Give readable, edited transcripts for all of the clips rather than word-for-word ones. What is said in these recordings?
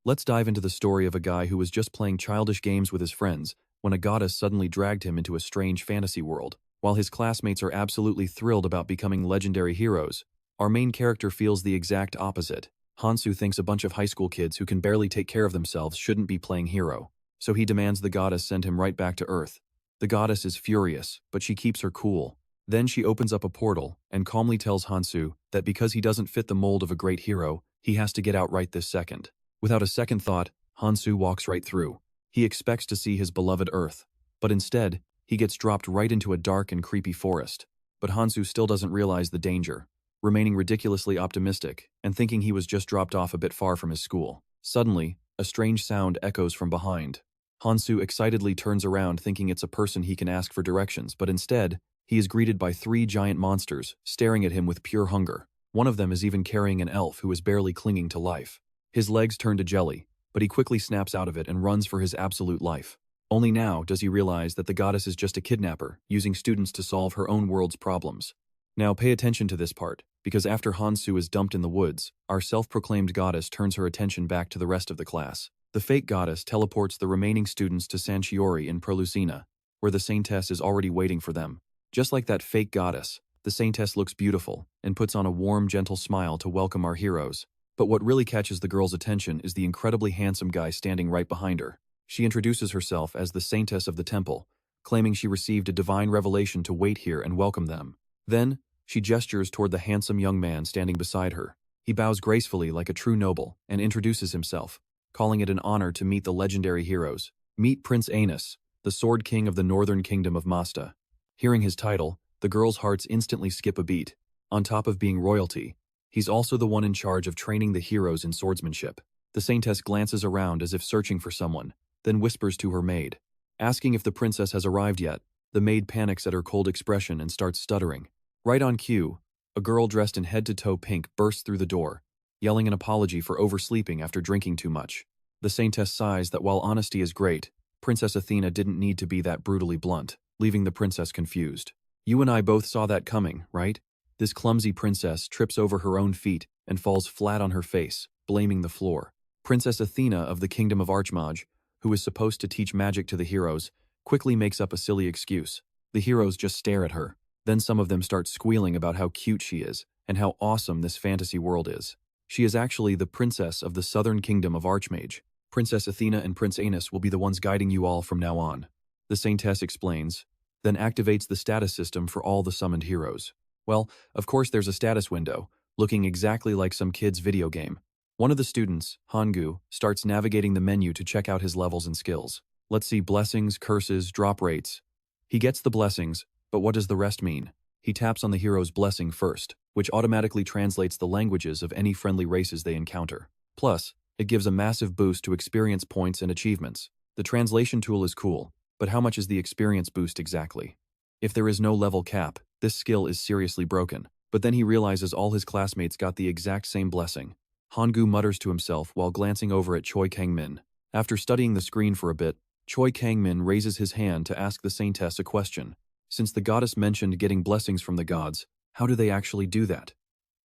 Let's dive into the story of a guy who was just playing childish games with his friends when a goddess suddenly dragged him into a strange fantasy world. While his classmates are absolutely thrilled about becoming legendary heroes, our main character feels the exact opposite. Han-soo thinks a bunch of high school kids who can barely take care of themselves shouldn't be playing hero, so he demands the goddess send him right back to Earth. The goddess is furious, but she keeps her cool. Then she opens up a portal and calmly tells Han-soo that because he doesn't fit the mold of a great hero, he has to get out right this second. Without a second thought, Han-soo walks right through. He expects to see his beloved Earth, but instead, he gets dropped right into a dark and creepy forest. But Han-soo still doesn't realize the danger, remaining ridiculously optimistic and thinking he was just dropped off a bit far from his school. Suddenly, a strange sound echoes from behind. Han-soo excitedly turns around thinking it's a person he can ask for directions, but instead, he is greeted by 3 giant monsters staring at him with pure hunger. One of them is even carrying an elf who is barely clinging to life. His legs turn to jelly, but he quickly snaps out of it and runs for his absolute life. Only now does he realize that the goddess is just a kidnapper, using students to solve her own world's problems. Now pay attention to this part, because after Han-soo is dumped in the woods, our self-proclaimed goddess turns her attention back to the rest of the class. The fake goddess teleports the remaining students to Sanctuary in Prolucina, where the saintess is already waiting for them. Just like that fake goddess, the saintess looks beautiful and puts on a warm, gentle smile to welcome our heroes. But what really catches the girl's attention is the incredibly handsome guy standing right behind her. She introduces herself as the saintess of the temple, claiming she received a divine revelation to wait here and welcome them. Then, she gestures toward the handsome young man standing beside her. He bows gracefully like a true noble and introduces himself, calling it an honor to meet the legendary heroes. Meet Prince Anus, the Sword King of the Northern Kingdom of Masta. Hearing his title, the girls' hearts instantly skip a beat. On top of being royalty, he's also the one in charge of training the heroes in swordsmanship. The saintess glances around as if searching for someone, then whispers to her maid, asking if the princess has arrived yet. The maid panics at her cold expression and starts stuttering. Right on cue, a girl dressed in head-to-toe pink bursts through the door, yelling an apology for oversleeping after drinking too much. The saintess sighs that while honesty is great, Princess Athena didn't need to be that brutally blunt, leaving the princess confused. You and I both saw that coming, right? This clumsy princess trips over her own feet and falls flat on her face, blaming the floor. Princess Athena of the Kingdom of Archmage, who is supposed to teach magic to the heroes, quickly makes up a silly excuse. The heroes just stare at her. Then some of them start squealing about how cute she is and how awesome this fantasy world is. She is actually the princess of the Southern Kingdom of Archmage. Princess Athena and Prince Anus will be the ones guiding you all from now on, the saintess explains, then activates the status system for all the summoned heroes. Well, of course there's a status window, looking exactly like some kid's video game. One of the students, Hangu, starts navigating the menu to check out his levels and skills. Let's see blessings, curses, drop rates. He gets the blessings, but what does the rest mean? He taps on the hero's blessing first, which automatically translates the languages of any friendly races they encounter. Plus, it gives a massive boost to experience points and achievements. The translation tool is cool, but how much is the experience boost exactly? If there is no level cap, this skill is seriously broken. But then he realizes all his classmates got the exact same blessing. Hangu mutters to himself while glancing over at Choi Kang-min. After studying the screen for a bit, Choi Kang-min raises his hand to ask the saintess a question. Since the goddess mentioned getting blessings from the gods, how do they actually do that?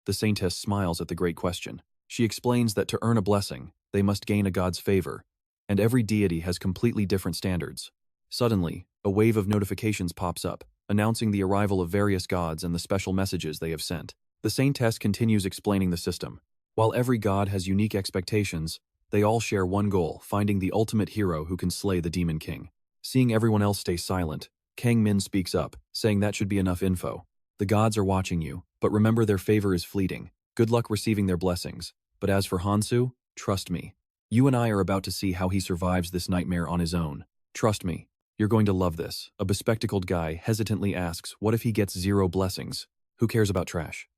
The saintess smiles at the great question. She explains that to earn a blessing, they must gain a god's favor, and every deity has completely different standards. Suddenly, a wave of notifications pops up, announcing the arrival of various gods and the special messages they have sent. The saintess continues explaining the system. While every god has unique expectations, they all share one goal, finding the ultimate hero who can slay the Demon King. Seeing everyone else stay silent, Kang-min speaks up, saying that should be enough info. The gods are watching you, but remember their favor is fleeting. Good luck receiving their blessings. But as for Han-soo, trust me. You and I are about to see how he survives this nightmare on his own. Trust me, you're going to love this. A bespectacled guy hesitantly asks, what if he gets 0 blessings? Who cares about trash?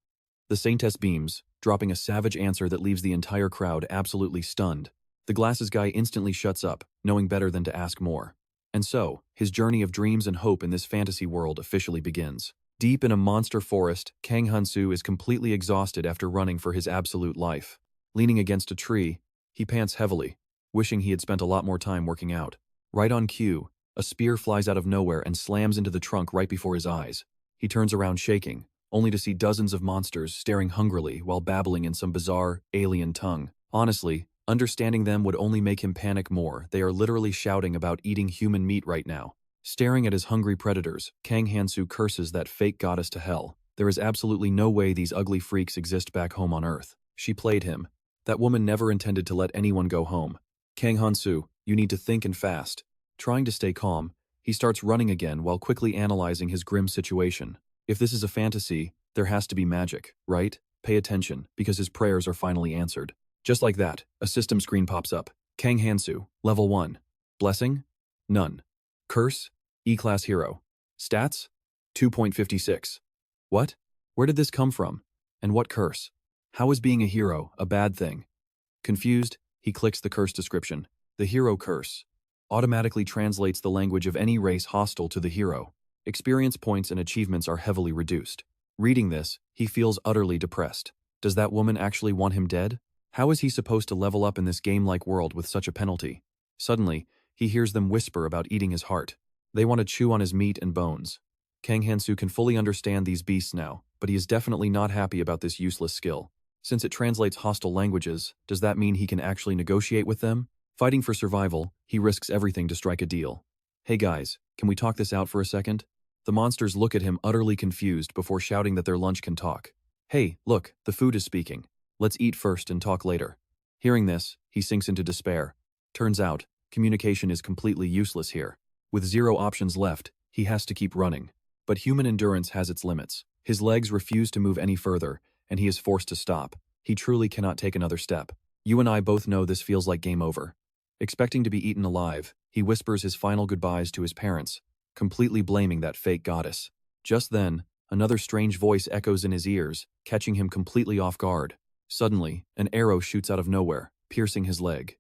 The saintess beams, dropping a savage answer that leaves the entire crowd absolutely stunned. The glasses guy instantly shuts up, knowing better than to ask more. And so, his journey of dreams and hope in this fantasy world officially begins. Deep in a monster forest, Kang Han-soo is completely exhausted after running for his absolute life. Leaning against a tree, he pants heavily, wishing he had spent a lot more time working out. Right on cue, a spear flies out of nowhere and slams into the trunk right before his eyes. He turns around shaking, only to see dozens of monsters staring hungrily while babbling in some bizarre, alien tongue. Honestly, Understanding them would only make him panic more. They are literally shouting about eating human meat right now. Staring at his hungry predators, Kang Han-soo curses that fake goddess to hell. There is absolutely no way these ugly freaks exist back home on Earth. She played him. That woman never intended to let anyone go home. Kang Han-soo, you need to think and fast. Trying to stay calm, he starts running again while quickly analyzing his grim situation. If this is a fantasy, there has to be magic, right? Pay attention, because his prayers are finally answered. Just like that, a system screen pops up. Kang Han-soo, level 1. Blessing? None. Curse? E-class hero. Stats? 2.56. What? Where did this come from? And what curse? How is being a hero a bad thing? Confused, he clicks the curse description. The hero curse automatically translates the language of any race hostile to the hero. Experience points and achievements are heavily reduced. Reading this, he feels utterly depressed. Does that woman actually want him dead? How is he supposed to level up in this game-like world with such a penalty? Suddenly, he hears them whisper about eating his heart. They want to chew on his meat and bones. Kang Han-soo can fully understand these beasts now, but he is definitely not happy about this useless skill. Since it translates hostile languages, does that mean he can actually negotiate with them? Fighting for survival, he risks everything to strike a deal. Hey guys, can we talk this out for a second? The monsters look at him utterly confused before shouting that their lunch can talk. Hey, look, the food is speaking. Let's eat first and talk later. Hearing this, he sinks into despair. Turns out, communication is completely useless here. With 0 options left, he has to keep running. But human endurance has its limits. His legs refuse to move any further, and he is forced to stop. He truly cannot take another step. You and I both know this feels like game over. Expecting to be eaten alive, he whispers his final goodbyes to his parents, completely blaming that fake goddess. Just then, another strange voice echoes in his ears, catching him completely off guard. Suddenly, an arrow shoots out of nowhere, piercing his leg.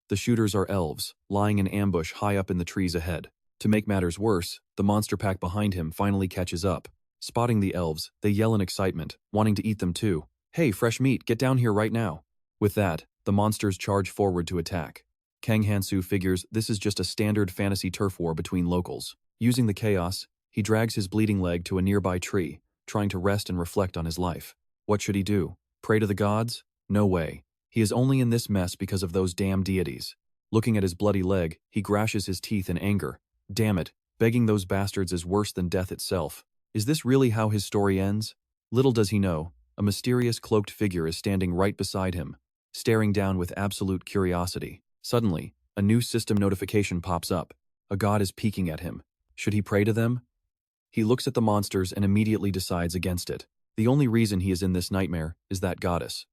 The shooters are elves, lying in ambush high up in the trees ahead. To make matters worse, the monster pack behind him finally catches up. Spotting the elves, they yell in excitement, wanting to eat them too. Hey, fresh meat, get down here right now. With that, the monsters charge forward to attack. Kang Han-soo figures this is just a standard fantasy turf war between locals. Using the chaos, he drags his bleeding leg to a nearby tree, trying to rest and reflect on his life. What should he do? Pray to the gods? No way. He is only in this mess because of those damn deities. Looking at his bloody leg, he gnashes his teeth in anger. Damn it, begging those bastards is worse than death itself. Is this really how his story ends? Little does he know, a mysterious cloaked figure is standing right beside him, staring down with absolute curiosity. Suddenly, a new system notification pops up. A god is peeking at him. Should he pray to them? He looks at the monsters and immediately decides against it. The only reason he is in this nightmare is that goddess.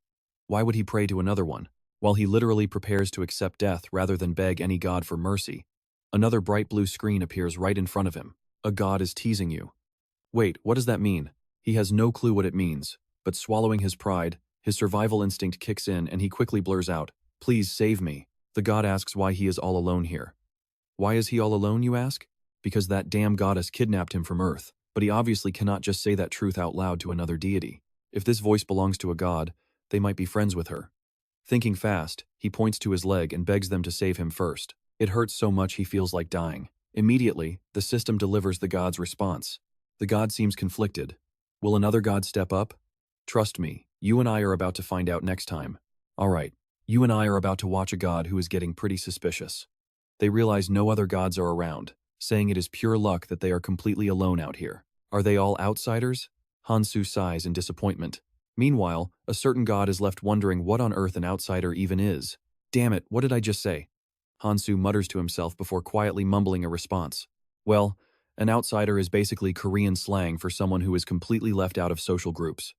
Why would he pray to another one? While he literally prepares to accept death rather than beg any god for mercy, another bright blue screen appears right in front of him. A god is teasing you. Wait, what does that mean? He has no clue what it means, but swallowing his pride, his survival instinct kicks in and he quickly blurs out, "Please save me." The god asks why he is all alone here. Why is he all alone, you ask? Because that damn goddess kidnapped him from Earth, but he obviously cannot just say that truth out loud to another deity. If this voice belongs to a god, they might be friends with her. Thinking fast, he points to his leg and begs them to save him first. It hurts so much he feels like dying. Immediately, the system delivers the god's response. The god seems conflicted. Will another god step up? Trust me, you and I are about to find out next time. Alright, you and I are about to watch a god who is getting pretty suspicious. They realize no other gods are around, saying it is pure luck that they are completely alone out here. Are they all outsiders? Han-soo sighs in disappointment. Meanwhile, a certain god is left wondering what on earth an outsider even is. Damn it, what did I just say? Han-soo mutters to himself before quietly mumbling a response. Well, an outsider is basically Korean slang for someone who is completely left out of social groups.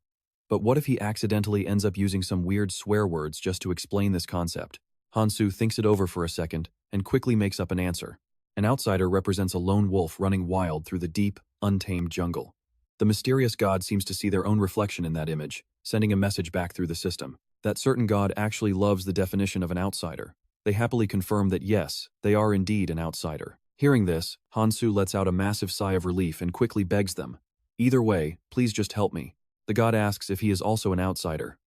But what if he accidentally ends up using some weird swear words just to explain this concept? Han-soo thinks it over for a second and quickly makes up an answer. An outsider represents a lone wolf running wild through the deep, untamed jungle. The mysterious god seems to see their own reflection in that image, sending a message back through the system. That certain god actually loves the definition of an outsider. They happily confirm that yes, they are indeed an outsider. Hearing this, Han-soo lets out a massive sigh of relief and quickly begs them. Either way, please just help me. The god asks if he is also an outsider.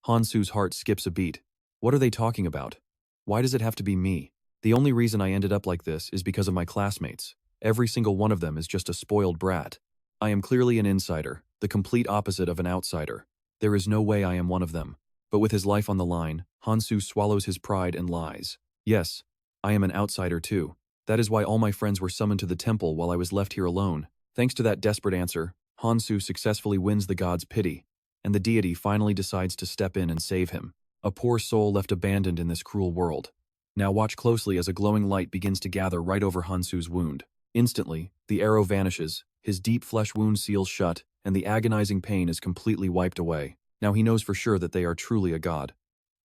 Han-soo's heart skips a beat. What are they talking about? Why does it have to be me? The only reason I ended up like this is because of my classmates. Every single one of them is just a spoiled brat. I am clearly an insider, the complete opposite of an outsider. There is no way I am one of them. But with his life on the line, Han-soo swallows his pride and lies. Yes, I am an outsider too. That is why all my friends were summoned to the temple while I was left here alone. Thanks to that desperate answer, Han-soo successfully wins the god's pity, and the deity finally decides to step in and save him. A poor soul left abandoned in this cruel world. Now watch closely as a glowing light begins to gather right over Han-soo's wound. Instantly, the arrow vanishes, his deep flesh wound seals shut, and the agonizing pain is completely wiped away. Now he knows for sure that they are truly a god.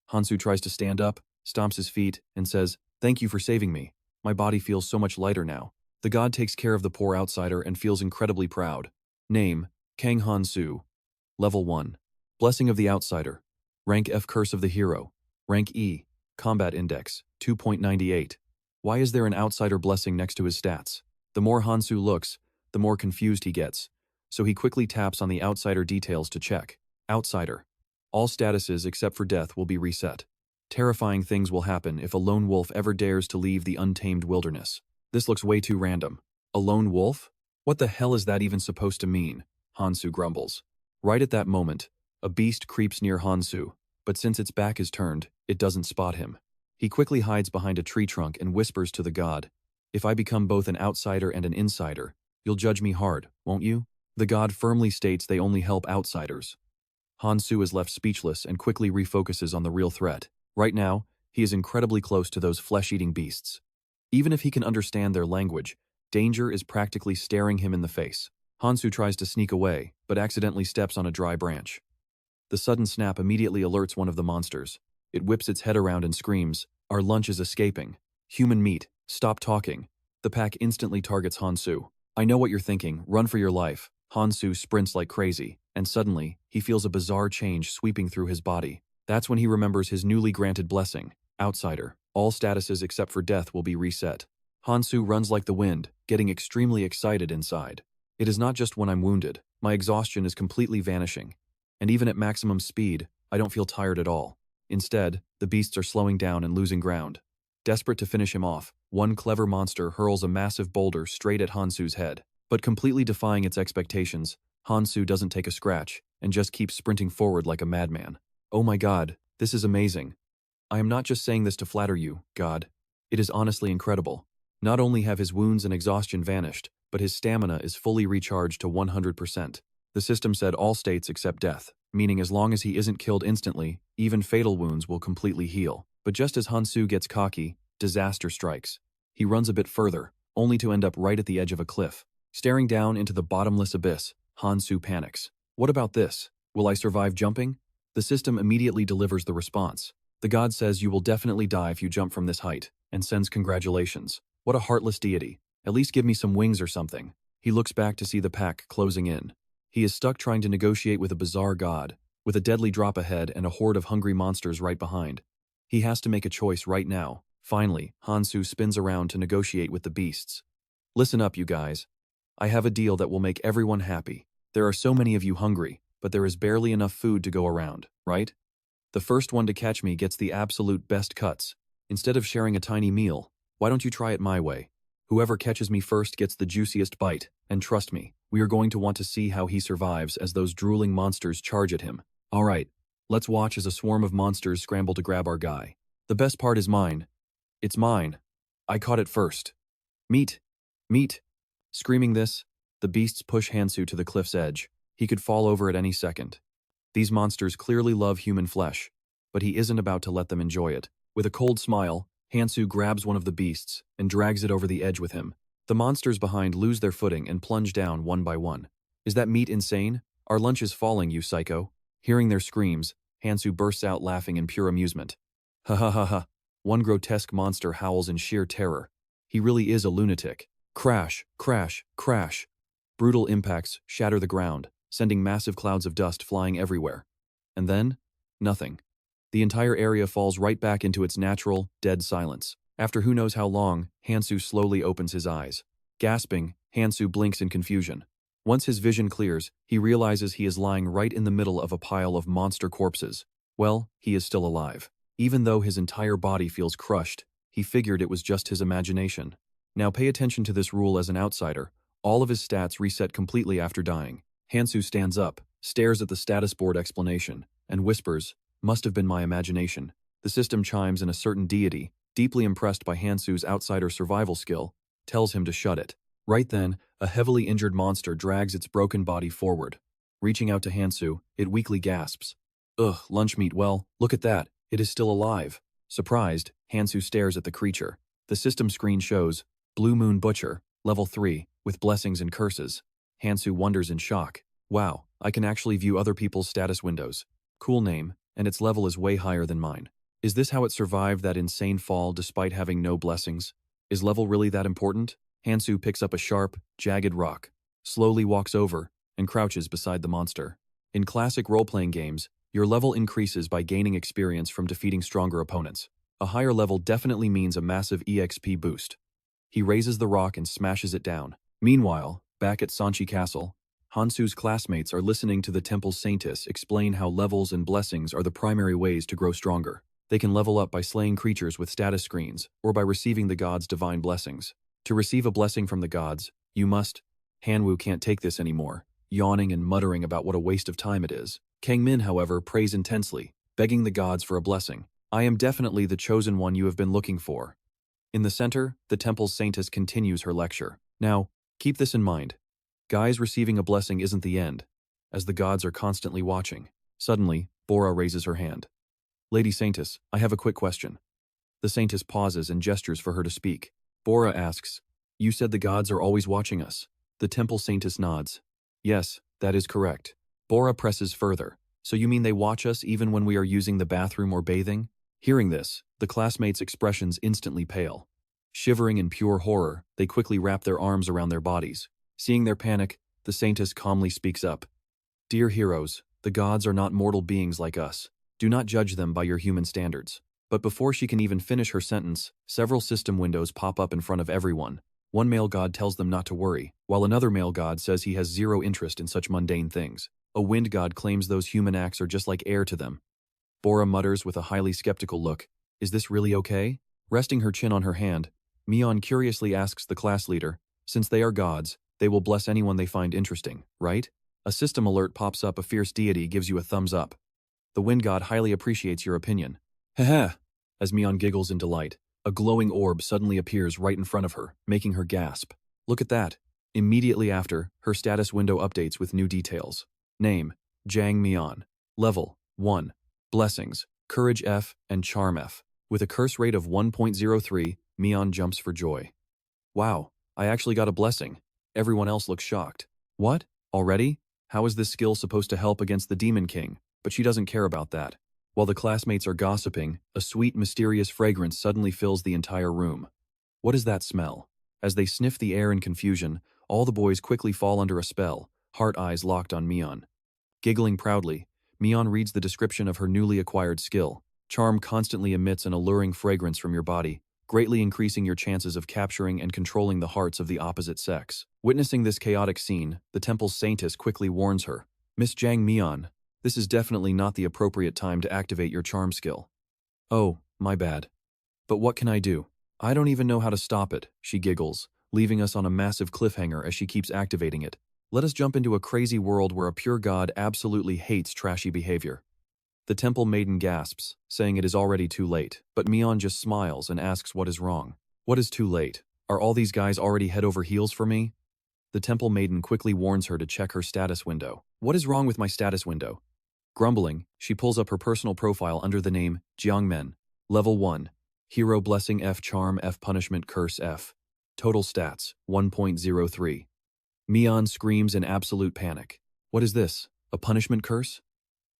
Han-soo tries to stand up, stomps his feet, and says, "Thank you for saving me. My body feels so much lighter now." The god takes care of the poor outsider and feels incredibly proud. Name, Kang Han-soo. Level 1. Blessing of the Outsider. Rank F. Curse of the Hero. Rank E. Combat Index, 2.98. Why is there an outsider blessing next to his stats? The more Han-soo looks, the more confused he gets, so he quickly taps on the outsider details to check. Outsider. All statuses except for death will be reset. Terrifying things will happen if a lone wolf ever dares to leave the untamed wilderness. This looks way too random. A lone wolf? What the hell is that even supposed to mean? Han-soo grumbles. Right at that moment, a beast creeps near Han-soo, but since its back is turned, it doesn't spot him. He quickly hides behind a tree trunk and whispers to the god, "If I become both an outsider and an insider, you'll judge me hard, won't you?" The god firmly states they only help outsiders. Han-soo is left speechless and quickly refocuses on the real threat. Right now, he is incredibly close to those flesh-eating beasts. Even if he can understand their language, danger is practically staring him in the face. Han-soo tries to sneak away, but accidentally steps on a dry branch. The sudden snap immediately alerts one of the monsters. It whips its head around and screams, "Our lunch is escaping. Human meat, stop talking." The pack instantly targets Han-soo. "I know what you're thinking, run for your life." Han-soo sprints like crazy, and suddenly, he feels a bizarre change sweeping through his body. That's when he remembers his newly granted blessing, Outsider. All statuses except for death will be reset. Han-soo runs like the wind, getting extremely excited inside. It is not just when I'm wounded, my exhaustion is completely vanishing. And even at maximum speed, I don't feel tired at all. Instead, the beasts are slowing down and losing ground. Desperate to finish him off, one clever monster hurls a massive boulder straight at Han-soo's head. But completely defying its expectations, Han-soo doesn't take a scratch and just keeps sprinting forward like a madman. Oh my god, this is amazing. I am not just saying this to flatter you, God. It is honestly incredible. Not only have his wounds and exhaustion vanished, but his stamina is fully recharged to 100%. The system said all states except death, meaning as long as he isn't killed instantly, even fatal wounds will completely heal. But just as Han-soo gets cocky, disaster strikes. He runs a bit further, only to end up right at the edge of a cliff. Staring down into the bottomless abyss, Han-soo panics. What about this? Will I survive jumping? The system immediately delivers the response. The god says you will definitely die if you jump from this height, and sends congratulations. What a heartless deity. At least give me some wings or something. He looks back to see the pack closing in. He is stuck trying to negotiate with a bizarre god, with a deadly drop ahead and a horde of hungry monsters right behind. He has to make a choice right now. Finally, Han-soo spins around to negotiate with the beasts. Listen up, you guys. I have a deal that will make everyone happy. There are so many of you hungry, but there is barely enough food to go around, right? The first one to catch me gets the absolute best cuts. Instead of sharing a tiny meal, why don't you try it my way? Whoever catches me first gets the juiciest bite, and trust me, we are going to want to see how he survives as those drooling monsters charge at him. Alright, let's watch as a swarm of monsters scramble to grab our guy. The best part is mine. It's mine. I caught it first. Meat! Meat! Screaming this, the beasts push Han-soo to the cliff's edge. He could fall over at any second. These monsters clearly love human flesh, but he isn't about to let them enjoy it. With a cold smile, Han-soo grabs one of the beasts and drags it over the edge with him. The monsters behind lose their footing and plunge down one by one. Is that meat insane? Our lunch is falling, you psycho. Hearing their screams, Han-soo bursts out laughing in pure amusement. Ha ha ha ha. One grotesque monster howls in sheer terror. He really is a lunatic. Crash, crash, crash. Brutal impacts shatter the ground, sending massive clouds of dust flying everywhere. And then, nothing. The entire area falls right back into its natural, dead silence. After who knows how long, Han-soo slowly opens his eyes. Gasping, Han-soo blinks in confusion. Once his vision clears, he realizes he is lying right in the middle of a pile of monster corpses. Well, he is still alive. Even though his entire body feels crushed, he figured it was just his imagination. Now pay attention to this rule as an outsider. All of his stats reset completely after dying. Han-soo stands up, stares at the status board explanation, and whispers, "Must have been my imagination." The system chimes in a certain deity, deeply impressed by Han-soo's outsider survival skill, tells him to shut it. Right then, a heavily injured monster drags its broken body forward. Reaching out to Han-soo, it weakly gasps. Ugh, lunch meat, well, look at that, it is still alive. Surprised, Han-soo stares at the creature. The system screen shows, Blue Moon Butcher, level 3, with blessings and curses. Han-soo wonders in shock. Wow, I can actually view other people's status windows. Cool name, and its level is way higher than mine. Is this how it survived that insane fall despite having no blessings? Is level really that important? Han-soo picks up a sharp, jagged rock, slowly walks over, and crouches beside the monster. In classic role-playing games, your level increases by gaining experience from defeating stronger opponents. A higher level definitely means a massive EXP boost. He raises the rock and smashes it down. Meanwhile, back at Sanchi Castle, Han-soo's classmates are listening to the temple's saintess explain how levels and blessings are the primary ways to grow stronger. They can level up by slaying creatures with status screens, or by receiving the gods' divine blessings. To receive a blessing from the gods, you must… Han-woo can't take this anymore, yawning and muttering about what a waste of time it is. Kang-min, however, prays intensely, begging the gods for a blessing. I am definitely the chosen one you have been looking for. In the center, the temple's saintess continues her lecture. Now, keep this in mind. Guys, receiving a blessing isn't the end, as the gods are constantly watching. Suddenly, Bora raises her hand. Lady Saintess, I have a quick question. The saintess pauses and gestures for her to speak. Bora asks, You said the gods are always watching us. The temple saintess nods. Yes, that is correct. Bora presses further. So you mean they watch us even when we are using the bathroom or bathing? Hearing this, the classmates' expressions instantly pale. Shivering in pure horror, they quickly wrap their arms around their bodies. Seeing their panic, the saintess calmly speaks up. Dear heroes, the gods are not mortal beings like us. Do not judge them by your human standards. But before she can even finish her sentence, several system windows pop up in front of everyone. One male god tells them not to worry, while another male god says he has zero interest in such mundane things. A wind god claims those human acts are just like air to them. Bora mutters with a highly skeptical look. Is this really okay? Resting her chin on her hand, Mion curiously asks the class leader, since they are gods, they will bless anyone they find interesting, right? A system alert pops up, a fierce deity gives you a thumbs up. The wind god highly appreciates your opinion. Haha! As Mion giggles in delight, a glowing orb suddenly appears right in front of her, making her gasp. Look at that. Immediately after, her status window updates with new details. Name, Jang Mion. Level, 1. Blessings, Courage F and Charm F. With a curse rate of 1.03, Mion jumps for joy. Wow, I actually got a blessing. Everyone else looks shocked. What? Already? How is this skill supposed to help against the Demon King? But she doesn't care about that. While the classmates are gossiping, a sweet, mysterious fragrance suddenly fills the entire room. What is that smell? As they sniff the air in confusion, all the boys quickly fall under a spell, heart eyes locked on Mion. Giggling proudly, Mion reads the description of her newly acquired skill. Charm constantly emits an alluring fragrance from your body, greatly increasing your chances of capturing and controlling the hearts of the opposite sex. Witnessing this chaotic scene, the temple's saintess quickly warns her. Miss Jang Mion, this is definitely not the appropriate time to activate your charm skill. Oh, my bad. But what can I do? I don't even know how to stop it, she giggles, leaving us on a massive cliffhanger as she keeps activating it. Let us jump into a crazy world where a pure god absolutely hates trashy behavior. The temple maiden gasps, saying it is already too late, but Mion just smiles and asks what is wrong. What is too late? Are all these guys already head over heels for me? The temple maiden quickly warns her to check her status window. What is wrong with my status window? Grumbling, she pulls up her personal profile under the name Jiangmen. Level 1. Hero Blessing F Charm F Punishment Curse F. Total Stats 1.03. Mion screams in absolute panic. What is this? A punishment curse?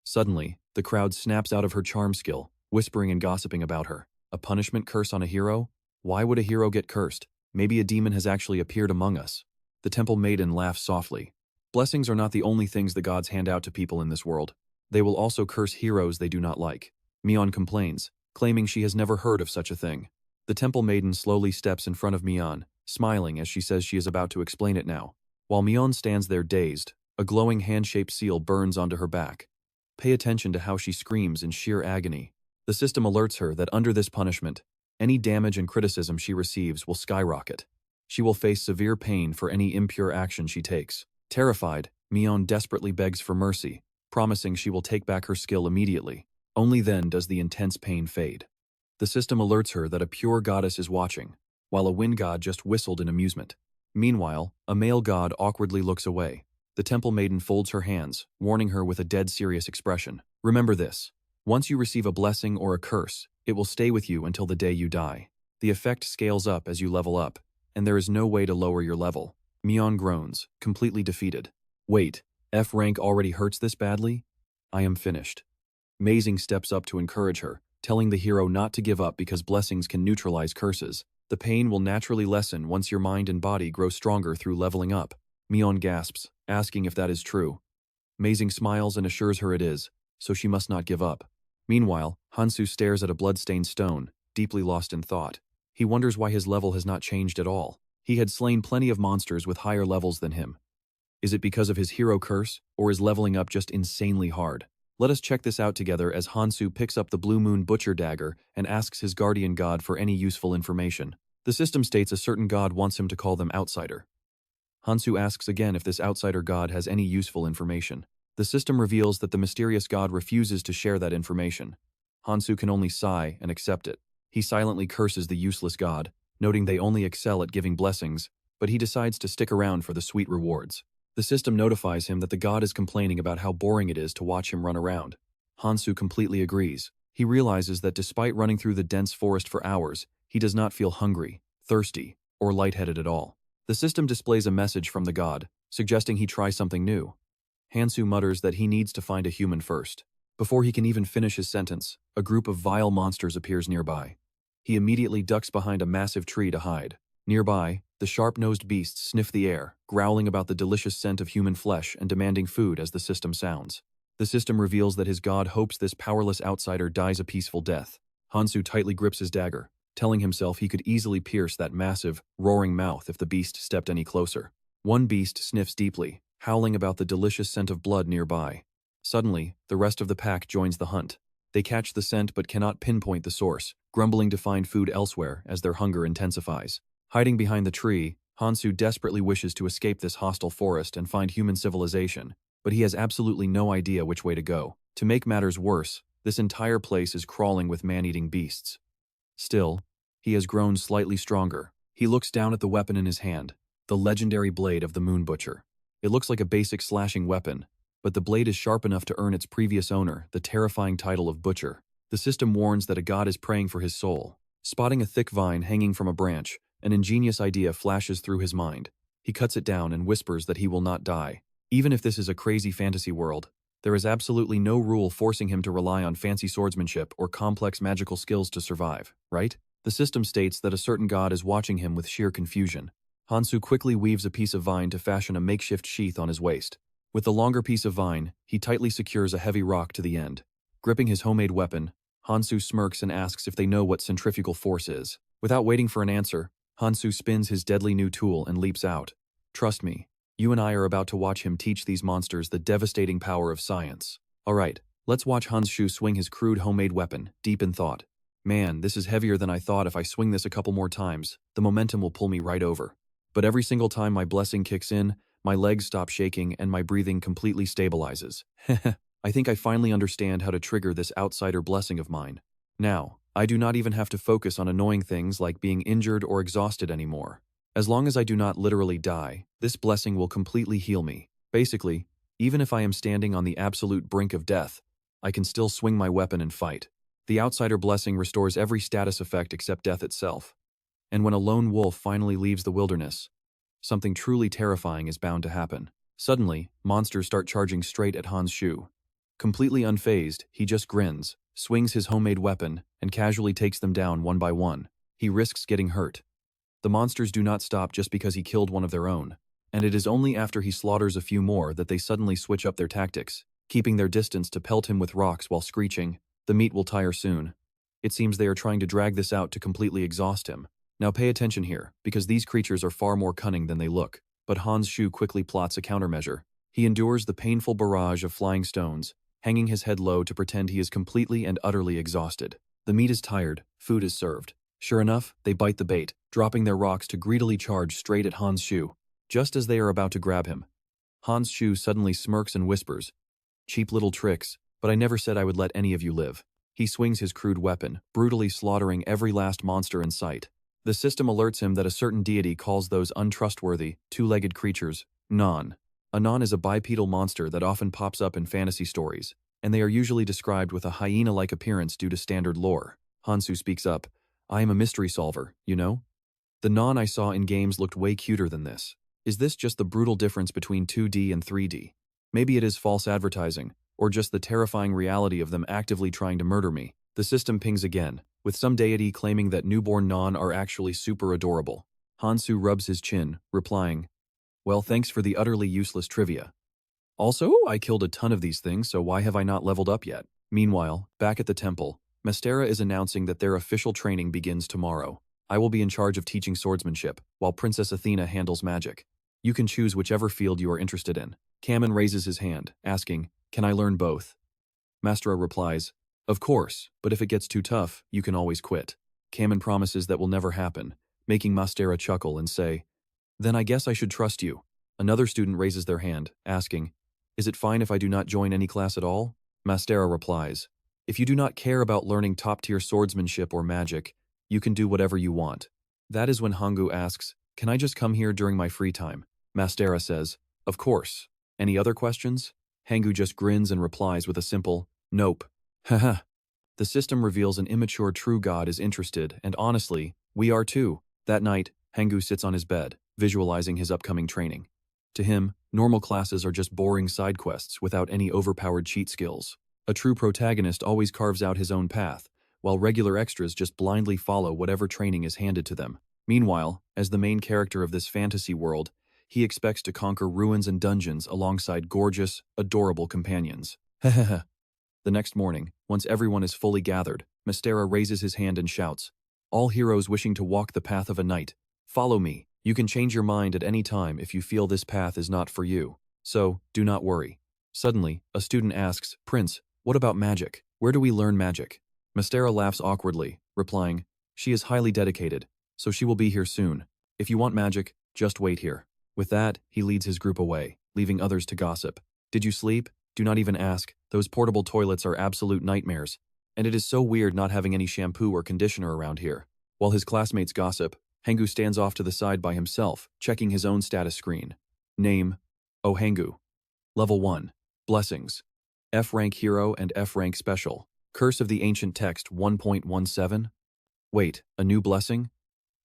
Suddenly, the crowd snaps out of her charm skill, whispering and gossiping about her. A punishment curse on a hero? Why would a hero get cursed? Maybe a demon has actually appeared among us. The temple maiden laughs softly. Blessings are not the only things the gods hand out to people in this world. They will also curse heroes they do not like. Mion complains, claiming she has never heard of such a thing. The temple maiden slowly steps in front of Mion, smiling as she says she is about to explain it now. While Mion stands there dazed, a glowing hand-shaped seal burns onto her back. Pay attention to how she screams in sheer agony. The system alerts her that under this punishment, any damage and criticism she receives will skyrocket. She will face severe pain for any impure action she takes. Terrified, Mion desperately begs for mercy, promising she will take back her skill immediately. Only then does the intense pain fade. The system alerts her that a pure goddess is watching, while a wind god just whistled in amusement. Meanwhile, a male god awkwardly looks away. The temple maiden folds her hands, warning her with a dead serious expression. Remember this. Once you receive a blessing or a curse, it will stay with you until the day you die. The effect scales up as you level up, and there is no way to lower your level. Mion groans, completely defeated. Wait, F rank already hurts this badly? I am finished. Mazing steps up to encourage her, telling the hero not to give up because blessings can neutralize curses. The pain will naturally lessen once your mind and body grow stronger through leveling up. Mion gasps, asking if that is true. Mazing smiles and assures her it is, so she must not give up. Meanwhile, Han-soo stares at a blood-stained stone, deeply lost in thought. He wonders why his level has not changed at all. He had slain plenty of monsters with higher levels than him. Is it because of his hero curse, or is leveling up just insanely hard? Let us check this out together as Han-soo picks up the Blue Moon Butcher Dagger and asks his guardian god for any useful information. The system states a certain god wants him to call them outsider. Han-soo asks again if this outsider god has any useful information. The system reveals that the mysterious god refuses to share that information. Han-soo can only sigh and accept it. He silently curses the useless god, noting they only excel at giving blessings, but he decides to stick around for the sweet rewards. The system notifies him that the god is complaining about how boring it is to watch him run around. Han-soo completely agrees. He realizes that despite running through the dense forest for hours, he does not feel hungry, thirsty, or lightheaded at all. The system displays a message from the god, suggesting he try something new. Han-soo mutters that he needs to find a human first. Before he can even finish his sentence, a group of vile monsters appears nearby. He immediately ducks behind a massive tree to hide. Nearby, the sharp-nosed beasts sniff the air, growling about the delicious scent of human flesh and demanding food as the system sounds. The system reveals that his god hopes this powerless outsider dies a peaceful death. Han-soo tightly grips his dagger, telling himself he could easily pierce that massive, roaring mouth if the beast stepped any closer. One beast sniffs deeply, howling about the delicious scent of blood nearby. Suddenly, the rest of the pack joins the hunt. They catch the scent but cannot pinpoint the source, grumbling to find food elsewhere as their hunger intensifies. Hiding behind the tree, Han-soo desperately wishes to escape this hostile forest and find human civilization, but he has absolutely no idea which way to go. To make matters worse, this entire place is crawling with man-eating beasts. Still, he has grown slightly stronger. He looks down at the weapon in his hand, the legendary blade of the Moon Butcher. It looks like a basic slashing weapon, but the blade is sharp enough to earn its previous owner the terrifying title of Butcher. The system warns that a god is praying for his soul. Spotting a thick vine hanging from a branch, an ingenious idea flashes through his mind. He cuts it down and whispers that he will not die. Even if this is a crazy fantasy world, there is absolutely no rule forcing him to rely on fancy swordsmanship or complex magical skills to survive, right? The system states that a certain god is watching him with sheer confusion. Han-soo quickly weaves a piece of vine to fashion a makeshift sheath on his waist. With the longer piece of vine, he tightly secures a heavy rock to the end. Gripping his homemade weapon, Han-soo smirks and asks if they know what centrifugal force is. Without waiting for an answer, Han-soo spins his deadly new tool and leaps out. Trust me, you and I are about to watch him teach these monsters the devastating power of science. Alright, let's watch Han-soo swing his crude homemade weapon, deep in thought. Man, this is heavier than I thought. If I swing this a couple more times, the momentum will pull me right over. But every single time my blessing kicks in, my legs stop shaking and my breathing completely stabilizes. I think I finally understand how to trigger this outsider blessing of mine. Now, I do not even have to focus on annoying things like being injured or exhausted anymore. As long as I do not literally die, this blessing will completely heal me. Basically, even if I am standing on the absolute brink of death, I can still swing my weapon and fight. The outsider blessing restores every status effect except death itself. And when a lone wolf finally leaves the wilderness, something truly terrifying is bound to happen. Suddenly, monsters start charging straight at Han-soo. Completely unfazed, he just grins, swings his homemade weapon, and casually takes them down one by one. He risks getting hurt. The monsters do not stop just because he killed one of their own, and it is only after he slaughters a few more that they suddenly switch up their tactics, keeping their distance to pelt him with rocks while screeching, "The meat will tire soon." It seems they are trying to drag this out to completely exhaust him. Now pay attention here, because these creatures are far more cunning than they look. But Han-soo quickly plots a countermeasure. He endures the painful barrage of flying stones, hanging his head low to pretend he is completely and utterly exhausted. The meat is tired, food is served. Sure enough, they bite the bait, dropping their rocks to greedily charge straight at Han-soo. Just as they are about to grab him, Han-soo suddenly smirks and whispers, "Cheap little tricks, but I never said I would let any of you live. He swings his crude weapon, brutally slaughtering every last monster in sight. The system alerts him that a certain deity calls those untrustworthy, two-legged creatures, non. A non is a bipedal monster that often pops up in fantasy stories, and they are usually described with a hyena-like appearance due to standard lore. Han-soo speaks up. I am a mystery solver, you know? The non I saw in games looked way cuter than this. Is this just the brutal difference between 2D and 3D? Maybe it is false advertising, or just the terrifying reality of them actively trying to murder me. The system pings again, with some deity claiming that newborn non are actually super adorable. Han-soo rubs his chin, replying, well, thanks for the utterly useless trivia. Also, I killed a ton of these things, so why have I not leveled up yet? Meanwhile, back at the temple, Mystera is announcing that their official training begins tomorrow. I will be in charge of teaching swordsmanship, while Princess Athena handles magic. You can choose whichever field you are interested in. Kang-min raises his hand, asking, can I learn both? Mystera replies, of course, but if it gets too tough, you can always quit. Kang-min promises that will never happen, making Mystera chuckle and say, then I guess I should trust you. Another student raises their hand, asking, is it fine if I do not join any class at all? Mystera replies, if you do not care about learning top-tier swordsmanship or magic, you can do whatever you want. That is when Hangul asks, can I just come here during my free time? Mystera says, of course. Any other questions? Hangul just grins and replies with a simple, nope. Haha. The system reveals an immature true god is interested, and honestly, we are too. That night, Hangul sits on his bed, visualizing his upcoming training. To him, normal classes are just boring side quests without any overpowered cheat skills. A true protagonist always carves out his own path, while regular extras just blindly follow whatever training is handed to them. Meanwhile, as the main character of this fantasy world, he expects to conquer ruins and dungeons alongside gorgeous, adorable companions. Hehehe. The next morning, once everyone is fully gathered, Mystera raises his hand and shouts, all heroes wishing to walk the path of a knight, follow me. You can change your mind at any time if you feel this path is not for you. So, do not worry. Suddenly, a student asks, Prince, what about magic? Where do we learn magic? Mystera laughs awkwardly, replying, she is highly dedicated, so she will be here soon. If you want magic, just wait here. With that, he leads his group away, leaving others to gossip. Did you sleep? Do not even ask. Those portable toilets are absolute nightmares. And it is so weird not having any shampoo or conditioner around here. While his classmates gossip, Hangul stands off to the side by himself, checking his own status screen. Name, Oh Hangul. Level 1. Blessings. F rank hero and F rank special. Curse of the Ancient Text 1.17? Wait, a new blessing?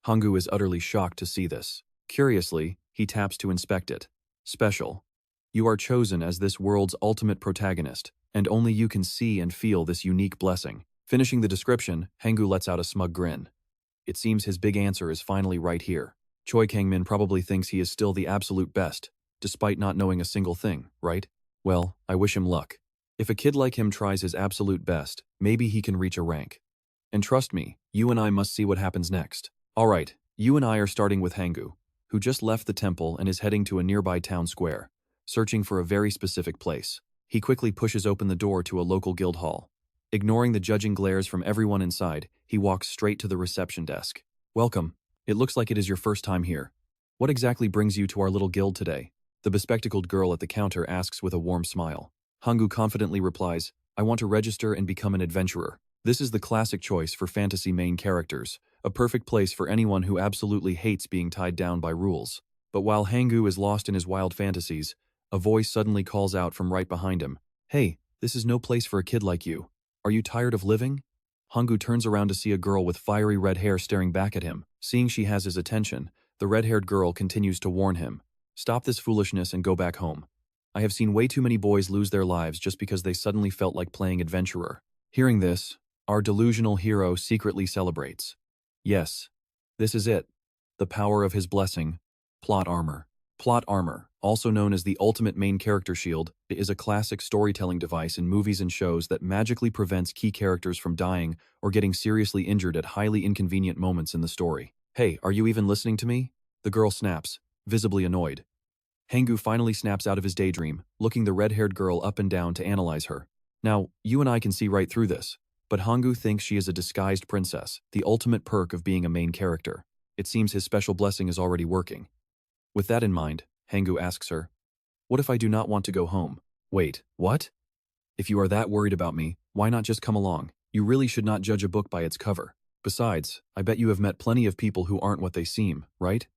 Hangul is utterly shocked to see this. Curiously, he taps to inspect it. Special. You are chosen as this world's ultimate protagonist, and only you can see and feel this unique blessing. Finishing the description, Hangul lets out a smug grin. It seems his big answer is finally right here. Choi Kang-min probably thinks he is still the absolute best, despite not knowing a single thing, right? Well, I wish him luck. If a kid like him tries his absolute best, maybe he can reach a rank. And trust me, you and I must see what happens next. Alright, you and I are starting with Hangul, who just left the temple and is heading to a nearby town square, searching for a very specific place. He quickly pushes open the door to a local guild hall. Ignoring the judging glares from everyone inside, he walks straight to the reception desk. Welcome. It looks like it is your first time here. What exactly brings you to our little guild today? The bespectacled girl at the counter asks with a warm smile. Hangul confidently replies, I want to register and become an adventurer. This is the classic choice for fantasy main characters, a perfect place for anyone who absolutely hates being tied down by rules. But while Hangul is lost in his wild fantasies, a voice suddenly calls out from right behind him. Hey, this is no place for a kid like you. Are you tired of living? Hangul turns around to see a girl with fiery red hair staring back at him. Seeing she has his attention, the red-haired girl continues to warn him. Stop this foolishness and go back home. I have seen way too many boys lose their lives just because they suddenly felt like playing adventurer. Hearing this, our delusional hero secretly celebrates. Yes, this is it. The power of his blessing, plot armor. Plot armor, also known as the ultimate main character shield, is a classic storytelling device in movies and shows that magically prevents key characters from dying or getting seriously injured at highly inconvenient moments in the story. Hey, are you even listening to me? The girl snaps, visibly annoyed. Hangul finally snaps out of his daydream, looking the red-haired girl up and down to analyze her. Now, you and I can see right through this, but Hangul thinks she is a disguised princess, the ultimate perk of being a main character. It seems his special blessing is already working. With that in mind, Hangul asks her, what if I do not want to go home? Wait, what? If you are that worried about me, why not just come along? You really should not judge a book by its cover. Besides, I bet you have met plenty of people who aren't what they seem, right?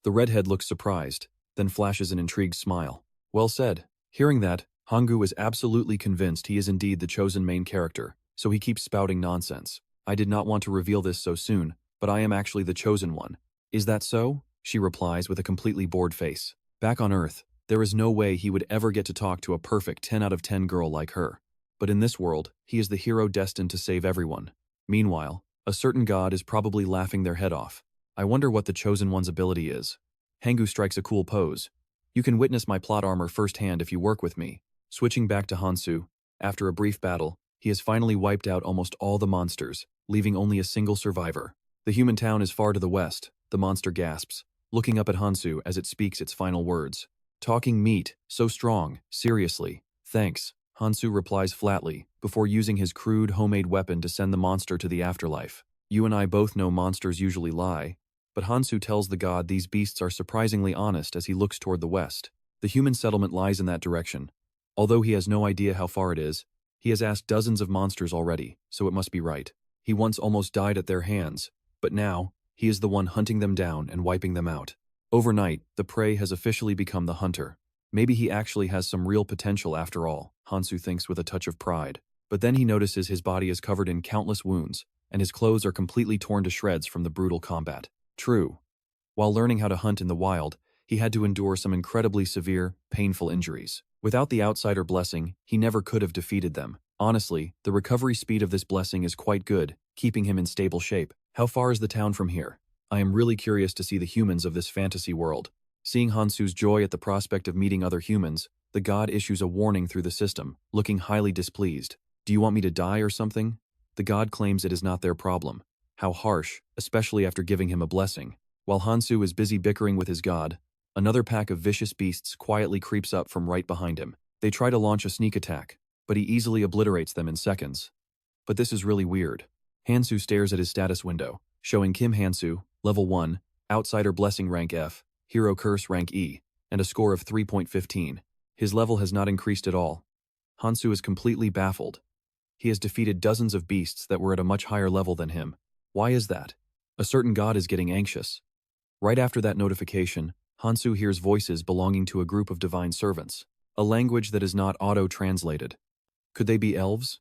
The redhead looks surprised, then flashes an intrigued smile. Well said. Hearing that, Hanggu is absolutely convinced he is indeed the chosen main character, so he keeps spouting nonsense. I did not want to reveal this so soon, but I am actually the chosen one. Is that so? She replies with a completely bored face. Back on Earth, there is no way he would ever get to talk to a perfect 10 out of 10 girl like her. But in this world, he is the hero destined to save everyone. Meanwhile, a certain god is probably laughing their head off. I wonder what the chosen one's ability is. Hanggu strikes a cool pose. You can witness my plot armor firsthand if you work with me. Switching back to Han-soo, after a brief battle, he has finally wiped out almost all the monsters, leaving only a single survivor. The human town is far to the west, the monster gasps, looking up at Han-soo as it speaks its final words. Talking meat, so strong, seriously, thanks, Han-soo replies flatly, before using his crude homemade weapon to send the monster to the afterlife. You and I both know monsters usually lie, but Han-soo tells the god these beasts are surprisingly honest as he looks toward the west. The human settlement lies in that direction. Although he has no idea how far it is, he has asked dozens of monsters already, so it must be right. He once almost died at their hands, but now, he is the one hunting them down and wiping them out. Overnight, the prey has officially become the hunter. Maybe he actually has some real potential after all, Han-soo thinks with a touch of pride. But then he notices his body is covered in countless wounds, and his clothes are completely torn to shreds from the brutal combat. True. While learning how to hunt in the wild, he had to endure some incredibly severe, painful injuries. Without the outsider blessing, he never could have defeated them. Honestly, the recovery speed of this blessing is quite good, keeping him in stable shape. How far is the town from here? I am really curious to see the humans of this fantasy world. Seeing Han-soo's joy at the prospect of meeting other humans, the god issues a warning through the system, looking highly displeased. Do you want me to die or something? The god claims it is not their problem. How harsh, especially after giving him a blessing. While Han-soo is busy bickering with his god, another pack of vicious beasts quietly creeps up from right behind him. They try to launch a sneak attack, but he easily obliterates them in seconds. But this is really weird. Han-soo stares at his status window, showing Kim Han-soo, level 1, outsider blessing rank F, hero curse rank E, and a score of 3.15. His level has not increased at all. Han-soo is completely baffled. He has defeated dozens of beasts that were at a much higher level than him. Why is that? A certain god is getting anxious. Right after that notification, Han-soo hears voices belonging to a group of divine servants, a language that is not auto-translated. Could they be elves?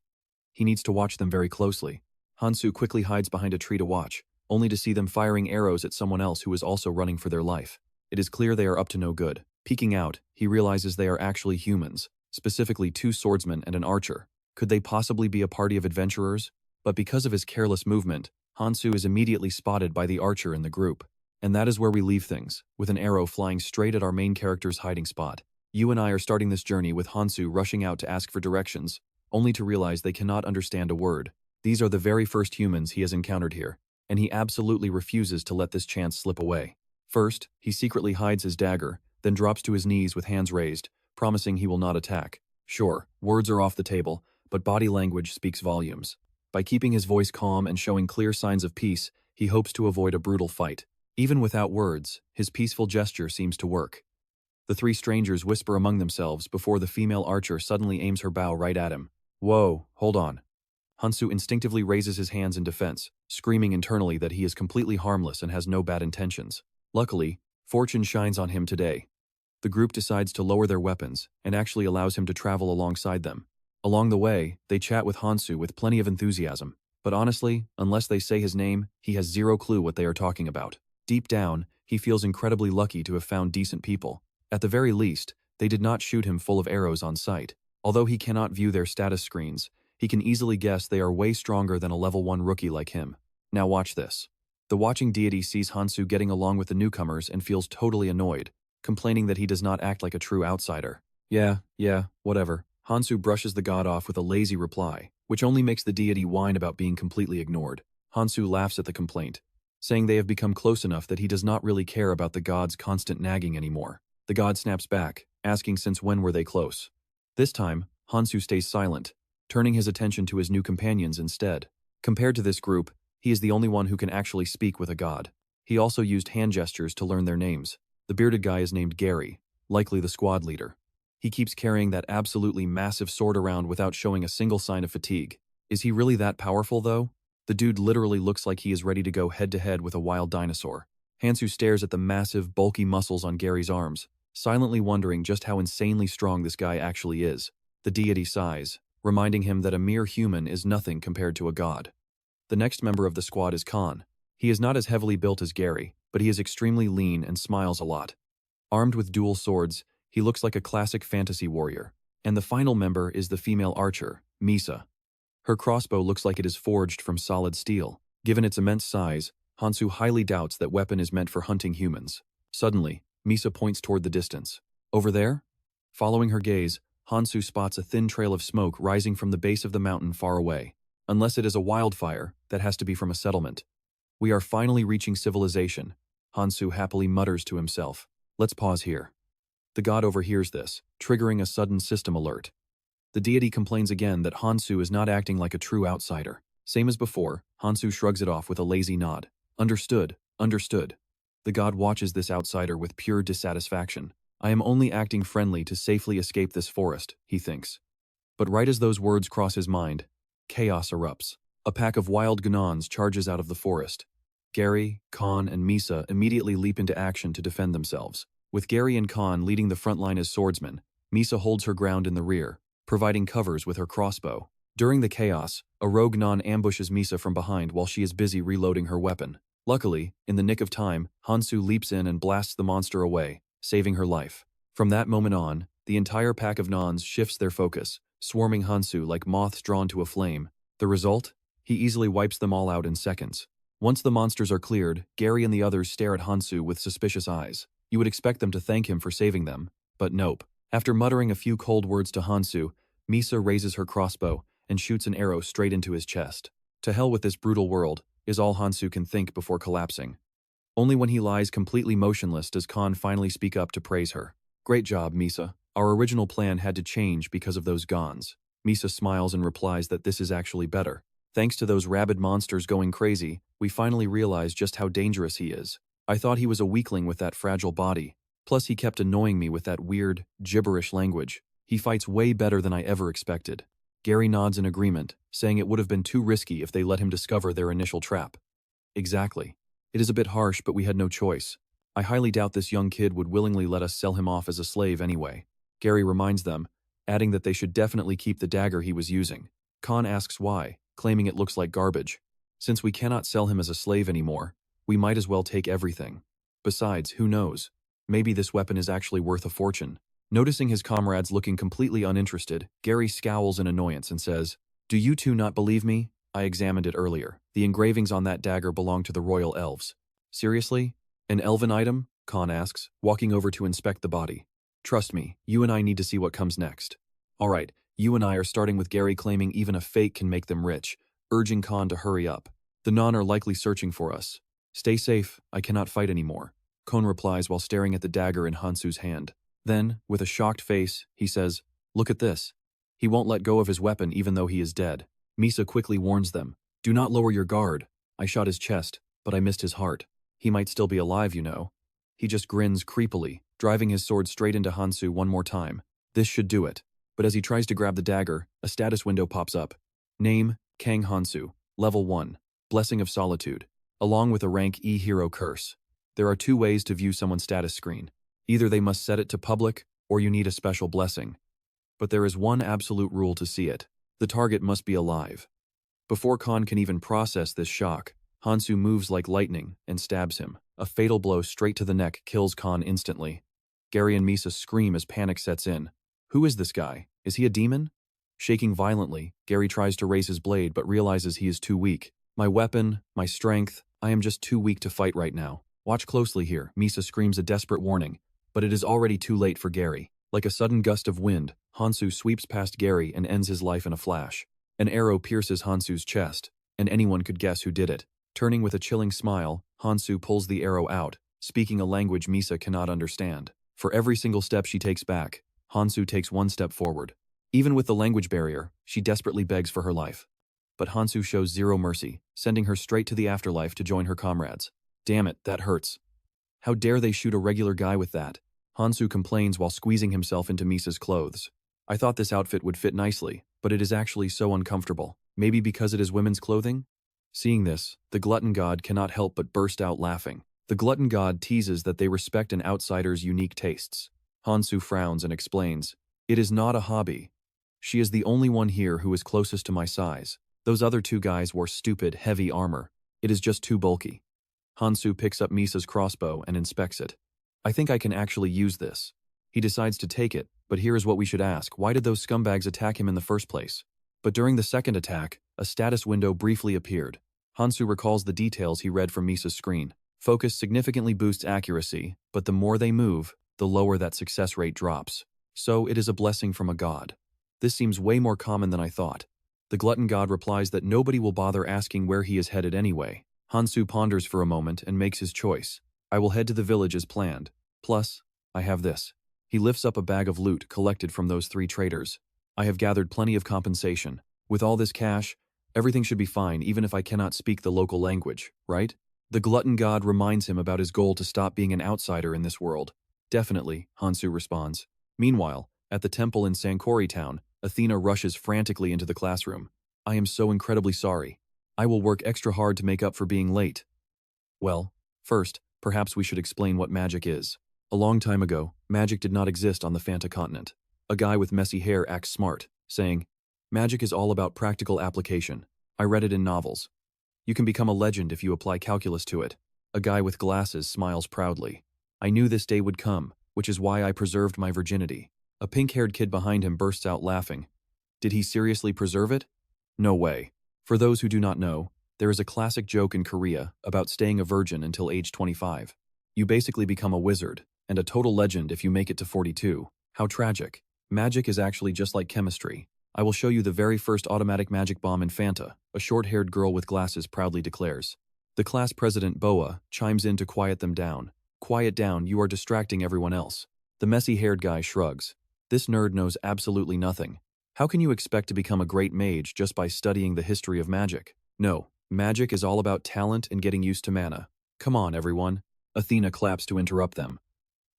He needs to watch them very closely. Han-soo quickly hides behind a tree to watch, only to see them firing arrows at someone else who is also running for their life. It is clear they are up to no good. Peeking out, he realizes they are actually humans, specifically 2 swordsmen and an archer. Could they possibly be a party of adventurers? But because of his careless movement, Han-soo is immediately spotted by the archer in the group. And that is where we leave things, with an arrow flying straight at our main character's hiding spot. You and I are starting this journey with Han-soo rushing out to ask for directions, only to realize they cannot understand a word. These are the very first humans he has encountered here, and he absolutely refuses to let this chance slip away. First, he secretly hides his dagger, then drops to his knees with hands raised, promising he will not attack. Sure, words are off the table, but body language speaks volumes. By keeping his voice calm and showing clear signs of peace, he hopes to avoid a brutal fight. Even without words, his peaceful gesture seems to work. The 3 strangers whisper among themselves before the female archer suddenly aims her bow right at him. Whoa, hold on. Han-soo instinctively raises his hands in defense, screaming internally that he is completely harmless and has no bad intentions. Luckily, fortune shines on him today. The group decides to lower their weapons and actually allows him to travel alongside them. Along the way, they chat with Han-soo with plenty of enthusiasm. But honestly, unless they say his name, he has zero clue what they are talking about. Deep down, he feels incredibly lucky to have found decent people. At the very least, they did not shoot him full of arrows on sight. Although he cannot view their status screens, he can easily guess they are way stronger than a level 1 rookie like him. Now watch this. The watching deity sees Han-soo getting along with the newcomers and feels totally annoyed, complaining that he does not act like a true outsider. Yeah, whatever. Han-soo brushes the god off with a lazy reply, which only makes the deity whine about being completely ignored. Han-soo laughs at the complaint, saying they have become close enough that he does not really care about the god's constant nagging anymore. The god snaps back, asking since when were they close. This time, Han-soo stays silent, turning his attention to his new companions instead. Compared to this group, he is the only one who can actually speak with a god. He also used hand gestures to learn their names. The bearded guy is named Gary, likely the squad leader. He keeps carrying that absolutely massive sword around without showing a single sign of fatigue. Is he really that powerful, though? The dude literally looks like he is ready to go head-to-head with a wild dinosaur. Han-soo stares at the massive, bulky muscles on Gary's arms, silently wondering just how insanely strong this guy actually is. The deity sighs, reminding him that a mere human is nothing compared to a god. The next member of the squad is Khan. He is not as heavily built as Gary, but he is extremely lean and smiles a lot. Armed with dual swords, he looks like a classic fantasy warrior. And the final member is the female archer, Misa. Her crossbow looks like it is forged from solid steel. Given its immense size, Han-soo highly doubts that weapon is meant for hunting humans. Suddenly, Misa points toward the distance. Over there? Following her gaze, Han-soo spots a thin trail of smoke rising from the base of the mountain far away. Unless it is a wildfire, that has to be from a settlement. We are finally reaching civilization, Han-soo happily mutters to himself. Let's pause here. The god overhears this, triggering a sudden system alert. The deity complains again that Han-soo is not acting like a true outsider. Same as before, Han-soo shrugs it off with a lazy nod. Understood, understood. The god watches this outsider with pure dissatisfaction. I am only acting friendly to safely escape this forest, he thinks. But right as those words cross his mind, chaos erupts. A pack of wild gnons charges out of the forest. Gary, Khan, and Misa immediately leap into action to defend themselves. With Gary and Khan leading the front line as swordsmen, Misa holds her ground in the rear, providing covers with her crossbow. During the chaos, a rogue gnon ambushes Misa from behind while she is busy reloading her weapon. Luckily, in the nick of time, Han-soo leaps in and blasts the monster away, saving her life. From that moment on, the entire pack of Nons shifts their focus, swarming Han-soo like moths drawn to a flame. The result? He easily wipes them all out in seconds. Once the monsters are cleared, Gary and the others stare at Han-soo with suspicious eyes. You would expect them to thank him for saving them, but nope. After muttering a few cold words to Han-soo, Misa raises her crossbow and shoots an arrow straight into his chest. To hell with this brutal world, is all Han-soo can think before collapsing. Only when he lies completely motionless does Khan finally speak up to praise her. Great job, Misa. Our original plan had to change because of those Gons. Misa smiles and replies that this is actually better. Thanks to those rabid monsters going crazy, we finally realized just how dangerous he is. I thought he was a weakling with that fragile body. Plus he kept annoying me with that weird, gibberish language. He fights way better than I ever expected. Gary nods in agreement, saying it would have been too risky if they let him discover their initial trap. Exactly. It is a bit harsh, but we had no choice. I highly doubt this young kid would willingly let us sell him off as a slave anyway. Gary reminds them, adding that they should definitely keep the dagger he was using. Khan asks why, claiming it looks like garbage. Since we cannot sell him as a slave anymore, we might as well take everything. Besides, who knows? Maybe this weapon is actually worth a fortune. Noticing his comrades looking completely uninterested, Gary scowls in annoyance and says, "Do you two not believe me? I examined it earlier. The engravings on that dagger belong to the royal elves." Seriously? An elven item? Khan asks, walking over to inspect the body. Trust me, you and I need to see what comes next. Alright, you and I are starting with Gary claiming even a fake can make them rich, urging Khan to hurry up. The Non are likely searching for us. Stay safe, I cannot fight anymore. Khan replies while staring at the dagger in Han-soo's hand. Then, with a shocked face, he says, "Look at this." He won't let go of his weapon even though he is dead. Misa quickly warns them, "Do not lower your guard. I shot his chest, but I missed his heart. He might still be alive, you know." He just grins creepily, driving his sword straight into Han-soo one more time. This should do it. But as he tries to grab the dagger, a status window pops up. Name, Kang Han-soo. Level 1. Blessing of Solitude. Along with a rank E hero curse. There are two ways to view someone's status screen. Either they must set it to public, or you need a special blessing. But there is one absolute rule to see it. The target must be alive. Before Khan can even process this shock, Han-soo moves like lightning and stabs him. A fatal blow straight to the neck kills Khan instantly. Gary and Misa scream as panic sets in. Who is this guy? Is he a demon? Shaking violently, Gary tries to raise his blade but realizes he is too weak. My weapon, my strength, I am just too weak to fight right now. Watch closely here, Misa screams a desperate warning. But it is already too late for Gary. Like a sudden gust of wind, Han-soo sweeps past Gary and ends his life in a flash. An arrow pierces Han-soo's chest, and anyone could guess who did it. Turning with a chilling smile, Han-soo pulls the arrow out, speaking a language Misa cannot understand. For every single step she takes back, Han-soo takes one step forward. Even with the language barrier, she desperately begs for her life. But Han-soo shows zero mercy, sending her straight to the afterlife to join her comrades. Damn it, that hurts. How dare they shoot a regular guy with that? Han-soo complains while squeezing himself into Misa's clothes. I thought this outfit would fit nicely, but it is actually so uncomfortable. Maybe because it is women's clothing? Seeing this, the glutton god cannot help but burst out laughing. The glutton god teases that they respect an outsider's unique tastes. Han-soo frowns and explains, "It is not a hobby. She is the only one here who is closest to my size. Those other two guys wore stupid, heavy armor. It is just too bulky." Han-soo picks up Misa's crossbow and inspects it. "I think I can actually use this." He decides to take it, but here is what we should ask. Why did those scumbags attack him in the first place? But during the second attack, a status window briefly appeared. Han-soo recalls the details he read from Misa's screen. Focus significantly boosts accuracy, but the more they move, the lower that success rate drops. So it is a blessing from a god. This seems way more common than I thought. The glutton god replies that nobody will bother asking where he is headed anyway. Han-soo ponders for a moment and makes his choice. "I will head to the village as planned. Plus, I have this." He lifts up a bag of loot collected from those 3 traders. "I have gathered plenty of compensation. With all this cash, everything should be fine even if I cannot speak the local language, right?" The glutton god reminds him about his goal to stop being an outsider in this world. "Definitely," Han-soo responds. Meanwhile, at the temple in Sankori town, Athena rushes frantically into the classroom. "I am so incredibly sorry. I will work extra hard to make up for being late." Well, first, perhaps we should explain what magic is. A long time ago, magic did not exist on the Fanta continent. A guy with messy hair acts smart, saying, "Magic is all about practical application. I read it in novels. You can become a legend if you apply calculus to it." A guy with glasses smiles proudly. "I knew this day would come, which is why I preserved my virginity." A pink-haired kid behind him bursts out laughing. Did he seriously preserve it? No way. For those who do not know, there is a classic joke in Korea about staying a virgin until age 25. You basically become a wizard, and a total legend if you make it to 42. How tragic. Magic is actually just like chemistry. I will show you the very first automatic magic bomb in Fanta, a short-haired girl with glasses proudly declares. The class president, Boa, chimes in to quiet them down. "Quiet down, you are distracting everyone else." The messy-haired guy shrugs. This nerd knows absolutely nothing. How can you expect to become a great mage just by studying the history of magic? No, magic is all about talent and getting used to mana. Come on, everyone. Athena claps to interrupt them.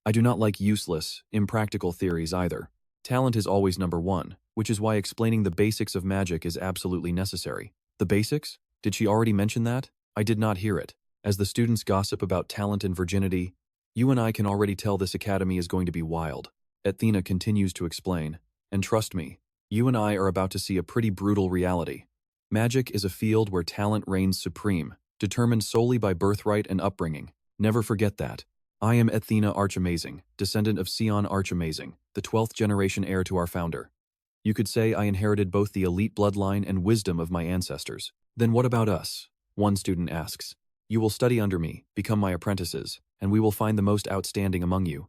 I do not like useless, impractical theories either. Talent is always number one, which is why explaining the basics of magic is absolutely necessary. The basics? Did she already mention that? I did not hear it. As the students gossip about talent and virginity, you and I can already tell this academy is going to be wild. Athena continues to explain, and trust me, you and I are about to see a pretty brutal reality. Magic is a field where talent reigns supreme, determined solely by birthright and upbringing. Never forget that. I am Athena Archamazing, descendant of Sion Archamazing, the 12th generation heir to our founder. You could say I inherited both the elite bloodline and wisdom of my ancestors. Then what about us? One student asks. You will study under me, become my apprentices, and we will find the most outstanding among you.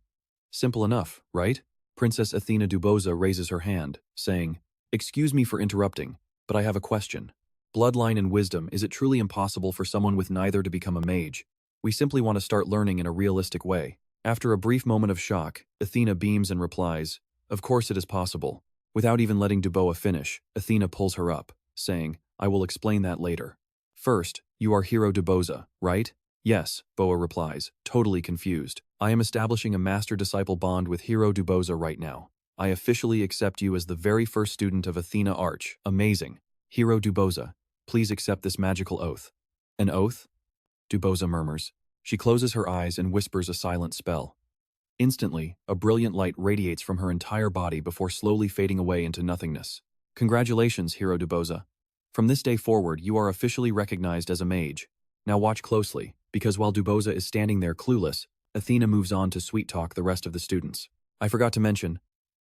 Simple enough, right? Princess Athena Duboza raises her hand, saying, Excuse me for interrupting, but I have a question. Bloodline and wisdom, is it truly impossible for someone with neither to become a mage? We simply want to start learning in a realistic way. After a brief moment of shock, Athena beams and replies, Of course it is possible. Without even letting Duboa finish, Athena pulls her up, saying, I will explain that later. First, you are Hero Duboza, right? Yes, Boa replies, totally confused. I am establishing a master-disciple bond with Hero Duboza right now. I officially accept you as the very first student of Athena Arch. Amazing. Hero Duboza, please accept this magical oath. An oath? Duboza murmurs. She closes her eyes and whispers a silent spell. Instantly, a brilliant light radiates from her entire body before slowly fading away into nothingness. Congratulations, Hero Duboza. From this day forward, you are officially recognized as a mage. Now watch closely, because while Duboza is standing there clueless, Athena moves on to sweet-talk the rest of the students. I forgot to mention,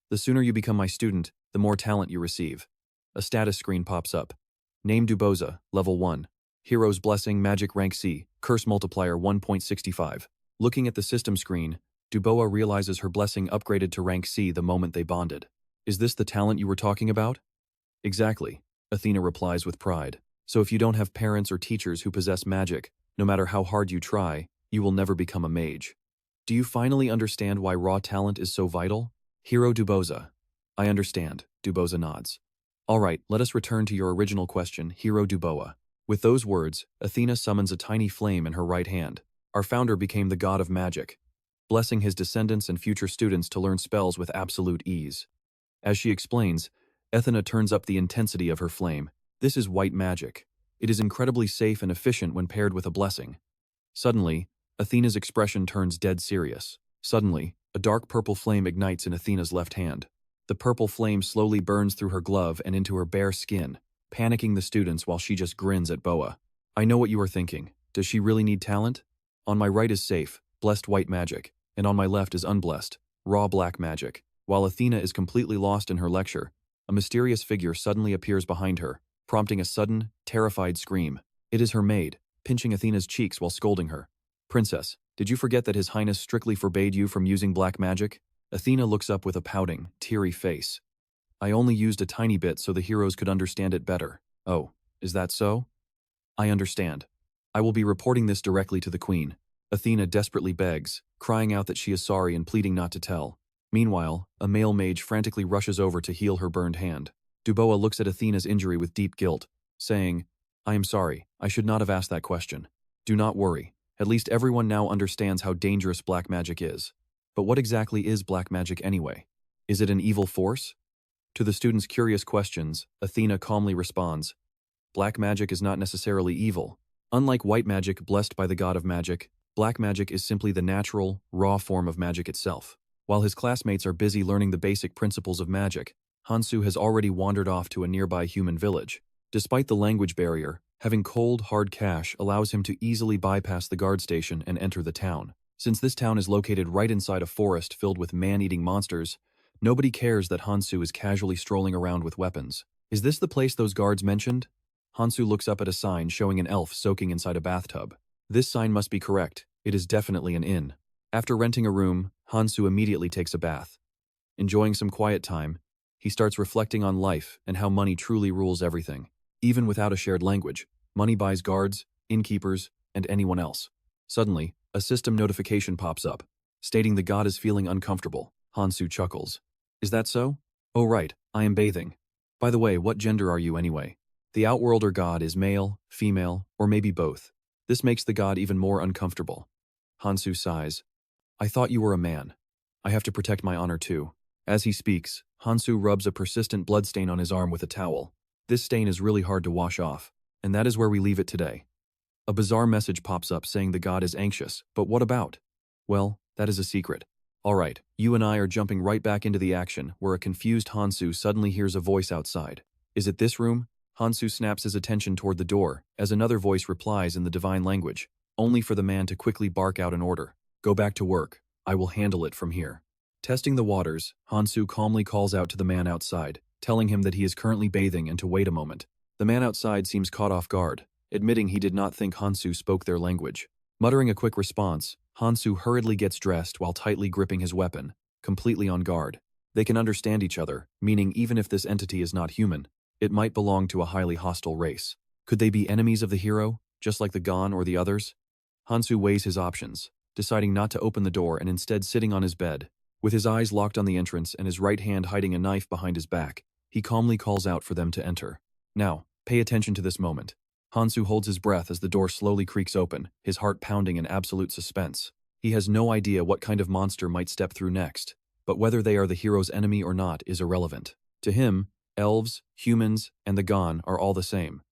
the sooner you become my student, the more talent you receive. A status screen pops up. Name Duboza, Level 1. Hero's Blessing, Magic Rank C, Curse Multiplier 1.65. Looking at the system screen, Duboa realizes her blessing upgraded to Rank C the moment they bonded. Is this the talent you were talking about? Exactly, Athena replies with pride. So if you don't have parents or teachers who possess magic, no matter how hard you try, you will never become a mage. Do you finally understand why raw talent is so vital? Hero Duboza. I understand, Duboza nods. Alright, let us return to your original question, Hero Duboa. With those words, Athena summons a tiny flame in her right hand. Our founder became the god of magic. blessing his descendants and future students to learn spells with absolute ease. As she explains, Athena turns up the intensity of her flame. This is white magic. It is incredibly safe and efficient when paired with a blessing. Suddenly, Athena's expression turns dead serious. Suddenly, a dark purple flame ignites in Athena's left hand. The purple flame slowly burns through her glove and into her bare skin, panicking the students while she just grins at Boa. I know what you are thinking. Does she really need talent? On my right is safe, blessed white magic, and on my left is unblessed, raw black magic. While Athena is completely lost in her lecture, a mysterious figure suddenly appears behind her, prompting a sudden, terrified scream. It is her maid, pinching Athena's cheeks while scolding her. Princess, did you forget that His Highness strictly forbade you from using black magic? Athena looks up with a pouting, teary face. I only used a tiny bit so the heroes could understand it better. Oh, is that so? I understand. I will be reporting this directly to the queen. Athena desperately begs, crying out that she is sorry and pleading not to tell. Meanwhile, a male mage frantically rushes over to heal her burned hand. Dubois looks at Athena's injury with deep guilt, saying, I am sorry, I should not have asked that question. Do not worry, at least everyone now understands how dangerous black magic is. But what exactly is black magic anyway? Is it an evil force? To the students' curious questions, Athena calmly responds, Black magic is not necessarily evil. Unlike white magic blessed by the god of magic, black magic is simply the natural, raw form of magic itself. While his classmates are busy learning the basic principles of magic, Han-soo has already wandered off to a nearby human village. Despite the language barrier, having cold, hard cash allows him to easily bypass the guard station and enter the town. Since this town is located right inside a forest filled with man-eating monsters, nobody cares that Han-soo is casually strolling around with weapons. Is this the place those guards mentioned? Han-soo looks up at a sign showing an elf soaking inside a bathtub. This sign must be correct. It is definitely an inn. After renting a room, Han-soo immediately takes a bath. Enjoying some quiet time, he starts reflecting on life and how money truly rules everything. Even without a shared language, money buys guards, innkeepers, and anyone else. Suddenly, a system notification pops up, stating the god is feeling uncomfortable. Han-soo chuckles. Is that so? Oh right, I am bathing. By the way, what gender are you anyway? The Outworlder god is male, female, or maybe both. This makes the god even more uncomfortable. Han-soo sighs. I thought you were a man. I have to protect my honor too. As he speaks, Han-soo rubs a persistent bloodstain on his arm with a towel. This stain is really hard to wash off, and that is where we leave it today. A bizarre message pops up saying the god is anxious, but what about? Well, that is a secret. Alright, you and I are jumping right back into the action, where a confused Han-soo suddenly hears a voice outside. Is it this room? Han-soo snaps his attention toward the door, as another voice replies in the divine language, only for the man to quickly bark out an order. Go back to work. I will handle it from here. Testing the waters, Han-soo calmly calls out to the man outside, telling him that he is currently bathing and to wait a moment. The man outside seems caught off guard, admitting he did not think Han-soo spoke their language. Muttering a quick response, Han-soo hurriedly gets dressed while tightly gripping his weapon, completely on guard. They can understand each other, meaning even if this entity is not human, it might belong to a highly hostile race. Could they be enemies of the hero, just like the Gon or the others? Han-soo weighs his options, deciding not to open the door and instead sitting on his bed. With his eyes locked on the entrance and his right hand hiding a knife behind his back, he calmly calls out for them to enter. Now, pay attention to this moment. Han-soo holds his breath as the door slowly creaks open, his heart pounding in absolute suspense. He has no idea what kind of monster might step through next, but whether they are the hero's enemy or not is irrelevant. To him, elves, humans, and the Gon are all the same.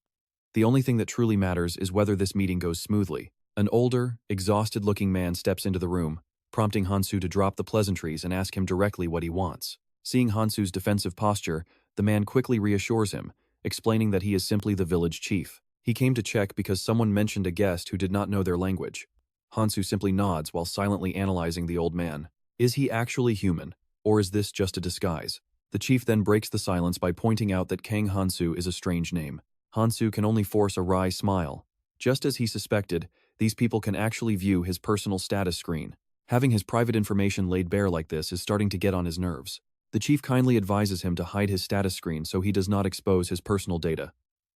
The only thing that truly matters is whether this meeting goes smoothly. An older, exhausted-looking man steps into the room, prompting Han-soo to drop the pleasantries and ask him directly what he wants. Seeing Han-soo's defensive posture, the man quickly reassures him, explaining that he is simply the village chief. He came to check because someone mentioned a guest who did not know their language. Han-soo simply nods while silently analyzing the old man. Is he actually human, or is this just a disguise? The chief then breaks the silence by pointing out that Kang Han-soo is a strange name. Han-soo can only force a wry smile. Just as he suspected, these people can actually view his personal status screen. Having his private information laid bare like this is starting to get on his nerves. The chief kindly advises him to hide his status screen so he does not expose his personal data.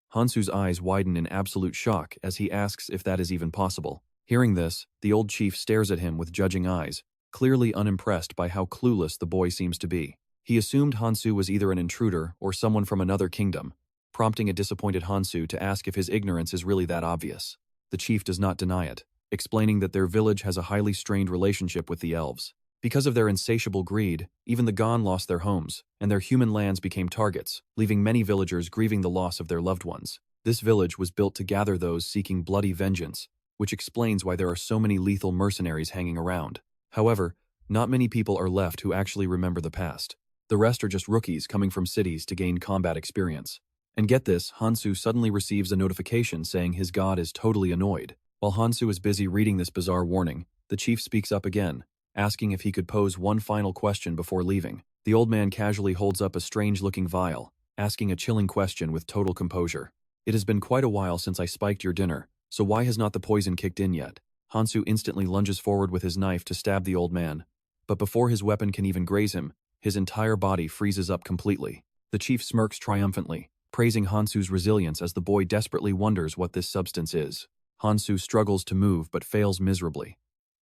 Han-soo's eyes widen in absolute shock as he asks if that is even possible. Hearing this, the old chief stares at him with judging eyes, clearly unimpressed by how clueless the boy seems to be. He assumed Han-soo was either an intruder or someone from another kingdom, prompting a disappointed Han-soo to ask if his ignorance is really that obvious. The chief does not deny it, explaining that their village has a highly strained relationship with the elves. Because of their insatiable greed, even the Gon lost their homes, and their human lands became targets, leaving many villagers grieving the loss of their loved ones. This village was built to gather those seeking bloody vengeance, which explains why there are so many lethal mercenaries hanging around. However, not many people are left who actually remember the past. The rest are just rookies coming from cities to gain combat experience. And get this, Han-soo suddenly receives a notification saying his god is totally annoyed. While Han-soo is busy reading this bizarre warning, the chief speaks up again, asking if he could pose one final question before leaving. The old man casually holds up a strange-looking vial, asking a chilling question with total composure. "It has been quite a while since I spiked your dinner, so why has not the poison kicked in yet?" Han-soo instantly lunges forward with his knife to stab the old man. But before his weapon can even graze him, his entire body freezes up completely. The chief smirks triumphantly, praising Han-soo's resilience as the boy desperately wonders what this substance is. Han-soo struggles to move but fails miserably.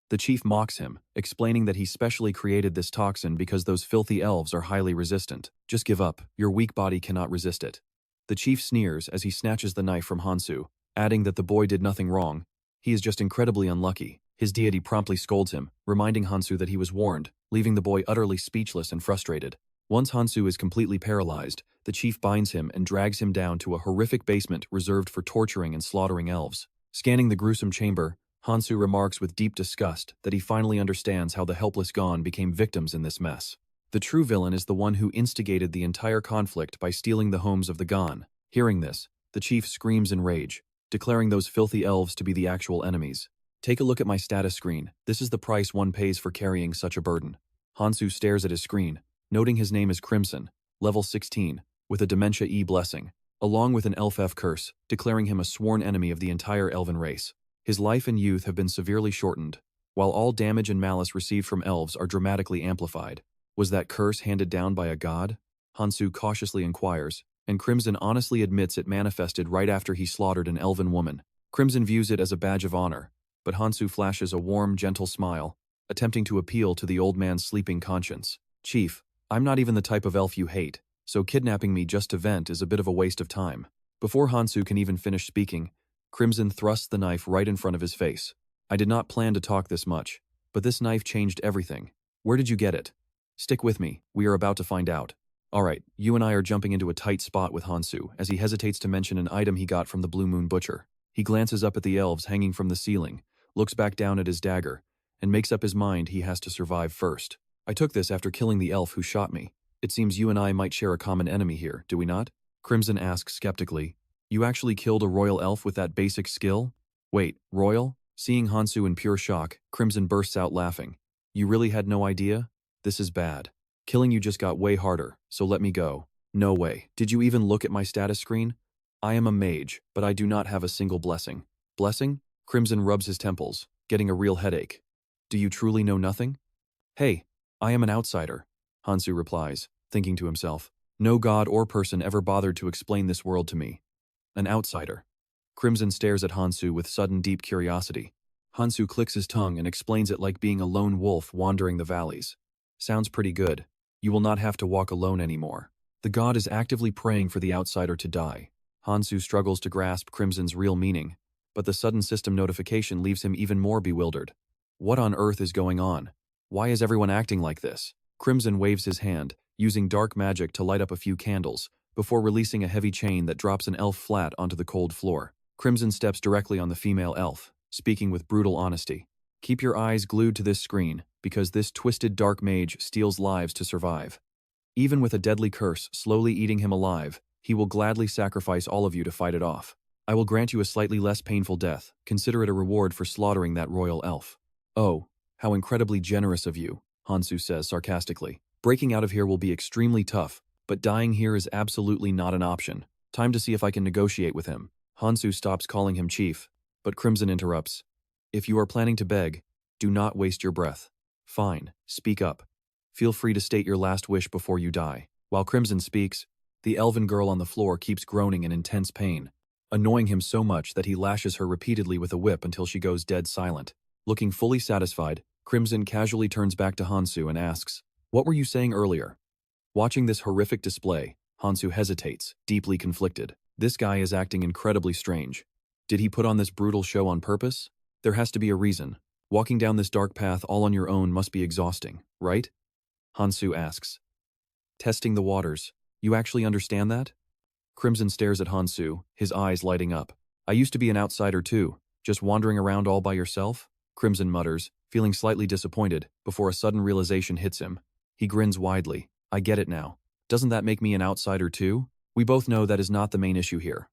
The chief mocks him, explaining that he specially created this toxin because those filthy elves are highly resistant. "Just give up, your weak body cannot resist it." The chief sneers as he snatches the knife from Han-soo, adding that the boy did nothing wrong. He is just incredibly unlucky. His deity promptly scolds him, reminding Han-soo that he was warned, leaving the boy utterly speechless and frustrated. Once Han-soo is completely paralyzed, the chief binds him and drags him down to a horrific basement reserved for torturing and slaughtering elves. Scanning the gruesome chamber, Han-soo remarks with deep disgust that he finally understands how the helpless Gon became victims in this mess. The true villain is the one who instigated the entire conflict by stealing the homes of the Gon. Hearing this, the chief screams in rage, declaring those filthy elves to be the actual enemies. "Take a look at my status screen. This is the price one pays for carrying such a burden." Han-soo stares at his screen, noting his name is Crimson, level 16, with a Dementia E blessing, along with an Elf F curse, declaring him a sworn enemy of the entire elven race. His life and youth have been severely shortened, while all damage and malice received from elves are dramatically amplified. Was that curse handed down by a god? Han-soo cautiously inquires, and Crimson honestly admits it manifested right after he slaughtered an elven woman. Crimson views it as a badge of honor, but Han-soo flashes a warm, gentle smile, attempting to appeal to the old man's sleeping conscience. "Chief, I'm not even the type of elf you hate, so kidnapping me just to vent is a bit of a waste of time." Before Han-soo can even finish speaking, Crimson thrusts the knife right in front of his face. "I did not plan to talk this much, but this knife changed everything. Where did you get it? Stick with me, we are about to find out." "Alright, you and I are jumping into a tight spot with Han-soo as he hesitates to mention an item he got from the Blue Moon Butcher. He glances up at the elves hanging from the ceiling, looks back down at his dagger, and makes up his mind he has to survive first. "I took this after killing the elf who shot me. It seems you and I might share a common enemy here, do we not?" Crimson asks skeptically. "You actually killed a royal elf with that basic skill?" "Wait, royal?" Seeing Han-soo in pure shock, Crimson bursts out laughing. "You really had no idea? This is bad. Killing you just got way harder, so let me go." "No way. Did you even look at my status screen? I am a mage, but I do not have a single blessing." "Blessing?" Crimson rubs his temples, getting a real headache. "Do you truly know nothing?" "Hey, I am an outsider," Han-soo replies, thinking to himself. "No god or person ever bothered to explain this world to me. An outsider." Crimson stares at Han-soo with sudden deep curiosity. Han-soo clicks his tongue and explains it like being a lone wolf wandering the valleys. "Sounds pretty good. You will not have to walk alone anymore. The god is actively praying for the outsider to die." Han-soo struggles to grasp Crimson's real meaning, but the sudden system notification leaves him even more bewildered. What on earth is going on? Why is everyone acting like this? Crimson waves his hand, using dark magic to light up a few candles, before releasing a heavy chain that drops an elf flat onto the cold floor. Crimson steps directly on the female elf, speaking with brutal honesty. "Keep your eyes glued to this screen, because this twisted dark mage steals lives to survive. Even with a deadly curse slowly eating him alive, he will gladly sacrifice all of you to fight it off. I will grant you a slightly less painful death. Consider it a reward for slaughtering that royal elf." "Oh, how incredibly generous of you," Han-soo says sarcastically. "Breaking out of here will be extremely tough, but dying here is absolutely not an option. Time to see if I can negotiate with him." Han-soo stops calling him chief, but Crimson interrupts. "If you are planning to beg, do not waste your breath. Fine, speak up. Feel free to state your last wish before you die." While Crimson speaks, the elven girl on the floor keeps groaning in intense pain, annoying him so much that he lashes her repeatedly with a whip until she goes dead silent. Looking fully satisfied, Crimson casually turns back to Han-soo and asks, "What were you saying earlier?" Watching this horrific display, Han-soo hesitates, deeply conflicted. This guy is acting incredibly strange. Did he put on this brutal show on purpose? There has to be a reason. Walking down this dark path all on your own must be exhausting, right? Han-soo asks. Testing the waters. You actually understand that? Crimson stares at Han-soo, his eyes lighting up. I used to be an outsider too, just wandering around all by yourself? Crimson mutters, feeling slightly disappointed, before a sudden realization hits him. He grins widely. I get it now. Doesn't that make me an outsider too? We both know that is not the main issue here.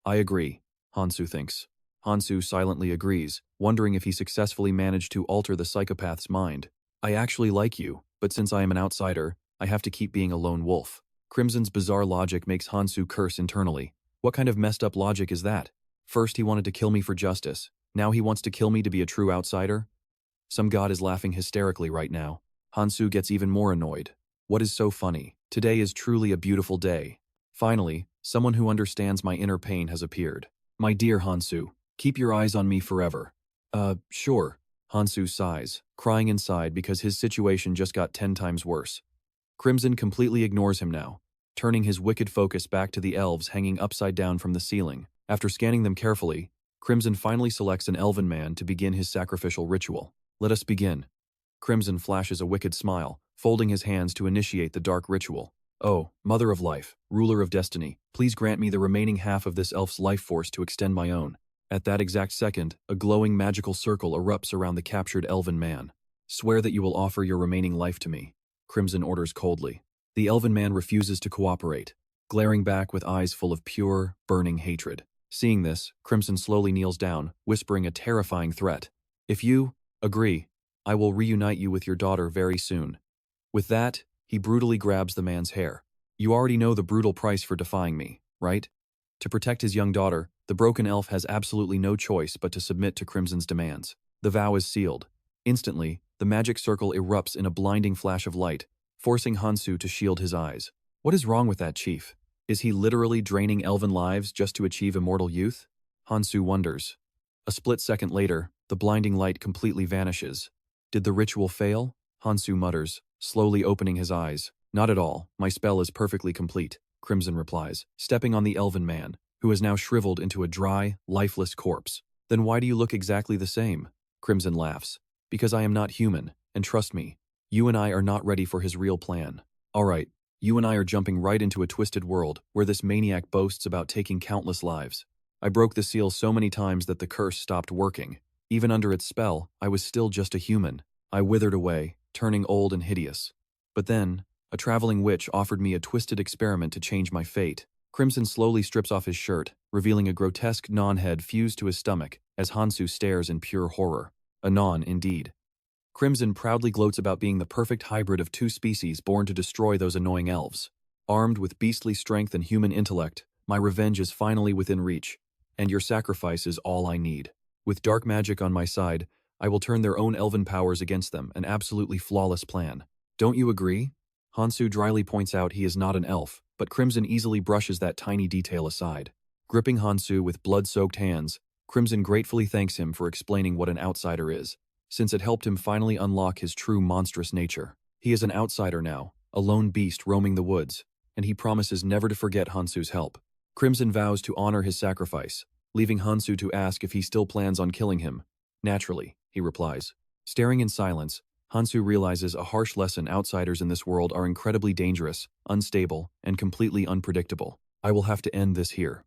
I agree, Han-soo thinks. Han-soo silently agrees, wondering if he successfully managed to alter the psychopath's mind. I actually like you, but since I am an outsider, I have to keep being a lone wolf. Crimson's bizarre logic makes Han-soo curse internally. What kind of messed up logic is that? First he wanted to kill me for justice, now he wants to kill me to be a true outsider? Some god is laughing hysterically right now. Han-soo gets even more annoyed. What is so funny? Today is truly a beautiful day. Finally, someone who understands my inner pain has appeared. My dear Han-soo, keep your eyes on me forever. Sure. Han-soo sighs, crying inside because his situation just got 10 times worse. Crimson completely ignores him now, turning his wicked focus back to the elves hanging upside down from the ceiling. After scanning them carefully, Crimson finally selects an elven man to begin his sacrificial ritual. Let us begin. Crimson flashes a wicked smile, folding his hands to initiate the dark ritual. Oh, Mother of Life, Ruler of Destiny, please grant me the remaining half of this elf's life force to extend my own. At that exact second, a glowing magical circle erupts around the captured elven man. Swear that you will offer your remaining life to me, Crimson orders coldly. The elven man refuses to cooperate, glaring back with eyes full of pure, burning hatred. Seeing this, Crimson slowly kneels down, whispering a terrifying threat. If you agree, I will reunite you with your daughter very soon. With that, he brutally grabs the man's hair. You already know the brutal price for defying me, right? To protect his young daughter, the broken elf has absolutely no choice but to submit to Crimson's demands. The vow is sealed. Instantly, the magic circle erupts in a blinding flash of light, forcing Han-soo to shield his eyes. What is wrong with that chief? Is he literally draining elven lives just to achieve immortal youth? Han-soo wonders. A split second later, the blinding light completely vanishes. Did the ritual fail? Han-soo mutters, slowly opening his eyes. Not at all, my spell is perfectly complete, Crimson replies, stepping on the elven man, who is now shriveled into a dry, lifeless corpse. Then why do you look exactly the same? Crimson laughs. Because I am not human, and trust me, you and I are not ready for his real plan. Alright, you and I are jumping right into a twisted world where this maniac boasts about taking countless lives. I broke the seal so many times that the curse stopped working. Even under its spell, I was still just a human. I withered away, turning old and hideous. But then, a traveling witch offered me a twisted experiment to change my fate. Crimson slowly strips off his shirt, revealing a grotesque non-head fused to his stomach, as Han-soo stares in pure horror. A non, indeed. Crimson proudly gloats about being the perfect hybrid of two species born to destroy those annoying elves. Armed with beastly strength and human intellect, my revenge is finally within reach, and your sacrifice is all I need. With dark magic on my side, I will turn their own elven powers against them, an absolutely flawless plan. Don't you agree? Han-soo dryly points out he is not an elf, but Crimson easily brushes that tiny detail aside. Gripping Han-soo with blood-soaked hands, Crimson gratefully thanks him for explaining what an outsider is, since it helped him finally unlock his true monstrous nature. He is an outsider now, a lone beast roaming the woods, and he promises never to forget Han-soo's help. Crimson vows to honor his sacrifice, leaving Han-soo to ask if he still plans on killing him. Naturally, he replies. Staring in silence, Han-soo realizes a harsh lesson: outsiders in this world are incredibly dangerous, unstable, and completely unpredictable. I will have to end this here.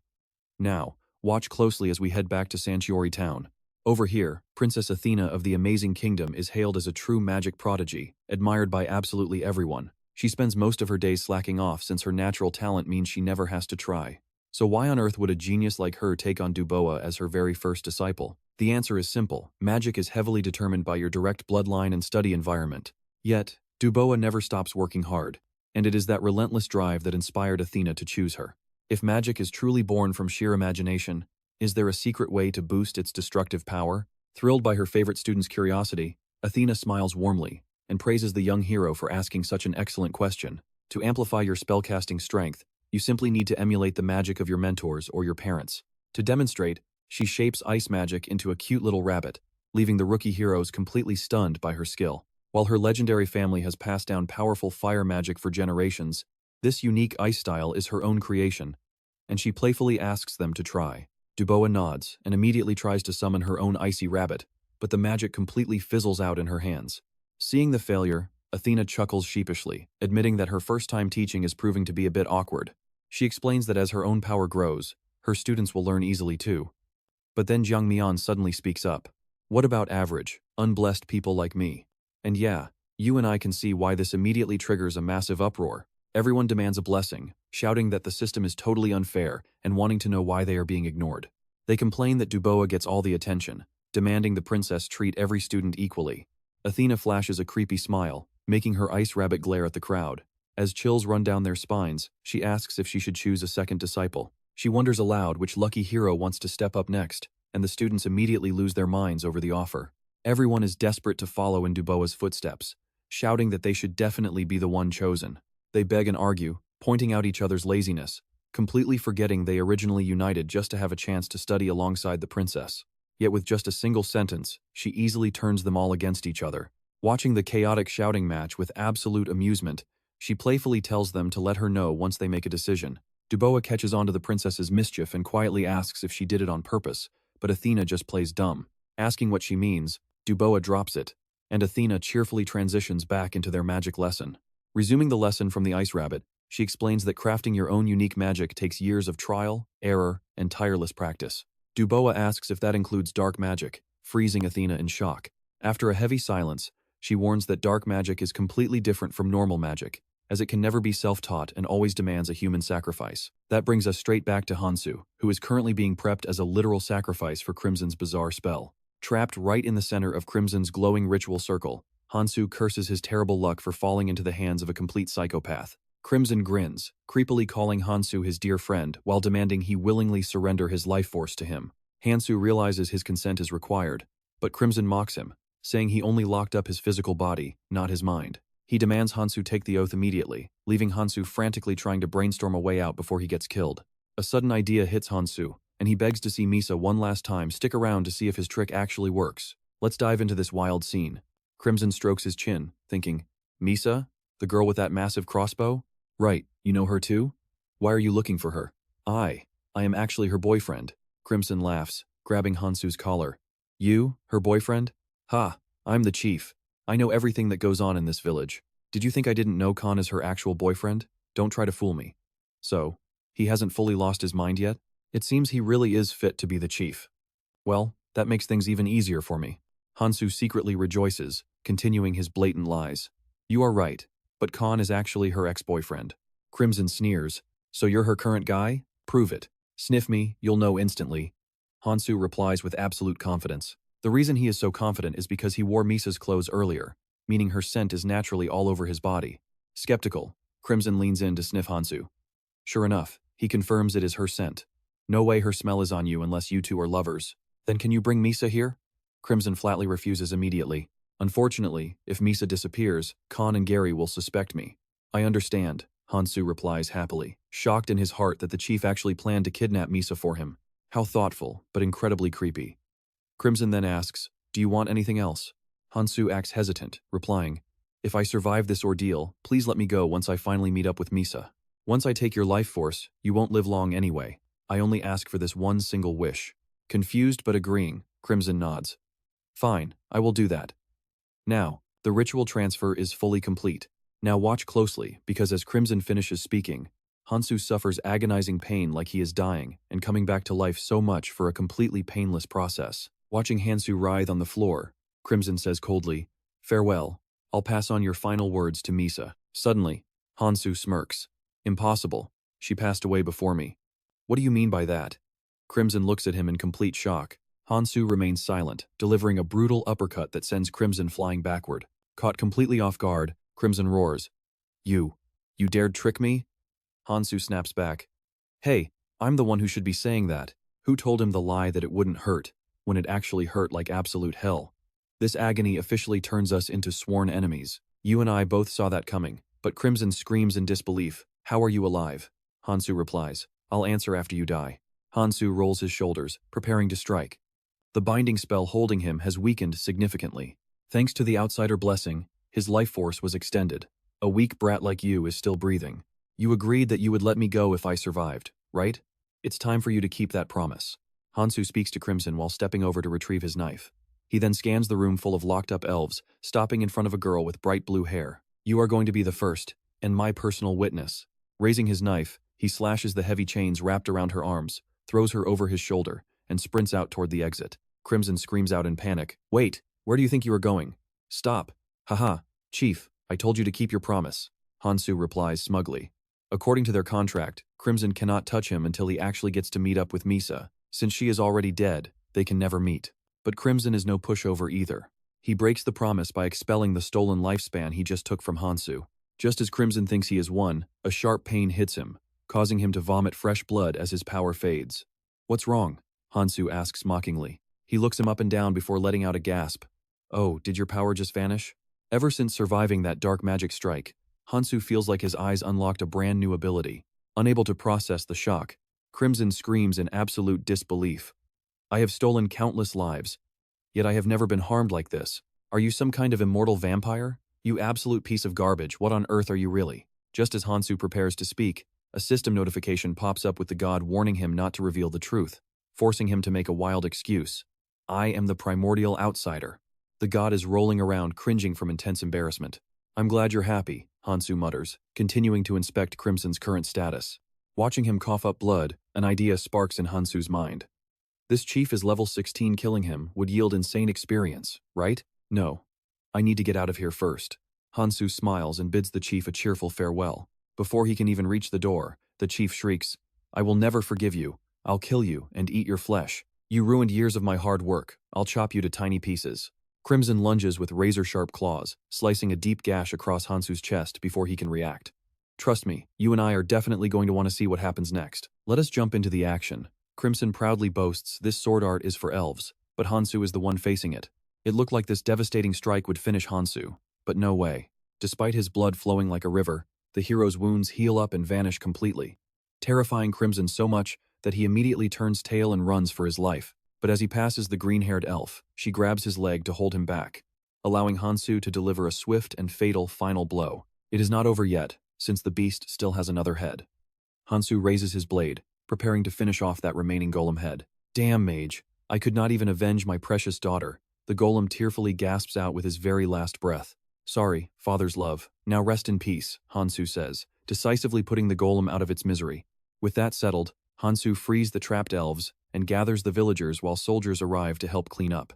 Now, watch closely as we head back to Sanctuary Town. Over here, Princess Athena of the Amazing Kingdom is hailed as a true magic prodigy, admired by absolutely everyone. She spends most of her days slacking off since her natural talent means she never has to try. So why on earth would a genius like her take on Dubois as her very first disciple? The answer is simple. Magic is heavily determined by your direct bloodline and study environment. Yet, Dubois never stops working hard, and it is that relentless drive that inspired Athena to choose her. If magic is truly born from sheer imagination, is there a secret way to boost its destructive power? Thrilled by her favorite student's curiosity, Athena smiles warmly and praises the young hero for asking such an excellent question. To amplify your spellcasting strength, you simply need to emulate the magic of your mentors or your parents. To demonstrate, she shapes ice magic into a cute little rabbit, leaving the rookie heroes completely stunned by her skill. While her legendary family has passed down powerful fire magic for generations, this unique ice style is her own creation, and she playfully asks them to try. Dubois nods and immediately tries to summon her own icy rabbit, but the magic completely fizzles out in her hands. Seeing the failure, Athena chuckles sheepishly, admitting that her first time teaching is proving to be a bit awkward. She explains that as her own power grows, her students will learn easily too. But then Jiang Mian suddenly speaks up. What about average, unblessed people like me? And yeah, you and I can see why this immediately triggers a massive uproar. Everyone demands a blessing, shouting that the system is totally unfair and wanting to know why they are being ignored. They complain that Dubois gets all the attention, demanding the princess treat every student equally. Athena flashes a creepy smile, making her ice rabbit glare at the crowd. As chills run down their spines, she asks if she should choose a second disciple. She wonders aloud which lucky hero wants to step up next, and the students immediately lose their minds over the offer. Everyone is desperate to follow in Dubois' footsteps, shouting that they should definitely be the one chosen. They beg and argue, pointing out each other's laziness, completely forgetting they originally united just to have a chance to study alongside the princess. Yet with just a single sentence, she easily turns them all against each other. Watching the chaotic shouting match with absolute amusement, she playfully tells them to let her know once they make a decision. Dubois catches on to the princess's mischief and quietly asks if she did it on purpose, but Athena just plays dumb. Asking what she means, Dubois drops it, and Athena cheerfully transitions back into their magic lesson. Resuming the lesson from the ice rabbit, she explains that crafting your own unique magic takes years of trial, error, and tireless practice. Dubois asks if that includes dark magic, freezing Athena in shock. After a heavy silence, she warns that dark magic is completely different from normal magic, as it can never be self-taught and always demands a human sacrifice. That brings us straight back to Han-soo, who is currently being prepped as a literal sacrifice for Crimson's bizarre spell. Trapped right in the center of Crimson's glowing ritual circle, Han-soo curses his terrible luck for falling into the hands of a complete psychopath. Crimson grins, creepily calling Han-soo his dear friend while demanding he willingly surrender his life force to him. Han-soo realizes his consent is required, but Crimson mocks him, saying he only locked up his physical body, not his mind. He demands Han-soo take the oath immediately, leaving Han-soo frantically trying to brainstorm a way out before he gets killed. A sudden idea hits Han-soo, and he begs to see Misa one last time stick around to see if his trick actually works. Let's dive into this wild scene. Crimson strokes his chin, thinking, Misa? The girl with that massive crossbow? Right, you know her too? Why are you looking for her? I am actually her boyfriend. Crimson laughs, grabbing Han-soo's collar. You, her boyfriend? Ha, I'm the chief. I know everything that goes on in this village. Did you think I didn't know Khan is her actual boyfriend? Don't try to fool me. So, he hasn't fully lost his mind yet? It seems he really is fit to be the chief. Well, that makes things even easier for me. Han-soo secretly rejoices, continuing his blatant lies. You are right, but Khan is actually her ex-boyfriend. Crimson sneers. So you're her current guy? Prove it. Sniff me, you'll know instantly. Han-soo replies with absolute confidence. The reason he is so confident is because he wore Misa's clothes earlier, meaning her scent is naturally all over his body. Skeptical, Crimson leans in to sniff Han-soo. Sure enough, he confirms it is her scent. No way her smell is on you unless you two are lovers. Then can you bring Misa here? Crimson flatly refuses immediately. Unfortunately, if Misa disappears, Khan and Gary will suspect me. I understand, Han-soo replies happily, shocked in his heart that the chief actually planned to kidnap Misa for him. How thoughtful, but incredibly creepy. Crimson then asks, do you want anything else? Han-soo acts hesitant, replying, if I survive this ordeal, please let me go once I finally meet up with Misa. Once I take your life force, you won't live long anyway. I only ask for this one single wish. Confused but agreeing, Crimson nods. Fine, I will do that. Now, the ritual transfer is fully complete. Now watch closely, because as Crimson finishes speaking, Han-soo suffers agonizing pain like he is dying and coming back to life so much for a completely painless process. Watching Han-soo writhe on the floor, Crimson says coldly, farewell, I'll pass on your final words to Misa. Suddenly, Han-soo smirks. Impossible. She passed away before me. What do you mean by that? Crimson looks at him in complete shock. Han-soo remains silent, delivering a brutal uppercut that sends Crimson flying backward. Caught completely off guard, Crimson roars. You dared trick me? Han-soo snaps back. Hey, I'm the one who should be saying that. Who told him the lie that it wouldn't hurt, when it actually hurt like absolute hell? This agony officially turns us into sworn enemies. You and I both saw that coming, but Crimson screams in disbelief. How are you alive? Han-soo replies. I'll answer after you die. Han-soo rolls his shoulders, preparing to strike. The binding spell holding him has weakened significantly. Thanks to the outsider blessing, his life force was extended. A weak brat like you is still breathing. You agreed that you would let me go if I survived, right? It's time for you to keep that promise. Han-soo speaks to Crimson while stepping over to retrieve his knife. He then scans the room full of locked-up elves, stopping in front of a girl with bright blue hair. "You are going to be the first, and my personal witness." Raising his knife, he slashes the heavy chains wrapped around her arms, throws her over his shoulder, and sprints out toward the exit. Crimson screams out in panic. "Wait, where do you think you are going? Stop." "Haha, Chief, I told you to keep your promise," Han-soo replies smugly. According to their contract, Crimson cannot touch him until he actually gets to meet up with Misa. Since she is already dead, they can never meet. But Crimson is no pushover either. He breaks the promise by expelling the stolen lifespan he just took from Han-soo. Just as Crimson thinks he has won, a sharp pain hits him, causing him to vomit fresh blood as his power fades. "What's wrong?" Han-soo asks mockingly. He looks him up and down before letting out a gasp. "Oh, did your power just vanish?" Ever since surviving that dark magic strike, Han-soo feels like his eyes unlocked a brand new ability. Unable to process the shock, Crimson screams in absolute disbelief. "I have stolen countless lives, yet I have never been harmed like this. Are you some kind of immortal vampire? You absolute piece of garbage, what on earth are you really?" Just as Han-soo prepares to speak, a system notification pops up with the god warning him not to reveal the truth, forcing him to make a wild excuse. "I am the primordial outsider." The god is rolling around, cringing from intense embarrassment. "I'm glad you're happy," Han-soo mutters, continuing to inspect Crimson's current status. Watching him cough up blood, an idea sparks in Han-soo's mind. This chief is level 16, killing him would yield insane experience, right? No. I need to get out of here first. Han-soo smiles and bids the chief a cheerful farewell. Before he can even reach the door, the chief shrieks, "I will never forgive you. I'll kill you and eat your flesh. You ruined years of my hard work. I'll chop you to tiny pieces." Crimson lunges with razor-sharp claws, slicing a deep gash across Han-soo's chest before he can react. "Trust me, you and I are definitely going to want to see what happens next. Let us jump into the action." Crimson proudly boasts this sword art is for elves, but Han-soo is the one facing it. It looked like this devastating strike would finish Han-soo, but no way. Despite his blood flowing like a river, the hero's wounds heal up and vanish completely, terrifying Crimson so much that he immediately turns tail and runs for his life. But as he passes the green-haired elf, she grabs his leg to hold him back, allowing Han-soo to deliver a swift and fatal final blow. It is not over yet, since the beast still has another head. Han-soo raises his blade, preparing to finish off that remaining golem head. "Damn, mage, I could not even avenge my precious daughter." The golem tearfully gasps out with his very last breath. "Sorry, father's love. Now rest in peace," Han-soo says, decisively putting the golem out of its misery. With that settled, Han-soo frees the trapped elves and gathers the villagers while soldiers arrive to help clean up.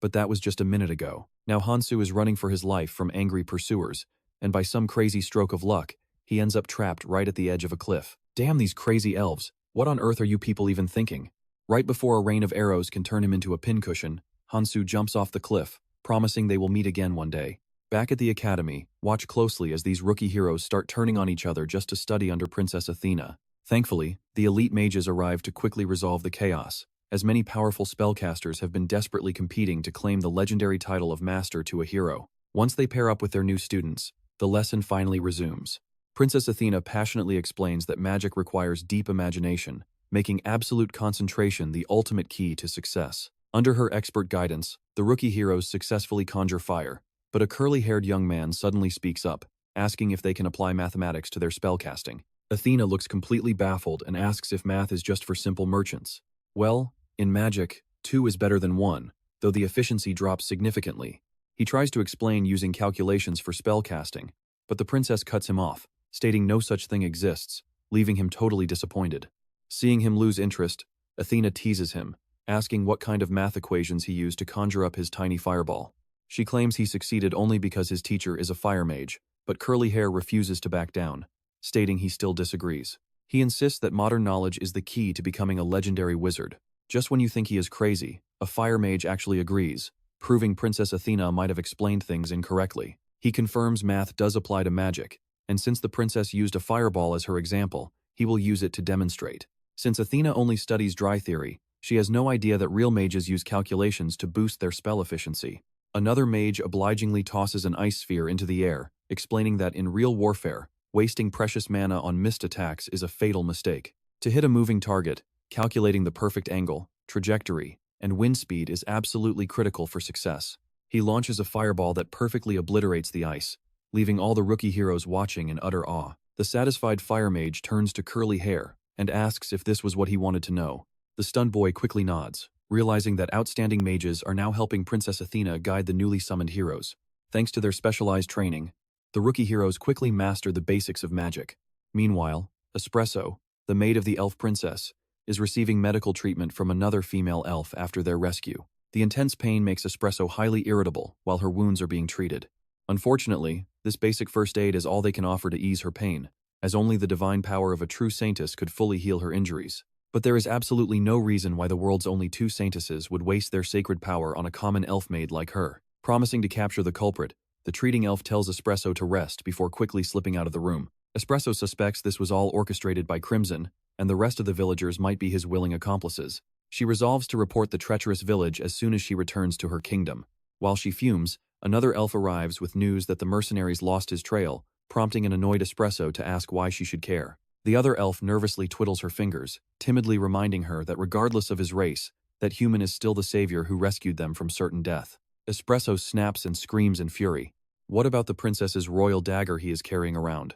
But that was just a minute ago. Now Han-soo is running for his life from angry pursuers, and by some crazy stroke of luck, he ends up trapped right at the edge of a cliff. Damn these crazy elves, what on earth are you people even thinking? Right before a rain of arrows can turn him into a pincushion, Han-soo jumps off the cliff, promising they will meet again one day. Back at the academy, watch closely as these rookie heroes start turning on each other just to study under Princess Athena. Thankfully, the elite mages arrive to quickly resolve the chaos, as many powerful spellcasters have been desperately competing to claim the legendary title of master to a hero. Once they pair up with their new students, the lesson finally resumes. Princess Athena passionately explains that magic requires deep imagination, making absolute concentration the ultimate key to success. Under her expert guidance, the rookie heroes successfully conjure fire, but a curly-haired young man suddenly speaks up, asking if they can apply mathematics to their spellcasting. Athena looks completely baffled and asks if math is just for simple merchants. Well, in magic, 2 is better than 1, though the efficiency drops significantly. He tries to explain using calculations for spellcasting, but the princess cuts him off, stating no such thing exists, leaving him totally disappointed. Seeing him lose interest, Athena teases him, asking what kind of math equations he used to conjure up his tiny fireball. She claims he succeeded only because his teacher is a fire mage, but Curly Hair refuses to back down, stating he still disagrees. He insists that modern knowledge is the key to becoming a legendary wizard. Just when you think he is crazy, a fire mage actually agrees, proving Princess Athena might have explained things incorrectly. He confirms math does apply to magic, and since the princess used a fireball as her example, he will use it to demonstrate. Since Athena only studies dry theory, she has no idea that real mages use calculations to boost their spell efficiency. Another mage obligingly tosses an ice sphere into the air, explaining that in real warfare, wasting precious mana on missed attacks is a fatal mistake. To hit a moving target, calculating the perfect angle, trajectory, and wind speed is absolutely critical for success. He launches a fireball that perfectly obliterates the ice, leaving all the rookie heroes watching in utter awe. The satisfied fire mage turns to Curly Hair and asks if this was what he wanted to know. The stunned boy quickly nods, realizing that outstanding mages are now helping Princess Athena guide the newly summoned heroes. Thanks to their specialized training, the rookie heroes quickly master the basics of magic. Meanwhile, Espresso, the maid of the elf princess, is receiving medical treatment from another female elf after their rescue. The intense pain makes Espresso highly irritable while her wounds are being treated. Unfortunately, this basic first aid is all they can offer to ease her pain, as only the divine power of a true saintess could fully heal her injuries. But there is absolutely no reason why the world's only two saintesses would waste their sacred power on a common elf maid like her. Promising to capture the culprit, the treating elf tells Espresso to rest before quickly slipping out of the room. Espresso suspects this was all orchestrated by Crimson, and the rest of the villagers might be his willing accomplices. She resolves to report the treacherous village as soon as she returns to her kingdom. While she fumes, another elf arrives with news that the mercenaries lost his trail, prompting an annoyed Espresso to ask why she should care. The other elf nervously twiddles her fingers, timidly reminding her that regardless of his race, that human is still the savior who rescued them from certain death. Espresso snaps and screams in fury. What about the princess's royal dagger he is carrying around?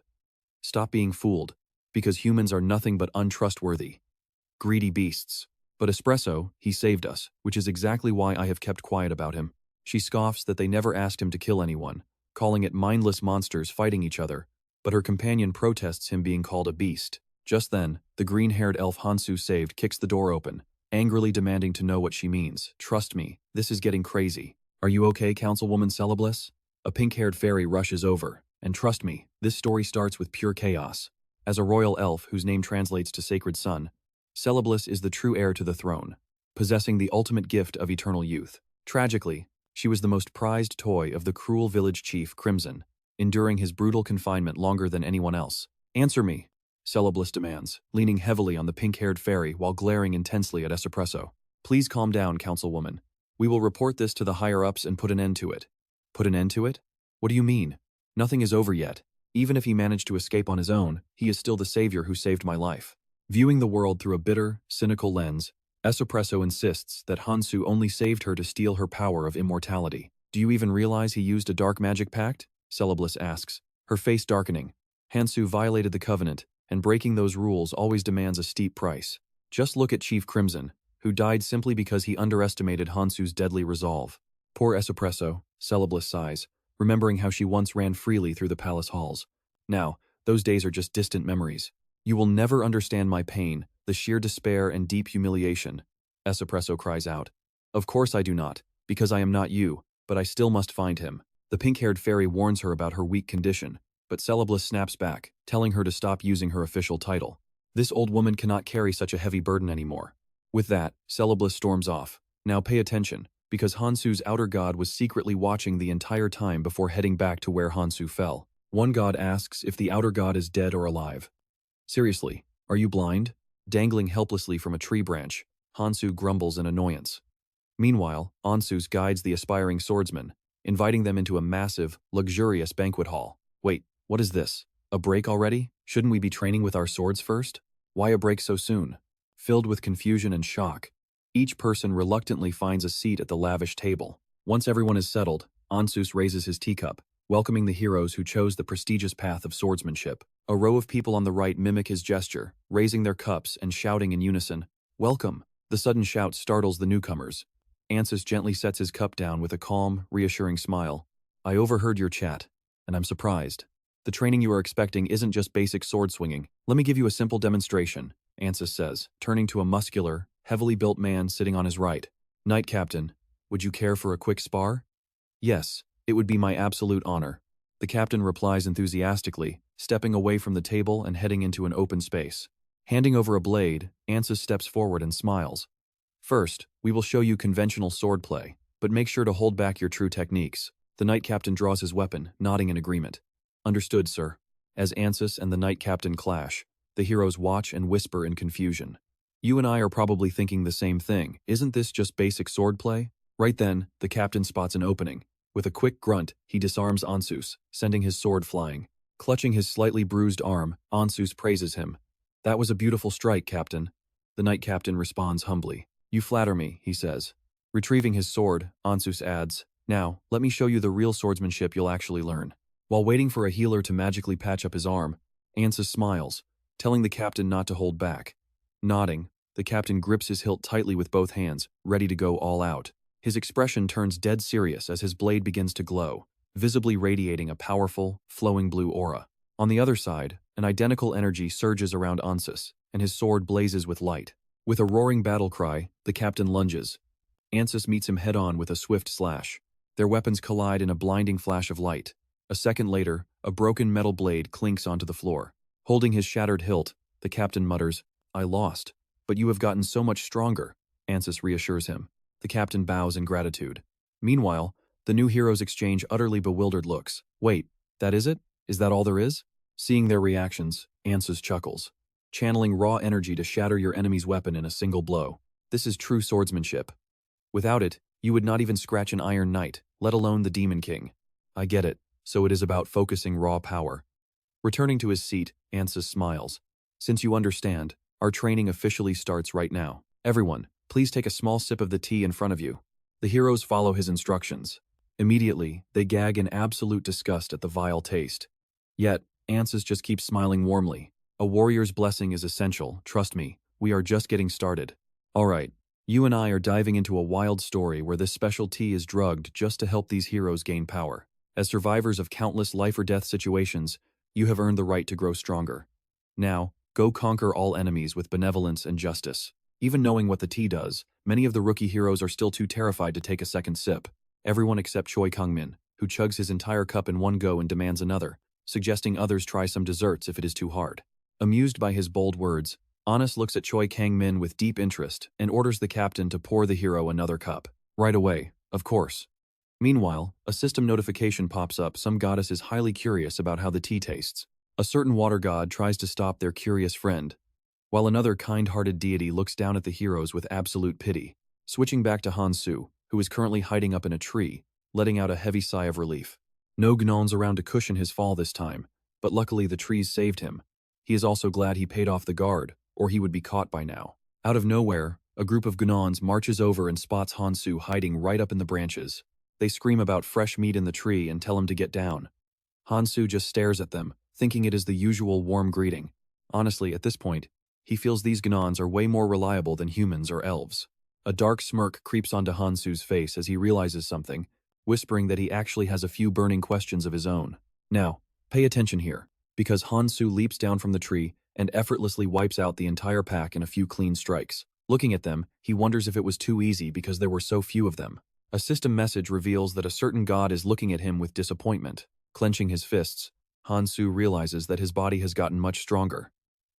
Stop being fooled, because humans are nothing but untrustworthy, greedy beasts. But Espresso, he saved us, which is exactly why I have kept quiet about him. She scoffs that they never asked him to kill anyone, calling it mindless monsters fighting each other, but her companion protests him being called a beast. Just then, the green-haired elf Han-soo saved kicks the door open, angrily demanding to know what she means. Trust me, this is getting crazy. Are you okay, Councilwoman Celebliss? A pink-haired fairy rushes over, and trust me, this story starts with pure chaos. As a royal elf whose name translates to Sacred Son, Celebliss is the true heir to the throne, possessing the ultimate gift of eternal youth. Tragically, she was the most prized toy of the cruel village chief Crimson, enduring his brutal confinement longer than anyone else. Answer me, Celebliss demands, leaning heavily on the pink-haired fairy while glaring intensely at Espresso. Please calm down, Councilwoman. We will report this to the higher-ups and put an end to it. Put an end to it? What do you mean? Nothing is over yet. Even if he managed to escape on his own, he is still the savior who saved my life. Viewing the world through a bitter, cynical lens, Espresso insists that Han-soo only saved her to steal her power of immortality. Do you even realize he used a dark magic pact? Celebliss asks, her face darkening. Han-soo violated the covenant, and breaking those rules always demands a steep price. Just look at Chief Crimson, who died simply because he underestimated Han-soo's deadly resolve. Poor Espresso, Celebliss sighs, remembering how she once ran freely through the palace halls. Now, those days are just distant memories. You will never understand my pain, the sheer despair and deep humiliation, Espresso cries out. Of course I do not, because I am not you, but I still must find him. The pink-haired fairy warns her about her weak condition, but Celebliss snaps back, telling her to stop using her official title. This old woman cannot carry such a heavy burden anymore. With that, Celebliss storms off. Now pay attention, because Han-soo's outer god was secretly watching the entire time before heading back to where Han-soo fell. One god asks if the outer god is dead or alive. Seriously, are you blind? Dangling helplessly from a tree branch, Han-soo grumbles in annoyance. Meanwhile, An-soo guides the aspiring swordsmen, inviting them into a massive, luxurious banquet hall. Wait, what is this? A break already? Shouldn't we be training with our swords first? Why a break so soon? Filled with confusion and shock, each person reluctantly finds a seat at the lavish table. Once everyone is settled, An-soo raises his teacup, welcoming the heroes who chose the prestigious path of swordsmanship. A row of people on the right mimic his gesture, raising their cups and shouting in unison, "Welcome!" The sudden shout startles the newcomers. An-soo gently sets his cup down with a calm, reassuring smile. I overheard your chat, and I'm surprised. The training you are expecting isn't just basic sword swinging. Let me give you a simple demonstration, An-soo says, turning to a muscular, heavily built man sitting on his right. Knight Captain, would you care for a quick spar? Yes, it would be my absolute honor. The captain replies enthusiastically, stepping away from the table and heading into an open space. Handing over a blade, An-soo steps forward and smiles. First, we will show you conventional swordplay, but make sure to hold back your true techniques. The knight captain draws his weapon, nodding in agreement. Understood, sir. As An-soo and the knight captain clash, the heroes watch and whisper in confusion. You and I are probably thinking the same thing. Isn't this just basic swordplay? Right then, the captain spots an opening. With a quick grunt, he disarms An-soo, sending his sword flying. Clutching his slightly bruised arm, An-soo praises him. That was a beautiful strike, Captain. The knight captain responds humbly. You flatter me, he says. Retrieving his sword, An-soo adds, Now, let me show you the real swordsmanship you'll actually learn. While waiting for a healer to magically patch up his arm, An-soo smiles, telling the captain not to hold back. Nodding, The captain grips his hilt tightly with both hands, ready to go all out. His expression turns dead serious as his blade begins to glow, visibly radiating a powerful, flowing blue aura. On the other side, an identical energy surges around Ansus, and his sword blazes with light. With a roaring battle cry, the captain lunges. Ansus meets him head-on with a swift slash. Their weapons collide in a blinding flash of light. A second later, a broken metal blade clinks onto the floor. Holding his shattered hilt, the captain mutters, "I lost. But you have gotten so much stronger," Ansus reassures him. The captain bows in gratitude. Meanwhile, the new heroes exchange utterly bewildered looks. "Wait, that is it? Is that all there is?" Seeing their reactions, Ansus chuckles. "Channeling raw energy to shatter your enemy's weapon in a single blow. This is true swordsmanship. Without it, you would not even scratch an Iron Knight, let alone the Demon King." "I get it, so it is about focusing raw power." Returning to his seat, Ansus smiles. "Since you understand, our training officially starts right now. Everyone, please take a small sip of the tea in front of you." The heroes follow his instructions. Immediately, they gag in absolute disgust at the vile taste. Yet, Ansus just keeps smiling warmly. "A warrior's blessing is essential, trust me, we are just getting started. Alright, you and I are diving into a wild story where this special tea is drugged just to help these heroes gain power. As survivors of countless life-or-death situations, you have earned the right to grow stronger. Now, go conquer all enemies with benevolence and justice." Even knowing what the tea does, many of the rookie heroes are still too terrified to take a second sip. Everyone except Kang-min, who chugs his entire cup in one go and demands another, suggesting others try some desserts if it is too hard. Amused by his bold words, Honest looks at Kang-min with deep interest and orders the captain to pour the hero another cup. Right away, of course. Meanwhile, a system notification pops up. Some goddess is highly curious about how the tea tastes. A certain water god tries to stop their curious friend, while another kind-hearted deity looks down at the heroes with absolute pity. Switching back to Han-soo, who is currently hiding up in a tree, letting out a heavy sigh of relief. No gnons around to cushion his fall this time, but luckily the trees saved him. He is also glad he paid off the guard, or he would be caught by now. Out of nowhere, a group of gnons marches over and spots Han-soo hiding right up in the branches. They scream about fresh meat in the tree and tell him to get down. Han-soo just stares at them, thinking it is the usual warm greeting. Honestly, at this point, he feels these gnons are way more reliable than humans or elves. A dark smirk creeps onto Han-soo's face as he realizes something, whispering that he actually has a few burning questions of his own. Now, pay attention here, because Han-soo leaps down from the tree and effortlessly wipes out the entire pack in a few clean strikes. Looking at them, he wonders if it was too easy because there were so few of them. A system message reveals that a certain god is looking at him with disappointment. Clenching his fists, Han-soo realizes that his body has gotten much stronger.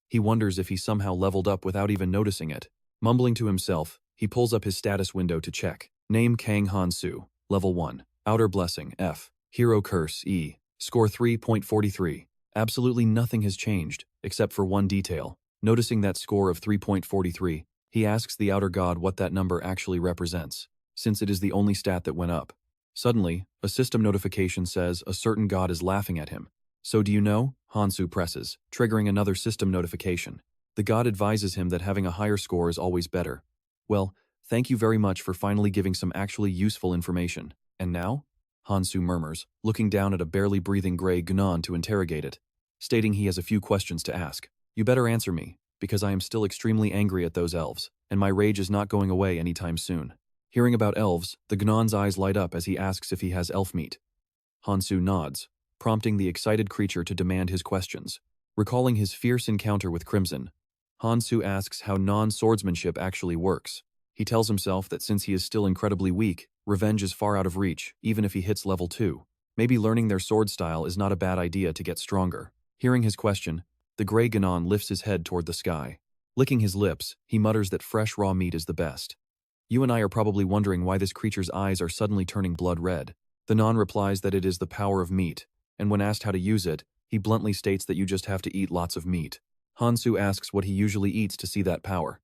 He wonders if he somehow leveled up without even noticing it. Mumbling to himself, he pulls up his status window to check. Name Kang Han-soo, Level 1. Outer Blessing, F. Hero Curse, E. Score 3.43. Absolutely nothing has changed, except for one detail. Noticing that score of 3.43, he asks the outer god what that number actually represents, since it is the only stat that went up. Suddenly, a system notification says a certain god is laughing at him. "So do you know?" Han-soo presses, triggering another system notification. The god advises him that having a higher score is always better. "Well, thank you very much for finally giving some actually useful information. And now?" Han-soo murmurs, looking down at a barely breathing gray gnon to interrogate it, stating he has a few questions to ask. "You better answer me, because I am still extremely angry at those elves, and my rage is not going away anytime soon." Hearing about elves, the gnon's eyes light up as he asks if he has elf meat. Han-soo nods, prompting the excited creature to demand his questions. Recalling his fierce encounter with Crimson, Han-soo asks how non-swordsmanship actually works. He tells himself that since he is still incredibly weak, revenge is far out of reach, even if he hits level 2. Maybe learning their sword style is not a bad idea to get stronger. Hearing his question, the gray gnon lifts his head toward the sky. Licking his lips, he mutters that fresh raw meat is the best. You and I are probably wondering why this creature's eyes are suddenly turning blood red. The non replies that it is the power of meat, and when asked how to use it, he bluntly states that you just have to eat lots of meat. Han-soo asks what he usually eats to see that power.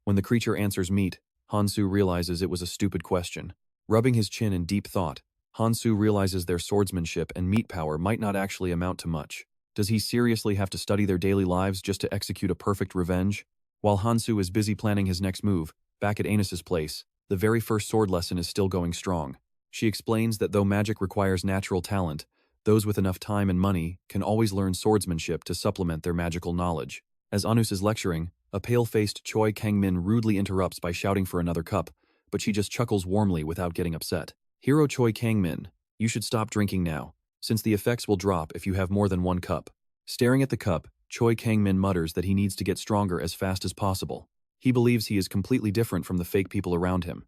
When the creature answers meat, Han-soo realizes it was a stupid question. Rubbing his chin in deep thought, Han-soo realizes their swordsmanship and meat power might not actually amount to much. Does he seriously have to study their daily lives just to execute a perfect revenge? While Han-soo is busy planning his next move, back at Anus's place, the very first sword lesson is still going strong. She explains that though magic requires natural talent, those with enough time and money can always learn swordsmanship to supplement their magical knowledge. As Anus is lecturing, A pale-faced Choi Kang-min rudely interrupts by shouting for another cup, but she just chuckles warmly without getting upset. Hero Choi Kang-min, you should stop drinking now, since the effects will drop if you have more than one cup. Staring at the cup, Choi Kang-min mutters that he needs to get stronger as fast as possible. He believes he is completely different from the fake people around him.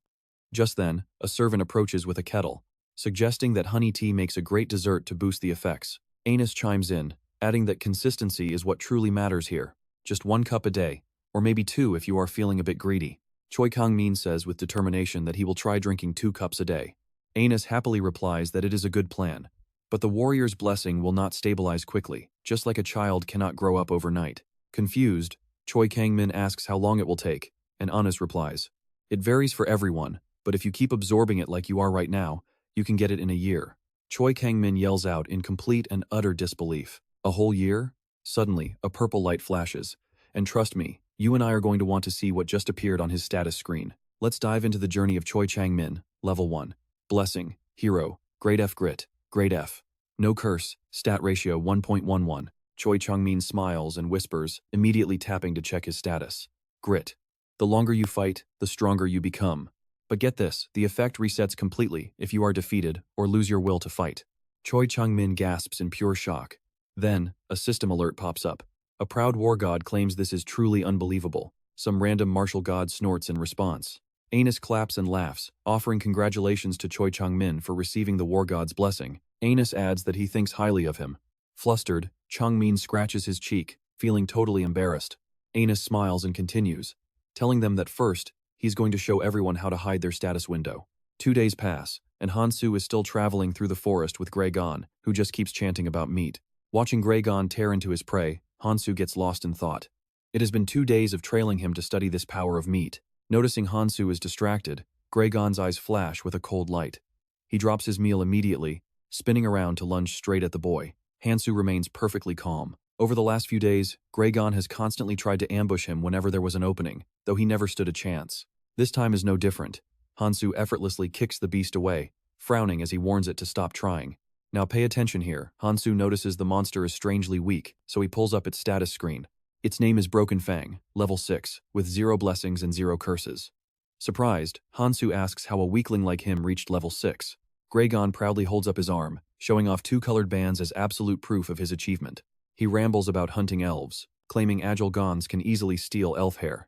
Just then, a servant approaches with a kettle, suggesting that honey tea makes a great dessert to boost the effects. Anus chimes in, adding that consistency is what truly matters here. Just 1 cup a day, or maybe 2 if you are feeling a bit greedy. Choi Kang-min says with determination that he will try drinking 2 cups a day. Anus happily replies that it is a good plan, but the warrior's blessing will not stabilize quickly, just like a child cannot grow up overnight. Confused, Choi Kang-min asks how long it will take, and Anus replies, "It varies for everyone, but if you keep absorbing it like you are right now, you can get it in a year." Choi Kang-min yells out in complete and utter disbelief. "A whole year?" Suddenly, a purple light flashes, and trust me, you and I are going to want to see what just appeared on his status screen. Let's dive into the journey of Choi Chang-min, Level 1. Blessing, Hero, Grade F Grit, Grade F. No curse, Stat Ratio 1.11. Choi Chang-min smiles and whispers, immediately tapping to check his status. Grit. The longer you fight, the stronger you become. But get this, the effect resets completely if you are defeated or lose your will to fight. Choi Chang-min gasps in pure shock. Then, a system alert pops up. A proud war god claims this is truly unbelievable. Some random martial god snorts in response. Anus claps and laughs, offering congratulations to Choi Chang-min for receiving the war god's blessing. Anus adds that he thinks highly of him. Flustered, Chang-min scratches his cheek, feeling totally embarrassed. Anus smiles and continues, telling them that first, he's going to show everyone how to hide their status window. 2 days pass, and Han-soo is still traveling through the forest with Grey-gon, who just keeps chanting about meat. Watching Grey-gon tear into his prey, Han-soo gets lost in thought. It has been 2 days of trailing him to study this power of meat. Noticing Han-soo is distracted, Grey-gon's eyes flash with a cold light. He drops his meal immediately, spinning around to lunge straight at the boy. Han-soo remains perfectly calm. Over the last few days, Grey-gon has constantly tried to ambush him whenever there was an opening, though he never stood a chance. This time is no different. Han-soo effortlessly kicks the beast away, frowning as he warns it to stop trying. Now pay attention here. Han-soo notices the monster is strangely weak, so he pulls up its status screen. Its name is Broken Fang, Level 6, with 0 blessings and 0 curses. Surprised, Han-soo asks how a weakling like him reached Level 6. Grey-gon proudly holds up his arm, showing off 2 colored bands as absolute proof of his achievement. He rambles about hunting elves, claiming agile gons can easily steal elf hair.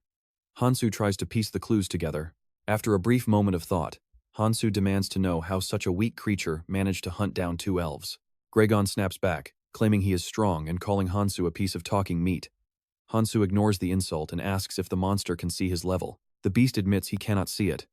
Han-soo tries to piece the clues together. After a brief moment of thought, Han-soo demands to know how such a weak creature managed to hunt down 2 elves. Grey-gon snaps back, claiming he is strong and calling Han-soo a piece of talking meat. Han-soo ignores the insult and asks if the monster can see his level. The beast admits he cannot see it,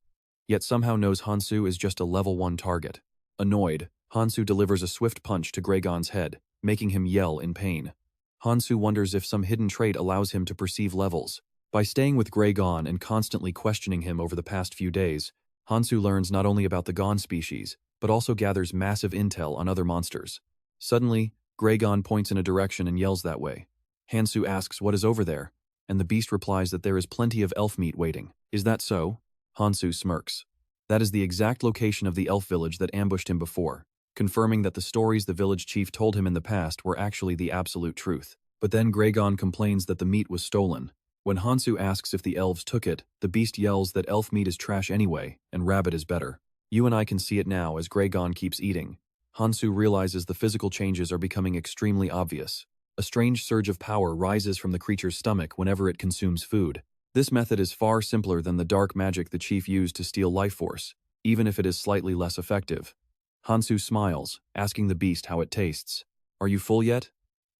yet somehow knows Han-soo is just a Level 1 target. Annoyed, Han-soo delivers a swift punch to Grey-gon's head, making him yell in pain. Han-soo wonders if some hidden trait allows him to perceive levels. By staying with Grey-gon and constantly questioning him over the past few days, Han-soo learns not only about the Gon species, but also gathers massive intel on other monsters. Suddenly, Grey-gon points in a direction and yells that way. Han-soo asks what is over there, and the beast replies that there is plenty of elf meat waiting. Is that so? Han-soo smirks. That is the exact location of the elf village that ambushed him before, confirming that the stories the village chief told him in the past were actually the absolute truth. But then Grey-gon complains that the meat was stolen. When Han-soo asks if the elves took it, the beast yells that elf meat is trash anyway, and rabbit is better. You and I can see it now as Grey-gon keeps eating. Han-soo realizes the physical changes are becoming extremely obvious. A strange surge of power rises from the creature's stomach whenever it consumes food. This method is far simpler than the dark magic the chief used to steal life force, even if it is slightly less effective. Han-soo smiles, asking the beast how it tastes. Are you full yet?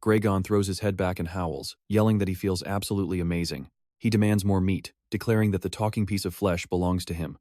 Grey-gon throws his head back and howls, yelling that he feels absolutely amazing. He demands more meat, declaring that the talking piece of flesh belongs to him.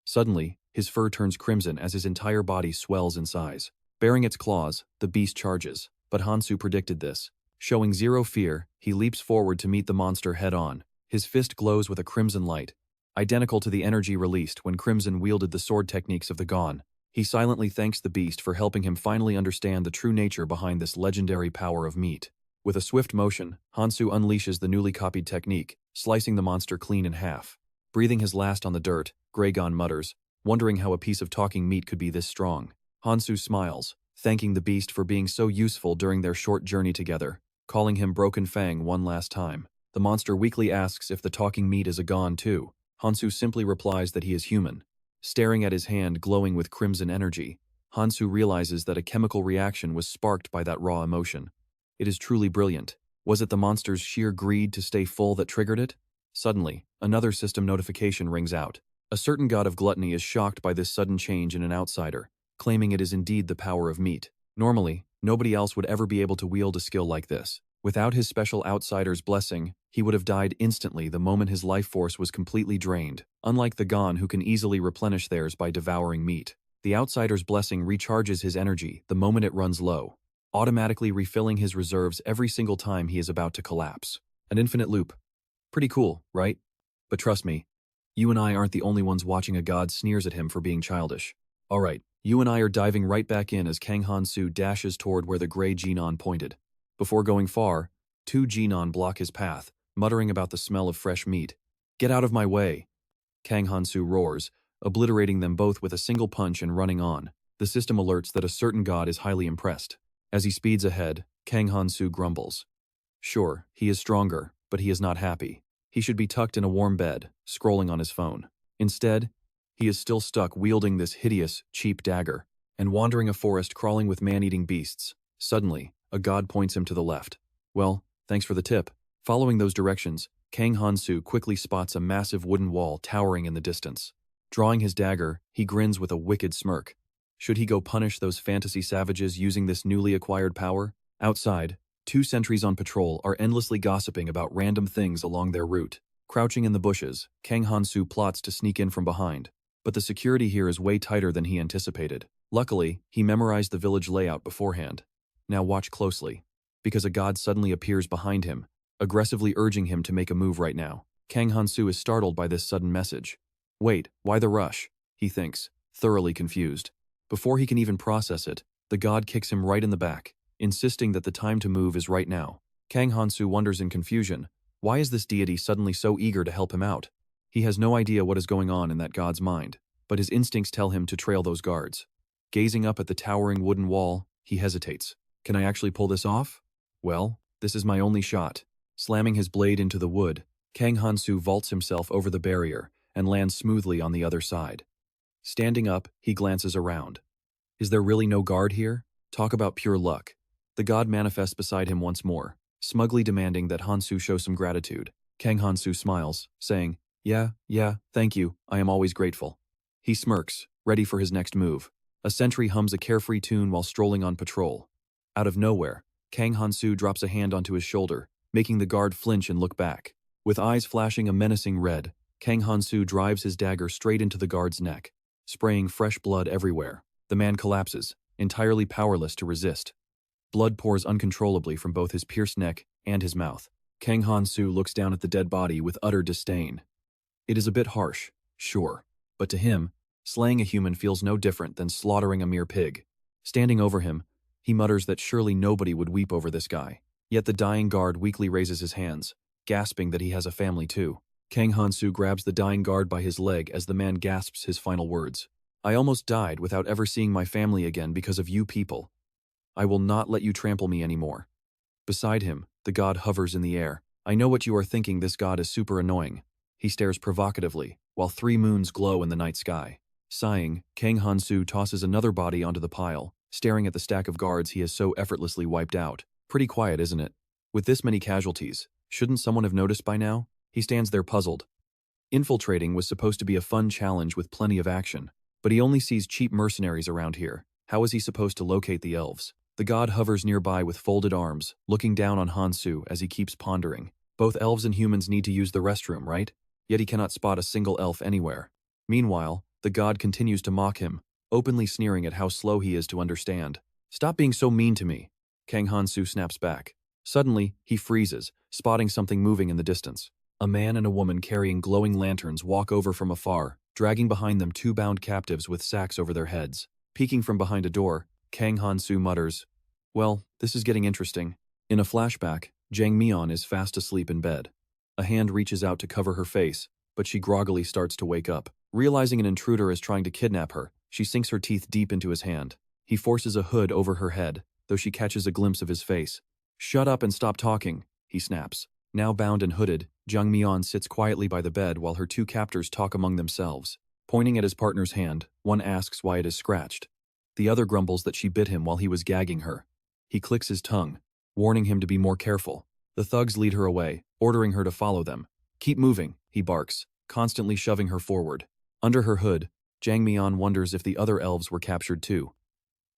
Suddenly, his fur turns crimson as his entire body swells in size. Bearing its claws, the beast charges, but Han-soo predicted this. Showing 0 fear, he leaps forward to meet the monster head-on. His fist glows with a crimson light, identical to the energy released when Crimson wielded the sword techniques of the Gon. He silently thanks the beast for helping him finally understand the true nature behind this legendary power of meat. With a swift motion, Han-soo unleashes the newly copied technique, slicing the monster clean in half. Breathing his last on the dirt, Grey-gon mutters, wondering how a piece of talking meat could be this strong. Han-soo smiles, thanking the beast for being so useful during their short journey together, calling him Broken Fang one last time. The monster weakly asks if the talking meat is a gon too. Han-soo simply replies that he is human. Staring at his hand glowing with crimson energy, Han-soo realizes that a chemical reaction was sparked by that raw emotion. It is truly brilliant. Was it the monster's sheer greed to stay full that triggered it? Suddenly, another system notification rings out. A certain god of gluttony is shocked by this sudden change in an outsider, claiming it is indeed the power of meat. Normally, nobody else would ever be able to wield a skill like this. Without his special outsider's blessing, he would have died instantly the moment his life force was completely drained, unlike the gon who can easily replenish theirs by devouring meat. The outsider's blessing recharges his energy the moment it runs low, automatically refilling his reserves every single time he is about to collapse. An infinite loop. Pretty cool, right? But trust me, you and I aren't the only ones watching a god sneers at him for being childish. Alright, you and I are diving right back in as Kang Han-soo dashes toward where the gray Jinon pointed. Before going far, two Jinon block his path, muttering about the smell of fresh meat. Get out of my way! Kang Han-soo roars, obliterating them both with a single punch and running on. The system alerts that a certain god is highly impressed. As he speeds ahead, Kang Han-soo grumbles. Sure, he is stronger, but he is not happy. He should be tucked in a warm bed, scrolling on his phone. Instead, he is still stuck wielding this hideous, cheap dagger, and wandering a forest crawling with man-eating beasts. Suddenly, a god points him to the left. Well, thanks for the tip. Following those directions, Kang Han-soo quickly spots a massive wooden wall towering in the distance. Drawing his dagger, he grins with a wicked smirk. Should he go punish those fantasy savages using this newly acquired power? Outside, two sentries on patrol are endlessly gossiping about random things along their route. Crouching in the bushes, Kang Han-soo plots to sneak in from behind, but the security here is way tighter than he anticipated. Luckily, he memorized the village layout beforehand. Now watch closely, because a god suddenly appears behind him, aggressively urging him to make a move right now. Kang Han-soo is startled by this sudden message. Wait, why the rush? He thinks, thoroughly confused. Before he can even process it, the god kicks him right in the back, insisting that the time to move is right now. Kang Han-soo wonders in confusion, why is this deity suddenly so eager to help him out? He has no idea what is going on in that god's mind, but his instincts tell him to trail those guards. Gazing up at the towering wooden wall, he hesitates. Can I actually pull this off? Well, this is my only shot. Slamming his blade into the wood, Kang Han-soo vaults himself over the barrier and lands smoothly on the other side. Standing up, he glances around. Is there really no guard here? Talk about pure luck. The god manifests beside him once more, smugly demanding that Han-soo show some gratitude. Kang Han-soo smiles, saying, Yeah, thank you, I am always grateful. He smirks, ready for his next move. A sentry hums a carefree tune while strolling on patrol. Out of nowhere, Kang Han-soo drops a hand onto his shoulder, making the guard flinch and look back. With eyes flashing a menacing red, Kang Han-soo drives his dagger straight into the guard's neck, spraying fresh blood everywhere. The man collapses, entirely powerless to resist. Blood pours uncontrollably from both his pierced neck and his mouth. Kang Han-soo looks down at the dead body with utter disdain. It is a bit harsh, sure, but to him, slaying a human feels no different than slaughtering a mere pig. Standing over him, he mutters that surely nobody would weep over this guy. Yet the dying guard weakly raises his hands, gasping that he has a family too. Kang Han-soo grabs the dying guard by his leg as the man gasps his final words. I almost died without ever seeing my family again because of you people. I will not let you trample me anymore. Beside him, the god hovers in the air. I know what you are thinking, this god is super annoying. He stares provocatively, while 3 moons glow in the night sky. Sighing, Kang Han-soo tosses another body onto the pile, staring at the stack of guards he has so effortlessly wiped out. Pretty quiet, isn't it? With this many casualties, shouldn't someone have noticed by now? He stands there puzzled. Infiltrating was supposed to be a fun challenge with plenty of action, but he only sees cheap mercenaries around here. How is he supposed to locate the elves? The god hovers nearby with folded arms, looking down on Han-soo as he keeps pondering. Both elves and humans need to use the restroom, right? Yet he cannot spot a single elf anywhere. Meanwhile, the god continues to mock him, openly sneering at how slow he is to understand. Stop being so mean to me, Kang Han-soo snaps back. Suddenly, he freezes, spotting something moving in the distance. A man and a woman carrying glowing lanterns walk over from afar, dragging behind them 2 bound captives with sacks over their heads. Peeking from behind a door, Kang Han-soo mutters, Well, this is getting interesting. In a flashback, Jang Myeon is fast asleep in bed. A hand reaches out to cover her face, but she groggily starts to wake up. Realizing an intruder is trying to kidnap her, she sinks her teeth deep into his hand. He forces a hood over her head, though she catches a glimpse of his face. Shut up and stop talking, he snaps. Now bound and hooded, Jang Myeon sits quietly by the bed while her two captors talk among themselves. Pointing at his partner's hand, one asks why it is scratched. The other grumbles that she bit him while he was gagging her. He clicks his tongue, warning him to be more careful. The thugs lead her away, ordering her to follow them. Keep moving, he barks, constantly shoving her forward. Under her hood, Jang Myeon wonders if the other elves were captured too.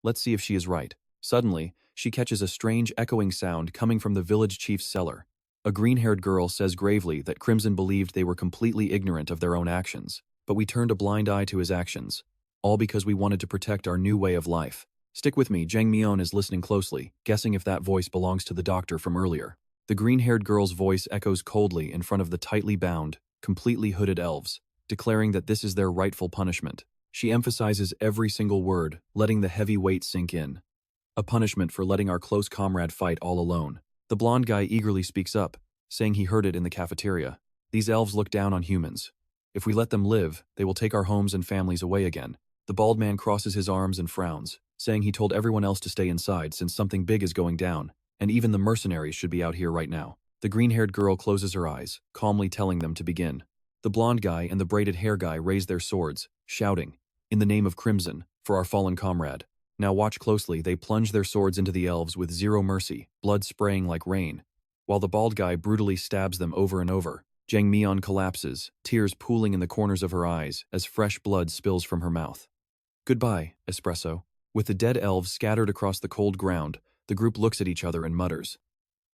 Let's see if she is right. Suddenly, she catches a strange echoing sound coming from the village chief's cellar. A green-haired girl says gravely that Crimson believed they were completely ignorant of their own actions, but we turned a blind eye to his actions, all because we wanted to protect our new way of life. Stick with me, Jang Myeon is listening closely, guessing if that voice belongs to the doctor from earlier. The green-haired girl's voice echoes coldly in front of the tightly bound, completely hooded elves, declaring that this is their rightful punishment. She emphasizes every single word, letting the heavy weight sink in. A punishment for letting our close comrade fight all alone. The blonde guy eagerly speaks up, saying he heard it in the cafeteria. These elves look down on humans. If we let them live, they will take our homes and families away again. The bald man crosses his arms and frowns, saying he told everyone else to stay inside since something big is going down, and even the mercenaries should be out here right now. The green-haired girl closes her eyes, calmly telling them to begin. The blonde guy and the braided hair guy raise their swords, shouting, "In the name of Crimson, for our fallen comrade." Now watch closely, they plunge their swords into the elves with zero mercy, blood spraying like rain. While the bald guy brutally stabs them over and over, Jang Myeon collapses, tears pooling in the corners of her eyes as fresh blood spills from her mouth. Goodbye, Espresso. With the dead elves scattered across the cold ground, the group looks at each other and mutters.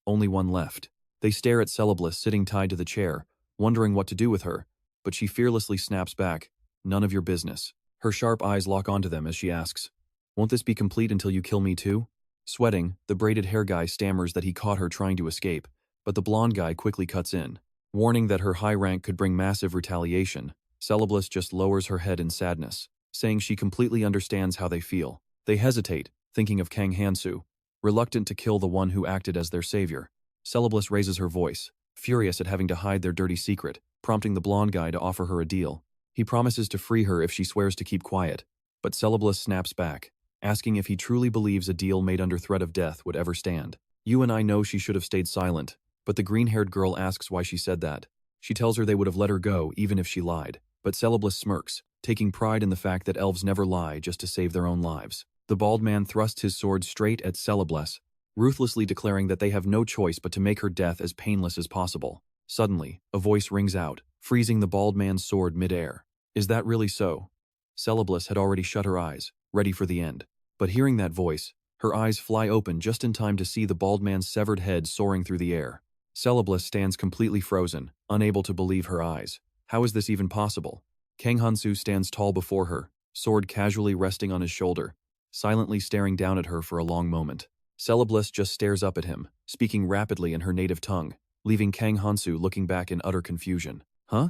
Only one left. They stare at Celebliss sitting tied to the chair, wondering what to do with her, but she fearlessly snaps back, "None of your business." Her sharp eyes lock onto them as she asks, "Won't this be complete until you kill me too?" Sweating, the braided hair guy stammers that he caught her trying to escape, but the blonde guy quickly cuts in. Warning that her high rank could bring massive retaliation, Celebliss just lowers her head in sadness, saying she completely understands how they feel. They hesitate, thinking of Kang Han-soo, reluctant to kill the one who acted as their savior. Celebliss raises her voice, furious at having to hide their dirty secret, prompting the blonde guy to offer her a deal. He promises to free her if she swears to keep quiet, but Celebliss snaps back, asking if he truly believes a deal made under threat of death would ever stand. You and I know she should have stayed silent, but the green-haired girl asks why she said that. She tells her they would have let her go even if she lied, but Celebliss smirks, taking pride in the fact that elves never lie just to save their own lives. The bald man thrusts his sword straight at Celebliss, ruthlessly declaring that they have no choice but to make her death as painless as possible. Suddenly, a voice rings out, freezing the bald man's sword mid-air. Is that really so? Celebliss had already shut her eyes, ready for the end. But hearing that voice, her eyes fly open just in time to see the bald man's severed head soaring through the air. Celebliss stands completely frozen, unable to believe her eyes. How is this even possible? Kang Han-soo stands tall before her, sword casually resting on his shoulder, silently staring down at her for a long moment. Celebliss just stares up at him, speaking rapidly in her native tongue, leaving Kang Han-soo looking back in utter confusion. Huh?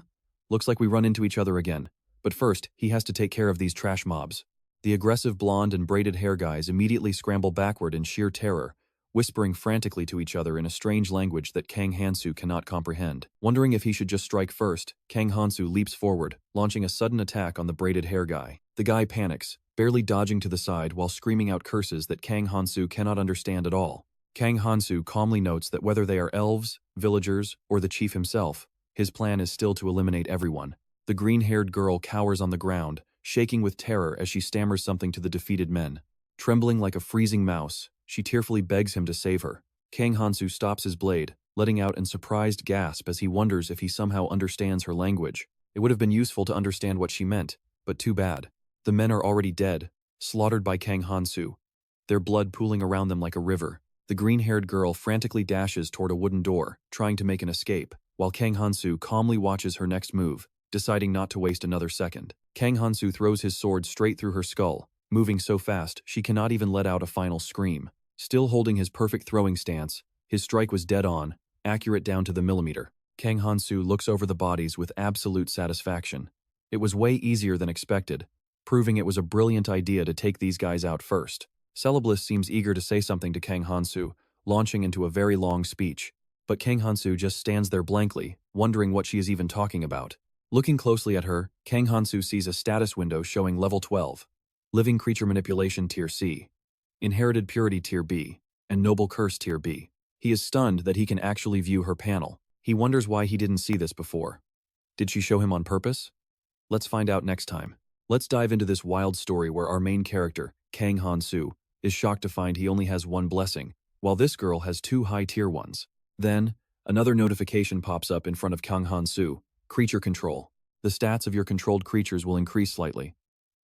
Looks like we run into each other again. But first, he has to take care of these trash mobs. The aggressive blonde and braided hair guys immediately scramble backward in sheer terror, whispering frantically to each other in a strange language that Kang Han-soo cannot comprehend. Wondering if he should just strike first, Kang Han-soo leaps forward, launching a sudden attack on the braided hair guy. The guy panics, barely dodging to the side while screaming out curses that Kang Han-soo cannot understand at all. Kang Han-soo calmly notes that whether they are elves, villagers, or the chief himself, his plan is still to eliminate everyone. The green-haired girl cowers on the ground, shaking with terror as she stammers something to the defeated men. Trembling like a freezing mouse, she tearfully begs him to save her. Kang Han-soo stops his blade, letting out a surprised gasp as he wonders if he somehow understands her language. It would have been useful to understand what she meant, but too bad. The men are already dead, slaughtered by Kang Han-soo, their blood pooling around them like a river. The green-haired girl frantically dashes toward a wooden door, trying to make an escape, while Kang Han-soo calmly watches her next move, deciding not to waste another second. Kang Han-soo throws his sword straight through her skull, moving so fast she cannot even let out a final scream. Still holding his perfect throwing stance, his strike was dead on, accurate down to the millimeter. Kang Han-soo looks over the bodies with absolute satisfaction. It was way easier than expected, proving it was a brilliant idea to take these guys out first. Celebliss seems eager to say something to Kang Han-soo, launching into a very long speech, but Kang Han-soo just stands there blankly, wondering what she is even talking about. Looking closely at her, Kang Han-soo sees a status window showing level 12, Living Creature Manipulation Tier C, Inherited Purity Tier B, and Noble Curse Tier B. He is stunned that he can actually view her panel. He wonders why he didn't see this before. Did she show him on purpose? Let's find out next time. Let's dive into this wild story where our main character, Kang Han-soo, is shocked to find he only has one blessing, while this girl has two high-tier ones. Then, another notification pops up in front of Kang Han-soo. Creature control. The stats of your controlled creatures will increase slightly.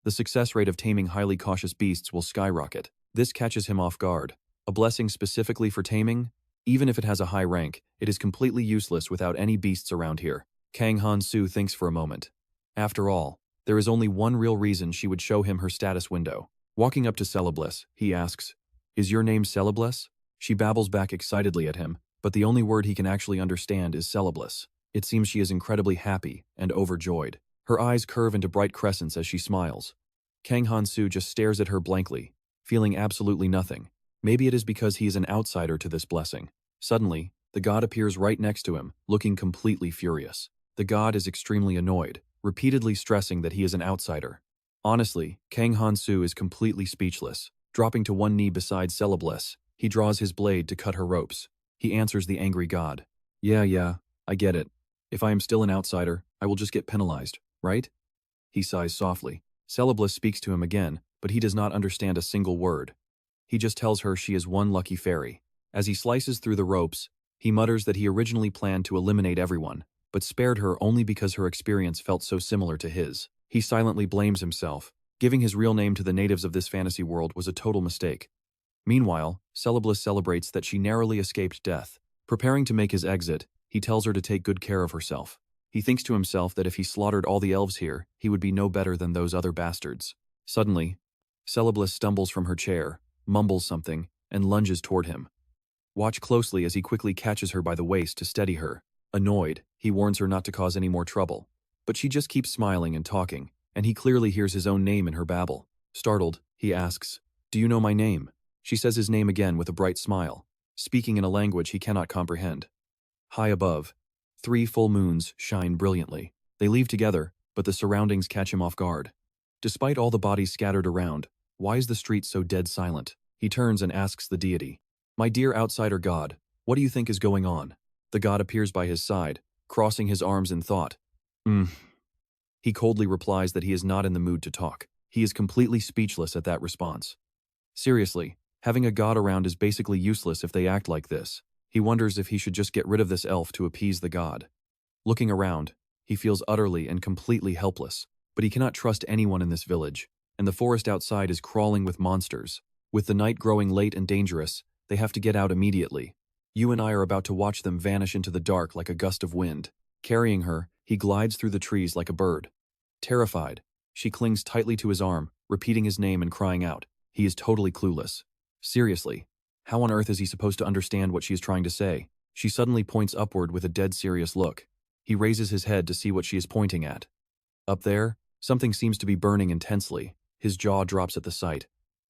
The success rate of taming highly cautious beasts will skyrocket. This catches him off guard. A blessing specifically for taming? Even if it has a high rank, it is completely useless without any beasts around here. Kang Han-soo thinks for a moment. After all, there is only one real reason she would show him her status window. Walking up to Celebliss, he asks, "Is your name Celebliss?" She babbles back excitedly at him, but the only word he can actually understand is Celebliss. It seems she is incredibly happy and overjoyed. Her eyes curve into bright crescents as she smiles. Kang Han-soo just stares at her blankly, feeling absolutely nothing. Maybe it is because he is an outsider to this blessing. Suddenly, the god appears right next to him, looking completely furious. The god is extremely annoyed, repeatedly stressing that he is an outsider. Honestly, Kang Han-soo is completely speechless. Dropping to one knee beside Celebliss, he draws his blade to cut her ropes. He answers the angry god. Yeah, I get it. If I am still an outsider, I will just get penalized, right? He sighs softly. Celebliss speaks to him again, but he does not understand a single word. He just tells her she is one lucky fairy. As he slices through the ropes, he mutters that he originally planned to eliminate everyone, but spared her only because her experience felt so similar to his. He silently blames himself. Giving his real name to the natives of this fantasy world was a total mistake. Meanwhile, Celebliss celebrates that she narrowly escaped death. Preparing to make his exit, he tells her to take good care of herself. He thinks to himself that if he slaughtered all the elves here, he would be no better than those other bastards. Suddenly, Celebliss stumbles from her chair, mumbles something, and lunges toward him. Watch closely as he quickly catches her by the waist to steady her. Annoyed, he warns her not to cause any more trouble. But she just keeps smiling and talking, and he clearly hears his own name in her babble. Startled, he asks, "Do you know my name?" She says his name again with a bright smile, speaking in a language he cannot comprehend. High above, 3 full moons shine brilliantly. They leave together, but the surroundings catch him off guard. Despite all the bodies scattered around, why is the street so dead silent? He turns and asks the deity, "My dear outsider god, what do you think is going on?" The god appears by his side, crossing his arms in thought. He coldly replies that he is not in the mood to talk. He is completely speechless at that response. Seriously, having a god around is basically useless if they act like this. He wonders if he should just get rid of this elf to appease the god. Looking around, he feels utterly and completely helpless, but he cannot trust anyone in this village, and the forest outside is crawling with monsters. With the night growing late and dangerous, they have to get out immediately. You and I are about to watch them vanish into the dark like a gust of wind. Carrying her, he glides through the trees like a bird. Terrified, she clings tightly to his arm, repeating his name and crying out. He is totally clueless. Seriously, how on earth is he supposed to understand what she is trying to say? She suddenly points upward with a dead serious look. He raises his head to see what she is pointing at. Up there, something seems to be burning intensely. His jaw drops at the sight.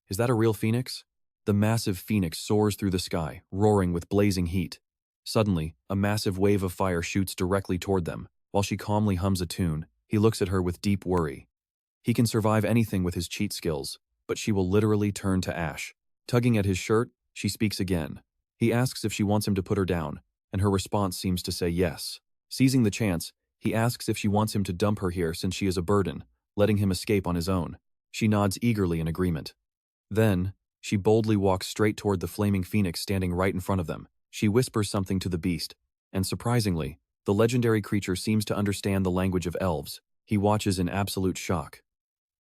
Is that a real phoenix? The massive phoenix soars through the sky, roaring with blazing heat. Suddenly, a massive wave of fire shoots directly toward them. While she calmly hums a tune, he looks at her with deep worry. He can survive anything with his cheat skills, but she will literally turn to ash. Tugging at his shirt, she speaks again. He asks if she wants him to put her down, and her response seems to say yes. Seizing the chance, he asks if she wants him to dump her here since she is a burden, letting him escape on his own. She nods eagerly in agreement. Then, she boldly walks straight toward the flaming phoenix standing right in front of them. She whispers something to the beast, and surprisingly, the legendary creature seems to understand the language of elves. He watches in absolute shock.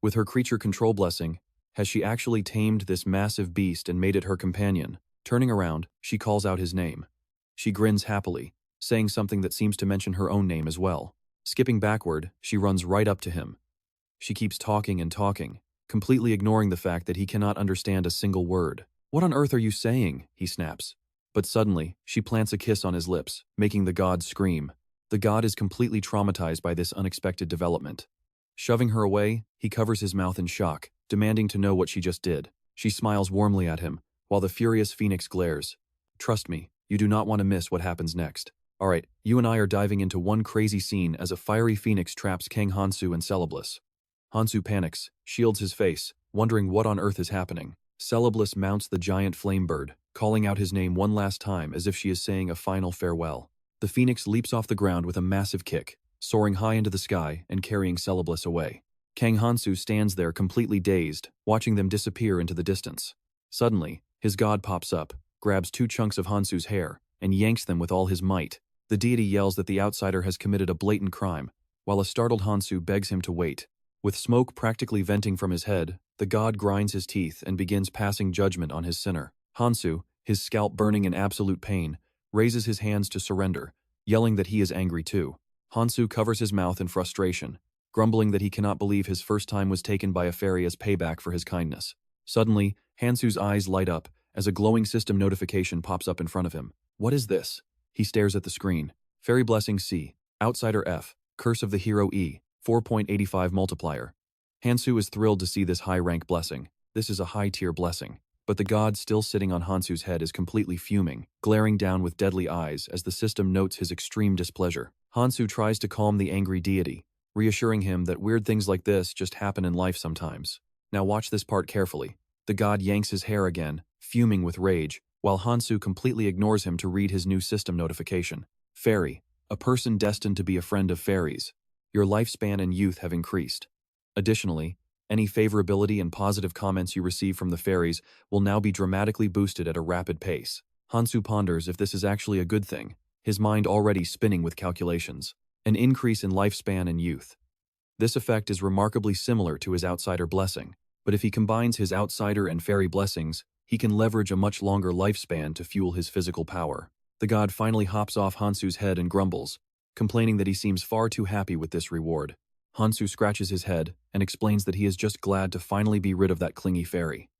With her creature control blessing, has she actually tamed this massive beast and made it her companion? Turning around, she calls out his name. She grins happily, saying something that seems to mention her own name as well. Skipping backward, she runs right up to him. She keeps talking and talking, completely ignoring the fact that he cannot understand a single word. "What on earth are you saying?" he snaps. But suddenly, she plants a kiss on his lips, making the god scream. The god is completely traumatized by this unexpected development. Shoving her away, he covers his mouth in shock, demanding to know what she just did. She smiles warmly at him, while the furious phoenix glares. "Trust me, you do not want to miss what happens next. Alright, you and I are diving into one crazy scene as a fiery phoenix traps Kang Han-soo and Celebliss. Han-soo panics, shields his face, wondering what on earth is happening. Celebliss mounts the giant flame bird, calling out his name one last time as if she is saying a final farewell. The phoenix leaps off the ground with a massive kick, soaring high into the sky and carrying Celebliss away. Kang Han-soo stands there completely dazed, watching them disappear into the distance. Suddenly, his god pops up, grabs 2 chunks of Han-soo's hair, and yanks them with all his might. The deity yells that the outsider has committed a blatant crime, while a startled Han-soo begs him to wait. With smoke practically venting from his head, the god grinds his teeth and begins passing judgment on his sinner. Han-soo, his scalp burning in absolute pain, raises his hands to surrender, yelling that he is angry too. Han-soo covers his mouth in frustration, grumbling that he cannot believe his first time was taken by a fairy as payback for his kindness. Suddenly, Han-soo's eyes light up as a glowing system notification pops up in front of him. What is this? He stares at the screen. Fairy Blessing C, Outsider F, Curse of the Hero E, 4.85 multiplier. Han-soo is thrilled to see this high-rank blessing. This is a high-tier blessing. But the god still sitting on Han-soo's head is completely fuming, glaring down with deadly eyes as the system notes his extreme displeasure. Han-soo tries to calm the angry deity, reassuring him that weird things like this just happen in life sometimes. Now watch this part carefully. The god yanks his hair again, fuming with rage, while Han-soo completely ignores him to read his new system notification. Fairy, a person destined to be a friend of fairies. Your lifespan and youth have increased. Additionally, any favorability and positive comments you receive from the fairies will now be dramatically boosted at a rapid pace. Han-soo ponders if this is actually a good thing, his mind already spinning with calculations. An increase in lifespan and youth. This effect is remarkably similar to his outsider blessing, but if he combines his outsider and fairy blessings, he can leverage a much longer lifespan to fuel his physical power. The god finally hops off Han-soo's head and grumbles, complaining that he seems far too happy with this reward. Han-soo scratches his head and explains that he is just glad to finally be rid of that clingy fairy.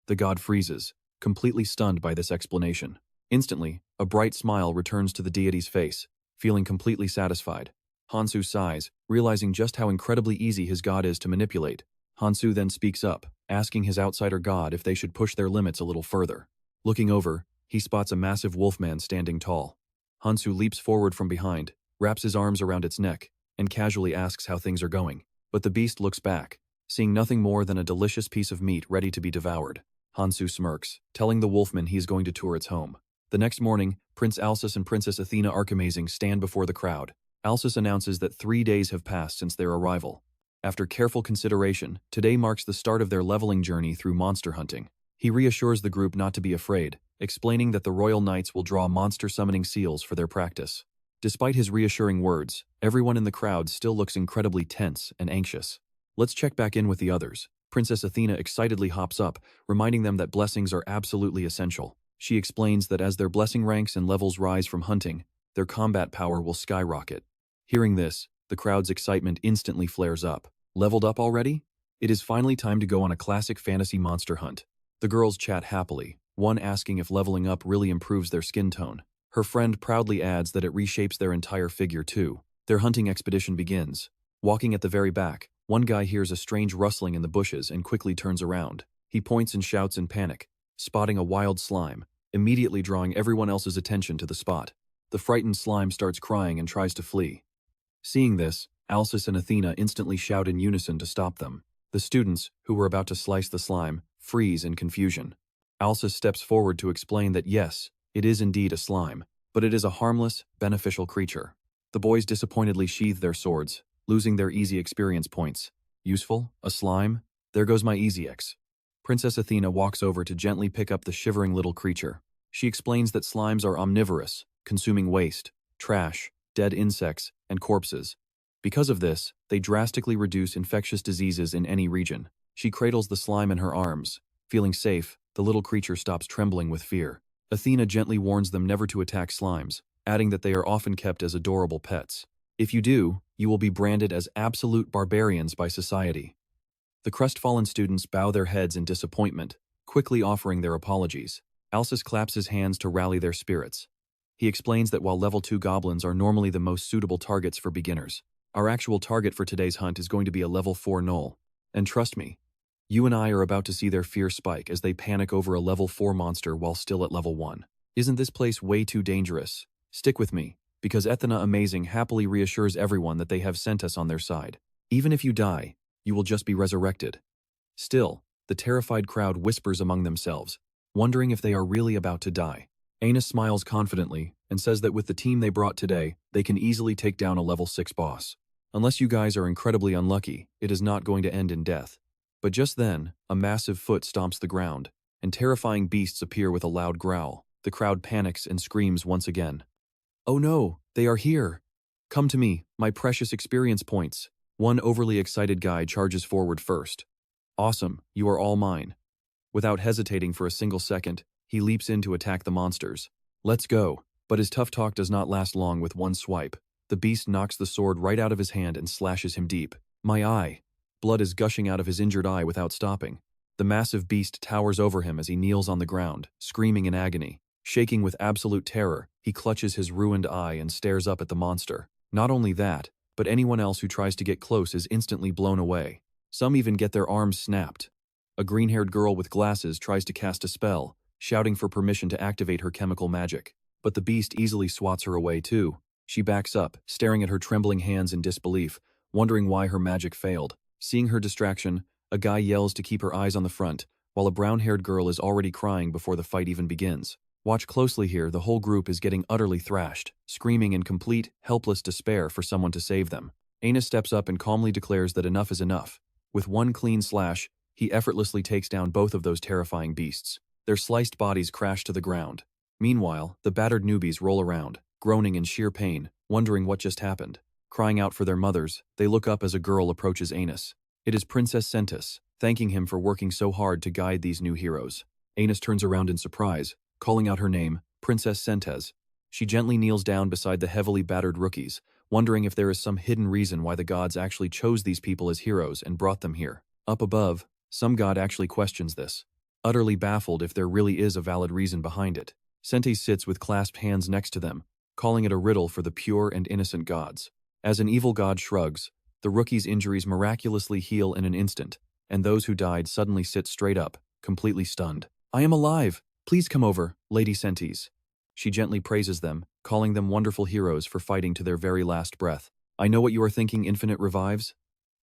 The god freezes, completely stunned by this explanation. Instantly, a bright smile returns to the deity's face, feeling completely satisfied. Han-soo sighs, realizing just how incredibly easy his god is to manipulate. Han-soo then speaks up, asking his outsider god if they should push their limits a little further. Looking over, he spots a massive wolfman standing tall. Han-soo leaps forward from behind, wraps his arms around its neck, and casually asks how things are going. But the beast looks back, seeing nothing more than a delicious piece of meat ready to be devoured. Han-soo smirks, telling the wolfman he is going to tour its home. The next morning, Prince Alsus and Princess Athena Arkamazing stand before the crowd. Alsus announces that 3 days have passed since their arrival. After careful consideration, today marks the start of their leveling journey through monster hunting. He reassures the group not to be afraid, explaining that the royal knights will draw monster summoning seals for their practice. Despite his reassuring words, everyone in the crowd still looks incredibly tense and anxious. Let's check back in with the others. Princess Athena excitedly hops up, reminding them that blessings are absolutely essential. She explains that as their blessing ranks and levels rise from hunting, their combat power will skyrocket. Hearing this, the crowd's excitement instantly flares up. Leveled up already? It is finally time to go on a classic fantasy monster hunt. The girls chat happily, one asking if leveling up really improves their skin tone. Her friend proudly adds that it reshapes their entire figure too. Their hunting expedition begins. Walking at the very back, one guy hears a strange rustling in the bushes and quickly turns around. He points and shouts in panic, spotting a wild slime, immediately drawing everyone else's attention to the spot. The frightened slime starts crying and tries to flee. Seeing this, Alsus and Athena instantly shout in unison to stop them. The students, who were about to slice the slime, freeze in confusion. Alsus steps forward to explain that yes, it is indeed a slime, but it is a harmless, beneficial creature. The boys disappointedly sheathe their swords, losing their easy experience points. Useful? A slime? There goes my easy X. Princess Athena walks over to gently pick up the shivering little creature. She explains that slimes are omnivorous, consuming waste, trash, dead insects, and corpses. Because of this, they drastically reduce infectious diseases in any region. She cradles the slime in her arms. Feeling safe, the little creature stops trembling with fear. Athena gently warns them never to attack slimes, adding that they are often kept as adorable pets. If you do, you will be branded as absolute barbarians by society. The crestfallen students bow their heads in disappointment, quickly offering their apologies. Alsus claps his hands to rally their spirits. He explains that while level 2 goblins are normally the most suitable targets for beginners, our actual target for today's hunt is going to be a level 4 gnoll. And trust me, you and I are about to see their fear spike as they panic over a level 4 monster while still at level 1. Isn't this place way too dangerous? Stick with me, because Athena Amazing happily reassures everyone that they have sent us on their side. Even if you die, you will just be resurrected. Still, the terrified crowd whispers among themselves, wondering if they are really about to die. Aina smiles confidently and says that with the team they brought today, they can easily take down a level 6 boss. Unless you guys are incredibly unlucky, it is not going to end in death. But just then, a massive foot stomps the ground, and terrifying beasts appear with a loud growl. The crowd panics and screams once again. "Oh no, they are here! Come to me, my precious experience points!" One overly excited guy charges forward first. "Awesome, you are all mine." Without hesitating for a single second, he leaps in to attack the monsters. "Let's go." But his tough talk does not last long. With one swipe, the beast knocks the sword right out of his hand and slashes him deep. My eye! Blood is gushing out of his injured eye without stopping. The massive beast towers over him as he kneels on the ground, screaming in agony. Shaking with absolute terror, he clutches his ruined eye and stares up at the monster. Not only that, but anyone else who tries to get close is instantly blown away. Some even get their arms snapped. A green-haired girl with glasses tries to cast a spell, shouting for permission to activate her chemical magic. But the beast easily swats her away too. She backs up, staring at her trembling hands in disbelief, wondering why her magic failed. Seeing her distraction, a guy yells to keep her eyes on the front, while a brown-haired girl is already crying before the fight even begins. Watch closely here. The whole group is getting utterly thrashed, screaming in complete, helpless despair for someone to save them. Aina steps up and calmly declares that enough is enough. With one clean slash, he effortlessly takes down both of those terrifying beasts. Their sliced bodies crash to the ground. Meanwhile, the battered newbies roll around, groaning in sheer pain, wondering what just happened. Crying out for their mothers, they look up as a girl approaches Anus. It is Princess Sentis, thanking him for working so hard to guide these new heroes. Anus turns around in surprise, calling out her name, Princess Sentes. She gently kneels down beside the heavily battered rookies, wondering if there is some hidden reason why the gods actually chose these people as heroes and brought them here. Up above, some god actually questions this, utterly baffled if there really is a valid reason behind it. Sentes sits with clasped hands next to them, calling it a riddle for the pure and innocent gods. As an evil god shrugs, the rookies' injuries miraculously heal in an instant, and those who died suddenly sit straight up, completely stunned. "I am alive! Please come over, Lady Sentes." She gently praises them, calling them wonderful heroes for fighting to their very last breath. "I know what you are thinking, infinite revives?"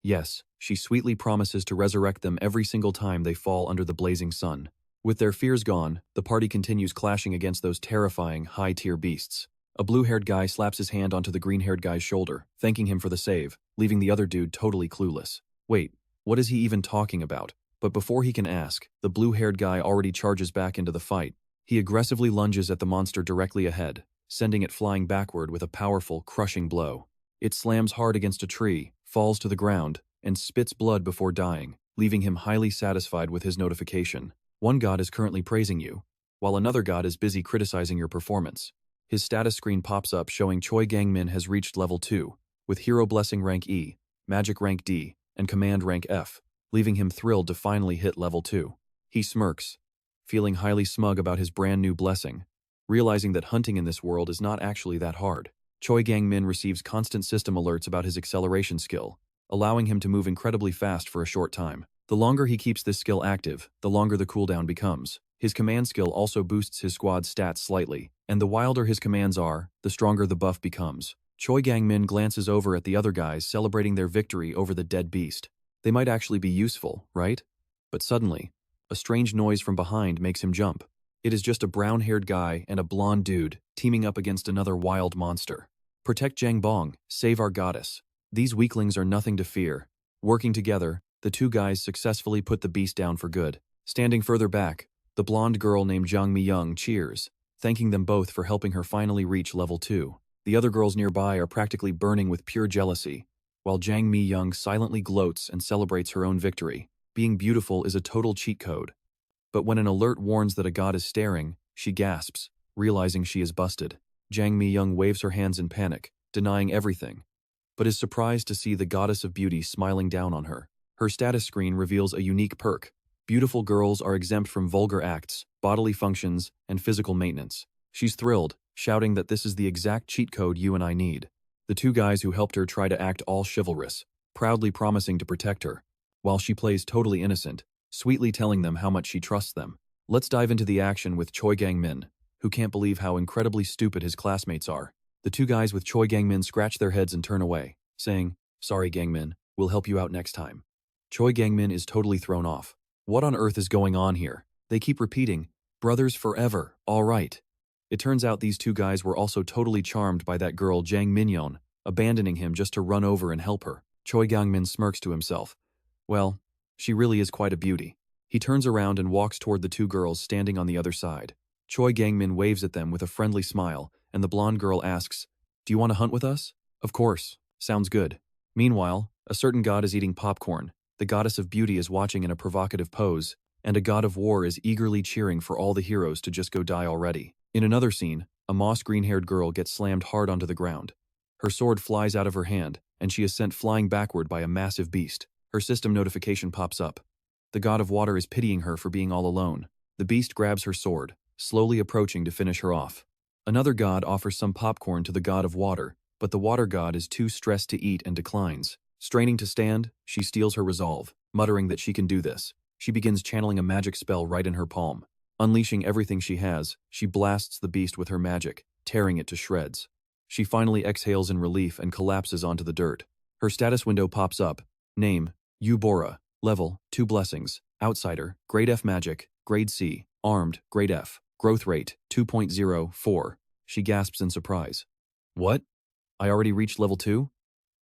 Yes, she sweetly promises to resurrect them every single time they fall under the blazing sun. With their fears gone, the party continues clashing against those terrifying, high-tier beasts. A blue-haired guy slaps his hand onto the green-haired guy's shoulder, thanking him for the save, leaving the other dude totally clueless. Wait, what is he even talking about? But before he can ask, the blue-haired guy already charges back into the fight. He aggressively lunges at the monster directly ahead, sending it flying backward with a powerful, crushing blow. It slams hard against a tree, falls to the ground, and spits blood before dying, leaving him highly satisfied with his notification. One god is currently praising you, while another god is busy criticizing your performance. His status screen pops up showing Choi Kang-min has reached level 2, with Hero Blessing rank E, Magic rank D, and Command rank F, leaving him thrilled to finally hit level 2. He smirks, feeling highly smug about his brand new blessing, realizing that hunting in this world is not actually that hard. Choi Kang-min receives constant system alerts about his acceleration skill, allowing him to move incredibly fast for a short time. The longer he keeps this skill active, the longer the cooldown becomes. His command skill also boosts his squad's stats slightly, and the wilder his commands are, the stronger the buff becomes. Choi Kang-min glances over at the other guys celebrating their victory over the dead beast. They might actually be useful, right? But suddenly, a strange noise from behind makes him jump. It is just a brown-haired guy and a blonde dude teaming up against another wild monster. Protect Jang Bong, save our goddess. These weaklings are nothing to fear. Working together, the two guys successfully put the beast down for good. Standing further back, the blonde girl named Jang Mi-young cheers, thanking them both for helping her finally reach level 2. The other girls nearby are practically burning with pure jealousy, while Jang Mi-young silently gloats and celebrates her own victory. Being beautiful is a total cheat code. But when an alert warns that a god is staring, she gasps, realizing she is busted. Jang Mi-young waves her hands in panic, denying everything, but is surprised to see the goddess of beauty smiling down on her. Her status screen reveals a unique perk. Beautiful girls are exempt from vulgar acts, bodily functions, and physical maintenance. She's thrilled, shouting that this is the exact cheat code you and I need. The two guys who helped her try to act all chivalrous, proudly promising to protect her, while she plays totally innocent, sweetly telling them how much she trusts them. Let's dive into the action with Choi Kang-min, who can't believe how incredibly stupid his classmates are. The two guys with Choi Kang-min scratch their heads and turn away, saying, "Sorry Kang-min, we'll help you out next time." Choi Kang-min is totally thrown off. What on earth is going on here? They keep repeating, brothers forever, all right. It turns out these two guys were also totally charmed by that girl Jang Minyeon, abandoning him just to run over and help her. Choi Gang-min smirks to himself. Well, she really is quite a beauty. He turns around and walks toward the two girls standing on the other side. Choi Gang-min waves at them with a friendly smile, and the blonde girl asks, "Do you want to hunt with us?" "Of course. Sounds good." Meanwhile, a certain god is eating popcorn, the goddess of beauty is watching in a provocative pose, and a god of war is eagerly cheering for all the heroes to just go die already. In another scene, a moss-green-haired girl gets slammed hard onto the ground. Her sword flies out of her hand, and she is sent flying backward by a massive beast. Her system notification pops up. The god of water is pitying her for being all alone. The beast grabs her sword, slowly approaching to finish her off. Another god offers some popcorn to the god of water, but the water god is too stressed to eat and declines. Straining to stand, she steals her resolve, muttering that she can do this. She begins channeling a magic spell right in her palm. Unleashing everything she has, she blasts the beast with her magic, tearing it to shreds. She finally exhales in relief and collapses onto the dirt. Her status window pops up. Name, Eubora. Level, 2 blessings. Outsider, Grade F magic, Grade C. Armed, Grade F. Growth rate, 2.04. She gasps in surprise. What? I already reached level 2?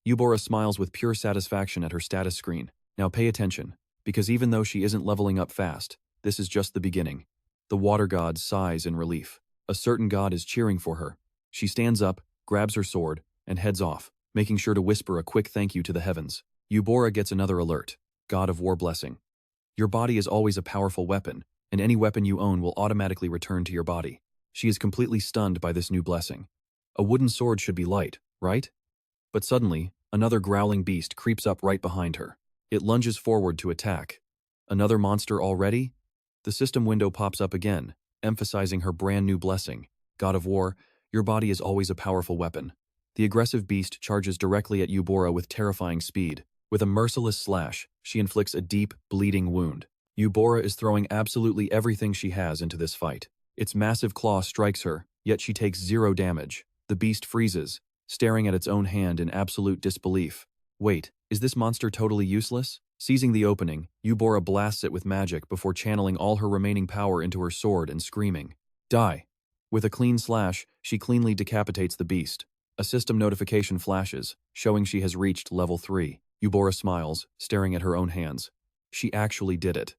Eubora smiles with pure satisfaction at her status screen. Now pay attention, because even though she isn't leveling up fast, this is just the beginning. The water god sighs in relief. A certain god is cheering for her. She stands up, grabs her sword, and heads off, making sure to whisper a quick thank you to the heavens. Eubora gets another alert. God of War blessing. Your body is always a powerful weapon, and any weapon you own will automatically return to your body. She is completely stunned by this new blessing. A wooden sword should be light, right? But suddenly, another growling beast creeps up right behind her. It lunges forward to attack. Another monster already? The system window pops up again, emphasizing her brand new blessing. God of War, your body is always a powerful weapon. The aggressive beast charges directly at Eubora with terrifying speed. With a merciless slash, she inflicts a deep, bleeding wound. Eubora is throwing absolutely everything she has into this fight. Its massive claw strikes her, yet she takes 0 damage. The beast freezes, staring at its own hand in absolute disbelief. Wait, is this monster totally useless? Seizing the opening, Eubora blasts it with magic before channeling all her remaining power into her sword and screaming, "Die!" With a clean slash, she cleanly decapitates the beast. A system notification flashes, showing she has reached level 3. Eubora smiles, staring at her own hands. She actually did it.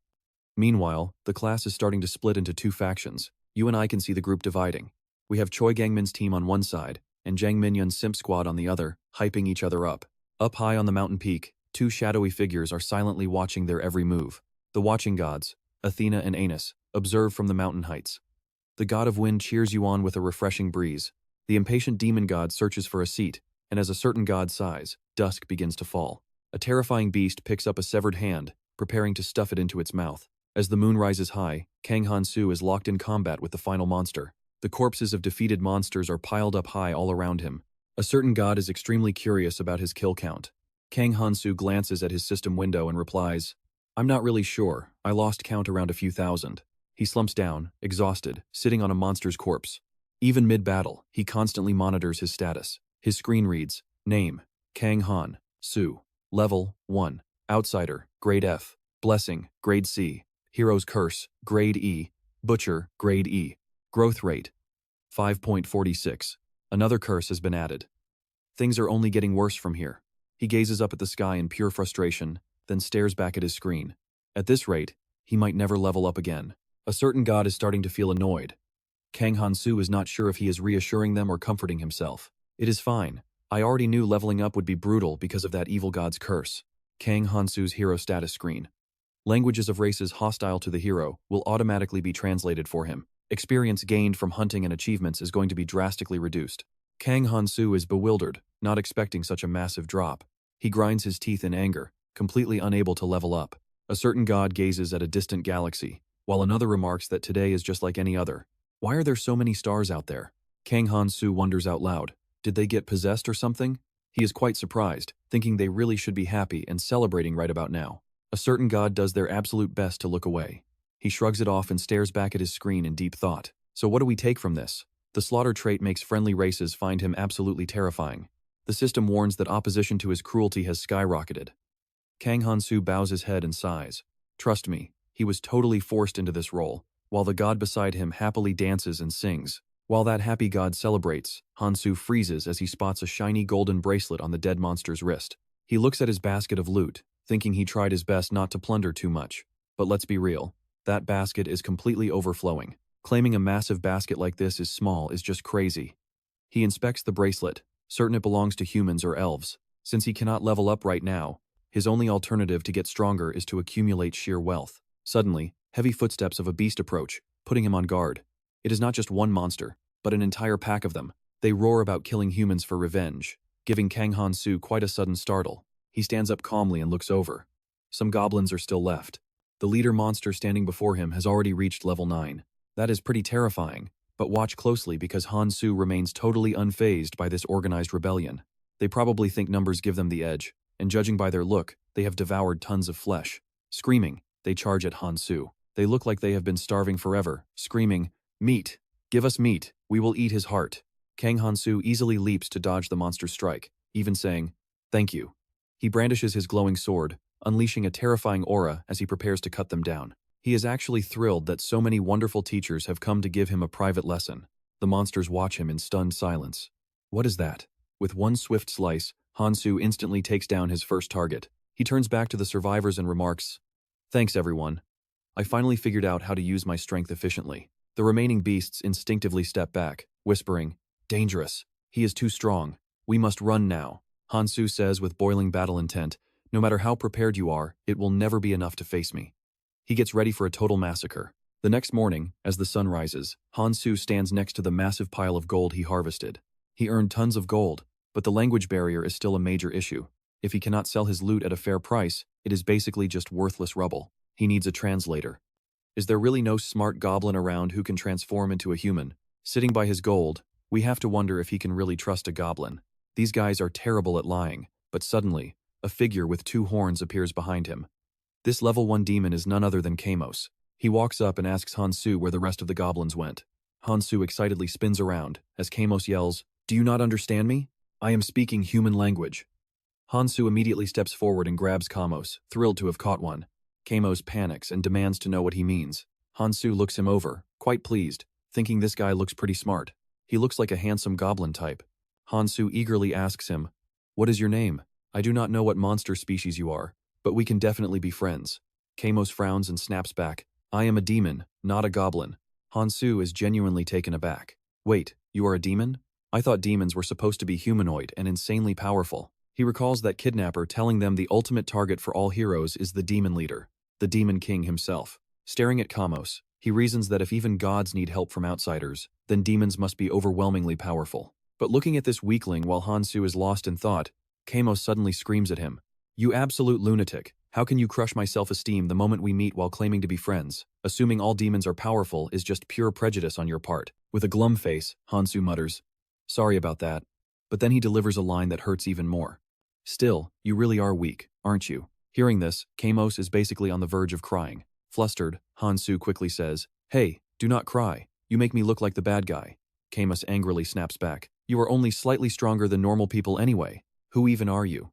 Meanwhile, the class is starting to split into 2 factions. You and I can see the group dividing. We have Choi Gang-min's team on one side, and Jang Minyeon's simp squad on the other, hyping each other up. Up high on the mountain peak, 2 shadowy figures are silently watching their every move. The watching gods, Athena and Anus, observe from the mountain heights. The god of wind cheers you on with a refreshing breeze. The impatient demon god searches for a seat, and as a certain god sighs, dusk begins to fall. A terrifying beast picks up a severed hand, preparing to stuff it into its mouth. As the moon rises high, Kang Han-soo is locked in combat with the final monster. The corpses of defeated monsters are piled up high all around him. A certain god is extremely curious about his kill count. Kang Han-soo glances at his system window and replies, "I'm not really sure. I lost count around a few thousand." He slumps down, exhausted, sitting on a monster's corpse. Even mid-battle, he constantly monitors his status. His screen reads, Name, Kang Han-soo. Level, 1. Outsider, Grade F. Blessing, Grade C. Hero's Curse, Grade E. Butcher, Grade E. Growth rate, 5.46. Another curse has been added. Things are only getting worse from here. He gazes up at the sky in pure frustration, then stares back at his screen. At this rate, he might never level up again. A certain god is starting to feel annoyed. Kang Han-soo is not sure if he is reassuring them or comforting himself. It is fine. I already knew leveling up would be brutal because of that evil god's curse. Kang Han-soo's hero status screen. Languages of races hostile to the hero will automatically be translated for him. Experience gained from hunting and achievements is going to be drastically reduced. Kang Han-soo is bewildered, not expecting such a massive drop. He grinds his teeth in anger, completely unable to level up. A certain god gazes at a distant galaxy, while another remarks that today is just like any other. Why are there so many stars out there? Kang Han-soo wonders out loud. Did they get possessed or something? He is quite surprised, thinking they really should be happy and celebrating right about now. A certain god does their absolute best to look away. He shrugs it off and stares back at his screen in deep thought. So what do we take from this? The slaughter trait makes friendly races find him absolutely terrifying. The system warns that opposition to his cruelty has skyrocketed. Kang Han-soo bows his head and sighs. Trust me, He was totally forced into this role, while the god beside him happily dances and sings. While that happy god celebrates, Han-soo freezes as he spots a shiny golden bracelet on the dead monster's wrist. He looks at his basket of loot, thinking he tried his best not to plunder too much. But let's be real, that basket is completely overflowing. Claiming a massive basket like this is small is just crazy. He inspects the bracelet, certain it belongs to humans or elves. Since he cannot level up right now, his only alternative to get stronger is to accumulate sheer wealth. Suddenly, heavy footsteps of a beast approach, putting him on guard. It is not just one monster, but an entire pack of them. They roar about killing humans for revenge, giving Kang Han-soo quite a sudden startle. He stands up calmly and looks over. Some goblins are still left. The leader monster standing before him has already reached level 9. That is pretty terrifying, but watch closely because Han-soo remains totally unfazed by this organized rebellion. They probably think numbers give them the edge, and judging by their look, they have devoured tons of flesh. Screaming, they charge at Han-soo. They look like they have been starving forever, screaming, "Meat! Give us meat, we will eat his heart." Kang Han-soo easily leaps to dodge the monster's strike, even saying, "Thank you." He brandishes his glowing sword, unleashing a terrifying aura as he prepares to cut them down. He is actually thrilled that so many wonderful teachers have come to give him a private lesson. The monsters watch him in stunned silence. What is that? With one swift slice, Han-soo instantly takes down his first target. He turns back to the survivors and remarks, "Thanks everyone. I finally figured out how to use my strength efficiently." The remaining beasts instinctively step back, whispering, "Dangerous. He is too strong. We must run now." Han-soo says with boiling battle intent, "No matter how prepared you are, it will never be enough to face me." He gets ready for a total massacre. The next morning, as the sun rises, Han-soo stands next to the massive pile of gold he harvested. He earned tons of gold, but the language barrier is still a major issue. If he cannot sell his loot at a fair price, it is basically just worthless rubble. He needs a translator. Is there really no smart goblin around who can transform into a human? Sitting by his gold, we have to wonder if he can really trust a goblin. These guys are terrible at lying, but suddenly, a figure with 2 horns appears behind him. This level 1 demon is none other than Kamos. He walks up and asks Han-soo where the rest of the goblins went. Han-soo excitedly spins around, as Kamos yells, "Do you not understand me? I am speaking human language." Han-soo immediately steps forward and grabs Kamos, thrilled to have caught one. Kamos panics and demands to know what he means. Han-soo looks him over, quite pleased, thinking this guy looks pretty smart. He looks like a handsome goblin type. Han-soo eagerly asks him, "What is your name? I do not know what monster species you are, but we can definitely be friends." Kamos frowns and snaps back, "I am a demon, not a goblin." Han-soo is genuinely taken aback. "Wait, you are a demon? I thought demons were supposed to be humanoid and insanely powerful." He recalls that kidnapper telling them the ultimate target for all heroes is the demon leader, the demon king himself. Staring at Kamos, he reasons that if even gods need help from outsiders, then demons must be overwhelmingly powerful. But looking at this weakling while Han-soo is lost in thought, Kamos suddenly screams at him, "You absolute lunatic. How can you crush my self-esteem the moment we meet while claiming to be friends? Assuming all demons are powerful is just pure prejudice on your part." With a glum face, Han-soo mutters, "Sorry about that." But then he delivers a line that hurts even more. "Still, you really are weak, aren't you?" Hearing this, Kamos is basically on the verge of crying. Flustered, Han-soo quickly says, "Hey, do not cry. You make me look like the bad guy." Kamos angrily snaps back, "You are only slightly stronger than normal people anyway. Who even are you?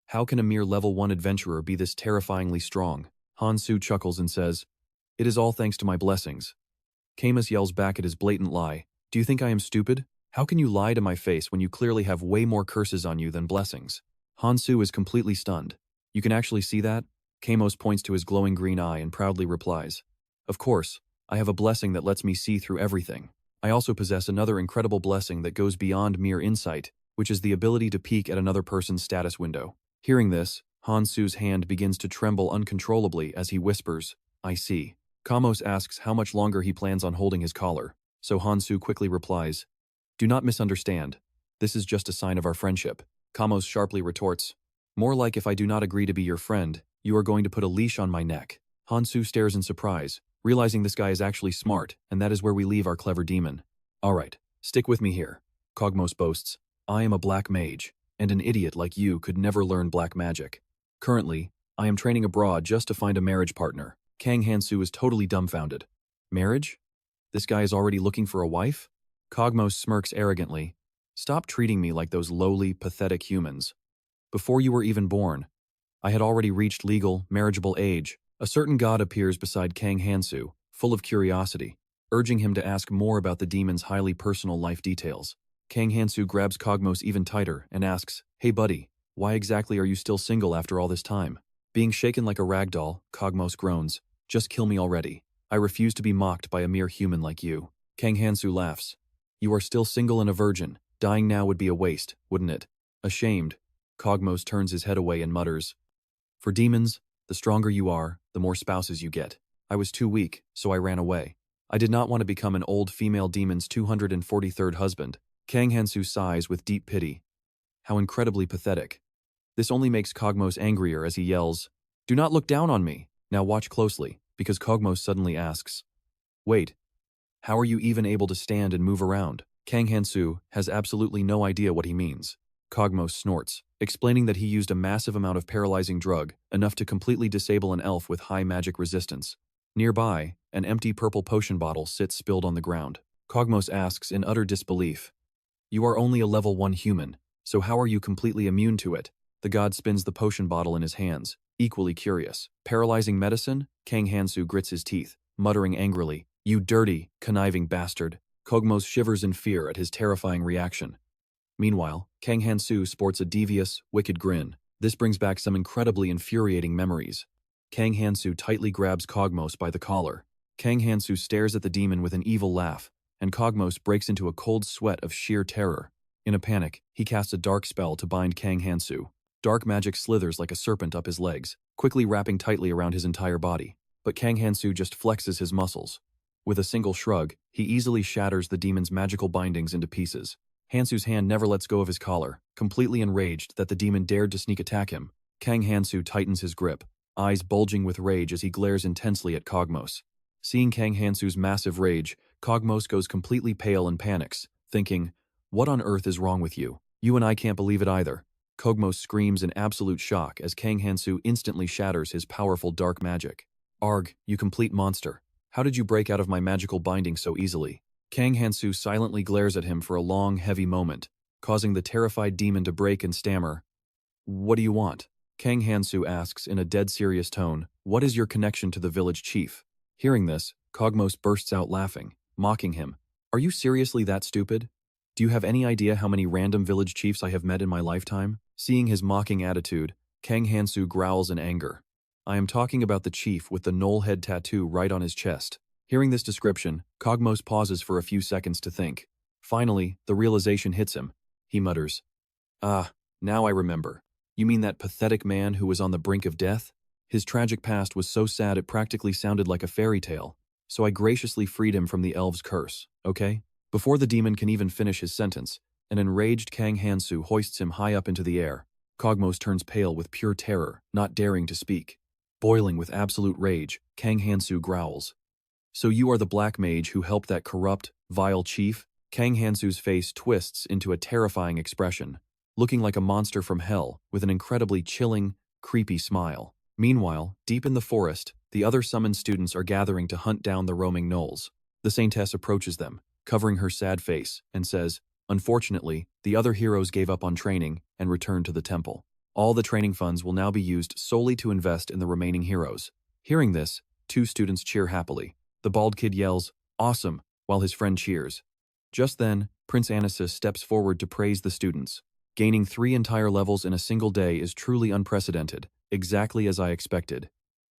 How can a mere level 1 adventurer be this terrifyingly strong?" Han-soo chuckles and says, "It is all thanks to my blessings." Kamos yells back at his blatant lie, "Do you think I am stupid? How can you lie to my face when you clearly have way more curses on you than blessings?" Han-soo is completely stunned. "You can actually see that?" Kamos points to his glowing green eye and proudly replies, "Of course, I have a blessing that lets me see through everything. I also possess another incredible blessing that goes beyond mere insight, which is the ability to peek at another person's status window." Hearing this, Han-soo's hand begins to tremble uncontrollably as he whispers, "I see." Kamos asks how much longer he plans on holding his collar, so Han-soo quickly replies, "Do not misunderstand. This is just a sign of our friendship." Kamos sharply retorts, "More like if I do not agree to be your friend, you are going to put a leash on my neck." Han-soo stares in surprise, realizing this guy is actually smart, and that is where we leave our clever demon. "Alright, stick with me here." Kogmos boasts, "I am a black mage, and an idiot like you could never learn black magic. Currently, I am training abroad just to find a marriage partner." Kang Han-soo is totally dumbfounded. "Marriage? This guy is already looking for a wife?" Kogmos smirks arrogantly, "Stop treating me like those lowly, pathetic humans. Before you were even born, I had already reached legal, marriageable age, A certain god appears beside Kang Han-soo, full of curiosity, urging him to ask more about the demon's highly personal life details. Kang Han-soo grabs Cogmos even tighter and asks, "Hey buddy, why exactly are you still single after all this time?" Being shaken like a rag doll, Cogmos groans, "Just kill me already. I refuse to be mocked by a mere human like you." Kang Han-soo laughs. "You are still single and a virgin. Dying now would be a waste, wouldn't it?" Ashamed, Cogmos turns his head away and mutters, "For demons, the stronger you are, the more spouses you get. I was too weak, so I ran away. I did not want to become an old female demon's 243rd husband." Kang Han-soo sighs with deep pity. How incredibly pathetic. This only makes Cogmos angrier as he yells, "Do not look down on me." Now watch closely, because Cogmos suddenly asks, "Wait, how are you even able to stand and move around?" Kang Han-soo has absolutely no idea what he means. Cogmos snorts, explaining that he used a massive amount of paralyzing drug, enough to completely disable an elf with high magic resistance. Nearby, an empty purple potion bottle sits spilled on the ground. Cogmos asks in utter disbelief, "You are only a level 1 human, so how are you completely immune to it?" The god spins the potion bottle in his hands, equally curious. Paralyzing medicine? Kang Han-soo grits his teeth, muttering angrily, "You dirty, conniving bastard." Cogmos shivers in fear at his terrifying reaction. Meanwhile, Kang Han-soo sports a devious, wicked grin. This brings back some incredibly infuriating memories. Kang Han-soo tightly grabs Cogmos by the collar. Kang Han-soo stares at the demon with an evil laugh, and Cogmos breaks into a cold sweat of sheer terror. In a panic, he casts a dark spell to bind Kang Han-soo. Dark magic slithers like a serpent up his legs, quickly wrapping tightly around his entire body. But Kang Han-soo just flexes his muscles. With a single shrug, he easily shatters the demon's magical bindings into pieces. Han-soo's hand never lets go of his collar, completely enraged that the demon dared to sneak attack him. Kang Han-soo tightens his grip, eyes bulging with rage as he glares intensely at Cogmos. Seeing Kang Han-soo's massive rage, Cogmos goes completely pale and panics, thinking, "What on earth is wrong with you? You and I can't believe it either." Cogmos screams in absolute shock as Kang Han-soo instantly shatters his powerful dark magic. "Arg, you complete monster. How did you break out of my magical binding so easily?" Kang Han-soo silently glares at him for a long, heavy moment, causing the terrified demon to break and stammer, "What do you want?" Kang Han-soo asks in a dead serious tone, "What is your connection to the village chief?" Hearing this, Cogmos bursts out laughing, mocking him. "Are you seriously that stupid? Do you have any idea how many random village chiefs I have met in my lifetime?" Seeing his mocking attitude, Kang Han-soo growls in anger. "I am talking about the chief with the knoll head tattoo right on his chest." Hearing this description, Cogmos pauses for a few seconds to think. Finally, the realization hits him. He mutters, "Ah, now I remember. You mean that pathetic man who was on the brink of death? His tragic past was so sad it practically sounded like a fairy tale, so I graciously freed him from the elves' curse, okay?" Before the demon can even finish his sentence, an enraged Kang Han-soo hoists him high up into the air. Cogmos turns pale with pure terror, not daring to speak. Boiling with absolute rage, Kang Han-soo growls, "So you are the black mage who helped that corrupt, vile chief?" Kang Han-soo's face twists into a terrifying expression, looking like a monster from hell with an incredibly chilling, creepy smile. Meanwhile, deep in the forest, the other summoned students are gathering to hunt down the roaming gnolls. The Saintess approaches them, covering her sad face, and says, "Unfortunately, the other heroes gave up on training and returned to the temple. All the training funds will now be used solely to invest in the remaining heroes." Hearing this, 2 students cheer happily. The bald kid yells, "Awesome," while his friend cheers. Just then, Prince Anasis steps forward to praise the students. Gaining 3 entire levels in a single day is truly unprecedented, exactly as I expected.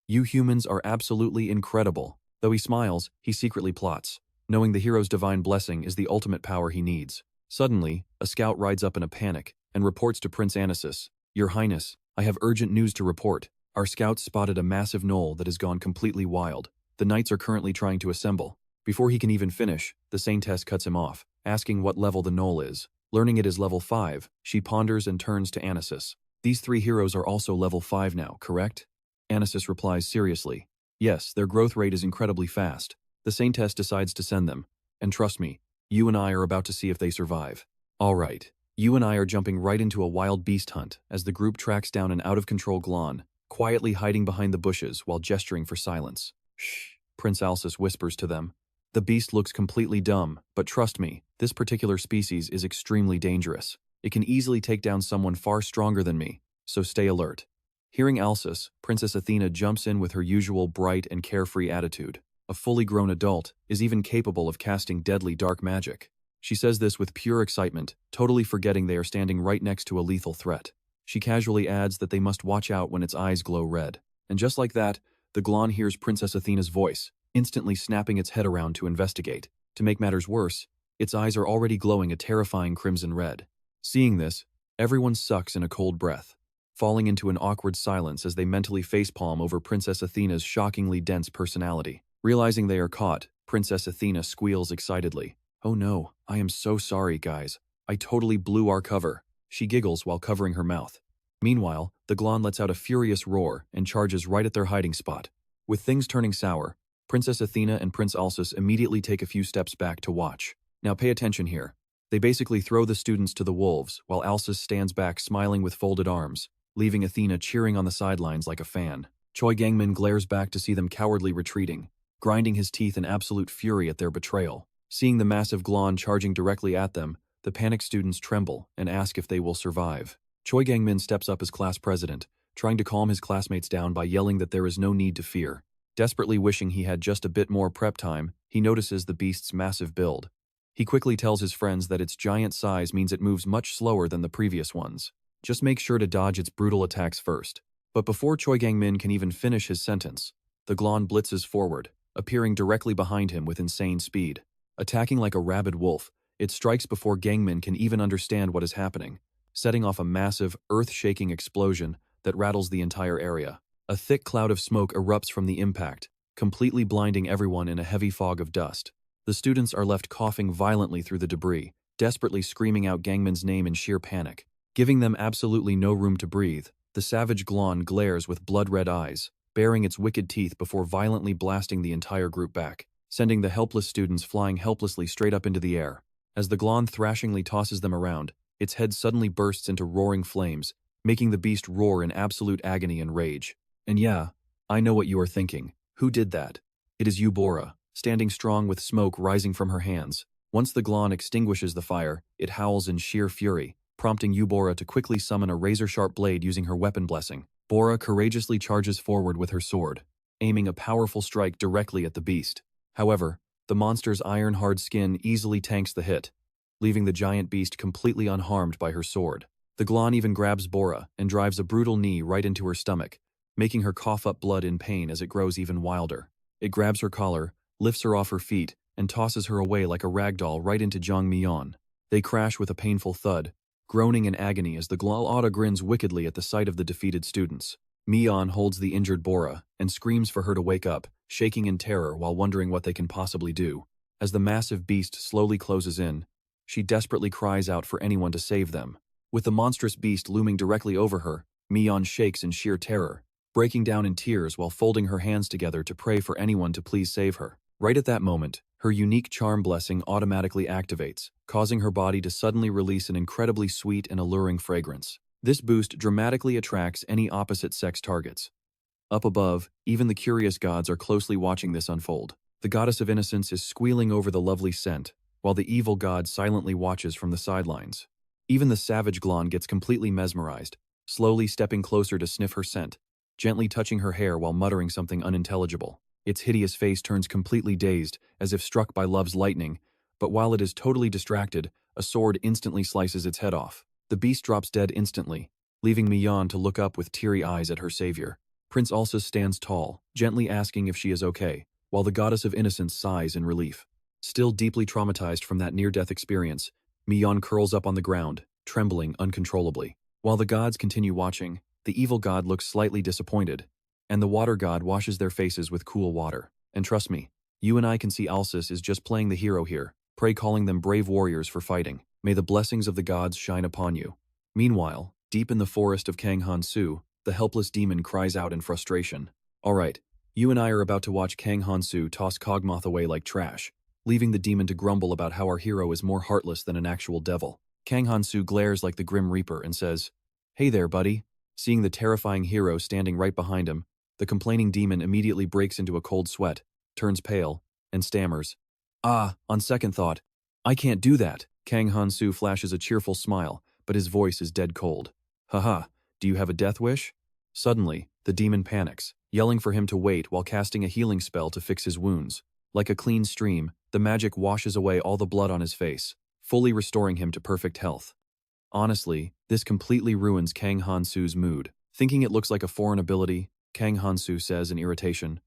"You humans are absolutely incredible." Though he smiles, he secretly plots, knowing the hero's divine blessing is the ultimate power he needs. Suddenly, a scout rides up in a panic and reports to Prince Anasis, "Your Highness, I have urgent news to report. Our scouts spotted a massive gnoll that has gone completely wild. The knights are currently trying to assemble." Before he can even finish, the Saintess cuts him off, asking what level the gnoll is. Learning it is level 5, she ponders and turns to Anasis. "These 3 heroes are also level 5 now, correct?" Anasis replies seriously, "Yes, their growth rate is incredibly fast." The Saintess decides to send them. "And trust me, you and I are about to see if they survive." "All right, you and I are jumping right into a wild beast hunt as the group tracks down an out-of-control Glon, quietly hiding behind the bushes while gesturing for silence. "Shh," Prince Alsus whispers to them. "The beast looks completely dumb, but trust me, this particular species is extremely dangerous. It can easily take down someone far stronger than me, so stay alert." Hearing Alsus, Princess Athena jumps in with her usual bright and carefree attitude. A fully grown adult is even capable of casting deadly dark magic. She says this with pure excitement, totally forgetting they are standing right next to a lethal threat. She casually adds that they must watch out when its eyes glow red. And just like that, the Glon hears Princess Athena's voice, instantly snapping its head around to investigate. To make matters worse, its eyes are already glowing a terrifying crimson red. Seeing this, everyone sucks in a cold breath, falling into an awkward silence as they mentally facepalm over Princess Athena's shockingly dense personality. Realizing they are caught, Princess Athena squeals excitedly. "Oh no, I am so sorry, guys. I totally blew our cover." She giggles while covering her mouth. Meanwhile, the Glon lets out a furious roar and charges right at their hiding spot. With things turning sour, Princess Athena and Prince Alsus immediately take a few steps back to watch. Now pay attention here. They basically throw the students to the wolves, while Alsus stands back smiling with folded arms, leaving Athena cheering on the sidelines like a fan. Choi Kang-min glares back to see them cowardly retreating, grinding his teeth in absolute fury at their betrayal. Seeing the massive Glon charging directly at them, the panicked students tremble and ask if they will survive. Choi Kang-min steps up as class president, trying to calm his classmates down by yelling that there is no need to fear. Desperately wishing he had just a bit more prep time, he notices the beast's massive build. He quickly tells his friends that its giant size means it moves much slower than the previous ones. Just make sure to dodge its brutal attacks first. But before Choi Kang-min can even finish his sentence, the Glon blitzes forward, appearing directly behind him with insane speed. Attacking like a rabid wolf, it strikes before Kang-min can even understand what is happening, setting off a massive, earth-shaking explosion that rattles the entire area. A thick cloud of smoke erupts from the impact, completely blinding everyone in a heavy fog of dust. The students are left coughing violently through the debris, desperately screaming out Kang-min's name in sheer panic. Giving them absolutely no room to breathe, the savage Glon glares with blood-red eyes, baring its wicked teeth before violently blasting the entire group back, sending the helpless students flying helplessly straight up into the air. As the Glon thrashingly tosses them around, its head suddenly bursts into roaring flames, making the beast roar in absolute agony and rage. And yeah, I know what you are thinking. Who did that? It is Eubora, standing strong with smoke rising from her hands. Once the Glon extinguishes the fire, it howls in sheer fury, prompting Eubora to quickly summon a razor-sharp blade using her weapon blessing. Bora courageously charges forward with her sword, aiming a powerful strike directly at the beast. However, the monster's iron-hard skin easily tanks the hit, leaving the giant beast completely unharmed by her sword. The Glon even grabs Bora and drives a brutal knee right into her stomach, making her cough up blood in pain as it grows even wilder. It grabs her collar, lifts her off her feet, and tosses her away like a rag doll right into Jang Mi-yeon. They crash with a painful thud, groaning in agony as the Glon grins wickedly at the sight of the defeated students. Mi-yeon holds the injured Bora and screams for her to wake up, shaking in terror while wondering what they can possibly do. As the massive beast slowly closes in, she desperately cries out for anyone to save them. With the monstrous beast looming directly over her, Mi-yeon shakes in sheer terror, breaking down in tears while folding her hands together to pray for anyone to please save her. Right at that moment, her unique charm blessing automatically activates, causing her body to suddenly release an incredibly sweet and alluring fragrance. This boost dramatically attracts any opposite-sex targets. Up above, even the curious gods are closely watching this unfold. The goddess of innocence is squealing over the lovely scent, while the evil god silently watches from the sidelines. Even the savage Glon gets completely mesmerized, slowly stepping closer to sniff her scent, gently touching her hair while muttering something unintelligible. Its hideous face turns completely dazed, as if struck by love's lightning, but while it is totally distracted, a sword instantly slices its head off. The beast drops dead instantly, leaving Mi-yeon to look up with teary eyes at her savior. Prince Alsus stands tall, gently asking if she is okay, while the goddess of innocence sighs in relief. Still deeply traumatized from that near-death experience, Mi-yeon curls up on the ground, trembling uncontrollably. While the gods continue watching, the evil god looks slightly disappointed, and the water god washes their faces with cool water. And trust me, you and I can see Alsus is just playing the hero here, pray calling them brave warriors for fighting. May the blessings of the gods shine upon you. Meanwhile, deep in the forest of Kang Han-soo, the helpless demon cries out in frustration. Alright, you and I are about to watch Kang Han-soo toss Cogmoth away like trash, leaving the demon to grumble about how our hero is more heartless than an actual devil. Kang Han-soo glares like the Grim Reaper and says, "Hey there, buddy." Seeing the terrifying hero standing right behind him, the complaining demon immediately breaks into a cold sweat, turns pale, and stammers. On second thought, I can't do that." Kang Han-soo flashes a cheerful smile, but his voice is dead cold. "Haha, do you have a death wish?" Suddenly, the demon panics, yelling for him to wait while casting a healing spell to fix his wounds. Like a clean stream, the magic washes away all the blood on his face, fully restoring him to perfect health. Honestly, this completely ruins Kang Han-soo's mood. Thinking it looks like a foreign ability, Kang Han-soo says in irritation,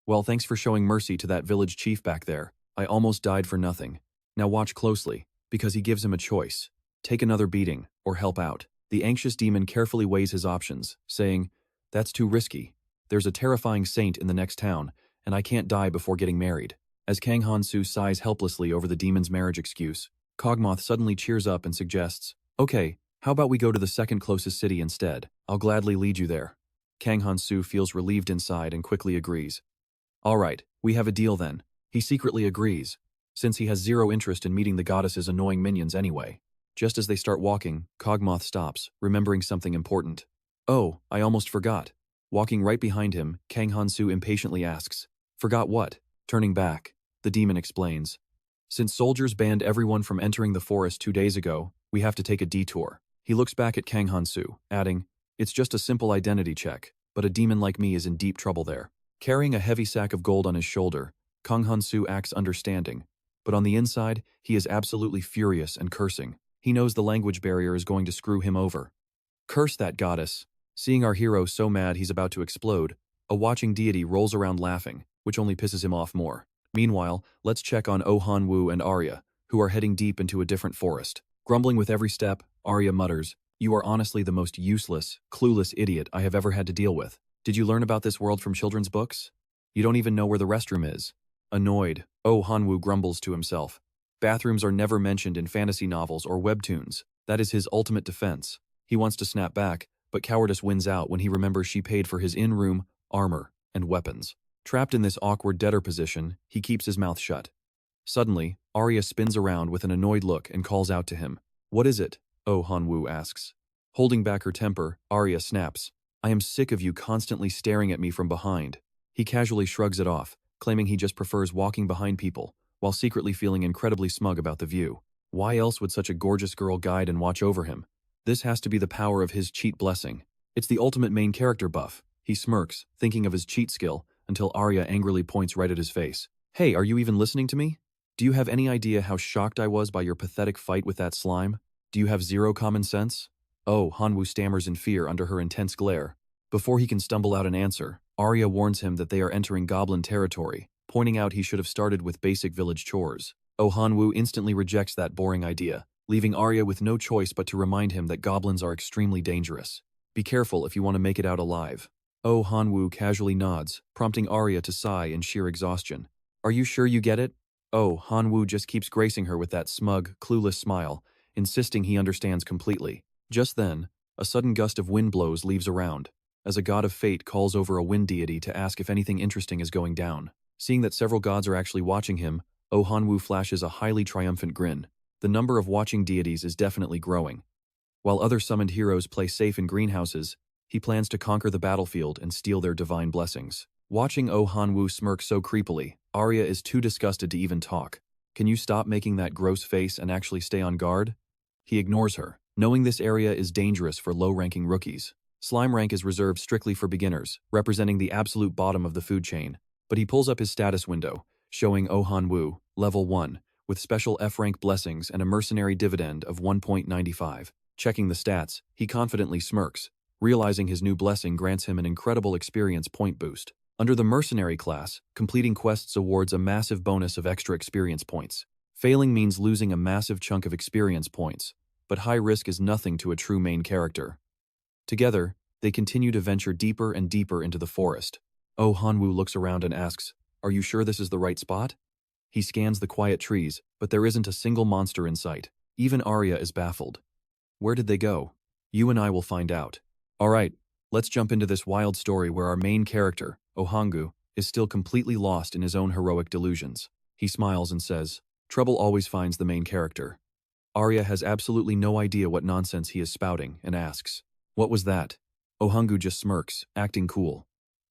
"Well, thanks for showing mercy to that village chief back there. I almost died for nothing. Now watch closely, because he gives him a choice. Take another beating, or help out." The anxious demon carefully weighs his options, saying, "That's too risky. There's a terrifying saint in the next town, and I can't die before getting married." As Kang Han-soo sighs helplessly over the demon's marriage excuse, Cogmoth suddenly cheers up and suggests, "Okay, how about we go to the second closest city instead? I'll gladly lead you there." Kang Han-soo feels relieved inside and quickly agrees. "All right, we have a deal then." He secretly agrees, since he has zero interest in meeting the goddess's annoying minions anyway. Just as they start walking, Cogmoth stops, remembering something important. "Oh, I almost forgot." Walking right behind him, Kang Han-soo impatiently asks, "Forgot what?" Turning back, the demon explains, "Since soldiers banned everyone from entering the forest 2 days ago, we have to take a detour." He looks back at Kang Han-soo, adding, "It's just a simple identity check, but a demon like me is in deep trouble there." Carrying a heavy sack of gold on his shoulder, Kang Han-soo acts understanding, but on the inside, he is absolutely furious and cursing. He knows the language barrier is going to screw him over. "Curse that goddess." Seeing our hero so mad he's about to explode, a watching deity rolls around laughing, which only pisses him off more. Meanwhile, let's check on Oh Han-woo and Arya, who are heading deep into a different forest. Grumbling with every step, Arya mutters, "You are honestly the most useless, clueless idiot I have ever had to deal with. Did you learn about this world from children's books? You don't even know where the restroom is." Annoyed, Oh Han-woo grumbles to himself. Bathrooms are never mentioned in fantasy novels or webtoons. That is his ultimate defense. He wants to snap back, but cowardice wins out when he remembers she paid for his in-room, armor, and weapons. Trapped in this awkward debtor position, he keeps his mouth shut. Suddenly, Arya spins around with an annoyed look and calls out to him. "What is it?" Oh Han-woo asks. Holding back her temper, Arya snaps, "I am sick of you constantly staring at me from behind." He casually shrugs it off, claiming he just prefers walking behind people, while secretly feeling incredibly smug about the view. Why else would such a gorgeous girl guide and watch over him? This has to be the power of his cheat blessing. It's the ultimate main character buff. He smirks, thinking of his cheat skill, until Arya angrily points right at his face. "Hey, are you even listening to me? Do you have any idea how shocked I was by your pathetic fight with that slime? Do you have zero common sense?" Oh, Han-woo stammers in fear under her intense glare. Before he can stumble out an answer, Arya warns him that they are entering goblin territory, pointing out he should have started with basic village chores. Oh Han-woo instantly rejects that boring idea, leaving Arya with no choice but to remind him that goblins are extremely dangerous. "Be careful if you want to make it out alive." Oh Han-woo casually nods, prompting Arya to sigh in sheer exhaustion. "Are you sure you get it?" Oh Han-woo just keeps gracing her with that smug, clueless smile, insisting he understands completely. Just then, a sudden gust of wind blows leaves around, as a god of fate calls over a wind deity to ask if anything interesting is going down. Seeing that several gods are actually watching him, Oh Han-woo flashes a highly triumphant grin. The number of watching deities is definitely growing. While other summoned heroes play safe in greenhouses, he plans to conquer the battlefield and steal their divine blessings. Watching Oh Han-woo smirk so creepily, Arya is too disgusted to even talk. "Can you stop making that gross face and actually stay on guard?" He ignores her, knowing this area is dangerous for low-ranking rookies. Slime rank is reserved strictly for beginners, representing the absolute bottom of the food chain. But he pulls up his status window, showing Oh Han-woo, level 1, with special F-rank blessings and a mercenary dividend of 1.95. Checking the stats, he confidently smirks, realizing his new blessing grants him an incredible experience point boost. Under the mercenary class, completing quests awards a massive bonus of extra experience points. Failing means losing a massive chunk of experience points, but high risk is nothing to a true main character. Together, they continue to venture deeper and deeper into the forest. Oh Han-woo looks around and asks, "Are you sure this is the right spot?" He scans the quiet trees, but there isn't a single monster in sight. Even Arya is baffled. Where did they go? You and I will find out. Alright, let's jump into this wild story where our main character, Oh Han-woo, is still completely lost in his own heroic delusions. He smiles and says, "Trouble always finds the main character." Arya has absolutely no idea what nonsense he is spouting and asks, "What was that?" Oh Han-woo just smirks, acting cool.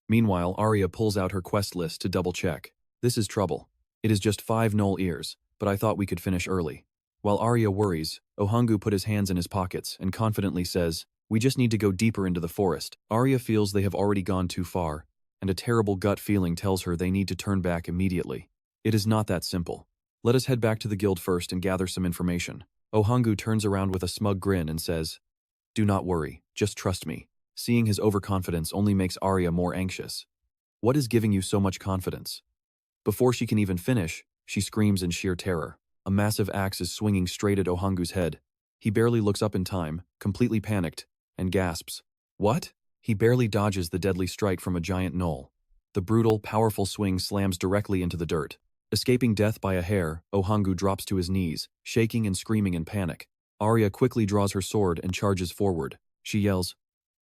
Meanwhile, Arya pulls out her quest list to double-check. This is trouble. It is just 5 null ears, but I thought we could finish early. While Arya worries, Oh Han-woo put his hands in his pockets and confidently says, We just need to go deeper into the forest. Arya feels they have already gone too far, and a terrible gut feeling tells her they need to turn back immediately. It is not that simple. Let us head back to the guild first and gather some information. Ohangu turns around with a smug grin and says, "Do not worry, just trust me." Seeing his overconfidence only makes Arya more anxious. What is giving you so much confidence? Before she can even finish, she screams in sheer terror. A massive axe is swinging straight at Ohangu's head. He barely looks up in time, completely panicked, and gasps. What? He barely dodges the deadly strike from a giant knoll. The brutal, powerful swing slams directly into the dirt. Escaping death by a hair, Ohangu drops to his knees, shaking and screaming in panic. Arya quickly draws her sword and charges forward. She yells,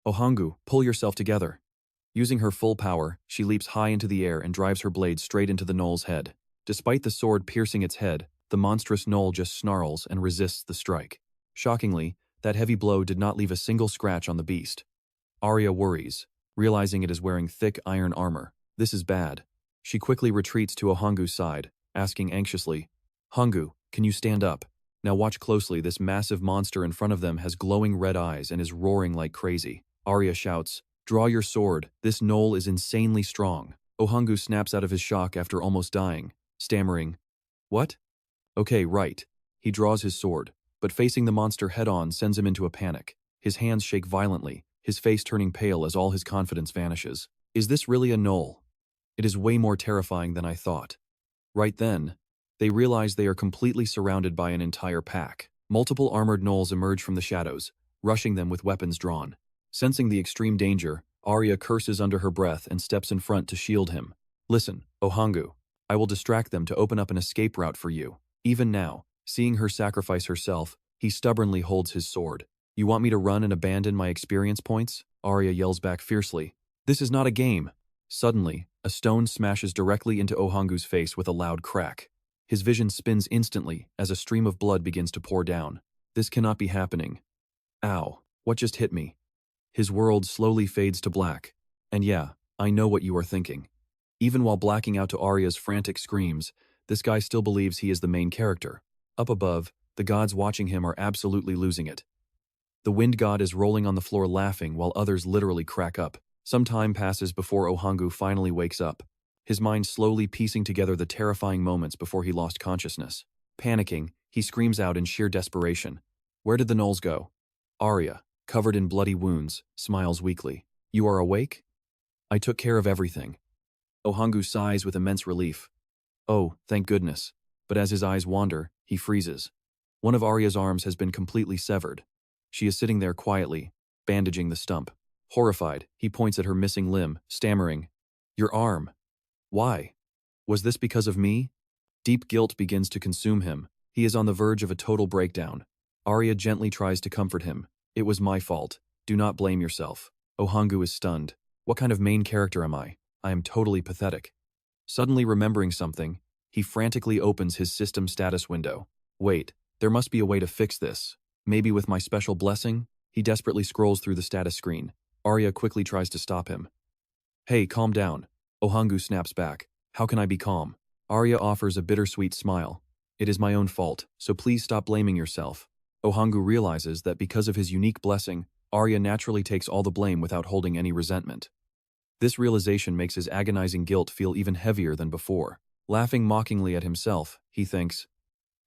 "Ohangu, pull yourself together." Using her full power, she leaps high into the air and drives her blade straight into the knoll's head. Despite the sword piercing its head, the monstrous knoll just snarls and resists the strike. Shockingly, that heavy blow did not leave a single scratch on the beast. Arya worries, realizing it is wearing thick iron armor. This is bad. She quickly retreats to Ohangu's side, asking anxiously, "Hangu, can you stand up?" Now watch closely, this massive monster in front of them has glowing red eyes and is roaring like crazy. Arya shouts, "Draw your sword, this knoll is insanely strong." Ohangu snaps out of his shock after almost dying, stammering, "What?" "Okay, right." He draws his sword, but facing the monster head-on sends him into a panic. His hands shake violently, his face turning pale as all his confidence vanishes. Is this really a knoll? It is way more terrifying than I thought. Right then, they realize they are completely surrounded by an entire pack. Multiple armored gnolls emerge from the shadows, rushing them with weapons drawn. Sensing the extreme danger, Arya curses under her breath and steps in front to shield him. "Listen, Ohangu, I will distract them to open up an escape route for you." Even now, seeing her sacrifice herself, he stubbornly holds his sword. "You want me to run and abandon my experience points?" Arya yells back fiercely. "This is not a game." Suddenly, a stone smashes directly into Ohangu's face with a loud crack. His vision spins instantly as a stream of blood begins to pour down. This cannot be happening. Ow, what just hit me? His world slowly fades to black. And yeah, I know what you are thinking. Even while blacking out to Arya's frantic screams, this guy still believes he is the main character. Up above, the gods watching him are absolutely losing it. The wind god is rolling on the floor laughing while others literally crack up. Some time passes before Ohangu finally wakes up, his mind slowly piecing together the terrifying moments before he lost consciousness. Panicking, he screams out in sheer desperation. "Where did the gnolls go?" Arya, covered in bloody wounds, smiles weakly. "You are awake?" "I took care of everything." Ohangu sighs with immense relief. "Oh, thank goodness." But as his eyes wander, he freezes. One of Arya's arms has been completely severed. She is sitting there quietly, bandaging the stump. Horrified, he points at her missing limb, stammering, "Your arm. Why? Was this because of me?" Deep guilt begins to consume him. He is on the verge of a total breakdown. Arya gently tries to comfort him. "It was my fault. Do not blame yourself." Ohangu is stunned. What kind of main character am I? I am totally pathetic. Suddenly remembering something, he frantically opens his system status window. Wait, there must be a way to fix this. Maybe with my special blessing? He desperately scrolls through the status screen. Arya quickly tries to stop him. "Hey, calm down." Ohangu snaps back. "How can I be calm?" Arya offers a bittersweet smile. "It is my own fault, so please stop blaming yourself." Ohangu realizes that because of his unique blessing, Arya naturally takes all the blame without holding any resentment. This realization makes his agonizing guilt feel even heavier than before. Laughing mockingly at himself, he thinks,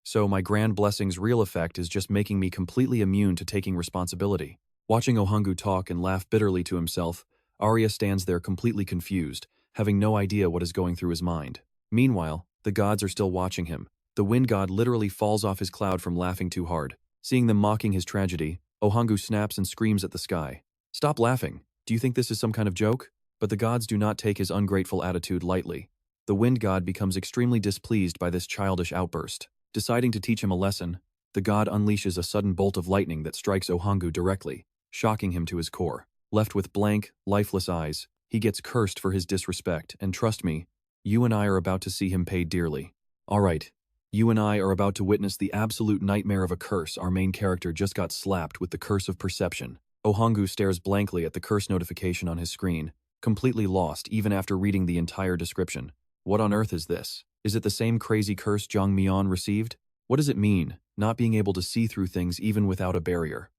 "So my grand blessing's real effect is just making me completely immune to taking responsibility." Watching Ohangu talk and laugh bitterly to himself, Arya stands there completely confused, having no idea what is going through his mind. Meanwhile, the gods are still watching him. The wind god literally falls off his cloud from laughing too hard. Seeing them mocking his tragedy, Ohangu snaps and screams at the sky. "Stop laughing. Do you think this is some kind of joke?" But the gods do not take his ungrateful attitude lightly. The wind god becomes extremely displeased by this childish outburst. Deciding to teach him a lesson, the god unleashes a sudden bolt of lightning that strikes Ohangu directly, shocking him to his core. Left with blank, lifeless eyes, he gets cursed for his disrespect, and trust me, you and I are about to see him pay dearly. Alright, you and I are about to witness the absolute nightmare of a curse. Our main character just got slapped with the curse of perception. Ohangu stares blankly at the curse notification on his screen, completely lost even after reading the entire description. What on earth is this? Is it the same crazy curse Jang Myeon received? What does it mean, not being able to see through things even without a barrier?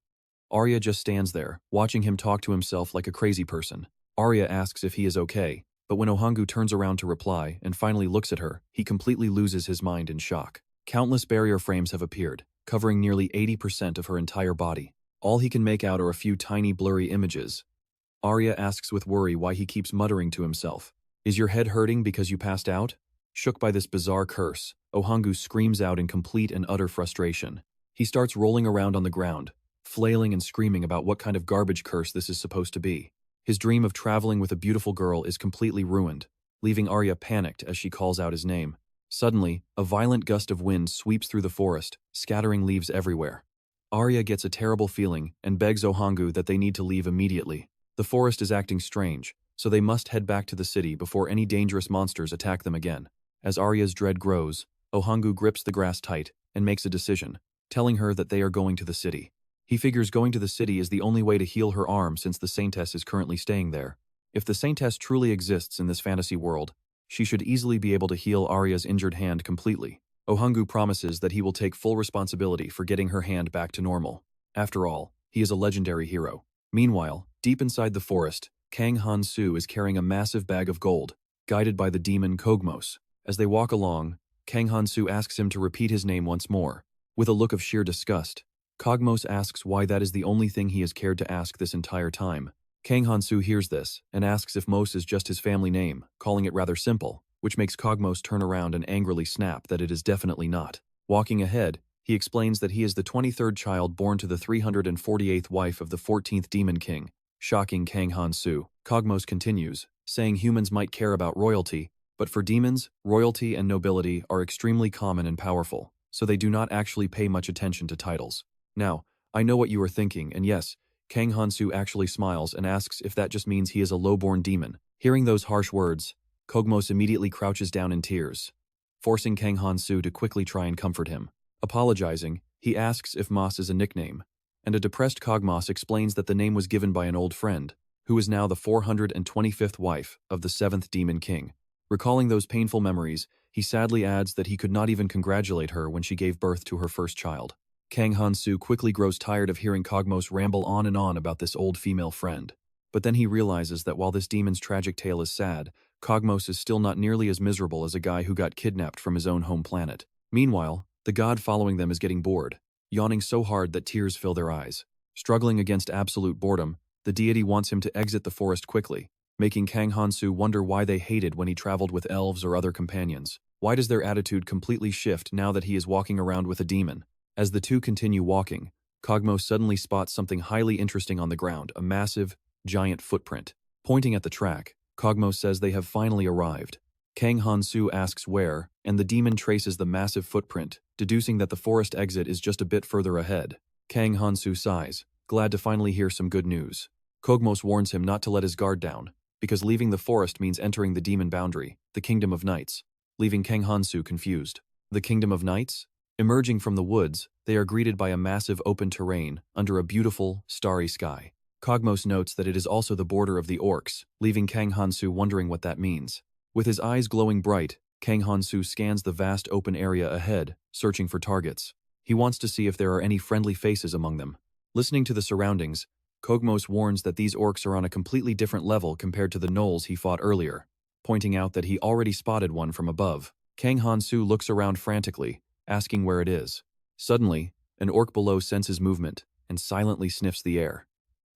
Arya just stands there, watching him talk to himself like a crazy person. Arya asks if he is okay, but when Ohangu turns around to reply and finally looks at her, he completely loses his mind in shock. Countless barrier frames have appeared, covering nearly 80% of her entire body. All he can make out are a few tiny blurry images. Arya asks with worry why he keeps muttering to himself. Is your head hurting because you passed out? Shook by this bizarre curse, Ohangu screams out in complete and utter frustration. He starts rolling around on the ground, flailing and screaming about what kind of garbage curse this is supposed to be. His dream of traveling with a beautiful girl is completely ruined, leaving Arya panicked as she calls out his name. Suddenly, a violent gust of wind sweeps through the forest, scattering leaves everywhere. Arya gets a terrible feeling and begs Ohangu that they need to leave immediately. The forest is acting strange, so they must head back to the city before any dangerous monsters attack them again. As Arya's dread grows, Ohangu grips the grass tight and makes a decision, telling her that they are going to the city. He figures going to the city is the only way to heal her arm since the Saintess is currently staying there. If the Saintess truly exists in this fantasy world, she should easily be able to heal Arya's injured hand completely. Ohangu promises that he will take full responsibility for getting her hand back to normal. After all, he is a legendary hero. Meanwhile, deep inside the forest, Kang Han-soo is carrying a massive bag of gold, guided by the demon Kogmos. As they walk along, Kang Han-soo asks him to repeat his name once more. With a look of sheer disgust, Kogmos asks why that is the only thing he has cared to ask this entire time. Kang Han-soo hears this and asks if Mos is just his family name, calling it rather simple, which makes Kogmos turn around and angrily snap that it is definitely not. Walking ahead, he explains that he is the 23rd child born to the 348th wife of the 14th Demon King, shocking Kang Han-soo. Kogmos continues, saying humans might care about royalty, but for demons, royalty and nobility are extremely common and powerful, so they do not actually pay much attention to titles. Now, I know what you are thinking, and yes, Kang Han-soo actually smiles and asks if that just means he is a low-born demon. Hearing those harsh words, Kogmos immediately crouches down in tears, forcing Kang Han-soo to quickly try and comfort him. Apologizing, he asks if Mos is a nickname, and a depressed Kogmos explains that the name was given by an old friend, who is now the 425th wife of the 7th Demon King. Recalling those painful memories, he sadly adds that he could not even congratulate her when she gave birth to her first child. Kang Han-soo quickly grows tired of hearing Kogmos ramble on and on about this old female friend. But then he realizes that while this demon's tragic tale is sad, Kogmos is still not nearly as miserable as a guy who got kidnapped from his own home planet. Meanwhile, the god following them is getting bored, yawning so hard that tears fill their eyes. Struggling against absolute boredom, the deity wants him to exit the forest quickly, making Kang Han-soo wonder why they hated when he traveled with elves or other companions. Why does their attitude completely shift now that he is walking around with a demon? As the two continue walking, Kogmos suddenly spots something highly interesting on the ground, a massive, giant footprint. Pointing at the track, Kogmos says they have finally arrived. Kang Han-soo asks where, and the demon traces the massive footprint, deducing that the forest exit is just a bit further ahead. Kang Han-soo sighs, glad to finally hear some good news. Kogmos warns him not to let his guard down, because leaving the forest means entering the demon boundary, the Kingdom of Nights, leaving Kang Han-soo confused. The Kingdom of Nights? Emerging from the woods, they are greeted by a massive open terrain under a beautiful, starry sky. Kogmos notes that it is also the border of the orcs, leaving Kang Han-soo wondering what that means. With his eyes glowing bright, Kang Han-soo scans the vast open area ahead, searching for targets. He wants to see if there are any friendly faces among them. Listening to the surroundings, Kogmos warns that these orcs are on a completely different level compared to the gnolls he fought earlier, pointing out that he already spotted one from above. Kang Han-soo looks around frantically, asking where it is. Suddenly, an orc below senses movement and silently sniffs the air.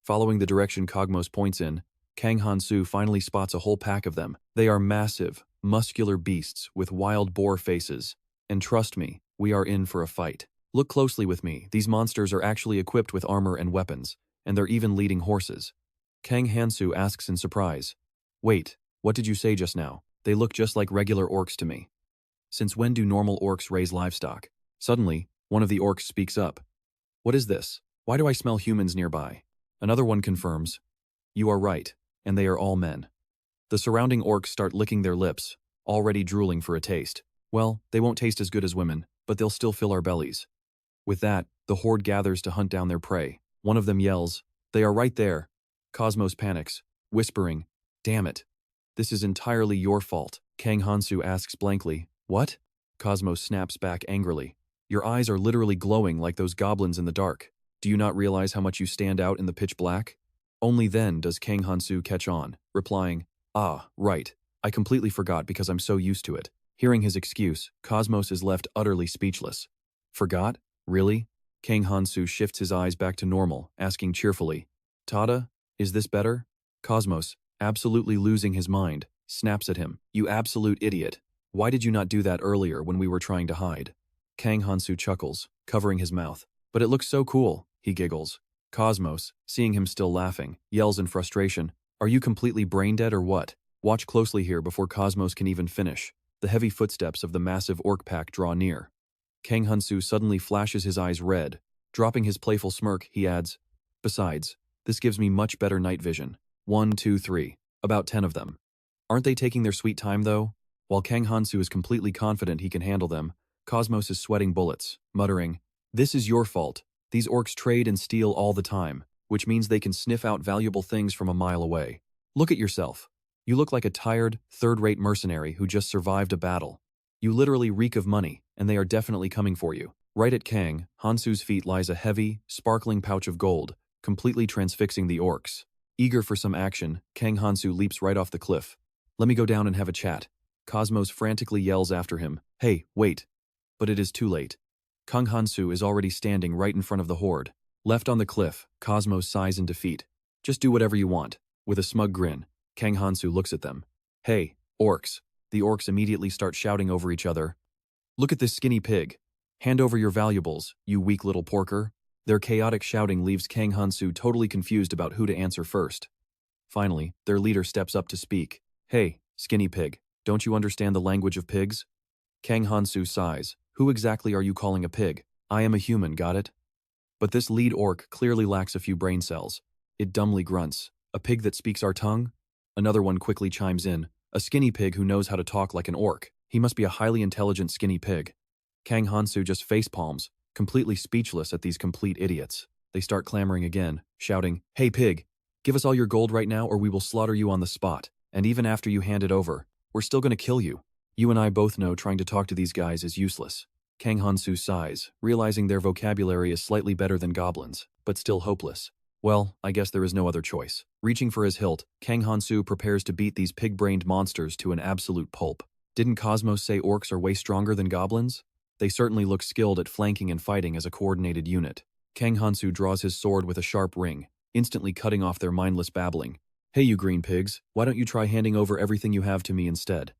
Following the direction Kogmos points in, Kang Han-soo finally spots a whole pack of them. They are massive, muscular beasts with wild boar faces. And trust me, we are in for a fight. Look closely with me, these monsters are actually equipped with armor and weapons, and they're even leading horses. Kang Han-soo asks in surprise, "Wait, what did you say just now? They look just like regular orcs to me. Since when do normal orcs raise livestock?" Suddenly, one of the orcs speaks up. "What is this? Why do I smell humans nearby?" Another one confirms, "You are right, and they are all men." The surrounding orcs start licking their lips, already drooling for a taste. Well, they won't taste as good as women, but they'll still fill our bellies. With that, the horde gathers to hunt down their prey. One of them yells, "They are right there." Cosmos panics, whispering, "Damn it. This is entirely your fault." Kang Han-soo asks blankly, "What?" Cosmos snaps back angrily. "Your eyes are literally glowing like those goblins in the dark. Do you not realize how much you stand out in the pitch black? Only then does Kang Han-soo catch on, replying, "Ah, right. I completely forgot because I'm so used to it." Hearing his excuse, Cosmos is left utterly speechless. Forgot? Really? Kang Han-soo shifts his eyes back to normal, asking cheerfully, "Tada, is this better?" Cosmos, absolutely losing his mind, snaps at him, "You absolute idiot. Why did you not do that earlier when we were trying to hide?" Kang Han-soo chuckles, covering his mouth. "But it looks so cool," he giggles. Cosmos, seeing him still laughing, yells in frustration, "Are you completely brain-dead or what?" Watch closely here before Cosmos can even finish. The heavy footsteps of the massive orc pack draw near. Kang Han-soo suddenly flashes his eyes red. Dropping his playful smirk, he adds, "Besides, this gives me much better night vision. 1, 2, 3. About 10 of them. Aren't they taking their sweet time, though?" While Kang Han-soo is completely confident he can handle them, Cosmos is sweating bullets, muttering, "This is your fault. These orcs trade and steal all the time, which means they can sniff out valuable things from a mile away. Look at yourself. You look like a tired, third-rate mercenary who just survived a battle. You literally reek of money, and they are definitely coming for you." Right at Kang Han-soo's feet lies a heavy, sparkling pouch of gold, completely transfixing the orcs. Eager for some action, Kang Han-soo leaps right off the cliff. "Let me go down and have a chat." Cosmos frantically yells after him, "Hey, wait." But it is too late. Kang Han-soo is already standing right in front of the horde. Left on the cliff, Cosmos sighs in defeat. "Just do whatever you want." With a smug grin, Kang Han-soo looks at them. "Hey, orcs." The orcs immediately start shouting over each other. "Look at this skinny pig. Hand over your valuables, you weak little porker." Their chaotic shouting leaves Kang Han-soo totally confused about who to answer first. Finally, their leader steps up to speak. "Hey, skinny pig, don't you understand the language of pigs?" Kang Han-soo sighs. "Who exactly are you calling a pig? I am a human, got it?" But this lead orc clearly lacks a few brain cells. It dumbly grunts. "A pig that speaks our tongue?" Another one quickly chimes in. "A skinny pig who knows how to talk like an orc. He must be a highly intelligent skinny pig." Kang Han-soo just facepalms, completely speechless at these complete idiots. They start clamoring again, shouting, "Hey pig, give us all your gold right now or we will slaughter you on the spot. And even after you hand it over, we're still gonna kill you." You and I both know trying to talk to these guys is useless. Kang Han-soo sighs, realizing their vocabulary is slightly better than goblins, but still hopeless. Well, I guess there is no other choice. Reaching for his hilt, Kang Han-soo prepares to beat these pig-brained monsters to an absolute pulp. Didn't Cosmos say orcs are way stronger than goblins? They certainly look skilled at flanking and fighting as a coordinated unit. Kang Han-soo draws his sword with a sharp ring, instantly cutting off their mindless babbling. "Hey you green pigs, why don't you try handing over everything you have to me instead?"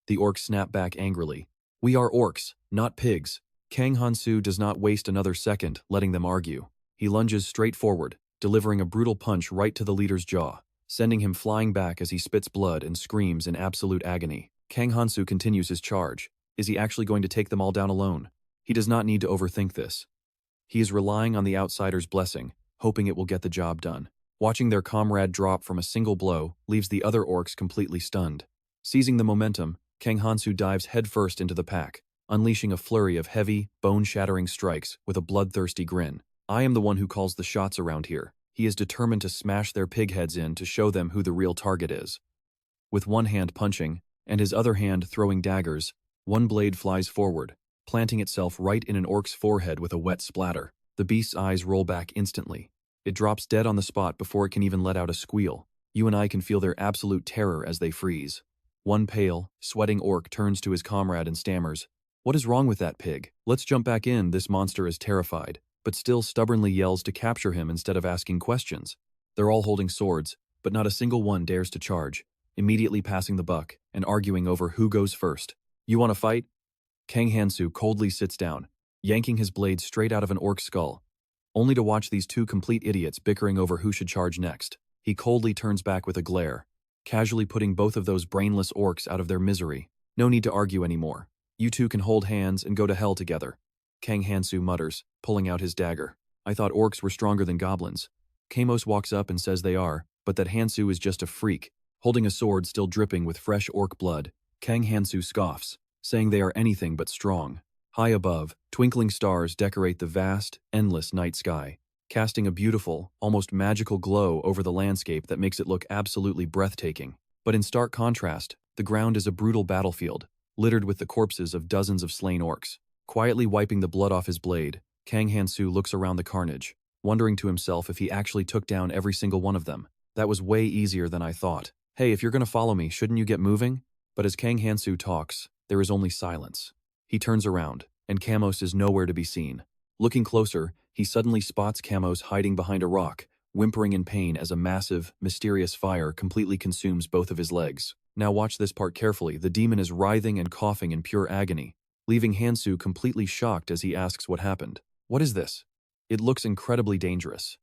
The orcs snap back angrily. "We are orcs, not pigs." Kang Han-soo does not waste another second letting them argue. He lunges straight forward, delivering a brutal punch right to the leader's jaw, sending him flying back as he spits blood and screams in absolute agony. Kang Han-soo continues his charge. Is he actually going to take them all down alone? He does not need to overthink this. He is relying on the outsider's blessing, hoping it will get the job done. Watching their comrade drop from a single blow leaves the other orcs completely stunned. Seizing the momentum, Kang Han-soo dives headfirst into the pack, unleashing a flurry of heavy, bone-shattering strikes with a bloodthirsty grin. "I am the one who calls the shots around here." He is determined to smash their pig heads in to show them who the real target is. With one hand punching, and his other hand throwing daggers, one blade flies forward, planting itself right in an orc's forehead with a wet splatter. The beast's eyes roll back instantly. It drops dead on the spot before it can even let out a squeal. You and I can feel their absolute terror as they freeze. One pale, sweating orc turns to his comrade and stammers, "What is wrong with that pig? Let's jump back in." This monster is terrified, but still stubbornly yells to capture him instead of asking questions. They're all holding swords, but not a single one dares to charge, immediately passing the buck and arguing over who goes first. "You want to fight?" Kang Han-soo coldly sits down, yanking his blade straight out of an orc's skull, only to watch these two complete idiots bickering over who should charge next. He coldly turns back with a glare, casually putting both of those brainless orcs out of their misery. "No need to argue anymore. You two can hold hands and go to hell together." Kang Han-soo mutters, pulling out his dagger. "I thought orcs were stronger than goblins." Kamos walks up and says they are, but that Han-soo is just a freak. Holding a sword still dripping with fresh orc blood, Kang Han-soo scoffs, saying they are anything but strong. High above, twinkling stars decorate the vast, endless night sky, casting a beautiful, almost magical glow over the landscape that makes it look absolutely breathtaking. But in stark contrast, the ground is a brutal battlefield, littered with the corpses of dozens of slain orcs. Quietly wiping the blood off his blade, Kang Han-soo looks around the carnage. wondering to himself if he actually took down every single one of them. That was way easier than I thought. Hey, if you're gonna follow me, shouldn't you get moving? But as Kang Han-soo talks, there is only silence. He turns around, and Kamos is nowhere to be seen. Looking closer, he suddenly spots Kamos hiding behind a rock, whimpering in pain as a massive, mysterious fire completely consumes both of his legs. Now watch this part carefully. The demon is writhing and coughing in pure agony, leaving Han-soo completely shocked as he asks what happened. What is this? It looks incredibly dangerous.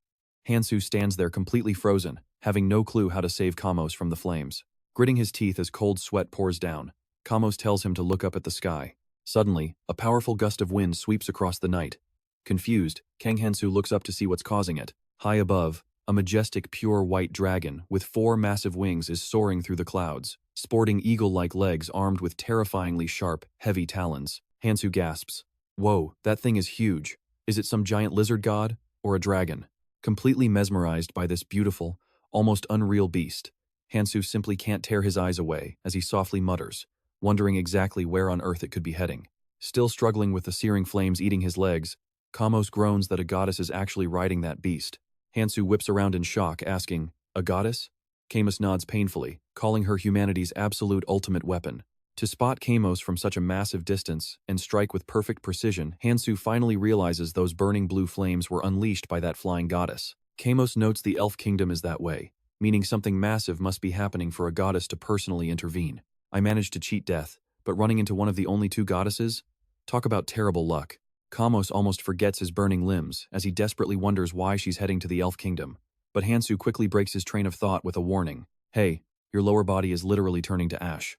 Han-soo stands there completely frozen, having no clue how to save Kamos from the flames. Gritting his teeth as cold sweat pours down, Kamos tells him to look up at the sky. Suddenly, a powerful gust of wind sweeps across the night. Confused, Kang Han-soo looks up to see what's causing it. High above, a majestic pure white dragon with 4 massive wings is soaring through the clouds, sporting eagle-like legs armed with terrifyingly sharp, heavy talons. Han-soo gasps. Whoa, that thing is huge. Is it some giant lizard god, or a dragon? Completely mesmerized by this beautiful, almost unreal beast, Han-soo simply can't tear his eyes away as he softly mutters, wondering exactly where on earth it could be heading. Still struggling with the searing flames eating his legs, Kamos groans that a goddess is actually riding that beast. Han-soo whips around in shock, asking, a goddess? Kamos nods painfully, calling her humanity's absolute ultimate weapon. To spot Kamos from such a massive distance and strike with perfect precision, Han-soo finally realizes those burning blue flames were unleashed by that flying goddess. Kamos notes the elf kingdom is that way, meaning something massive must be happening for a goddess to personally intervene. I managed to cheat death, but running into one of the only 2 goddesses? Talk about terrible luck. Kamos almost forgets his burning limbs as he desperately wonders why she's heading to the elf kingdom. But Han-soo quickly breaks his train of thought with a warning. Hey, your lower body is literally turning to ash.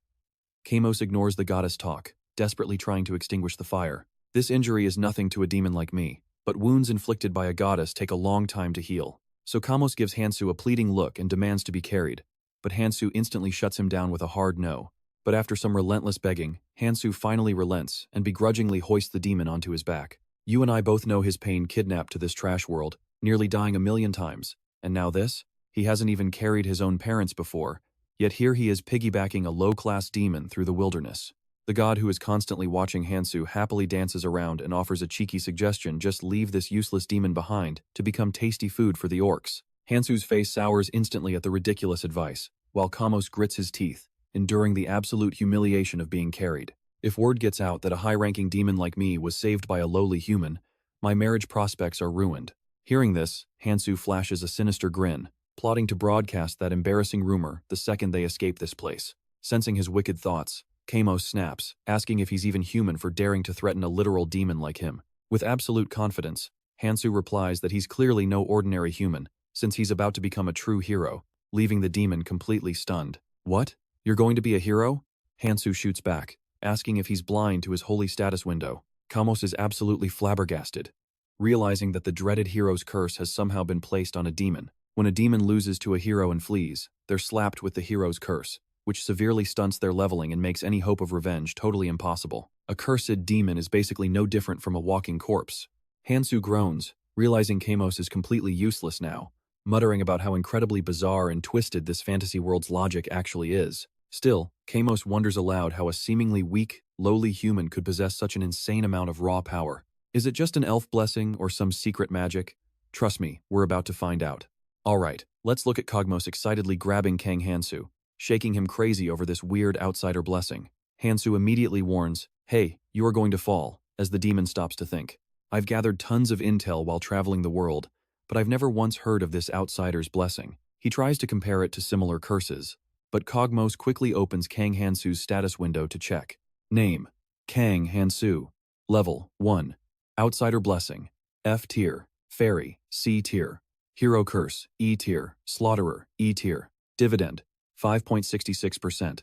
Kamos ignores the goddess talk, desperately trying to extinguish the fire. This injury is nothing to a demon like me, but wounds inflicted by a goddess take a long time to heal. So Kamos gives Han-soo a pleading look and demands to be carried, but Han-soo instantly shuts him down with a hard no. But after some relentless begging, Han-soo finally relents and begrudgingly hoists the demon onto his back. You and I both know his pain kidnapped to this trash world, nearly dying 1,000,000 times. And now this? He hasn't even carried his own parents before, yet here he is piggybacking a low-class demon through the wilderness. The god who is constantly watching Han-soo happily dances around and offers a cheeky suggestion: just leave this useless demon behind to become tasty food for the orcs. Han-soo's face sours instantly at the ridiculous advice, while Kamos grits his teeth, enduring the absolute humiliation of being carried. If word gets out that a high-ranking demon like me was saved by a lowly human, my marriage prospects are ruined. Hearing this, Han-soo flashes a sinister grin, plotting to broadcast that embarrassing rumor the second they escape this place. Sensing his wicked thoughts, Kamos snaps, asking if he's even human for daring to threaten a literal demon like him. With absolute confidence, Han-soo replies that he's clearly no ordinary human, since he's about to become a true hero, leaving the demon completely stunned. What? You're going to be a hero? Han-soo shoots back, asking if he's blind to his holy status window. Kamos is absolutely flabbergasted, realizing that the dreaded hero's curse has somehow been placed on a demon. When a demon loses to a hero and flees, they're slapped with the hero's curse, which severely stunts their leveling and makes any hope of revenge totally impossible. A cursed demon is basically no different from a walking corpse. Han-soo groans, realizing Kamos is completely useless now, muttering about how incredibly bizarre and twisted this fantasy world's logic actually is. Still, Kamos wonders aloud how a seemingly weak, lowly human could possess such an insane amount of raw power. Is it just an elf blessing or some secret magic? Trust me, we're about to find out. Alright, let's look at Kogmos excitedly grabbing Kang Han-soo, shaking him crazy over this weird outsider blessing. Han-soo immediately warns, hey, you are going to fall, as the demon stops to think. I've gathered tons of intel while traveling the world, but I've never once heard of this outsider's blessing. He tries to compare it to similar curses, but Kogmos quickly opens Kang Han-soo's status window to check. Name: Kang Han-soo. Level: 1. Outsider Blessing, F tier. Fairy, C tier. Hero Curse, E tier. Slaughterer, E tier. Dividend, 5.66%.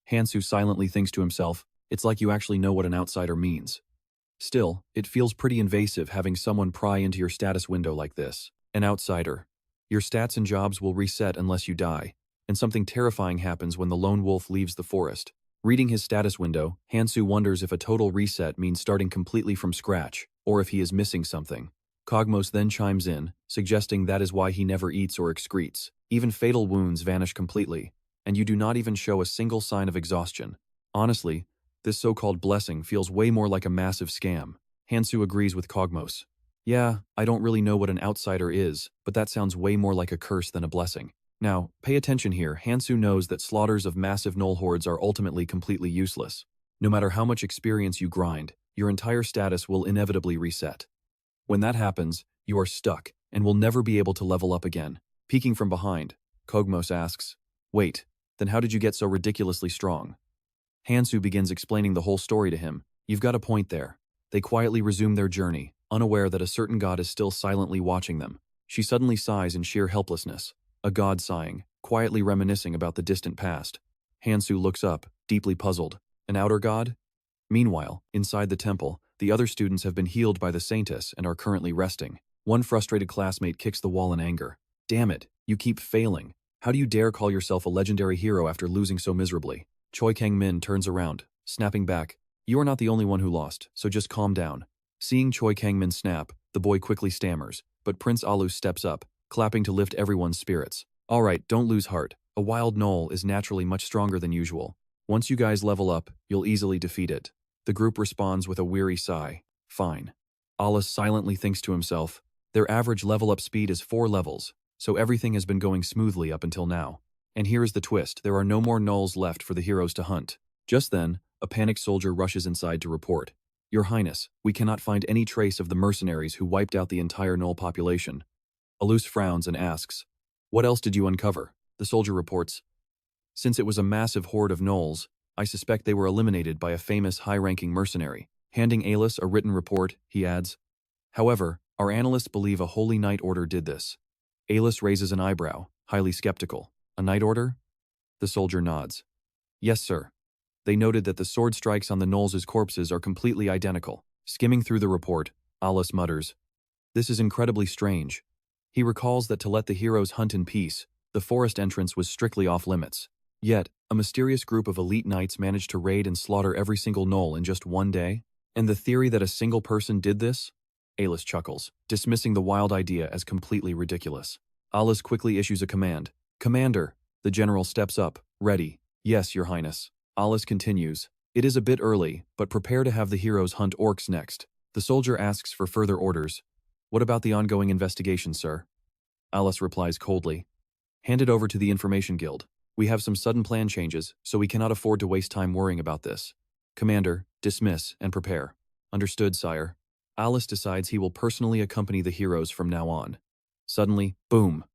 Han-soo silently thinks to himself, it's like you actually know what an outsider means. Still, it feels pretty invasive having someone pry into your status window like this. An outsider. Your stats and jobs will reset unless you die, and something terrifying happens when the lone wolf leaves the forest. Reading his status window, Han-soo wonders if a total reset means starting completely from scratch, or if he is missing something. Kogmos then chimes in, suggesting that is why he never eats or excretes. Even fatal wounds vanish completely, and you do not even show a single sign of exhaustion. Honestly, this so-called blessing feels way more like a massive scam. Han-soo agrees with Kogmos, Yeah, I don't really know what an outsider is, but that sounds way more like a curse than a blessing. Now, pay attention here. Han-soo knows that slaughters of massive gnoll hordes are ultimately completely useless. No matter how much experience you grind, your entire status will inevitably reset. When that happens, you are stuck and will never be able to level up again. Peeking from behind, Kogmos asks, "Wait, then how did you get so ridiculously strong?" Han-soo begins explaining the whole story to him. You've got a point there. They quietly resume their journey, unaware that a certain god is still silently watching them. She suddenly sighs in sheer helplessness, a god sighing, quietly reminiscing about the distant past. Han-soo looks up, deeply puzzled. An outer god? Meanwhile, inside the temple, the other students have been healed by the saintess and are currently resting. One frustrated classmate kicks the wall in anger. Damn it, you keep failing. How do you dare call yourself a legendary hero after losing so miserably? Kang-min turns around, snapping back. You are not the only one who lost, so just calm down. Seeing Kang-min snap, the boy quickly stammers, but Prince Alu steps up, clapping to lift everyone's spirits. Alright, don't lose heart. A wild gnoll is naturally much stronger than usual. Once you guys level up, you'll easily defeat it. The group responds with a weary sigh. Fine. Alice silently thinks to himself, their average level up speed is 4 levels, so everything has been going smoothly up until now. And here is the twist, there are no more gnolls left for the heroes to hunt. Just then, a panicked soldier rushes inside to report. Your Highness, we cannot find any trace of the mercenaries who wiped out the entire gnoll population. Alus frowns and asks, what else did you uncover? The soldier reports, since it was a massive horde of gnolls, I suspect they were eliminated by a famous high-ranking mercenary. Handing Alus a written report, he adds, however, our analysts believe a holy night order did this. Alus raises an eyebrow, highly skeptical. A night order? The soldier nods. Yes, sir. They noted that the sword strikes on the gnolls' corpses are completely identical. Skimming through the report, Alus mutters, this is incredibly strange. He recalls that to let the heroes hunt in peace, the forest entrance was strictly off-limits. Yet, a mysterious group of elite knights managed to raid and slaughter every single gnoll in just one day? And the theory that a single person did this? Alus chuckles, dismissing the wild idea as completely ridiculous. Alus quickly issues a command. Commander! The general steps up, ready. Yes, your highness. Alus continues. It is a bit early, but prepare to have the heroes hunt orcs next. The soldier asks for further orders. What about the ongoing investigation, sir? Alus replies coldly. Hand it over to the Information Guild. We have some sudden plan changes, so we cannot afford to waste time worrying about this. Commander, dismiss and prepare. Understood, sire. Alus decides he will personally accompany the heroes from now on. Suddenly, boom.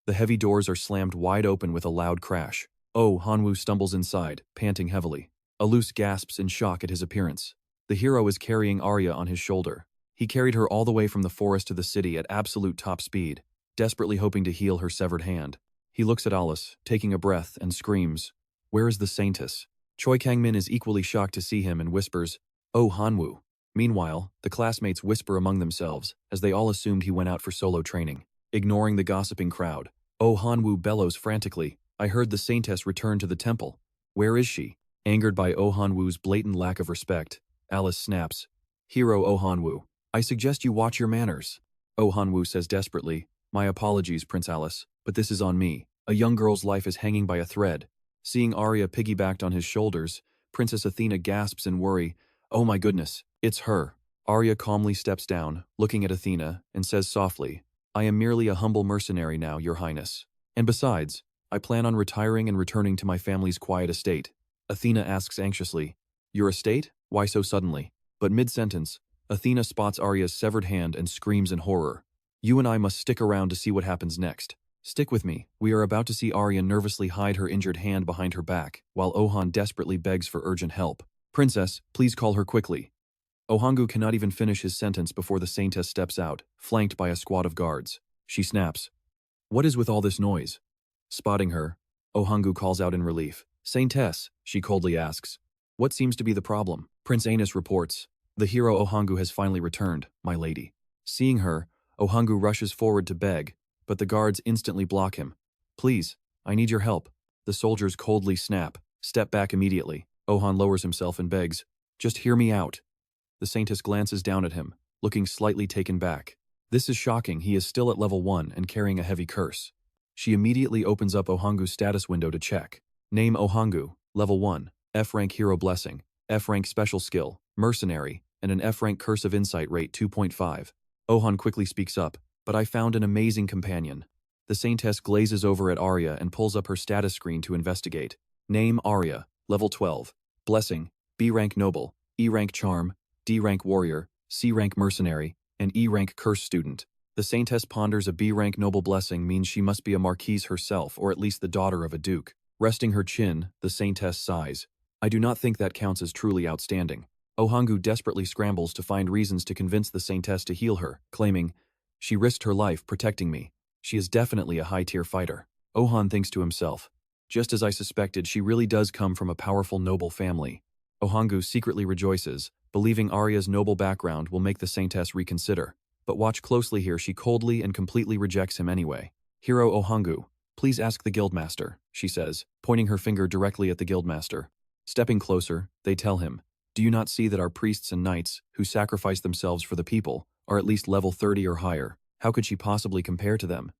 The heavy doors are slammed wide open with a loud crash. Oh, Han-woo stumbles inside, panting heavily. Alus gasps in shock at his appearance. The hero is carrying Arya on his shoulder. He carried her all the way from the forest to the city at absolute top speed, desperately hoping to heal her severed hand. He looks at Alus, taking a breath, and screams, where is the saintess? Kang-min is equally shocked to see him and whispers, oh Han-woo. Meanwhile, the classmates whisper among themselves, as they all assumed he went out for solo training. Ignoring the gossiping crowd, oh Han-woo bellows frantically, I heard the saintess return to the temple. Where is she? Angered by Oh Han-woo's blatant lack of respect, Alus snaps, hero Oh Han-woo, I suggest you watch your manners. Oh Han-woo says desperately, my apologies, Prince Alus, but this is on me. A young girl's life is hanging by a thread. Seeing Arya piggybacked on his shoulders, Princess Athena gasps in worry, oh my goodness, it's her. Arya calmly steps down, looking at Athena, and says softly, I am merely a humble mercenary now, your highness. And besides, I plan on retiring and returning to my family's quiet estate. Athena asks anxiously, your estate? Why so suddenly? But mid-sentence, Athena spots Arya's severed hand and screams in horror. You and I must stick around to see what happens next. Stick with me. We are about to see Arya nervously hide her injured hand behind her back, while Ohan desperately begs for urgent help. Princess, please call her quickly. Ohangu cannot even finish his sentence before the saintess steps out, flanked by a squad of guards. She snaps. What is with all this noise? Spotting her, Ohangu calls out in relief. Saintess, she coldly asks. What seems to be the problem? Prince Anus reports. The hero Ohangu has finally returned, my lady. Seeing her, Ohangu rushes forward to beg, but the guards instantly block him. Please, I need your help. The soldiers coldly snap. Step back immediately. Ohan lowers himself and begs, just hear me out. The saintess glances down at him, looking slightly taken back. This is shocking, he is still at level 1 and carrying a heavy curse. She immediately opens up Ohangu's status window to check. Name Ohangu, level 1, F-rank hero blessing, F-rank special skill, mercenary, and an F-rank curse of insight rate 2.5. Ohan quickly speaks up, but I found an amazing companion. The Saintess glazes over at Arya and pulls up her status screen to investigate. Name Arya, level 12. Blessing, B rank noble, E rank charm, D rank warrior, C rank mercenary, and E rank curse student. The Saintess ponders a B rank noble blessing means she must be a marquise herself or at least the daughter of a duke. Resting her chin, the Saintess sighs. I do not think that counts as truly outstanding. Ohangu desperately scrambles to find reasons to convince the Saintess to heal her, claiming, she risked her life protecting me. She is definitely a high-tier fighter. Ohan thinks to himself, just as I suspected, she really does come from a powerful noble family. Ohangu secretly rejoices, believing Arya's noble background will make the Saintess reconsider. But watch closely here, she coldly and completely rejects him anyway. Hero Ohangu, please ask the guildmaster, she says, pointing her finger directly at the guildmaster. Stepping closer, they tell him, do you not see that our priests and knights, who sacrifice themselves for the people, are at least level 30 or higher? How could she possibly compare to them?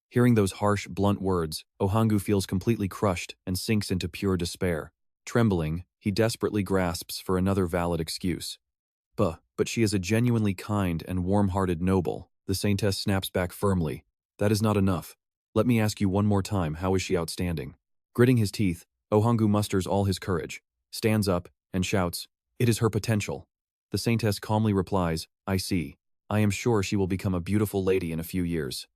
Hearing those harsh, blunt words, Ohangu feels completely crushed and sinks into pure despair. Trembling, he desperately grasps for another valid excuse. But she is a genuinely kind and warm-hearted noble. The Saintess snaps back firmly. That is not enough. Let me ask you one more time, how is she outstanding? Gritting his teeth, Ohangu musters all his courage, stands up, and shouts, it is her potential. The Saintess calmly replies, I see. I am sure she will become a beautiful lady in a few years.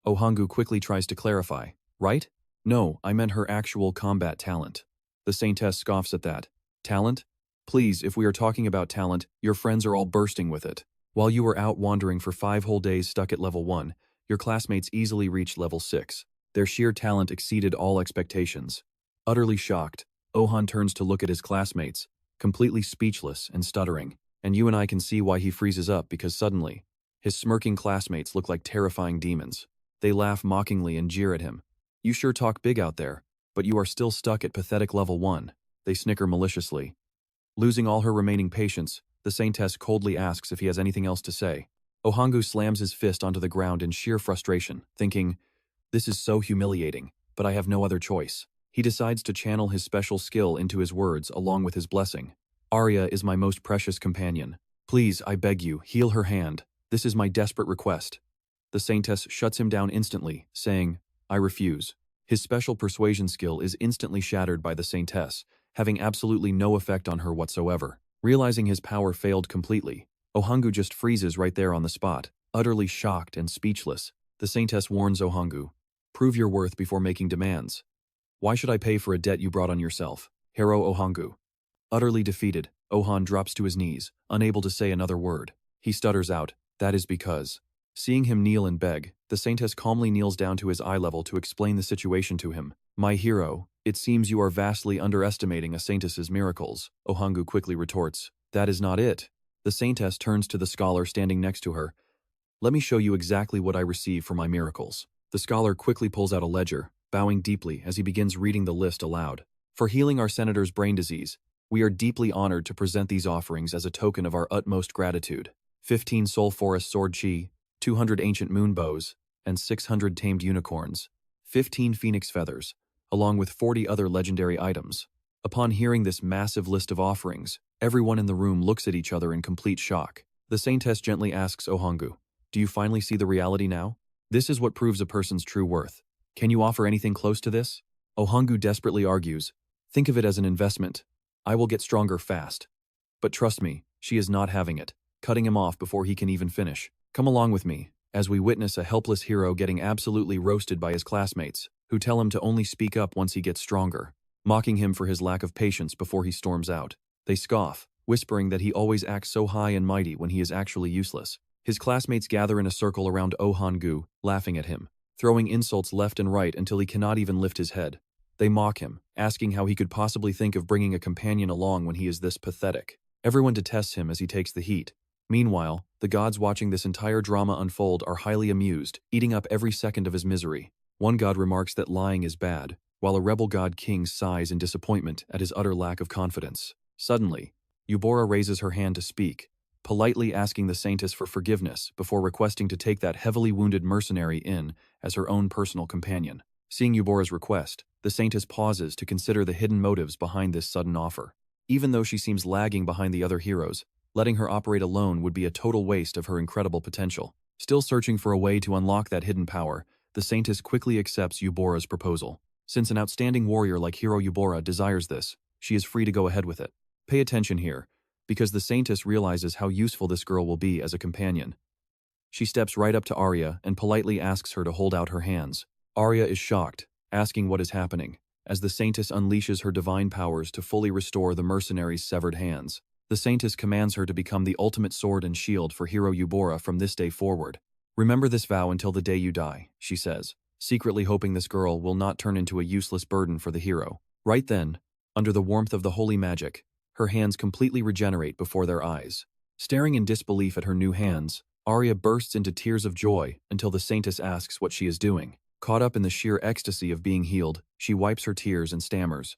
Ohangu quickly tries to clarify, right? No, I meant her actual combat talent. The Saintess scoffs at that. Talent? Please, if we are talking about talent, your friends are all bursting with it. While you were out wandering for 5 whole days stuck at level 1, your classmates easily reached level 6. Their sheer talent exceeded all expectations. Utterly shocked, Ohan turns to look at his classmates, completely speechless and stuttering, and you and I can see why he freezes up because suddenly, his smirking classmates look like terrifying demons. They laugh mockingly and jeer at him. You sure talk big out there, but you are still stuck at pathetic level 1. They snicker maliciously. Losing all her remaining patience, the Saintess coldly asks if he has anything else to say. Ohangu slams his fist onto the ground in sheer frustration, thinking, this is so humiliating, but I have no other choice. He decides to channel his special skill into his words along with his blessing. Arya is my most precious companion. Please, I beg you, heal her hand. This is my desperate request. The Saintess shuts him down instantly, saying, I refuse. His special persuasion skill is instantly shattered by the Saintess, having absolutely no effect on her whatsoever. Realizing his power failed completely, Ohangu just freezes right there on the spot, utterly shocked and speechless. The Saintess warns Ohangu, prove your worth before making demands. Why should I pay for a debt you brought on yourself? Hero Ohangu. Utterly defeated, Ohan drops to his knees, unable to say another word. He stutters out, that is because. Seeing him kneel and beg, the Saintess calmly kneels down to his eye level to explain the situation to him. My hero, it seems you are vastly underestimating a Saintess's miracles, Ohangu quickly retorts. That is not it. The Saintess turns to the scholar standing next to her. Let me show you exactly what I receive for my miracles. The scholar quickly pulls out a ledger, bowing deeply as he begins reading the list aloud. For healing our senator's brain disease, we are deeply honored to present these offerings as a token of our utmost gratitude. 15 soul forest sword chi, 200 ancient moon bows, and 600 tamed unicorns, 15 phoenix feathers, along with 40 other legendary items. Upon hearing this massive list of offerings, everyone in the room looks at each other in complete shock. The Saintess gently asks Ohangu, do you finally see the reality now? This is what proves a person's true worth. Can you offer anything close to this? Ohangu desperately argues, think of it as an investment. I will get stronger fast. But trust me, she is not having it, cutting him off before he can even finish. Come along with me, as we witness a helpless hero getting absolutely roasted by his classmates, who tell him to only speak up once he gets stronger, mocking him for his lack of patience before he storms out. They scoff, whispering that he always acts so high and mighty when he is actually useless. His classmates gather in a circle around Ohangu, laughing at him, throwing insults left and right until he cannot even lift his head. They mock him, asking how he could possibly think of bringing a companion along when he is this pathetic. Everyone detests him as he takes the heat. Meanwhile, the gods watching this entire drama unfold are highly amused, eating up every second of his misery. One god remarks that lying is bad, while a rebel god king sighs in disappointment at his utter lack of confidence. Suddenly, Eubora raises her hand to speak, politely asking the Saintess for forgiveness before requesting to take that heavily wounded mercenary in as her own personal companion. Seeing Eubora's request, the Saintess pauses to consider the hidden motives behind this sudden offer. Even though she seems lagging behind the other heroes, Letting her operate alone would be a total waste of her incredible potential. Still searching for a way to unlock that hidden power, the Saintess quickly accepts Yubora's proposal. Since an outstanding warrior like Hero Yubora desires this, she is free to go ahead with it. Pay attention here, because the Saintess realizes how useful this girl will be as a companion. She steps right up to Arya and politely asks her to hold out her hands. Arya is shocked, asking what is happening, as the Saintess unleashes her divine powers to fully restore the mercenary's severed hands. The Saintess commands her to become the ultimate sword and shield for Hero Yubora from this day forward. Remember this vow until the day you die, she says, secretly hoping this girl will not turn into a useless burden for the hero. Right then, under the warmth of the holy magic, her hands completely regenerate before their eyes. Staring in disbelief at her new hands, Arya bursts into tears of joy until the Saintess asks what she is doing. Caught up in the sheer ecstasy of being healed, she wipes her tears and stammers.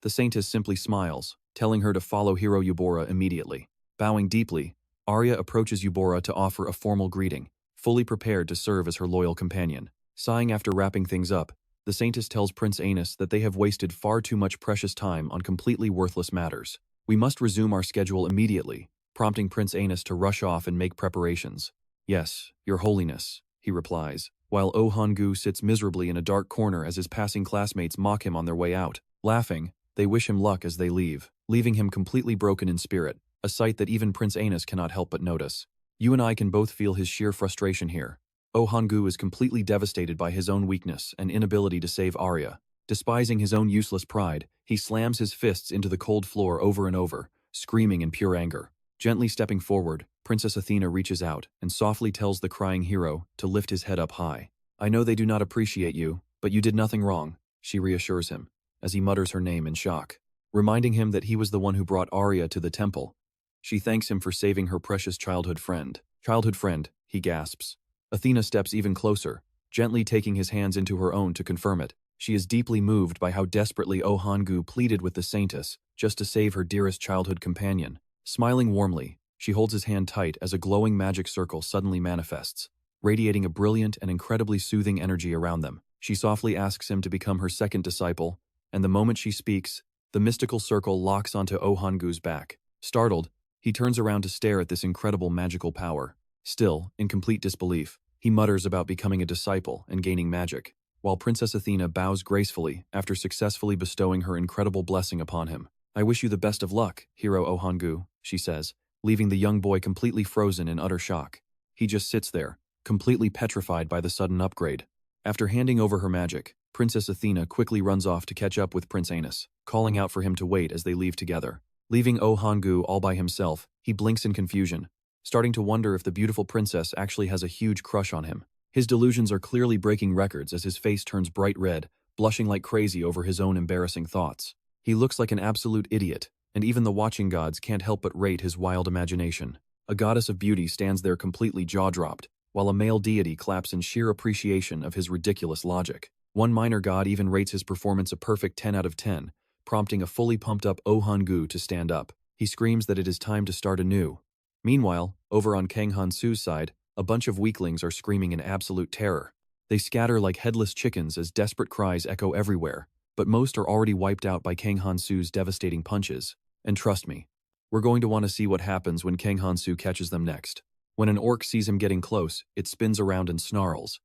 The Saintess simply smiles, telling her to follow Hero Yubora immediately. Bowing deeply, Arya approaches Yubora to offer a formal greeting, fully prepared to serve as her loyal companion. Sighing after wrapping things up, the Saintess tells Prince Anus that they have wasted far too much precious time on completely worthless matters. We must resume our schedule immediately, prompting Prince Anus to rush off and make preparations. Yes, Your Holiness, he replies, while Oh Han-gu sits miserably in a dark corner as his passing classmates mock him on their way out. Laughing, they wish him luck as they leave, leaving him completely broken in spirit, a sight that even Prince Anus cannot help but notice. You and I can both feel his sheer frustration here. Oh Han-gu is completely devastated by his own weakness and inability to save Arya. Despising his own useless pride, he slams his fists into the cold floor over and over, screaming in pure anger. Gently stepping forward, Princess Athena reaches out and softly tells the crying hero to lift his head up high. I know they do not appreciate you, but you did nothing wrong, she reassures him, as he mutters her name in shock, reminding him that he was the one who brought Arya to the temple. She thanks him for saving her precious childhood friend. Childhood friend, he gasps. Athena steps even closer, gently taking his hands into her own to confirm it. She is deeply moved by how desperately Oh Han-gu pleaded with the Saintess just to save her dearest childhood companion. Smiling warmly, she holds his hand tight as a glowing magic circle suddenly manifests, radiating a brilliant and incredibly soothing energy around them. She softly asks him to become her second disciple, and the moment she speaks, the mystical circle locks onto Oh Han-gu's back. Startled, he turns around to stare at this incredible magical power. Still, in complete disbelief, he mutters about becoming a disciple and gaining magic, while Princess Athena bows gracefully after successfully bestowing her incredible blessing upon him. I wish you the best of luck, Hero Oh Han-gu, she says, leaving the young boy completely frozen in utter shock. He just sits there, completely petrified by the sudden upgrade. After handing over her magic, Princess Athena quickly runs off to catch up with Prince Anus, calling out for him to wait as they leave together. Leaving Oh Han-gu all by himself, he blinks in confusion, starting to wonder if the beautiful princess actually has a huge crush on him. His delusions are clearly breaking records as his face turns bright red, blushing like crazy over his own embarrassing thoughts. He looks like an absolute idiot, and even the watching gods can't help but rate his wild imagination. A goddess of beauty stands there completely jaw-dropped, while a male deity claps in sheer appreciation of his ridiculous logic. One minor god even rates his performance a perfect 10 out of 10, prompting a fully pumped-up Oh Han-gu to stand up. He screams that it is time to start anew. Meanwhile, over on Kang Han-soo's side, a bunch of weaklings are screaming in absolute terror. They scatter like headless chickens as desperate cries echo everywhere, but most are already wiped out by Kang Han-soo's devastating punches. And trust me, we're going to want to see what happens when Kang Han-soo catches them next. When an orc sees him getting close, it spins around and snarls.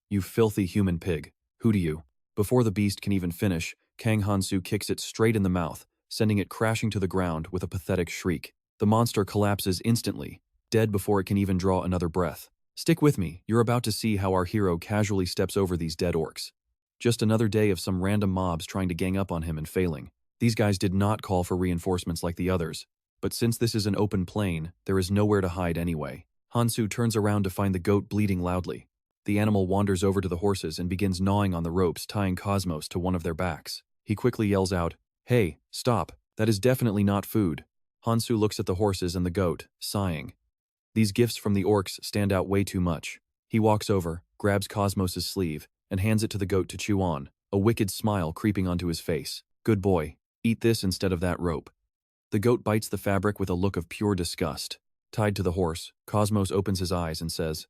You filthy human pig, who do you? Before the beast can even finish, Kang Han-soo kicks it straight in the mouth, sending it crashing to the ground with a pathetic shriek. The monster collapses instantly, dead before it can even draw another breath. Stick with me, you're about to see how our hero casually steps over these dead orcs. Just another day of some random mobs trying to gang up on him and failing. These guys did not call for reinforcements like the others, but since this is an open plain, there is nowhere to hide anyway. Han-soo turns around to find the goat bleeding loudly. The animal wanders over to the horses and begins gnawing on the ropes tying Cosmos to one of their backs. He quickly yells out, "Hey, stop, that is definitely not food." Han-soo looks at the horses and the goat, sighing. These gifts from the orcs stand out way too much. He walks over, grabs Cosmos' sleeve, and hands it to the goat to chew on, a wicked smile creeping onto his face. Good boy, eat this instead of that rope. The goat bites the fabric with a look of pure disgust. Tied to the horse, Cosmos opens his eyes and says,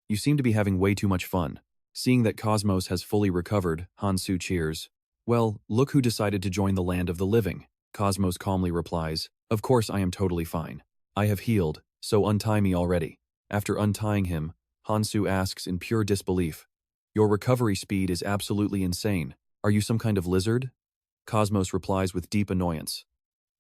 "You seem to be having way too much fun." Seeing that Cosmos has fully recovered, Han-soo cheers. "Well, look who decided to join the land of the living." Cosmos calmly replies, "Of course I am totally fine. I have healed, so untie me already. After untying him, Han-soo asks in pure disbelief, your recovery speed is absolutely insane. Are you some kind of lizard? Cosmos replies with deep annoyance.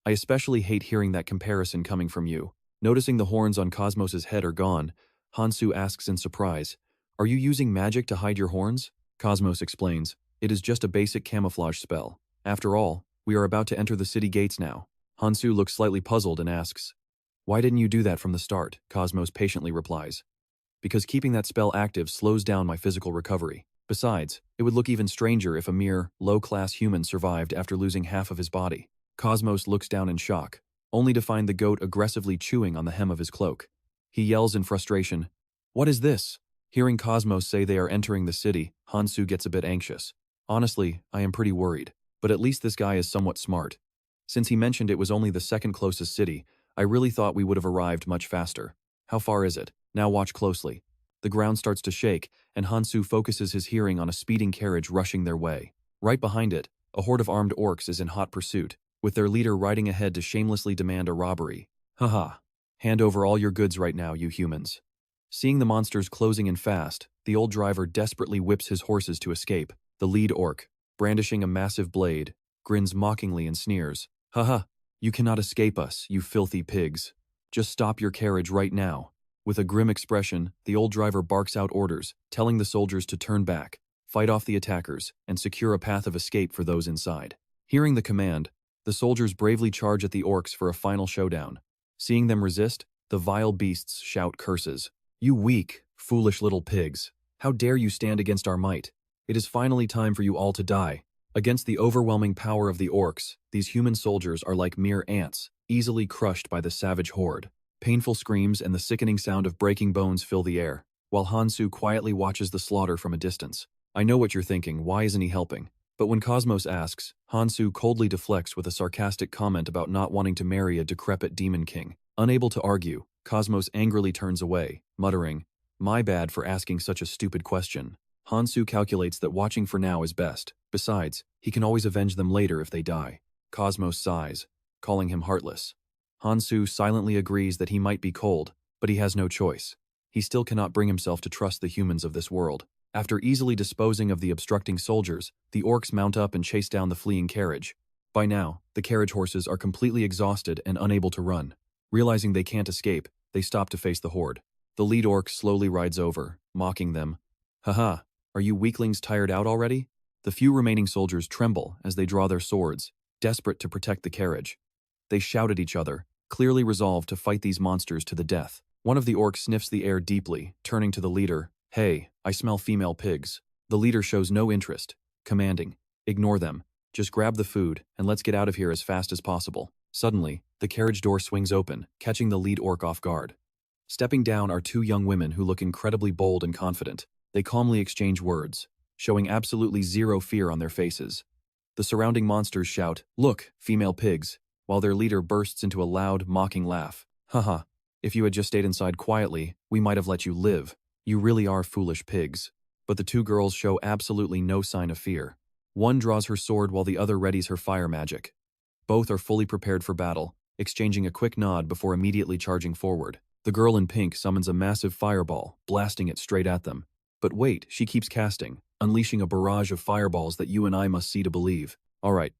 I especially hate hearing that comparison coming from you. Noticing the horns on Cosmos's head are gone, Han-soo asks in surprise, are you using magic to hide your horns? Cosmos explains, it is just a basic camouflage spell. After all, we are about to enter the city gates now. Han-soo looks slightly puzzled and asks, why didn't you do that from the start? Cosmos patiently replies, because keeping that spell active slows down my physical recovery. Besides, it would look even stranger if a mere, low-class human survived after losing half of his body. Cosmos looks down in shock, only to find the goat aggressively chewing on the hem of his cloak. He yells in frustration, what is this? Hearing Cosmos say they are entering the city, Han-soo gets a bit anxious. Honestly, I am pretty worried, but at least this guy is somewhat smart. Since he mentioned it was only the second closest city, I really thought we would have arrived much faster. How far is it? Now watch closely. The ground starts to shake, and Han-soo focuses his hearing on a speeding carriage rushing their way. Right behind it, a horde of armed orcs is in hot pursuit, with their leader riding ahead to shamelessly demand a robbery. Haha. Hand over all your goods right now, you humans. Seeing the monsters closing in fast, the old driver desperately whips his horses to escape. The lead orc, brandishing a massive blade, grins mockingly and sneers. Haha, you cannot escape us, you filthy pigs. Just stop your carriage right now. With a grim expression, the old driver barks out orders, telling the soldiers to turn back, fight off the attackers, and secure a path of escape for those inside. Hearing the command, the soldiers bravely charge at the orcs for a final showdown. Seeing them resist, the vile beasts shout curses. You weak, foolish little pigs. How dare you stand against our might? It is finally time for you all to die. Against the overwhelming power of the orcs, these human soldiers are like mere ants, easily crushed by the savage horde. Painful screams and the sickening sound of breaking bones fill the air, while Han-soo quietly watches the slaughter from a distance. I know what you're thinking, why isn't he helping? But when Cosmos asks, Han-soo coldly deflects with a sarcastic comment about not wanting to marry a decrepit demon king. Unable to argue, Cosmos angrily turns away, muttering, my bad for asking such a stupid question. Han-soo calculates that watching for now is best. Besides, he can always avenge them later if they die. Cosmos sighs, calling him heartless. Han-soo silently agrees that he might be cold, but he has no choice. He still cannot bring himself to trust the humans of this world. After easily disposing of the obstructing soldiers, the orcs mount up and chase down the fleeing carriage. By now, the carriage horses are completely exhausted and unable to run. Realizing they can't escape, they stop to face the horde. The lead orc slowly rides over, mocking them. Haha, are you weaklings tired out already? The few remaining soldiers tremble as they draw their swords, desperate to protect the carriage. They shout at each other, clearly resolved to fight these monsters to the death. One of the orcs sniffs the air deeply, turning to the leader. Hey, I smell female pigs. The leader shows no interest, commanding, ignore them, just grab the food and let's get out of here as fast as possible. Suddenly, the carriage door swings open, catching the lead orc off guard. Stepping down are two young women who look incredibly bold and confident. They calmly exchange words, showing absolutely zero fear on their faces. The surrounding monsters shout, look, female pigs, while their leader bursts into a loud, mocking laugh. Haha, if you had just stayed inside quietly, we might have let you live. You really are foolish pigs. But the two girls show absolutely no sign of fear. One draws her sword while the other readies her fire magic. Both are fully prepared for battle, exchanging a quick nod before immediately charging forward. The girl in pink summons a massive fireball, blasting it straight at them. But wait, she keeps casting, unleashing a barrage of fireballs that you and I must see to believe. Alright,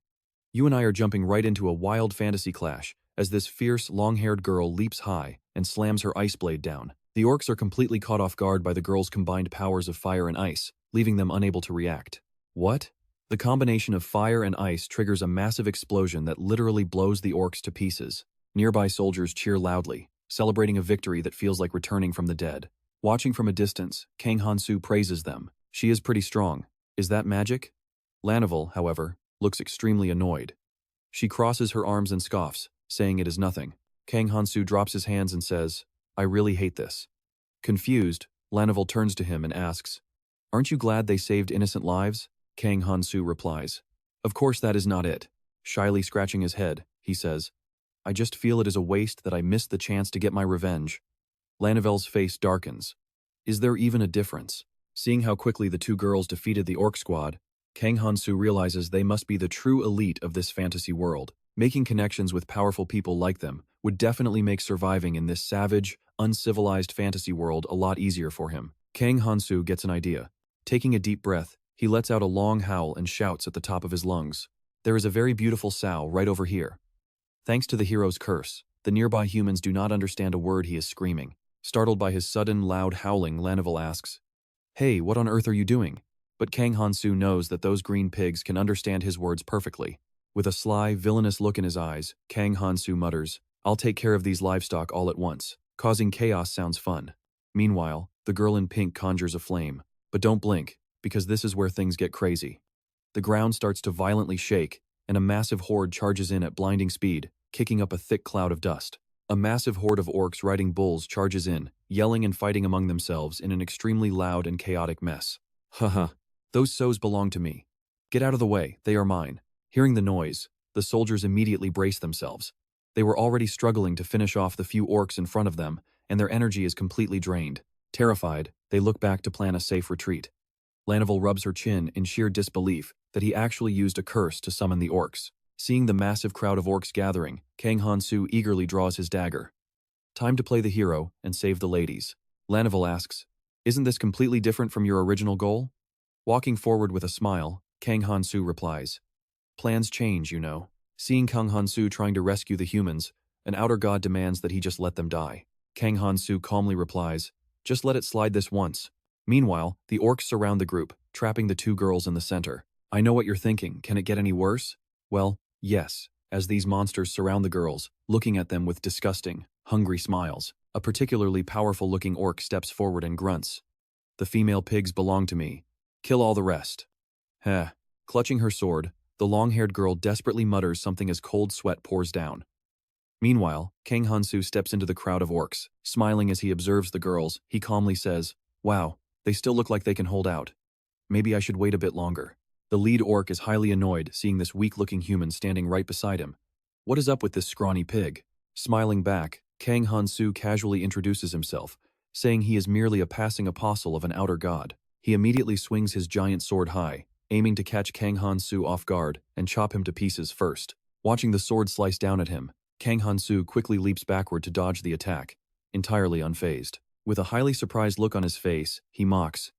you and I are jumping right into a wild fantasy clash, as this fierce, long-haired girl leaps high and slams her ice blade down. The orcs are completely caught off guard by the girl's combined powers of fire and ice, leaving them unable to react. What? The combination of fire and ice triggers a massive explosion that literally blows the orcs to pieces. Nearby soldiers cheer loudly, celebrating a victory that feels like returning from the dead. Watching from a distance, Kang Han-soo praises them. She is pretty strong. Is that magic? Lanavel, however, looks extremely annoyed. She crosses her arms and scoffs, saying it is nothing. Kang Han-soo drops his hands and says, I really hate this. Confused, Lanavel turns to him and asks, aren't you glad they saved innocent lives? Kang Han-soo replies, of course that is not it. Shyly scratching his head, he says, I just feel it is a waste that I missed the chance to get my revenge. Lanavel's face darkens. Is there even a difference? Seeing how quickly the two girls defeated the orc squad, Kang Han-soo realizes they must be the true elite of this fantasy world. Making connections with powerful people like them would definitely make surviving in this savage, uncivilized fantasy world a lot easier for him. Kang Han-soo gets an idea. Taking a deep breath, he lets out a long howl and shouts at the top of his lungs. There is a very beautiful sow right over here. Thanks to the hero's curse, the nearby humans do not understand a word he is screaming. Startled by his sudden, loud howling, Lanavel asks, "Hey, what on earth are you doing?" But Kang Han-soo knows that those green pigs can understand his words perfectly. With a sly, villainous look in his eyes, Kang Han-soo mutters, "I'll take care of these livestock all at once." Causing chaos sounds fun. Meanwhile, the girl in pink conjures a flame. But don't blink, because this is where things get crazy. The ground starts to violently shake, and a massive horde charges in at blinding speed, kicking up a thick cloud of dust. A massive horde of orcs riding bulls charges in, yelling and fighting among themselves in an extremely loud and chaotic mess. Haha, those sows belong to me. Get out of the way, they are mine. Hearing the noise, the soldiers immediately brace themselves. They were already struggling to finish off the few orcs in front of them, and their energy is completely drained. Terrified, they look back to plan a safe retreat. Lanavel rubs her chin in sheer disbelief that he actually used a curse to summon the orcs. Seeing the massive crowd of orcs gathering, Kang Han-soo eagerly draws his dagger. Time to play the hero and save the ladies. Lanavel asks, "Isn't this completely different from your original goal?" Walking forward with a smile, Kang Han-soo replies, "Plans change, you know." Seeing Kang Han-soo trying to rescue the humans, an outer god demands that he just let them die. Kang Han-soo calmly replies, "Just let it slide this once." Meanwhile, the orcs surround the group, trapping the two girls in the center. I know what you're thinking, can it get any worse? Well, yes, as these monsters surround the girls, looking at them with disgusting, hungry smiles. A particularly powerful-looking orc steps forward and grunts. "The female pigs belong to me. Kill all the rest." Heh. Clutching her sword, the long-haired girl desperately mutters something as cold sweat pours down. Meanwhile, Kang Han-soo steps into the crowd of orcs. Smiling as he observes the girls, he calmly says, "Wow, they still look like they can hold out. Maybe I should wait a bit longer." The lead orc is highly annoyed seeing this weak-looking human standing right beside him. What is up with this scrawny pig? Smiling back, Kang Han-soo casually introduces himself, saying he is merely a passing apostle of an outer god. He immediately swings his giant sword high, aiming to catch Kang Han-soo off guard and chop him to pieces first. Watching the sword slice down at him, Kang Han-soo quickly leaps backward to dodge the attack, entirely unfazed. With a highly surprised look on his face, he mocks,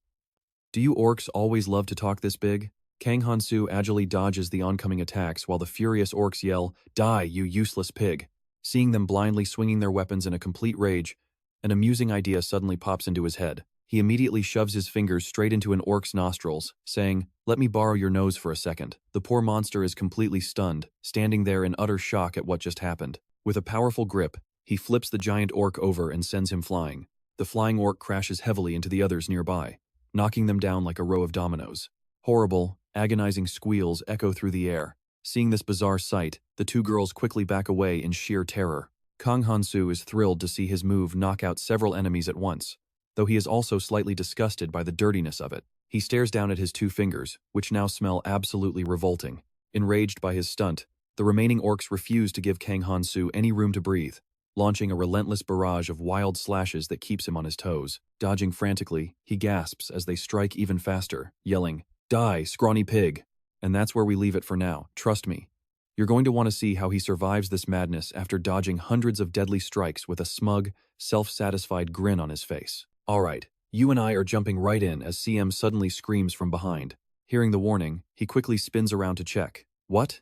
"Do you orcs always love to talk this big?" Kang Han-soo agilely dodges the oncoming attacks while the furious orcs yell, "Die, you useless pig!" Seeing them blindly swinging their weapons in a complete rage, an amusing idea suddenly pops into his head. He immediately shoves his fingers straight into an orc's nostrils, saying, "Let me borrow your nose for a second." The poor monster is completely stunned, standing there in utter shock at what just happened. With a powerful grip, he flips the giant orc over and sends him flying. The flying orc crashes heavily into the others nearby, knocking them down like a row of dominoes. Horrible, agonizing squeals echo through the air. Seeing this bizarre sight, the two girls quickly back away in sheer terror. Kang Han-soo is thrilled to see his move knock out several enemies at once, though he is also slightly disgusted by the dirtiness of it. He stares down at his two fingers, which now smell absolutely revolting. Enraged by his stunt, the remaining orcs refuse to give Kang Han-soo any room to breathe, launching a relentless barrage of wild slashes that keeps him on his toes. Dodging frantically, he gasps as they strike even faster, yelling, "Die, scrawny pig!" And that's where we leave it for now, trust me. You're going to want to see how he survives this madness after dodging hundreds of deadly strikes with a smug, self-satisfied grin on his face. Alright, you and I are jumping right in as CM suddenly screams from behind. Hearing the warning, he quickly spins around to check. What?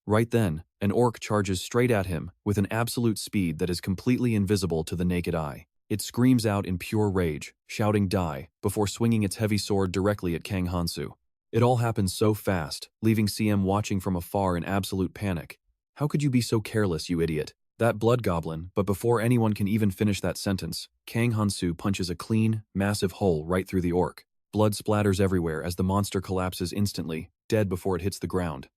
Right then, an orc charges straight at him with an absolute speed that is completely invisible to the naked eye. It screams out in pure rage, shouting "Die," before swinging its heavy sword directly at Kang Han-soo. It all happens so fast, leaving CM watching from afar in absolute panic. How could you be so careless, you idiot? That blood goblin, but before anyone can even finish that sentence, Kang Han-soo punches a clean, massive hole right through the orc. Blood splatters everywhere as the monster collapses instantly, dead before it hits the ground.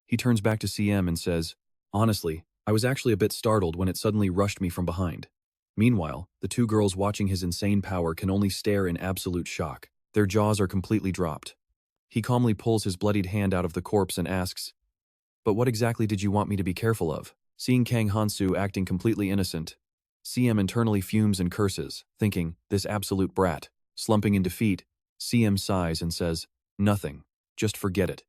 He turns back to CM and says, "Honestly, I was actually a bit startled when it suddenly rushed me from behind." Meanwhile, the two girls watching his insane power can only stare in absolute shock. Their jaws are completely dropped. He calmly pulls his bloodied hand out of the corpse and asks, "But what exactly did you want me to be careful of?" Seeing Kang Han-soo acting completely innocent, CM internally fumes and curses, thinking, "This absolute brat." Slumping in defeat, CM sighs and says, "Nothing. Just forget it."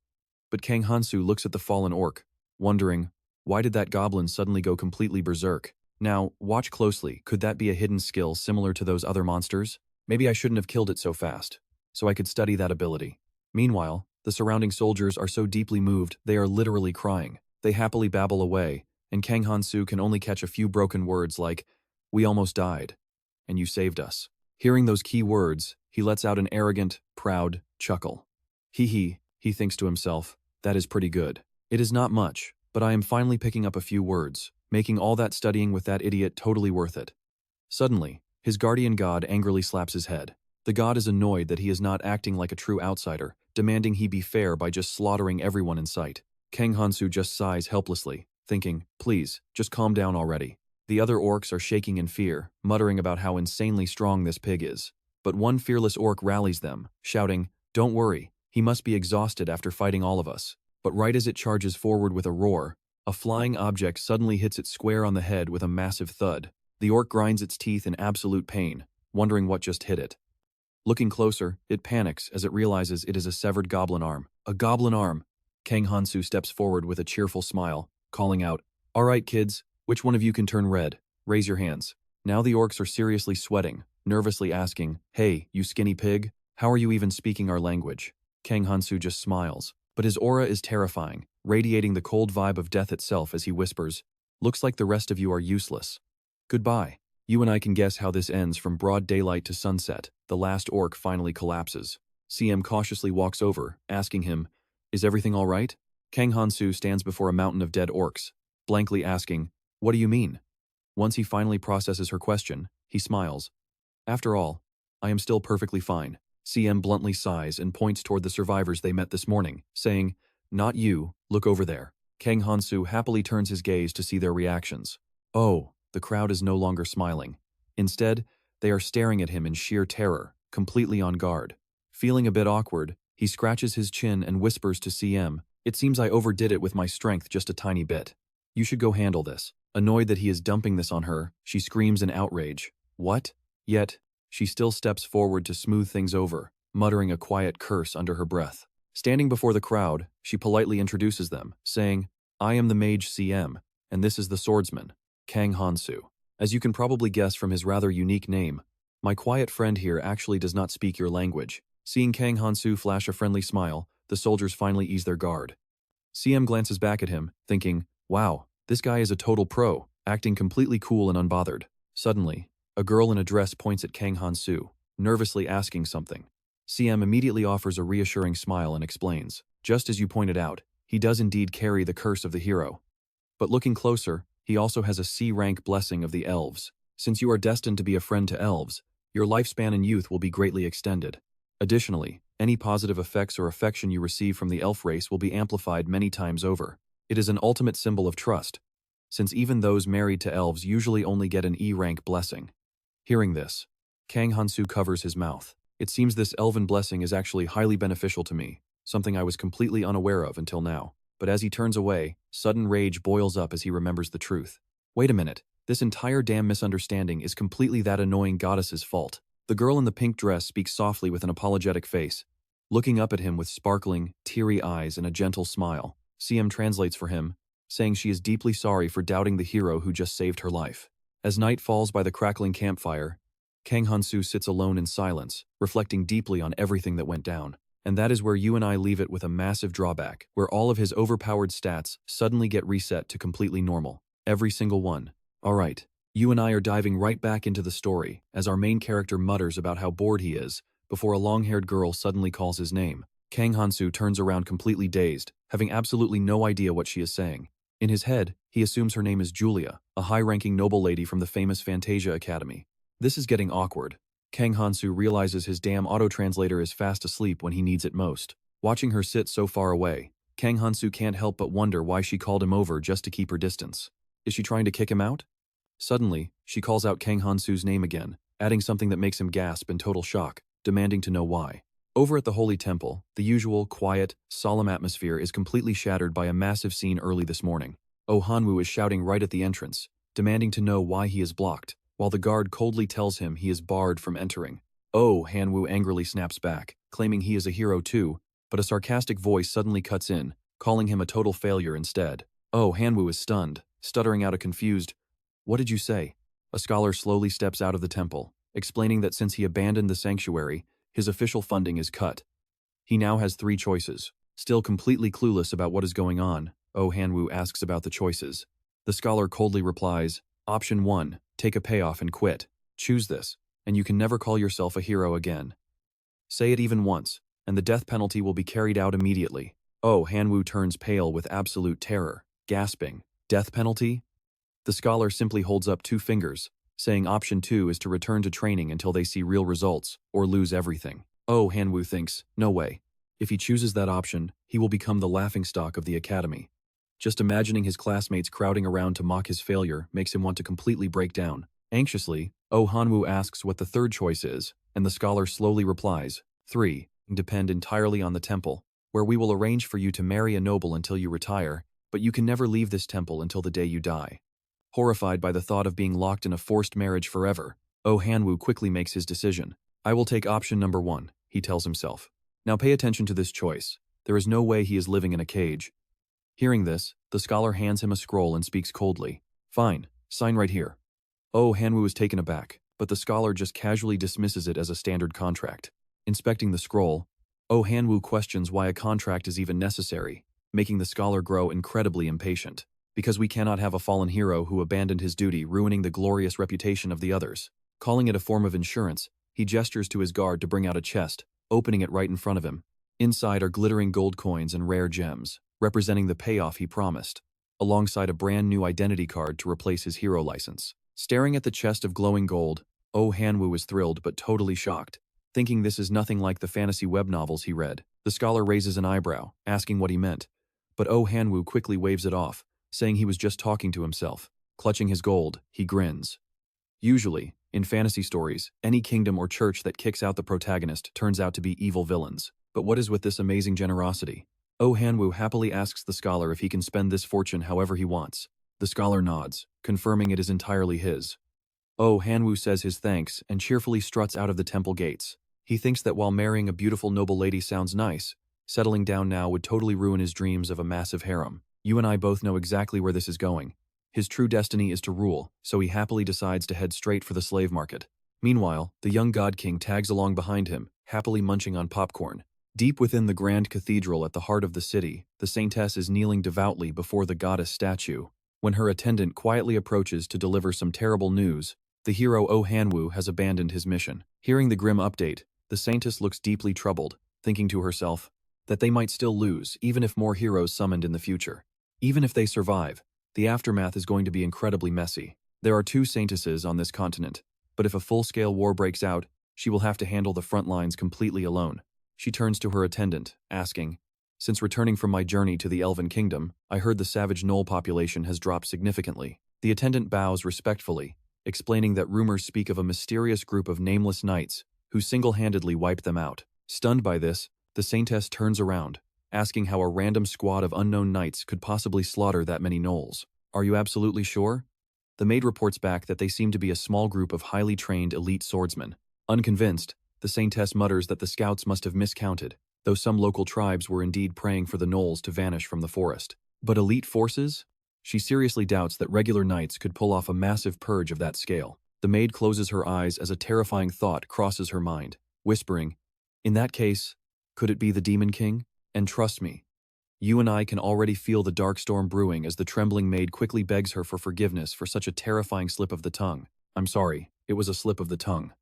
But Kang Han-soo looks at the fallen orc, wondering, why did that goblin suddenly go completely berserk? Now, watch closely. Could that be a hidden skill similar to those other monsters? Maybe I shouldn't have killed it so fast, so I could study that ability. Meanwhile, the surrounding soldiers are so deeply moved, they are literally crying. They happily babble away, and Kang Han-soo can only catch a few broken words like, "We almost died, and you saved us." Hearing those key words, he lets out an arrogant, proud chuckle. He thinks to himself, that is pretty good. It is not much, but I am finally picking up a few words, making all that studying with that idiot totally worth it. Suddenly, his guardian god angrily slaps his head. The god is annoyed that he is not acting like a true outsider, demanding he be fair by just slaughtering everyone in sight. Kang Han-soo just sighs helplessly, thinking, please, just calm down already. The other orcs are shaking in fear, muttering about how insanely strong this pig is. But one fearless orc rallies them, shouting, don't worry, he must be exhausted after fighting all of us. But right as it charges forward with a roar, a flying object suddenly hits it square on the head with a massive thud. The orc grinds its teeth in absolute pain, wondering what just hit it. Looking closer, it panics as it realizes it is a severed goblin arm. A goblin arm! Kang Han-soo steps forward with a cheerful smile, calling out, all right kids, which one of you can turn red? Raise your hands. Now the orcs are seriously sweating, nervously asking, hey, you skinny pig, how are you even speaking our language? Kang Han-soo just smiles, but his aura is terrifying, radiating the cold vibe of death itself as he whispers, looks like the rest of you are useless. Goodbye. You and I can guess how this ends from broad daylight to sunset. The last orc finally collapses. CM cautiously walks over, asking him, is everything all right? Kang Han-soo stands before a mountain of dead orcs, blankly asking, what do you mean? Once he finally processes her question, he smiles. After all, I am still perfectly fine. CM bluntly sighs and points toward the survivors they met this morning, saying, not you, look over there. Kang Han-soo happily turns his gaze to see their reactions. Oh, the crowd is no longer smiling. Instead, they are staring at him in sheer terror, completely on guard. Feeling a bit awkward, he scratches his chin and whispers to CM, it seems I overdid it with my strength just a tiny bit. You should go handle this. Annoyed that he is dumping this on her, she screams in outrage. What? Yet, she still steps forward to smooth things over, muttering a quiet curse under her breath. Standing before the crowd, she politely introduces them, saying, I am the mage CM, and this is the swordsman, Kang Han-soo. As you can probably guess from his rather unique name, my quiet friend here actually does not speak your language. Seeing Kang Han-soo flash a friendly smile, the soldiers finally ease their guard. CM glances back at him, thinking, wow, this guy is a total pro, acting completely cool and unbothered. Suddenly, a girl in a dress points at Kang Han-soo, nervously asking something. CM immediately offers a reassuring smile and explains, just as you pointed out, he does indeed carry the curse of the hero. But looking closer, he also has a C-rank blessing of the elves. Since you are destined to be a friend to elves, your lifespan and youth will be greatly extended. Additionally, any positive effects or affection you receive from the elf race will be amplified many times over. It is an ultimate symbol of trust, since even those married to elves usually only get an E-rank blessing. Hearing this, Kang Han-soo covers his mouth. It seems this elven blessing is actually highly beneficial to me, something I was completely unaware of until now. But as he turns away, sudden rage boils up as he remembers the truth. Wait a minute, this entire damn misunderstanding is completely that annoying goddess's fault. The girl in the pink dress speaks softly with an apologetic face, looking up at him with sparkling, teary eyes and a gentle smile. CM translates for him, saying she is deeply sorry for doubting the hero who just saved her life. As night falls by the crackling campfire, Kang Han-soo sits alone in silence, reflecting deeply on everything that went down. And that is where you and I leave it with a massive drawback, where all of his overpowered stats suddenly get reset to completely normal. Every single one. Alright, you and I are diving right back into the story, as our main character mutters about how bored he is, before a long-haired girl suddenly calls his name. Kang Han-soo turns around completely dazed, having absolutely no idea what she is saying. In his head, he assumes her name is Julia, a high-ranking noble lady from the famous Fantasia Academy. This is getting awkward. Kang Han-soo realizes his damn auto-translator is fast asleep when he needs it most. Watching her sit so far away, Kang Han-soo can't help but wonder why she called him over just to keep her distance. Is she trying to kick him out? Suddenly, she calls out Kang Han-soo's name again, adding something that makes him gasp in total shock, demanding to know why. Over at the Holy Temple, the usual, quiet, solemn atmosphere is completely shattered by a massive scene early this morning. Oh Han-woo is shouting right at the entrance, demanding to know why he is blocked, while the guard coldly tells him he is barred from entering. Oh, Han-woo angrily snaps back, claiming he is a hero too, but a sarcastic voice suddenly cuts in, calling him a total failure instead. Oh, Han-woo is stunned, stuttering out a confused, What did you say? A scholar slowly steps out of the temple, explaining that since he abandoned the sanctuary, his official funding is cut. He now has 3 choices. Still completely clueless about what is going on, Oh Han-woo asks about the choices. The scholar coldly replies, Option 1, take a payoff and quit. Choose this, and you can never call yourself a hero again. Say it even once, and the death penalty will be carried out immediately. Oh Han-woo turns pale with absolute terror, gasping, Death penalty? The scholar simply holds up 2 fingers, saying option 2 is to return to training until they see real results, or lose everything. Oh Han-woo thinks, no way. If he chooses that option, he will become the laughingstock of the academy. Just imagining his classmates crowding around to mock his failure makes him want to completely break down. Anxiously, Oh Han-woo asks what the 3rd choice is, and the scholar slowly replies, 3, depend entirely on the temple, where we will arrange for you to marry a noble until you retire, but you can never leave this temple until the day you die. Horrified by the thought of being locked in a forced marriage forever, Oh Han-woo quickly makes his decision. I will take option number 1, he tells himself. Now pay attention to this choice. There is no way he is living in a cage. Hearing this, the scholar hands him a scroll and speaks coldly. Fine, sign right here. Oh Han-woo is taken aback, but the scholar just casually dismisses it as a standard contract. Inspecting the scroll, Oh Han-woo questions why a contract is even necessary, making the scholar grow incredibly impatient. Because we cannot have a fallen hero who abandoned his duty, ruining the glorious reputation of the others. Calling it a form of insurance, he gestures to his guard to bring out a chest, opening it right in front of him. Inside are glittering gold coins and rare gems, representing the payoff he promised, alongside a brand new identity card to replace his hero license. Staring at the chest of glowing gold, Oh Han-woo is thrilled but totally shocked. Thinking this is nothing like the fantasy web novels he read, the scholar raises an eyebrow, asking what he meant. But Oh Han-woo quickly waves it off, saying he was just talking to himself. Clutching his gold, he grins. Usually, in fantasy stories, any kingdom or church that kicks out the protagonist turns out to be evil villains. But what is with this amazing generosity? Oh Han-woo happily asks the scholar if he can spend this fortune however he wants. The scholar nods, confirming it is entirely his. Oh Han-woo says his thanks and cheerfully struts out of the temple gates. He thinks that while marrying a beautiful noble lady sounds nice, settling down now would totally ruin his dreams of a massive harem. You and I both know exactly where this is going. His true destiny is to rule, so he happily decides to head straight for the slave market. Meanwhile, the young god king tags along behind him, happily munching on popcorn. Deep within the grand cathedral at the heart of the city, the saintess is kneeling devoutly before the goddess statue. When her attendant quietly approaches to deliver some terrible news, the hero Oh Han-woo has abandoned his mission. Hearing the grim update, the saintess looks deeply troubled, thinking to herself that they might still lose even if more heroes summoned in the future. Even if they survive, the aftermath is going to be incredibly messy. There are 2 saintesses on this continent, but if a full-scale war breaks out, she will have to handle the front lines completely alone. She turns to her attendant, asking, Since returning from my journey to the Elven Kingdom, I heard the savage gnoll population has dropped significantly. The attendant bows respectfully, explaining that rumors speak of a mysterious group of nameless knights who single-handedly wiped them out. Stunned by this, the saintess turns around, asking how a random squad of unknown knights could possibly slaughter that many gnolls. Are you absolutely sure? The maid reports back that they seem to be a small group of highly trained elite swordsmen. Unconvinced, the saintess mutters that the scouts must have miscounted, though some local tribes were indeed praying for the gnolls to vanish from the forest. But elite forces? She seriously doubts that regular knights could pull off a massive purge of that scale. The maid closes her eyes as a terrifying thought crosses her mind, whispering, In that case, could it be the Demon King? And trust me, you and I can already feel the dark storm brewing as the trembling maid quickly begs her for forgiveness for such a terrifying slip of the tongue. I'm sorry, it was a slip of the tongue.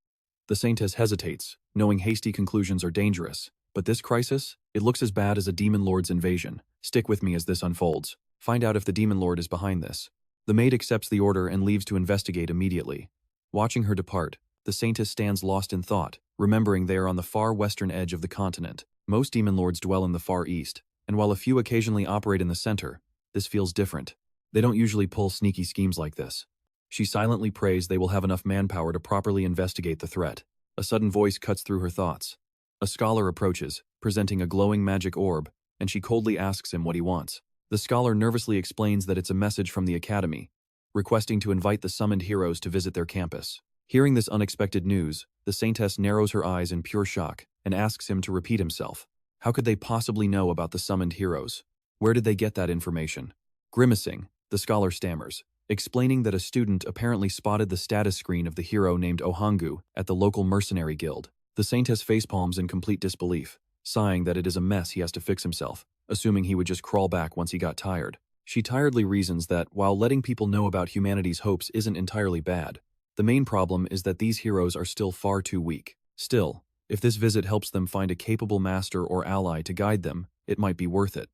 The saintess hesitates, knowing hasty conclusions are dangerous. But this crisis, it looks as bad as a demon lord's invasion. Stick with me as this unfolds. Find out if the demon lord is behind this. The maid accepts the order and leaves to investigate immediately. Watching her depart, the saintess stands lost in thought, remembering they are on the far western edge of the continent. Most demon lords dwell in the far east, and while a few occasionally operate in the center, this feels different. They don't usually pull sneaky schemes like this. She silently prays they will have enough manpower to properly investigate the threat. A sudden voice cuts through her thoughts. A scholar approaches, presenting a glowing magic orb, and she coldly asks him what he wants. The scholar nervously explains that it's a message from the academy, requesting to invite the summoned heroes to visit their campus. Hearing this unexpected news, the saintess narrows her eyes in pure shock and asks him to repeat himself. How could they possibly know about the summoned heroes? Where did they get that information? Grimacing, the scholar stammers, explaining that a student apparently spotted the status screen of the hero named Ohangu at the local mercenary guild. The Saintess facepalms in complete disbelief, sighing that it is a mess he has to fix himself, assuming he would just crawl back once he got tired. She tiredly reasons that while letting people know about humanity's hopes isn't entirely bad, the main problem is that these heroes are still far too weak. Still, if this visit helps them find a capable master or ally to guide them, it might be worth it.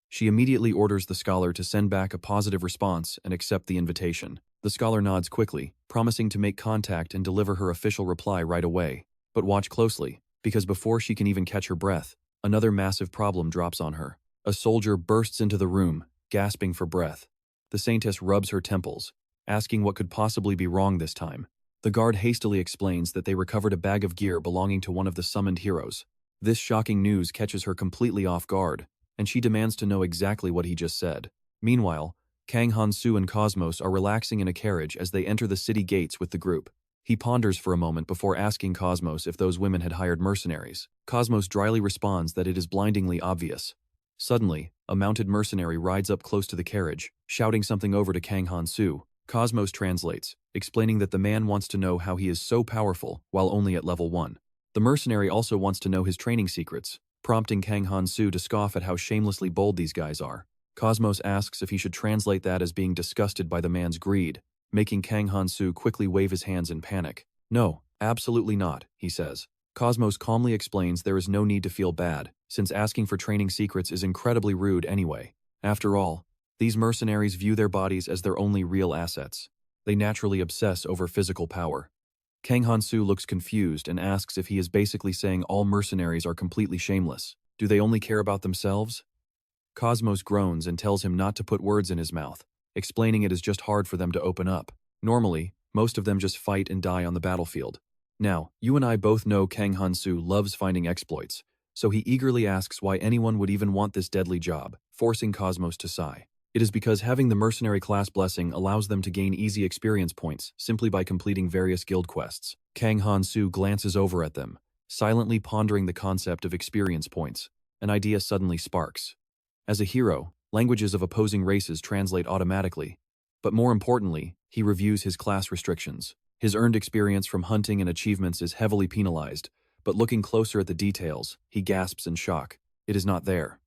She immediately orders the scholar to send back a positive response and accept the invitation. The scholar nods quickly, promising to make contact and deliver her official reply right away. But watch closely, because before she can even catch her breath, another massive problem drops on her. A soldier bursts into the room, gasping for breath. The Saintess rubs her temples, asking what could possibly be wrong this time. The guard hastily explains that they recovered a bag of gear belonging to one of the summoned heroes. This shocking news catches her completely off guard, and she demands to know exactly what he just said. Meanwhile, Kang Han-soo and Cosmos are relaxing in a carriage as they enter the city gates with the group. He ponders for a moment before asking Cosmos if those women had hired mercenaries. Cosmos dryly responds that it is blindingly obvious. Suddenly, a mounted mercenary rides up close to the carriage, shouting something over to Kang Han-soo. Cosmos translates, explaining that the man wants to know how he is so powerful while only at level 1. The mercenary also wants to know his training secrets, prompting Kang Han-soo to scoff at how shamelessly bold these guys are. Cosmos asks if he should translate that as being disgusted by the man's greed, making Kang Han-soo quickly wave his hands in panic. No, absolutely not, he says. Cosmos calmly explains there is no need to feel bad, since asking for training secrets is incredibly rude anyway. After all, these mercenaries view their bodies as their only real assets. They naturally obsess over physical power. Kang Han-soo looks confused and asks if he is basically saying all mercenaries are completely shameless. Do they only care about themselves? Cosmos groans and tells him not to put words in his mouth, explaining it is just hard for them to open up. Normally, most of them just fight and die on the battlefield. Now, you and I both know Kang Han-soo loves finding exploits, so he eagerly asks why anyone would even want this deadly job, forcing Cosmos to sigh. It is because having the mercenary class blessing allows them to gain easy experience points simply by completing various guild quests. Kang Han-soo glances over at them, silently pondering the concept of experience points. An idea suddenly sparks. As a hero, languages of opposing races translate automatically, but more importantly, he reviews his class restrictions. His earned experience from hunting and achievements is heavily penalized, but looking closer at the details, he gasps in shock. It is not there.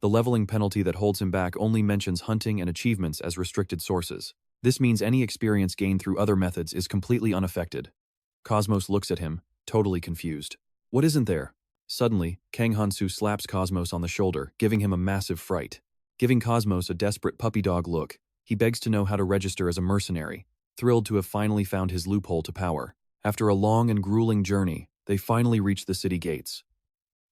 The leveling penalty that holds him back only mentions hunting and achievements as restricted sources. This means any experience gained through other methods is completely unaffected. Cosmos looks at him, totally confused. What isn't there? Suddenly, Kang Han-soo slaps Cosmos on the shoulder, giving him a massive fright. Giving Cosmos a desperate puppy dog look, he begs to know how to register as a mercenary, thrilled to have finally found his loophole to power. After a long and grueling journey, they finally reach the city gates.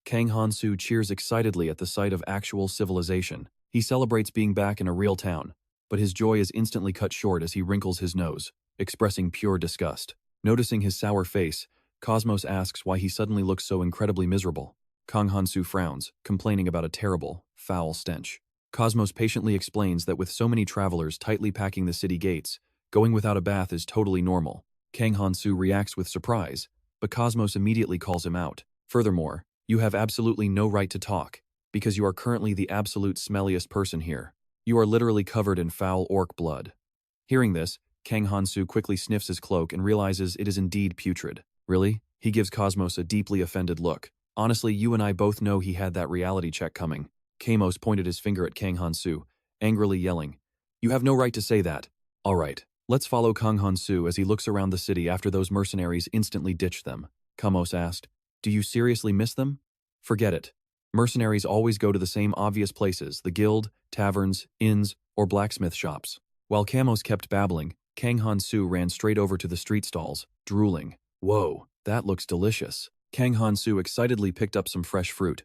Kang Han-soo cheers excitedly at the sight of actual civilization. He celebrates being back in a real town, but his joy is instantly cut short as he wrinkles his nose, expressing pure disgust. Noticing his sour face, Cosmos asks why he suddenly looks so incredibly miserable. Kang Han-soo frowns, complaining about a terrible, foul stench. Cosmos patiently explains that with so many travelers tightly packing the city gates, going without a bath is totally normal. Kang Han-soo reacts with surprise, but Cosmos immediately calls him out. Furthermore, you have absolutely no right to talk, because you are currently the absolute smelliest person here. You are literally covered in foul orc blood. Hearing this, Kang Han-soo quickly sniffs his cloak and realizes it is indeed putrid. Really? He gives Cosmos a deeply offended look. Honestly, you and I both know he had that reality check coming. Cosmos pointed his finger at Kang Han-soo, angrily yelling, "You have no right to say that." All right, let's follow Kang Han-soo as he looks around the city after those mercenaries instantly ditched them. Cosmos asked, "Do you seriously miss them?" Forget it. Mercenaries always go to the same obvious places, the guild, taverns, inns, or blacksmith shops. While Camos kept babbling, Kang Han-soo ran straight over to the street stalls, drooling. Whoa, that looks delicious. Kang Han-soo excitedly picked up some fresh fruit.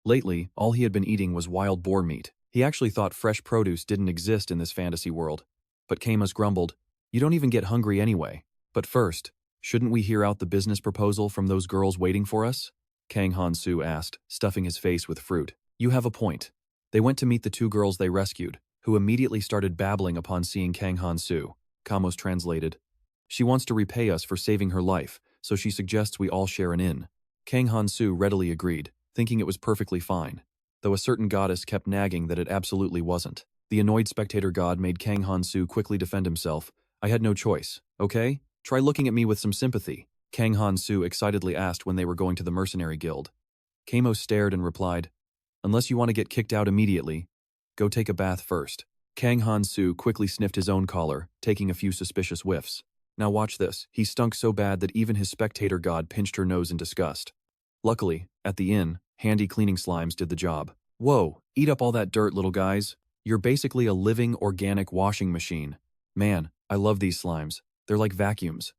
Lately, all he had been eating was wild boar meat. He actually thought fresh produce didn't exist in this fantasy world. But Camos grumbled, "You don't even get hungry anyway. But first, shouldn't we hear out the business proposal from those girls waiting for us?" Kang Han-soo asked, stuffing his face with fruit. "You have a point." They went to meet the two girls they rescued, who immediately started babbling upon seeing Kang Han-soo. Camos translated, "She wants to repay us for saving her life, so she suggests we all share an inn." Kang Han-soo readily agreed, thinking it was perfectly fine, though a certain goddess kept nagging that it absolutely wasn't. The annoyed spectator god made Kang Han-soo quickly defend himself. I had no choice, okay? Try looking at me with some sympathy. Kang Han-soo excitedly asked when they were going to the mercenary guild. Kamo stared and replied, unless you want to get kicked out immediately, go take a bath first. Kang Han-soo quickly sniffed his own collar, taking a few suspicious whiffs. Now watch this. He stunk so bad that even his spectator god pinched her nose in disgust. Luckily, at the inn, handy cleaning slimes did the job. Whoa, eat up all that dirt, little guys. You're basically a living, organic washing machine. Man, I love these slimes. They're like vacuums.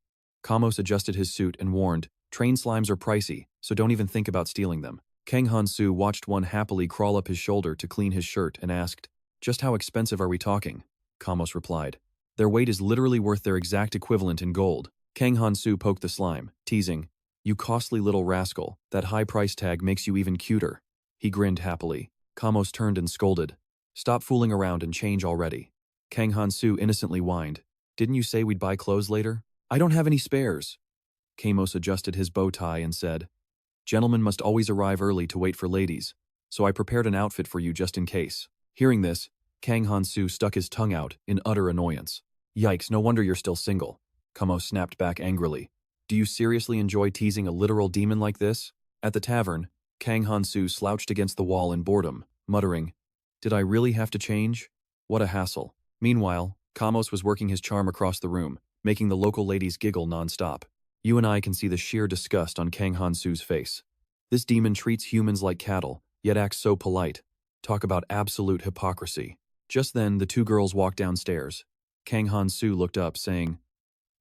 Kamos adjusted his suit and warned, trained slimes are pricey, so don't even think about stealing them. Kang Han-soo watched one happily crawl up his shoulder to clean his shirt and asked, just how expensive are we talking? Kamos replied, their weight is literally worth their exact equivalent in gold. Kang Han-soo poked the slime, teasing, you costly little rascal, that high price tag makes you even cuter. He grinned happily. Kamos turned and scolded, stop fooling around and change already. Kang Han-soo innocently whined, didn't you say we'd buy clothes later? I don't have any spares. Kamos adjusted his bow tie and said, gentlemen must always arrive early to wait for ladies, so I prepared an outfit for you just in case. Hearing this, Kang Han-soo stuck his tongue out in utter annoyance. Yikes, no wonder you're still single. Kamo snapped back angrily. Do you seriously enjoy teasing a literal demon like this? At the tavern, Kang Han-soo slouched against the wall in boredom, muttering, did I really have to change? What a hassle. Meanwhile, Kamos was working his charm across the room, making the local ladies giggle non-stop. You and I can see the sheer disgust on Kang Han-soo's face. This demon treats humans like cattle, yet acts so polite. Talk about absolute hypocrisy. Just then, the two girls walked downstairs. Kang Han-soo looked up, saying,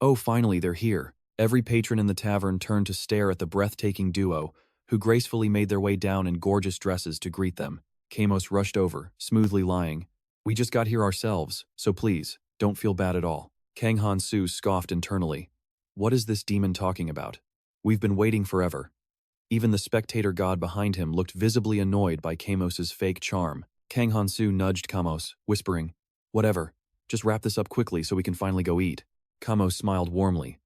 oh, finally, they're here. Every patron in the tavern turned to stare at the breathtaking duo, who gracefully made their way down in gorgeous dresses to greet them. Kamos rushed over, smoothly lying, we just got here ourselves, so please, don't feel bad at all. Kang Han-soo scoffed internally. What is this demon talking about? We've been waiting forever. Even the spectator god behind him looked visibly annoyed by Kamos's fake charm. Kang Han-soo nudged Kamos, whispering, whatever, just wrap this up quickly so we can finally go eat. Kamos smiled warmly.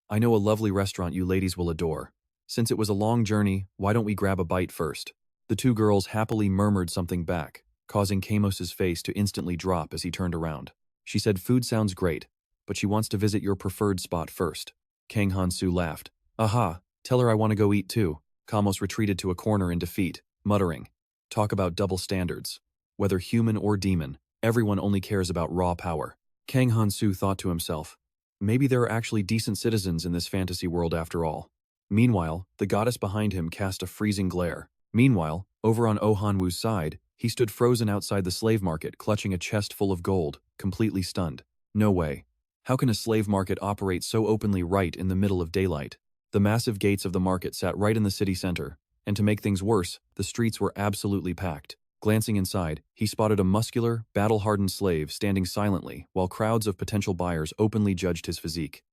I know a lovely restaurant you ladies will adore. Since it was a long journey, why don't we grab a bite first? The two girls happily murmured something back, causing Kamos's face to instantly drop as he turned around. She said food sounds great, but she wants to visit your preferred spot first. Kang Han-soo laughed. Aha, tell her I want to go eat too. Kamos retreated to a corner in defeat, muttering, talk about double standards. Whether human or demon, everyone only cares about raw power. Kang Han-soo thought to himself, maybe there are actually decent citizens in this fantasy world after all. Meanwhile, the goddess behind him cast a freezing glare. Meanwhile, over on Oh Han-woo's side, he stood frozen outside the slave market clutching a chest full of gold, completely stunned. No way. How can a slave market operate so openly right in the middle of daylight? The massive gates of the market sat right in the city center, and to make things worse, the streets were absolutely packed. Glancing inside, he spotted a muscular, battle-hardened slave standing silently while crowds of potential buyers openly judged his physique.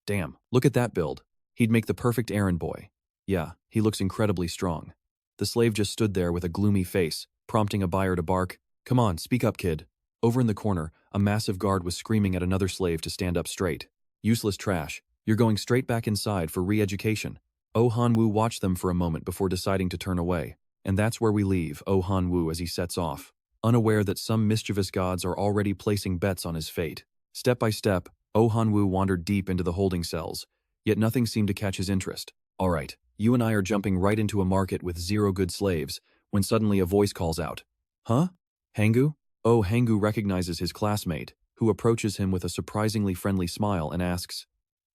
Damn, look at that build. He'd make the perfect errand boy. Yeah, he looks incredibly strong. The slave just stood there with a gloomy face, prompting a buyer to bark, come on, speak up, kid. Over in the corner, a massive guard was screaming at another slave to stand up straight. Useless trash. You're going straight back inside for re-education. Oh Han-woo watched them for a moment before deciding to turn away. And that's where we leave Oh Han-woo as he sets off, unaware that some mischievous gods are already placing bets on his fate. Step by step, Oh Han-woo wandered deep into the holding cells, yet nothing seemed to catch his interest. All right, you and I are jumping right into a market with zero good slaves, when suddenly a voice calls out. Huh? Hangu? Oh, Hangu recognizes his classmate, who approaches him with a surprisingly friendly smile and asks,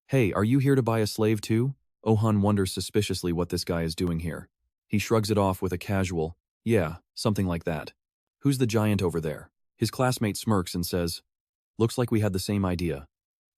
hey, are you here to buy a slave too? Oh Han wonders suspiciously what this guy is doing here. He shrugs it off with a casual, yeah, something like that. Who's the giant over there? His classmate smirks and says, looks like we had the same idea.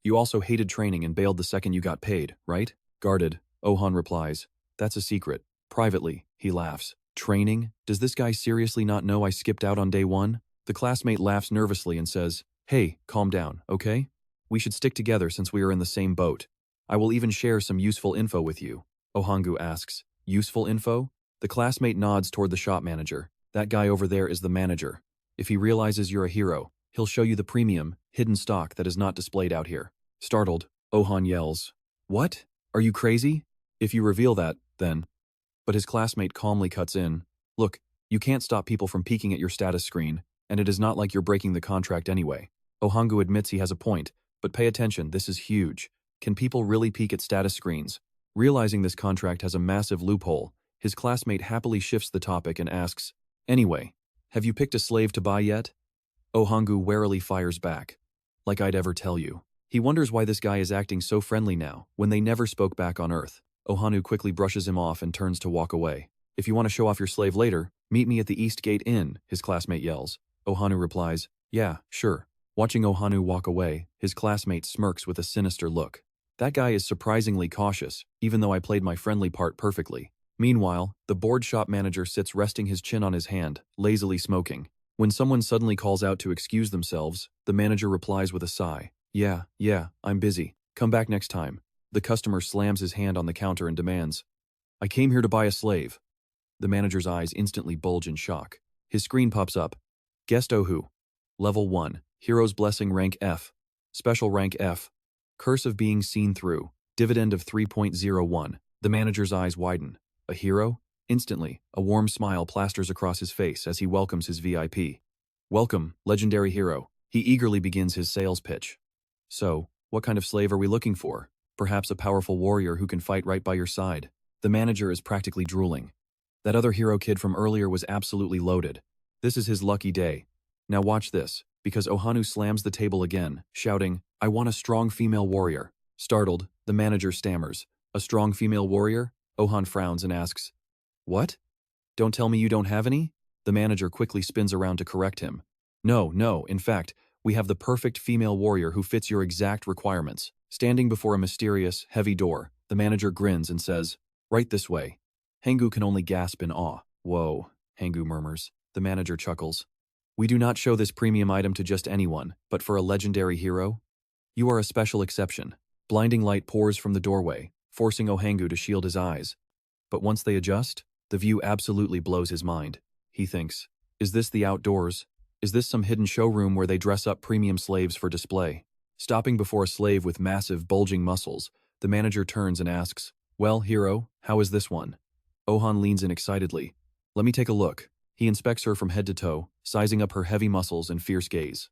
You also hated training and bailed the second you got paid, right? Guarded, Oh Han replies, that's a secret. Privately, he laughs. Training? Does this guy seriously not know I skipped out on day one? The classmate laughs nervously and says, hey, calm down, okay? We should stick together since we are in the same boat. I will even share some useful info with you. Oh Hangu asks, useful info? The classmate nods toward the shop manager. That guy over there is the manager. If he realizes you're a hero, he'll show you the premium, hidden stock that is not displayed out here. Startled, Oh Han yells, what? Are you crazy? If you reveal that, then. But his classmate calmly cuts in. Look, you can't stop people from peeking at your status screen. And it is not like you're breaking the contract anyway. Oh admits he has a point, but pay attention, this is huge. Can people really peek at status screens? Realizing this contract has a massive loophole, his classmate happily shifts the topic and asks, "Anyway, have you picked a slave to buy yet?" Oh warily fires back. "Like I'd ever tell you." He wonders why this guy is acting so friendly now, when they never spoke back on Earth. Oh quickly brushes him off and turns to walk away. "If you want to show off your slave later, meet me at the East Gate Inn," his classmate yells. Oh replies, "Yeah, sure." Watching Oh walk away, his classmate smirks with a sinister look. That guy is surprisingly cautious, even though I played my friendly part perfectly. Meanwhile, the board shop manager sits resting his chin on his hand, lazily smoking. When someone suddenly calls out to excuse themselves, the manager replies with a sigh. Yeah, I'm busy. Come back next time." The customer slams his hand on the counter and demands, "I came here to buy a slave." The manager's eyes instantly bulge in shock. His screen pops up. Guest Ohu. Level 1. Hero's Blessing Rank F. Special Rank F. Curse of Being Seen Through. Dividend of 3.01. The manager's eyes widen. A hero? Instantly, a warm smile plasters across his face as he welcomes his VIP. "Welcome, legendary hero." He eagerly begins his sales pitch. "So, what kind of slave are we looking for? Perhaps a powerful warrior who can fight right by your side." The manager is practically drooling. That other hero kid from earlier was absolutely loaded. This is his lucky day. Now watch this, because Ohanu slams the table again, shouting, "I want a strong female warrior." Startled, the manager stammers, "A strong female warrior?" Ohan frowns and asks, "What? Don't tell me you don't have any?" The manager quickly spins around to correct him. No, in fact, we have the perfect female warrior who fits your exact requirements." Standing before a mysterious, heavy door, the manager grins and says, "Right this way." Hengu can only gasp in awe. "Whoa," Hengu murmurs. The manager chuckles. "We do not show this premium item to just anyone, but for a legendary hero? You are a special exception." Blinding light pours from the doorway, forcing Ohengu to shield his eyes. But once they adjust, the view absolutely blows his mind. He thinks, is this the outdoors? Is this some hidden showroom where they dress up premium slaves for display? Stopping before a slave with massive, bulging muscles, the manager turns and asks, "Well, hero, how is this one?" Ohan leans in excitedly. "Let me take a look." He inspects her from head to toe, sizing up her heavy muscles and fierce gaze.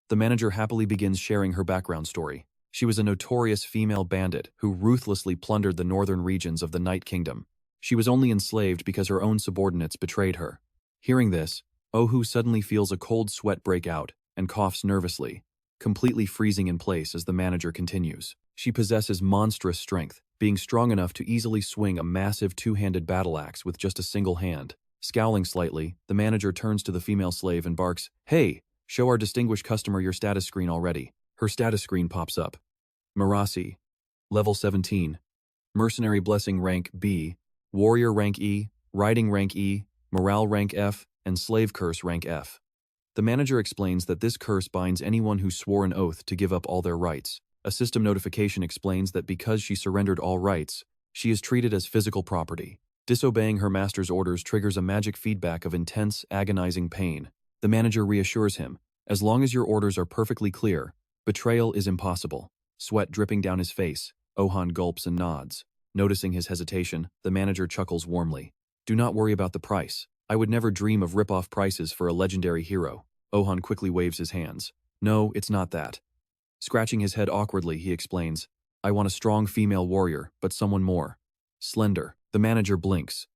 The manager happily begins sharing her background story. She was a notorious female bandit who ruthlessly plundered the northern regions of the Night Kingdom. She was only enslaved because her own subordinates betrayed her. Hearing this, Ohu suddenly feels a cold sweat break out and coughs nervously, completely freezing in place as the manager continues. She possesses monstrous strength, being strong enough to easily swing a massive two-handed battle axe with just a single hand. Scowling slightly, the manager turns to the female slave and barks, "Hey, show our distinguished customer your status screen already." Her status screen pops up. Marasi. Level 17. Mercenary Blessing Rank B. Warrior Rank E. Riding Rank E. Morale Rank F. And Slave Curse Rank F. The manager explains that this curse binds anyone who swore an oath to give up all their rights. A system notification explains that because she surrendered all rights, she is treated as physical property. Disobeying her master's orders triggers a magic feedback of intense, agonizing pain. The manager reassures him, as long as your orders are perfectly clear, betrayal is impossible. Sweat dripping down his face, Ohan gulps and nods. Noticing his hesitation, the manager chuckles warmly. "Do not worry about the price. I would never dream of rip-off prices for a legendary hero." Ohan quickly waves his hands. "No, it's not that." Scratching his head awkwardly, he explains, "I want a strong female warrior, but someone more slender." The manager blinks.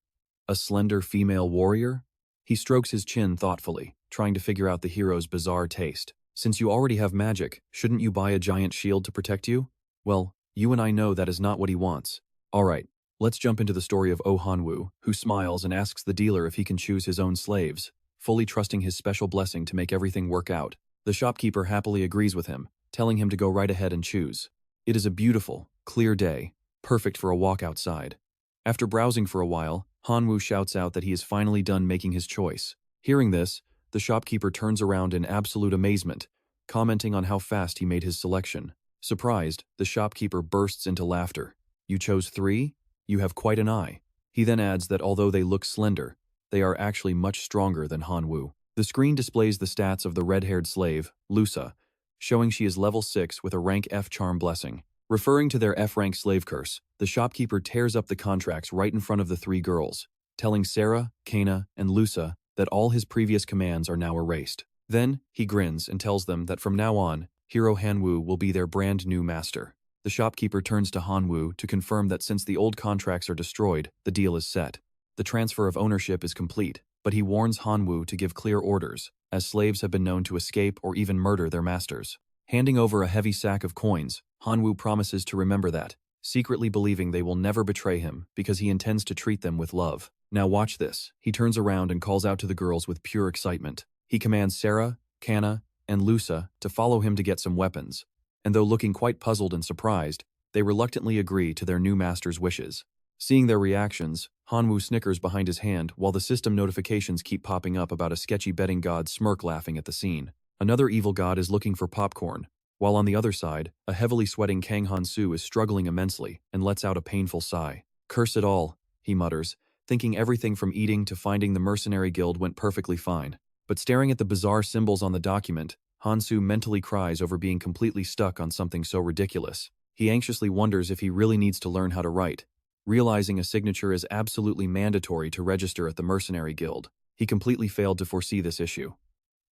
A slender female warrior? He strokes his chin thoughtfully, trying to figure out the hero's bizarre taste. "Since you already have magic, shouldn't you buy a giant shield to protect you?" "Well, you and I know that is not what he wants." "Alright, let's jump into the story of Oh Han-woo, who smiles and asks the dealer if he can choose his own slaves, fully trusting his special blessing to make everything work out. The shopkeeper happily agrees with him, telling him to go right ahead and choose. It is a beautiful, clear day, perfect for a walk outside. After browsing for a while, Han-woo shouts out that he is finally done making his choice. Hearing this, the shopkeeper turns around in absolute amazement, commenting on how fast he made his selection. Surprised, the shopkeeper bursts into laughter. "You chose 3? You have quite an eye." He then adds that although they look slender, they are actually much stronger than Han-woo. The screen displays the stats of the red-haired slave, Loca, showing she is level 6 with a rank F charm blessing. Referring to their F-rank slave curse, the shopkeeper tears up the contracts right in front of the 3 girls, telling Sarah, Kana, and Lusa that all his previous commands are now erased. Then, he grins and tells them that from now on, Hero Han-woo will be their brand new master. The shopkeeper turns to Han-woo to confirm that since the old contracts are destroyed, the deal is set. The transfer of ownership is complete, but he warns Han-woo to give clear orders, as slaves have been known to escape or even murder their masters. Handing over a heavy sack of coins, Han-woo promises to remember that, secretly believing they will never betray him because he intends to treat them with love. Now watch this. He turns around and calls out to the girls with pure excitement. He commands Sarah, Kana, and Lusa to follow him to get some weapons. And though looking quite puzzled and surprised, they reluctantly agree to their new master's wishes. Seeing their reactions, Han-woo snickers behind his hand while the system notifications keep popping up about a sketchy betting god smirk laughing at the scene. Another evil god is looking for popcorn, while on the other side, a heavily sweating Kang Han-soo is struggling immensely and lets out a painful sigh. Curse it all, he mutters, thinking everything from eating to finding the mercenary guild went perfectly fine. But staring at the bizarre symbols on the document, Han-soo mentally cries over being completely stuck on something so ridiculous. He anxiously wonders if he really needs to learn how to write. Realizing a signature is absolutely mandatory to register at the mercenary guild, he completely failed to foresee this issue.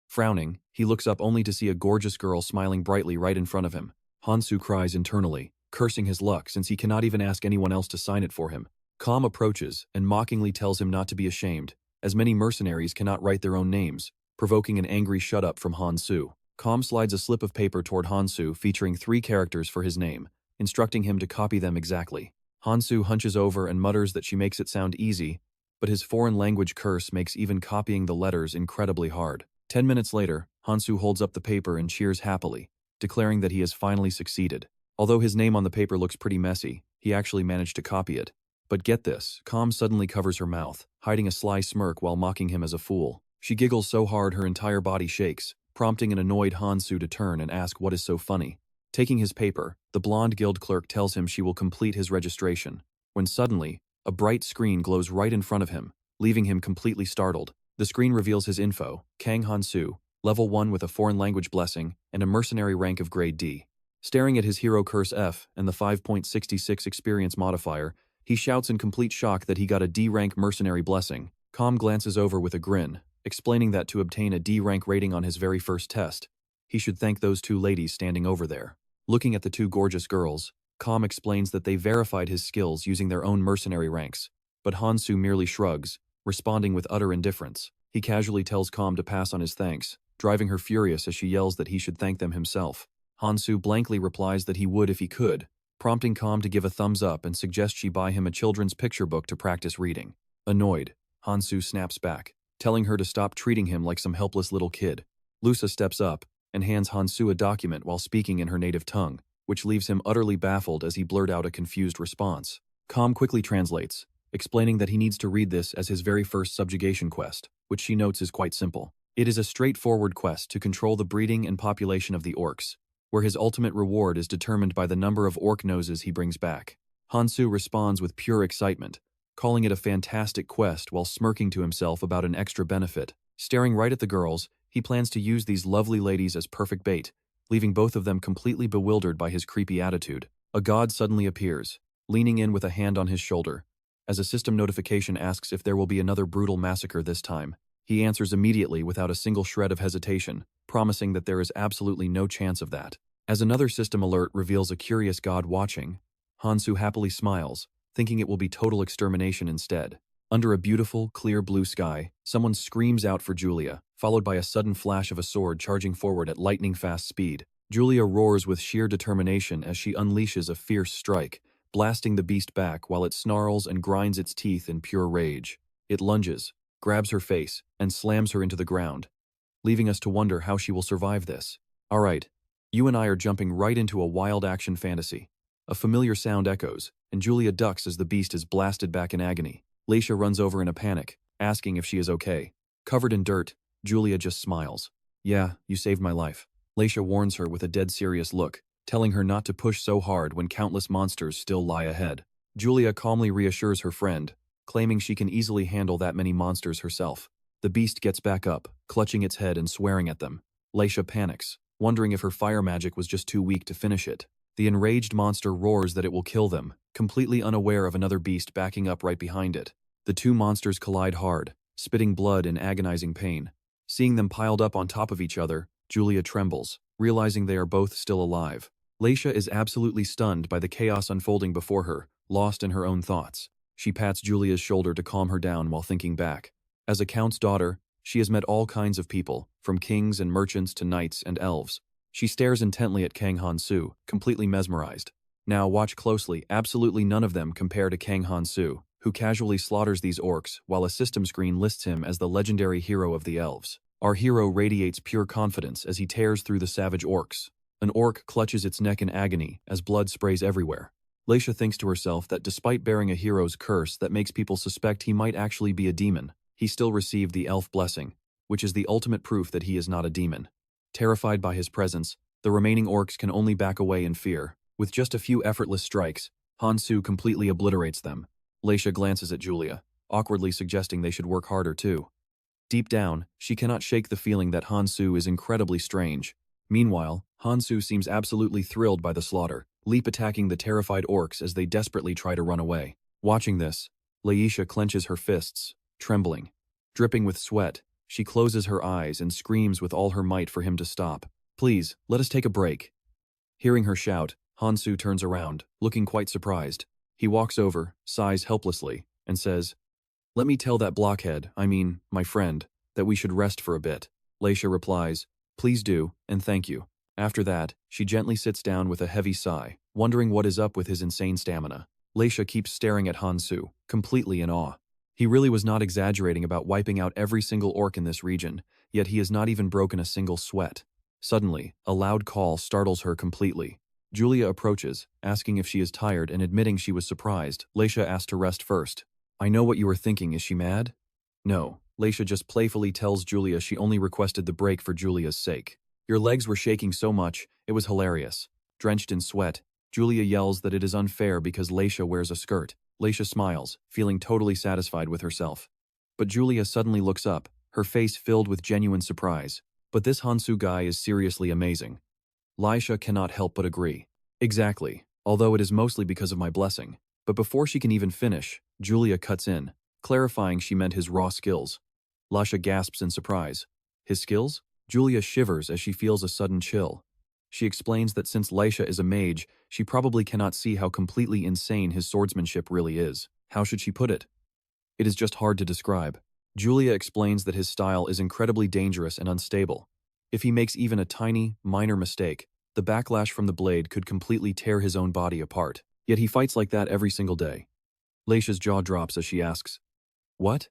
Frowning, he looks up only to see a gorgeous girl smiling brightly right in front of him. Han-soo cries internally, cursing his luck since he cannot even ask anyone else to sign it for him. Kam approaches and mockingly tells him not to be ashamed, as many mercenaries cannot write their own names, provoking an angry shut-up from Han-soo. Kam slides a slip of paper toward Han-soo featuring 3 characters for his name, instructing him to copy them exactly. Han-soo hunches over and mutters that she makes it sound easy, but his foreign language curse makes even copying the letters incredibly hard. 10 minutes later, Han-soo holds up the paper and cheers happily, declaring that he has finally succeeded. Although his name on the paper looks pretty messy, he actually managed to copy it. But get this, Kam suddenly covers her mouth, hiding a sly smirk while mocking him as a fool. She giggles so hard her entire body shakes, prompting an annoyed Han-soo to turn and ask what is so funny. Taking his paper, the blonde guild clerk tells him she will complete his registration, when suddenly, a bright screen glows right in front of him, leaving him completely startled. The screen reveals his info: Kang Han-soo, level 1 with a foreign language blessing, and a mercenary rank of grade D. Staring at his hero curse F and the 5.66 experience modifier, he shouts in complete shock that he got a D rank mercenary blessing. Kam glances over with a grin, explaining that to obtain a D rank rating on his very first test, he should thank those 2 ladies standing over there. Looking at the 2 gorgeous girls, Kam explains that they verified his skills using their own mercenary ranks, but Han-soo merely shrugs, responding with utter indifference. He casually tells Kam to pass on his thanks, driving her furious as she yells that he should thank them himself. Han-soo blankly replies that he would if he could, prompting Kam to give a thumbs up and suggest she buy him a children's picture book to practice reading. Annoyed, Han-soo snaps back, telling her to stop treating him like some helpless little kid. Lusa steps up and hands Han-soo a document while speaking in her native tongue, which leaves him utterly baffled as he blurts out a confused response. Kam quickly translates, explaining that he needs to read this as his very first subjugation quest, which she notes is quite simple. It is a straightforward quest to control the breeding and population of the orcs, where his ultimate reward is determined by the number of orc noses he brings back. Han-soo responds with pure excitement, calling it a fantastic quest while smirking to himself about an extra benefit. Staring right at the girls, he plans to use these lovely ladies as perfect bait, leaving both of them completely bewildered by his creepy attitude. A god suddenly appears, leaning in with a hand on his shoulder, as a system notification asks if there will be another brutal massacre this time. He answers immediately without a single shred of hesitation, promising that there is absolutely no chance of that. As another system alert reveals a curious god watching, Han-soo happily smiles, thinking it will be total extermination instead. Under a beautiful, clear blue sky, someone screams out for Julia, followed by a sudden flash of a sword charging forward at lightning-fast speed. Julia roars with sheer determination as she unleashes a fierce strike, blasting the beast back while it snarls and grinds its teeth in pure rage. It lunges, grabs her face, and slams her into the ground, leaving us to wonder how she will survive this. Alright, you and I are jumping right into a wild action fantasy. A familiar sound echoes, and Julia ducks as the beast is blasted back in agony. Loca runs over in a panic, asking if she is okay. Covered in dirt, Julia just smiles. Yeah, you saved my life. Loca warns her with a dead serious look, telling her not to push so hard when countless monsters still lie ahead. Julia calmly reassures her friend, claiming she can easily handle that many monsters herself. The beast gets back up, clutching its head and swearing at them. Loca panics, wondering if her fire magic was just too weak to finish it. The enraged monster roars that it will kill them, completely unaware of another beast backing up right behind it. The 2 monsters collide hard, spitting blood in agonizing pain. Seeing them piled up on top of each other, Julia trembles, realizing they are both still alive. Leisha is absolutely stunned by the chaos unfolding before her, lost in her own thoughts. She pats Julia's shoulder to calm her down while thinking back. As a count's daughter, she has met all kinds of people, from kings and merchants to knights and elves. She stares intently at Kang Han-soo, completely mesmerized. Now watch closely, absolutely none of them compare to Kang Han-soo, who casually slaughters these orcs while a system screen lists him as the legendary hero of the elves. Our hero radiates pure confidence as he tears through the savage orcs. An orc clutches its neck in agony as blood sprays everywhere. Leisha thinks to herself that despite bearing a hero's curse that makes people suspect he might actually be a demon, he still received the elf blessing, which is the ultimate proof that he is not a demon. Terrified by his presence, the remaining orcs can only back away in fear. With just a few effortless strikes, Han-soo completely obliterates them. Leisha glances at Julia, awkwardly suggesting they should work harder too. Deep down, she cannot shake the feeling that Han-soo is incredibly strange. Meanwhile, Han-soo seems absolutely thrilled by the slaughter, attacking the terrified orcs as they desperately try to run away. Watching this, Leisha clenches her fists, trembling. Dripping with sweat, she closes her eyes and screams with all her might for him to stop. "Please, let us take a break." Hearing her shout, Han-soo turns around, looking quite surprised. He walks over, sighs helplessly, and says, "Let me tell that blockhead, my friend, that we should rest for a bit." Leisha replies, "Please do, and thank you." After that, she gently sits down with a heavy sigh, wondering what is up with his insane stamina. Leisha keeps staring at Han-soo, completely in awe. He really was not exaggerating about wiping out every single orc in this region, yet he has not even broken a single sweat. Suddenly, a loud call startles her completely. Julia approaches, asking if she is tired and admitting she was surprised. Leisha asked to rest first. "I know what you are thinking, is she mad?" No, Leisha just playfully tells Julia she only requested the break for Julia's sake. "Your legs were shaking so much, it was hilarious." Drenched in sweat, Julia yells that it is unfair because Leisha wears a skirt. Leisha smiles, feeling totally satisfied with herself. But Julia suddenly looks up, her face filled with genuine surprise. "But this Han-soo guy is seriously amazing." Leisha cannot help but agree. "Exactly, although it is mostly because of my blessing." But before she can even finish, Julia cuts in, clarifying she meant his raw skills. Leisha gasps in surprise. "His skills?" Julia shivers as she feels a sudden chill. She explains that since Leisha is a mage, she probably cannot see how completely insane his swordsmanship really is. How should she put it? It is just hard to describe. Julia explains that his style is incredibly dangerous and unstable. If he makes even a tiny, minor mistake, the backlash from the blade could completely tear his own body apart. Yet he fights like that every single day. Leisha's jaw drops as she asks, "What?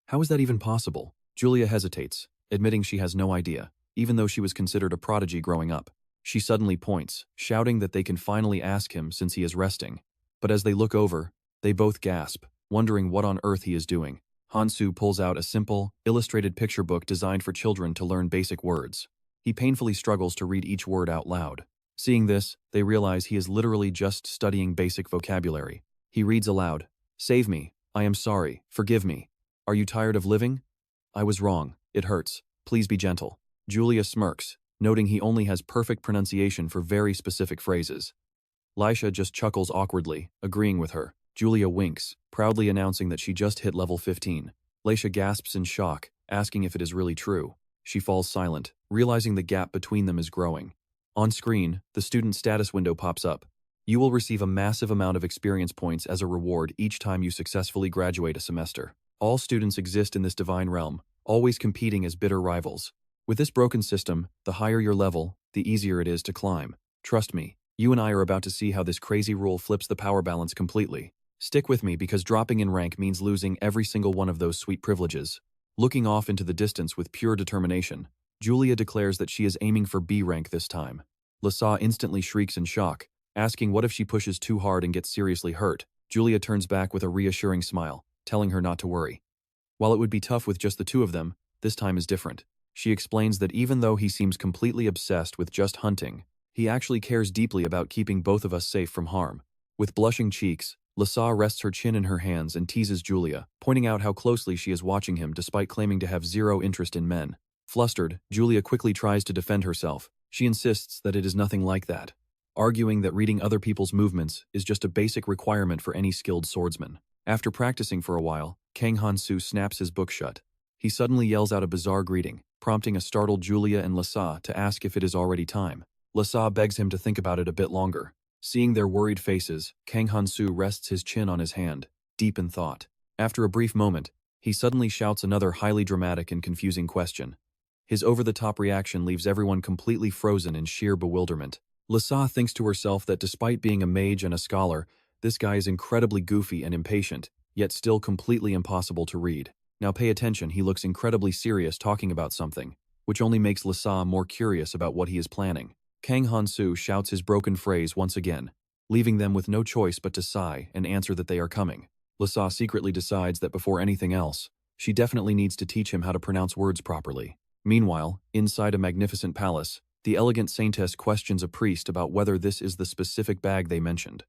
How is that even possible?" Julia hesitates, admitting she has no idea, even though she was considered a prodigy growing up. She suddenly points, shouting that they can finally ask him since he is resting. But as they look over, they both gasp, wondering what on earth he is doing. Han-soo pulls out a simple, illustrated picture book designed for children to learn basic words. He painfully struggles to read each word out loud. Seeing this, they realize he is literally just studying basic vocabulary. He reads aloud, "Save me, I am sorry, forgive me. Are you tired of living? I was wrong, it hurts, please be gentle." Julia smirks, noting he only has perfect pronunciation for very specific phrases. Leisha just chuckles awkwardly, agreeing with her. Julia winks, proudly announcing that she just hit level 15. Leisha gasps in shock, asking if it is really true. She falls silent, realizing the gap between them is growing. On screen, the student status window pops up. You will receive a massive amount of experience points as a reward each time you successfully graduate a semester. All students exist in this divine realm, always competing as bitter rivals. With this broken system, the higher your level, the easier it is to climb. Trust me, you and I are about to see how this crazy rule flips the power balance completely. Stick with me because dropping in rank means losing every single one of those sweet privileges. Looking off into the distance with pure determination, Julia declares that she is aiming for B rank this time. Loca instantly shrieks in shock, asking what if she pushes too hard and gets seriously hurt. Julia turns back with a reassuring smile, telling her not to worry. While it would be tough with just the two of them, this time is different. She explains that even though he seems completely obsessed with just hunting, he actually cares deeply about keeping both of us safe from harm. With blushing cheeks, Loca rests her chin in her hands and teases Julia, pointing out how closely she is watching him despite claiming to have zero interest in men. Flustered, Julia quickly tries to defend herself. She insists that it is nothing like that, arguing that reading other people's movements is just a basic requirement for any skilled swordsman. After practicing for a while, Kang Han-soo snaps his book shut. He suddenly yells out a bizarre greeting, prompting a startled Julia and Loca to ask if it is already time. Loca begs him to think about it a bit longer. Seeing their worried faces, Kang Han-soo rests his chin on his hand, deep in thought. After a brief moment, he suddenly shouts another highly dramatic and confusing question. His over-the-top reaction leaves everyone completely frozen in sheer bewilderment. Loca thinks to herself that despite being a mage and a scholar, this guy is incredibly goofy and impatient, yet still completely impossible to read. Now pay attention, he looks incredibly serious talking about something, which only makes Loca more curious about what he is planning. Kang Han-soo shouts his broken phrase once again, leaving them with no choice but to sigh and answer that they are coming. Loca secretly decides that before anything else, she definitely needs to teach him how to pronounce words properly. Meanwhile, inside a magnificent palace, the elegant saintess questions a priest about whether this is the specific bag they mentioned.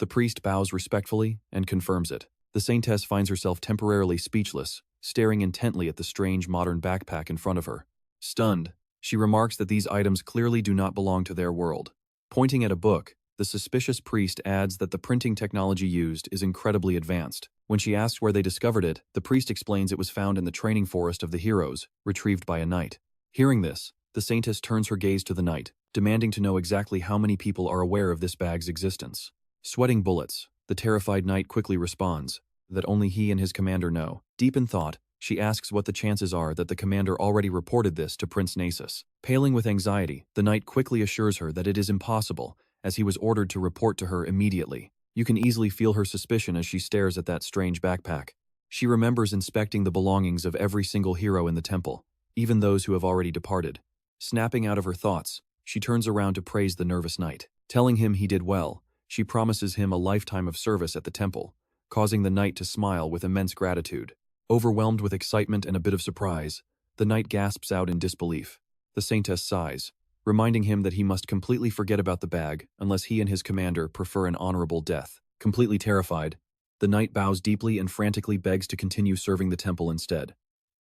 The priest bows respectfully and confirms it. The saintess finds herself temporarily speechless, staring intently at the strange modern backpack in front of her. Stunned, she remarks that these items clearly do not belong to their world. Pointing at a book, the suspicious priest adds that the printing technology used is incredibly advanced. When she asks where they discovered it, the priest explains it was found in the training forest of the heroes, retrieved by a knight. Hearing this, the saintess turns her gaze to the knight, demanding to know exactly how many people are aware of this bag's existence. Sweating bullets, the terrified knight quickly responds that only he and his commander know. Deep in thought, she asks what the chances are that the commander already reported this to Prince Nasus. Paling with anxiety, the knight quickly assures her that it is impossible, as he was ordered to report to her immediately. You can easily feel her suspicion as she stares at that strange backpack. She remembers inspecting the belongings of every single hero in the temple, even those who have already departed. Snapping out of her thoughts, she turns around to praise the nervous knight. Telling him he did well, she promises him a lifetime of service at the temple, causing the knight to smile with immense gratitude. Overwhelmed with excitement and a bit of surprise, the knight gasps out in disbelief. The saintess sighs, reminding him that he must completely forget about the bag unless he and his commander prefer an honorable death. Completely terrified, the knight bows deeply and frantically begs to continue serving the temple instead.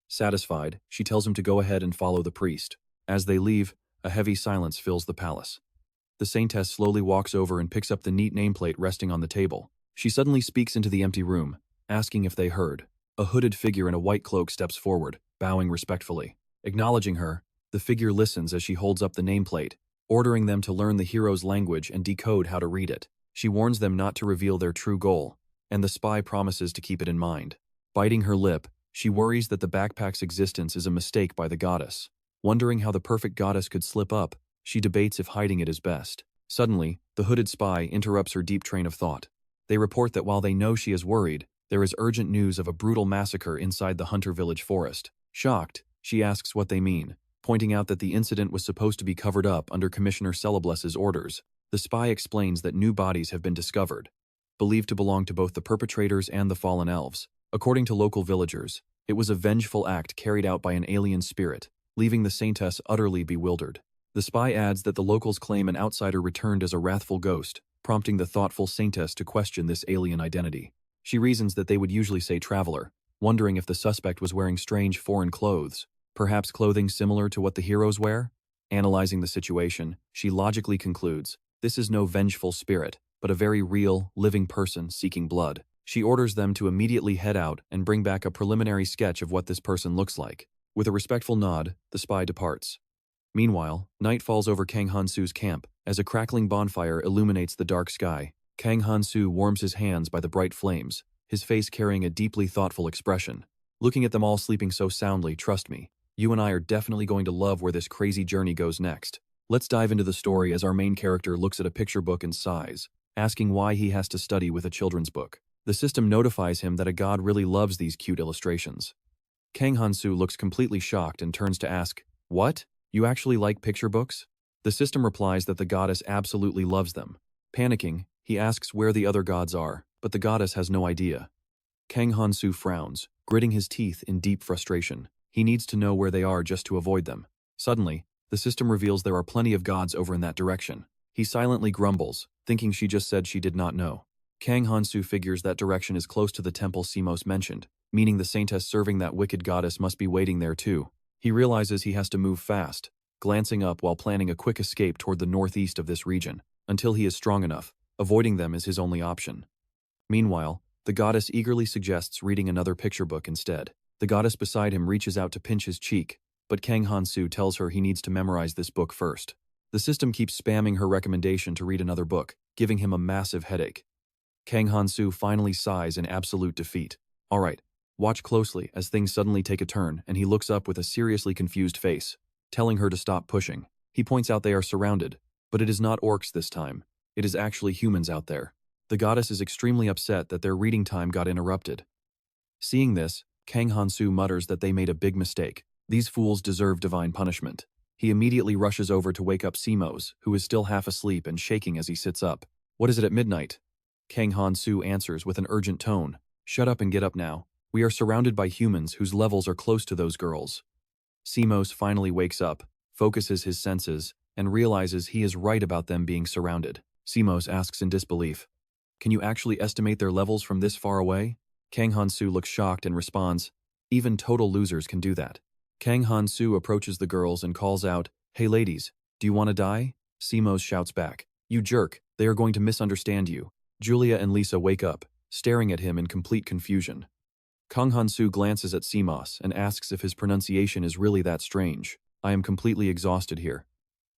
Satisfied, she tells him to go ahead and follow the priest. As they leave, a heavy silence fills the palace. The saintess slowly walks over and picks up the neat nameplate resting on the table. She suddenly speaks into the empty room, asking if they heard. A hooded figure in a white cloak steps forward, bowing respectfully. Acknowledging her, the figure listens as she holds up the nameplate, ordering them to learn the hero's language and decode how to read it. She warns them not to reveal their true goal, and the spy promises to keep it in mind. Biting her lip, she worries that the backpack's existence is a mistake by the goddess. Wondering how the perfect goddess could slip up, she debates if hiding it is best. Suddenly, the hooded spy interrupts her deep train of thought. They report that while they know she is worried, there is urgent news of a brutal massacre inside the Hunter Village forest. Shocked, she asks what they mean, pointing out that the incident was supposed to be covered up under Commissioner Celebless's orders. The spy explains that new bodies have been discovered, believed to belong to both the perpetrators and the fallen elves. According to local villagers, it was a vengeful act carried out by an alien spirit, leaving the saintess utterly bewildered. The spy adds that the locals claim an outsider returned as a wrathful ghost, prompting the thoughtful saintess to question this alien identity. She reasons that they would usually say traveler, wondering if the suspect was wearing strange foreign clothes, perhaps clothing similar to what the heroes wear. Analyzing the situation, she logically concludes, this is no vengeful spirit, but a very real, living person seeking blood. She orders them to immediately head out and bring back a preliminary sketch of what this person looks like. With a respectful nod, the spy departs. Meanwhile, night falls over Kang Han-soo's camp, as a crackling bonfire illuminates the dark sky. Kang Han-soo warms his hands by the bright flames, his face carrying a deeply thoughtful expression. Looking at them all sleeping so soundly, trust me, you and I are definitely going to love where this crazy journey goes next. Let's dive into the story as our main character looks at a picture book and sighs, asking why he has to study with a children's book. The system notifies him that a god really loves these cute illustrations. Kang Han-soo looks completely shocked and turns to ask, "What? You actually like picture books?" The system replies that the goddess absolutely loves them. Panicking, he asks where the other gods are, but the goddess has no idea. Kang Han-soo frowns, gritting his teeth in deep frustration. He needs to know where they are just to avoid them. Suddenly, the system reveals there are plenty of gods over in that direction. He silently grumbles, thinking she just said she did not know. Kang Han-soo figures that direction is close to the temple Simos mentioned, meaning the saintess serving that wicked goddess must be waiting there too. He realizes he has to move fast, glancing up while planning a quick escape toward the northeast of this region, until he is strong enough. Avoiding them is his only option. Meanwhile, the goddess eagerly suggests reading another picture book instead. The goddess beside him reaches out to pinch his cheek, but Kang Han-soo tells her he needs to memorize this book first. The system keeps spamming her recommendation to read another book, giving him a massive headache. Kang Han-soo finally sighs in absolute defeat. Alright, watch closely as things suddenly take a turn and he looks up with a seriously confused face, telling her to stop pushing. He points out they are surrounded, but it is not orcs this time. It is actually humans out there. The goddess is extremely upset that their reading time got interrupted. Seeing this, Kang Han-soo mutters that they made a big mistake. These fools deserve divine punishment. He immediately rushes over to wake up Simos, who is still half asleep and shaking as he sits up. What is it at midnight? Kang Han-soo answers with an urgent tone. Shut up and get up now. We are surrounded by humans whose levels are close to those girls. Simos finally wakes up, focuses his senses, and realizes he is right about them being surrounded. Simos asks in disbelief, "Can you actually estimate their levels from this far away?" Kang Han-soo looks shocked and responds, "Even total losers can do that." Kang Han-soo approaches the girls and calls out, "Hey ladies, do you want to die?" Simos shouts back, "You jerk, they are going to misunderstand you." Julia and Lisa wake up, staring at him in complete confusion. Kang Han-soo glances at Simos and asks if his pronunciation is really that strange. "I am completely exhausted here."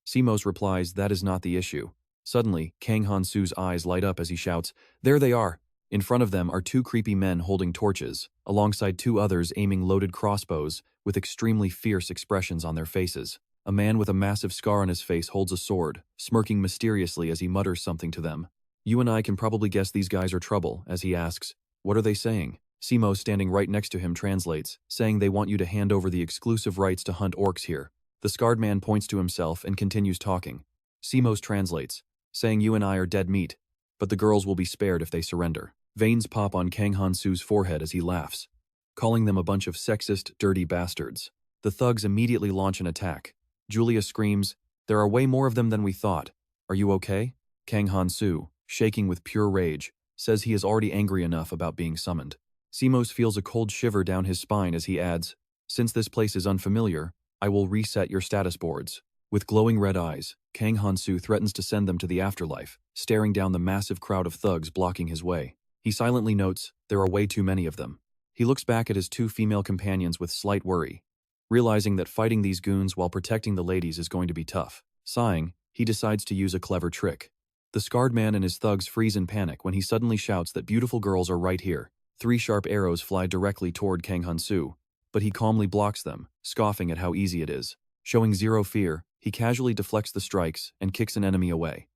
Simos replies that is not the issue. Suddenly, Kang Han-soo's eyes light up as he shouts, "There they are!" In front of them are two creepy men holding torches, alongside two others aiming loaded crossbows with extremely fierce expressions on their faces. A man with a massive scar on his face holds a sword, smirking mysteriously as he mutters something to them. You and I can probably guess these guys are trouble, as he asks, "What are they saying?" Simos, standing right next to him, translates, saying they want you to hand over the exclusive rights to hunt orcs here. The scarred man points to himself and continues talking. Simos translates, saying you and I are dead meat, but the girls will be spared if they surrender. Veins pop on Kang Han-soo's forehead as he laughs, calling them a bunch of sexist, dirty bastards. The thugs immediately launch an attack. Julia screams, "There are way more of them than we thought. Are you okay?" Kang Han-soo, shaking with pure rage, says he is already angry enough about being summoned. Simos feels a cold shiver down his spine as he adds, "Since this place is unfamiliar, I will reset your status boards." With glowing red eyes, Kang Han-soo threatens to send them to the afterlife, staring down the massive crowd of thugs blocking his way. He silently notes, there are way too many of them. He looks back at his two female companions with slight worry, realizing that fighting these goons while protecting the ladies is going to be tough. Sighing, he decides to use a clever trick. The scarred man and his thugs freeze in panic when he suddenly shouts that beautiful girls are right here. 3 sharp arrows fly directly toward Kang Han-soo, but he calmly blocks them, scoffing at how easy it is. Showing zero fear, he casually deflects the strikes and kicks an enemy away.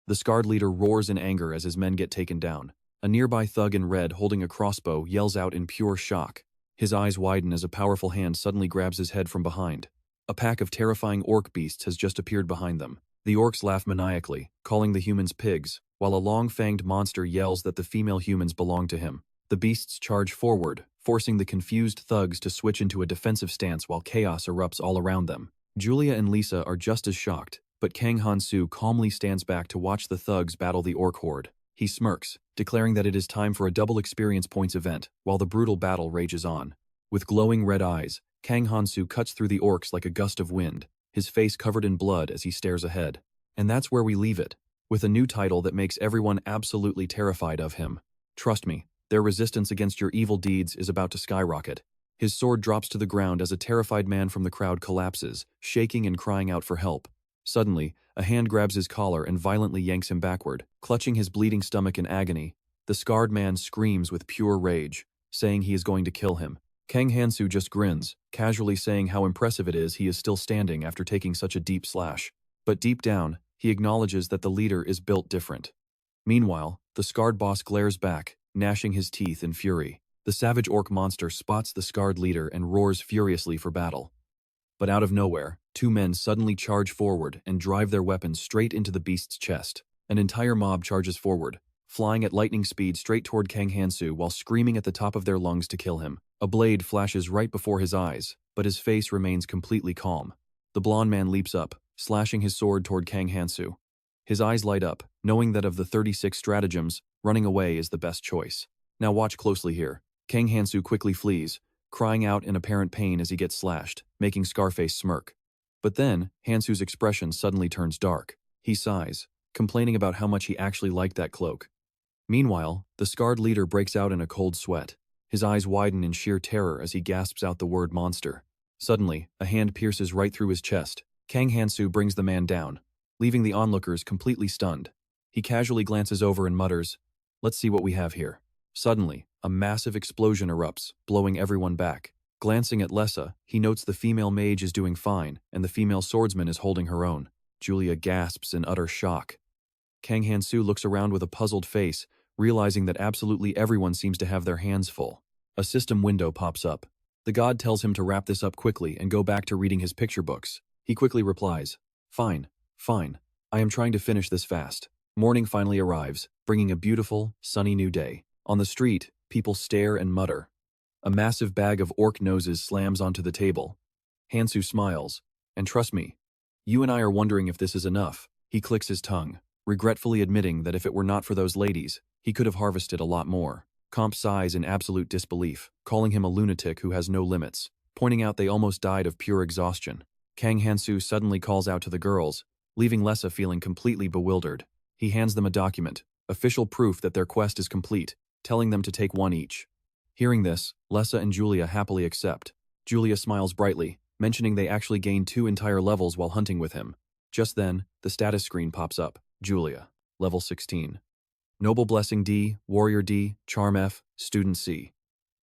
The scarred leader roars in anger as his men get taken down. A nearby thug in red holding a crossbow yells out in pure shock. His eyes widen as a powerful hand suddenly grabs his head from behind. A pack of terrifying orc beasts has just appeared behind them. The orcs laugh maniacally, calling the humans pigs, while a long-fanged monster yells that the female humans belong to him. The beasts charge forward, forcing the confused thugs to switch into a defensive stance while chaos erupts all around them. Julia and Lisa are just as shocked, but Kang Han-soo calmly stands back to watch the thugs battle the orc horde. He smirks, declaring that it is time for a double experience points event, while the brutal battle rages on. With glowing red eyes, Kang Han-soo cuts through the orcs like a gust of wind, his face covered in blood as he stares ahead. And that's where we leave it, with a new title that makes everyone absolutely terrified of him. Trust me, their resistance against your evil deeds is about to skyrocket. His sword drops to the ground as a terrified man from the crowd collapses, shaking and crying out for help. Suddenly, a hand grabs his collar and violently yanks him backward. Clutching his bleeding stomach in agony, the scarred man screams with pure rage, saying he is going to kill him. Kang Han-soo just grins, casually saying how impressive it is he is still standing after taking such a deep slash. But deep down, he acknowledges that the leader is built different. Meanwhile, the scarred boss glares back, gnashing his teeth in fury. The savage orc monster spots the scarred leader and roars furiously for battle. But out of nowhere, 2 men suddenly charge forward and drive their weapons straight into the beast's chest. An entire mob charges forward, flying at lightning speed straight toward Kang Han-soo while screaming at the top of their lungs to kill him. A blade flashes right before his eyes, but his face remains completely calm. The blonde man leaps up, slashing his sword toward Kang Han-soo. His eyes light up, knowing that of the 36 stratagems, running away is the best choice. Now watch closely here. Kang Han-soo quickly flees, crying out in apparent pain as he gets slashed, making Scarface smirk. But then, Han-soo's expression suddenly turns dark. He sighs, complaining about how much he actually liked that cloak. Meanwhile, the scarred leader breaks out in a cold sweat. His eyes widen in sheer terror as he gasps out the word monster. Suddenly, a hand pierces right through his chest. Kang Han-soo brings the man down, leaving the onlookers completely stunned. He casually glances over and mutters, "Let's see what we have here." Suddenly, a massive explosion erupts, blowing everyone back. Glancing at Loca, he notes the female mage is doing fine, and the female swordsman is holding her own. Julia gasps in utter shock. Kang Han-soo looks around with a puzzled face, realizing that absolutely everyone seems to have their hands full. A system window pops up. The god tells him to wrap this up quickly and go back to reading his picture books. He quickly replies, "Fine, fine. I am trying to finish this fast." Morning finally arrives, bringing a beautiful, sunny new day. On the street, people stare and mutter. A massive bag of orc noses slams onto the table. Han-soo smiles, "And trust me, you and I are wondering if this is enough." He clicks his tongue, regretfully admitting that if it were not for those ladies, he could have harvested a lot more. Comp sighs in absolute disbelief, calling him a lunatic who has no limits, pointing out they almost died of pure exhaustion. Kang Han-soo suddenly calls out to the girls, leaving Loca feeling completely bewildered. He hands them a document, official proof that their quest is complete, telling them to take one each. Hearing this, Loca and Julia happily accept. Julia smiles brightly, mentioning they actually gained 2 entire levels while hunting with him. Just then, the status screen pops up. Julia, level 16. Noble Blessing D, Warrior D, Charm F, Student C.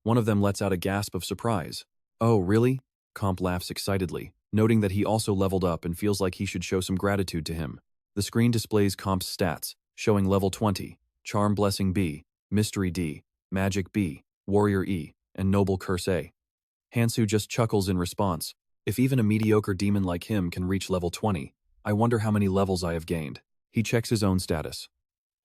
One of them lets out a gasp of surprise. "Oh, really?" Comp laughs excitedly, noting that he also leveled up and feels like he should show some gratitude to him. The screen displays Comp's stats, showing level 20, Charm Blessing B, Mystery D, Magic B, Warrior E, and Noble Curse A. Han-soo just chuckles in response. "If even a mediocre demon like him can reach level 20, I wonder how many levels I have gained." He checks his own status.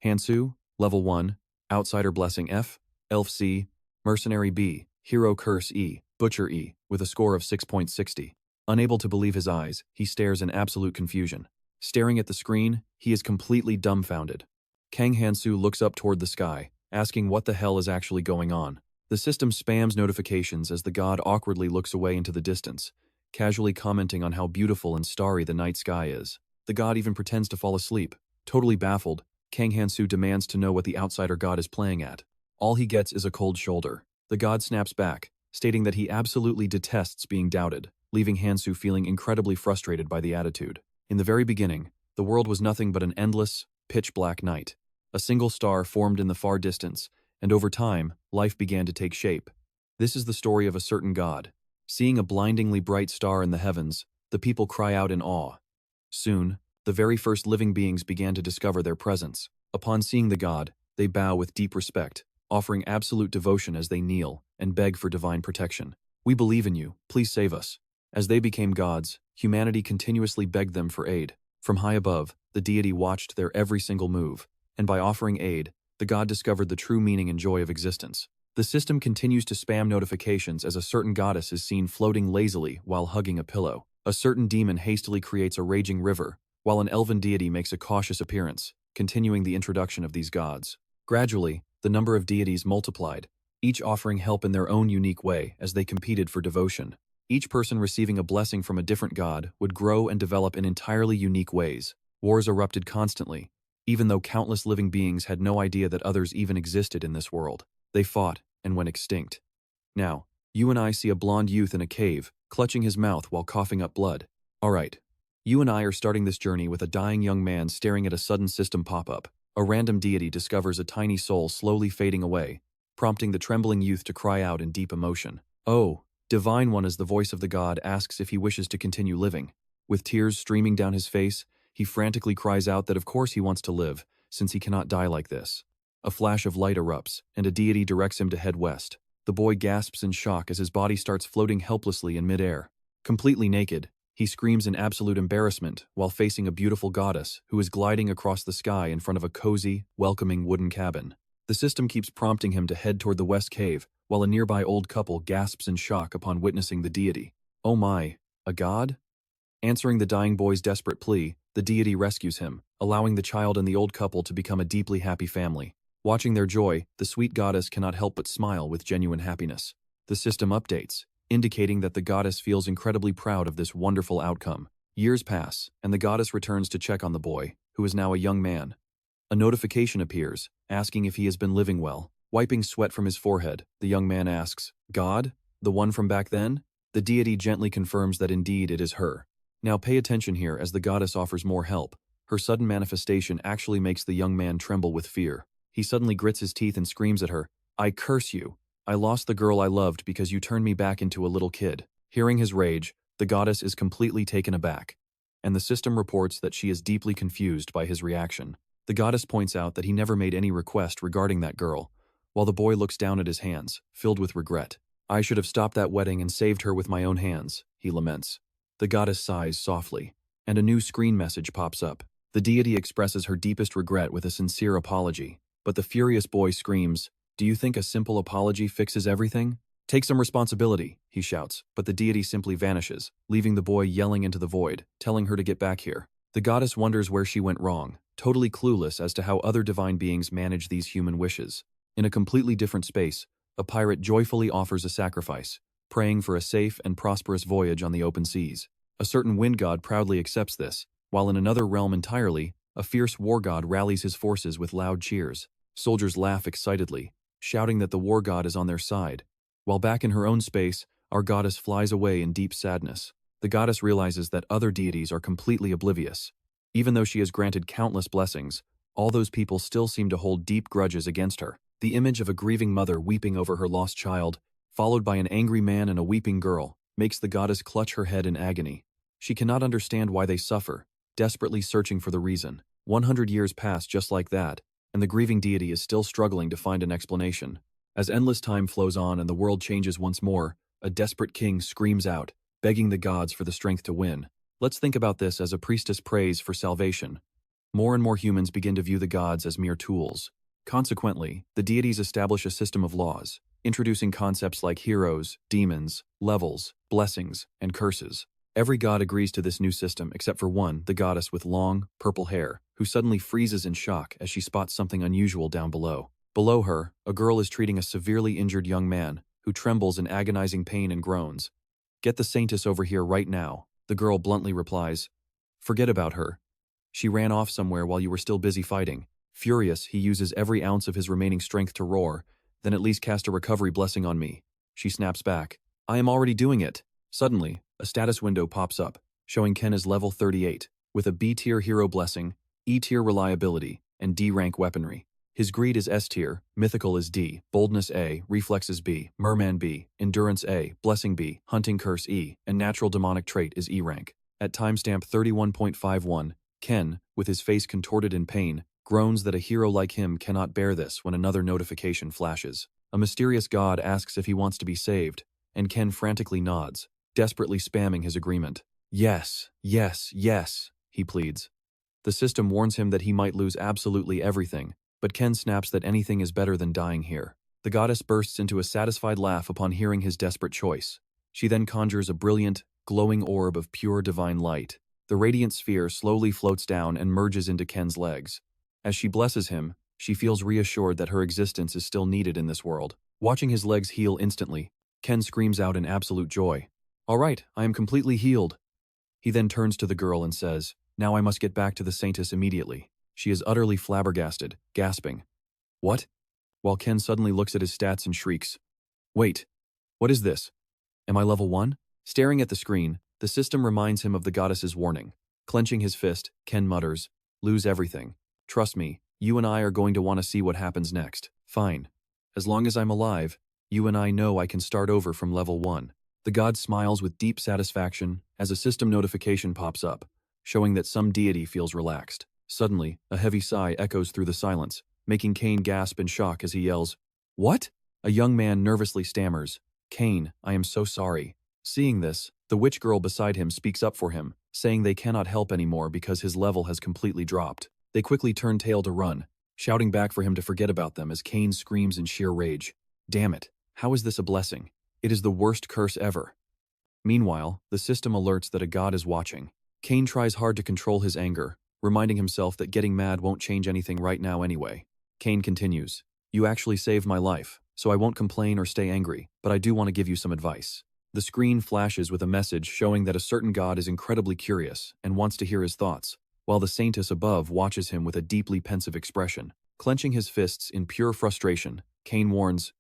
Han-soo, level 1, Outsider Blessing F, Elf C, Mercenary B, Hero Curse E, Butcher E, with a score of 6.60. Unable to believe his eyes, he stares in absolute confusion. Staring at the screen, he is completely dumbfounded. Kang Han-soo looks up toward the sky, asking what the hell is actually going on. The system spams notifications as the god awkwardly looks away into the distance, casually commenting on how beautiful and starry the night sky is. The god even pretends to fall asleep. Totally baffled, Kang Han-soo demands to know what the outsider god is playing at. All he gets is a cold shoulder. The god snaps back, stating that he absolutely detests being doubted, leaving Han-soo feeling incredibly frustrated by the attitude. In the very beginning, the world was nothing but an endless, pitch-black night. A single star formed in the far distance, and over time, life began to take shape. This is the story of a certain god. Seeing a blindingly bright star in the heavens, the people cry out in awe. Soon, the very first living beings began to discover their presence. Upon seeing the god, they bow with deep respect, offering absolute devotion as they kneel and beg for divine protection. "We believe in you, please save us." As they became gods, humanity continuously begged them for aid. From high above, the deity watched their every single move, and by offering aid, the god discovered the true meaning and joy of existence. The system continues to spam notifications as a certain goddess is seen floating lazily while hugging a pillow. A certain demon hastily creates a raging river, while an elven deity makes a cautious appearance, continuing the introduction of these gods. Gradually, the number of deities multiplied, each offering help in their own unique way as they competed for devotion. Each person receiving a blessing from a different god would grow and develop in entirely unique ways. Wars erupted constantly, even though countless living beings had no idea that others even existed in this world. They fought and went extinct. Now, you and I see a blonde youth in a cave, clutching his mouth while coughing up blood. Alright. You and I are starting this journey with a dying young man staring at a sudden system pop-up. A random deity discovers a tiny soul slowly fading away, prompting the trembling youth to cry out in deep emotion. "Oh, Divine One," as the voice of the god asks if he wishes to continue living. With tears streaming down his face, he frantically cries out that of course he wants to live, since he cannot die like this. A flash of light erupts, and a deity directs him to head west. The boy gasps in shock as his body starts floating helplessly in midair. Completely naked, he screams in absolute embarrassment while facing a beautiful goddess who is gliding across the sky in front of a cozy, welcoming wooden cabin. The system keeps prompting him to head toward the west cave, while a nearby old couple gasps in shock upon witnessing the deity. "Oh my, a god?" Answering the dying boy's desperate plea, the deity rescues him, allowing the child and the old couple to become a deeply happy family. Watching their joy, the sweet goddess cannot help but smile with genuine happiness. The system updates, indicating that the goddess feels incredibly proud of this wonderful outcome. Years pass, and the goddess returns to check on the boy, who is now a young man. A notification appears, asking if he has been living well. Wiping sweat from his forehead, the young man asks, "God? The one from back then?" The deity gently confirms that indeed it is her. Now pay attention here as the goddess offers more help. Her sudden manifestation actually makes the young man tremble with fear. He suddenly grits his teeth and screams at her, "I curse you! I lost the girl I loved because you turned me back into a little kid." Hearing his rage, the goddess is completely taken aback, and the system reports that she is deeply confused by his reaction. The goddess points out that he never made any request regarding that girl, while the boy looks down at his hands, filled with regret. "I should have stopped that wedding and saved her with my own hands," he laments. The goddess sighs softly, and a new screen message pops up. The deity expresses her deepest regret with a sincere apology, but the furious boy screams, "Do you think a simple apology fixes everything? Take some responsibility," he shouts, but the deity simply vanishes, leaving the boy yelling into the void, telling her to get back here. The goddess wonders where she went wrong, totally clueless as to how other divine beings manage these human wishes. In a completely different space, a pirate joyfully offers a sacrifice, praying for a safe and prosperous voyage on the open seas. A certain wind god proudly accepts this, while in another realm entirely, a fierce war god rallies his forces with loud cheers. Soldiers laugh excitedly, shouting that the war god is on their side. While back in her own space, our goddess flies away in deep sadness. The goddess realizes that other deities are completely oblivious. Even though she has granted countless blessings, all those people still seem to hold deep grudges against her. The image of a grieving mother weeping over her lost child, followed by an angry man and a weeping girl, makes the goddess clutch her head in agony. She cannot understand why they suffer, desperately searching for the reason. 100 years pass just like that, and the grieving deity is still struggling to find an explanation. As endless time flows on and the world changes once more, a desperate king screams out, begging the gods for the strength to win. Let's think about this as a priestess prays for salvation. More and more humans begin to view the gods as mere tools. Consequently, the deities establish a system of laws, introducing concepts like heroes, demons, levels, blessings, and curses. Every god agrees to this new system except for one, the goddess with long, purple hair, who suddenly freezes in shock as she spots something unusual down below. Below her, a girl is treating a severely injured young man, who trembles in agonizing pain and groans. "Get the saintess over here right now," the girl bluntly replies. "Forget about her. She ran off somewhere while you were still busy fighting." Furious, he uses every ounce of his remaining strength to roar, "Then at least cast a recovery blessing on me." She snaps back, "I am already doing it." Suddenly, a status window pops up, showing Ken as level 38, with a B-tier hero blessing, E-tier reliability, and D-rank weaponry. His greed is S-tier, mythical is D, boldness A, reflexes B, merman B, endurance A, blessing B, hunting curse E, and natural demonic trait is E rank. At timestamp 31.51, Ken, with his face contorted in pain, groans that a hero like him cannot bear this when another notification flashes. A mysterious god asks if he wants to be saved, and Ken frantically nods, desperately spamming his agreement. "Yes, yes, yes," he pleads. The system warns him that he might lose absolutely everything, but Ken snaps that anything is better than dying here. The goddess bursts into a satisfied laugh upon hearing his desperate choice. She then conjures a brilliant, glowing orb of pure divine light. The radiant sphere slowly floats down and merges into Ken's legs. As she blesses him, she feels reassured that her existence is still needed in this world. Watching his legs heal instantly, Ken screams out in absolute joy. "All right, I am completely healed." He then turns to the girl and says, "Now I must get back to the saintess immediately." She is utterly flabbergasted, gasping, "What?" While Ken suddenly looks at his stats and shrieks, "Wait, what is this? Am I level 1? Staring at the screen, the system reminds him of the goddess's warning. Clenching his fist, Ken mutters, "Lose everything. Trust me, you and I are going to want to see what happens next." "Fine. As long as I'm alive, you and I know I can start over from level 1. The god smiles with deep satisfaction as a system notification pops up, showing that some deity feels relaxed. Suddenly, a heavy sigh echoes through the silence, making Kane gasp in shock as he yells, "What?" A young man nervously stammers, "Kane, I am so sorry." Seeing this, the witch girl beside him speaks up for him, saying they cannot help anymore because his level has completely dropped. They quickly turn tail to run, shouting back for him to forget about them as Kane screams in sheer rage, "Damn it, how is this a blessing? It is the worst curse ever." Meanwhile, the system alerts that a god is watching. Kane tries hard to control his anger, reminding himself that getting mad won't change anything right now anyway. Kane continues, "You actually saved my life, so I won't complain or stay angry, but I do want to give you some advice." The screen flashes with a message showing that a certain god is incredibly curious and wants to hear his thoughts, while the saintess above watches him with a deeply pensive expression. Clenching his fists in pure frustration, Kane warns,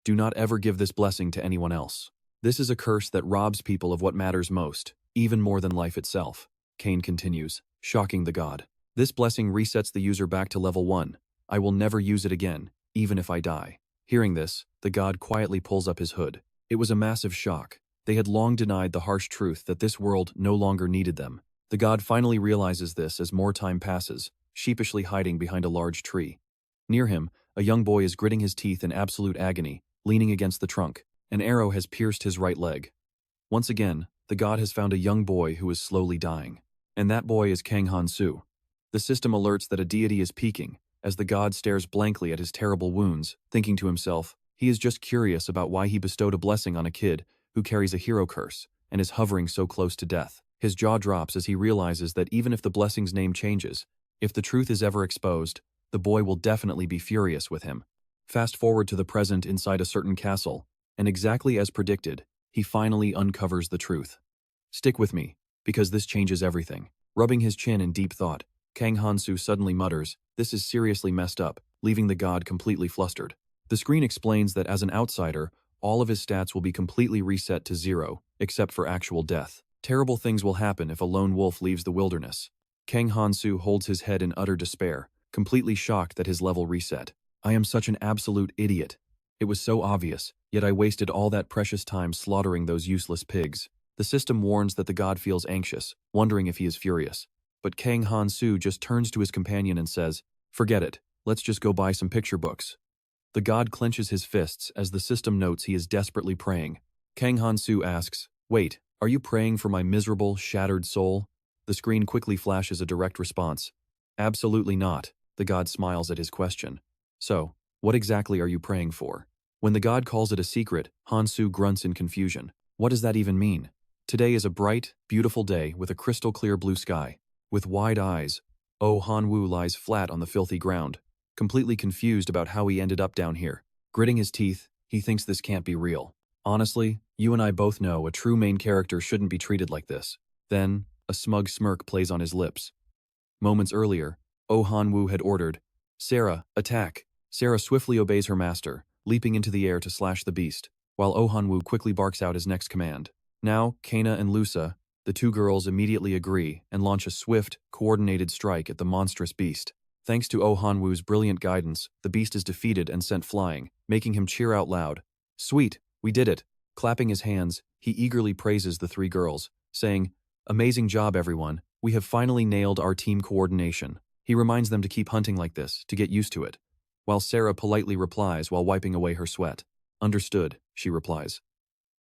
"Do not ever give this blessing to anyone else." This is a curse that robs people of what matters most, even more than life itself. Kane continues, shocking the god. This blessing resets the user back to level 1. I will never use it again, even if I die. Hearing this, the god quietly pulls up his hood. It was a massive shock. They had long denied the harsh truth that this world no longer needed them. The god finally realizes this as more time passes, sheepishly hiding behind a large tree. Near him, a young boy is gritting his teeth in absolute agony, leaning against the trunk. An arrow has pierced his right leg. Once again, the god has found a young boy who is slowly dying. And that boy is Kang Han-soo. The system alerts that a deity is peeking, as the god stares blankly at his terrible wounds, thinking to himself, he is just curious about why he bestowed a blessing on a kid who carries a hero curse and is hovering so close to death. His jaw drops as he realizes that even if the blessing's name changes, if the truth is ever exposed, the boy will definitely be furious with him. Fast forward to the present inside a certain castle, and exactly as predicted, he finally uncovers the truth. Stick with me, because this changes everything. Rubbing his chin in deep thought, Kang Han-soo suddenly mutters, this is seriously messed up, leaving the god completely flustered. The screen explains that as an outsider, all of his stats will be completely reset to 0, except for actual death. Terrible things will happen if a lone wolf leaves the wilderness. Kang Han-soo holds his head in utter despair, completely shocked that his level reset. I am such an absolute idiot. It was so obvious, yet I wasted all that precious time slaughtering those useless pigs. The system warns that the god feels anxious, wondering if he is furious. But Kang Han-soo just turns to his companion and says, forget it, let's just go buy some picture books. The god clenches his fists as the system notes he is desperately praying. Kang Han-soo asks, wait, are you praying for my miserable, shattered soul? The screen quickly flashes a direct response. Absolutely not, the god smiles at his question. So, what exactly are you praying for? When the god calls it a secret, Han-soo grunts in confusion. What does that even mean? Today is a bright, beautiful day with a crystal clear blue sky. With wide eyes, Oh Han-woo lies flat on the filthy ground, completely confused about how he ended up down here. Gritting his teeth, he thinks this can't be real. Honestly, you and I both know a true main character shouldn't be treated like this. Then, a smug smirk plays on his lips. Moments earlier, Oh Han-woo had ordered, Sarah, attack. Sarah swiftly obeys her master, leaping into the air to slash the beast, while Oh Han-woo quickly barks out his next command. Now, Kana and Loca, the two girls immediately agree and launch a swift, coordinated strike at the monstrous beast. Thanks to Oh Han-woo's brilliant guidance, the beast is defeated and sent flying, making him cheer out loud. Sweet, we did it. Clapping his hands, he eagerly praises the three girls, saying, amazing job everyone, we have finally nailed our team coordination. He reminds them to keep hunting like this, to get used to it. While Sarah politely replies while wiping away her sweat. Understood, she replies.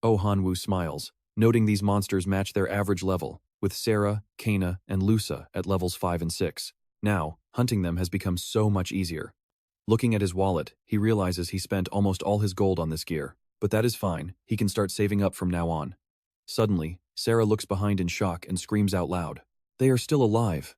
Oh Han-woo smiles, noting these monsters match their average level, with Sarah, Kana, and Loca at levels 5 and 6. Now, hunting them has become so much easier. Looking at his wallet, he realizes he spent almost all his gold on this gear, but that is fine, he can start saving up from now on. Suddenly, Sarah looks behind in shock and screams out loud. They are still alive.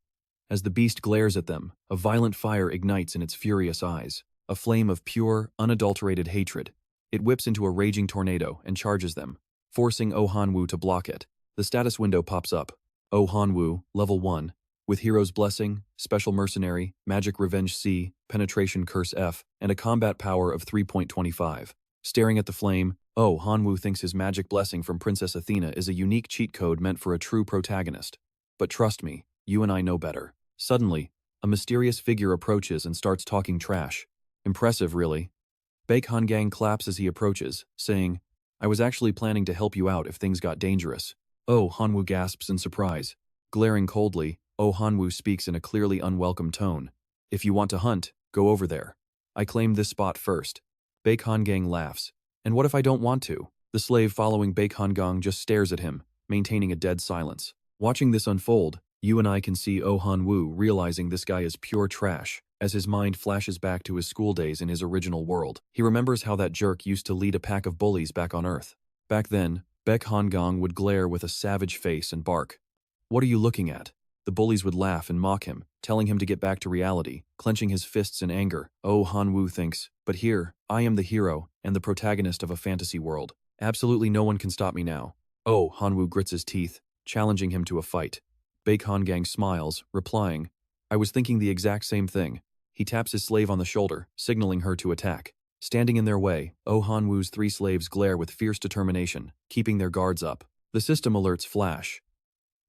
As the beast glares at them, a violent fire ignites in its furious eyes, a flame of pure, unadulterated hatred. It whips into a raging tornado and charges them, forcing Oh Han-woo to block it. The status window pops up. Oh Han-woo, level 1, with Hero's Blessing, Special Mercenary, Magic Revenge C, Penetration Curse F, and a combat power of 3.25. Staring at the flame, Oh Han-woo thinks his magic blessing from Princess Athena is a unique cheat code meant for a true protagonist. But trust me, you and I know better. Suddenly, a mysterious figure approaches and starts talking trash. Impressive, really. Baekhangang claps as he approaches, saying, I was actually planning to help you out if things got dangerous. Oh Han-woo gasps in surprise. Glaring coldly, Oh Han-woo speaks in a clearly unwelcome tone. If you want to hunt, go over there. I claimed this spot first. Baekhangang laughs. And what if I don't want to? The slave following Baekhangang just stares at him, maintaining a dead silence. Watching this unfold, you and I can see Oh Han-woo realizing this guy is pure trash, as his mind flashes back to his school days in his original world. He remembers how that jerk used to lead a pack of bullies back on Earth. Back then, Baekhangang would glare with a savage face and bark. What are you looking at? The bullies would laugh and mock him, telling him to get back to reality, clenching his fists in anger. Oh Han-woo thinks, but here, I am the hero and the protagonist of a fantasy world. Absolutely no one can stop me now. Oh Han-woo grits his teeth, challenging him to a fight. Baekhangang smiles, replying, I was thinking the exact same thing. He taps his slave on the shoulder, signaling her to attack. Standing in their way, Oh Han-woo's three slaves glare with fierce determination, keeping their guards up. The system alerts flash.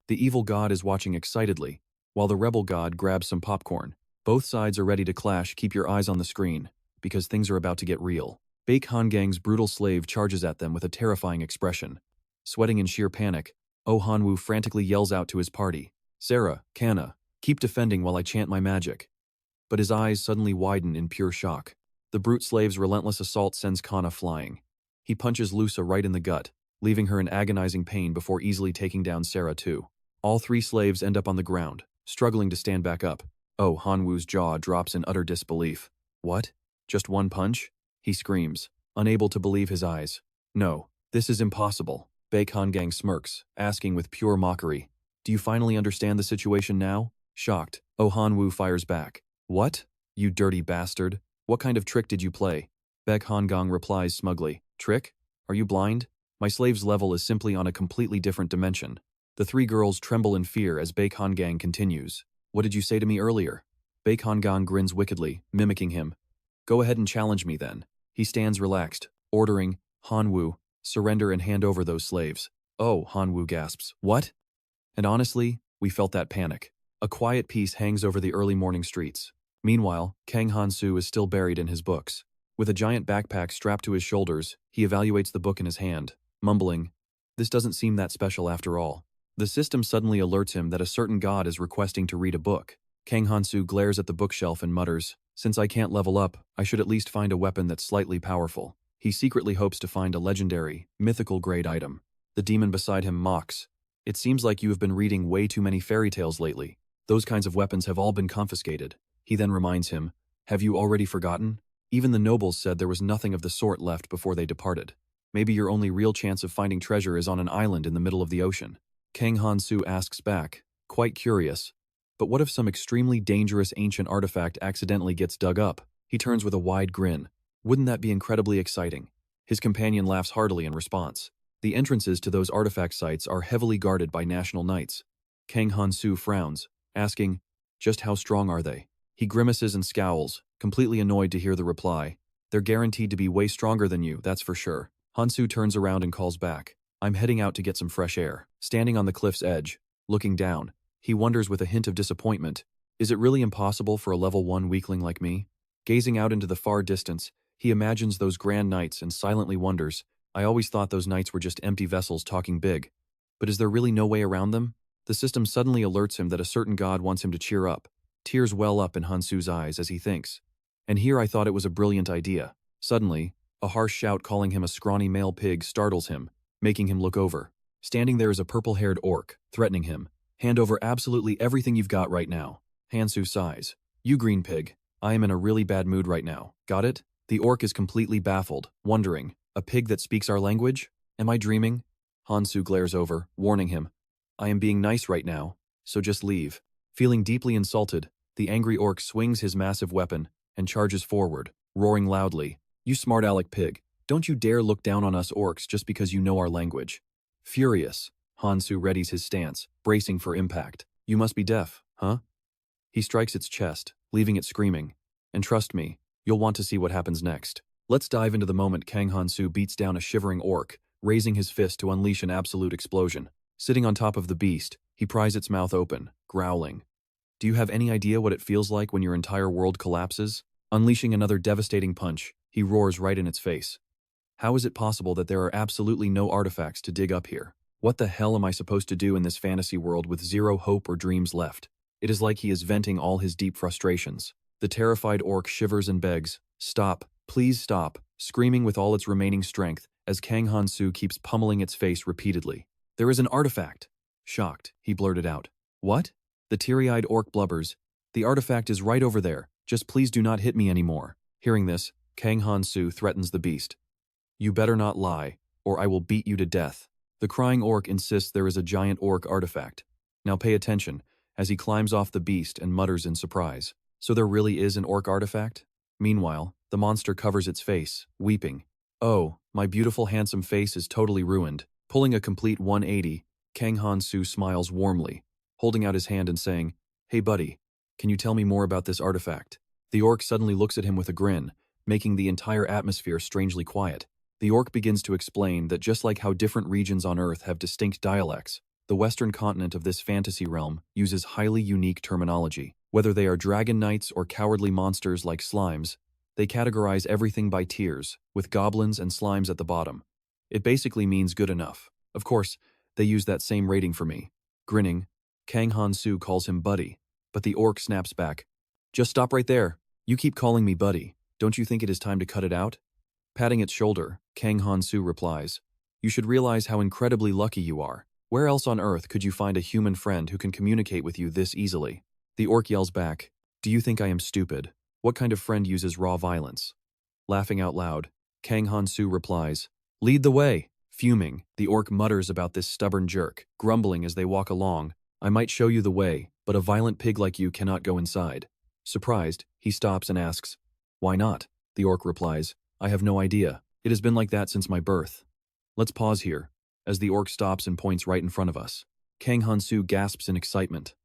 The evil god is watching excitedly, while the rebel god grabs some popcorn. Both sides are ready to clash. Keep your eyes on the screen, because things are about to get real. Baek Han-gang's brutal slave charges at them with a terrifying expression. Sweating in sheer panic, Oh Han-woo frantically yells out to his party, "Sarah, Kana, keep defending while I chant my magic." But his eyes suddenly widen in pure shock. The brute slave's relentless assault sends Kana flying. He punches Loca right in the gut, leaving her in agonizing pain before easily taking down Sarah too. All three slaves end up on the ground, struggling to stand back up. Oh Han-woo's jaw drops in utter disbelief. What? Just one punch? He screams, unable to believe his eyes. No, this is impossible. Baek Han-gang smirks, asking with pure mockery, "Do you finally understand the situation now?" Shocked, Oh Han-woo fires back. "What? You dirty bastard. What kind of trick did you play?" Baek Han-gang replies smugly, "Trick? Are you blind? My slave's level is simply on a completely different dimension." The three girls tremble in fear as Baek Han-gang continues. "What did you say to me earlier?" Baek Han-gang grins wickedly, mimicking him. "Go ahead and challenge me then." He stands relaxed, ordering, "Han-woo, surrender and hand over those slaves." "Oh," Han-woo gasps. "What?" And honestly, we felt that panic. A quiet peace hangs over the early morning streets. Meanwhile, Kang Han-soo is still buried in his books. With a giant backpack strapped to his shoulders, he evaluates the book in his hand, mumbling, "This doesn't seem that special after all." The system suddenly alerts him that a certain god is requesting to read a book. Kang Han-soo glares at the bookshelf and mutters, "Since I can't level up, I should at least find a weapon that's slightly powerful." He secretly hopes to find a legendary, mythical-grade item. The demon beside him mocks, "It seems like you have been reading way too many fairy tales lately. Those kinds of weapons have all been confiscated." He then reminds him, "Have you already forgotten? Even the nobles said there was nothing of the sort left before they departed. Maybe your only real chance of finding treasure is on an island in the middle of the ocean." Kang Han-soo asks back, quite curious, "But what if some extremely dangerous ancient artifact accidentally gets dug up?" He turns with a wide grin. "Wouldn't that be incredibly exciting?" His companion laughs heartily in response. The entrances to those artifact sites are heavily guarded by national knights. Kang Han-soo frowns, asking, "Just how strong are they?" He grimaces and scowls, completely annoyed to hear the reply. "They're guaranteed to be way stronger than you, that's for sure." Han-soo turns around and calls back, "I'm heading out to get some fresh air." Standing on the cliff's edge, looking down, he wonders with a hint of disappointment, is it really impossible for a level 1 weakling like me? Gazing out into the far distance, he imagines those grand knights and silently wonders, "I always thought those knights were just empty vessels talking big. But is there really no way around them?" The system suddenly alerts him that a certain god wants him to cheer up. Tears well up in Han-soo's eyes as he thinks, "And here I thought it was a brilliant idea." Suddenly, a harsh shout calling him a scrawny male pig startles him, making him look over. Standing there is a purple-haired orc, threatening him. "Hand over absolutely everything you've got right now." Han-soo sighs. "You green pig, I am in a really bad mood right now. Got it?" The orc is completely baffled, wondering, "A pig that speaks our language? Am I dreaming?" Han-soo glares over, warning him, "I am being nice right now, so just leave." Feeling deeply insulted, the angry orc swings his massive weapon and charges forward, roaring loudly, "You smart aleck pig, don't you dare look down on us orcs just because you know our language." Furious, Han-soo readies his stance, bracing for impact. "You must be deaf, huh?" He strikes its chest, leaving it screaming. "And trust me, you'll want to see what happens next." Let's dive into the moment Kang Han-soo beats down a shivering orc, raising his fist to unleash an absolute explosion. Sitting on top of the beast, he pries its mouth open, growling. Do you have any idea what it feels like when your entire world collapses? Unleashing another devastating punch, he roars right in its face. "How is it possible that there are absolutely no artifacts to dig up here? What the hell am I supposed to do in this fantasy world with zero hope or dreams left?" It is like he is venting all his deep frustrations. The terrified orc shivers and begs, "Stop, please stop," screaming with all its remaining strength as Kang Han-soo keeps pummeling its face repeatedly. "There is an artifact." Shocked, he blurted out, "What?" The teary-eyed orc blubbers, "The artifact is right over there, just please do not hit me anymore." Hearing this, Kang Han-soo threatens the beast. "You better not lie, or I will beat you to death." The crying orc insists there is a giant orc artifact. Now pay attention, as he climbs off the beast and mutters in surprise. "So there really is an orc artifact?" Meanwhile, the monster covers its face, weeping. "Oh, my beautiful handsome face is totally ruined." Pulling a complete 180, Kang Han-soo smiles warmly, holding out his hand and saying, "Hey buddy, can you tell me more about this artifact?" The orc suddenly looks at him with a grin, making the entire atmosphere strangely quiet. The orc begins to explain that just like how different regions on Earth have distinct dialects, the western continent of this fantasy realm uses highly unique terminology. Whether they are dragon knights or cowardly monsters like slimes, they categorize everything by tiers, with goblins and slimes at the bottom. It basically means good enough. Of course, they use that same rating for me. Grinning, Kang Han-soo calls him buddy, but the orc snaps back. Just stop right there. You keep calling me buddy. Don't you think it is time to cut it out? Patting its shoulder, Kang Han-soo replies, you should realize how incredibly lucky you are. Where else on Earth could you find a human friend who can communicate with you this easily? The orc yells back, do you think I am stupid? What kind of friend uses raw violence? Laughing out loud, Kang Han-soo replies, lead the way. Fuming, the orc mutters about this stubborn jerk, grumbling as they walk along, I might show you the way, but a violent pig like you cannot go inside. Surprised, he stops and asks, why not? The orc replies, I have no idea. It has been like that since my birth. Let's pause here, as the orc stops and points right in front of us. Kang Han-soo gasps in excitement.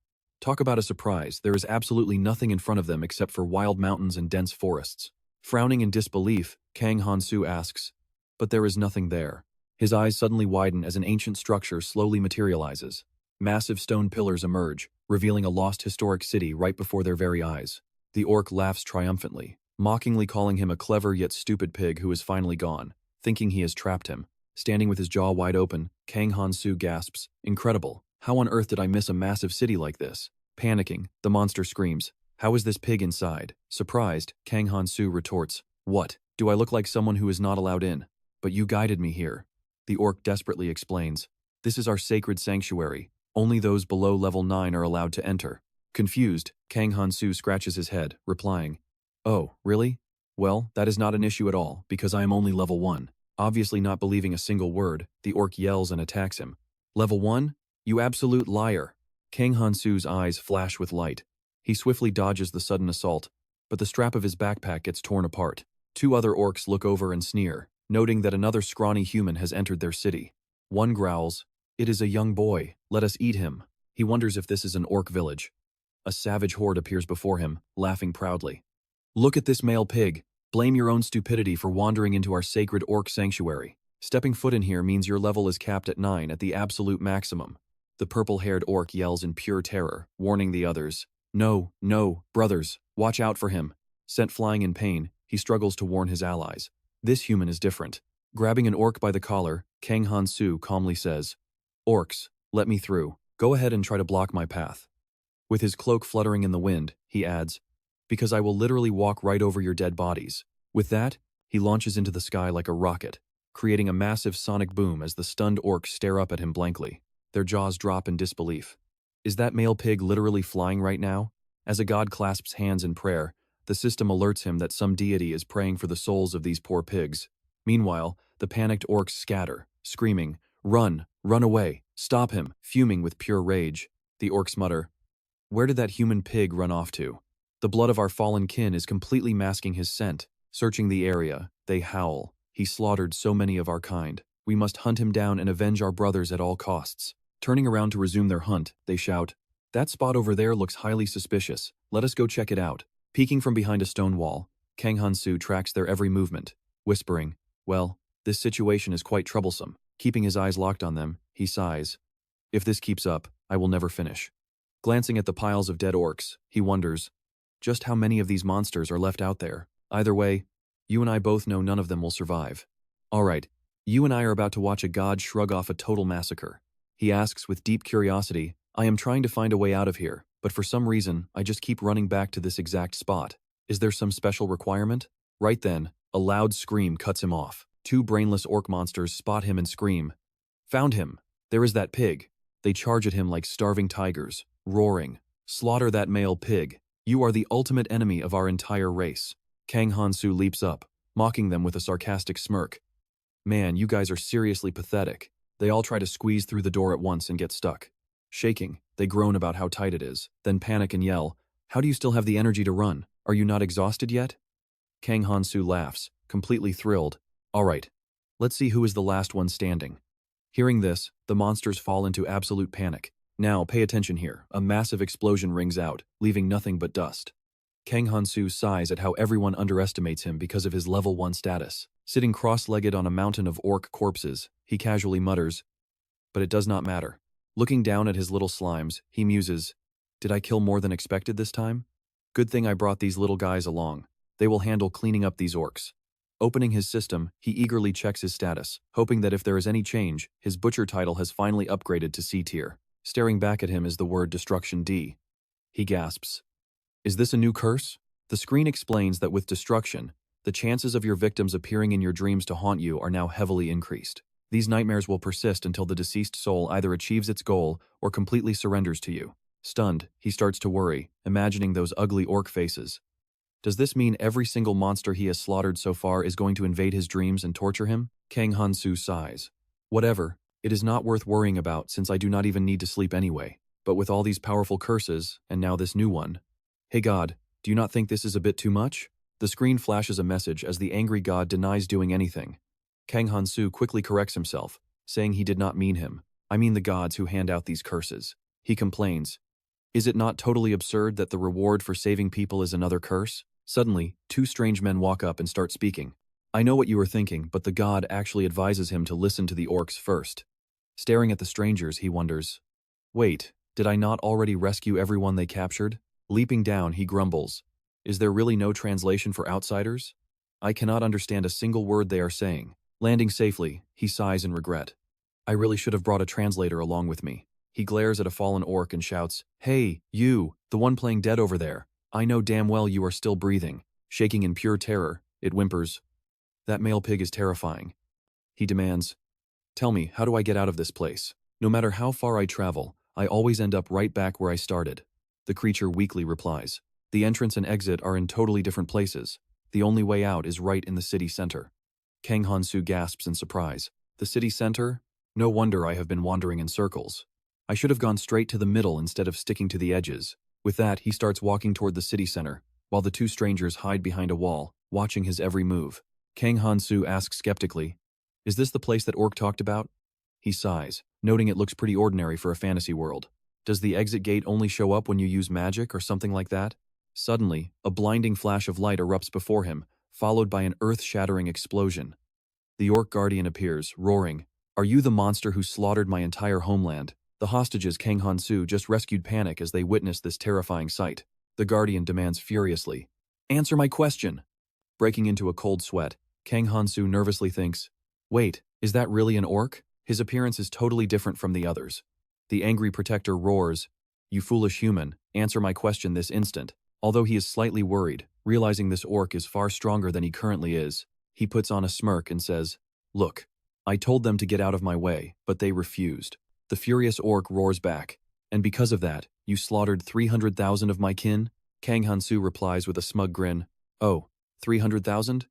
Talk about a surprise, there is absolutely nothing in front of them except for wild mountains and dense forests. Frowning in disbelief, Kang Han-soo asks, but there is nothing there. His eyes suddenly widen as an ancient structure slowly materializes. Massive stone pillars emerge, revealing a lost historic city right before their very eyes. The orc laughs triumphantly, mockingly calling him a clever yet stupid pig who is finally gone, thinking he has trapped him. Standing with his jaw wide open, Kang Han-soo gasps, incredible. How on earth did I miss a massive city like this? Panicking, the monster screams, how is this pig inside? Surprised, Kang Han-soo retorts, what? Do I look like someone who is not allowed in? But you guided me here. The orc desperately explains, this is our sacred sanctuary. Only those below level 9 are allowed to enter. Confused, Kang Han-soo scratches his head, replying, oh, really? Well, that is not an issue at all, because I am only level 1. Obviously not believing a single word, the orc yells and attacks him. Level 1? You absolute liar. Kang Han-soo's eyes flash with light. He swiftly dodges the sudden assault, but the strap of his backpack gets torn apart. 2 other orcs look over and sneer, noting that another scrawny human has entered their city. One growls, it is a young boy, let us eat him. He wonders if this is an orc village. A savage horde appears before him, laughing proudly. Look at this male pig. Blame your own stupidity for wandering into our sacred orc sanctuary. Stepping foot in here means your level is capped at 9 at the absolute maximum. The purple-haired orc yells in pure terror, warning the others. No, no, brothers, watch out for him. Sent flying in pain, he struggles to warn his allies. This human is different. Grabbing an orc by the collar, Kang Han-soo calmly says, orcs, let me through. Go ahead and try to block my path. With his cloak fluttering in the wind, he adds, because I will literally walk right over your dead bodies. With that, he launches into the sky like a rocket, creating a massive sonic boom as the stunned orcs stare up at him blankly. Their jaws drop in disbelief. Is that male pig literally flying right now? As a god clasps hands in prayer, the system alerts him that some deity is praying for the souls of these poor pigs. Meanwhile, the panicked orcs scatter, screaming, run, run away, stop him, fuming with pure rage. The orcs mutter, where did that human pig run off to? The blood of our fallen kin is completely masking his scent. Searching the area, they howl. He slaughtered so many of our kind. We must hunt him down and avenge our brothers at all costs. Turning around to resume their hunt, they shout, that spot over there looks highly suspicious. Let us go check it out. Peeking from behind a stone wall, Kang Han-soo tracks their every movement, whispering, well, this situation is quite troublesome. Keeping his eyes locked on them, he sighs. If this keeps up, I will never finish. Glancing at the piles of dead orcs, he wonders, just how many of these monsters are left out there? Either way, you and I both know none of them will survive. Alright, you and I are about to watch a god shrug off a total massacre. He asks with deep curiosity, I am trying to find a way out of here, but for some reason, I just keep running back to this exact spot. Is there some special requirement? Right then, a loud scream cuts him off. 2 brainless orc monsters spot him and scream, found him! There is that pig! They charge at him like starving tigers, roaring, slaughter that male pig! You are the ultimate enemy of our entire race. Kang Han-soo leaps up, mocking them with a sarcastic smirk. Man, you guys are seriously pathetic. They all try to squeeze through the door at once and get stuck. Shaking, they groan about how tight it is, then panic and yell, how do you still have the energy to run? Are you not exhausted yet? Kang Han-soo laughs, completely thrilled. Alright, let's see who is the last one standing. Hearing this, the monsters fall into absolute panic. Now, pay attention here. A massive explosion rings out, leaving nothing but dust. Kang Han-soo sighs at how everyone underestimates him because of his level 1 status. Sitting cross-legged on a mountain of orc corpses, he casually mutters, "But it does not matter." Looking down at his little slimes, he muses, "Did I kill more than expected this time? Good thing I brought these little guys along. They will handle cleaning up these orcs." Opening his system, he eagerly checks his status, hoping that if there is any change, his butcher title has finally upgraded to C tier. Staring back at him is the word Destruction D. He gasps, "Is this a new curse?" The screen explains that with destruction, the chances of your victims appearing in your dreams to haunt you are now heavily increased. These nightmares will persist until the deceased soul either achieves its goal or completely surrenders to you. Stunned, he starts to worry, imagining those ugly orc faces. Does this mean every single monster he has slaughtered so far is going to invade his dreams and torture him? Kang Han-soo sighs. Whatever, it is not worth worrying about since I do not even need to sleep anyway. But with all these powerful curses, and now this new one. Hey God, do you not think this is a bit too much? The screen flashes a message as the angry god denies doing anything. Kang Han-soo quickly corrects himself, saying he did not mean him. I mean the gods who hand out these curses. He complains, "Is it not totally absurd that the reward for saving people is another curse?" Suddenly, two strange men walk up and start speaking. I know what you are thinking, but the god actually advises him to listen to the orcs first. Staring at the strangers, he wonders, "Wait, did I not already rescue everyone they captured?" Leaping down, he grumbles, "Is there really no translation for outsiders? I cannot understand a single word they are saying." Landing safely, he sighs in regret. I really should have brought a translator along with me. He glares at a fallen orc and shouts, "Hey, you, the one playing dead over there. I know damn well you are still breathing." Shaking in pure terror, it whimpers, "That male pig is terrifying." He demands, "Tell me, how do I get out of this place? No matter how far I travel, I always end up right back where I started." The creature weakly replies, "The entrance and exit are in totally different places. The only way out is right in the city center." Kang Han-soo gasps in surprise. The city center? No wonder I have been wandering in circles. I should have gone straight to the middle instead of sticking to the edges. With that, he starts walking toward the city center, while the two strangers hide behind a wall, watching his every move. Kang Han-soo asks skeptically, "Is this the place that Orc talked about?" He sighs, noting it looks pretty ordinary for a fantasy world. Does the exit gate only show up when you use magic or something like that? Suddenly, a blinding flash of light erupts before him, followed by an earth-shattering explosion. The Orc Guardian appears, roaring, "Are you the monster who slaughtered my entire homeland?" The hostages Kang Han-soo just rescued panic as they witness this terrifying sight. The Guardian demands furiously, "Answer my question!" Breaking into a cold sweat, Kang Han-soo nervously thinks, "Wait, is that really an orc? His appearance is totally different from the others." The angry protector roars, "You foolish human, answer my question this instant." Although he is slightly worried, realizing this orc is far stronger than he currently is, he puts on a smirk and says, "Look, I told them to get out of my way, but they refused." The furious orc roars back, "And because of that, you slaughtered 300,000 of my kin?" Kang Han-soo replies with a smug grin, "Oh, 300,000?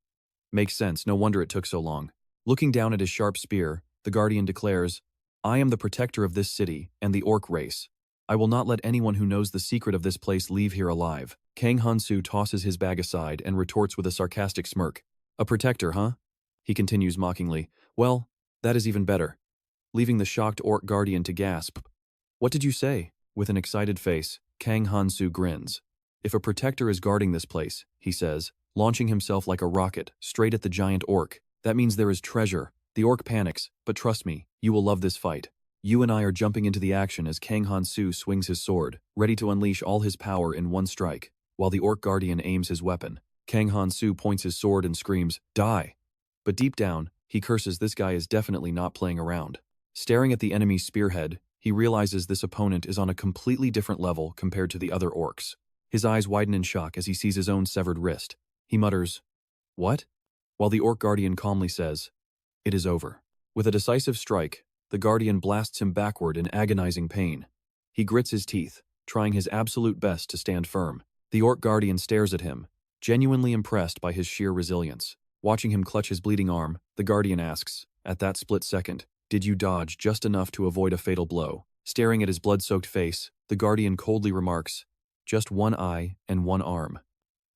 Makes sense, no wonder it took so long." Looking down at his sharp spear, the Guardian declares, "I am the protector of this city and the orc race. I will not let anyone who knows the secret of this place leave here alive." Kang Han-soo tosses his bag aside and retorts with a sarcastic smirk, "A protector, huh?" He continues mockingly, "Well, that is even better." Leaving the shocked Orc Guardian to gasp. "What did you say?" With an excited face, Kang Han-soo grins. "If a protector is guarding this place," he says, launching himself like a rocket straight at the giant orc, "that means there is treasure." The orc panics, "But trust me, you will love this fight." You and I are jumping into the action as Kang Han-soo swings his sword, ready to unleash all his power in one strike, while the Orc Guardian aims his weapon. Kang Han-soo points his sword and screams, "Die!" But deep down, he curses this guy is definitely not playing around. Staring at the enemy's spearhead, he realizes this opponent is on a completely different level compared to the other orcs. His eyes widen in shock as he sees his own severed wrist. He mutters, "What?" While the Orc Guardian calmly says, "It is over." With a decisive strike, the Guardian blasts him backward in agonizing pain. He grits his teeth, trying his absolute best to stand firm. The Orc Guardian stares at him, genuinely impressed by his sheer resilience. Watching him clutch his bleeding arm, the Guardian asks, at that split second, "Did you dodge just enough to avoid a fatal blow?" Staring at his blood-soaked face, the Guardian coldly remarks, "Just one eye and one arm."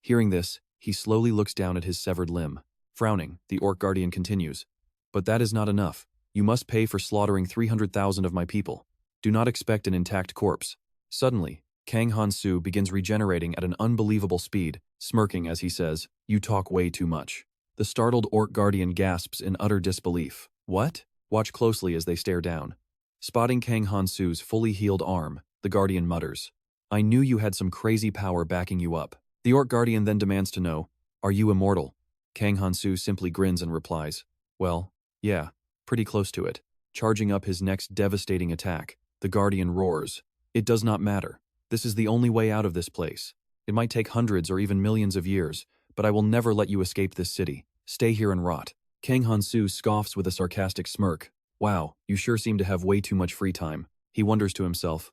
Hearing this, he slowly looks down at his severed limb. Frowning, the Orc Guardian continues, "But that is not enough. You must pay for slaughtering 300,000 of my people. Do not expect an intact corpse." Suddenly, Kang Han-soo begins regenerating at an unbelievable speed, smirking as he says, "You talk way too much." The startled Orc Guardian gasps in utter disbelief. "What?" Watch closely as they stare down. Spotting Kang Han-soo's fully healed arm, the Guardian mutters, "I knew you had some crazy power backing you up." The Orc Guardian then demands to know, "Are you immortal?" Kang Han-soo simply grins and replies, "Well, yeah, pretty close to it." Charging up his next devastating attack, the Guardian roars, "It does not matter. This is the only way out of this place. It might take hundreds or even millions of years, but I will never let you escape this city. Stay here and rot." Kang Han-soo scoffs with a sarcastic smirk. "Wow, you sure seem to have way too much free time." He wonders to himself,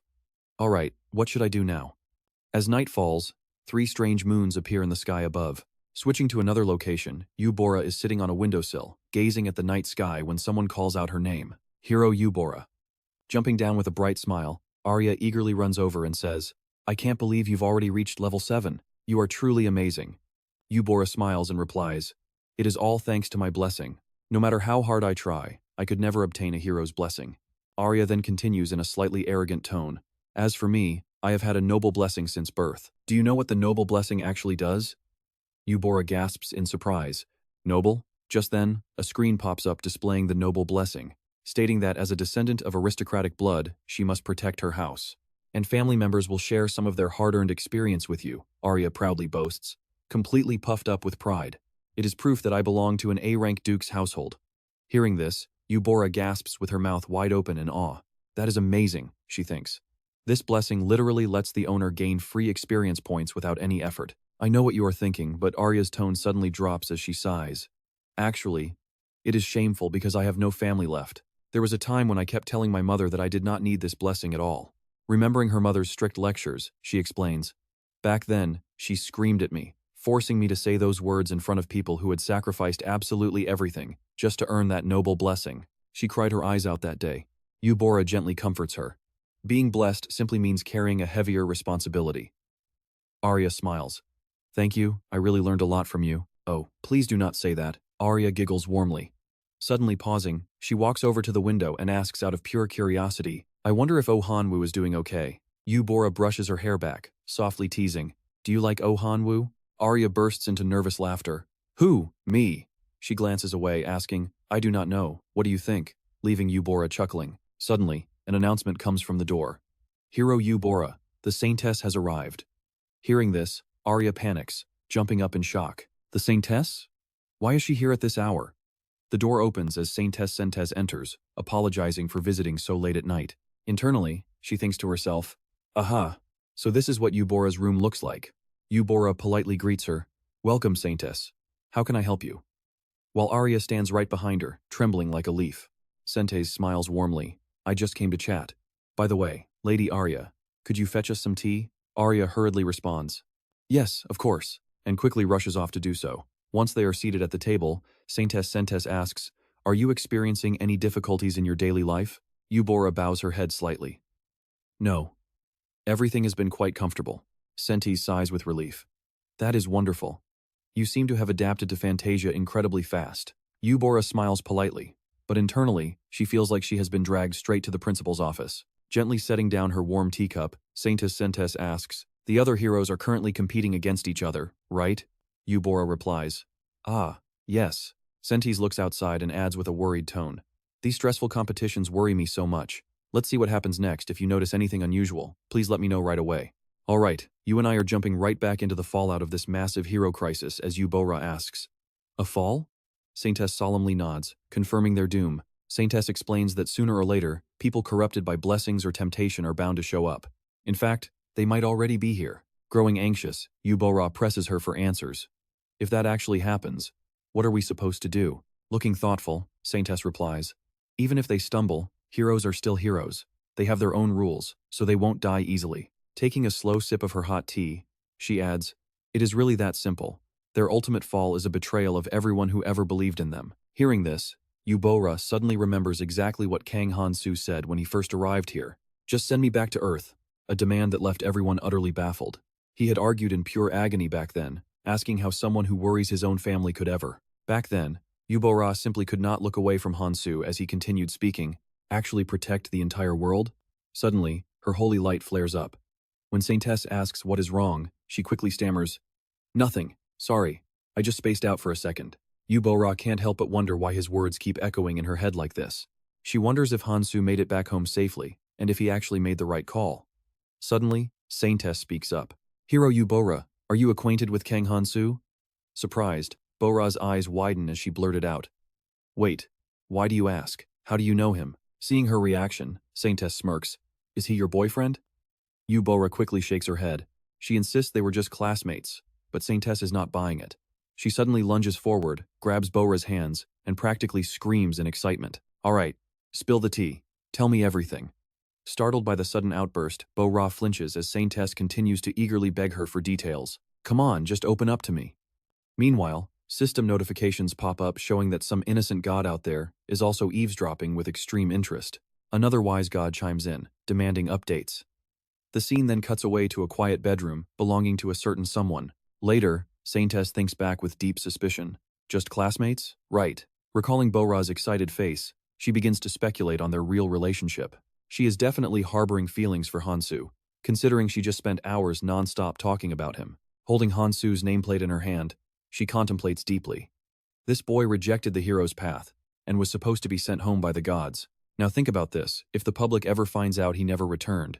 "All right, what should I do now?" As night falls, 3 strange moons appear in the sky above. Switching to another location, Yubora is sitting on a windowsill, gazing at the night sky when someone calls out her name, "Hero Yubora." Jumping down with a bright smile, Arya eagerly runs over and says, "I can't believe you've already reached level 7. You are truly amazing." Yubora smiles and replies, "It is all thanks to my blessing. No matter how hard I try, I could never obtain a hero's blessing." Arya then continues in a slightly arrogant tone, "As for me, I have had a noble blessing since birth. Do you know what the noble blessing actually does?" Yubora gasps in surprise. "Noble?" Just then, a screen pops up displaying the noble blessing, stating that as a descendant of aristocratic blood, she must protect her house. "And family members will share some of their hard-earned experience with you," Arya proudly boasts, completely puffed up with pride. "It is proof that I belong to an A-rank duke's household." Hearing this, Yubora gasps with her mouth wide open in awe. "That is amazing," she thinks. "This blessing literally lets the owner gain free experience points without any effort." I know what you are thinking, but Arya's tone suddenly drops as she sighs. "Actually, it is shameful because I have no family left. There was a time when I kept telling my mother that I did not need this blessing at all." Remembering her mother's strict lectures, she explains, "Back then, she screamed at me, forcing me to say those words in front of people who had sacrificed absolutely everything just to earn that noble blessing. She cried her eyes out that day." Yubora gently comforts her. "Being blessed simply means carrying a heavier responsibility." Arya smiles. "Thank you, I really learned a lot from you." "Oh, please do not say that." Arya giggles warmly. Suddenly pausing, she walks over to the window and asks out of pure curiosity, "I wonder if Oh Han-woo is doing okay." Yubora brushes her hair back, softly teasing, "Do you like Oh Han-woo?" Arya bursts into nervous laughter. "Who? Me?" She glances away, asking, "I do not know. What do you think?" Leaving Yubora chuckling. Suddenly, an announcement comes from the door. "Hero Yubora, the Saintess has arrived." Hearing this, Arya panics, jumping up in shock. "The Saintess? Why is she here at this hour?" The door opens as Saintess Sentes enters, apologizing for visiting so late at night. Internally, she thinks to herself, "Aha, so this is what Yubora's room looks like." Yubora politely greets her, "Welcome, Saintess. How can I help you?" While Arya stands right behind her, trembling like a leaf. Sentes smiles warmly, "I just came to chat. By the way, Lady Arya, could you fetch us some tea?" Arya hurriedly responds, "Yes, of course," and quickly rushes off to do so. Once they are seated at the table, Saintess Sentes asks, "Are you experiencing any difficulties in your daily life?" Yubora bows her head slightly. "No. Everything has been quite comfortable." Sentes sighs with relief. "That is wonderful. You seem to have adapted to Fantasia incredibly fast." Yubora smiles politely, but internally, she feels like she has been dragged straight to the principal's office. Gently setting down her warm teacup, Saintess Sentes asks, "The other heroes are currently competing against each other, right?" Yubora replies, "Ah, yes." Sentes looks outside and adds with a worried tone, "These stressful competitions worry me so much. Let's see what happens next. If you notice anything unusual, please let me know right away." "All right, you and I are jumping right back into the fallout of this massive hero crisis," as Yubora asks. "A fall?" Saintess solemnly nods, confirming their doom. Saintess explains that sooner or later, people corrupted by blessings or temptation are bound to show up. In fact, they might already be here. Growing anxious, Yubora presses her for answers. "If that actually happens, what are we supposed to do?" Looking thoughtful, Saintess replies, "Even if they stumble, heroes are still heroes. They have their own rules, so they won't die easily." Taking a slow sip of her hot tea, she adds, "It is really that simple. Their ultimate fall is a betrayal of everyone who ever believed in them." Hearing this, Yubora suddenly remembers exactly what Kang Han-soo said when he first arrived here. "Just send me back to Earth," a demand that left everyone utterly baffled. He had argued in pure agony back then, asking how someone who worries his own family could ever. Back then, Yubora simply could not look away from Han-soo as he continued speaking, "Actually protect the entire world?" Suddenly, her holy light flares up. When Saintess asks what is wrong, she quickly stammers, "Nothing. Sorry. I just spaced out for a second." Yubora can't help but wonder why his words keep echoing in her head like this. She wonders if Han-soo made it back home safely, and if he actually made the right call. Suddenly, Saintess speaks up. "Hero Yubora, are you acquainted with Kang Han-soo?" Surprised, Bora's eyes widen as she blurted out, "Wait, why do you ask? How do you know him?" Seeing her reaction, Saintess smirks. "Is he your boyfriend?" Yubora quickly shakes her head. She insists they were just classmates, but Saintess is not buying it. She suddenly lunges forward, grabs Bora's hands, and practically screams in excitement. "All right, spill the tea. Tell me everything." Startled by the sudden outburst, Bora flinches as Saintess continues to eagerly beg her for details. "Come on, just open up to me." Meanwhile, system notifications pop up showing that some innocent god out there is also eavesdropping with extreme interest. Another wise god chimes in, demanding updates. The scene then cuts away to a quiet bedroom belonging to a certain someone. Later, Saintess thinks back with deep suspicion. Just classmates? Right. Recalling Bora's excited face, she begins to speculate on their real relationship. She is definitely harboring feelings for Han-soo, considering she just spent hours non-stop talking about him. Holding Han-soo's nameplate in her hand, she contemplates deeply. This boy rejected the hero's path, and was supposed to be sent home by the gods. Now think about this, if the public ever finds out he never returned,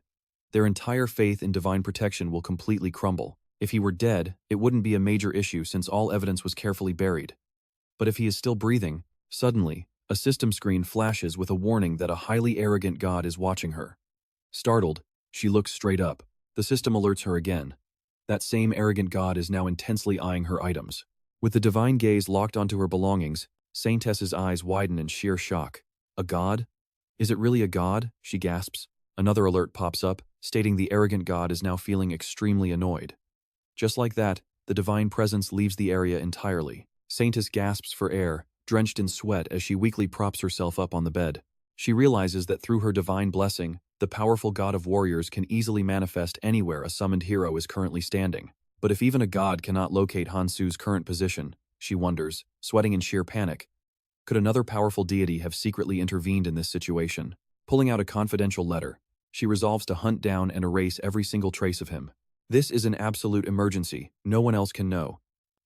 their entire faith in divine protection will completely crumble. If he were dead, it wouldn't be a major issue since all evidence was carefully buried. But if he is still breathing, suddenly, a system screen flashes with a warning that a highly arrogant god is watching her. Startled, she looks straight up. The system alerts her again. That same arrogant god is now intensely eyeing her items. With the divine gaze locked onto her belongings, Saintess's eyes widen in sheer shock. A god? Is it really a god? She gasps. Another alert pops up, stating the arrogant god is now feeling extremely annoyed. Just like that, the divine presence leaves the area entirely. Saintess gasps for air, drenched in sweat as she weakly props herself up on the bed. She realizes that through her divine blessing, the powerful god of warriors can easily manifest anywhere a summoned hero is currently standing. But if even a god cannot locate Han-soo's current position, she wonders, sweating in sheer panic, could another powerful deity have secretly intervened in this situation? Pulling out a confidential letter, she resolves to hunt down and erase every single trace of him. This is an absolute emergency, no one else can know.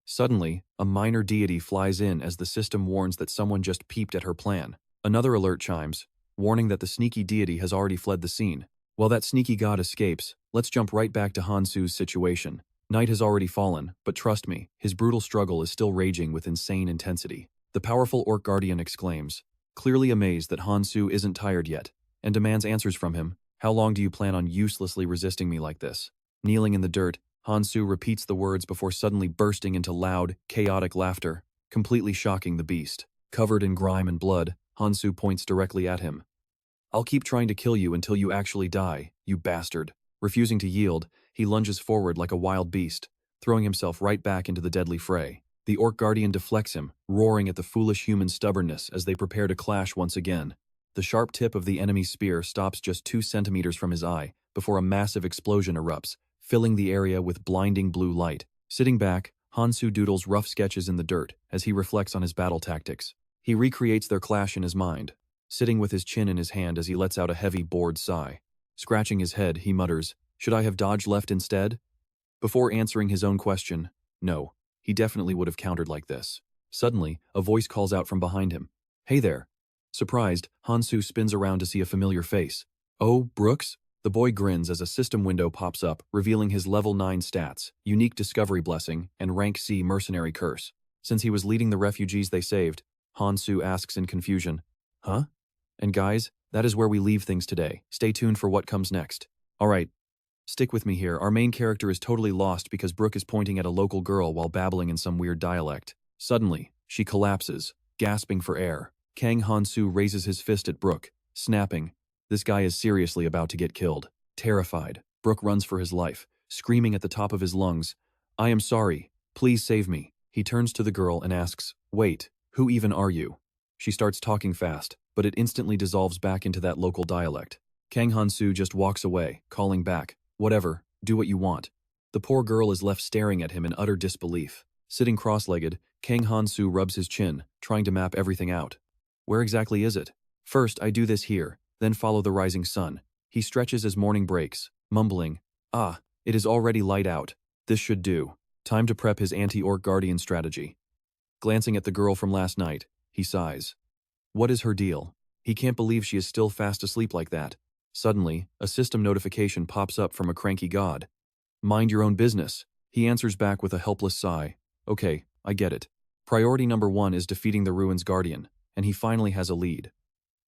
Suddenly, a minor deity flies in as the system warns that someone just peeped at her plan. Another alert chimes, warning that the sneaky deity has already fled the scene. While that sneaky god escapes, let's jump right back to Han-soo's situation. Night has already fallen, but trust me, his brutal struggle is still raging with insane intensity. The powerful Orc Guardian exclaims, clearly amazed that Han-soo isn't tired yet, and demands answers from him. "How long do you plan on uselessly resisting me like this?" Kneeling in the dirt, Han-soo repeats the words before suddenly bursting into loud, chaotic laughter, completely shocking the beast. Covered in grime and blood, Han-soo points directly at him. "I'll keep trying to kill you until you actually die, you bastard." Refusing to yield, he lunges forward like a wild beast, throwing himself right back into the deadly fray. The Orc Guardian deflects him, roaring at the foolish human stubbornness as they prepare to clash once again. The sharp tip of the enemy's spear stops just 2 centimeters from his eye before a massive explosion erupts, filling the area with blinding blue light. Sitting back, Han-soo doodles rough sketches in the dirt as he reflects on his battle tactics. He recreates their clash in his mind, sitting with his chin in his hand as he lets out a heavy, bored sigh. Scratching his head, he mutters, "Should I have dodged left instead?" Before answering his own question, no, he definitely would have countered like this. Suddenly, a voice calls out from behind him. "Hey there." Surprised, Han-soo spins around to see a familiar face. "Oh, Brooks?" The boy grins as a system window pops up, revealing his level 9 stats, unique discovery blessing, and rank C mercenary curse. Since he was leading the refugees they saved, Han-soo asks in confusion, "Huh? And guys, that is where we leave things today. Stay tuned for what comes next." Alright, stick with me here. Our main character is totally lost because Brooke is pointing at a local girl while babbling in some weird dialect. Suddenly, she collapses, gasping for air. Kang Han-soo raises his fist at Brooke, snapping, "This guy is seriously about to get killed." Terrified, Brooke runs for his life, screaming at the top of his lungs, "I am sorry. Please save me." He turns to the girl and asks, "Wait, who even are you?" She starts talking fast, but it instantly dissolves back into that local dialect. Kang Han-soo just walks away, calling back, "Whatever, do what you want." The poor girl is left staring at him in utter disbelief. Sitting cross-legged, Kang Han-soo rubs his chin, trying to map everything out. Where exactly is it? "First I do this here, then follow the rising sun." He stretches as morning breaks, mumbling, Ah, it is already light out. This should do. Time to prep his anti-orc guardian strategy. Glancing at the girl from last night, he sighs. What is her deal? He can't believe she is still fast asleep like that. Suddenly, a system notification pops up from a cranky god. Mind your own business. He answers back with a helpless sigh. Okay, I get it. Priority number 1 is defeating the ruins guardian, and he finally has a lead.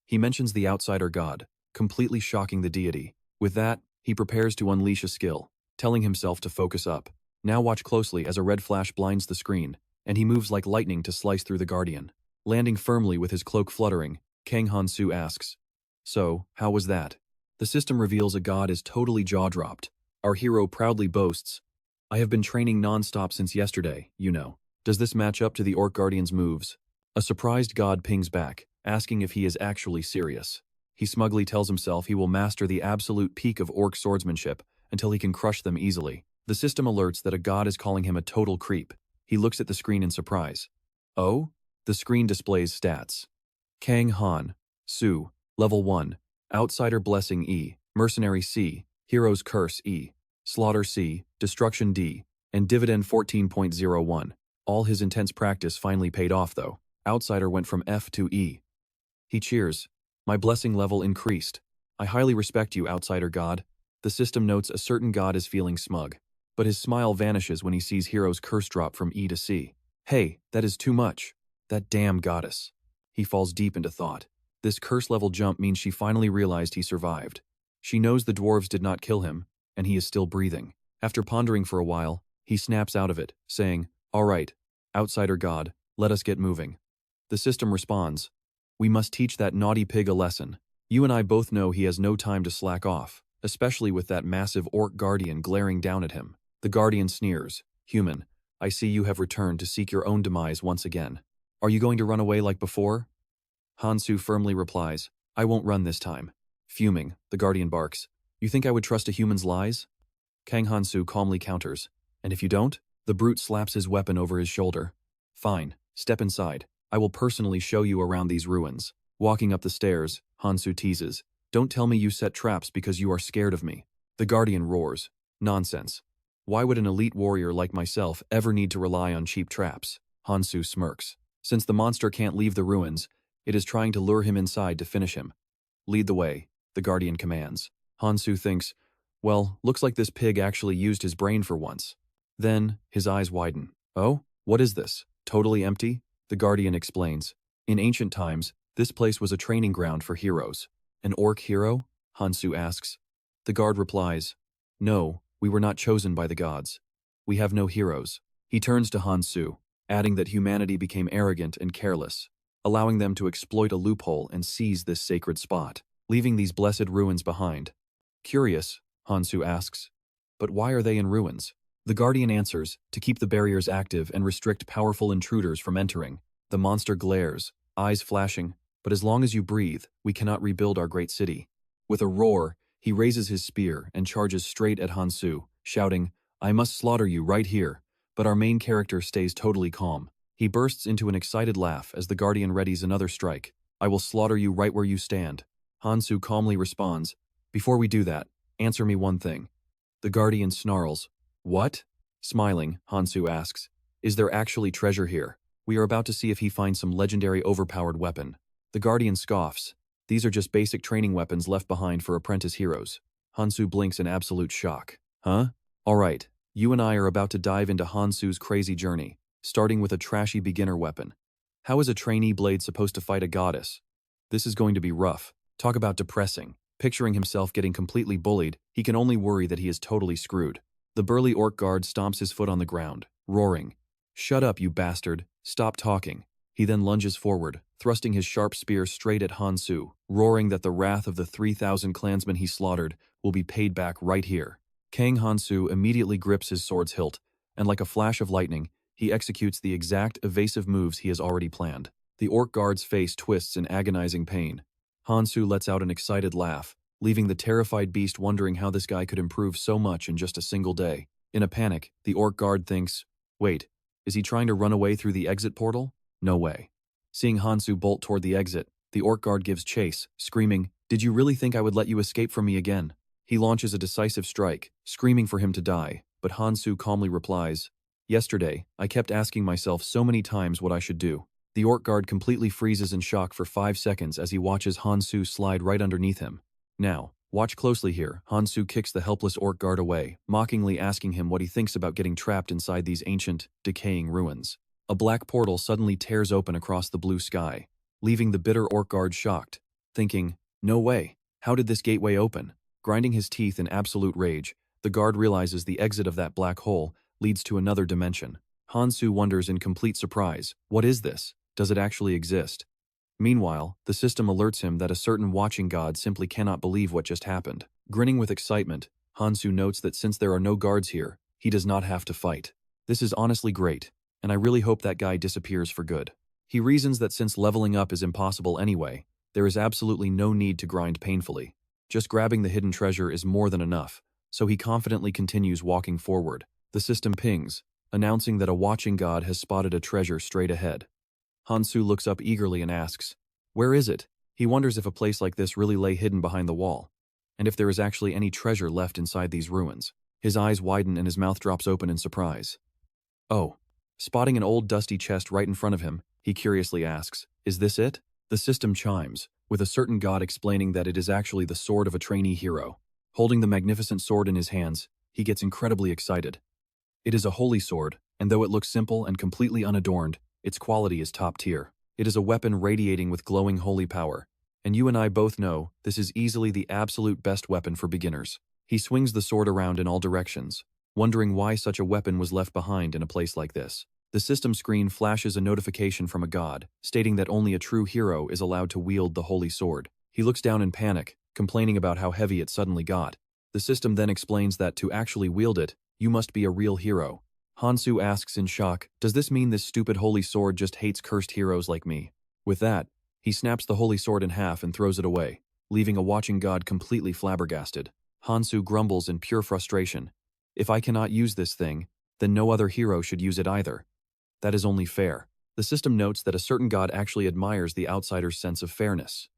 He mentions the outsider god, completely shocking the deity. With that, he prepares to unleash a skill, telling himself to focus up. Now watch closely as a red flash blinds the screen, and he moves like lightning to slice through the guardian. Landing firmly with his cloak fluttering, Kang Han-soo asks, "So, how was that?" The system reveals a god is totally jaw-dropped. Our hero proudly boasts, "I have been training non-stop since yesterday, you know. Does this match up to the Orc Guardian's moves?" A surprised god pings back, asking if he is actually serious. He smugly tells himself he will master the absolute peak of Orc swordsmanship until he can crush them easily. The system alerts that a god is calling him a total creep. He looks at the screen in surprise. Oh? The screen displays stats. Kang Han-soo, Level 1, Outsider Blessing E, Mercenary C, Hero's Curse E, Slaughter C, Destruction D, and Dividend 14.01. All his intense practice finally paid off though. Outsider went from F to E. He cheers. My blessing level increased. I highly respect you, Outsider God. The system notes a certain god is feeling smug, but his smile vanishes when he sees Hero's Curse drop from E to C. Hey, that is too much. That damn goddess. He falls deep into thought. This curse level jump means she finally realized he survived. She knows the dwarves did not kill him, and he is still breathing. After pondering for a while, he snaps out of it, saying, "All right, Outsider God, let us get moving." The system responds, "We must teach that naughty pig a lesson. You and I both know he has no time to slack off, especially with that massive orc guardian glaring down at him." The guardian sneers, "Human, I see you have returned to seek your own demise once again. Are you going to run away like before?" Han-soo firmly replies, "I won't run this time." Fuming, the guardian barks, "You think I would trust a human's lies?" Kang Han-soo calmly counters, "And if you don't?" The brute slaps his weapon over his shoulder. "Fine, step inside. I will personally show you around these ruins." Walking up the stairs, Han-soo teases, "Don't tell me you set traps because you are scared of me." The guardian roars, "Nonsense. Why would an elite warrior like myself ever need to rely on cheap traps?" Han-soo smirks. Since the monster can't leave the ruins, it is trying to lure him inside to finish him. "Lead the way," the guardian commands. Han-soo thinks, well, looks like this pig actually used his brain for once. Then, his eyes widen. "Oh, what is this? Totally empty?" The guardian explains. "In ancient times, this place was a training ground for heroes." "An orc hero?" Han-soo asks. The guard replies, "No, we were not chosen by the gods. We have no heroes." He turns to Han-soo, adding that humanity became arrogant and careless, allowing them to exploit a loophole and seize this sacred spot, leaving these blessed ruins behind. Curious, Han-soo asks, "But why are they in ruins?" The guardian answers, to keep the barriers active and restrict powerful intruders from entering. The monster glares, eyes flashing, "But as long as you breathe, we cannot rebuild our great city." With a roar, he raises his spear and charges straight at Han-soo, shouting, "I must slaughter you right here." But our main character stays totally calm. He bursts into an excited laugh as the guardian readies another strike. "I will slaughter you right where you stand." Han-soo calmly responds, "Before we do that, answer me one thing." The guardian snarls, "What?" Smiling, Han-soo asks, "Is there actually treasure here? We are about to see if he finds some legendary overpowered weapon." The guardian scoffs, "These are just basic training weapons left behind for apprentice heroes." Han-soo blinks in absolute shock. "Huh? Alright, you and I are about to dive into Han-soo's crazy journey, starting with a trashy beginner weapon. How is a trainee blade supposed to fight a goddess? This is going to be rough. Talk about depressing. Picturing himself getting completely bullied, he can only worry that he is totally screwed. The burly orc guard stomps his foot on the ground, roaring, "Shut up, you bastard. Stop talking." He then lunges forward, thrusting his sharp spear straight at Han-soo, roaring that the wrath of the 3,000 clansmen he slaughtered will be paid back right here. Kang Han-soo immediately grips his sword's hilt, and like a flash of lightning, he executes the exact evasive moves he has already planned. The orc guard's face twists in agonizing pain. Han-soo lets out an excited laugh, leaving the terrified beast wondering how this guy could improve so much in just a single day. In a panic, the orc guard thinks, wait, is he trying to run away through the exit portal? No way. Seeing Han-soo bolt toward the exit, the orc guard gives chase, screaming, "Did you really think I would let you escape from me again?" He launches a decisive strike, screaming for him to die, but Han-soo calmly replies, "Yesterday, I kept asking myself so many times what I should do." The orc guard completely freezes in shock for 5 seconds as he watches Han-soo slide right underneath him. Now, watch closely here. Han-soo kicks the helpless orc guard away, mockingly asking him what he thinks about getting trapped inside these ancient, decaying ruins. A black portal suddenly tears open across the blue sky, leaving the bitter orc guard shocked, thinking, "No way, how did this gateway open?" Grinding his teeth in absolute rage, the guard realizes the exit of that black hole leads to another dimension. Han-soo wonders in complete surprise, what is this? Does it actually exist? Meanwhile, the system alerts him that a certain watching god simply cannot believe what just happened. Grinning with excitement, Han-soo notes that since there are no guards here, he does not have to fight. This is honestly great, and I really hope that guy disappears for good. He reasons that since leveling up is impossible anyway, there is absolutely no need to grind painfully. Just grabbing the hidden treasure is more than enough, so he confidently continues walking forward. The system pings, announcing that a watching god has spotted a treasure straight ahead. Han-soo looks up eagerly and asks, "Where is it?" He wonders if a place like this really lay hidden behind the wall, and if there is actually any treasure left inside these ruins. His eyes widen and his mouth drops open in surprise. Oh. Spotting an old dusty chest right in front of him, he curiously asks, "Is this it?" The system chimes, with a certain god explaining that it is actually the sword of a trainee hero. Holding the magnificent sword in his hands, he gets incredibly excited. It is a holy sword, and though it looks simple and completely unadorned, its quality is top tier. It is a weapon radiating with glowing holy power, and you and I both know this is easily the absolute best weapon for beginners. He swings the sword around in all directions, wondering why such a weapon was left behind in a place like this. The system screen flashes a notification from a god, stating that only a true hero is allowed to wield the holy sword. He looks down in panic, complaining about how heavy it suddenly got. The system then explains that to actually wield it, you must be a real hero. Han-soo asks in shock, "Does this mean this stupid holy sword just hates cursed heroes like me?" With that, he snaps the holy sword in half and throws it away, leaving a watching god completely flabbergasted. Han-soo grumbles in pure frustration, "If I cannot use this thing, then no other hero should use it either. That is only fair." The system notes that a certain god actually admires the outsider's sense of fairness.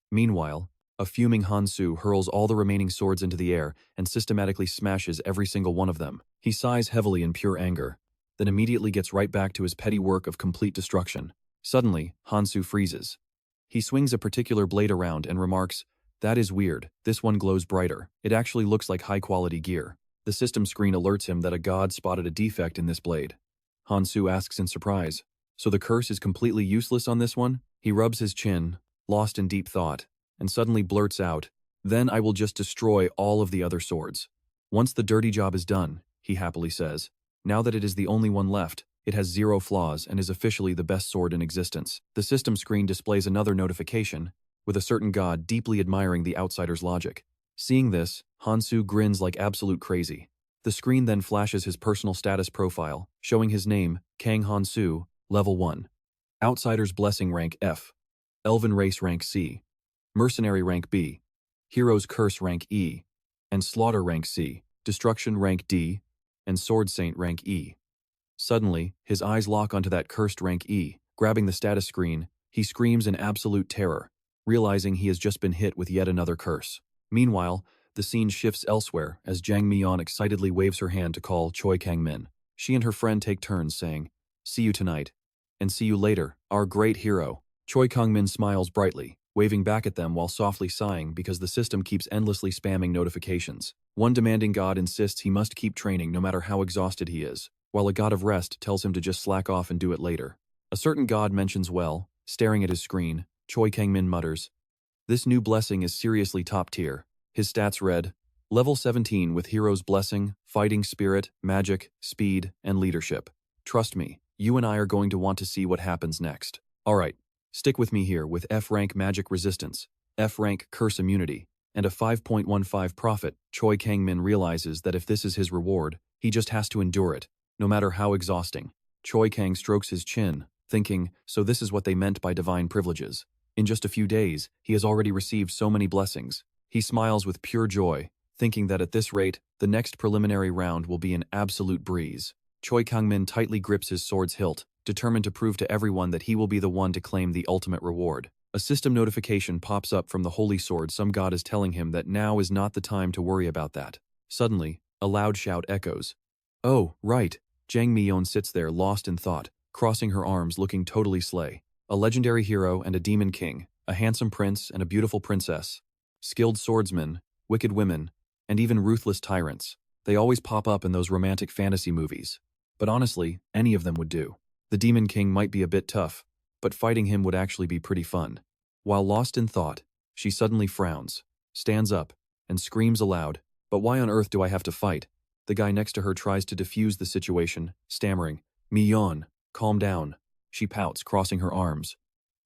Meanwhile, a fuming Han-soo hurls all the remaining swords into the air and systematically smashes every single one of them. He sighs heavily in pure anger, then immediately gets right back to his petty work of complete destruction. Suddenly, Han-soo freezes. He swings a particular blade around and remarks, "That is weird, this one glows brighter. It actually looks like high-quality gear." The system screen alerts him that a god spotted a defect in this blade. Han-soo asks in surprise, "So the curse is completely useless on this one?" He rubs his chin, lost in deep thought, and suddenly blurts out, "Then I will just destroy all of the other swords." Once the dirty job is done, he happily says, "Now that it is the only one left, it has 0 flaws and is officially the best sword in existence." The system screen displays another notification, with a certain god deeply admiring the outsider's logic. Seeing this, Han-soo grins like absolute crazy. The screen then flashes his personal status profile, showing his name, Kang Han-soo, level 1. Outsider's Blessing rank F. Elven Race rank C. Mercenary rank B. Hero's Curse rank E. And Slaughter rank C. Destruction rank D. And Sword Saint rank E. Suddenly, his eyes lock onto that cursed rank E. Grabbing the status screen, he screams in absolute terror, realizing he has just been hit with yet another curse. Meanwhile, the scene shifts elsewhere as Jang Mi-yeon excitedly waves her hand to call Choi Kang-min. She and her friend take turns saying, "See you tonight. And see you later, our great hero." Choi Kang-min smiles brightly, waving back at them while softly sighing because the system keeps endlessly spamming notifications. One demanding god insists he must keep training no matter how exhausted he is, while a god of rest tells him to just slack off and do it later. A certain god mentions well, staring at his screen, Choi Kang-min mutters, "This new blessing is seriously top tier." His stats read, Level 17 with Hero's Blessing, Fighting Spirit, Magic, Speed, and Leadership. Trust me, you and I are going to want to see what happens next. Alright, stick with me here with F rank Magic Resistance, F rank Curse Immunity, and a 5.15 profit. Choi Kang-min realizes that if this is his reward, he just has to endure it, no matter how exhausting. Choi Kang strokes his chin, thinking, so this is what they meant by divine privileges. In just a few days, he has already received so many blessings. He smiles with pure joy, thinking that at this rate, the next preliminary round will be an absolute breeze. Choi Kang-min tightly grips his sword's hilt, determined to prove to everyone that he will be the one to claim the ultimate reward. A system notification pops up from the holy sword. Some god is telling him that now is not the time to worry about that. Suddenly, a loud shout echoes. Oh, right. Jang Mi-yeon sits there lost in thought, crossing her arms looking totally slay. A legendary hero and a demon king, a handsome prince and a beautiful princess, skilled swordsmen, wicked women, and even ruthless tyrants. They always pop up in those romantic fantasy movies. But honestly, any of them would do. The demon king might be a bit tough, but fighting him would actually be pretty fun. While lost in thought, she suddenly frowns, stands up, and screams aloud, "But why on earth do I have to fight?" The guy next to her tries to defuse the situation, stammering, "Mi-yeon, calm down." She pouts, crossing her arms.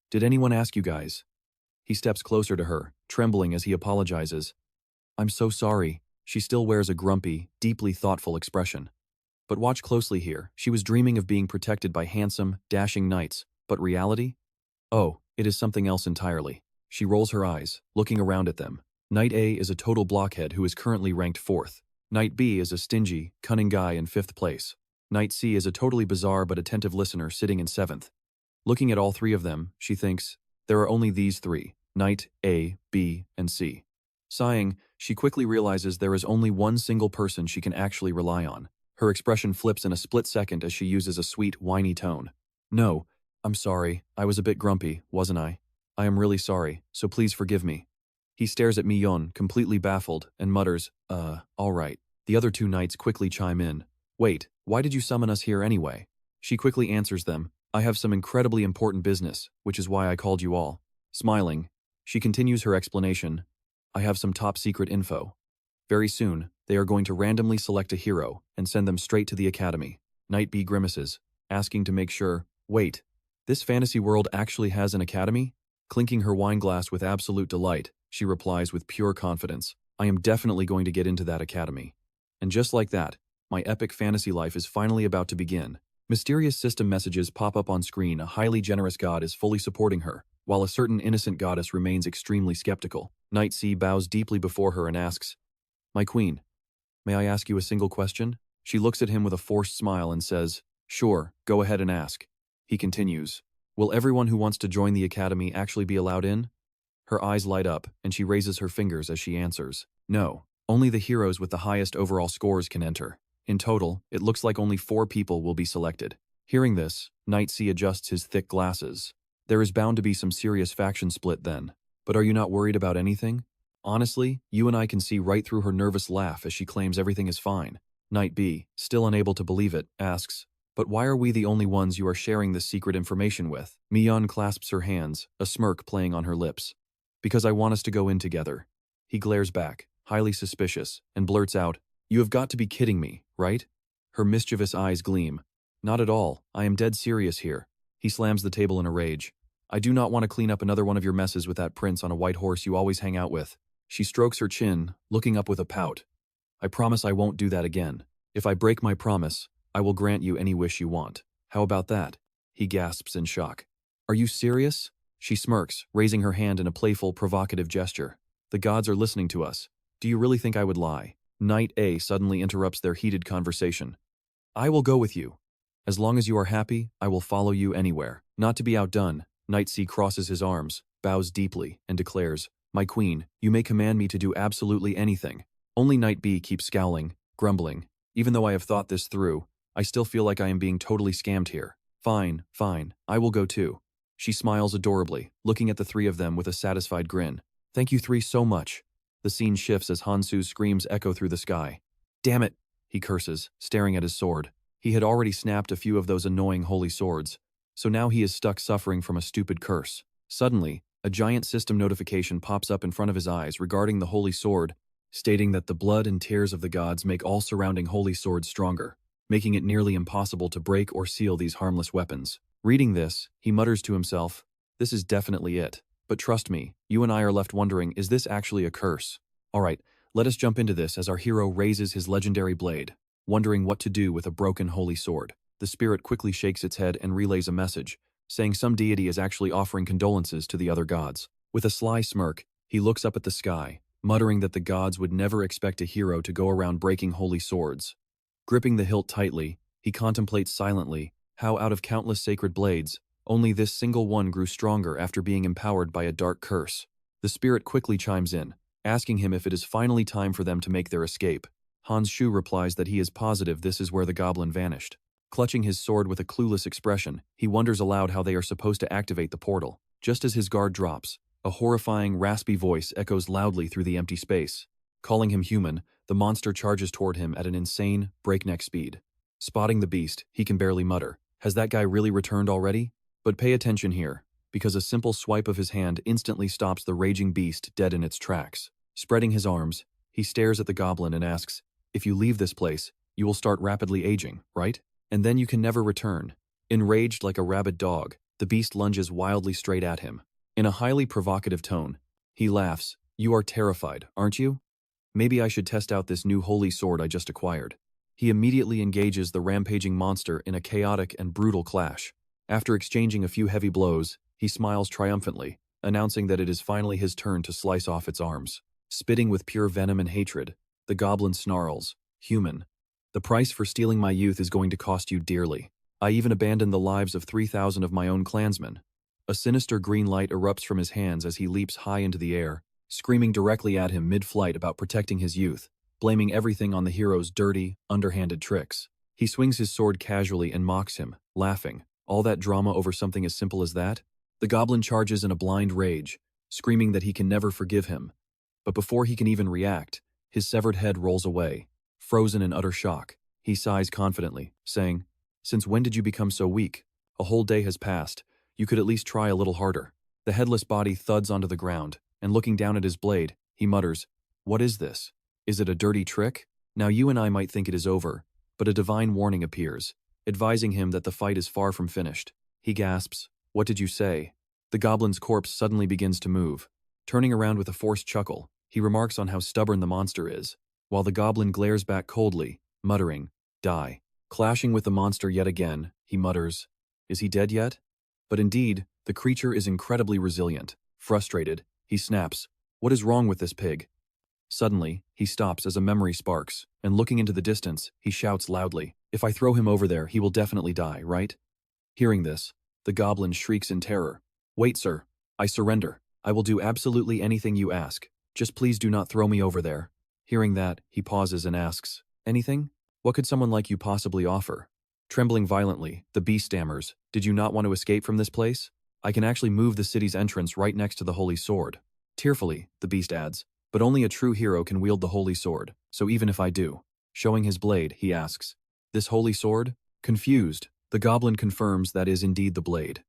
"Did anyone ask you guys?" He steps closer to her, trembling as he apologizes. "I'm so sorry." She still wears a grumpy, deeply thoughtful expression. But watch closely here. She was dreaming of being protected by handsome, dashing knights. But reality? Oh, it is something else entirely. She rolls her eyes, looking around at them. Knight A is a total blockhead who is currently ranked 4th. Knight B is a stingy, cunning guy in 5th place. Knight C is a totally bizarre but attentive listener sitting in 7th. Looking at all three of them, she thinks, there are only these three, Knight A, B, and C. Sighing, she quickly realizes there is only one single person she can actually rely on. Her expression flips in a split second as she uses a sweet, whiny tone. "No, I'm sorry, I was a bit grumpy, wasn't I? I am really sorry, so please forgive me." He stares at Mi-yeon, completely baffled, and mutters, all right. The other two knights quickly chime in. "Wait, why did you summon us here anyway?" She quickly answers them, "I have some incredibly important business, which is why I called you all." Smiling, she continues her explanation. "I have some top secret info. Very soon, they are going to randomly select a hero and send them straight to the academy." Knight B grimaces, asking to make sure, "Wait, this fantasy world actually has an academy?" Clinking her wine glass with absolute delight, she replies with pure confidence, "I am definitely going to get into that academy." And just like that, my epic fantasy life is finally about to begin. Mysterious system messages pop up on screen. A highly generous god is fully supporting her, while a certain innocent goddess remains extremely skeptical. Knight C bows deeply before her and asks, "My queen, may I ask you a single question?" She looks at him with a forced smile and says, "Sure, go ahead and ask." He continues, "Will everyone who wants to join the academy actually be allowed in?" Her eyes light up, and she raises her fingers as she answers, "No, only the heroes with the highest overall scores can enter." In total, it looks like only 4 people will be selected. Hearing this, Knight C adjusts his thick glasses. There is bound to be some serious faction split then. But are you not worried about anything? Honestly, you and I can see right through her nervous laugh as she claims everything is fine. Knight B, still unable to believe it, asks, "But why are we the only ones you are sharing this secret information with?" Mi-yeon clasps her hands, a smirk playing on her lips. "Because I want us to go in together." He glares back, highly suspicious, and blurts out, "You have got to be kidding me, right?" Her mischievous eyes gleam. "Not at all, I am dead serious here." He slams the table in a rage. "I do not want to clean up another one of your messes with that prince on a white horse you always hang out with." She strokes her chin, looking up with a pout. "I promise I won't do that again. If I break my promise, I will grant you any wish you want. How about that?" He gasps in shock. "Are you serious?" She smirks, raising her hand in a playful, provocative gesture. "The gods are listening to us. Do you really think I would lie?" Knight A suddenly interrupts their heated conversation. "I will go with you. As long as you are happy, I will follow you anywhere." Not to be outdone, Knight C crosses his arms, bows deeply, and declares, "My queen, you may command me to do absolutely anything." Only Knight B keeps scowling, grumbling. "Even though I have thought this through, I still feel like I am being totally scammed here." Fine, I will go too." She smiles adorably, looking at the 3 of them with a satisfied grin. "Thank you 3 so much." The scene shifts as Han-soo's screams echo through the sky. "Damn it," he curses, staring at his sword. He had already snapped a few of those annoying holy swords, so now he is stuck suffering from a stupid curse. Suddenly, a giant system notification pops up in front of his eyes regarding the holy sword, stating that the blood and tears of the gods make all surrounding holy swords stronger, making it nearly impossible to break or seal these harmless weapons. Reading this, he mutters to himself, "This is definitely it. But trust me, you and I are left wondering, is this actually a curse?" Alright, let us jump into this as our hero raises his legendary blade, wondering what to do with a broken holy sword. The spirit quickly shakes its head and relays a message, saying some deity is actually offering condolences to the other gods. With a sly smirk, he looks up at the sky, muttering that the gods would never expect a hero to go around breaking holy swords. Gripping the hilt tightly, he contemplates silently how out of countless sacred blades, Only this single one grew stronger after being empowered by a dark curse. The spirit quickly chimes in, asking him if it is finally time for them to make their escape. Han-soo replies that he is positive this is where the goblin vanished. Clutching his sword with a clueless expression, he wonders aloud how they are supposed to activate the portal. Just as his guard drops, a horrifying, raspy voice echoes loudly through the empty space. Calling him human, the monster charges toward him at an insane, breakneck speed. Spotting the beast, he can barely mutter, "Has that guy really returned already?" But pay attention here, because a simple swipe of his hand instantly stops the raging beast dead in its tracks. Spreading his arms, he stares at the goblin and asks, "If you leave this place, you will start rapidly aging, right? And then you can never return." Enraged like a rabid dog, the beast lunges wildly straight at him. In a highly provocative tone, he laughs, "You are terrified, aren't you? Maybe I should test out this new holy sword I just acquired." He immediately engages the rampaging monster in a chaotic and brutal clash. After exchanging a few heavy blows, he smiles triumphantly, announcing that it is finally his turn to slice off its arms. Spitting with pure venom and hatred, the goblin snarls, "Human, the price for stealing my youth is going to cost you dearly. I even abandoned the lives of 3,000 of my own clansmen." A sinister green light erupts from his hands as he leaps high into the air, screaming directly at him mid-flight about protecting his youth, blaming everything on the hero's dirty, underhanded tricks. He swings his sword casually and mocks him, laughing. All that drama over something as simple as that? The goblin charges in a blind rage, screaming that he can never forgive him. But before he can even react, his severed head rolls away. Frozen in utter shock, he sighs confidently, saying, "Since when did you become so weak? A whole day has passed. You could at least try a little harder." The headless body thuds onto the ground, and looking down at his blade, he mutters, "What is this? Is it a dirty trick? Now you and I might think it is over," but a divine warning appears, advising him that the fight is far from finished. He gasps, "What did you say?" The goblin's corpse suddenly begins to move. Turning around with a forced chuckle, he remarks on how stubborn the monster is, while the goblin glares back coldly, muttering, "Die." Clashing with the monster yet again, he mutters, "Is he dead yet?" But indeed, the creature is incredibly resilient. Frustrated, he snaps, "What is wrong with this pig?" Suddenly, he stops as a memory sparks, and looking into the distance, he shouts loudly, "If I throw him over there, he will definitely die, right?" Hearing this, the goblin shrieks in terror, "Wait, sir. I surrender. I will do absolutely anything you ask. Just please do not throw me over there." Hearing that, he pauses and asks, "Anything? What could someone like you possibly offer?" Trembling violently, the beast stammers, "Did you not want to escape from this place? I can actually move the city's entrance right next to the holy sword." Tearfully, the beast adds, "But only a true hero can wield the holy sword, so even if I do." Showing his blade, he asks, "This holy sword?" Confused, the goblin confirms that is indeed the blade.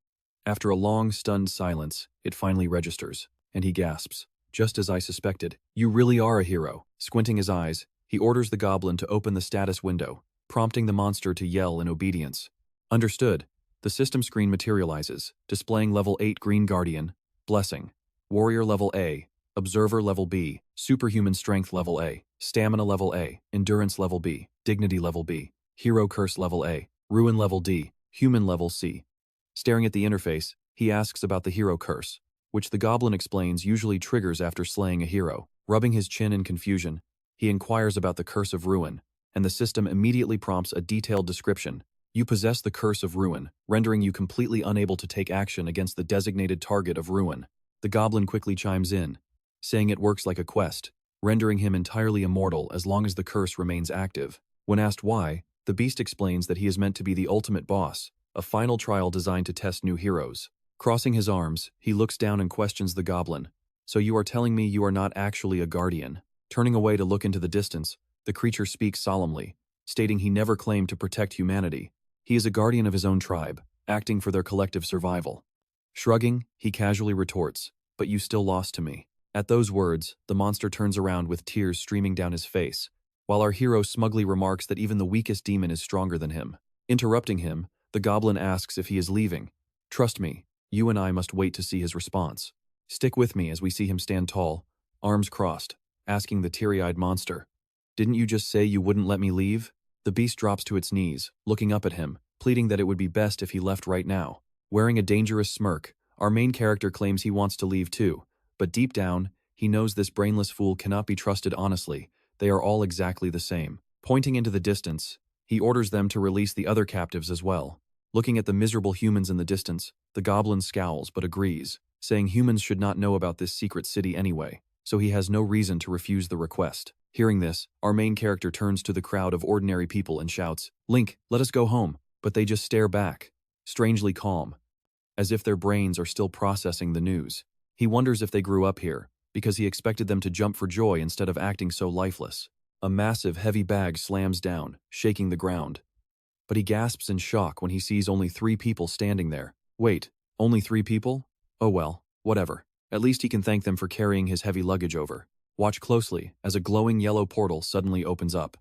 After a long, stunned silence, it finally registers, and he gasps, "Just as I suspected, you really are a hero." Squinting his eyes, he orders the goblin to open the status window, prompting the monster to yell in obedience. Understood. The system screen materializes, displaying level 8 Green Guardian, Blessing, Warrior level A, Observer level B, Superhuman Strength level A, Stamina level A, Endurance level B, Dignity level B, Hero Curse level A, Ruin level D, Human level C. Staring at the interface, he asks about the Hero Curse, which the goblin explains usually triggers after slaying a hero. Rubbing his chin in confusion, he inquires about the Curse of Ruin, and the system immediately prompts a detailed description. You possess the Curse of Ruin, rendering you completely unable to take action against the designated target of ruin. The goblin quickly chimes in, saying it works like a quest, rendering him entirely immortal as long as the curse remains active. When asked why, the beast explains that he is meant to be the ultimate boss, a final trial designed to test new heroes. Crossing his arms, he looks down and questions the goblin, "So you are telling me you are not actually a guardian?" Turning away to look into the distance, the creature speaks solemnly, stating he never claimed to protect humanity. He is a guardian of his own tribe, acting for their collective survival. Shrugging, he casually retorts, "But you still lost to me." At those words, the monster turns around with tears streaming down his face, while our hero smugly remarks that even the weakest demon is stronger than him. Interrupting him, the goblin asks if he is leaving. "Trust me, you and I must wait to see his response." Stick with me as we see him stand tall, arms crossed, asking the teary-eyed monster, "Didn't you just say you wouldn't let me leave?" The beast drops to its knees, looking up at him, pleading that it would be best if he left right now. Wearing a dangerous smirk, our main character claims he wants to leave too, but deep down, he knows this brainless fool cannot be trusted honestly. They are all exactly the same. Pointing into the distance, he orders them to release the other captives as well. Looking at the miserable humans in the distance, the goblin scowls but agrees, saying humans should not know about this secret city anyway, so he has no reason to refuse the request. Hearing this, our main character turns to the crowd of ordinary people and shouts, "Link, let us go home," but they just stare back, strangely calm, as if their brains are still processing the news. He wonders if they grew up here, because he expected them to jump for joy instead of acting so lifeless. A massive, heavy bag slams down, shaking the ground. But he gasps in shock when he sees only 3 people standing there. Wait, only 3 people? Oh well, whatever. At least he can thank them for carrying his heavy luggage over. Watch closely as a glowing yellow portal suddenly opens up.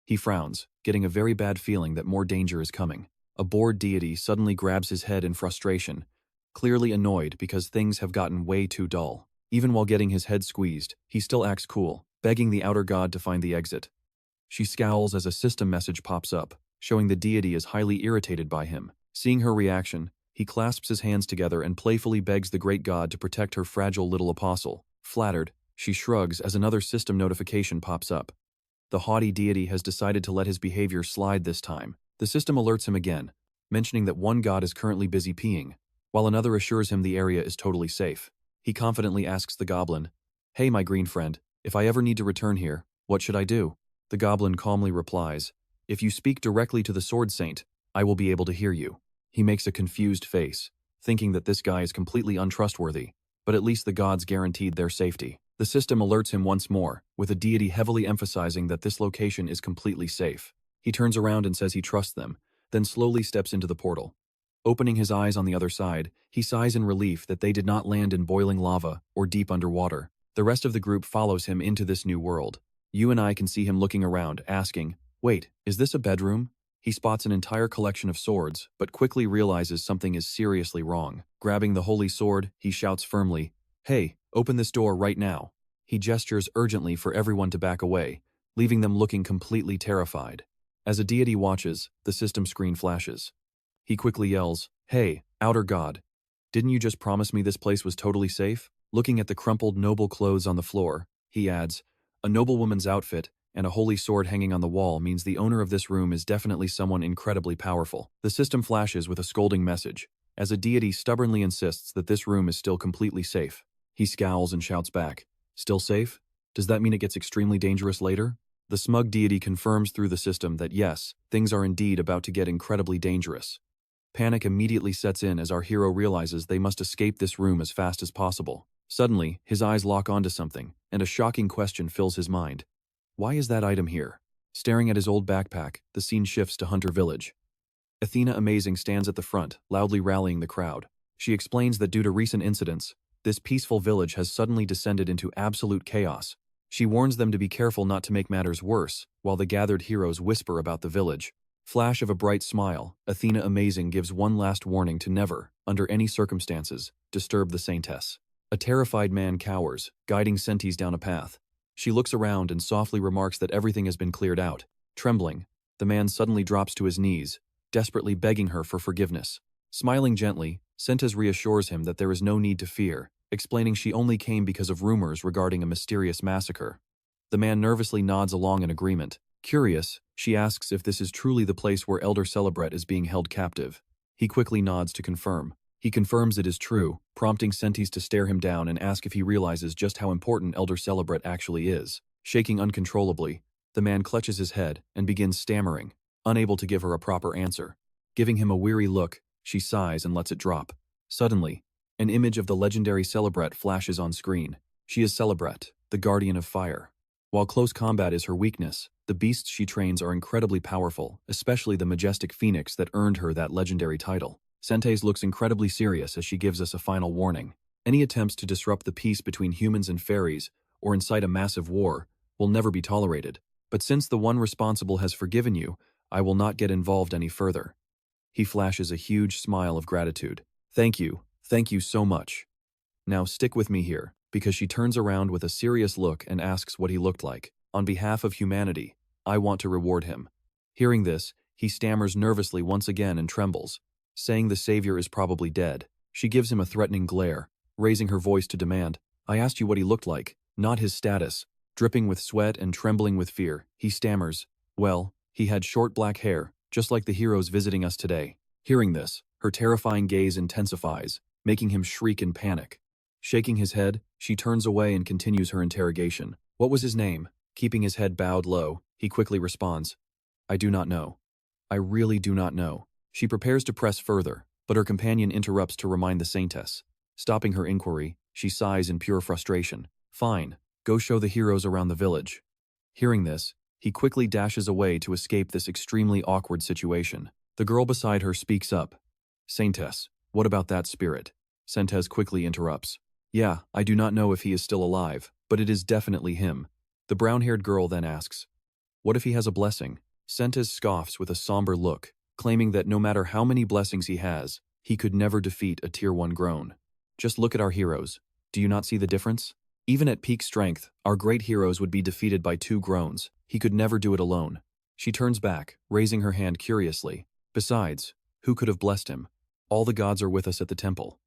He frowns, getting a very bad feeling that more danger is coming. A bored deity suddenly grabs his head in frustration, clearly annoyed because things have gotten way too dull. Even while getting his head squeezed, he still acts cool, begging the outer god to find the exit. She scowls as a system message pops up, showing the deity is highly irritated by him. Seeing her reaction, he clasps his hands together and playfully begs the great god to protect her fragile little apostle. Flattered, she shrugs as another system notification pops up. The haughty deity has decided to let his behavior slide this time. The system alerts him again, mentioning that one god is currently busy peeing, while another assures him the area is totally safe. He confidently asks the goblin, "Hey, my green friend, if I ever need to return here, what should I do?" The goblin calmly replies, "If you speak directly to the sword saint, I will be able to hear you." He makes a confused face, thinking that this guy is completely untrustworthy, but at least the gods guaranteed their safety. The system alerts him once more, with a deity heavily emphasizing that this location is completely safe. He turns around and says he trusts them, then slowly steps into the portal. Opening his eyes on the other side, he sighs in relief that they did not land in boiling lava or deep underwater. The rest of the group follows him into this new world. You and I can see him looking around, asking, "Wait, is this a bedroom?" He spots an entire collection of swords, but quickly realizes something is seriously wrong. Grabbing the holy sword, he shouts firmly, "Hey, open this door right now." He gestures urgently for everyone to back away, leaving them looking completely terrified. As a deity watches, the system screen flashes. He quickly yells, "Hey, outer god, didn't you just promise me this place was totally safe?" Looking at the crumpled noble clothes on the floor, he adds, "A noblewoman's outfit and a holy sword hanging on the wall means the owner of this room is definitely someone incredibly powerful." The system flashes with a scolding message, as a deity stubbornly insists that this room is still completely safe. He scowls and shouts back, "Still safe? Does that mean it gets extremely dangerous later?" The smug deity confirms through the system that yes, things are indeed about to get incredibly dangerous. Panic immediately sets in as our hero realizes they must escape this room as fast as possible. Suddenly, his eyes lock onto something, and a shocking question fills his mind. Why is that item here? Staring at his old backpack, the scene shifts to Hunter Village. Athena Amazing stands at the front, loudly rallying the crowd. She explains that due to recent incidents, this peaceful village has suddenly descended into absolute chaos. She warns them to be careful not to make matters worse, while the gathered heroes whisper about the village. Flash of a bright smile, Athena Amazing gives one last warning to never, under any circumstances, disturb the saintess. A terrified man cowers, guiding Sentis down a path. She looks around and softly remarks that everything has been cleared out. Trembling, the man suddenly drops to his knees, desperately begging her for forgiveness. Smiling gently, Sentis reassures him that there is no need to fear, explaining she only came because of rumors regarding a mysterious massacre. The man nervously nods along in agreement. Curious, she asks if this is truly the place where Elder Celebret is being held captive. He quickly nods to confirm. He confirms it is true, prompting Sentis to stare him down and ask if he realizes just how important Elder Celebret actually is. Shaking uncontrollably, the man clutches his head and begins stammering, unable to give her a proper answer. Giving him a weary look, she sighs and lets it drop. Suddenly, an image of the legendary Celebret flashes on screen. She is Celebret, the guardian of fire. While close combat is her weakness, the beasts she trains are incredibly powerful, especially the majestic phoenix that earned her that legendary title. Sentis looks incredibly serious as she gives us a final warning. Any attempts to disrupt the peace between humans and fairies, or incite a massive war, will never be tolerated. But since the one responsible has forgiven you, I will not get involved any further. He flashes a huge smile of gratitude. Thank you so much. Now stick with me here, because she turns around with a serious look and asks what he looked like. On behalf of humanity, I want to reward him. Hearing this, he stammers nervously once again and trembles, saying the savior is probably dead. She gives him a threatening glare, raising her voice to demand, "I asked you what he looked like, not his status." Dripping with sweat and trembling with fear, he stammers, "Well, he had short black hair, just like the heroes visiting us today." Hearing this, her terrifying gaze intensifies, making him shriek in panic. Shaking his head, she turns away and continues her interrogation. What was his name? Keeping his head bowed low, he quickly responds, I do not know. I really do not know. She prepares to press further, but her companion interrupts to remind the saintess. Stopping her inquiry, she sighs in pure frustration. Fine, go show the heroes around the village. Hearing this, he quickly dashes away to escape this extremely awkward situation. The girl beside her speaks up. Saintess, what about that spirit? Sentes quickly interrupts. Yeah, I do not know if he is still alive, but it is definitely him. The brown-haired girl then asks, what if he has a blessing? Sentes scoffs with a somber look, claiming that no matter how many blessings he has, he could never defeat a Tier 1 grown. Just look at our heroes. Do you not see the difference? Even at peak strength, our great heroes would be defeated by 2 groans. He could never do it alone. She turns back, raising her hand curiously. Besides, who could have blessed him? All the gods are with us at the temple.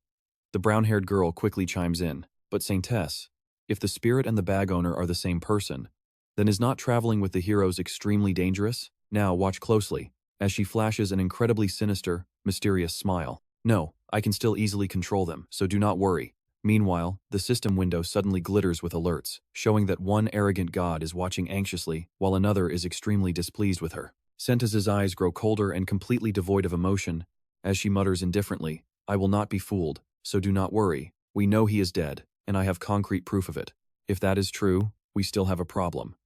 The brown-haired girl quickly chimes in. But Saintess, if the spirit and the bag owner are the same person, then is not traveling with the heroes extremely dangerous? Now watch closely, as she flashes an incredibly sinister, mysterious smile. No, I can still easily control them, so do not worry. Meanwhile, the system window suddenly glitters with alerts, showing that one arrogant god is watching anxiously, while another is extremely displeased with her. Sentes's eyes grow colder and completely devoid of emotion, as she mutters indifferently, I will not be fooled, so do not worry. We know he is dead, and I have concrete proof of it. If that is true, we still have a problem.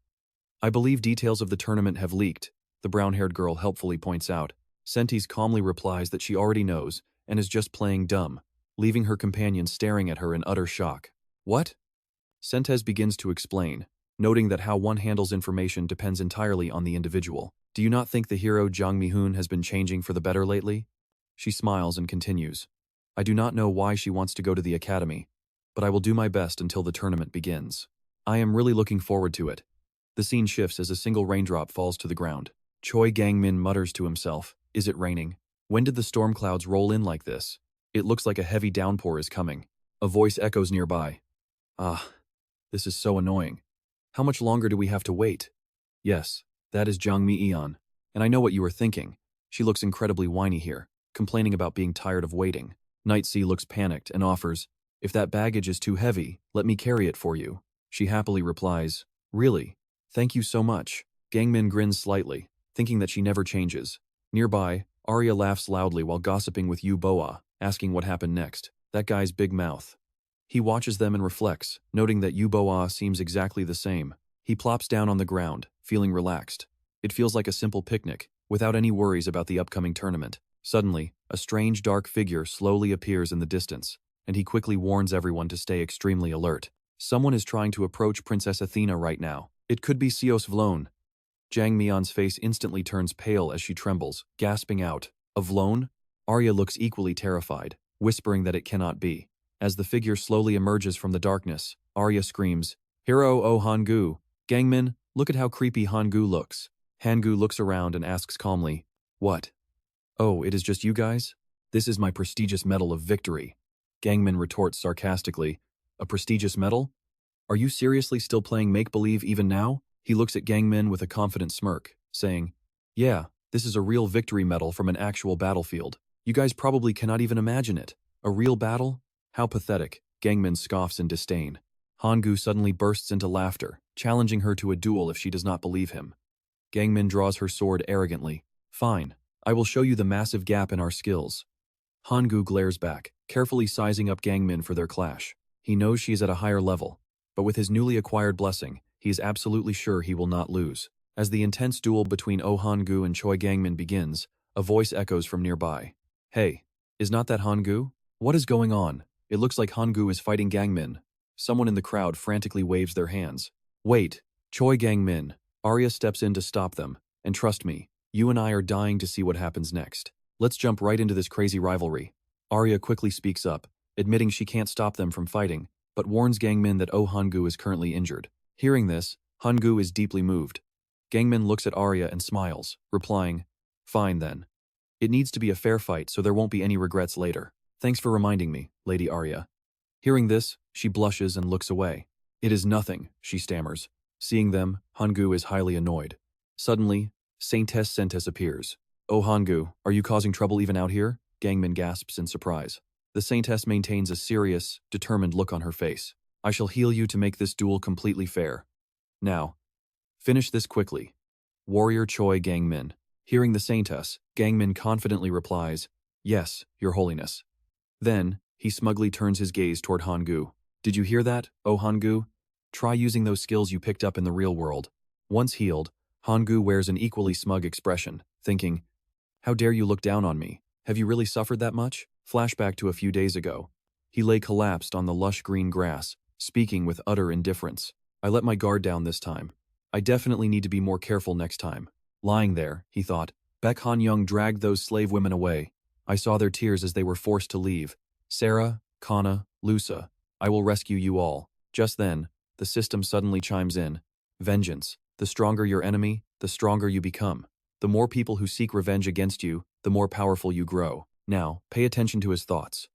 I believe details of the tournament have leaked, the brown-haired girl helpfully points out. Sentes calmly replies that she already knows, and is just playing dumb, leaving her companion staring at her in utter shock. What? Sentes begins to explain, noting that how one handles information depends entirely on the individual. Do you not think the hero Jang Mi-hoon has been changing for the better lately? She smiles and continues. I do not know why she wants to go to the academy, but I will do my best until the tournament begins. I am really looking forward to it. The scene shifts as a single raindrop falls to the ground. Choi Kang-min mutters to himself, is it raining? When did the storm clouds roll in like this? It looks like a heavy downpour is coming. A voice echoes nearby. Ah, this is so annoying. How much longer do we have to wait? Yes, that is Jang Mi-eon. And I know what you are thinking. She looks incredibly whiny here, complaining about being tired of waiting. Night Sea looks panicked and offers, if that baggage is too heavy, let me carry it for you. She happily replies, really? Thank you so much. Kang-min grins slightly, thinking that she never changes. Nearby, Arya laughs loudly while gossiping with Yu Boa, asking what happened next. That guy's big mouth. He watches them and reflects, noting that Yu Boa seems exactly the same. He plops down on the ground, feeling relaxed. It feels like a simple picnic, without any worries about the upcoming tournament. Suddenly, a strange dark figure slowly appears in the distance, and he quickly warns everyone to stay extremely alert. Someone is trying to approach Princess Athena right now. It could be Seos Vlone. Jang Mi-eon's face instantly turns pale as she trembles, gasping out, a Vlone? Arya looks equally terrified, whispering that it cannot be. As the figure slowly emerges from the darkness, Arya screams, Hero oh Han-gu! Kang-min, look at how creepy Han-gu looks. Han-gu looks around and asks calmly, what? Oh, it is just you guys? This is my prestigious medal of victory. Kang-min retorts sarcastically, a prestigious medal? Are you seriously still playing make-believe even now? He looks at Kang-min with a confident smirk, saying, yeah, this is a real victory medal from an actual battlefield. You guys probably cannot even imagine it. A real battle? How pathetic. Kang-min scoffs in disdain. Han-gu suddenly bursts into laughter, challenging her to a duel if she does not believe him. Kang-min draws her sword arrogantly. Fine, I will show you the massive gap in our skills. Han-gu glares back, carefully sizing up Kang-min for their clash. He knows she is at a higher level, but with his newly acquired blessing, he is absolutely sure he will not lose. As the intense duel between Oh Han-gu and Choi Kang-min begins, a voice echoes from nearby. Hey, is not that Han-gu? What is going on? It looks like Han-gu is fighting Kang-min. Someone in the crowd frantically waves their hands. Wait, Choi Kang-min. Arya steps in to stop them, and trust me, you and I are dying to see what happens next. Let's jump right into this crazy rivalry. Arya quickly speaks up, admitting she can't stop them from fighting, but warns Kang-min that Oh Han-gu is currently injured. Hearing this, Han-gu is deeply moved. Kang-min looks at Arya and smiles, replying, fine then. It needs to be a fair fight so there won't be any regrets later. Thanks for reminding me, Lady Arya. Hearing this, she blushes and looks away. It is nothing, she stammers. Seeing them, Han-gu is highly annoyed. Suddenly, Saintess Sentes appears. Oh Han-gu, are you causing trouble even out here? Kang-min gasps in surprise. The Saintess maintains a serious, determined look on her face. I shall heal you to make this duel completely fair. Now, finish this quickly. Warrior Choi Kang-min. Hearing the Saintess, Kang-min confidently replies, Yes, Your Holiness. Then, he smugly turns his gaze toward Han-gu. Did you hear that, oh Han-gu? Try using those skills you picked up in the real world. Once healed, Han-gu wears an equally smug expression, thinking, How dare you look down on me? Have you really suffered that much? Flashback to a few days ago. He lay collapsed on the lush green grass, speaking with utter indifference. I let my guard down this time. I definitely need to be more careful next time. Lying there, he thought, Baek Han-young dragged those slave women away. I saw their tears as they were forced to leave. Sarah, Kana, Lusa, I will rescue you all. Just then, the system suddenly chimes in. Vengeance. The stronger your enemy, the stronger you become. The more people who seek revenge against you, the more powerful you grow. Now, pay attention to his thoughts.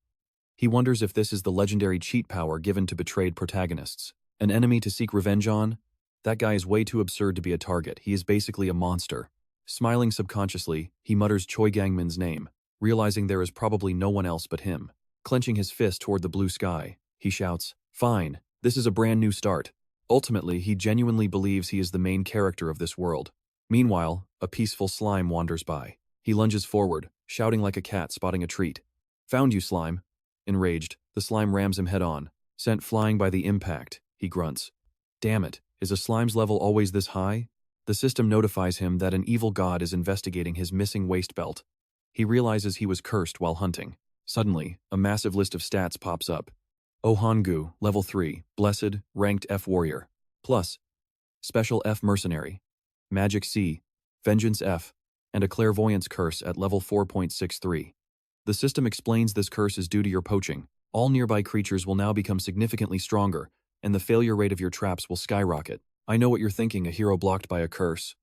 He wonders if this is the legendary cheat power given to betrayed protagonists. An enemy to seek revenge on? That guy is way too absurd to be a target. He is basically a monster. Smiling subconsciously, he mutters Choi Kang-min's name, realizing there is probably no one else but him. Clenching his fist toward the blue sky, he shouts, Fine, this is a brand new start. Ultimately, he genuinely believes he is the main character of this world. Meanwhile, a peaceful slime wanders by. He lunges forward, shouting like a cat spotting a treat. Found you, slime. Enraged, the slime rams him head-on. Sent flying by the impact, he grunts. Damn it, is a slime's level always this high? The system notifies him that an evil god is investigating his missing waist belt. He realizes he was cursed while hunting. Suddenly, a massive list of stats pops up. Oh Han-gu, level 3, Blessed, Ranked F Warrior. Plus, Special F Mercenary. Magic C, Vengeance F, and a Clairvoyance curse at level 4.63. The system explains this curse is due to your poaching. All nearby creatures will now become significantly stronger, and the failure rate of your traps will skyrocket. I know what you're thinking, a hero blocked by a curse.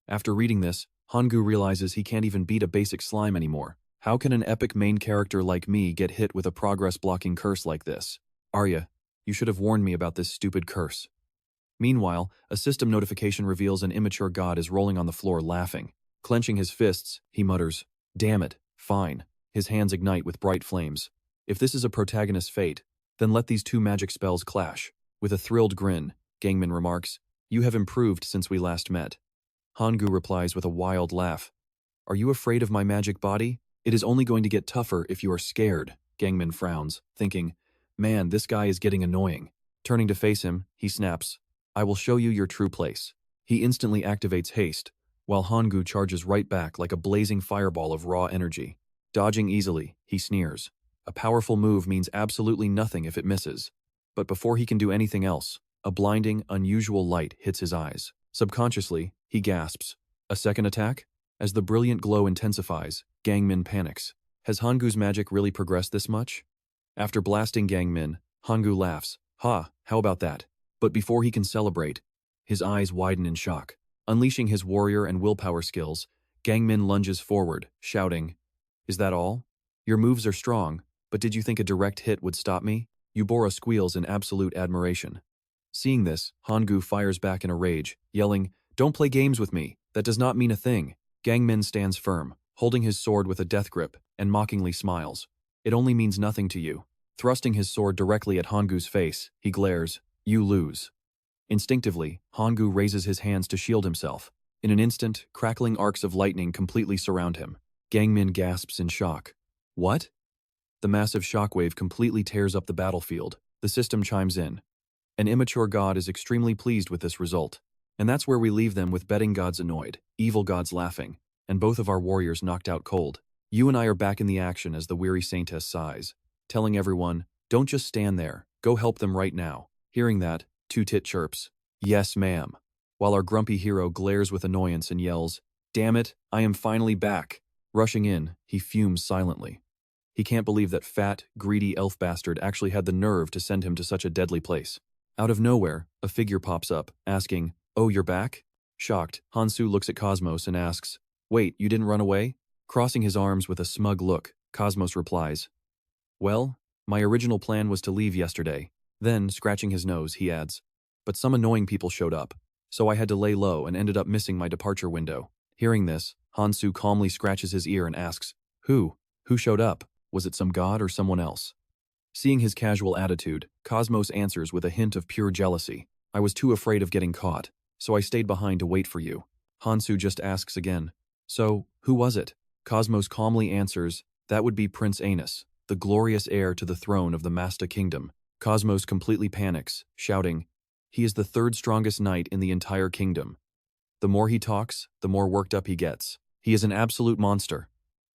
After reading this, Han-gu realizes he can't even beat a basic slime anymore. How can an epic main character like me get hit with a progress-blocking curse like this? Arya, you should have warned me about this stupid curse. Meanwhile, a system notification reveals an immature god is rolling on the floor laughing. Clenching his fists, he mutters, Damn it, fine. His hands ignite with bright flames. If this is a protagonist's fate, then let these two magic spells clash. With a thrilled grin, Kang-min remarks, You have improved since we last met. Han-gu replies with a wild laugh. Are you afraid of my magic body? It is only going to get tougher if you are scared. Kang-min frowns, thinking, Man, this guy is getting annoying. Turning to face him, he snaps, I will show you your true place. He instantly activates haste, while Han-gu charges right back like a blazing fireball of raw energy. Dodging easily, he sneers. A powerful move means absolutely nothing if it misses. But before he can do anything else, a blinding, unusual light hits his eyes. Subconsciously, he gasps. A second attack? As the brilliant glow intensifies, Kang-min panics. Has Han-gu's magic really progressed this much? After blasting Kang-min, Han-gu laughs. Ha, how about that? But before he can celebrate, his eyes widen in shock. Unleashing his warrior and willpower skills, Kang-min lunges forward, shouting, Is that all? Your moves are strong, but did you think a direct hit would stop me? Yubora squeals in absolute admiration. Seeing this, Han-gu fires back in a rage, yelling, Don't play games with me, that does not mean a thing. Kang-min stands firm, holding his sword with a death grip, and mockingly smiles. It only means nothing to you. Thrusting his sword directly at Han-gu's face, he glares, You lose. Instinctively, Han-gu raises his hands to shield himself. In an instant, crackling arcs of lightning completely surround him. Kang-min gasps in shock. What? The massive shockwave completely tears up the battlefield. The system chimes in. An immature god is extremely pleased with this result. And that's where we leave them, with betting gods annoyed, evil gods laughing, and both of our warriors knocked out cold. You and I are back in the action as the weary saintess sighs, telling everyone, Don't just stand there, go help them right now. Hearing that, Two-Tit chirps, Yes, ma'am. While our grumpy hero glares with annoyance and yells, Damn it, I am finally back. Rushing in, he fumes silently. He can't believe that fat, greedy elf bastard actually had the nerve to send him to such a deadly place. Out of nowhere, a figure pops up, asking, Oh, you're back? Shocked, Han-soo looks at Cosmos and asks, Wait, you didn't run away? Crossing his arms with a smug look, Cosmos replies, Well, my original plan was to leave yesterday. Then, scratching his nose, he adds, But some annoying people showed up, so I had to lay low and ended up missing my departure window. Hearing this, Han-soo calmly scratches his ear and asks, Who? Who showed up? Was it some god or someone else? Seeing his casual attitude, Cosmos answers with a hint of pure jealousy. I was too afraid of getting caught, so I stayed behind to wait for you. Han-soo just asks again, So, who was it? Cosmos calmly answers, That would be Prince Anus, the glorious heir to the throne of the Masta Kingdom. Cosmos completely panics, shouting, He is the third strongest knight in the entire kingdom. The more he talks, the more worked up he gets. He is an absolute monster.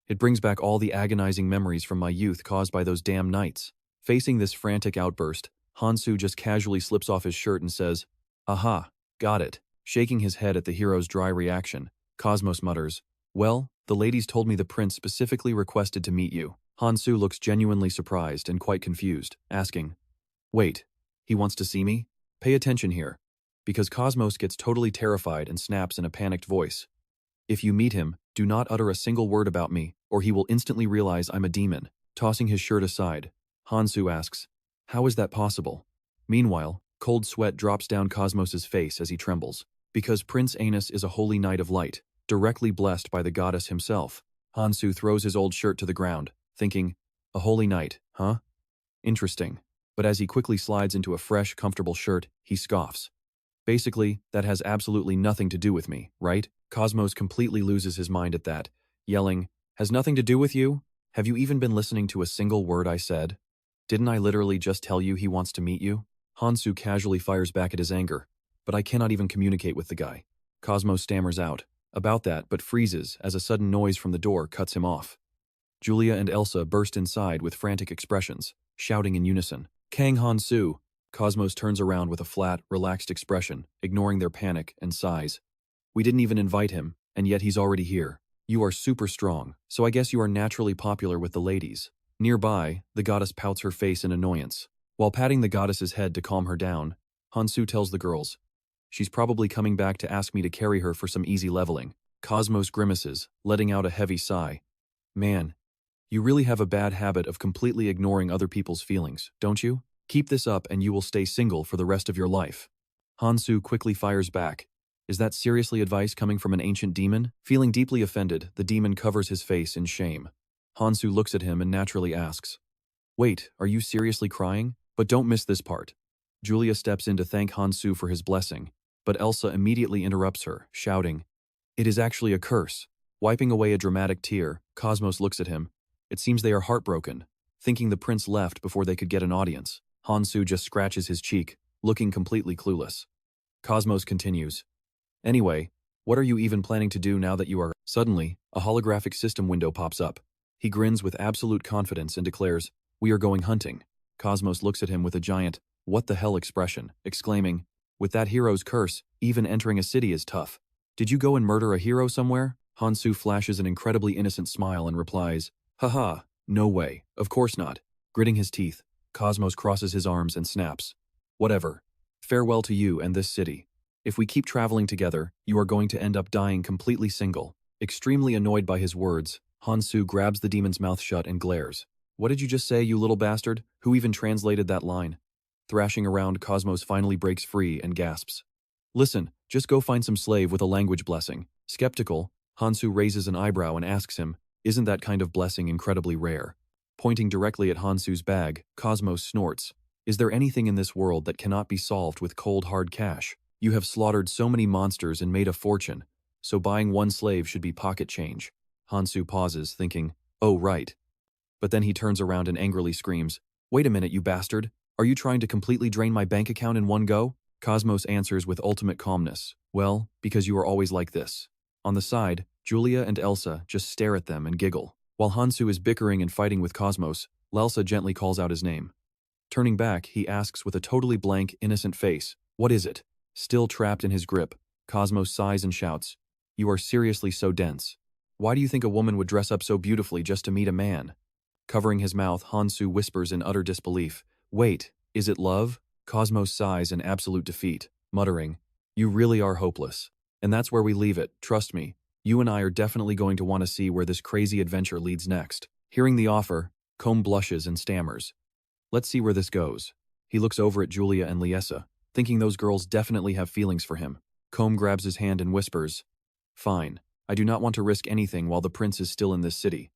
It brings back all the agonizing memories from my youth caused by those damn knights. Facing this frantic outburst, Han-soo just casually slips off his shirt and says, Aha, got it. Shaking his head at the hero's dry reaction, Cosmos mutters, Well, the ladies told me the prince specifically requested to meet you. Han-soo looks genuinely surprised and quite confused, asking, Wait, he wants to see me? Pay attention here. Because Cosmos gets totally terrified and snaps in a panicked voice. If you meet him, do not utter a single word about me, or he will instantly realize I'm a demon. Tossing his shirt aside, Han-soo asks, How is that possible? Meanwhile, cold sweat drops down Cosmos's face as he trembles. Because Prince Anus is a holy knight of light, directly blessed by the goddess himself. Han-soo throws his old shirt to the ground, thinking, A holy knight, huh? Interesting. But as he quickly slides into a fresh, comfortable shirt, he scoffs. Basically, that has absolutely nothing to do with me, right? Cosmos completely loses his mind at that, yelling, Has nothing to do with you? Have you even been listening to a single word I said? Didn't I literally just tell you he wants to meet you? Han-soo casually fires back at his anger, but I cannot even communicate with the guy. Cosmos stammers out about that but freezes as a sudden noise from the door cuts him off. Julia and Elsa burst inside with frantic expressions, shouting in unison, Kang Han-soo! Cosmos turns around with a flat, relaxed expression, ignoring their panic and sighs. We didn't even invite him, and yet he's already here. You are super strong, so I guess you are naturally popular with the ladies. Nearby, the goddess pouts her face in annoyance. While patting the goddess's head to calm her down, Han-soo tells the girls, She's probably coming back to ask me to carry her for some easy leveling. Cosmos grimaces, letting out a heavy sigh. Man, you really have a bad habit of completely ignoring other people's feelings, don't you? Keep this up and you will stay single for the rest of your life. Han-soo quickly fires back. Is that seriously advice coming from an ancient demon? Feeling deeply offended, the demon covers his face in shame. Han-soo looks at him and naturally asks, Wait, are you seriously crying? But don't miss this part. Julia steps in to thank Han-soo for his blessing, but Elsa immediately interrupts her, shouting, It is actually a curse. Wiping away a dramatic tear, Cosmos looks at him. It seems they are heartbroken, thinking the prince left before they could get an audience. Han-soo just scratches his cheek, looking completely clueless. Cosmos continues, Anyway, what are you even planning to do now that you are? Suddenly, a holographic system window pops up. He grins with absolute confidence and declares, We are going hunting. Cosmos looks at him with a giant, what the hell expression, exclaiming, With that hero's curse, even entering a city is tough. Did you go and murder a hero somewhere? Han-soo flashes an incredibly innocent smile and replies, Haha, no way, of course not. Gritting his teeth, Cosmos crosses his arms and snaps. Whatever. Farewell to you and this city. If we keep traveling together, you are going to end up dying completely single. Extremely annoyed by his words, Han-soo grabs the demon's mouth shut and glares. What did you just say, you little bastard? Who even translated that line? Thrashing around, Cosmos finally breaks free and gasps. Listen, just go find some slave with a language blessing. Skeptical, Han-soo raises an eyebrow and asks him, Isn't that kind of blessing incredibly rare? Pointing directly at Han-soo's bag, Cosmos snorts. Is there anything in this world that cannot be solved with cold hard cash? You have slaughtered so many monsters and made a fortune, so buying one slave should be pocket change. Han-soo pauses, thinking, Oh right. But then he turns around and angrily screams, Wait a minute, you bastard. Are you trying to completely drain my bank account in one go? Cosmos answers with ultimate calmness, Well, because you are always like this. On the side, Julia and Elsa just stare at them and giggle. While Han-soo is bickering and fighting with Cosmos, Elsa gently calls out his name. Turning back, he asks with a totally blank, innocent face, What is it? Still trapped in his grip, Cosmos sighs and shouts, You are seriously so dense. Why do you think a woman would dress up so beautifully just to meet a man? Covering his mouth, Han-soo whispers in utter disbelief, Wait, is it love? Cosmos sighs in absolute defeat, muttering, You really are hopeless. And that's where we leave it, trust me. You and I are definitely going to want to see where this crazy adventure leads next. Hearing the offer, Combe blushes and stammers. Let's see where this goes. He looks over at Julia and Liesa, thinking those girls definitely have feelings for him. Combe grabs his hand and whispers, Fine. I do not want to risk anything while the prince is still in this city.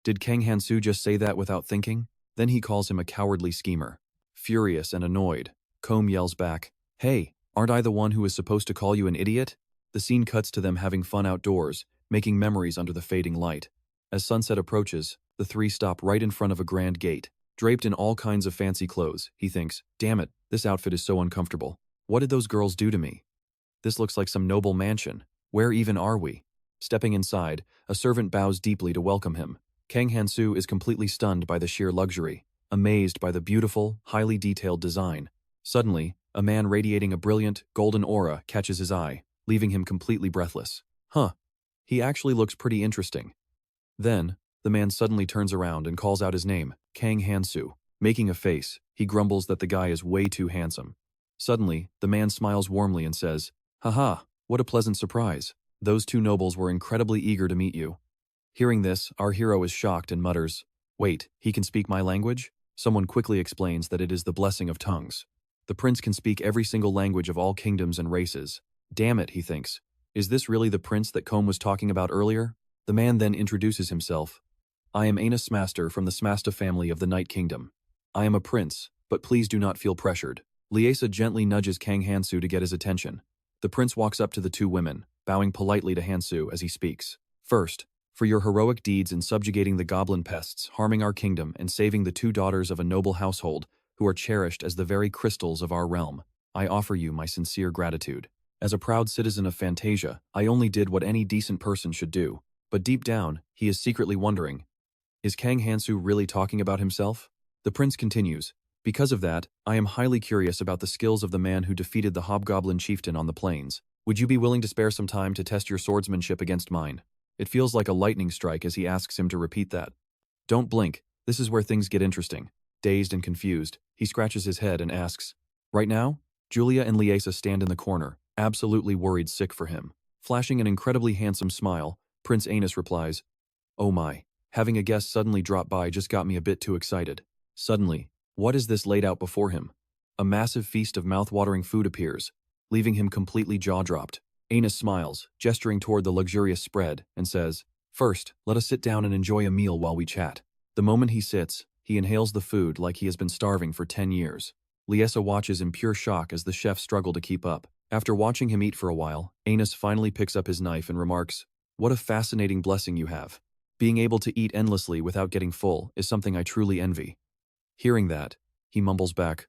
Did Kang Han-soo just say that without thinking? Then he calls him a cowardly schemer. Furious and annoyed, Combe yells back, "Hey, aren't I the one who is supposed to call you an idiot?" The scene cuts to them having fun outdoors, making memories under the fading light. As sunset approaches, the three stop right in front of a grand gate. Draped in all kinds of fancy clothes, he thinks, "Damn it, this outfit is so uncomfortable. What did those girls do to me? This looks like some noble mansion. Where even are we?" Stepping inside, a servant bows deeply to welcome him. Kang Han-soo is completely stunned by the sheer luxury, amazed by the beautiful, highly detailed design. Suddenly, a man radiating a brilliant, golden aura catches his eye, leaving him completely breathless. Huh. He actually looks pretty interesting. Then, the man suddenly turns around and calls out his name, Kang Han-soo. Making a face, he grumbles that the guy is way too handsome. Suddenly, the man smiles warmly and says, "Haha, what a pleasant surprise. Those two nobles were incredibly eager to meet you." Hearing this, our hero is shocked and mutters, "Wait, he can speak my language?" Someone quickly explains that it is the blessing of tongues. The prince can speak every single language of all kingdoms and races. Damn it, he thinks. Is this really the prince that Combe was talking about earlier? The man then introduces himself. "I am Anus Master from the Smasta family of the Night Kingdom. I am a prince, but please do not feel pressured." Liesa gently nudges Kang Han-soo to get his attention. The prince walks up to the two women, bowing politely to Han-soo as he speaks. "First, for your heroic deeds in subjugating the goblin pests, harming our kingdom, and saving the two daughters of a noble household who are cherished as the very crystals of our realm, I offer you my sincere gratitude. As a proud citizen of Fantasia, I only did what any decent person should do." But deep down, he is secretly wondering, is Kang Han-soo really talking about himself? The prince continues, "Because of that, I am highly curious about the skills of the man who defeated the hobgoblin chieftain on the plains. Would you be willing to spare some time to test your swordsmanship against mine?" It feels like a lightning strike as he asks him to repeat that. Don't blink, this is where things get interesting. Dazed and confused, he scratches his head and asks, "Right now?" Julia and Liesa stand in the corner, absolutely worried sick for him. Flashing an incredibly handsome smile, Prince Anus replies, "Oh my, having a guest suddenly drop by just got me a bit too excited." Suddenly, what is this laid out before him? A massive feast of mouth-watering food appears, leaving him completely jaw-dropped. Anus smiles, gesturing toward the luxurious spread, and says, "First, let us sit down and enjoy a meal while we chat." The moment he sits, he inhales the food like he has been starving for 10 years. Liesa watches in pure shock as the chefs struggle to keep up. After watching him eat for a while, Anus finally picks up his knife and remarks, "What a fascinating blessing you have. Being able to eat endlessly without getting full is something I truly envy." Hearing that, he mumbles back,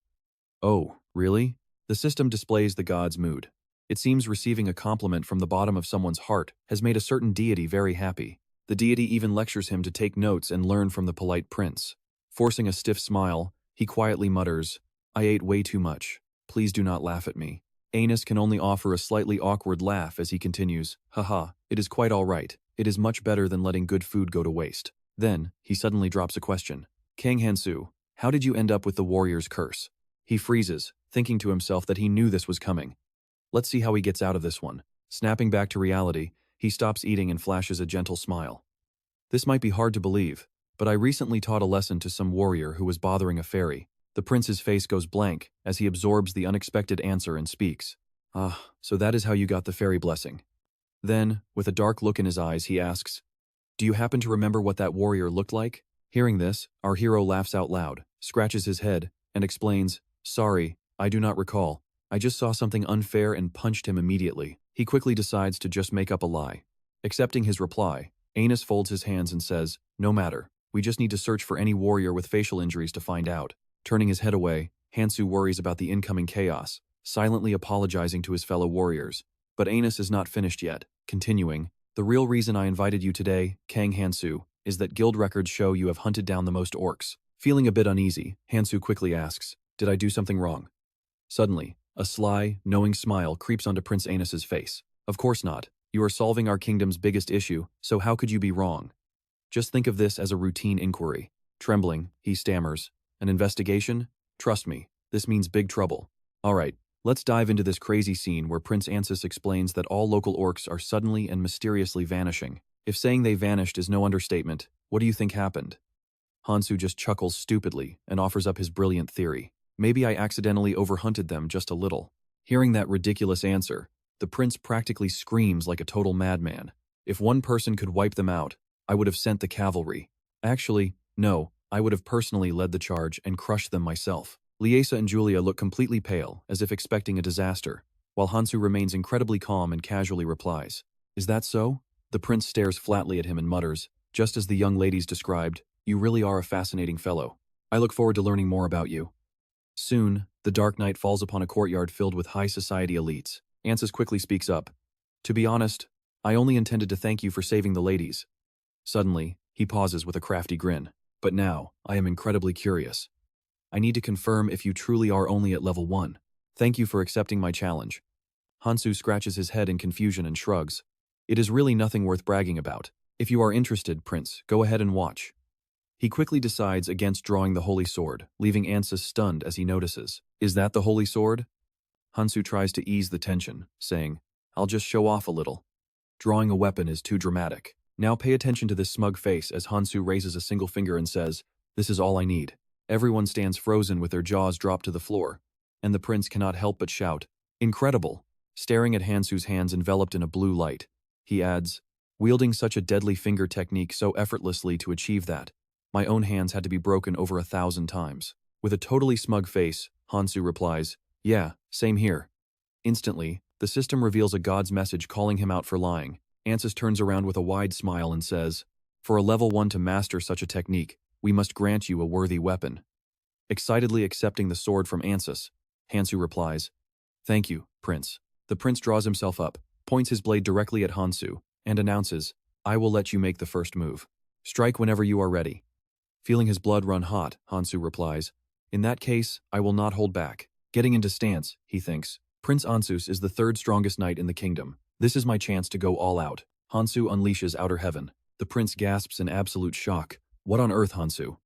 "Oh, really?" The system displays the god's mood. It seems receiving a compliment from the bottom of someone's heart has made a certain deity very happy. The deity even lectures him to take notes and learn from the polite prince. Forcing a stiff smile, he quietly mutters, "I ate way too much. Please do not laugh at me." Anus can only offer a slightly awkward laugh as he continues, "Haha, it is quite all right. It is much better than letting good food go to waste." Then, he suddenly drops a question. "Kang Han-soo, how did you end up with the warrior's curse?" He freezes, thinking to himself that he knew this was coming. Let's see how he gets out of this one. Snapping back to reality, he stops eating and flashes a gentle smile. "This might be hard to believe, but I recently taught a lesson to some warrior who was bothering a fairy." The prince's face goes blank as he absorbs the unexpected answer and speaks, "Ah, so that is how you got the fairy blessing." Then, with a dark look in his eyes, he asks, "Do you happen to remember what that warrior looked like?" Hearing this, our hero laughs out loud, scratches his head, and explains, "Sorry, I do not recall. I just saw something unfair and punched him immediately." He quickly decides to just make up a lie. Accepting his reply, Anus folds his hands and says, "No matter, we just need to search for any warrior with facial injuries to find out." Turning his head away, Han-soo worries about the incoming chaos, silently apologizing to his fellow warriors. But Anus is not finished yet, continuing, "The real reason I invited you today, Kang Han-soo, is that guild records show you have hunted down the most orcs." Feeling a bit uneasy, Han-soo quickly asks, "Did I do something wrong?" Suddenly, a sly, knowing smile creeps onto Prince Anus's face. "Of course not. You are solving our kingdom's biggest issue, so how could you be wrong? Just think of this as a routine inquiry." Trembling, he stammers, "An investigation? Trust me, this means big trouble." Alright, let's dive into this crazy scene where Prince Ansus explains that all local orcs are suddenly and mysteriously vanishing. If saying they vanished is no understatement, what do you think happened? Han-soo just chuckles stupidly and offers up his brilliant theory. "Maybe I accidentally overhunted them just a little." Hearing that ridiculous answer, the prince practically screams like a total madman. If one person could wipe them out, I would have sent the cavalry. Actually, no, I would have personally led the charge and crushed them myself. Liesa and Julia look completely pale, as if expecting a disaster, while Han-soo remains incredibly calm and casually replies, "Is that so?" The prince stares flatly at him and mutters, "Just as the young ladies described, you really are a fascinating fellow. I look forward to learning more about you." Soon, the dark night falls upon a courtyard filled with high society elites. Ansys quickly speaks up. "To be honest, I only intended to thank you for saving the ladies." Suddenly, he pauses with a crafty grin. "But now, I am incredibly curious. I need to confirm if you truly are only at level 1. Thank you for accepting my challenge." Han-soo scratches his head in confusion and shrugs. "It is really nothing worth bragging about. If you are interested, Prince, go ahead and watch." He quickly decides against drawing the holy sword, leaving Ansys stunned as he notices. "Is that the holy sword?" Han-soo tries to ease the tension, saying, "I'll just show off a little. Drawing a weapon is too dramatic." Now pay attention to this smug face as Han-soo raises a single finger and says, "This is all I need." Everyone stands frozen with their jaws dropped to the floor, and the prince cannot help but shout, "Incredible!" Staring at Han-soo's hands enveloped in a blue light, he adds, "Wielding such a deadly finger technique so effortlessly to achieve that, my own hands had to be broken over 1,000 times." With a totally smug face, Han-soo replies, "Yeah, same here." Instantly, the system reveals a god's message calling him out for lying. Ansys turns around with a wide smile and says, "For a level 1 to master such a technique, we must grant you a worthy weapon." Excitedly accepting the sword from Ansys, Han-soo replies, "Thank you, Prince." The prince draws himself up, points his blade directly at Han-soo, and announces, "I will let you make the first move. Strike whenever you are ready." Feeling his blood run hot, Han-soo replies, "In that case, I will not hold back." Getting into stance, he thinks, Prince Ansuz is the third strongest knight in the kingdom. This is my chance to go all out. Han-soo unleashes outer heaven. The prince gasps in absolute shock. What on earth, Han-soo?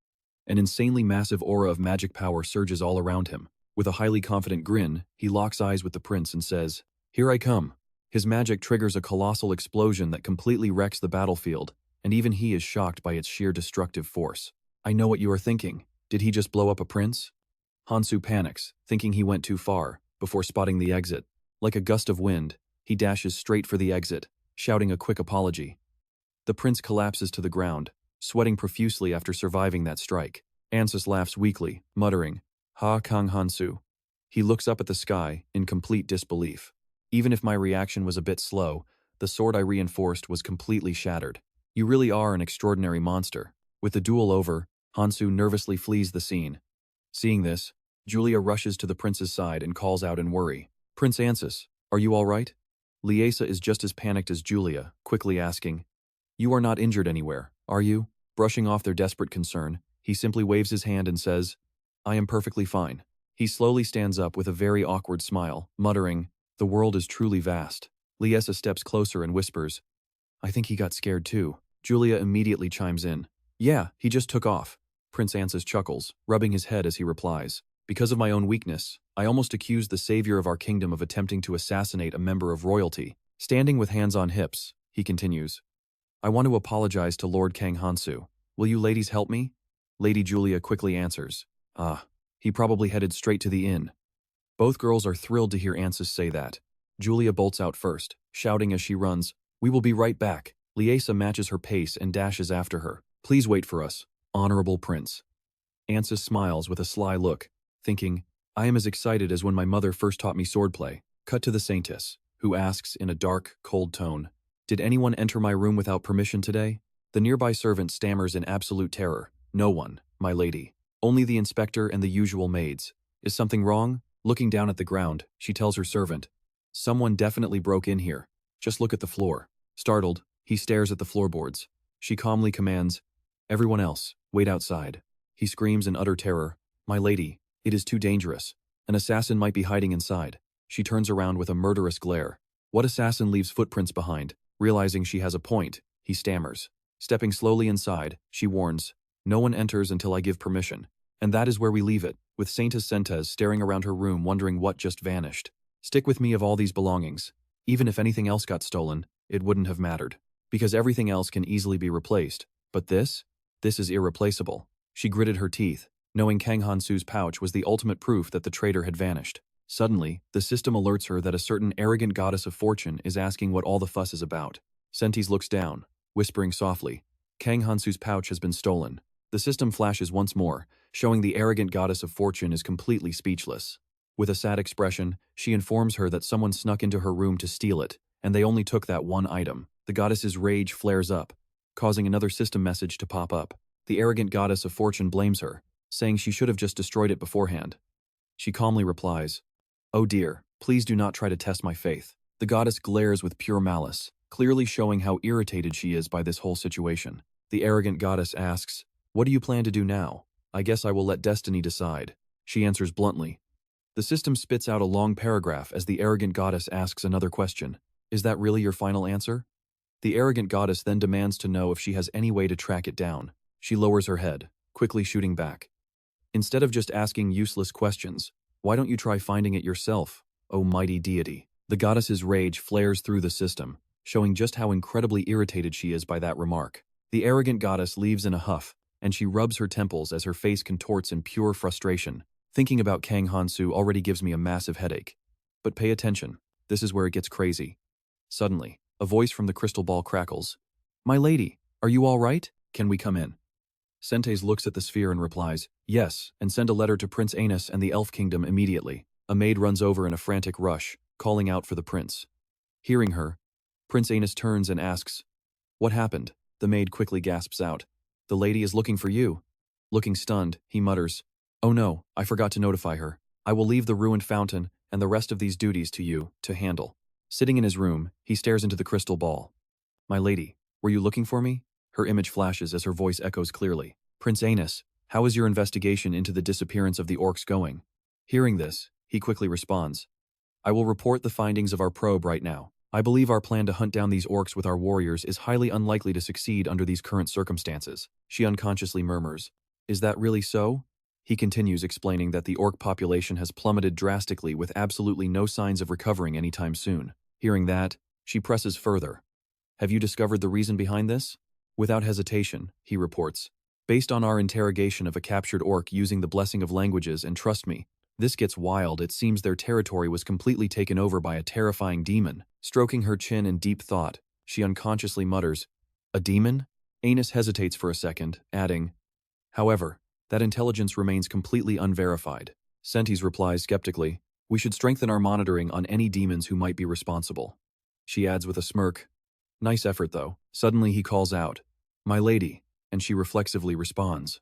An insanely massive aura of magic power surges all around him. With a highly confident grin, he locks eyes with the prince and says, "Here I come." His magic triggers a colossal explosion that completely wrecks the battlefield, and even he is shocked by its sheer destructive force. I know what you are thinking. Did he just blow up a prince? Han-soo panics, thinking he went too far, before spotting the exit. Like a gust of wind, he dashes straight for the exit, shouting a quick apology. The prince collapses to the ground, sweating profusely after surviving that strike. Ansys laughs weakly, muttering, "Ha, Kang Han-soo." He looks up at the sky, in complete disbelief. Even if my reaction was a bit slow, the sword I reinforced was completely shattered. You really are an extraordinary monster. With the duel over, Han-soo nervously flees the scene. Seeing this, Julia rushes to the prince's side and calls out in worry, "Prince Ansys, are you all right?" Liesa is just as panicked as Julia, quickly asking, "You are not injured anywhere, are you?" Brushing off their desperate concern, he simply waves his hand and says, "I am perfectly fine." He slowly stands up with a very awkward smile, muttering, "The world is truly vast." Liesa steps closer and whispers, "I think he got scared too." Julia immediately chimes in, "Yeah, he just took off." Prince Ansys chuckles, rubbing his head as he replies, "Because of my own weakness, I almost accused the savior of our kingdom of attempting to assassinate a member of royalty." Standing with hands on hips, he continues, "I want to apologize to Lord Kang Han-soo. Will you ladies help me?" Lady Julia quickly answers, He probably headed straight to the inn." Both girls are thrilled to hear Ansys say that. Julia bolts out first, shouting as she runs, "We will be right back." Liesa matches her pace and dashes after her. "Please wait for us, honorable prince." Ansys smiles with a sly look, thinking, "I am as excited as when my mother first taught me swordplay." Cut to the saintess, who asks in a dark, cold tone, "Did anyone enter my room without permission today?" The nearby servant stammers in absolute terror, "No one, my lady. Only the inspector and the usual maids. Is something wrong?" Looking down at the ground, she tells her servant, "Someone definitely broke in here. Just look at the floor." Startled, he stares at the floorboards. She calmly commands, "Everyone else, wait outside." He screams in utter terror, "My lady, it is too dangerous. An assassin might be hiding inside." She turns around with a murderous glare. What assassin leaves footprints behind? Realizing she has a point, he stammers. Stepping slowly inside, she warns, "No one enters until I give permission." And that is where we leave it, with Saintess Sentes staring around her room wondering what just vanished. Stick with me of all these belongings. Even if anything else got stolen, it wouldn't have mattered. Because everything else can easily be replaced. But this is irreplaceable. She gritted her teeth, knowing Kang Han-soo's pouch was the ultimate proof that the traitor had vanished. Suddenly, the system alerts her that a certain arrogant goddess of fortune is asking what all the fuss is about. Sentes looks down, whispering softly. Kang Han-soo's pouch has been stolen. The system flashes once more, showing the arrogant goddess of fortune is completely speechless. With a sad expression, she informs her that someone snuck into her room to steal it, and they only took that one item. The goddess's rage flares up, causing another system message to pop up. The arrogant goddess of fortune blames her, saying she should have just destroyed it beforehand. She calmly replies, "Oh dear, please do not try to test my faith." The goddess glares with pure malice, clearly showing how irritated she is by this whole situation. The arrogant goddess asks, "What do you plan to do now?" "I guess I will let destiny decide," she answers bluntly. The system spits out a long paragraph as the arrogant goddess asks another question. "Is that really your final answer?" The arrogant goddess then demands to know if she has any way to track it down. She lowers her head, quickly shooting back. "Instead of just asking useless questions, why don't you try finding it yourself, O mighty deity?" The goddess's rage flares through the system, showing just how incredibly irritated she is by that remark. The arrogant goddess leaves in a huff, and she rubs her temples as her face contorts in pure frustration. Thinking about Kang Han-soo already gives me a massive headache. But pay attention, this is where it gets crazy. Suddenly, a voice from the crystal ball crackles. "My lady, are you all right? Can we come in?" Sentes looks at the sphere and replies, "Yes, and send a letter to Prince Anus and the Elf Kingdom immediately." A maid runs over in a frantic rush, calling out for the prince. Hearing her, Prince Anus turns and asks, "What happened?" The maid quickly gasps out, "The lady is looking for you." Looking stunned, he mutters, "Oh no, I forgot to notify her. I will leave the ruined fountain and the rest of these duties to you to handle." Sitting in his room, he stares into the crystal ball. "My lady, were you looking for me?" Her image flashes as her voice echoes clearly. "Prince Anus, how is your investigation into the disappearance of the orcs going?" Hearing this, he quickly responds, "I will report the findings of our probe right now. I believe our plan to hunt down these orcs with our warriors is highly unlikely to succeed under these current circumstances." She unconsciously murmurs, "Is that really so?" He continues explaining that the orc population has plummeted drastically with absolutely no signs of recovering anytime soon. Hearing that, she presses further. "Have you discovered the reason behind this?" Without hesitation, he reports, "Based on our interrogation of a captured orc using the blessing of languages, and trust me, this gets wild, it seems their territory was completely taken over by a terrifying demon." Stroking her chin in deep thought, she unconsciously mutters, "A demon?" Anus hesitates for a second, adding, "However, that intelligence remains completely unverified." Sentes replies skeptically, "We should strengthen our monitoring on any demons who might be responsible." She adds with a smirk, "Nice effort, though." Suddenly he calls out, "My lady," and she reflexively responds.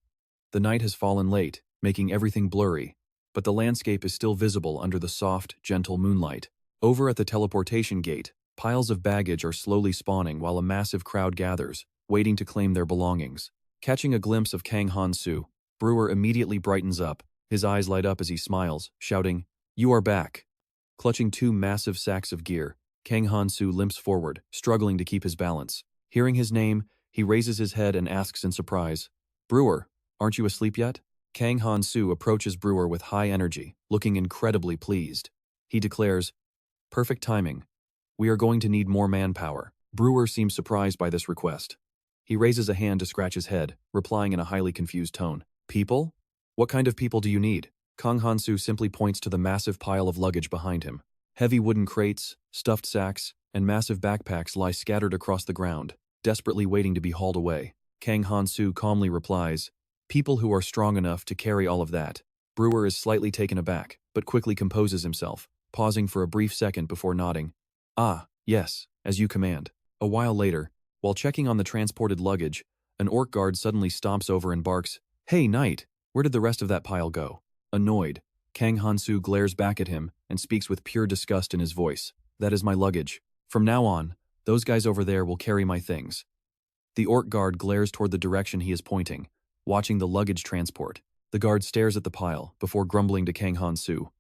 The night has fallen late, making everything blurry, but the landscape is still visible under the soft, gentle moonlight. Over at the teleportation gate, piles of baggage are slowly spawning while a massive crowd gathers, waiting to claim their belongings. Catching a glimpse of Kang Han-soo, Brewer immediately brightens up. His eyes light up as he smiles, shouting, "You are back." Clutching two massive sacks of gear, Kang Han-soo limps forward, struggling to keep his balance. Hearing his name, he raises his head and asks in surprise, "Brewer, aren't you asleep yet?" Kang Han-soo approaches Brewer with high energy, looking incredibly pleased. He declares, "Perfect timing. We are going to need more manpower." Brewer seems surprised by this request. He raises a hand to scratch his head, replying in a highly confused tone, "People? What kind of people do you need?" Kang Han-soo simply points to the massive pile of luggage behind him. Heavy wooden crates, stuffed sacks, and massive backpacks lie scattered across the ground, desperately waiting to be hauled away. Kang Han-soo calmly replies, "People who are strong enough to carry all of that." Brewer is slightly taken aback, but quickly composes himself, pausing for a brief second before nodding. "Ah, yes, as you command." A while later, while checking on the transported luggage, an orc guard suddenly stomps over and barks, "Hey, Knight, where did the rest of that pile go?" Annoyed, Kang Han-soo glares back at him and speaks with pure disgust in his voice. "That is my luggage. From now on, those guys over there will carry my things." The orc guard glares toward the direction he is pointing, watching the luggage transport. The guard stares at the pile before grumbling to Kang Han-soo,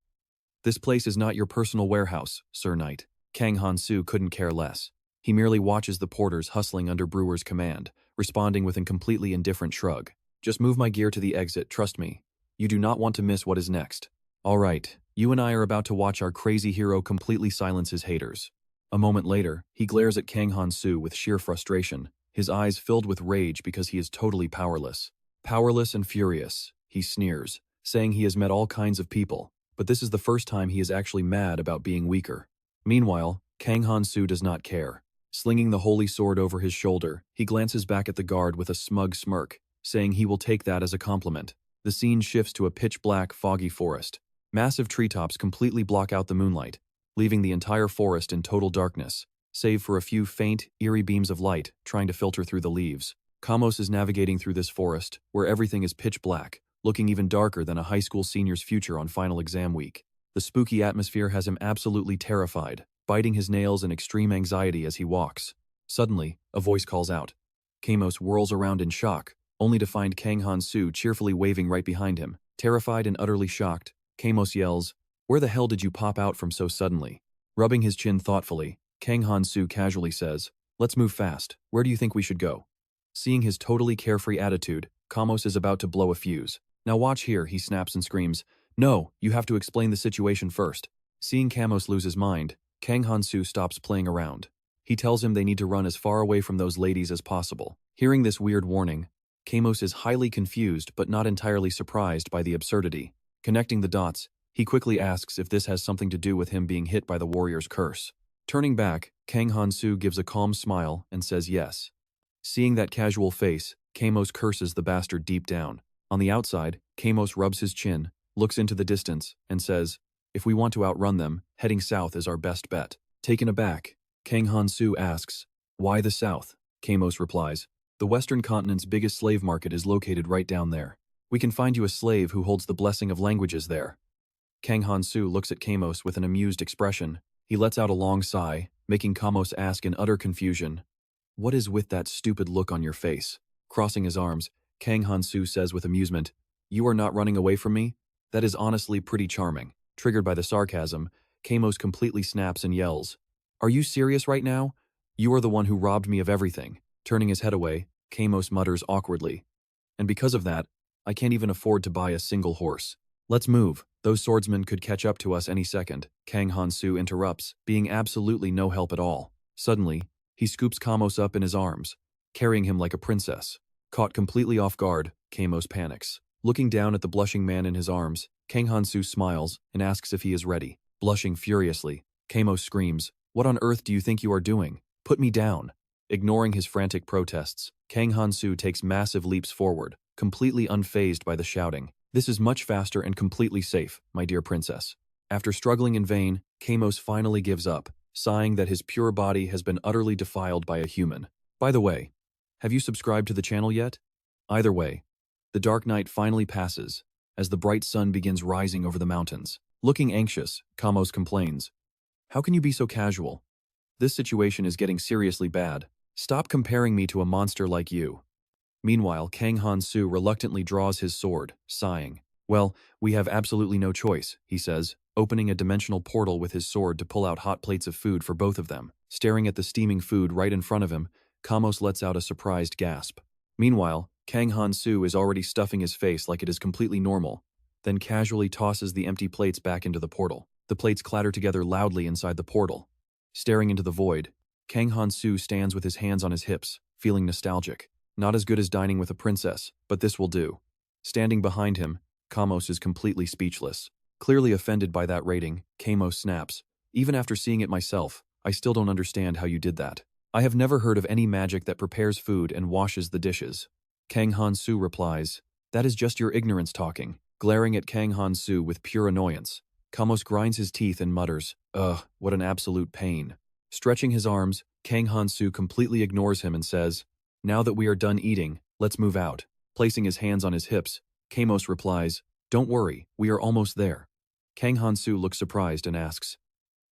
"This place is not your personal warehouse, Sir Knight." Kang Han-soo couldn't care less. He merely watches the porters hustling under Brewer's command, responding with a completely indifferent shrug. "Just move my gear to the exit, trust me. You do not want to miss what is next." "All right, you and I are about to watch our crazy hero completely silence his haters." A moment later, he glares at Kang Han-soo with sheer frustration, his eyes filled with rage because he is totally powerless. Powerless and furious, he sneers, saying he has met all kinds of people, but this is the first time he is actually mad about being weaker. Meanwhile, Kang Han-soo does not care. Slinging the holy sword over his shoulder, he glances back at the guard with a smug smirk, saying he will take that as a compliment. The scene shifts to a pitch-black, foggy forest. Massive treetops completely block out the moonlight, leaving the entire forest in total darkness, save for a few faint, eerie beams of light trying to filter through the leaves. Kamos is navigating through this forest, where everything is pitch black, looking even darker than a high school senior's future on final exam week. The spooky atmosphere has him absolutely terrified, biting his nails in extreme anxiety as he walks. Suddenly, a voice calls out. Kamos whirls around in shock, only to find Kang Han-soo cheerfully waving right behind him. Terrified and utterly shocked, Kamos yells, "Where the hell did you pop out from so suddenly?" Rubbing his chin thoughtfully, Kang Han-soo casually says, "Let's move fast. Where do you think we should go?" Seeing his totally carefree attitude, Kamos is about to blow a fuse. "Now watch here," he snaps and screams. "No, you have to explain the situation first." Seeing Kamos lose his mind, Kang Han-soo stops playing around. He tells him they need to run as far away from those ladies as possible. Hearing this weird warning, Kamos is highly confused but not entirely surprised by the absurdity. Connecting the dots, he quickly asks if this has something to do with him being hit by the warrior's curse. Turning back, Kang Han-soo gives a calm smile and says yes. Seeing that casual face, Kamos curses the bastard deep down. On the outside, Kamos rubs his chin, looks into the distance, and says, "If we want to outrun them, heading south is our best bet." Taken aback, Kang Han-soo asks, "Why the south?" Kamos replies, "The Western continent's biggest slave market is located right down there. We can find you a slave who holds the blessing of languages there." Kang Han-soo looks at Kamos with an amused expression. He lets out a long sigh, making Kamos ask in utter confusion, "What is with that stupid look on your face?" Crossing his arms, Kang Han-soo says with amusement, "You are not running away from me? That is honestly pretty charming." Triggered by the sarcasm, Kamos completely snaps and yells, "Are you serious right now? You are the one who robbed me of everything." Turning his head away, Kamos mutters awkwardly, "And because of that, I can't even afford to buy a single horse." "Let's move. Those swordsmen could catch up to us any second," Kang Han-soo interrupts, being absolutely no help at all. Suddenly, he scoops Kamos up in his arms, carrying him like a princess. Caught completely off guard, Kamos panics. Looking down at the blushing man in his arms, Kang Han-soo smiles and asks if he is ready. Blushing furiously, Kamos screams, "What on earth do you think you are doing? Put me down." Ignoring his frantic protests, Kang Han-soo takes massive leaps forward, completely unfazed by the shouting. "This is much faster and completely safe, my dear princess." After struggling in vain, Kamos finally gives up, sighing that his pure body has been utterly defiled by a human. By the way, have you subscribed to the channel yet? Either way, the dark night finally passes, as the bright sun begins rising over the mountains. Looking anxious, Kamos complains, "How can you be so casual? This situation is getting seriously bad. Stop comparing me to a monster like you." Meanwhile, Kang Han-soo reluctantly draws his sword, sighing. "Well, we have absolutely no choice," he says, opening a dimensional portal with his sword to pull out hot plates of food for both of them. Staring at the steaming food right in front of him, Kamos lets out a surprised gasp. Meanwhile, Kang Han-soo is already stuffing his face like it is completely normal, then casually tosses the empty plates back into the portal. The plates clatter together loudly inside the portal. Staring into the void, Kang Han-soo stands with his hands on his hips, feeling nostalgic. Not as good as dining with a princess, but this will do. Standing behind him, Kamos is completely speechless. Clearly offended by that rating, Kamos snaps, "Even after seeing it myself, I still don't understand how you did that. I have never heard of any magic that prepares food and washes the dishes." Kang Han-soo replies, "That is just your ignorance talking." Glaring at Kang Han-soo with pure annoyance, Kamos grinds his teeth and mutters, "Ugh, what an absolute pain." Stretching his arms, Kang Han-soo completely ignores him and says, "Now that we are done eating, let's move out." Placing his hands on his hips, Kamos replies, "Don't worry, we are almost there." Kang Han-soo looks surprised and asks,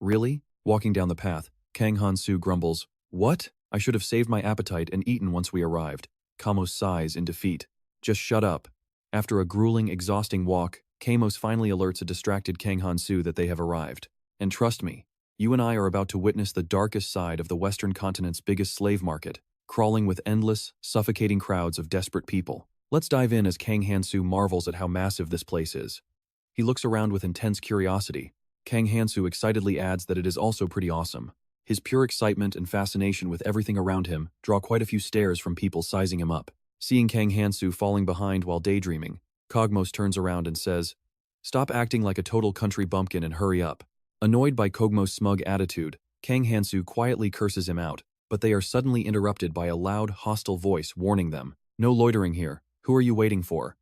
"Really?" Walking down the path, Kang Han-soo grumbles, "What? I should have saved my appetite and eaten once we arrived." Kamos sighs in defeat. "Just shut up." After a grueling, exhausting walk, Kamos finally alerts a distracted Kang Han-soo that they have arrived. "And trust me, you and I are about to witness the darkest side of the Western continent's biggest slave market, crawling with endless, suffocating crowds of desperate people. Let's dive in." As Kang Han-soo marvels at how massive this place is. He looks around with intense curiosity. Kang Han-soo excitedly adds that it is also pretty awesome. His pure excitement and fascination with everything around him draw quite a few stares from people sizing him up. Seeing Kang Han-soo falling behind while daydreaming, Kogmos turns around and says, "Stop acting like a total country bumpkin and hurry up." Annoyed by Kogmos' smug attitude, Kang Han-soo quietly curses him out, but they are suddenly interrupted by a loud, hostile voice warning them, "No loitering here, who are you waiting for?"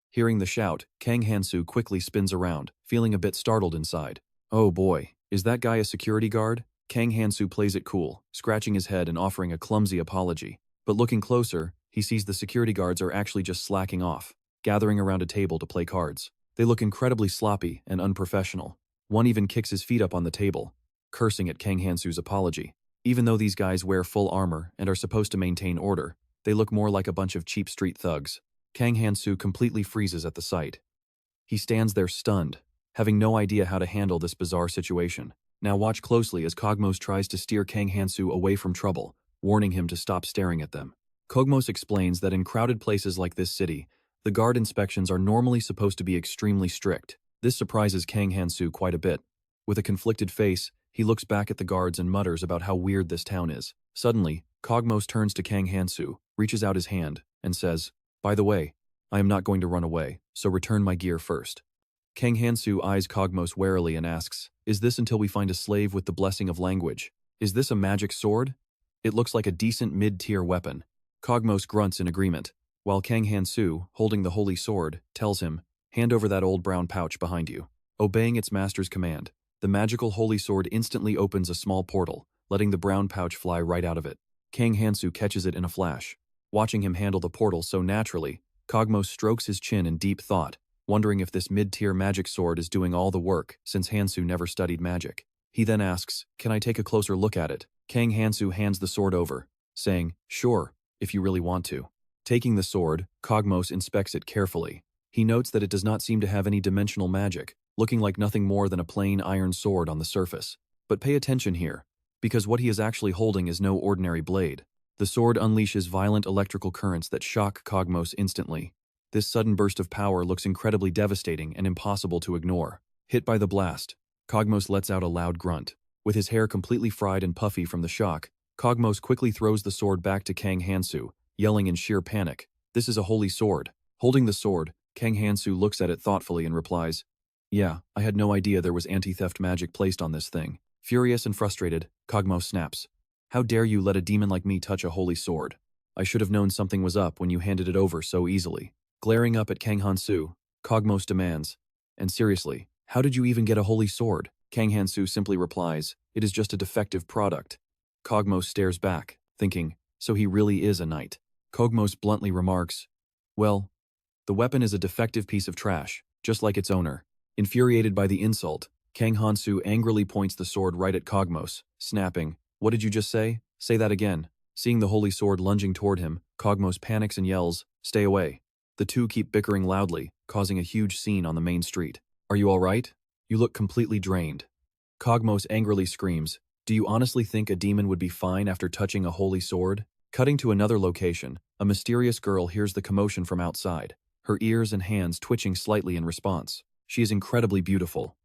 Hearing the shout, Kang Han-soo quickly spins around, feeling a bit startled inside. Oh boy, is that guy a security guard? Kang Han-soo plays it cool, scratching his head and offering a clumsy apology. But looking closer, he sees the security guards are actually just slacking off, gathering around a table to play cards. They look incredibly sloppy and unprofessional. One even kicks his feet up on the table, cursing at Kang Han-soo's apology. Even though these guys wear full armor and are supposed to maintain order, they look more like a bunch of cheap street thugs. Kang Han-soo completely freezes at the sight. He stands there stunned, having no idea how to handle this bizarre situation. Now watch closely as Kogmos tries to steer Kang Han-soo away from trouble, warning him to stop staring at them. Kogmos explains that in crowded places like this city, the guard inspections are normally supposed to be extremely strict. This surprises Kang Han-soo quite a bit. With a conflicted face, he looks back at the guards and mutters about how weird this town is. Suddenly, Kogmos turns to Kang Han-soo, reaches out his hand, and says, "By the way, I am not going to run away, so return my gear first." Kang Han-soo eyes Kogmos warily and asks, "Is this until we find a slave with the blessing of language? Is this a magic sword? It looks like a decent mid-tier weapon." Kogmos grunts in agreement, while Kang Han-soo, holding the holy sword, tells him, "Hand over that old brown pouch behind you." Obeying its master's command, the magical holy sword instantly opens a small portal, letting the brown pouch fly right out of it. Kang Han-soo catches it in a flash. Watching him handle the portal so naturally, Kogmos strokes his chin in deep thought, wondering if this mid-tier magic sword is doing all the work since Han-soo never studied magic. He then asks, "Can I take a closer look at it?" Kang Han-soo hands the sword over, saying, "Sure, if you really want to." Taking the sword, Kogmos inspects it carefully. He notes that it does not seem to have any dimensional magic, looking like nothing more than a plain iron sword on the surface. But pay attention here, because what he is actually holding is no ordinary blade. The sword unleashes violent electrical currents that shock Kogmos instantly. This sudden burst of power looks incredibly devastating and impossible to ignore. Hit by the blast, Kogmos lets out a loud grunt. With his hair completely fried and puffy from the shock, Kogmos quickly throws the sword back to Kang Han-soo, yelling in sheer panic, "This is a holy sword." Holding the sword, Kang Han-soo looks at it thoughtfully and replies, "Yeah, I had no idea there was anti-theft magic placed on this thing." Furious and frustrated, Kogmos snaps, "How dare you let a demon like me touch a holy sword? I should have known something was up when you handed it over so easily." Glaring up at Kang Han-soo, Kogmos demands, "And seriously, how did you even get a holy sword?" Kang Han-soo simply replies, "It is just a defective product." Kogmos stares back, thinking, so he really is a knight. Kogmos bluntly remarks, "Well, the weapon is a defective piece of trash, just like its owner." Infuriated by the insult, Kang Han-soo angrily points the sword right at Kogmos, snapping, "What did you just say? Say that again." Seeing the holy sword lunging toward him, Kogmos panics and yells, "Stay away." The two keep bickering loudly, causing a huge scene on the main street. "Are you all right? You look completely drained." Kogmos angrily screams, "Do you honestly think a demon would be fine after touching a holy sword?" Cutting to another location, a mysterious girl hears the commotion from outside, her ears and hands twitching slightly in response. She is incredibly beautiful.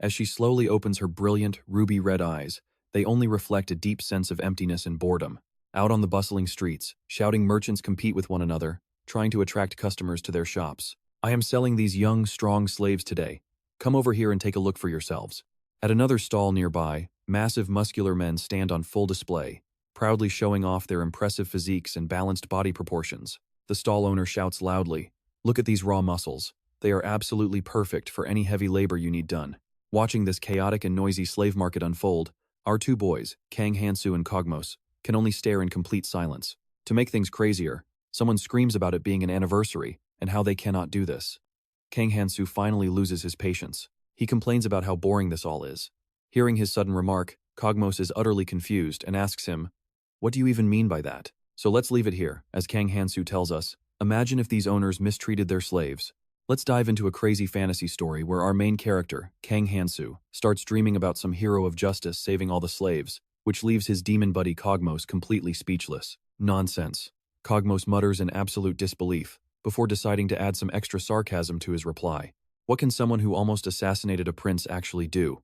As she slowly opens her brilliant, ruby-red eyes, they only reflect a deep sense of emptiness and boredom. Out on the bustling streets, shouting merchants compete with one another, trying to attract customers to their shops. "I am selling these young, strong slaves today. Come over here and take a look for yourselves." At another stall nearby, massive muscular men stand on full display, proudly showing off their impressive physiques and balanced body proportions. The stall owner shouts loudly, "Look at these raw muscles. They are absolutely perfect for any heavy labor you need done." Watching this chaotic and noisy slave market unfold, our two boys, Kang Han-soo and Kogmos, can only stare in complete silence. To make things crazier, someone screams about it being an anniversary and how they cannot do this. Kang Han-soo finally loses his patience. He complains about how boring this all is. Hearing his sudden remark, Kogmos is utterly confused and asks him, "What do you even mean by that?" So let's leave it here, as Kang Han-soo tells us, imagine if these owners mistreated their slaves. Let's dive into a crazy fantasy story where our main character, Kang Han-soo, starts dreaming about some hero of justice saving all the slaves, which leaves his demon buddy Kogmos completely speechless. Nonsense. Kogmos mutters in absolute disbelief, before deciding to add some extra sarcasm to his reply. What can someone who almost assassinated a prince actually do?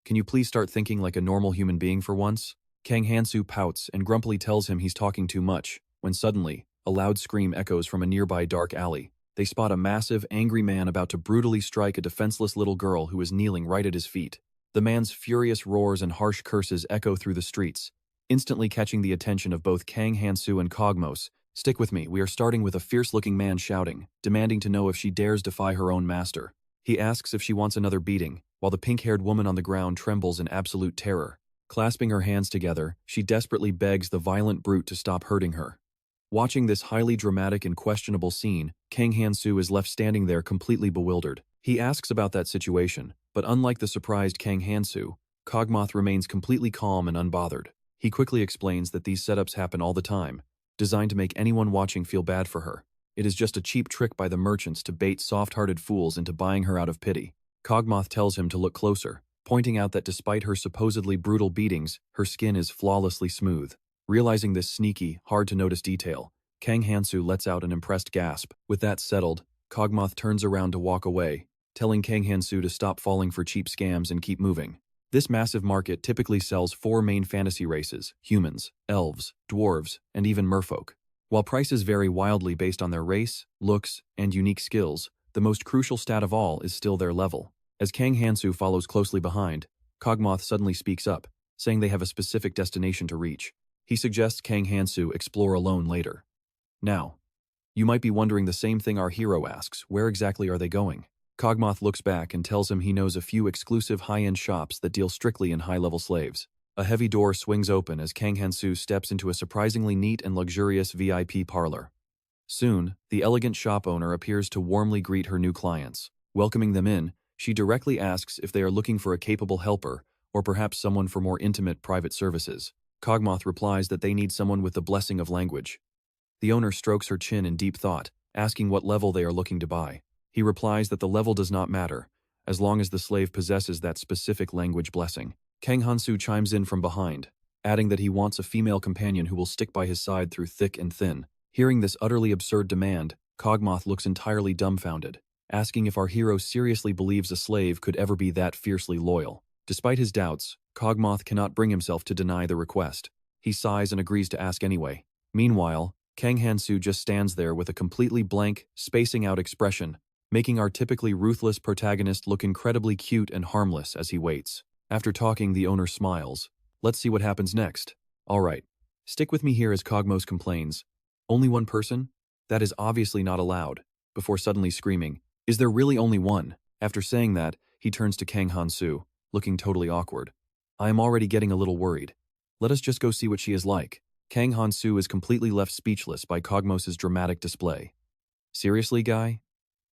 Can you please start thinking like a normal human being for once? Kang Han-soo pouts and grumpily tells him he's talking too much, when suddenly, a loud scream echoes from a nearby dark alley. They spot a massive, angry man about to brutally strike a defenseless little girl who is kneeling right at his feet. The man's furious roars and harsh curses echo through the streets, instantly catching the attention of both Kang Han-soo and Cogmos. "Stick with me, we are starting with a fierce-looking man shouting, demanding to know if she dares defy her own master. He asks if she wants another beating, while the pink-haired woman on the ground trembles in absolute terror. Clasping her hands together, she desperately begs the violent brute to stop hurting her. Watching this highly dramatic and questionable scene, Kang Han-soo is left standing there completely bewildered. He asks about that situation, but unlike the surprised Kang Han-soo, Cogmoth remains completely calm and unbothered. He quickly explains that these setups happen all the time, designed to make anyone watching feel bad for her. It is just a cheap trick by the merchants to bait soft-hearted fools into buying her out of pity. Cogmoth tells him to look closer, pointing out that despite her supposedly brutal beatings, her skin is flawlessly smooth. Realizing this sneaky, hard-to-notice detail, Kang Han-soo lets out an impressed gasp. With that settled, Cogmoth turns around to walk away, telling Kang Han-soo to stop falling for cheap scams and keep moving. This massive market typically sells 4 main fantasy races: humans, elves, dwarves, and even merfolk. While prices vary wildly based on their race, looks, and unique skills, the most crucial stat of all is still their level. As Kang Han-soo follows closely behind, Cogmoth suddenly speaks up, saying they have a specific destination to reach. He suggests Kang Han-soo explore alone later. Now, you might be wondering the same thing our hero asks: where exactly are they going? Cogmoth looks back and tells him he knows a few exclusive high-end shops that deal strictly in high-level slaves. A heavy door swings open as Kang Han-soo steps into a surprisingly neat and luxurious VIP parlor. Soon, the elegant shop owner appears to warmly greet her new clients. Welcoming them in, she directly asks if they are looking for a capable helper, or perhaps someone for more intimate private services. Cogmoth replies that they need someone with the blessing of language. The owner strokes her chin in deep thought, asking what level they are looking to buy. He replies that the level does not matter, as long as the slave possesses that specific language blessing. Kang Han-soo chimes in from behind, adding that he wants a female companion who will stick by his side through thick and thin. Hearing this utterly absurd demand, Cogmoth looks entirely dumbfounded, asking if our hero seriously believes a slave could ever be that fiercely loyal. Despite his doubts, Cogmoth cannot bring himself to deny the request. He sighs and agrees to ask anyway. Meanwhile, Kang Han-soo just stands there with a completely blank, spacing-out expression, making our typically ruthless protagonist look incredibly cute and harmless as he waits. After talking, the owner smiles. "Let's see what happens next. Alright, stick with me here," as Cogmos complains. "Only one person? That is obviously not allowed," before suddenly screaming, "Is there really only one?" After saying that, he turns to Kang Han-soo, looking totally awkward. "I am already getting a little worried. Let us just go see what she is like." Kang Han-soo is completely left speechless by Cogmos' dramatic display. "Seriously, guy?"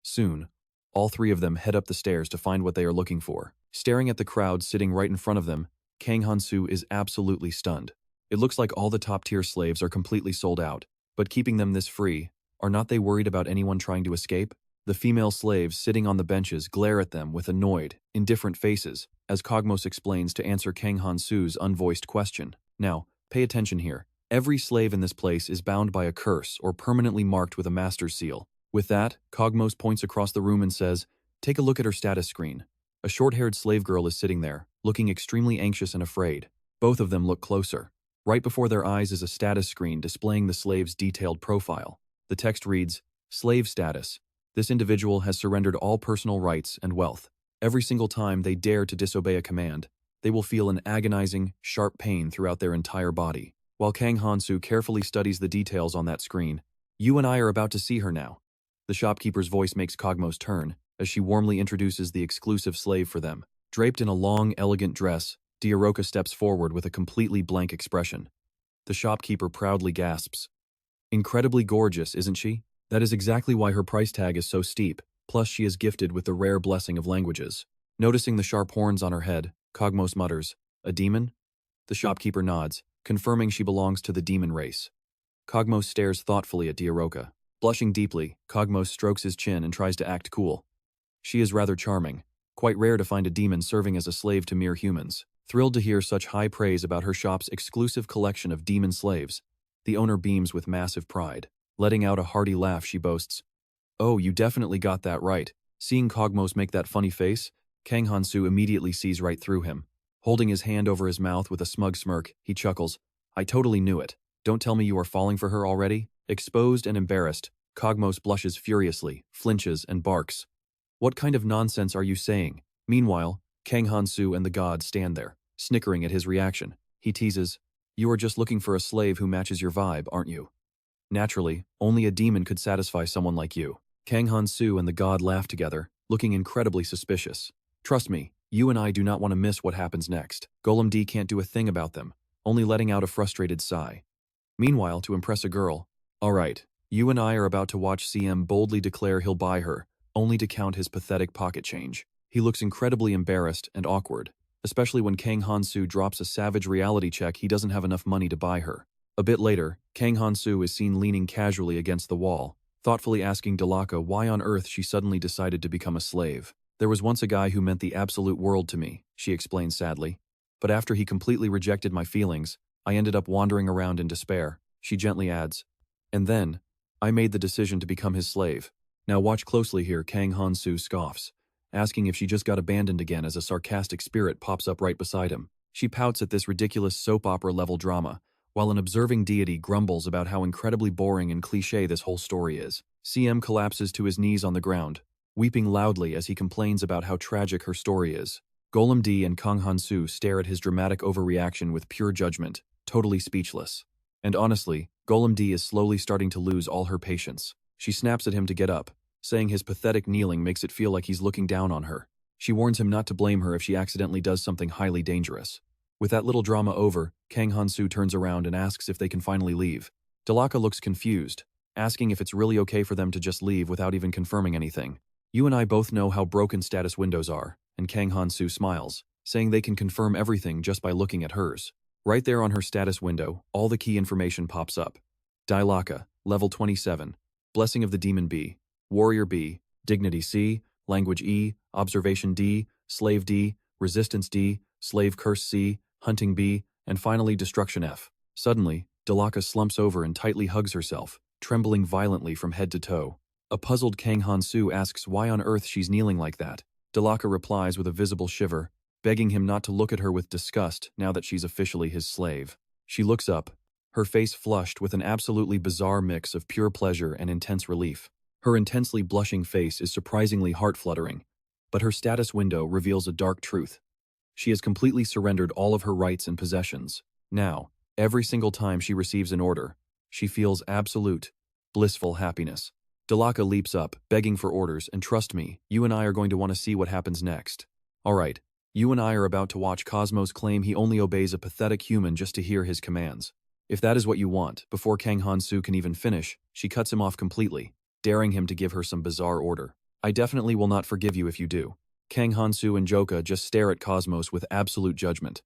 Soon, all 3 of them head up the stairs to find what they are looking for. Staring at the crowd sitting right in front of them, Kang Han-soo is absolutely stunned. It looks like all the top-tier slaves are completely sold out, but keeping them this free, are not they worried about anyone trying to escape? The female slaves sitting on the benches glare at them with annoyed, indifferent faces, as Cogmos explains to answer Kang Han-soo's unvoiced question. Now, pay attention here. Every slave in this place is bound by a curse or permanently marked with a master's seal. With that, Cogmos points across the room and says, "Take a look at her status screen." A short-haired slave girl is sitting there, looking extremely anxious and afraid. Both of them look closer. Right before their eyes is a status screen displaying the slave's detailed profile. The text reads, "Slave status. This individual has surrendered all personal rights and wealth. Every single time they dare to disobey a command, they will feel an agonizing, sharp pain throughout their entire body." While Kang Han-soo carefully studies the details on that screen, "You and I are about to see her now." The shopkeeper's voice makes Cogmos turn, as she warmly introduces the exclusive slave for them. Draped in a long, elegant dress, Roca steps forward with a completely blank expression. The shopkeeper proudly gasps. "Incredibly gorgeous, isn't she? That is exactly why her price tag is so steep, plus she is gifted with the rare blessing of languages." Noticing the sharp horns on her head, Cogmos mutters, "A demon?" The shopkeeper nods, confirming she belongs to the demon race. Cogmos stares thoughtfully at Roca. Blushing deeply, Cogmos strokes his chin and tries to act cool. She is rather charming. Quite rare to find a demon serving as a slave to mere humans. Thrilled to hear such high praise about her shop's exclusive collection of demon slaves, the owner beams with massive pride. Letting out a hearty laugh, she boasts, "Oh, you definitely got that right." Seeing Cogmos make that funny face, Kang Han-soo immediately sees right through him. Holding his hand over his mouth with a smug smirk, he chuckles, "I totally knew it. Don't tell me you are falling for her already?" Exposed and embarrassed, Cogmos blushes furiously, flinches, and barks. "What kind of nonsense are you saying?" Meanwhile, Kang Han-soo and the god stand there, snickering at his reaction. He teases, You are just looking for a slave who matches your vibe, aren't you? Naturally, only a demon could satisfy someone like you. Kang Han-soo and the god laugh together, looking incredibly suspicious. Trust me, you and I do not want to miss what happens next. Golem D can't do a thing about them, only letting out a frustrated sigh. Meanwhile, to impress a girl, alright, you and I are about to watch CM boldly declare he'll buy her, only to count his pathetic pocket change. He looks incredibly embarrassed and awkward, especially when Kang Han-soo drops a savage reality check he doesn't have enough money to buy her. A bit later, Kang Han-soo is seen leaning casually against the wall, thoughtfully asking Loca why on earth she suddenly decided to become a slave. There was once a guy who meant the absolute world to me, she explained sadly. But after he completely rejected my feelings, I ended up wandering around in despair, she gently adds. And then, I made the decision to become his slave. Now watch closely here, Kang Han-soo scoffs, asking if she just got abandoned again as a sarcastic spirit pops up right beside him. She pouts at this ridiculous soap opera-level drama, while an observing deity grumbles about how incredibly boring and cliché this whole story is. CM collapses to his knees on the ground, weeping loudly as he complains about how tragic her story is. Golem D and Kang Han-soo stare at his dramatic overreaction with pure judgment, totally speechless. And honestly, Golem D is slowly starting to lose all her patience. She snaps at him to get up, saying his pathetic kneeling makes it feel like he's looking down on her. She warns him not to blame her if she accidentally does something highly dangerous. With that little drama over, Kang Han-soo turns around and asks if they can finally leave. Loca looks confused, asking if it's really okay for them to just leave without even confirming anything. You and I both know how broken status windows are, and Kang Han-soo smiles, saying they can confirm everything just by looking at hers. Right there on her status window, all the key information pops up. Loca, level 27, Blessing of the Demon B, Warrior B, Dignity C, Language E, Observation D, Slave D, Resistance D, Slave Curse C, Hunting B, and finally Destruction F. Suddenly, Loca slumps over and tightly hugs herself, trembling violently from head to toe. A puzzled Kang Han-soo asks why on earth she's kneeling like that. Loca replies with a visible shiver, begging him not to look at her with disgust now that she's officially his slave. She looks up, her face flushed with an absolutely bizarre mix of pure pleasure and intense relief. Her intensely blushing face is surprisingly heart-fluttering, but her status window reveals a dark truth. She has completely surrendered all of her rights and possessions. Now, every single time she receives an order, she feels absolute, blissful happiness. Loca leaps up, begging for orders, and trust me, you and I are going to want to see what happens next. Alright, you and I are about to watch Cosmos claim he only obeys a pathetic human just to hear his commands. If that is what you want, before Kang Han-soo can even finish, she cuts him off completely, daring him to give her some bizarre order. I definitely will not forgive you if you do. Kang Han-soo and Joka just stare at Cosmos with absolute judgment.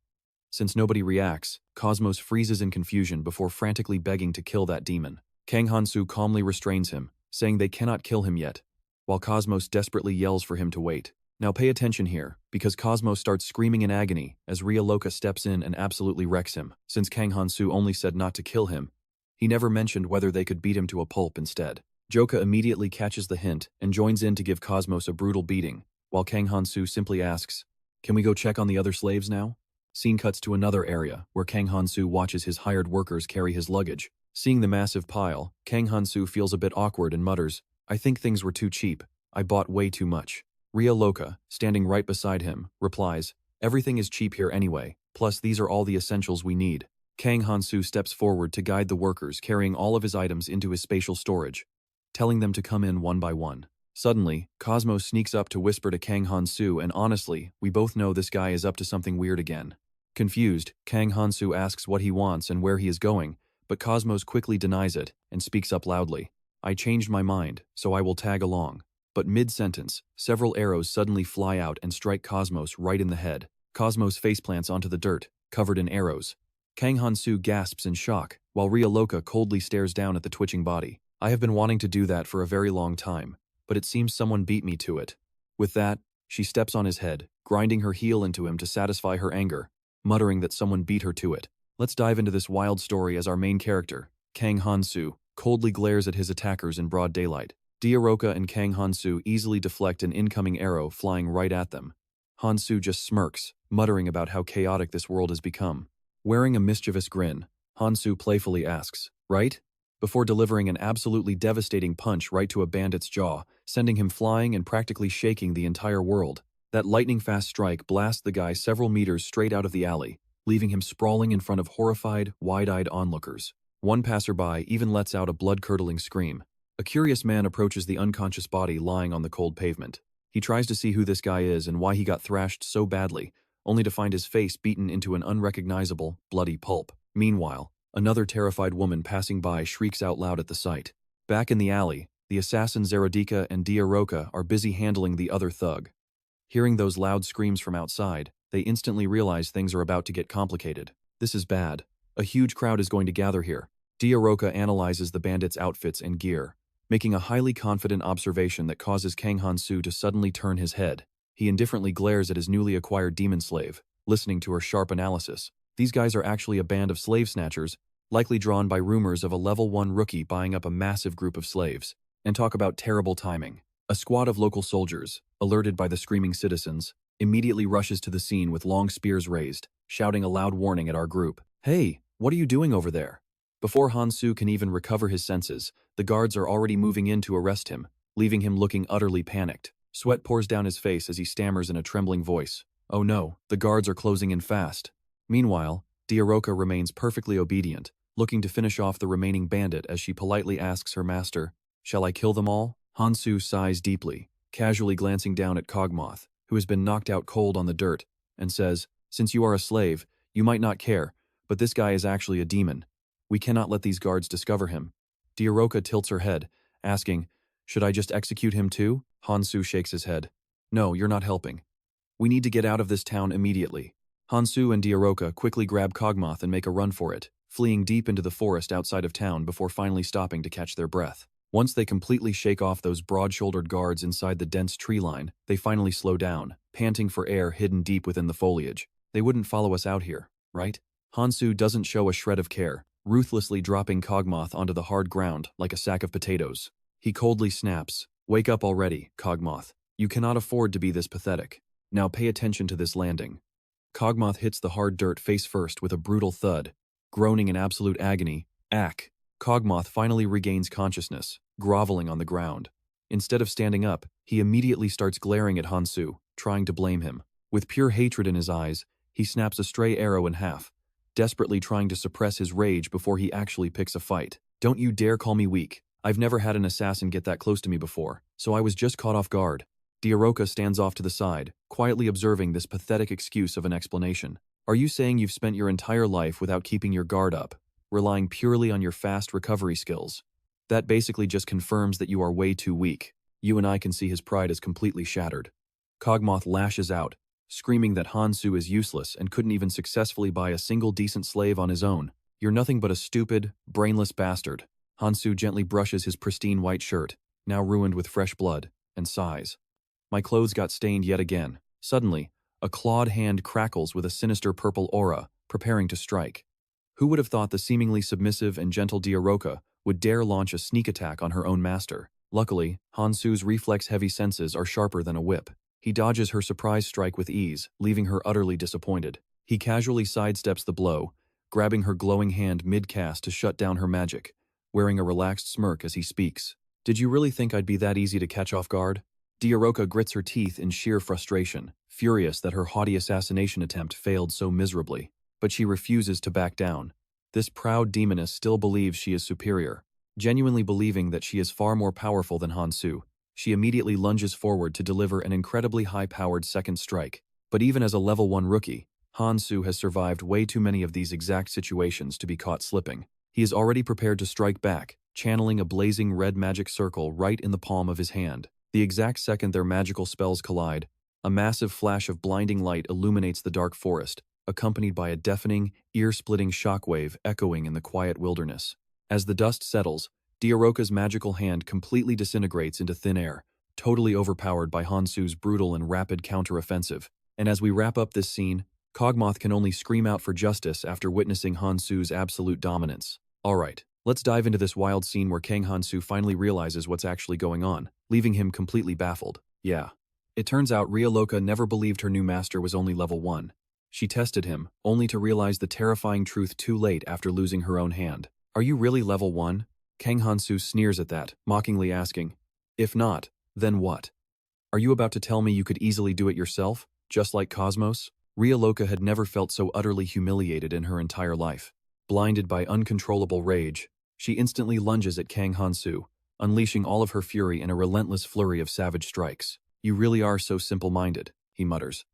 Since nobody reacts, Cosmos freezes in confusion before frantically begging to kill that demon. Kang Han-soo calmly restrains him, saying they cannot kill him yet, while Cosmos desperately yells for him to wait. Now pay attention here, because Cosmos starts screaming in agony as Loca steps in and absolutely wrecks him. Since Kang Han-soo only said not to kill him, he never mentioned whether they could beat him to a pulp instead. Joka immediately catches the hint and joins in to give Cosmos a brutal beating, while Kang Han-soo simply asks, "Can we go check on the other slaves now?" Scene cuts to another area, where Kang Han-soo watches his hired workers carry his luggage. Seeing the massive pile, Kang Han-soo feels a bit awkward and mutters, "I think things were too cheap. I bought way too much." Loca, standing right beside him, replies, "Everything is cheap here anyway, plus these are all the essentials we need." Kang Han-soo steps forward to guide the workers carrying all of his items into his spatial storage, telling them to come in one by one. Suddenly, Cosmos sneaks up to whisper to Kang Han-soo, and honestly, we both know this guy is up to something weird again. Confused, Kang Han-soo asks what he wants and where he is going, but Cosmos quickly denies it and speaks up loudly. "I changed my mind, so I will tag along." But mid-sentence, several arrows suddenly fly out and strike Cosmos right in the head. Cosmos faceplants onto the dirt, covered in arrows. Kang Han-soo gasps in shock, while Loca coldly stares down at the twitching body. "I have been wanting to do that for a very long time, but it seems someone beat me to it." With that, she steps on his head, grinding her heel into him to satisfy her anger, muttering that someone beat her to it. Let's dive into this wild story as our main character, Kang Han-soo, coldly glares at his attackers in broad daylight. Loca and Kang Han-soo easily deflect an incoming arrow flying right at them. Han-soo just smirks, muttering about how chaotic this world has become. Wearing a mischievous grin, Han-soo playfully asks, "Right?" before delivering an absolutely devastating punch right to a bandit's jaw, sending him flying and practically shaking the entire world. That lightning-fast strike blasts the guy several meters straight out of the alley, leaving him sprawling in front of horrified, wide-eyed onlookers. One passerby even lets out a blood-curdling scream. A curious man approaches the unconscious body lying on the cold pavement. He tries to see who this guy is and why he got thrashed so badly, only to find his face beaten into an unrecognizable, bloody pulp. Meanwhile, another terrified woman passing by shrieks out loud at the sight. Back in the alley, the assassins Zerodika and Loca are busy handling the other thug. Hearing those loud screams from outside, they instantly realize things are about to get complicated. This is bad. A huge crowd is going to gather here. Roca analyzes the bandits' outfits and gear, making a highly confident observation that causes Kang Han-soo to suddenly turn his head. He indifferently glares at his newly acquired demon slave, listening to her sharp analysis. These guys are actually a band of slave snatchers, likely drawn by rumors of a level 1 rookie buying up a massive group of slaves. And talk about terrible timing. A squad of local soldiers, alerted by the screaming citizens, immediately rushes to the scene with long spears raised, shouting a loud warning at our group. "Hey, what are you doing over there?" Before Han-soo can even recover his senses, the guards are already moving in to arrest him, leaving him looking utterly panicked. Sweat pours down his face as he stammers in a trembling voice. Oh no, the guards are closing in fast. Meanwhile, Roca remains perfectly obedient, looking to finish off the remaining bandit as she politely asks her master, "Shall I kill them all?" Han-soo sighs deeply, casually glancing down at Cogmoth, who has been knocked out cold on the dirt, and says, "Since you are a slave, you might not care, but this guy is actually a demon. We cannot let these guards discover him." Roca tilts her head, asking, "Should I just execute him too?" Han-soo shakes his head. "No, you're not helping. We need to get out of this town immediately." Han-soo and Roca quickly grab Cogmoth and make a run for it, fleeing deep into the forest outside of town before finally stopping to catch their breath. Once they completely shake off those broad-shouldered guards inside the dense tree line, they finally slow down, panting for air hidden deep within the foliage. They wouldn't follow us out here, right? Han-soo doesn't show a shred of care, ruthlessly dropping Cogmoth onto the hard ground like a sack of potatoes. He coldly snaps, "Wake up already, Cogmoth. You cannot afford to be this pathetic. Now pay attention to this landing." Cogmoth hits the hard dirt face first with a brutal thud. Groaning in absolute agony, "Ack!" Cogmoth finally regains consciousness, groveling on the ground. Instead of standing up, he immediately starts glaring at Han-soo, trying to blame him. With pure hatred in his eyes, he snaps a stray arrow in half, desperately trying to suppress his rage before he actually picks a fight. "Don't you dare call me weak. I've never had an assassin get that close to me before, so I was just caught off guard." Roca stands off to the side, quietly observing this pathetic excuse of an explanation. "Are you saying you've spent your entire life without keeping your guard up, relying purely on your fast recovery skills? That basically just confirms that you are way too weak." You and I can see his pride is completely shattered. Cogmoth lashes out, screaming that Han-soo is useless and couldn't even successfully buy a single decent slave on his own. "You're nothing but a stupid, brainless bastard." Han-soo gently brushes his pristine white shirt, now ruined with fresh blood, and sighs. "My clothes got stained yet again." Suddenly, a clawed hand crackles with a sinister purple aura, preparing to strike. Who would have thought the seemingly submissive and gentle Roca would dare launch a sneak attack on her own master? Luckily, Han-soo's reflex-heavy senses are sharper than a whip. He dodges her surprise strike with ease, leaving her utterly disappointed. He casually sidesteps the blow, grabbing her glowing hand mid-cast to shut down her magic, wearing a relaxed smirk as he speaks. "Did you really think I'd be that easy to catch off guard?" Roca grits her teeth in sheer frustration, furious that her haughty assassination attempt failed so miserably. But she refuses to back down. This proud demoness still believes she is superior. Genuinely believing that she is far more powerful than Han-soo, she immediately lunges forward to deliver an incredibly high-powered second strike. But even as a level 1 rookie, Han-soo has survived way too many of these exact situations to be caught slipping. He is already prepared to strike back, channeling a blazing red magic circle right in the palm of his hand. The exact second their magical spells collide, a massive flash of blinding light illuminates the dark forest, accompanied by a deafening, ear-splitting shockwave echoing in the quiet wilderness. As the dust settles, Roca's magical hand completely disintegrates into thin air, totally overpowered by Han-soo's brutal and rapid counter-offensive. And as we wrap up this scene, Cogmoth can only scream out for justice after witnessing Han-soo's absolute dominance. Alright, let's dive into this wild scene where Kang Han-soo finally realizes what's actually going on, leaving him completely baffled. Yeah. It turns out Loca never believed her new master was only level 1. She tested him, only to realize the terrifying truth too late after losing her own hand. "Are you really level 1? Kang Han-soo sneers at that, mockingly asking, "If not, then what? Are you about to tell me you could easily do it yourself, just like Cosmos?" Loca had never felt so utterly humiliated in her entire life. Blinded by uncontrollable rage, she instantly lunges at Kang Han-soo, unleashing all of her fury in a relentless flurry of savage strikes. "You really are so simple-minded," he mutters.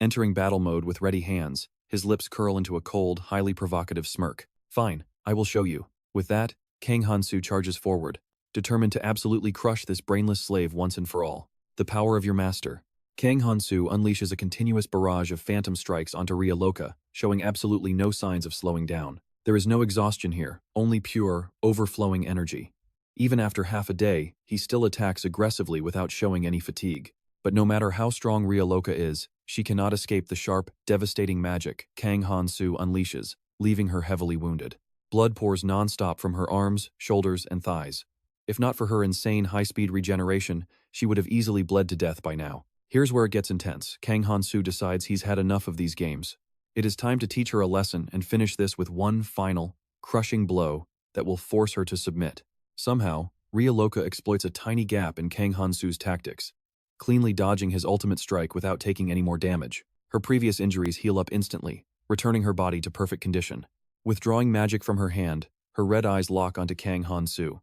Entering battle mode with ready hands, his lips curl into a cold, highly provocative smirk. "Fine, I will show you." With that, Kang Han-soo charges forward, determined to absolutely crush this brainless slave once and for all. The power of your master. Kang Han-soo unleashes a continuous barrage of phantom strikes onto Loca, showing absolutely no signs of slowing down. There is no exhaustion here, only pure, overflowing energy. Even after half a day, he still attacks aggressively without showing any fatigue. But no matter how strong Loca is, she cannot escape the sharp, devastating magic Kang Han-soo unleashes, leaving her heavily wounded. Blood pours non-stop from her arms, shoulders, and thighs. If not for her insane high-speed regeneration, she would have easily bled to death by now. Here's where it gets intense. Kang Han-soo decides he's had enough of these games. It is time to teach her a lesson and finish this with one final, crushing blow that will force her to submit. Somehow, Loca exploits a tiny gap in Kang Han-soo's tactics, cleanly dodging his ultimate strike without taking any more damage. Her previous injuries heal up instantly, returning her body to perfect condition. Withdrawing magic from her hand, her red eyes lock onto Kang Han-soo.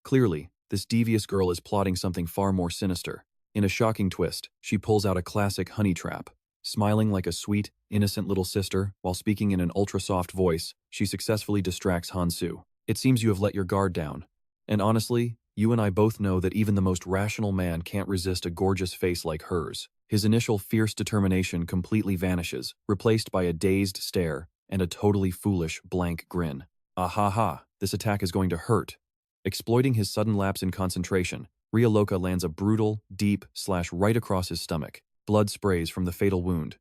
Clearly, this devious girl is plotting something far more sinister. In a shocking twist, she pulls out a classic honey trap. Smiling like a sweet, innocent little sister, while speaking in an ultra-soft voice, she successfully distracts Han-soo. "It seems you have let your guard down. And honestly, you and I both know that even the most rational man can't resist a gorgeous face like hers." His initial fierce determination completely vanishes, replaced by a dazed stare and a totally foolish, blank grin. "Ah ha ha, this attack is going to hurt." Exploiting his sudden lapse in concentration, Loca lands a brutal, deep slash right across his stomach. Blood sprays from the fatal wound.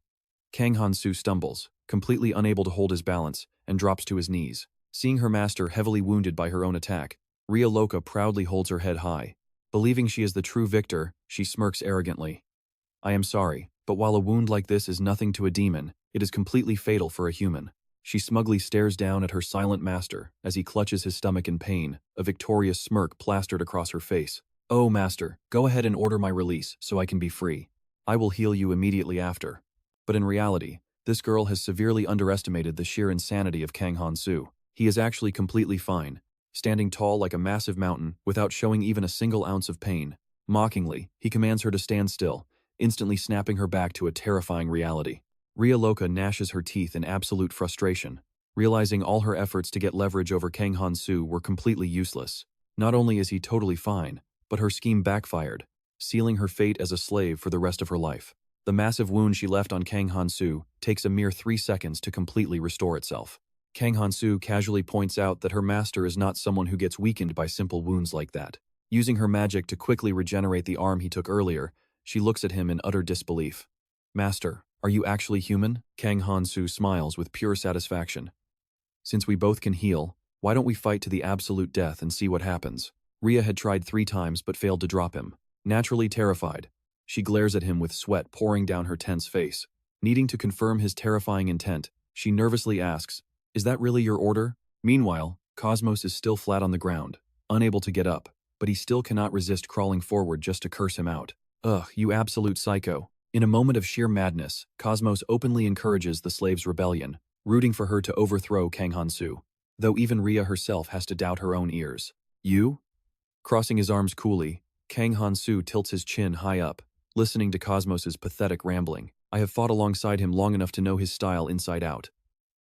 Kang Han-soo stumbles, completely unable to hold his balance, and drops to his knees. Seeing her master heavily wounded by her own attack, Loca proudly holds her head high. Believing she is the true victor, she smirks arrogantly. "I am sorry, but while a wound like this is nothing to a demon, it is completely fatal for a human." She smugly stares down at her silent master as he clutches his stomach in pain, a victorious smirk plastered across her face. "Oh, master, go ahead and order my release so I can be free. I will heal you immediately after." But in reality, this girl has severely underestimated the sheer insanity of Kang Han-soo. He is actually completely fine, standing tall like a massive mountain without showing even a single ounce of pain. Mockingly, he commands her to stand still, instantly snapping her back to a terrifying reality. Loca gnashes her teeth in absolute frustration, realizing all her efforts to get leverage over Kang Han-soo were completely useless. Not only is he totally fine, but her scheme backfired, sealing her fate as a slave for the rest of her life. The massive wound she left on Kang Han-soo takes a mere 3 seconds to completely restore itself. Kang Han-soo casually points out that her master is not someone who gets weakened by simple wounds like that. Using her magic to quickly regenerate the arm he took earlier, she looks at him in utter disbelief. "Master, are you actually human?" Kang Han-soo smiles with pure satisfaction. "Since we both can heal, why don't we fight to the absolute death and see what happens?" Rhea had tried 3 times but failed to drop him. Naturally terrified, she glares at him with sweat pouring down her tense face. Needing to confirm his terrifying intent, she nervously asks, "Is that really your order?" Meanwhile, Cosmos is still flat on the ground, unable to get up, but he still cannot resist crawling forward just to curse him out. "Ugh, you absolute psycho." In a moment of sheer madness, Cosmos openly encourages the slave's rebellion, rooting for her to overthrow Kang Han-soo, though even Rhea herself has to doubt her own ears. "You?" Crossing his arms coolly, Kang Han-soo tilts his chin high up, listening to Cosmos's pathetic rambling. "I have fought alongside him long enough to know his style inside out.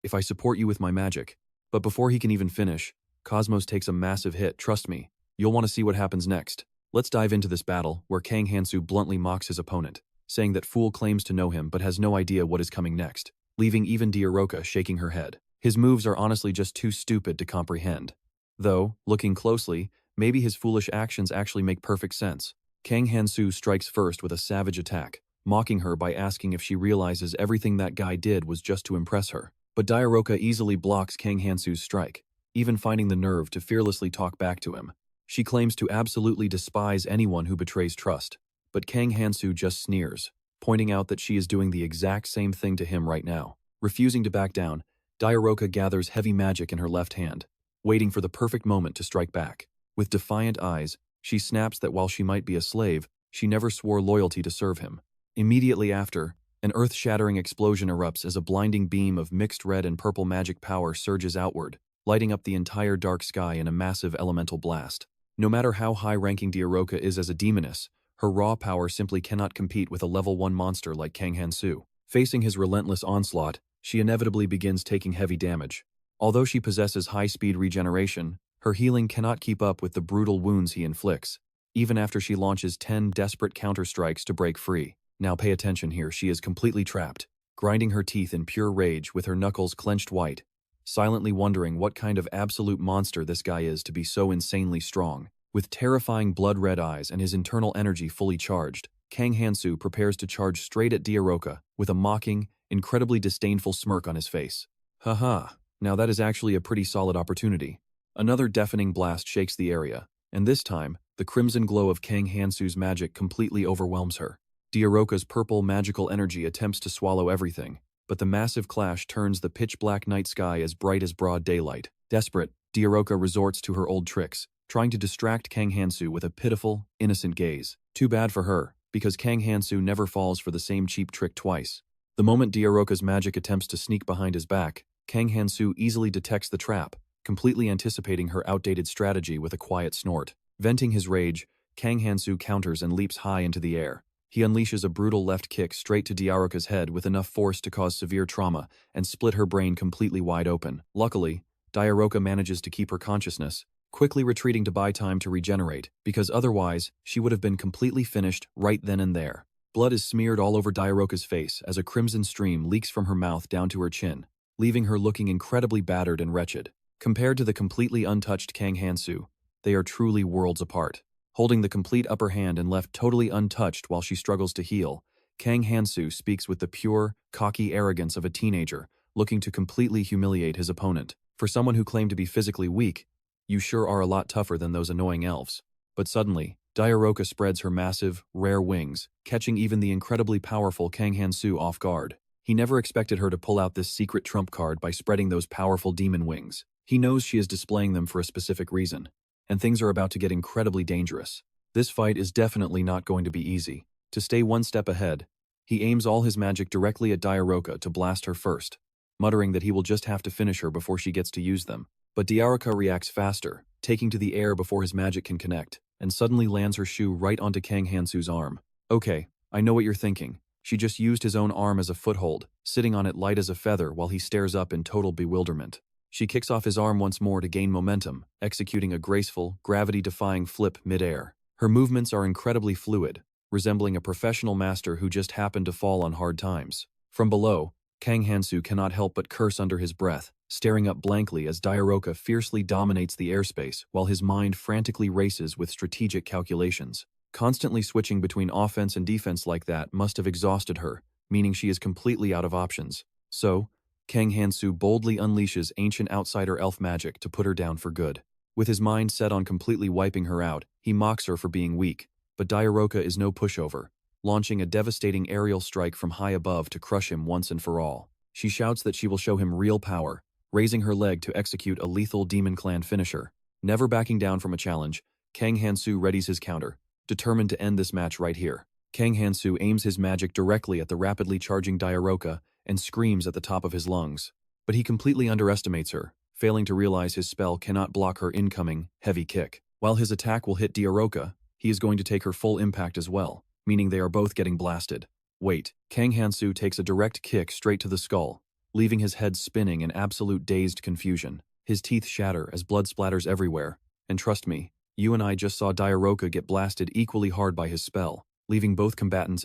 If I support you with my magic..." But before he can even finish, Cosmos takes a massive hit. "Trust me, you'll want to see what happens next." Let's dive into this battle, where Kang Han-soo bluntly mocks his opponent, saying that Fool claims to know him but has no idea what is coming next, leaving even Roca shaking her head. His moves are honestly just too stupid to comprehend. Though, looking closely, maybe his foolish actions actually make perfect sense. Kang Han-soo strikes first with a savage attack, mocking her by asking if she realizes everything that guy did was just to impress her. But Roca easily blocks Kang Han-soo's strike, even finding the nerve to fearlessly talk back to him. She claims to absolutely despise anyone who betrays trust, but Kang Han-soo just sneers, pointing out that she is doing the exact same thing to him right now. Refusing to back down, Roca gathers heavy magic in her left hand, waiting for the perfect moment to strike back. With defiant eyes, she snaps that while she might be a slave, she never swore loyalty to serve him. Immediately after, An earth-shattering explosion erupts as a blinding beam of mixed red and purple magic power surges outward, lighting up the entire dark sky in a massive elemental blast. No matter how high-ranking Diaroka is as a demoness, her raw power simply cannot compete with a level 1 monster like Kang Han-soo. Facing his relentless onslaught, she inevitably begins taking heavy damage. Although she possesses high-speed regeneration, her healing cannot keep up with the brutal wounds he inflicts, even after she launches 10 desperate counter-strikes to break free. Now pay attention here, she is completely trapped, grinding her teeth in pure rage with her knuckles clenched white, silently wondering what kind of absolute monster this guy is to be so insanely strong. With terrifying blood-red eyes and his internal energy fully charged, Kang Han-soo prepares to charge straight at Diaroka with a mocking, incredibly disdainful smirk on his face. Haha, now that is actually a pretty solid opportunity. Another deafening blast shakes the area, and this time, the crimson glow of Kang Han-soo's magic completely overwhelms her. Diaroka's purple magical energy attempts to swallow everything, but the massive clash turns the pitch-black night sky as bright as broad daylight. Desperate, Diaroka resorts to her old tricks, trying to distract Kang Han-soo with a pitiful, innocent gaze. Too bad for her, because Kang Han-soo never falls for the same cheap trick twice. The moment Diaroka's magic attempts to sneak behind his back, Kang Han-soo easily detects the trap, completely anticipating her outdated strategy with a quiet snort. Venting his rage, Kang Han-soo counters and leaps high into the air. He unleashes a brutal left kick straight to Diaroka's head with enough force to cause severe trauma and split her brain completely wide open. Luckily, Diaroka manages to keep her consciousness, quickly retreating to buy time to regenerate, because otherwise, she would have been completely finished right then and there. Blood is smeared all over Diaroka's face as a crimson stream leaks from her mouth down to her chin, leaving her looking incredibly battered and wretched. Compared to the completely untouched Kang Han-soo, they are truly worlds apart. Holding the complete upper hand and left totally untouched while she struggles to heal, Kang Han-soo speaks with the pure, cocky arrogance of a teenager, looking to completely humiliate his opponent. For someone who claimed to be physically weak, you sure are a lot tougher than those annoying elves. But suddenly, Diaroka spreads her massive, rare wings, catching even the incredibly powerful Kang Han-soo off guard. He never expected her to pull out this secret trump card by spreading those powerful demon wings. He knows she is displaying them for a specific reason, and things are about to get incredibly dangerous. This fight is definitely not going to be easy. To stay one step ahead, he aims all his magic directly at Diaroka to blast her first, muttering that he will just have to finish her before she gets to use them. But Diaroka reacts faster, taking to the air before his magic can connect, and suddenly lands her shoe right onto Kang Han-soo's arm. Okay, I know what you're thinking. She just used his own arm as a foothold, sitting on it light as a feather while he stares up in total bewilderment. She kicks off his arm once more to gain momentum, executing a graceful, gravity-defying flip mid-air. Her movements are incredibly fluid, resembling a professional master who just happened to fall on hard times. From below, Kang Han-soo cannot help but curse under his breath, staring up blankly as Diaroka fiercely dominates the airspace while his mind frantically races with strategic calculations. Constantly switching between offense and defense like that must have exhausted her, meaning she is completely out of options. So, Kang Han-soo boldly unleashes ancient outsider elf magic to put her down for good. With his mind set on completely wiping her out, he mocks her for being weak, but Diaroka is no pushover, launching a devastating aerial strike from high above to crush him once and for all. She shouts that she will show him real power, raising her leg to execute a lethal Demon Clan finisher. Never backing down from a challenge, Kang Han-soo readies his counter, determined to end this match right here. Kang Han-soo aims his magic directly at the rapidly charging Diaroka and screams at the top of his lungs. But he completely underestimates her, failing to realize his spell cannot block her incoming, heavy kick. While his attack will hit Diaroka, he is going to take her full impact as well, meaning they are both getting blasted. Wait, Kang Han-soo takes a direct kick straight to the skull, leaving his head spinning in absolute dazed confusion. His teeth shatter as blood splatters everywhere, and trust me, you and I just saw Diaroka get blasted equally hard by his spell, leaving both combatants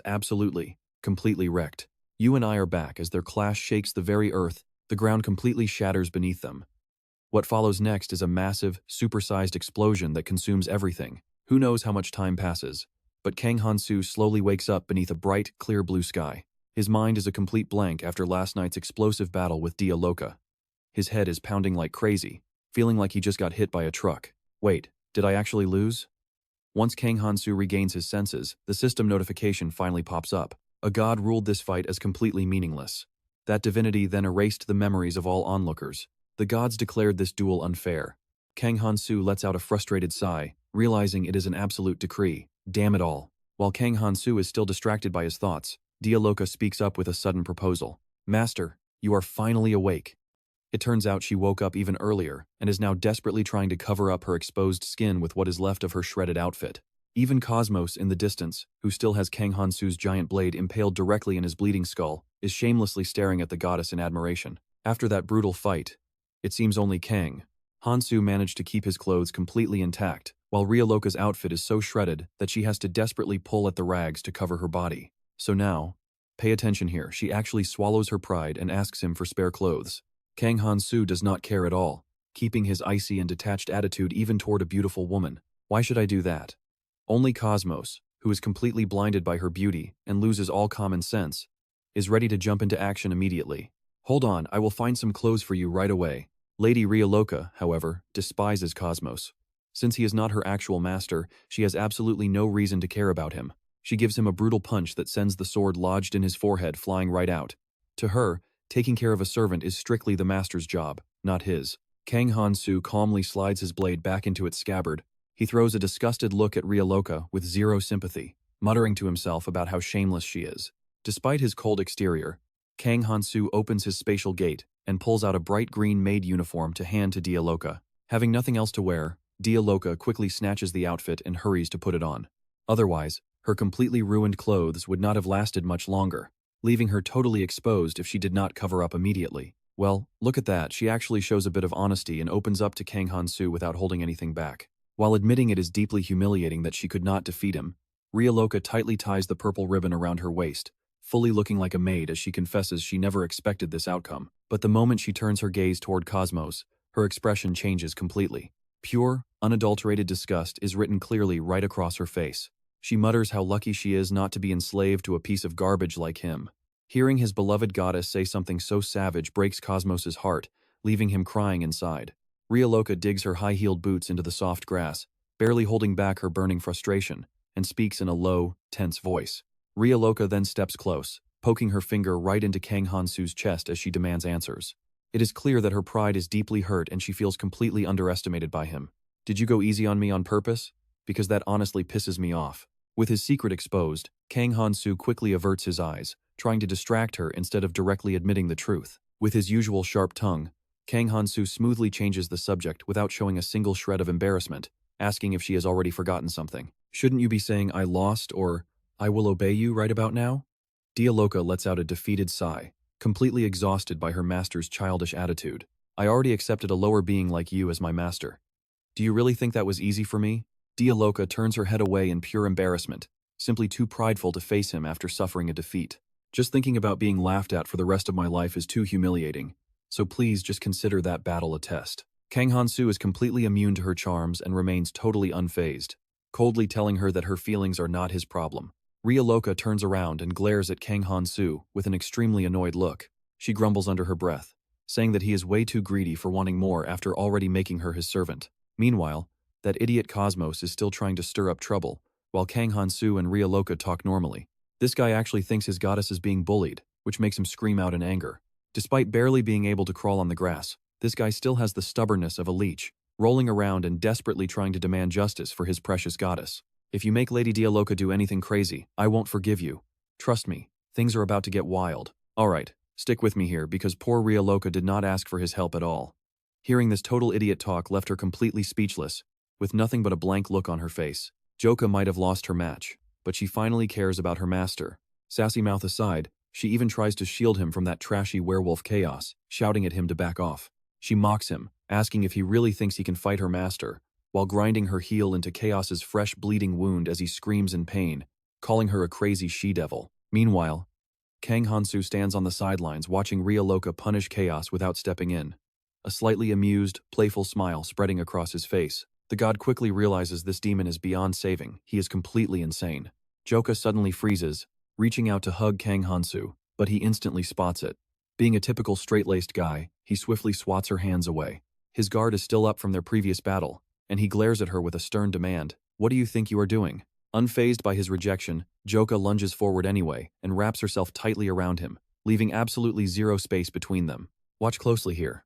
completely wrecked. You and I are back as their clash shakes the very earth, the ground completely shatters beneath them. What follows next is a massive, supersized explosion that consumes everything. Who knows how much time passes, but Kang Han-soo slowly wakes up beneath a bright, clear blue sky. His mind is a complete blank after last night's explosive battle with Loca. His head is pounding like crazy, feeling like he just got hit by a truck. Wait, did I actually lose? Once Kang Han-soo regains his senses, the system notification finally pops up. A god ruled this fight as completely meaningless. That divinity then erased the memories of all onlookers. The gods declared this duel unfair. Kang Han-soo lets out a frustrated sigh, realizing it is an absolute decree. Damn it all. While Kang Han-soo is still distracted by his thoughts, Loca speaks up with a sudden proposal. Master, you are finally awake. It turns out she woke up even earlier and is now desperately trying to cover up her exposed skin with what is left of her shredded outfit. Even Cosmos in the distance, who still has Kang Han-soo's giant blade impaled directly in his bleeding skull, is shamelessly staring at the goddess in admiration. After that brutal fight, it seems only Kang Han-soo managed to keep his clothes completely intact, while Loca's outfit is so shredded that she has to desperately pull at the rags to cover her body. So now, pay attention here, she actually swallows her pride and asks him for spare clothes. Kang Han-soo does not care at all, keeping his icy and detached attitude even toward a beautiful woman. Why should I do that? Only Cosmos, who is completely blinded by her beauty and loses all common sense, is ready to jump into action immediately. Hold on, I will find some clothes for you right away. Lady Loca, however, despises Cosmos. Since he is not her actual master, she has absolutely no reason to care about him. She gives him a brutal punch that sends the sword lodged in his forehead flying right out. To her, taking care of a servant is strictly the master's job, not his. Kang Han-soo calmly slides his blade back into its scabbard. He throws a disgusted look at Loca with zero sympathy, muttering to himself about how shameless she is. Despite his cold exterior, Kang Han-soo opens his spatial gate and pulls out a bright green maid uniform to hand to Loca. Having nothing else to wear, Loca quickly snatches the outfit and hurries to put it on. Otherwise, her completely ruined clothes would not have lasted much longer, leaving her totally exposed if she did not cover up immediately. Well, look at that, she actually shows a bit of honesty and opens up to Kang Han-soo without holding anything back. While admitting it is deeply humiliating that she could not defeat him, Loca tightly ties the purple ribbon around her waist, fully looking like a maid as she confesses she never expected this outcome. But the moment she turns her gaze toward Cosmos, her expression changes completely. Pure, unadulterated disgust is written clearly right across her face. She mutters how lucky she is not to be enslaved to a piece of garbage like him. Hearing his beloved goddess say something so savage breaks Cosmos's heart, leaving him crying inside. Loca digs her high-heeled boots into the soft grass, barely holding back her burning frustration, and speaks in a low, tense voice. Loca then steps close, poking her finger right into Kang Han-soo's chest as she demands answers. It is clear that her pride is deeply hurt and she feels completely underestimated by him. Did you go easy on me on purpose? Because that honestly pisses me off. With his secret exposed, Kang Han-soo quickly averts his eyes, trying to distract her instead of directly admitting the truth. With his usual sharp tongue, Kang Han-soo smoothly changes the subject without showing a single shred of embarrassment, asking if she has already forgotten something. Shouldn't you be saying I lost or I will obey you right about now? Loca lets out a defeated sigh, completely exhausted by her master's childish attitude. I already accepted a lower being like you as my master. Do you really think that was easy for me? Loca turns her head away in pure embarrassment, simply too prideful to face him after suffering a defeat. Just thinking about being laughed at for the rest of my life is too humiliating, so please just consider that battle a test. Kang Han-soo is completely immune to her charms and remains totally unfazed, coldly telling her that her feelings are not his problem. Loca turns around and glares at Kang Han-soo with an extremely annoyed look. She grumbles under her breath, saying that he is way too greedy for wanting more after already making her his servant. Meanwhile, that idiot Cosmos is still trying to stir up trouble, while Kang Han-soo and Loca talk normally. This guy actually thinks his goddess is being bullied, which makes him scream out in anger. Despite barely being able to crawl on the grass, this guy still has the stubbornness of a leech, rolling around and desperately trying to demand justice for his precious goddess. If you make Lady Loca do anything crazy, I won't forgive you. Trust me, things are about to get wild. Alright, stick with me here because poor Loca did not ask for his help at all. Hearing this total idiot talk left her completely speechless, with nothing but a blank look on her face. Joka might have lost her match, but she finally cares about her master. Sassy mouth aside, she even tries to shield him from that trashy werewolf Chaos, shouting at him to back off. She mocks him, asking if he really thinks he can fight her master, while grinding her heel into Chaos's fresh bleeding wound as he screams in pain, calling her a crazy she-devil. Meanwhile, Kang Han-soo stands on the sidelines watching Loca punish Chaos without stepping in. A slightly amused, playful smile spreading across his face. The god quickly realizes this demon is beyond saving. He is completely insane. Joka suddenly freezes, reaching out to hug Kang Han-soo, but he instantly spots it. Being a typical straight-laced guy, he swiftly swats her hands away. His guard is still up from their previous battle, and he glares at her with a stern demand. What do you think you are doing? Unfazed by his rejection, Joka lunges forward anyway and wraps herself tightly around him, leaving absolutely zero space between them. Watch closely here.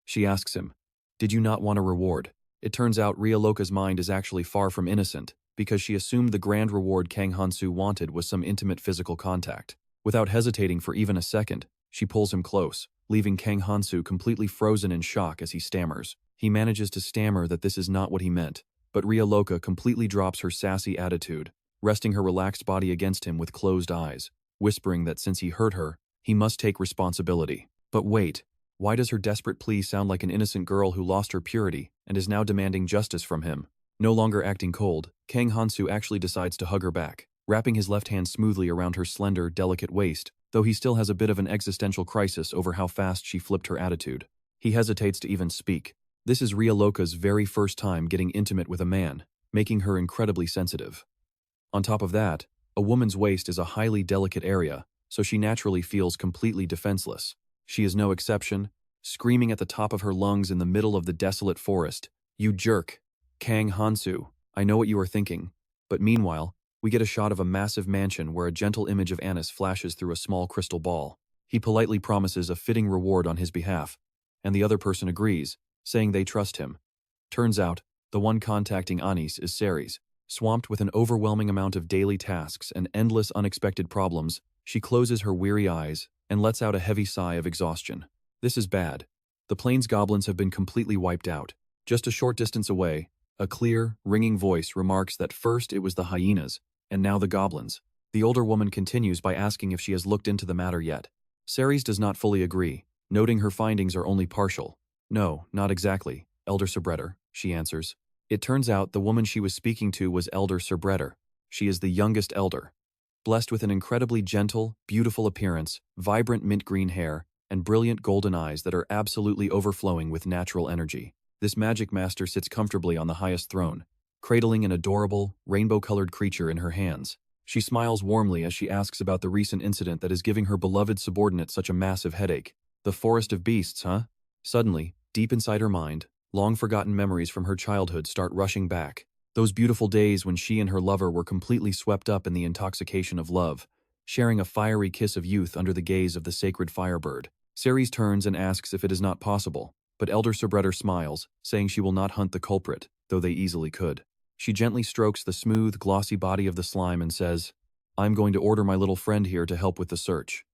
She asks him, did you not want a reward? It turns out Loca's mind is actually far from innocent, because she assumed the grand reward Kang Han-soo wanted was some intimate physical contact. Without hesitating for even a second, she pulls him close, leaving Kang Han-soo completely frozen in shock as he stammers. He manages to stammer that this is not what he meant, but Loca completely drops her sassy attitude, resting her relaxed body against him with closed eyes, whispering that since he hurt her, he must take responsibility. But wait, why does her desperate plea sound like an innocent girl who lost her purity and is now demanding justice from him? No longer acting cold, Kang Han-soo actually decides to hug her back, wrapping his left hand smoothly around her slender, delicate waist, though he still has a bit of an existential crisis over how fast she flipped her attitude. He hesitates to even speak. This is Loca's very first time getting intimate with a man, making her incredibly sensitive. On top of that, a woman's waist is a highly delicate area, so she naturally feels completely defenseless. She is no exception, screaming at the top of her lungs in the middle of the desolate forest, "You jerk! Kang Han-soo, I know what you are thinking." But meanwhile, we get a shot of a massive mansion where a gentle image of Anis flashes through a small crystal ball. He politely promises a fitting reward on his behalf, and the other person agrees, saying they trust him. Turns out, the one contacting Anis is Ceres. Swamped with an overwhelming amount of daily tasks and endless unexpected problems, she closes her weary eyes and lets out a heavy sigh of exhaustion. This is bad. The plains goblins have been completely wiped out. Just a short distance away, a clear, ringing voice remarks that first it was the hyenas, and now the goblins. The older woman continues by asking if she has looked into the matter yet. Ceres does not fully agree, noting her findings are only partial. "No, not exactly, Elder Subreddor," she answers. It turns out the woman she was speaking to was Elder Subreddor. She is the youngest elder. Blessed with an incredibly gentle, beautiful appearance, vibrant mint green hair, and brilliant golden eyes that are absolutely overflowing with natural energy. This magic master sits comfortably on the highest throne, cradling an adorable, rainbow-colored creature in her hands. She smiles warmly as she asks about the recent incident that is giving her beloved subordinate such a massive headache. The forest of beasts, huh? Suddenly, deep inside her mind, long-forgotten memories from her childhood start rushing back. Those beautiful days when she and her lover were completely swept up in the intoxication of love, sharing a fiery kiss of youth under the gaze of the sacred firebird. Ceres turns and asks if it is not possible, but Elder Subreddor smiles, saying she will not hunt the culprit, though they easily could. She gently strokes the smooth, glossy body of the slime and says, "I'm going to order my little friend here to help with the search."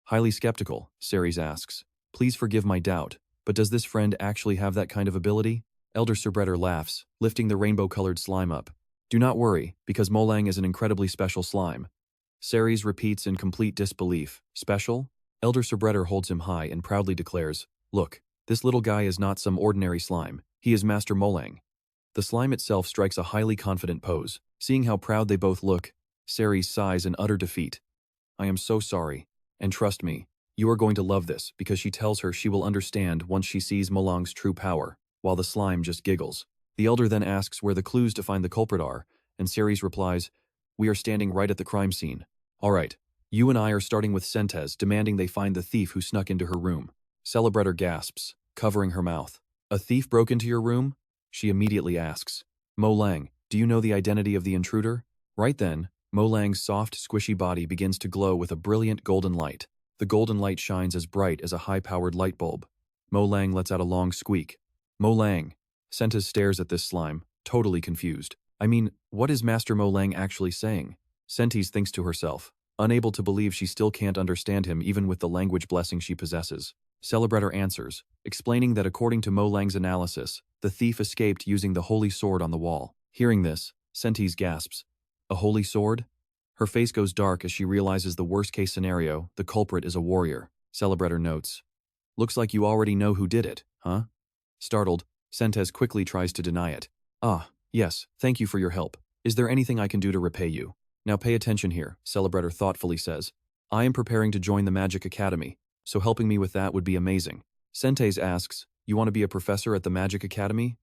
Highly skeptical, Ceres asks, "Please forgive my doubt, but does this friend actually have that kind of ability?" Elder Subreddor laughs, lifting the rainbow-colored slime up. "Do not worry, because Molang is an incredibly special slime." Ceres repeats in complete disbelief. "Special?" Elder Subreddor holds him high and proudly declares, "Look, this little guy is not some ordinary slime. He is Master Molang." The slime itself strikes a highly confident pose. Seeing how proud they both look, Ceres sighs in utter defeat. "I am so sorry. And trust me, you are going to love this," because she tells her she will understand once she sees Molang's true power, while the slime just giggles. The elder then asks where the clues to find the culprit are, and Ceres replies, "We are standing right at the crime scene. All right, you and I are starting with Sentes, demanding they find the thief who snuck into her room." Celebreddor gasps, covering her mouth. "A thief broke into your room?" She immediately asks, "Molang, do you know the identity of the intruder?" Right then, Molang's soft, squishy body begins to glow with a brilliant golden light. The golden light shines as bright as a high-powered light bulb. Molang lets out a long squeak. "Molang." Sentes stares at this slime, totally confused. I mean, what is Master Molang actually saying? Sentes thinks to herself, unable to believe she still can't understand him even with the language blessing she possesses. Celebreddor answers, explaining that according to Molang's analysis, the thief escaped using the holy sword on the wall. Hearing this, Sentes gasps, "A holy sword?" Her face goes dark as she realizes the worst-case scenario, the culprit is a warrior. Celebreddor notes, "Looks like you already know who did it, huh?" Startled, Sentes quickly tries to deny it. "Ah, yes, thank you for your help. Is there anything I can do to repay you?" "Now pay attention here," Celebreddor thoughtfully says. "I am preparing to join the Magic Academy, so helping me with that would be amazing." Sentes asks, "You want to be a professor at the Magic Academy?"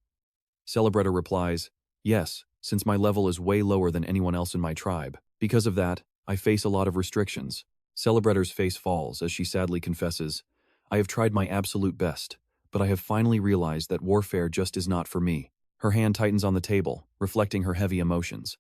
Celebreddor replies, "Yes, since my level is way lower than anyone else in my tribe. Because of that, I face a lot of restrictions." Celebreddor's face falls as she sadly confesses, "I have tried my absolute best, but I have finally realized that warfare just is not for me." Her hand tightens on the table, reflecting her heavy emotions.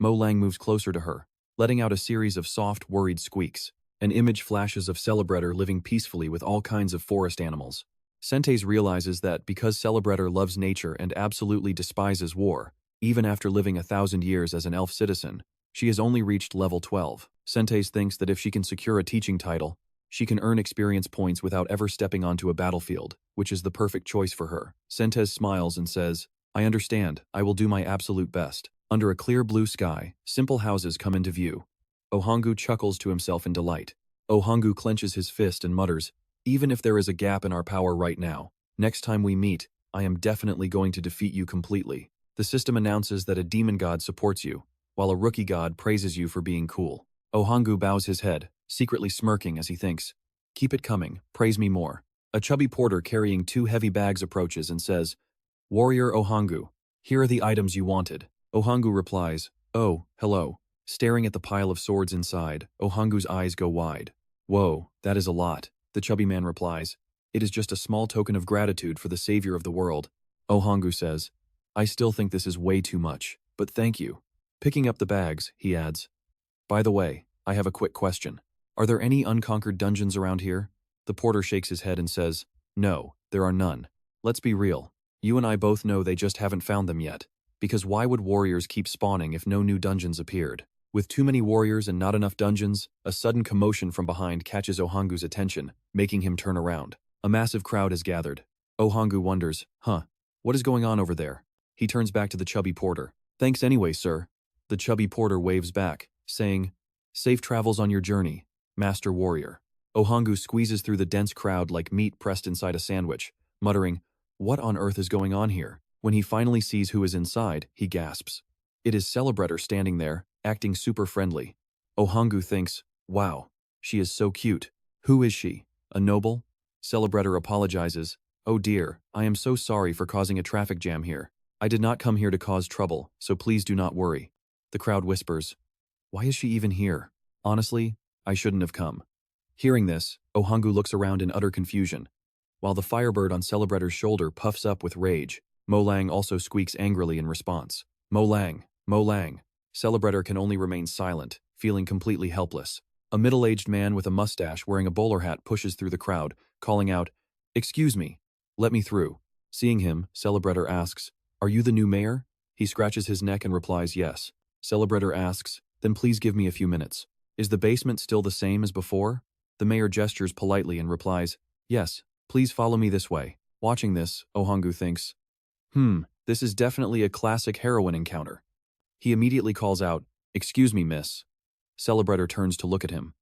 Molang moves closer to her, letting out a series of soft, worried squeaks. An image flashes of Celebreddor living peacefully with all kinds of forest animals. Sentes realizes that because Celebreddor loves nature and absolutely despises war, even after living 1,000 years as an elf citizen, she has only reached level 12. Sentes thinks that if she can secure a teaching title, she can earn experience points without ever stepping onto a battlefield, which is the perfect choice for her. Sentes smiles and says, I understand, I will do my absolute best. Under a clear blue sky, simple houses come into view. Ohanggu chuckles to himself in delight. Ohanggu clenches his fist and mutters, even if there is a gap in our power right now, next time we meet, I am definitely going to defeat you completely. The system announces that a demon god supports you, while a rookie god praises you for being cool. Ohanggu bows his head, secretly smirking as he thinks, keep it coming, praise me more. A chubby porter carrying 2 heavy bags approaches and says, Warrior Ohanggu, here are the items you wanted. Ohanggu replies, oh, hello. Staring at the pile of swords inside, Ohanggu's eyes go wide. Whoa, that is a lot. The chubby man replies, it is just a small token of gratitude for the savior of the world. Ohanggu says, I still think this is way too much, but thank you. Picking up the bags, he adds, by the way, I have a quick question. Are there any unconquered dungeons around here? The porter shakes his head and says, no, there are none. Let's be real. You and I both know they just haven't found them yet. Because why would warriors keep spawning if no new dungeons appeared? With too many warriors and not enough dungeons, a sudden commotion from behind catches Ohanggu's attention, making him turn around. A massive crowd has gathered. Ohanggu wonders, what is going on over there? He turns back to the chubby porter. Thanks anyway, sir. The chubby porter waves back, saying, safe travels on your journey, Master Warrior. Ohanggu squeezes through the dense crowd like meat pressed inside a sandwich, muttering, what on earth is going on here? When he finally sees who is inside, he gasps. It is Celebrator standing there, acting super friendly. Ohanggu thinks, wow, she is so cute. Who is she? A noble? Celebrator apologizes. Oh dear, I am so sorry for causing a traffic jam here. I did not come here to cause trouble, so please do not worry. The crowd whispers, why is she even here? Honestly, I shouldn't have come. Hearing this, Ohanggu looks around in utter confusion. While the firebird on Celebrator's shoulder puffs up with rage, Molang also squeaks angrily in response. Molang, Molang. Celebrator can only remain silent, feeling completely helpless. A middle-aged man with a mustache wearing a bowler hat pushes through the crowd, calling out, excuse me, let me through. Seeing him, Celebrator asks, are you the new mayor? He scratches his neck and replies yes. Celebrator asks, then please give me a few minutes. Is the basement still the same as before? The mayor gestures politely and replies, yes, please follow me this way. Watching this, Ohanggu thinks, this is definitely a classic heroine encounter. He immediately calls out, excuse me, miss. Celebrator turns to look at him.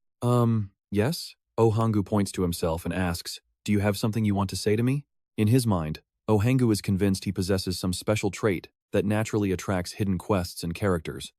Yes? Ohanggu points to himself and asks, do you have something you want to say to me? In his mind, Ohanggu is convinced he possesses some special trait that naturally attracts hidden quests and characters.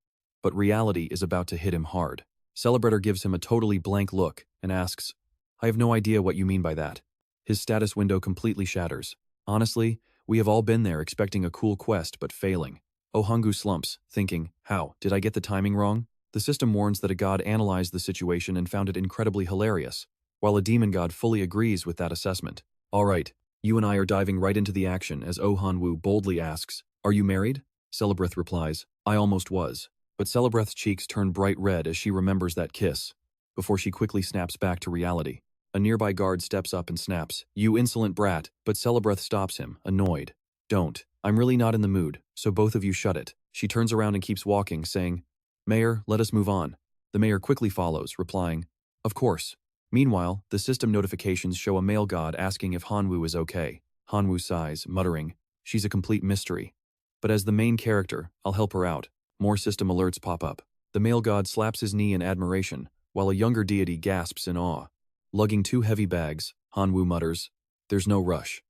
But reality is about to hit him hard. Celebrator gives him a totally blank look and asks, I have no idea what you mean by that. His status window completely shatters. Honestly, we have all been there expecting a cool quest but failing. Ohanggu slumps, thinking, how, did I get the timing wrong? The system warns that a god analyzed the situation and found it incredibly hilarious, while a demon god fully agrees with that assessment. Alright, you and I are diving right into the action as Ohangwu boldly asks, are you married? Celebreth replies, I almost was. But Celebreth's cheeks turn bright red as she remembers that kiss, before she quickly snaps back to reality. A nearby guard steps up and snaps, you insolent brat, but Celebreth stops him, annoyed. Don't. I'm really not in the mood, so both of you shut it. She turns around and keeps walking, saying, Mayor, let us move on. The mayor quickly follows, replying, of course. Meanwhile, the system notifications show a male god asking if Hanwoo is okay. Hanwoo sighs, muttering, she's a complete mystery. But as the main character, I'll help her out. More system alerts pop up. The male god slaps his knee in admiration, while a younger deity gasps in awe. Lugging 2 heavy bags, Hanwoo mutters, there's no rush.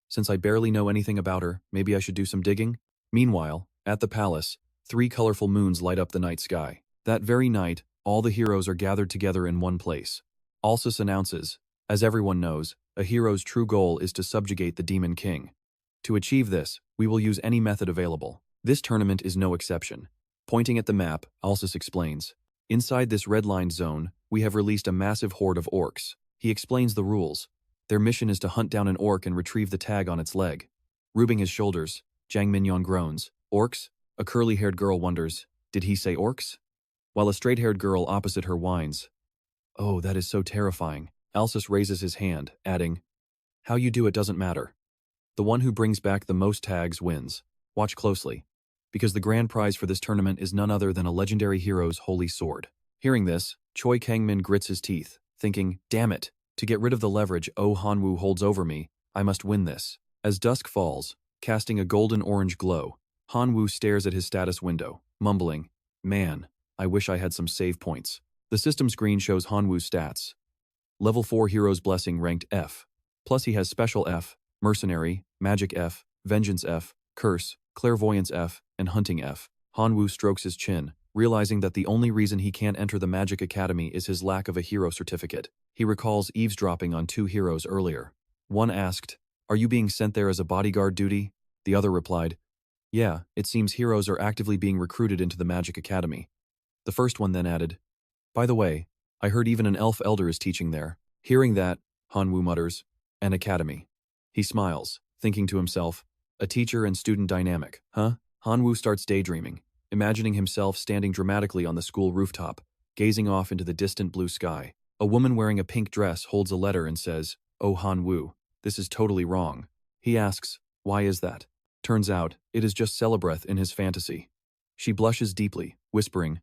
Since I barely know anything about her, maybe I should do some digging? Meanwhile, at the palace, 3 colorful moons light up the night sky. That very night, all the heroes are gathered together in one place. Alsus announces, as everyone knows, a hero's true goal is to subjugate the Demon King. To achieve this, we will use any method available. This tournament is no exception. Pointing at the map, Alsus explains, inside this red-lined zone, we have released a massive horde of orcs. He explains the rules. Their mission is to hunt down an orc and retrieve the tag on its leg. Rubbing his shoulders, Jang Minyon groans, orcs? A curly-haired girl wonders, did he say orcs? While a straight-haired girl opposite her whines, oh, that is so terrifying. Alsus raises his hand, adding, how you do it doesn't matter. The one who brings back the most tags wins. Watch closely, because the grand prize for this tournament is none other than a legendary hero's holy sword. Hearing this, Choi Kang-min grits his teeth, thinking, damn it, to get rid of the leverage Oh Han-woo holds over me, I must win this. As dusk falls, casting a golden-orange glow, Han-woo stares at his status window, mumbling, man, I wish I had some save points. The system screen shows Han-woo's stats. Level 4 Hero's Blessing ranked F. Plus he has Special F, Mercenary, Magic F, Vengeance F, Curse, Clairvoyance F, and Hunting F. Han-woo strokes his chin, realizing that the only reason he can't enter the Magic Academy is his lack of a hero certificate. He recalls eavesdropping on 2 heroes earlier. One asked, "Are you being sent there as a bodyguard duty?" The other replied, "Yeah, it seems heroes are actively being recruited into the Magic Academy." The first one then added, "By the way, I heard even an elf elder is teaching there." Hearing that, Han-woo mutters, "An academy." He smiles, thinking to himself, a teacher and student dynamic, huh? Han-woo starts daydreaming, imagining himself standing dramatically on the school rooftop, gazing off into the distant blue sky. A woman wearing a pink dress holds a letter and says, "Oh Han-woo, this is totally wrong." He asks, "Why is that?" Turns out, it is just Celebreth in his fantasy. She blushes deeply, whispering,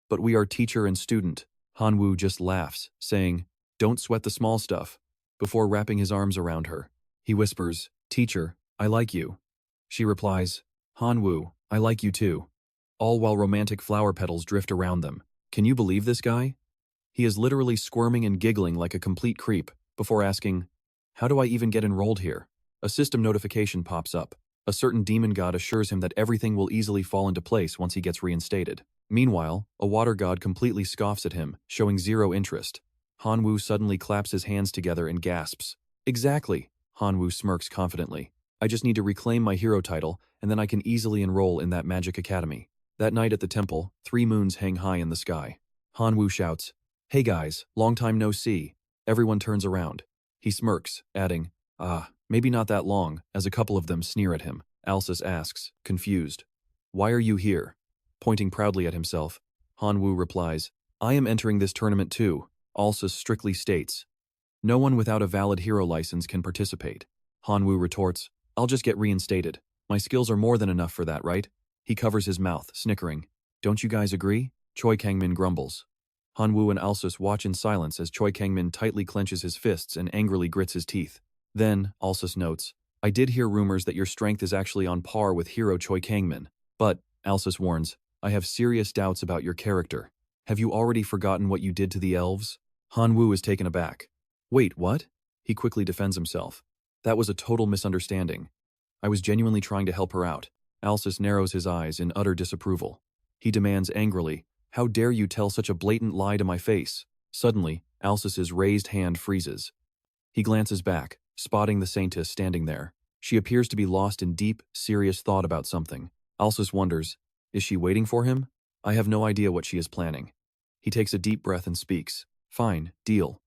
"But we are teacher and student." Han-woo just laughs, saying, "Don't sweat the small stuff," before wrapping his arms around her. He whispers, "Teacher, I like you." She replies, "Han-woo, I like you too." All while romantic flower petals drift around them. Can you believe this guy? He is literally squirming and giggling like a complete creep, before asking, "How do I even get enrolled here?" A system notification pops up. A certain demon god assures him that everything will easily fall into place once he gets reinstated. Meanwhile, a water god completely scoffs at him, showing zero interest. Han-woo suddenly claps his hands together and gasps. "Exactly," Han-woo smirks confidently. "I just need to reclaim my hero title, and then I can easily enroll in that magic academy." That night at the temple, 3 moons hang high in the sky. Han-woo shouts, "Hey guys, long time no see." Everyone turns around. He smirks, adding, maybe not that long, as a couple of them sneer at him. Alsus asks, confused, "Why are you here?" Pointing proudly at himself, Han-woo replies, "I am entering this tournament too." Alsus strictly states, "No one without a valid hero license can participate." Han-woo retorts, "I'll just get reinstated. My skills are more than enough for that, right?" He covers his mouth, snickering. "Don't you guys agree?" Choi Kang-min grumbles. Han-woo and Alsus watch in silence as Choi Kang-min tightly clenches his fists and angrily grits his teeth. Then, Alsus notes, "I did hear rumors that your strength is actually on par with hero Choi Kang-min. But," Alsus warns, "I have serious doubts about your character. Have you already forgotten what you did to the elves?" Han-woo is taken aback. "Wait, what?" He quickly defends himself. "That was a total misunderstanding. I was genuinely trying to help her out." Alsus narrows his eyes in utter disapproval. He demands angrily, "How dare you tell such a blatant lie to my face?" Suddenly, Alsus's raised hand freezes. He glances back, spotting the saintess standing there. She appears to be lost in deep, serious thought about something. Alsus wonders, is she waiting for him? I have no idea what she is planning. He takes a deep breath and speaks. "Fine, deal."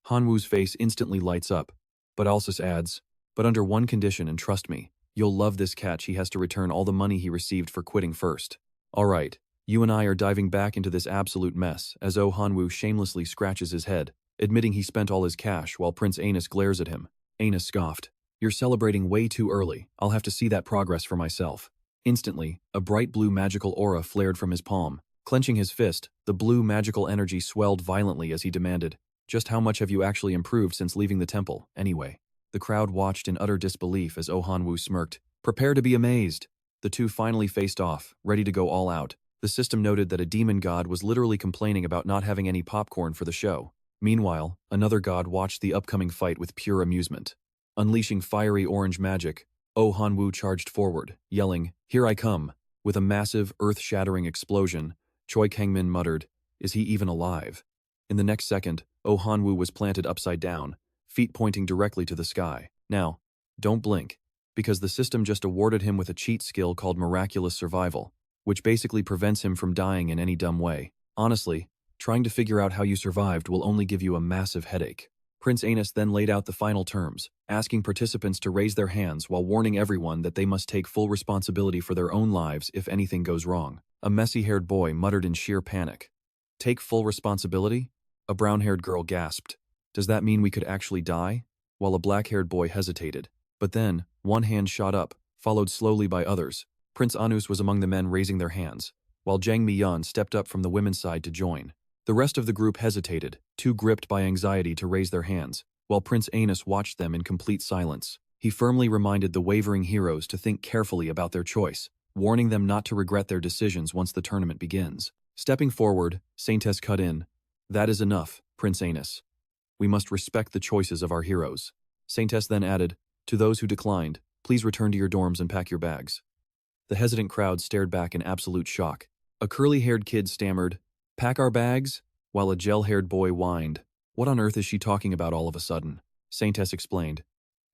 Han-woo's face instantly lights up, but Alsus adds, "But under one condition, and trust me, you'll love this catch. He has to return all the money he received for quitting first." "All right, you and I are diving back into this absolute mess," as Han-woo shamelessly scratches his head, admitting he spent all his cash while Prince Anus glares at him. Anus scoffed, "You're celebrating way too early. I'll have to see that progress for myself." Instantly, a bright blue magical aura flared from his palm. Clenching his fist, the blue magical energy swelled violently as he demanded, "Just how much have you actually improved since leaving the temple, anyway?" The crowd watched in utter disbelief as Han-woo smirked. "Prepare to be amazed." The two finally faced off, ready to go all out. The system noted that a demon god was literally complaining about not having any popcorn for the show. Meanwhile, another god watched the upcoming fight with pure amusement. Unleashing fiery orange magic, Han-woo charged forward, yelling, "Here I come." With a massive, earth-shattering explosion, Choi Kang-min muttered, "Is he even alive?" In the next second, Han-woo was planted upside down, feet pointing directly to the sky. Now, don't blink, because the system just awarded him with a cheat skill called Miraculous Survival, which basically prevents him from dying in any dumb way. Honestly, trying to figure out how you survived will only give you a massive headache. Prince Anus then laid out the final terms, asking participants to raise their hands while warning everyone that they must take full responsibility for their own lives if anything goes wrong. A messy-haired boy muttered in sheer panic. "Take full responsibility?" A brown-haired girl gasped. "Does that mean we could actually die?" While a black-haired boy hesitated. But then, one hand shot up, followed slowly by others. Prince Anus was among the men raising their hands, while Jang Mi-yeon stepped up from the women's side to join. The rest of the group hesitated, too gripped by anxiety to raise their hands, while Prince Anus watched them in complete silence. He firmly reminded the wavering heroes to think carefully about their choice, warning them not to regret their decisions once the tournament begins. Stepping forward, Saintess cut in. "That is enough, Prince Anus. We must respect the choices of our heroes." Saintess then added, "To those who declined, please return to your dorms and pack your bags." The hesitant crowd stared back in absolute shock. A curly-haired kid stammered, "Pack our bags?" while a gel-haired boy whined, "What on earth is she talking about all of a sudden?" Saintess explained,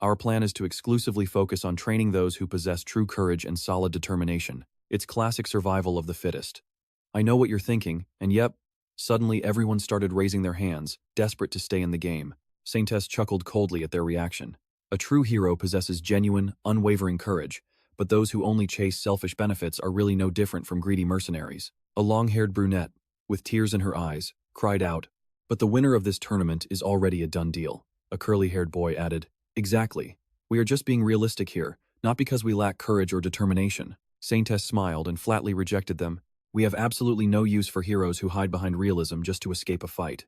"Our plan is to exclusively focus on training those who possess true courage and solid determination. It's classic survival of the fittest." "I know what you're thinking, and yep." Suddenly everyone started raising their hands, desperate to stay in the game. Saintess chuckled coldly at their reaction. A true hero possesses genuine, unwavering courage, but those who only chase selfish benefits are really no different from greedy mercenaries. A long-haired brunette, with tears in her eyes, cried out, "But the winner of this tournament is already a done deal." A curly-haired boy added, "Exactly. We are just being realistic here, not because we lack courage or determination." Saintess smiled and flatly rejected them. "We have absolutely no use for heroes who hide behind realism just to escape a fight."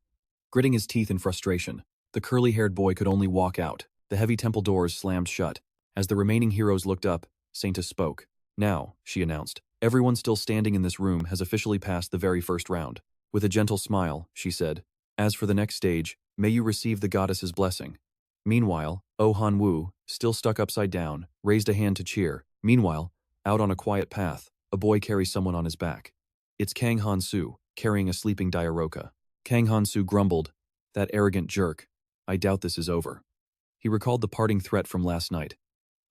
Gritting his teeth in frustration, the curly-haired boy could only walk out. The heavy temple doors slammed shut. As the remaining heroes looked up, Saintess spoke. "Now," she announced, "everyone still standing in this room has officially passed the very first round." With a gentle smile, she said, "As for the next stage, may you receive the goddess's blessing." Meanwhile, Oh Han-woo, still stuck upside down, raised a hand to cheer. Meanwhile, out on a quiet path, a boy carries someone on his back. It's Kang Han-soo, carrying a sleeping Diaroka. Kang Han-soo grumbled, "That arrogant jerk. I doubt this is over." He recalled the parting threat from last night.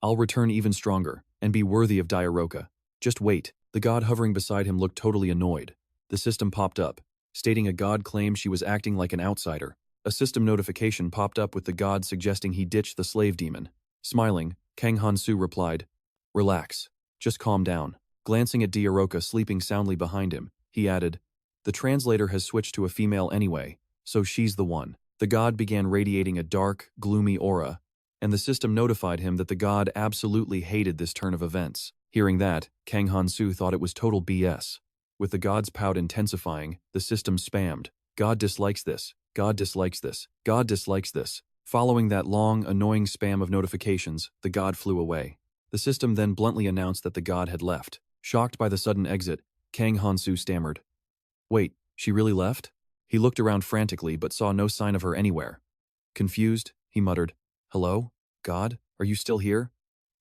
"I'll return even stronger, and be worthy of Diaroka. Just wait." The god hovering beside him looked totally annoyed. The system popped up, stating a god claimed she was acting like an outsider. A system notification popped up with the god suggesting he ditch the slave demon. Smiling, Kang Han-soo replied, "Relax. Just calm down." Glancing at Diaroka sleeping soundly behind him, he added, "The translator has switched to a female anyway, so she's the one." The god began radiating a dark, gloomy aura, and the system notified him that the god absolutely hated this turn of events. Hearing that, Kang Han-soo thought it was total BS. With the god's pout intensifying, the system spammed, "God dislikes this, God dislikes this, God dislikes this." Following that long, annoying spam of notifications, the god flew away. The system then bluntly announced that the god had left. Shocked by the sudden exit, Kang Han-soo stammered, "Wait, she really left?" He looked around frantically but saw no sign of her anywhere. Confused, he muttered, "Hello? God? Are you still here?"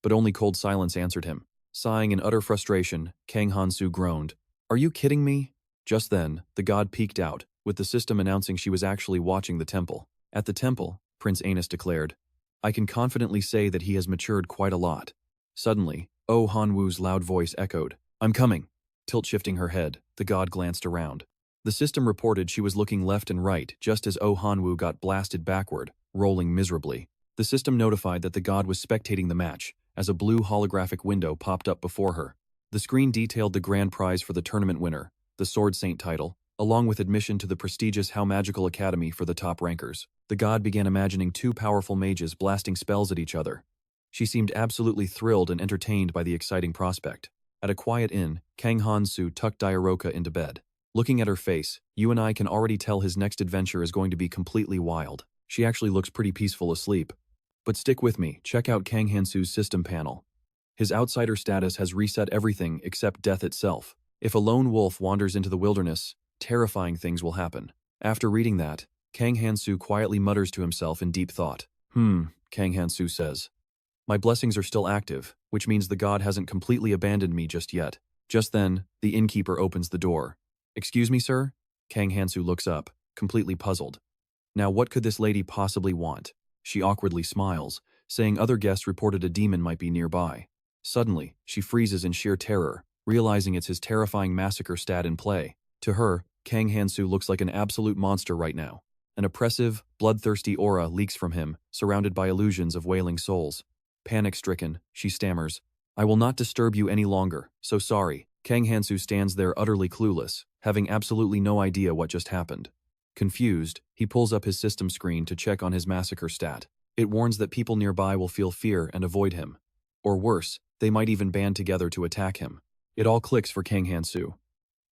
But only cold silence answered him. Sighing in utter frustration, Kang Han-soo groaned, "Are you kidding me?" Just then, the god peeked out, with the system announcing she was actually watching the temple. At the temple, Prince Anus declared, "I can confidently say that he has matured quite a lot." Suddenly, Oh Han-woo's loud voice echoed, "I'm coming." Tilt-shifting her head, the god glanced around. The system reported she was looking left and right just as Oh Han-woo got blasted backward, rolling miserably. The system notified that the god was spectating the match, as a blue holographic window popped up before her. The screen detailed the grand prize for the tournament winner, the Sword Saint title, along with admission to the prestigious How Magical Academy for the top rankers. The god began imagining two powerful mages blasting spells at each other. She seemed absolutely thrilled and entertained by the exciting prospect. At a quiet inn, Kang Han-soo tucked Diaroka into bed. Looking at her face, you and I can already tell his next adventure is going to be completely wild. She actually looks pretty peaceful asleep. But stick with me, check out Kang Han-soo's system panel. His outsider status has reset everything except death itself. If a lone wolf wanders into the wilderness, terrifying things will happen. After reading that, Kang Han-soo quietly mutters to himself in deep thought. Kang Han-soo says. "My blessings are still active, which means the god hasn't completely abandoned me just yet." Just then, the innkeeper opens the door. "Excuse me, sir?" Kang Han-soo looks up, completely puzzled. Now what could this lady possibly want? She awkwardly smiles, saying other guests reported a demon might be nearby. Suddenly, she freezes in sheer terror, realizing it's his terrifying massacre stat in play. To her, Kang Han-soo looks like an absolute monster right now. An oppressive, bloodthirsty aura leaks from him, surrounded by illusions of wailing souls. Panic-stricken, she stammers, "I will not disturb you any longer, so sorry." Kang Han-soo stands there utterly clueless, having absolutely no idea what just happened. Confused, he pulls up his system screen to check on his massacre stat. It warns that people nearby will feel fear and avoid him. Or worse, they might even band together to attack him. It all clicks for Kang Han-soo.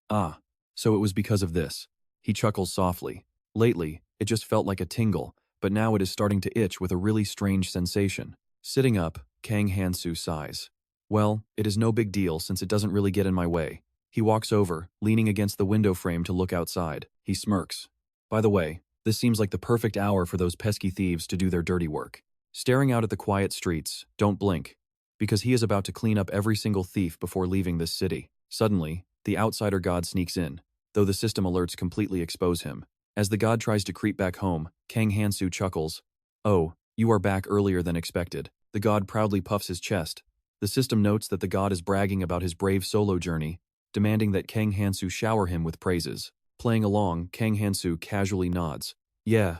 Ah, so it was because of this. He chuckles softly. Lately, it just felt like a tingle, but now it is starting to itch with a really strange sensation. Sitting up, Kang Han-soo sighs. Well, it is no big deal since it doesn't really get in my way. He walks over, leaning against the window frame to look outside. He smirks. By the way, this seems like the perfect hour for those pesky thieves to do their dirty work. Staring out at the quiet streets, don't blink, because he is about to clean up every single thief before leaving this city. Suddenly, the outsider god sneaks in, though the system alerts completely expose him. As the god tries to creep back home, Kang Han-soo chuckles. Oh, you are back earlier than expected. The god proudly puffs his chest. The system notes that the god is bragging about his brave solo journey, demanding that Kang Han-soo shower him with praises. Playing along, Kang Han-soo casually nods. Yeah,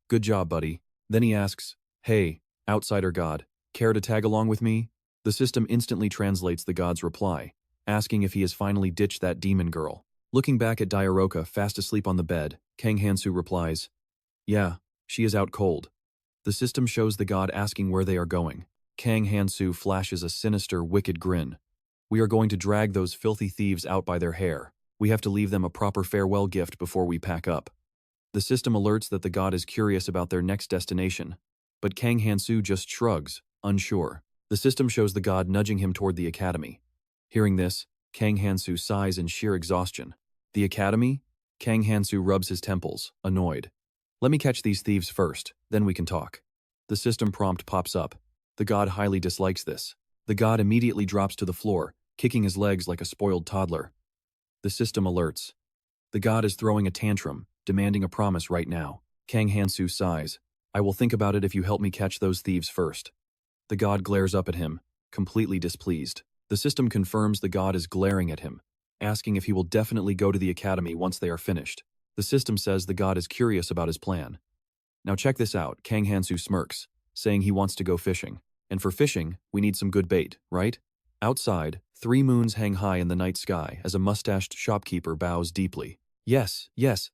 good job, buddy. Then he asks, hey, outsider god, care to tag along with me? The system instantly translates the god's reply, asking if he has finally ditched that demon girl. Looking back at Loca fast asleep on the bed, Kang Han-soo replies, yeah, she is out cold. The system shows the god asking where they are going. Kang Han-soo flashes a sinister, wicked grin. We are going to drag those filthy thieves out by their hair. We have to leave them a proper farewell gift before we pack up. The system alerts that the god is curious about their next destination, but Kang Han-soo just shrugs, unsure. The system shows the god nudging him toward the academy. Hearing this, Kang Han-soo sighs in sheer exhaustion. The academy? Kang Han-soo rubs his temples, annoyed. Let me catch these thieves first, then we can talk. The system prompt pops up. The god highly dislikes this. The god immediately drops to the floor, kicking his legs like a spoiled toddler. The system alerts. The god is throwing a tantrum, demanding a promise right now. Kang Han-soo sighs. I will think about it if you help me catch those thieves first. The god glares up at him, completely displeased. The system confirms the god is glaring at him, asking if he will definitely go to the academy once they are finished. The system says the god is curious about his plan. Now check this out, Kang Han-soo smirks, saying he wants to go fishing. And for fishing, we need some good bait, right? Outside, 3 moons hang high in the night sky as a mustached shopkeeper bows deeply. Yes,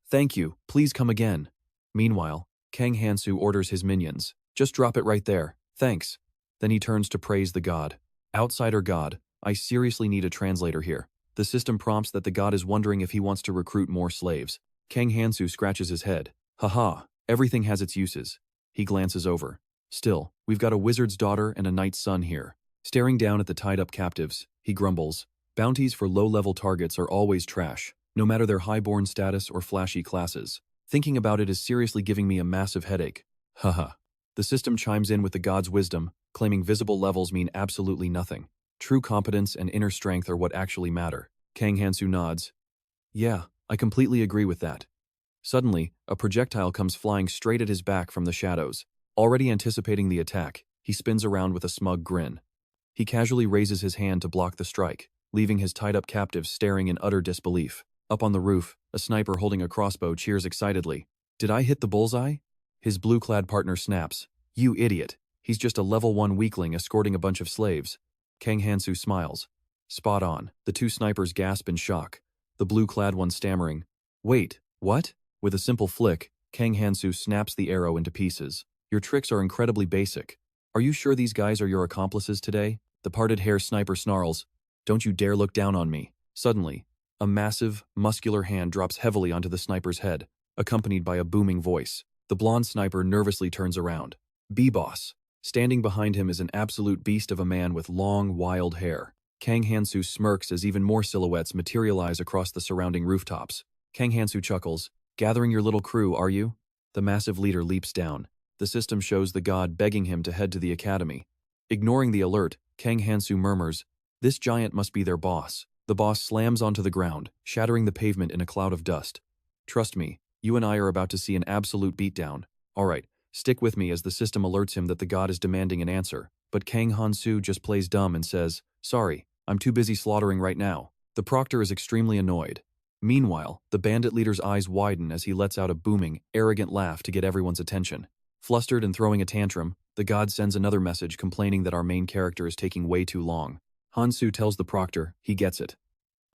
thank you, please come again. Meanwhile, Kang Han-soo orders his minions. Just drop it right there, thanks. Then he turns to praise the god. Outsider god, I seriously need a translator here. The system prompts that the god is wondering if he wants to recruit more slaves. Kang Han-soo scratches his head. Haha, everything has its uses. He glances over. Still, we've got a wizard's daughter and a knight's son here. Staring down at the tied-up captives, he grumbles. Bounties for low-level targets are always trash, no matter their high-born status or flashy classes. Thinking about it is seriously giving me a massive headache. Haha. The system chimes in with the god's wisdom, claiming visible levels mean absolutely nothing. True competence and inner strength are what actually matter. Kang Han-soo nods. Yeah, I completely agree with that. Suddenly, a projectile comes flying straight at his back from the shadows. Already anticipating the attack, he spins around with a smug grin. He casually raises his hand to block the strike, leaving his tied-up captives staring in utter disbelief. Up on the roof, a sniper holding a crossbow cheers excitedly. Did I hit the bullseye? His blue-clad partner snaps. You idiot. He's just a level 1 weakling escorting a bunch of slaves. Kang Han-soo smiles. Spot on. The 2 snipers gasp in shock, the blue-clad one stammering. Wait, what? With a simple flick, Kang Han-soo snaps the arrow into pieces. Your tricks are incredibly basic. Are you sure these guys are your accomplices today? The parted-hair sniper snarls. Don't you dare look down on me. Suddenly, a massive, muscular hand drops heavily onto the sniper's head, accompanied by a booming voice. The blonde sniper nervously turns around. B-Boss. Standing behind him is an absolute beast of a man with long, wild hair. Kang Han-soo smirks as even more silhouettes materialize across the surrounding rooftops. Kang Han-soo chuckles. Gathering your little crew, are you? The massive leader leaps down. The system shows the god begging him to head to the academy. Ignoring the alert, Kang Han-soo murmurs, this giant must be their boss. The boss slams onto the ground, shattering the pavement in a cloud of dust. Trust me, you and I are about to see an absolute beatdown. Alright, stick with me as the system alerts him that the god is demanding an answer. But Kang Han-soo just plays dumb and says, sorry, I'm too busy slaughtering right now. The proctor is extremely annoyed. Meanwhile, the bandit leader's eyes widen as he lets out a booming, arrogant laugh to get everyone's attention. Flustered and throwing a tantrum, the god sends another message complaining that our main character is taking way too long. Han-soo tells the proctor he gets it.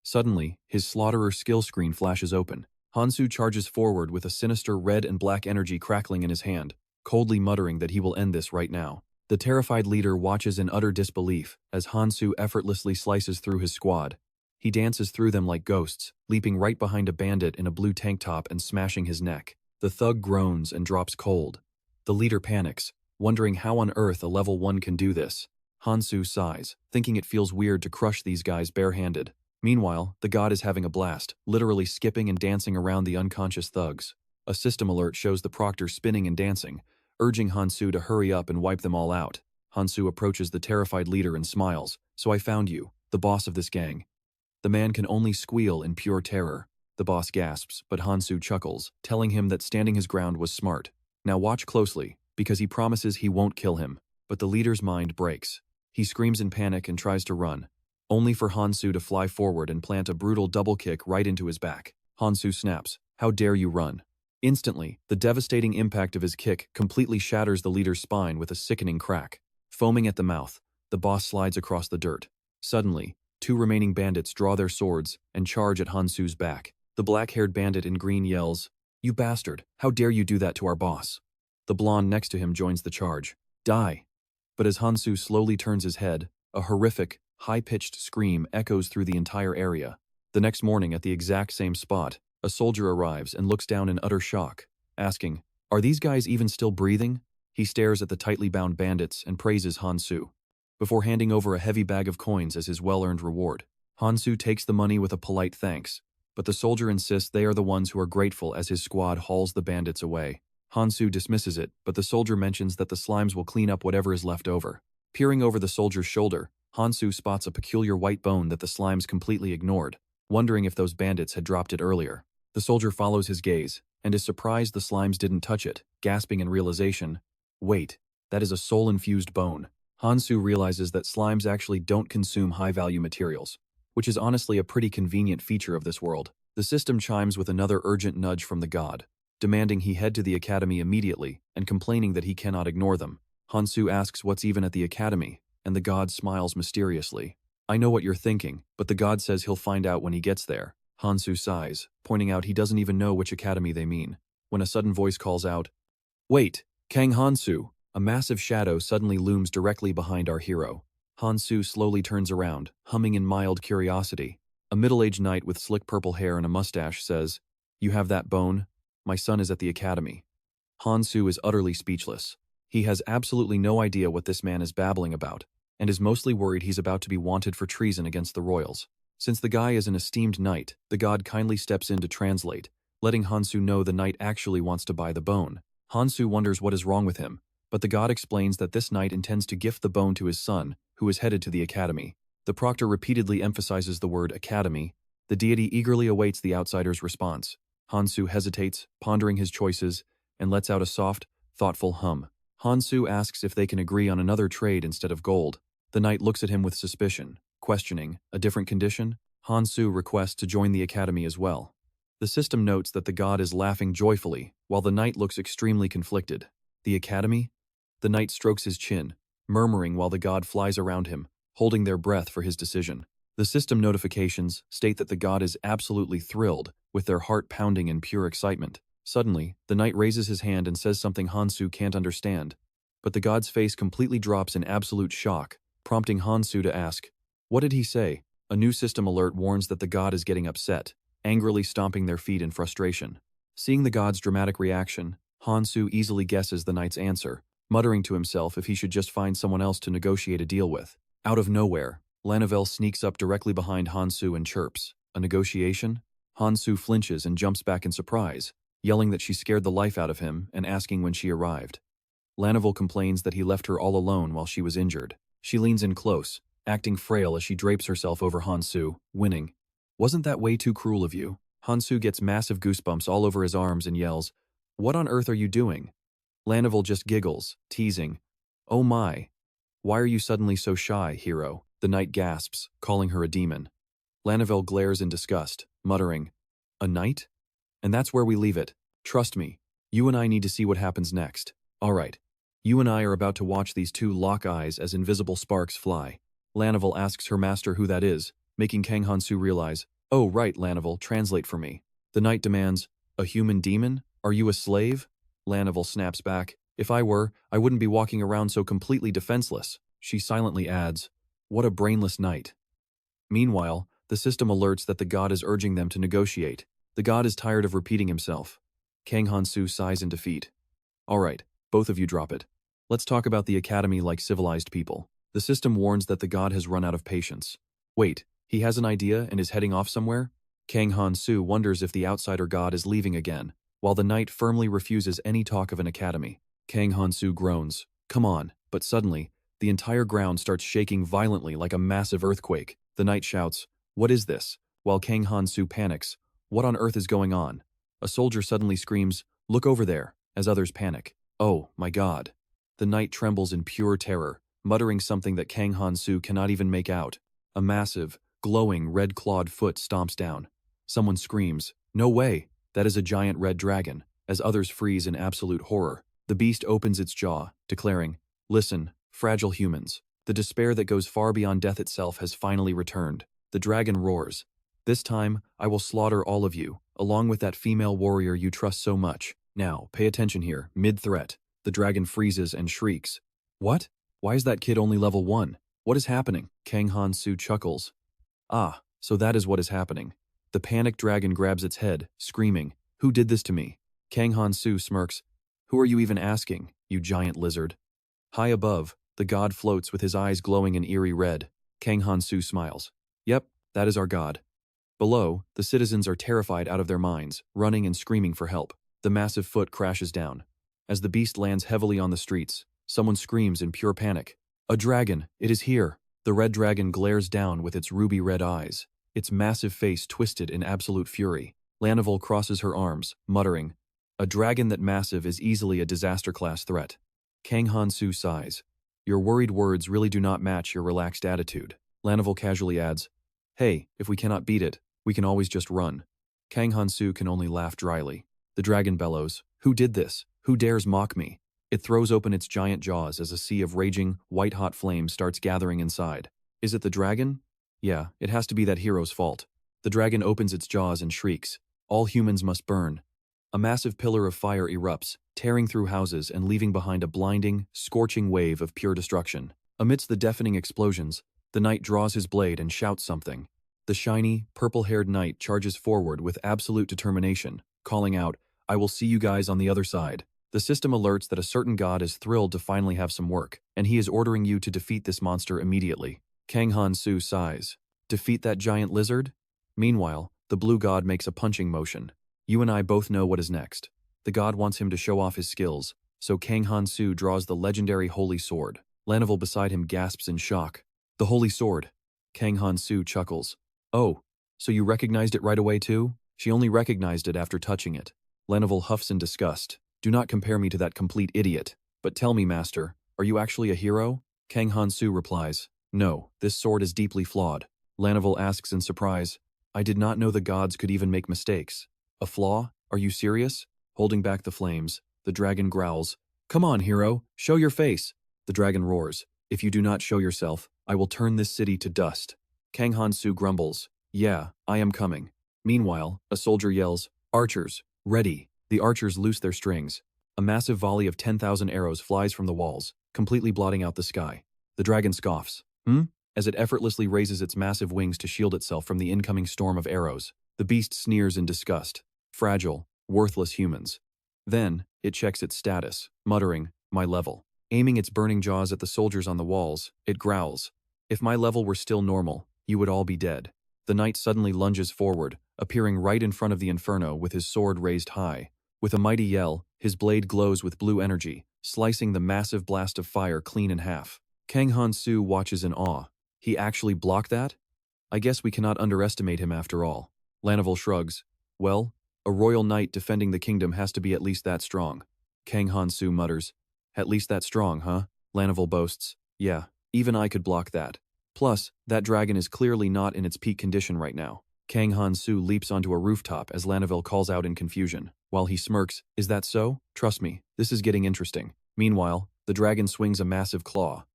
Suddenly, his slaughterer skill screen flashes open. Han-soo charges forward with a sinister red and black energy crackling in his hand, coldly muttering that he will end this right now. The terrified leader watches in utter disbelief as Han-soo effortlessly slices through his squad. He dances through them like ghosts, leaping right behind a bandit in a blue tank top and smashing his neck. The thug groans and drops cold. The leader panics, wondering how on earth a level 1 can do this. Han-soo sighs, thinking it feels weird to crush these guys barehanded. Meanwhile, the god is having a blast, literally skipping and dancing around the unconscious thugs. A system alert shows the proctor spinning and dancing, urging Han-soo to hurry up and wipe them all out. Han-soo approaches the terrified leader and smiles. "So I found you, the boss of this gang." The man can only squeal in pure terror. The boss gasps, but Han-soo chuckles, telling him that standing his ground was smart. Now watch closely, because he promises he won't kill him. But the leader's mind breaks. He screams in panic and tries to run, only for Han-soo to fly forward and plant a brutal double kick right into his back. Han-soo snaps, "How dare you run?" Instantly, the devastating impact of his kick completely shatters the leader's spine with a sickening crack. Foaming at the mouth, the boss slides across the dirt. Suddenly, 2 remaining bandits draw their swords and charge at Han-soo's back. The black-haired bandit in green yells, "You bastard, how dare you do that to our boss?" The blonde next to him joins the charge. "Die." But as Han-soo slowly turns his head, a horrific, high-pitched scream echoes through the entire area. The next morning at the exact same spot, a soldier arrives and looks down in utter shock, asking, "Are these guys even still breathing?" He stares at the tightly bound bandits and praises Han-soo, before handing over a heavy bag of coins as his well-earned reward. Han-soo takes the money with a polite thanks, but the soldier insists they are the ones who are grateful as his squad hauls the bandits away. Han-soo dismisses it, but the soldier mentions that the slimes will clean up whatever is left over. Peering over the soldier's shoulder, Han-soo spots a peculiar white bone that the slimes completely ignored, wondering if those bandits had dropped it earlier. The soldier follows his gaze, and is surprised the slimes didn't touch it, gasping in realization, "Wait, that is a soul-infused bone." Han-soo realizes that slimes actually don't consume high-value materials, which is honestly a pretty convenient feature of this world. The system chimes with another urgent nudge from the god, demanding he head to the academy immediately and complaining that he cannot ignore them. Han-soo asks what's even at the academy, and the god smiles mysteriously. "I know what you're thinking, but the god says he'll find out when he gets there." Han-soo sighs, pointing out he doesn't even know which academy they mean, when a sudden voice calls out, "Wait, Kang Han-soo!" A massive shadow suddenly looms directly behind our hero. Han-soo slowly turns around, humming in mild curiosity. A middle-aged knight with slick purple hair and a mustache says, "You have that bone? My son is at the academy." Han-soo is utterly speechless. He has absolutely no idea what this man is babbling about, and is mostly worried he's about to be wanted for treason against the royals. Since the guy is an esteemed knight, the god kindly steps in to translate, letting Han-soo know the knight actually wants to buy the bone. Han-soo wonders what is wrong with him, but the god explains that this knight intends to gift the bone to his son, who is headed to the academy. The proctor repeatedly emphasizes the word academy. The deity eagerly awaits the outsider's response. Han-soo hesitates, pondering his choices, and lets out a soft, thoughtful hum. Han-soo asks if they can agree on another trade instead of gold. The knight looks at him with suspicion, questioning, "A different condition?" Han-soo requests to join the academy as well. The system notes that the god is laughing joyfully, while the knight looks extremely conflicted. "The academy?" The knight strokes his chin, murmuring while the god flies around him, holding their breath for his decision. The system notifications state that the god is absolutely thrilled, with their heart pounding in pure excitement. Suddenly, the knight raises his hand and says something Han-soo can't understand, but the god's face completely drops in absolute shock, prompting Han-soo to ask, "What did he say?" A new system alert warns that the god is getting upset, angrily stomping their feet in frustration. Seeing the god's dramatic reaction, Han-soo easily guesses the knight's answer, muttering to himself if he should just find someone else to negotiate a deal with. Out of nowhere, Lanavel sneaks up directly behind Han-soo and chirps, "A negotiation?" Han-soo flinches and jumps back in surprise, yelling that she scared the life out of him and asking when she arrived. Lanavel complains that he left her all alone while she was injured. She leans in close, acting frail as she drapes herself over Han-soo, winning. "Wasn't that way too cruel of you?" Han-soo gets massive goosebumps all over his arms and yells, "What on earth are you doing?" Lanavel just giggles, teasing, "Oh my. Why are you suddenly so shy, hero?" The knight gasps, calling her a demon. Lanavel glares in disgust, muttering, "A knight?" And that's where we leave it. Trust me, you and I need to see what happens next. Alright, you and I are about to watch these two lock eyes as invisible sparks fly. Lanavel asks her master who that is, making Kang Han-soo realize, "Oh right, Lanavel, translate for me." The knight demands, "A human demon? Are you a slave?" Lanavel snaps back, "If I were, I wouldn't be walking around so completely defenseless." She silently adds, "What a brainless knight." Meanwhile, The system alerts that the god is urging them to negotiate. The god is tired of repeating himself. Kang Han-soo sighs in defeat. Alright, both of you drop it. Let's talk about the academy like civilized people. The system warns that the god has run out of patience. Wait, he has an idea and is heading off somewhere? Kang Han-soo wonders if the outsider god is leaving again, while the knight firmly refuses any talk of an academy. Kang Han-soo groans. Come on, but suddenly, the entire ground starts shaking violently like a massive earthquake. The knight shouts, "What is this?" While Kang Han-soo panics. What on earth is going on? A soldier suddenly screams, "Look over there," as others panic. Oh, my god. The knight trembles in pure terror, muttering something that Kang Han-soo cannot even make out. A massive, glowing, red-clawed foot stomps down. Someone screams, "No way! That is a giant red dragon," as others freeze in absolute horror. The beast opens its jaw, declaring, "Listen, fragile humans. The despair that goes far beyond death itself has finally returned." The dragon roars. "This time, I will slaughter all of you, along with that female warrior you trust so much. Now, pay attention here, mid-threat." The dragon freezes and shrieks. What? Why is that kid only level 1? What is happening? Kang Han-soo chuckles. Ah, so that is what is happening. The panicked dragon grabs its head, screaming, "Who did this to me?" Kang Han-soo smirks. "Who are you even asking, you giant lizard?" High above, the god floats with his eyes glowing an eerie red. Kang Han-soo smiles. "Yep, that is our god." Below, the citizens are terrified out of their minds, running and screaming for help. The massive foot crashes down. As the beast lands heavily on the streets, someone screams in pure panic. "A dragon! It is here!" The red dragon glares down with its ruby red eyes, its massive face twisted in absolute fury. Lanavel crosses her arms, muttering, "A dragon that massive is easily a disaster-class threat." Kang Han-soo sighs. "Your worried words really do not match your relaxed attitude." Lanavel casually adds, "Hey, if we cannot beat it, we can always just run." Kang Han-soo can only laugh dryly. The dragon bellows, "Who did this? Who dares mock me?" It throws open its giant jaws as a sea of raging, white-hot flames starts gathering inside. Is it the dragon? Yeah, it has to be that hero's fault. The dragon opens its jaws and shrieks, "All humans must burn." A massive pillar of fire erupts, tearing through houses and leaving behind a blinding, scorching wave of pure destruction. Amidst the deafening explosions, the knight draws his blade and shouts something. The shiny, purple-haired knight charges forward with absolute determination, calling out, "I will see you guys on the other side." The system alerts that a certain god is thrilled to finally have some work, and he is ordering you to defeat this monster immediately. Kang Han-soo sighs. Defeat that giant lizard? Meanwhile, the blue god makes a punching motion. You and I both know what is next. The god wants him to show off his skills, so Kang Han-soo draws the legendary holy sword. Lanavel beside him gasps in shock. "The holy sword." Kang Han-soo chuckles. "Oh, so you recognized it right away too?" She only recognized it after touching it. Lanavel huffs in disgust. "Do not compare me to that complete idiot. But tell me, master, are you actually a hero?" Kang Han-soo replies, "No, this sword is deeply flawed." Lanavel asks in surprise, "I did not know the gods could even make mistakes." "A flaw? Are you serious?" Holding back the flames, the dragon growls, "Come on, hero, show your face." The dragon roars, "If you do not show yourself, I will turn this city to dust." Kang Han-soo grumbles, "Yeah, I am coming." Meanwhile, a soldier yells, "Archers, ready." The archers loose their strings. A massive volley of 10,000 arrows flies from the walls, completely blotting out the sky. The dragon scoffs, as it effortlessly raises its massive wings to shield itself from the incoming storm of arrows. The beast sneers in disgust. Fragile, worthless humans. Then, it checks its status, muttering, "My level." Aiming its burning jaws at the soldiers on the walls, it growls, "If my level were still normal, you would all be dead." The knight suddenly lunges forward, appearing right in front of the inferno with his sword raised high. With a mighty yell, his blade glows with blue energy, slicing the massive blast of fire clean in half. Kang Han-soo watches in awe. He actually blocked that? I guess we cannot underestimate him after all. Lanavel shrugs. Well, a royal knight defending the kingdom has to be at least that strong. Kang Han-soo mutters. At least that strong, huh? Lanavel boasts. Yeah, even I could block that. Plus, that dragon is clearly not in its peak condition right now. Kang Han-soo leaps onto a rooftop as Lanavel calls out in confusion. While he smirks, "Is that so? Trust me, this is getting interesting." Meanwhile, the dragon swings a massive claw.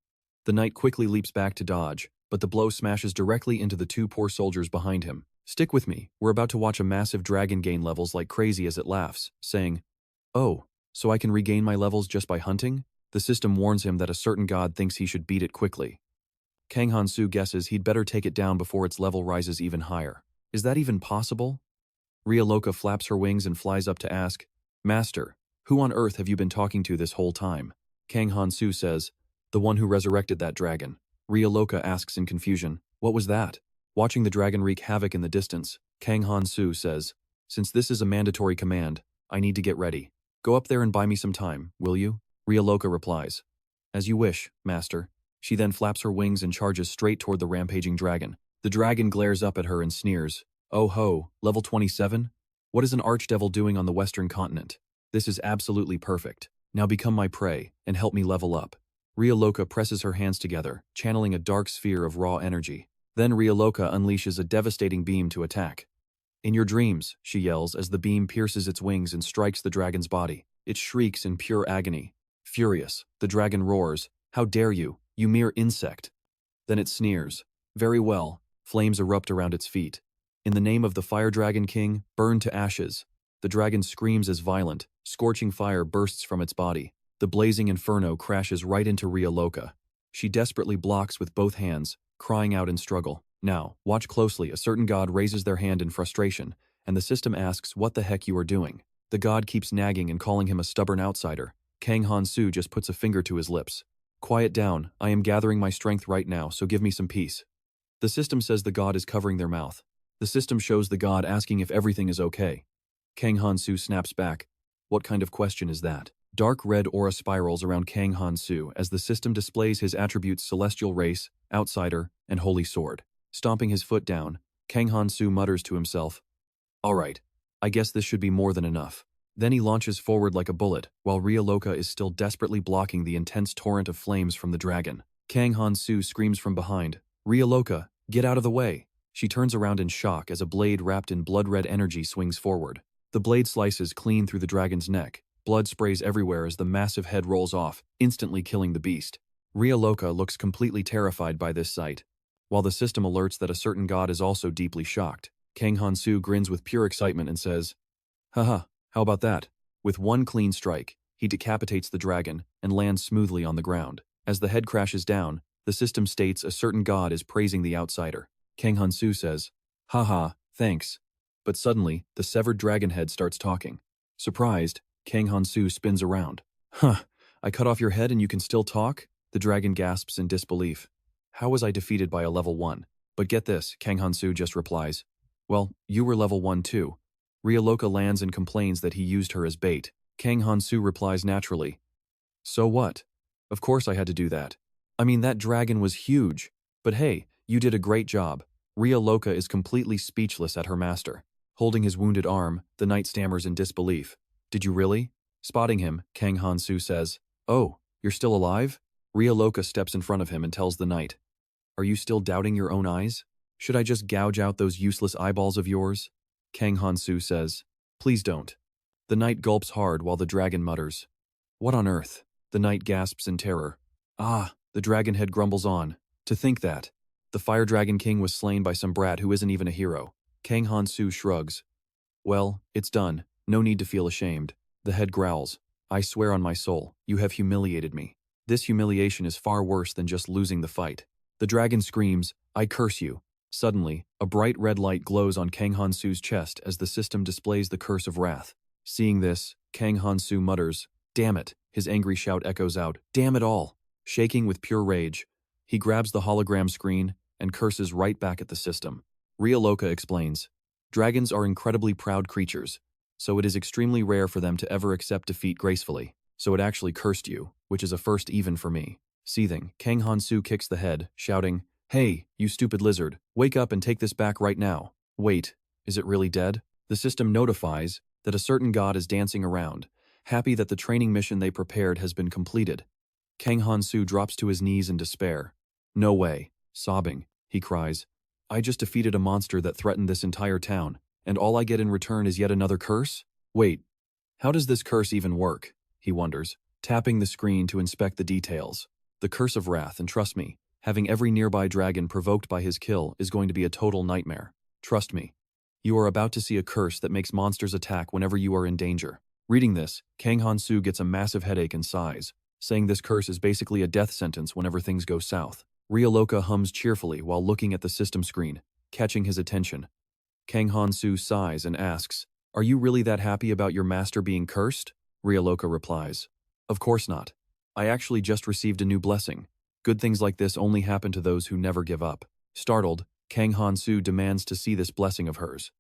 The knight quickly leaps back to dodge, but the blow smashes directly into the two poor soldiers behind him. "Stick with me, we're about to watch a massive dragon gain levels like crazy as it laughs, saying, 'Oh, so I can regain my levels just by hunting?' The system warns him that a certain god thinks he should beat it quickly. Kang Han-soo guesses he'd better take it down before its level rises even higher. Is that even possible? Loca flaps her wings and flies up to ask, Master, who on earth have you been talking to this whole time? Kang Han-soo says, the one who resurrected that dragon. Loca asks in confusion, what was that? Watching the dragon wreak havoc in the distance, Kang Han-soo says, since this is a mandatory command, I need to get ready. Go up there and buy me some time, will you? Loca replies, as you wish, master. She then flaps her wings and charges straight toward the rampaging dragon. The dragon glares up at her and sneers, oh ho, level 27? What is an archdevil doing on the western continent? This is absolutely perfect. Now become my prey, and help me level up. Loca presses her hands together, channeling a dark sphere of raw energy. Then Loca unleashes a devastating beam to attack. In your dreams, she yells as the beam pierces its wings and strikes the dragon's body. It shrieks in pure agony. Furious, the dragon roars, how dare you, you mere insect. Then it sneers. Very well, flames erupt around its feet. In the name of the Fire Dragon King, burn to ashes. The dragon screams as violent, scorching fire bursts from its body. The blazing inferno crashes right into Loca. She desperately blocks with both hands, crying out in struggle. Now, watch closely. A certain god raises their hand in frustration, and the system asks what the heck you are doing. The god keeps nagging and calling him a stubborn outsider. Kang Han-soo just puts a finger to his lips. Quiet down, I am gathering my strength right now, so give me some peace. The system says the god is covering their mouth. The system shows the god asking if everything is okay. Kang Han-soo snaps back. What kind of question is that? Dark red aura spirals around Kang Han-soo as the system displays his attributes Celestial Race, Outsider, and Holy Sword. Stomping his foot down, Kang Han-soo mutters to himself, alright, I guess this should be more than enough. Then he launches forward like a bullet, while Loca is still desperately blocking the intense torrent of flames from the dragon. Kang Han-soo screams from behind, Loca, get out of the way! She turns around in shock as a blade wrapped in blood-red energy swings forward. The blade slices clean through the dragon's neck. Blood sprays everywhere as the massive head rolls off, instantly killing the beast. Loca looks completely terrified by this sight. While the system alerts that a certain god is also deeply shocked, Kang Han-soo grins with pure excitement and says, haha, how about that? With one clean strike, he decapitates the dragon and lands smoothly on the ground. As the head crashes down, the system states a certain god is praising the outsider. Kang Han-soo says, haha, thanks. But suddenly, the severed dragon head starts talking. Surprised, Kang Han-soo spins around. Huh, I cut off your head and you can still talk? The dragon gasps in disbelief. How was I defeated by a level 1? But get this, Kang Han-soo just replies. Well, you were level 1 too. Loca lands and complains that he used her as bait. Kang Han-soo replies naturally. So what? Of course I had to do that. I mean, that dragon was huge. But hey, you did a great job. Loca is completely speechless at her master. Holding his wounded arm, the knight stammers in disbelief. Did you really? Spotting him, Kang Han-soo says, oh, you're still alive? Loca steps in front of him and tells the knight, are you still doubting your own eyes? Should I just gouge out those useless eyeballs of yours? Kang Han-soo says, please don't. The knight gulps hard while the dragon mutters, what on earth? The knight gasps in terror. Ah, the dragon head grumbles on. To think that. The Fire Dragon King was slain by some brat who isn't even a hero. Kang Han-soo shrugs. Well, it's done. No need to feel ashamed. The head growls. I swear on my soul, you have humiliated me. This humiliation is far worse than just losing the fight. The dragon screams, I curse you. Suddenly, a bright red light glows on Kang Han-soo's chest as the system displays the curse of wrath. Seeing this, Kang Han-soo mutters, damn it. His angry shout echoes out, damn it all. Shaking with pure rage, he grabs the hologram screen and curses right back at the system. Loca explains, dragons are incredibly proud creatures, so it is extremely rare for them to ever accept defeat gracefully. So it actually cursed you, which is a first even for me. Seething, Kang Han-soo kicks the head, shouting, hey, you stupid lizard, wake up and take this back right now. Wait, is it really dead? The system notifies that a certain god is dancing around, happy that the training mission they prepared has been completed. Kang Han-soo drops to his knees in despair. No way. Sobbing, he cries, I just defeated a monster that threatened this entire town, and all I get in return is yet another curse? Wait, how does this curse even work? He wonders, tapping the screen to inspect the details. The curse of wrath, and trust me, having every nearby dragon provoked by his kill is going to be a total nightmare. Trust me. You are about to see a curse that makes monsters attack whenever you are in danger. Reading this, Kang Han-soo gets a massive headache and sighs, saying this curse is basically a death sentence whenever things go south. Loca hums cheerfully while looking at the system screen, catching his attention. Kang Han-soo sighs and asks, "Are you really that happy about your master being cursed?" Loca replies, "Of course not. I actually just received a new blessing. Good things like this only happen to those who never give up." Startled, Kang Han-soo demands to see this blessing of hers.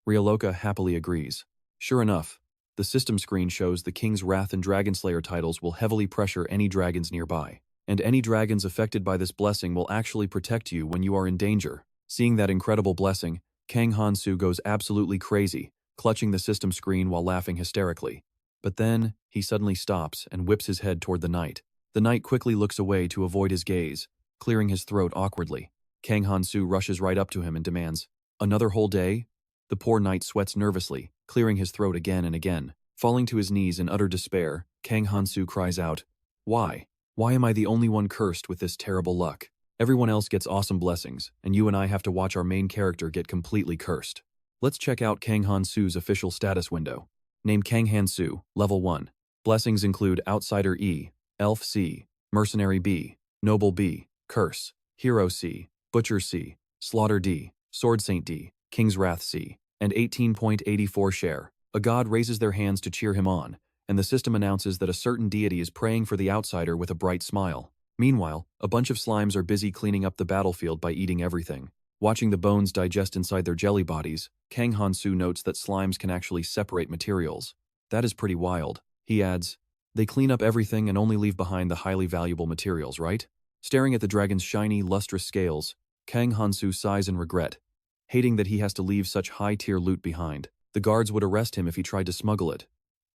Loca happily agrees. Sure enough, the system screen shows the King's Wrath and Dragonslayer titles will heavily pressure any dragons nearby, and any dragons affected by this blessing will actually protect you when you are in danger. Seeing that incredible blessing, Kang Han-soo goes absolutely crazy, clutching the system screen while laughing hysterically. But then, he suddenly stops and whips his head toward the knight. The knight quickly looks away to avoid his gaze, clearing his throat awkwardly. Kang Han-soo rushes right up to him and demands, "Another whole day?" The poor knight sweats nervously, clearing his throat again and again. Falling to his knees in utter despair, Kang Han-soo cries out, "Why? Why am I the only one cursed with this terrible luck? Everyone else gets awesome blessings, and you and I have to watch our main character get completely cursed." Let's check out Kang Han-soo's official status window. Name Kang Han-soo, Level 1. Blessings include Outsider E, Elf C, Mercenary B, Noble B, Curse, Hero C, Butcher C, Slaughter D, Sword Saint D, King's Wrath C, and 18.84 share. A god raises their hands to cheer him on, and the system announces that a certain deity is praying for the outsider with a bright smile. Meanwhile, a bunch of slimes are busy cleaning up the battlefield by eating everything. Watching the bones digest inside their jelly bodies, Kang Han-soo notes that slimes can actually separate materials. That is pretty wild. He adds, "They clean up everything and only leave behind the highly valuable materials, right?" Staring at the dragon's shiny, lustrous scales, Kang Han-soo sighs in regret, hating that he has to leave such high-tier loot behind. The guards would arrest him if he tried to smuggle it.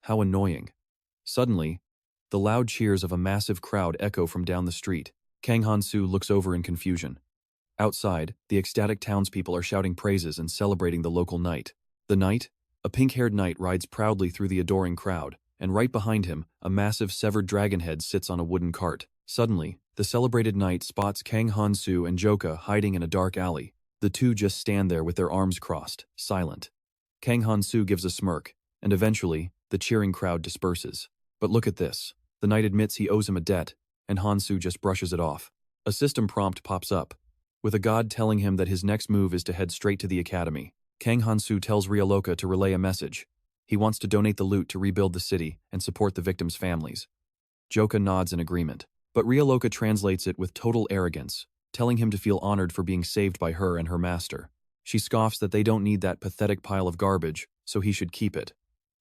How annoying. Suddenly, the loud cheers of a massive crowd echo from down the street. Kang Han-soo looks over in confusion. Outside, the ecstatic townspeople are shouting praises and celebrating the local knight. The knight, a pink-haired knight, rides proudly through the adoring crowd, and right behind him, a massive severed dragon head sits on a wooden cart. Suddenly, the celebrated knight spots Kang Han-soo and Joka hiding in a dark alley. The two just stand there with their arms crossed, silent. Kang Han-soo gives a smirk, and eventually, the cheering crowd disperses. But look at this. The knight admits he owes him a debt, and Han-soo just brushes it off. A system prompt pops up, with a god telling him that his next move is to head straight to the academy. Kang Han-soo tells Loca to relay a message. He wants to donate the loot to rebuild the city and support the victims' families. Joka nods in agreement, but Loca translates it with total arrogance, telling him to feel honored for being saved by her and her master. She scoffs that they don't need that pathetic pile of garbage, so he should keep it.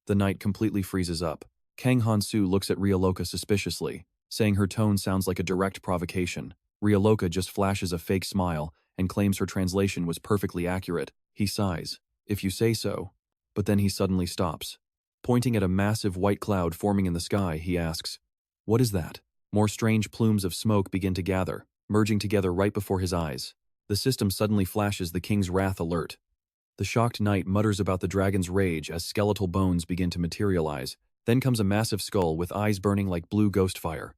The knight completely freezes up. Kang Han-soo looks at Loca suspiciously, saying her tone sounds like a direct provocation. Loca just flashes a fake smile and claims her translation was perfectly accurate. He sighs, "If you say so." But then he suddenly stops. Pointing at a massive white cloud forming in the sky, he asks, "What is that?" More strange plumes of smoke begin to gather, merging together right before his eyes. The system suddenly flashes the King's Wrath alert. The shocked knight mutters about the dragon's rage as skeletal bones begin to materialize. Then comes a massive skull with eyes burning like blue ghost fire.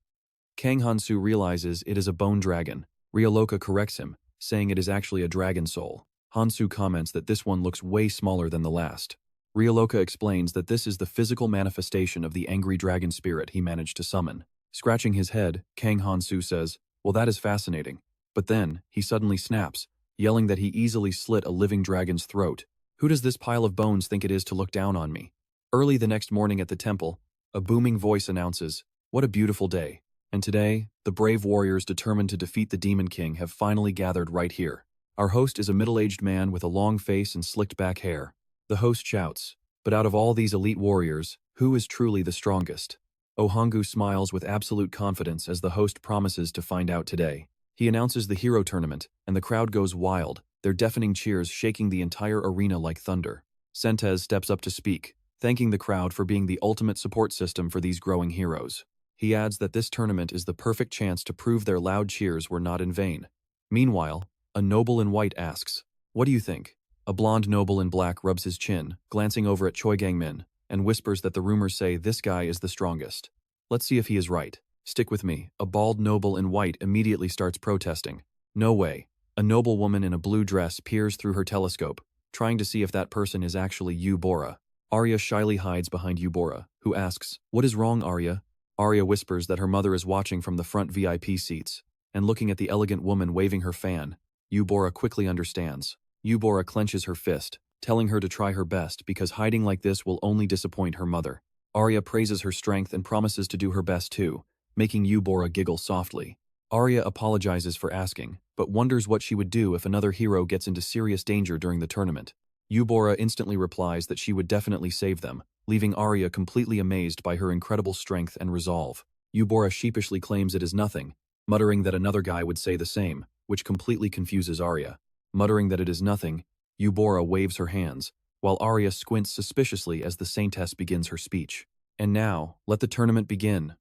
Kang Han-soo realizes it is a bone dragon. Loca corrects him, saying it is actually a dragon soul. Han-soo comments that this one looks way smaller than the last. Loca explains that this is the physical manifestation of the angry dragon spirit he managed to summon. Scratching his head, Kang Han-soo says, "Well, that is fascinating." But then, he suddenly snaps, yelling that he easily slit a living dragon's throat. "Who does this pile of bones think it is to look down on me?" Early the next morning at the temple, a booming voice announces, "What a beautiful day. And today, the brave warriors determined to defeat the Demon King have finally gathered right here. Our host is a middle-aged man with a long face and slicked-back hair." The host shouts, "But out of all these elite warriors, who is truly the strongest?" Ohanggu smiles with absolute confidence as the host promises to find out today. He announces the hero tournament, and the crowd goes wild, their deafening cheers shaking the entire arena like thunder. Sentez steps up to speak, thanking the crowd for being the ultimate support system for these growing heroes. He adds that this tournament is the perfect chance to prove their loud cheers were not in vain. Meanwhile, a noble in white asks, "What do you think?" A blonde noble in black rubs his chin, glancing over at Choi Kang-min, and whispers that the rumors say this guy is the strongest. "Let's see if he is right. Stick with me." A bald noble in white immediately starts protesting. "No way." A noble woman in a blue dress peers through her telescope, trying to see if that person is actually Yu-Bora. Arya shyly hides behind Yu-Bora, who asks, "What is wrong, Arya?" Arya whispers that her mother is watching from the front VIP seats, and looking at the elegant woman waving her fan, Yubora quickly understands. Yubora clenches her fist, telling her to try her best because hiding like this will only disappoint her mother. Arya praises her strength and promises to do her best too, making Yubora giggle softly. Arya apologizes for asking, but wonders what she would do if another hero gets into serious danger during the tournament. Yubora instantly replies that she would definitely save them, leaving Arya completely amazed by her incredible strength and resolve. Yubora sheepishly claims it is nothing, muttering that another guy would say the same, which completely confuses Arya. Muttering that it is nothing, Yubora waves her hands, while Arya squints suspiciously as the Saintess begins her speech. And now, let the tournament begin.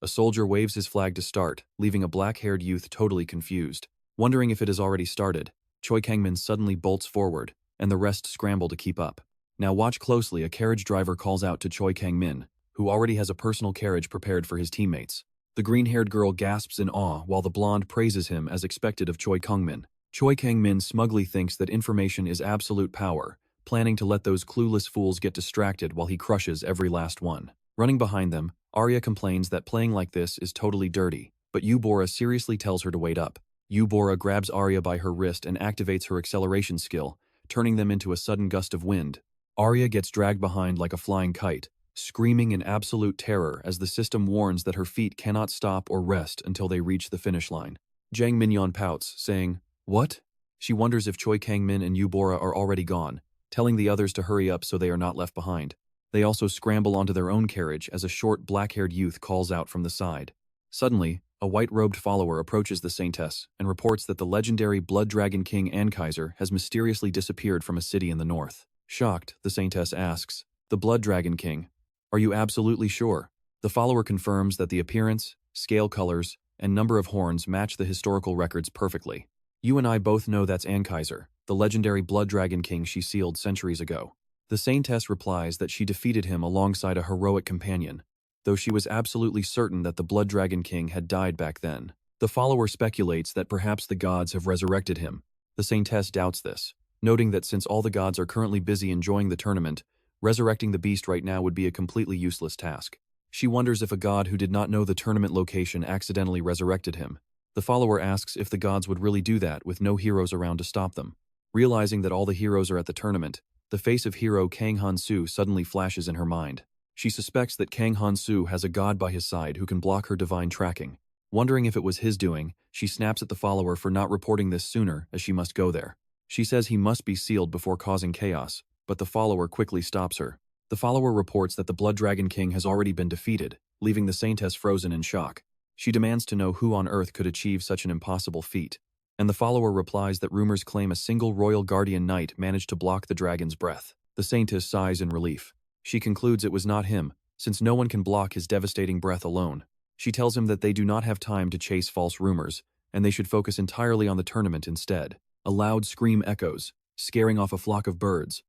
A soldier waves his flag to start, leaving a black-haired youth totally confused. Wondering if it has already started, Choi Kang-min suddenly bolts forward, and the rest scramble to keep up. Now watch closely, a carriage driver calls out to Choi Kang-min, who already has a personal carriage prepared for his teammates. The green-haired girl gasps in awe while the blonde praises him as expected of Choi Kang-min. Choi Kang-min smugly thinks that information is absolute power, planning to let those clueless fools get distracted while he crushes every last one. Running behind them, Arya complains that playing like this is totally dirty, but Yubora seriously tells her to wait up. Yubora grabs Arya by her wrist and activates her acceleration skill, turning them into a sudden gust of wind. Arya gets dragged behind like a flying kite, screaming in absolute terror as the system warns that her feet cannot stop or rest until they reach the finish line. Jang Minyon pouts, saying, "What?" She wonders if Choi Kang-min and Yubora are already gone, telling the others to hurry up so they are not left behind. They also scramble onto their own carriage as a short black-haired youth calls out from the side. Suddenly, a white-robed follower approaches the Saintess and reports that the legendary Blood Dragon King Ankaiser has mysteriously disappeared from a city in the north. Shocked, the Saintess asks, "The Blood Dragon King? Are you absolutely sure?" The follower confirms that the appearance, scale colors, and number of horns match the historical records perfectly. "You and I both know that's Ankaiser, the legendary Blood Dragon King she sealed centuries ago." The Saintess replies that she defeated him alongside a heroic companion, though she was absolutely certain that the Blood Dragon King had died back then. The follower speculates that perhaps the gods have resurrected him. The Saintess doubts this, noting that since all the gods are currently busy enjoying the tournament, resurrecting the beast right now would be a completely useless task. She wonders if a god who did not know the tournament location accidentally resurrected him. The follower asks if the gods would really do that with no heroes around to stop them. Realizing that all the heroes are at the tournament, the face of hero Kang Han-soo suddenly flashes in her mind. She suspects that Kang Han-soo has a god by his side who can block her divine tracking. Wondering if it was his doing, she snaps at the follower for not reporting this sooner as she must go there. She says he must be sealed before causing chaos, but the follower quickly stops her. The follower reports that the Blood Dragon King has already been defeated, leaving the Saintess frozen in shock. She demands to know who on earth could achieve such an impossible feat, and the follower replies that rumors claim a single royal guardian knight managed to block the dragon's breath. The Saintess sighs in relief. She concludes it was not him, since no one can block his devastating breath alone. She tells him that they do not have time to chase false rumors, and they should focus entirely on the tournament instead. A loud scream echoes, scaring off a flock of birds,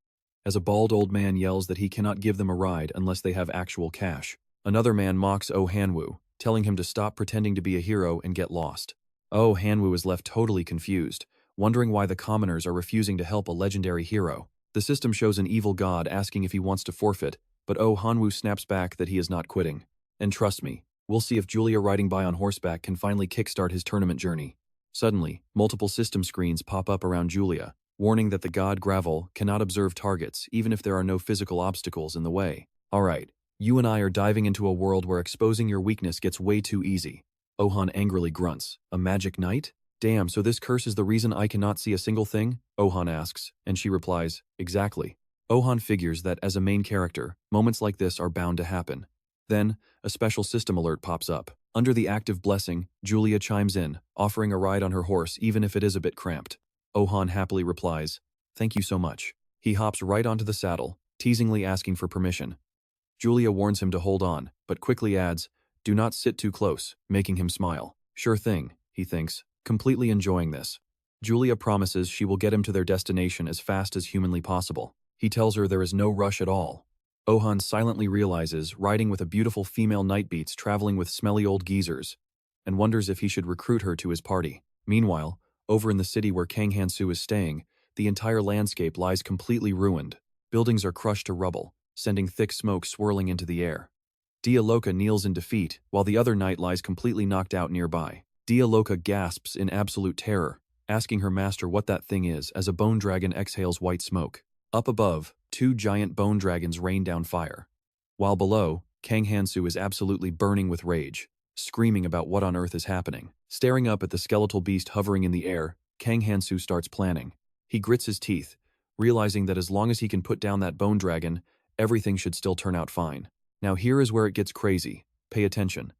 as a bald old man yells that he cannot give them a ride unless they have actual cash. Another man mocks Oh Han-woo, telling him to stop pretending to be a hero and get lost. Oh Han-woo is left totally confused, wondering why the commoners are refusing to help a legendary hero. The system shows an evil god asking if he wants to forfeit, but Oh Han-woo snaps back that he is not quitting. And trust me, we'll see if Julia riding by on horseback can finally kickstart his tournament journey. Suddenly, multiple system screens pop up around Julia, warning that the god Gravel cannot observe targets even if there are no physical obstacles in the way. Alright, you and I are diving into a world where exposing your weakness gets way too easy. Ohan angrily grunts. A magic knight? Damn, so this curse is the reason I cannot see a single thing? Ohan asks, and she replies, exactly. Ohan figures that as a main character, moments like this are bound to happen. Then, a special system alert pops up. Under the active blessing, Julia chimes in, offering a ride on her horse even if it is a bit cramped. Ohan happily replies, "Thank you so much." He hops right onto the saddle, teasingly asking for permission. Julia warns him to hold on, but quickly adds, "Do not sit too close," making him smile. Sure thing, he thinks, completely enjoying this. Julia promises she will get him to their destination as fast as humanly possible. He tells her there is no rush at all. Ohan silently realizes riding with a beautiful female night beats traveling with smelly old geezers, and wonders if he should recruit her to his party. Meanwhile, over in the city where Kang Han-soo is staying, the entire landscape lies completely ruined. Buildings are crushed to rubble, sending thick smoke swirling into the air. Loca kneels in defeat, while the other knight lies completely knocked out nearby. Loca gasps in absolute terror, asking her master what that thing is as a bone dragon exhales white smoke. Up above, two giant bone dragons rain down fire. While below, Kang Han-soo is absolutely burning with rage, screaming about what on earth is happening. Staring up at the skeletal beast hovering in the air, Kang Han-soo starts planning. He grits his teeth, realizing that as long as he can put down that bone dragon, everything should still turn out fine. Now here is where it gets crazy. Pay attention.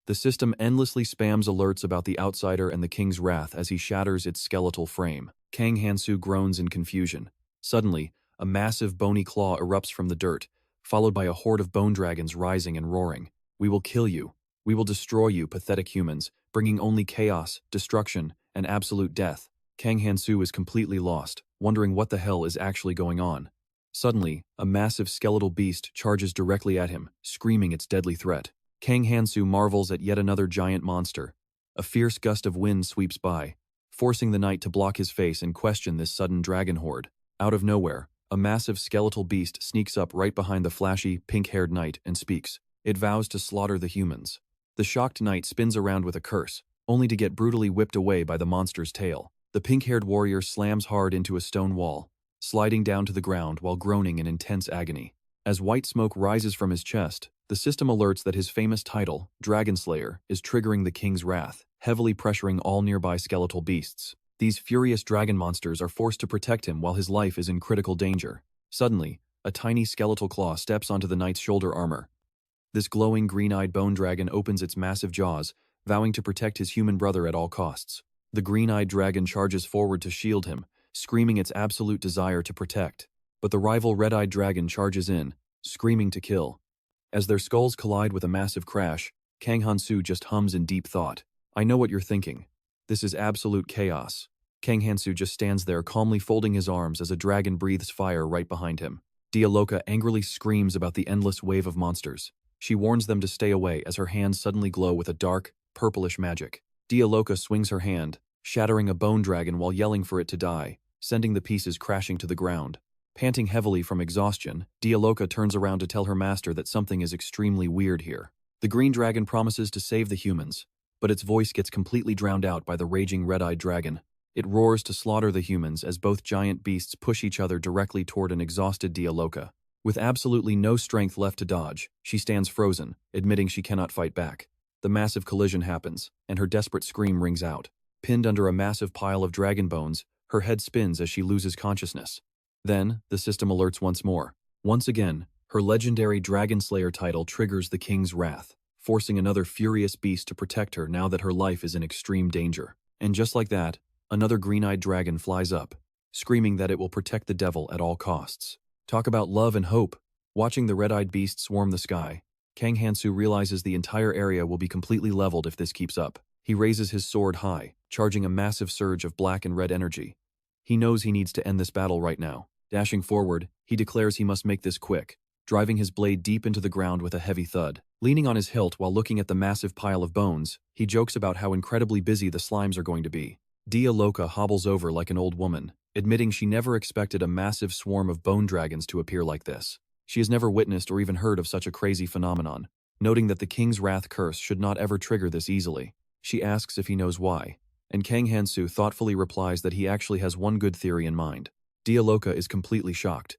The system endlessly spams alerts about the outsider and the king's wrath as he shatters its skeletal frame. Kang Han-soo groans in confusion. Suddenly, a massive bony claw erupts from the dirt, followed by a horde of bone dragons rising and roaring. "We will kill you. We will destroy you, pathetic humans, bringing only chaos, destruction, and absolute death." Kang Han-soo is completely lost, wondering what the hell is actually going on. Suddenly, a massive skeletal beast charges directly at him, screaming its deadly threat. Kang Han-soo marvels at yet another giant monster. A fierce gust of wind sweeps by, forcing the knight to block his face and question this sudden dragon horde. Out of nowhere, a massive skeletal beast sneaks up right behind the flashy, pink-haired knight and speaks. It vows to slaughter the humans. The shocked knight spins around with a curse, only to get brutally whipped away by the monster's tail. The pink-haired warrior slams hard into a stone wall, sliding down to the ground while groaning in intense agony. As white smoke rises from his chest, the system alerts that his famous title, Dragon Slayer, is triggering the king's wrath, heavily pressuring all nearby skeletal beasts. These furious dragon monsters are forced to protect him while his life is in critical danger. Suddenly, a tiny skeletal claw steps onto the knight's shoulder armor. This glowing green-eyed bone dragon opens its massive jaws, vowing to protect his human brother at all costs. The green-eyed dragon charges forward to shield him, screaming its absolute desire to protect. But the rival red-eyed dragon charges in, screaming to kill. As their skulls collide with a massive crash, Kang Han-soo just hums in deep thought. "I know what you're thinking. This is absolute chaos." Kang Han-soo just stands there calmly folding his arms as a dragon breathes fire right behind him. Loca angrily screams about the endless wave of monsters. She warns them to stay away as her hands suddenly glow with a dark, purplish magic. Loca swings her hand, shattering a bone dragon while yelling for it to die, sending the pieces crashing to the ground. Panting heavily from exhaustion, Loca turns around to tell her master that something is extremely weird here. The green dragon promises to save the humans, but its voice gets completely drowned out by the raging red-eyed dragon. It roars to slaughter the humans as both giant beasts push each other directly toward an exhausted Loca. With absolutely no strength left to dodge, she stands frozen, admitting she cannot fight back. The massive collision happens, and her desperate scream rings out. Pinned under a massive pile of dragon bones, her head spins as she loses consciousness. Then, the system alerts once more. Once again, her legendary Dragon Slayer title triggers the king's wrath, forcing another furious beast to protect her now that her life is in extreme danger. And just like that, another green-eyed dragon flies up, screaming that it will protect the devil at all costs. Talk about love and hope. Watching the red-eyed beast swarm the sky, Kang Han-soo realizes the entire area will be completely leveled if this keeps up. He raises his sword high, charging a massive surge of black and red energy. He knows he needs to end this battle right now. Dashing forward, he declares he must make this quick, driving his blade deep into the ground with a heavy thud. Leaning on his hilt while looking at the massive pile of bones, he jokes about how incredibly busy the slimes are going to be. Loca hobbles over like an old woman, admitting she never expected a massive swarm of bone dragons to appear like this. She has never witnessed or even heard of such a crazy phenomenon, noting that the king's wrath curse should not ever trigger this easily. She asks if he knows why, and Kang Han-soo thoughtfully replies that he actually has one good theory in mind. Loca is completely shocked.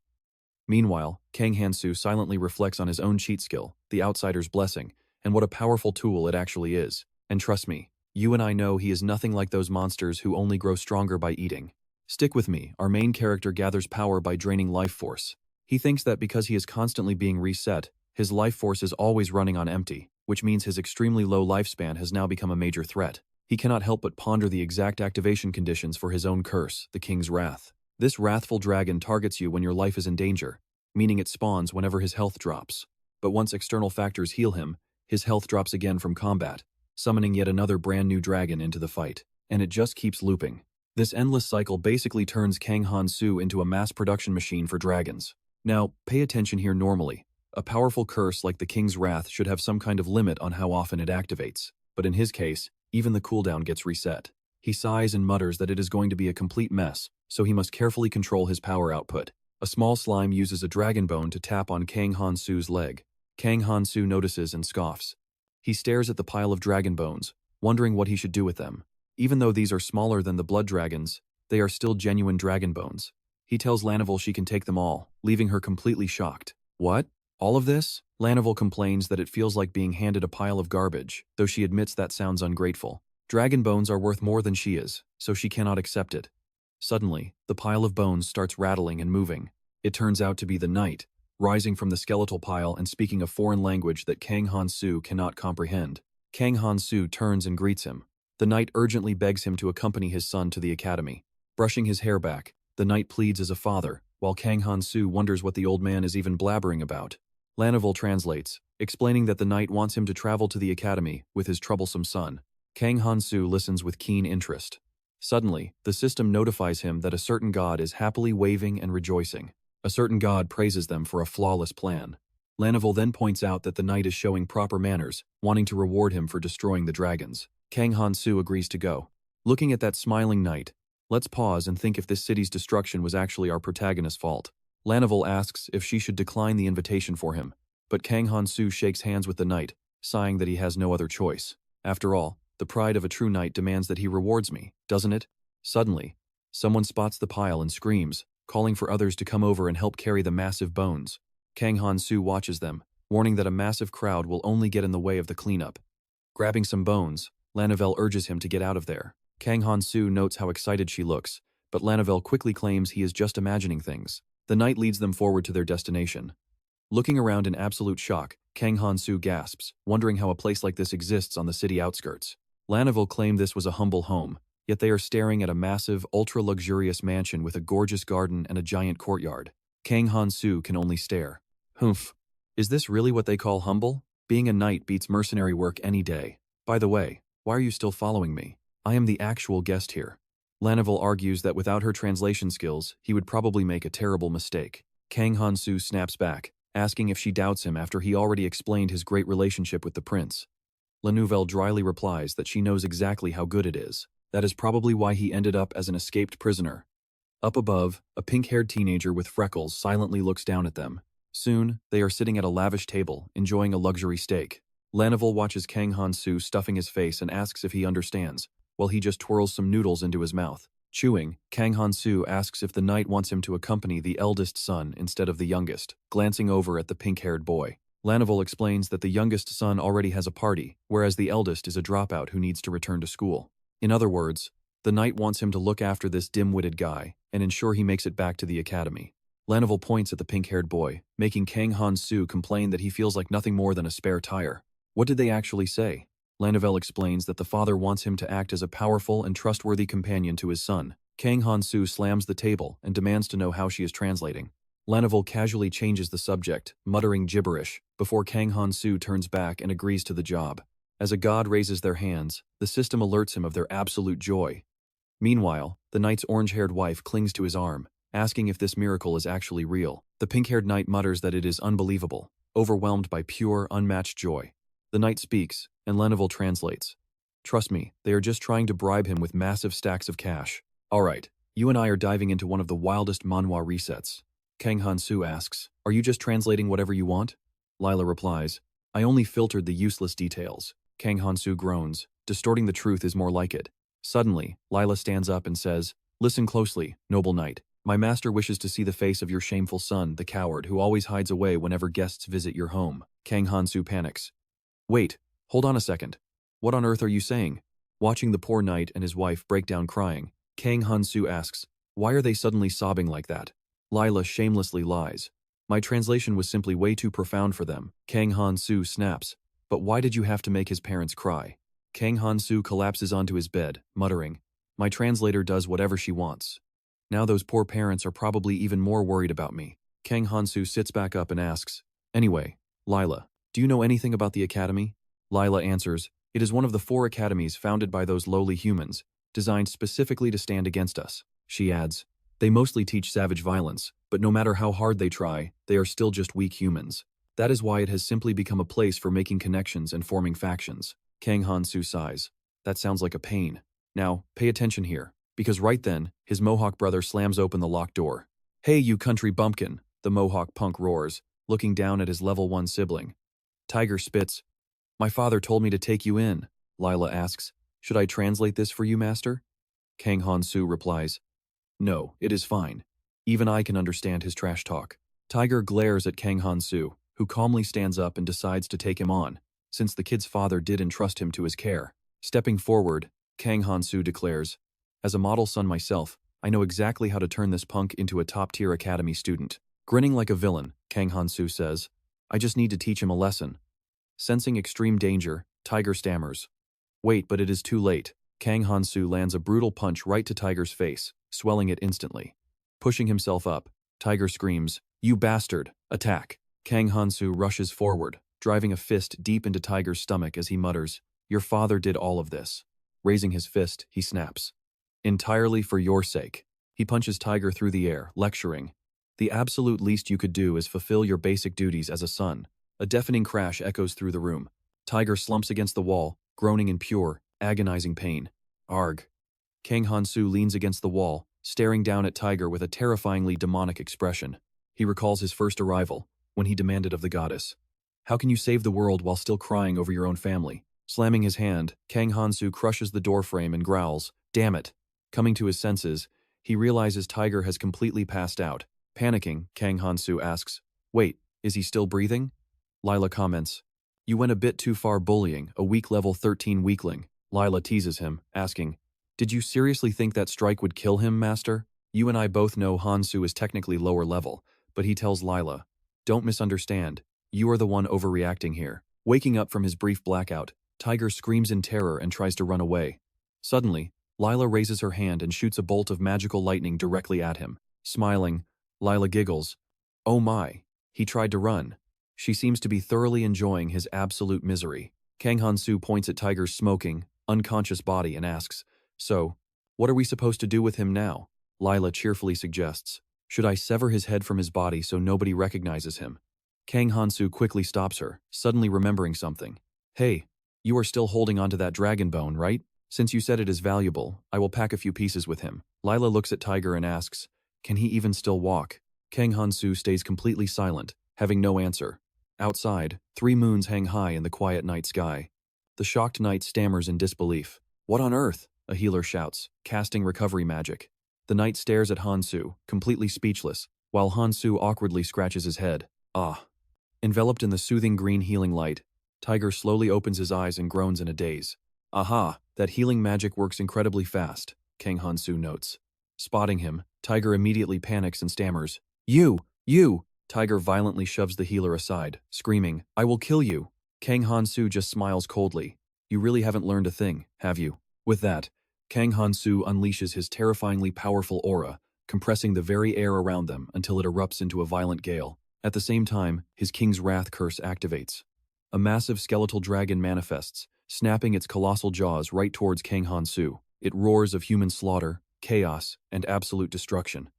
Meanwhile, Kang Han-soo silently reflects on his own cheat skill, the outsider's blessing, and what a powerful tool it actually is. And trust me, you and I know he is nothing like those monsters who only grow stronger by eating. Stick with me, our main character gathers power by draining life force. He thinks that because he is constantly being reset, his life force is always running on empty, which means his extremely low lifespan has now become a major threat. He cannot help but ponder the exact activation conditions for his own curse, the king's wrath. This wrathful dragon targets you when your life is in danger, meaning it spawns whenever his health drops. But once external factors heal him, his health drops again from combat, summoning yet another brand new dragon into the fight. And it just keeps looping. This endless cycle basically turns Kang Han-soo into a mass production machine for dragons. Now, pay attention here normally. A powerful curse like the king's wrath should have some kind of limit on how often it activates. But in his case, even the cooldown gets reset. He sighs and mutters that it is going to be a complete mess, so he must carefully control his power output. A small slime uses a dragon bone to tap on Kang Han-soo's leg. Kang Han-soo notices and scoffs. He stares at the pile of dragon bones, wondering what he should do with them. Even though these are smaller than the blood dragons, they are still genuine dragon bones. He tells Lanavel she can take them all, leaving her completely shocked. What? All of this? Lanavel complains that it feels like being handed a pile of garbage, though she admits that sounds ungrateful. Dragon bones are worth more than she is, so she cannot accept it. Suddenly, the pile of bones starts rattling and moving. It turns out to be the knight, rising from the skeletal pile and speaking a foreign language that Kang Han-soo cannot comprehend. Kang Han-soo turns and greets him. The knight urgently begs him to accompany his son to the academy. Brushing his hair back, the knight pleads as a father, while Kang Han-soo wonders what the old man is even blabbering about. Lanavel translates, explaining that the knight wants him to travel to the academy with his troublesome son. Kang Han-soo listens with keen interest. Suddenly, the system notifies him that a certain god is happily waving and rejoicing. A certain god praises them for a flawless plan. Lanavel then points out that the knight is showing proper manners, wanting to reward him for destroying the dragons. Kang Han-soo agrees to go. Looking at that smiling knight, let's pause and think if this city's destruction was actually our protagonist's fault. Lanavel asks if she should decline the invitation for him, but Kang Han-soo shakes hands with the knight, sighing that he has no other choice. After all, the pride of a true knight demands that he rewards me, doesn't it? Suddenly, someone spots the pile and screams, calling for others to come over and help carry the massive bones. Kang Han-soo watches them, warning that a massive crowd will only get in the way of the cleanup. Grabbing some bones, Lanavel urges him to get out of there. Kang Han-soo notes how excited she looks, but Lanavel quickly claims he is just imagining things. The knight leads them forward to their destination. Looking around in absolute shock, Kang Han-soo gasps, wondering how a place like this exists on the city outskirts. Lanavel claimed this was a humble home, yet they are staring at a massive, ultra-luxurious mansion with a gorgeous garden and a giant courtyard. Kang Han-soo can only stare. Humph. Is this really what they call humble? Being a knight beats mercenary work any day. By the way, why are you still following me? I am the actual guest here. Lanavel argues that without her translation skills, he would probably make a terrible mistake. Kang Han-soo snaps back, asking if she doubts him after he already explained his great relationship with the prince. Lanouvelle dryly replies that she knows exactly how good it is. That is probably why he ended up as an escaped prisoner. Up above, a pink-haired teenager with freckles silently looks down at them. Soon, they are sitting at a lavish table, enjoying a luxury steak. Lanavel watches Kang Han-soo stuffing his face and asks if he understands, while he just twirls some noodles into his mouth. Chewing, Kang Han-soo asks if the knight wants him to accompany the eldest son instead of the youngest, glancing over at the pink-haired boy. Lanavel explains that the youngest son already has a party, whereas the eldest is a dropout who needs to return to school. In other words, the knight wants him to look after this dim-witted guy and ensure he makes it back to the academy. Lanavel points at the pink-haired boy, making Kang Han-soo complain that he feels like nothing more than a spare tire. What did they actually say? Lanavel explains that the father wants him to act as a powerful and trustworthy companion to his son. Kang Han-soo slams the table and demands to know how she is translating. Lanavel casually changes the subject, muttering gibberish, before Kang Han-soo turns back and agrees to the job. As a god raises their hands, the system alerts him of their absolute joy. Meanwhile, the knight's orange-haired wife clings to his arm, asking if this miracle is actually real. The pink-haired knight mutters that it is unbelievable, overwhelmed by pure, unmatched joy. The knight speaks, and Lanavel translates. Trust me, they are just trying to bribe him with massive stacks of cash. Alright, you and I are diving into one of the wildest manhwa resets. Kang Han-soo asks, are you just translating whatever you want? Lila replies, I only filtered the useless details. Kang Han-soo groans, distorting the truth is more like it. Suddenly, Lila stands up and says, listen closely, noble knight. My master wishes to see the face of your shameful son, the coward who always hides away whenever guests visit your home. Kang Han-soo panics. Wait, hold on a second. What on earth are you saying? Watching the poor knight and his wife break down crying, Kang Han-soo asks, why are they suddenly sobbing like that? Lila shamelessly lies. My translation was simply way too profound for them. Kang Han-soo snaps. But why did you have to make his parents cry? Kang Han-soo collapses onto his bed, muttering, my translator does whatever she wants. Now those poor parents are probably even more worried about me. Kang Han-soo sits back up and asks, anyway, Lila, do you know anything about the academy? Lila answers, it is one of the 4 academies founded by those lowly humans, designed specifically to stand against us. She adds, they mostly teach savage violence, but no matter how hard they try, they are still just weak humans. That is why it has simply become a place for making connections and forming factions. Kang Han-soo sighs. That sounds like a pain. Now, pay attention here, because right then, his Mohawk brother slams open the locked door. Hey you country bumpkin, the Mohawk punk roars, looking down at his level 1 sibling. Tiger spits, my father told me to take you in. Lila asks. Should I translate this for you, master? Kang Han-soo replies. No, it is fine. Even I can understand his trash talk. Tiger glares at Kang Han-soo, who calmly stands up and decides to take him on, since the kid's father did entrust him to his care. Stepping forward, Kang Han-soo declares, as a model son myself, I know exactly how to turn this punk into a top-tier academy student. Grinning like a villain, Kang Han-soo says, I just need to teach him a lesson. Sensing extreme danger, Tiger stammers. Wait, but it is too late. Kang Han-soo lands a brutal punch right to Tiger's face, swelling it instantly. Pushing himself up, Tiger screams, You bastard! Attack! Kang Han-soo rushes forward, driving a fist deep into Tiger's stomach as he mutters, Your father did all of this. Raising his fist, he snaps. Entirely for your sake. He punches Tiger through the air, lecturing. The absolute least you could do is fulfill your basic duties as a son. A deafening crash echoes through the room. Tiger slumps against the wall, groaning in pure, agonizing pain. Arg. Kang Han-soo leans against the wall, staring down at Tiger with a terrifyingly demonic expression. He recalls his first arrival, when he demanded of the goddess, How can you save the world while still crying over your own family? Slamming his hand, Kang Han-soo crushes the doorframe and growls, Damn it! Coming to his senses, he realizes Tiger has completely passed out. Panicking, Kang Han-soo asks, Wait, is he still breathing? Lila comments, You went a bit too far bullying a weak level 13 weakling. Lila teases him, asking, Did you seriously think that strike would kill him, master? You and I both know Han-soo is technically lower level, but he tells Lila, Don't misunderstand, you are the one overreacting here. Waking up from his brief blackout, Tiger screams in terror and tries to run away. Suddenly, Lila raises her hand and shoots a bolt of magical lightning directly at him. Smiling, Lila giggles. Oh my, he tried to run. She seems to be thoroughly enjoying his absolute misery. Kang Han-soo points at Tiger's smoking, unconscious body and asks, So, what are we supposed to do with him now? Lila cheerfully suggests, Should I sever his head from his body so nobody recognizes him? Kang Han-soo quickly stops her, suddenly remembering something. Hey, you are still holding onto that dragon bone, right? Since you said it is valuable, I will pack a few pieces with him. Lila looks at Tiger and asks, Can he even still walk? Kang Han-soo stays completely silent, having no answer. Outside, 3 moons hang high in the quiet night sky. The shocked knight stammers in disbelief. What on earth? A healer shouts, casting recovery magic. The knight stares at Han-soo, completely speechless, while Han-soo awkwardly scratches his head. Ah. Enveloped in the soothing green healing light, Tiger slowly opens his eyes and groans in a daze. Aha, that healing magic works incredibly fast, Kang Han-soo notes. Spotting him, Tiger immediately panics and stammers. You! Tiger violently shoves the healer aside, screaming, I will kill you. Kang Han-soo just smiles coldly. You really haven't learned a thing, have you? With that, Kang Han-soo unleashes his terrifyingly powerful aura, compressing the very air around them until it erupts into a violent gale. At the same time, his King's Wrath curse activates. A massive skeletal dragon manifests, snapping its colossal jaws right towards Kang Han-soo. It roars of human slaughter, chaos, and absolute destruction.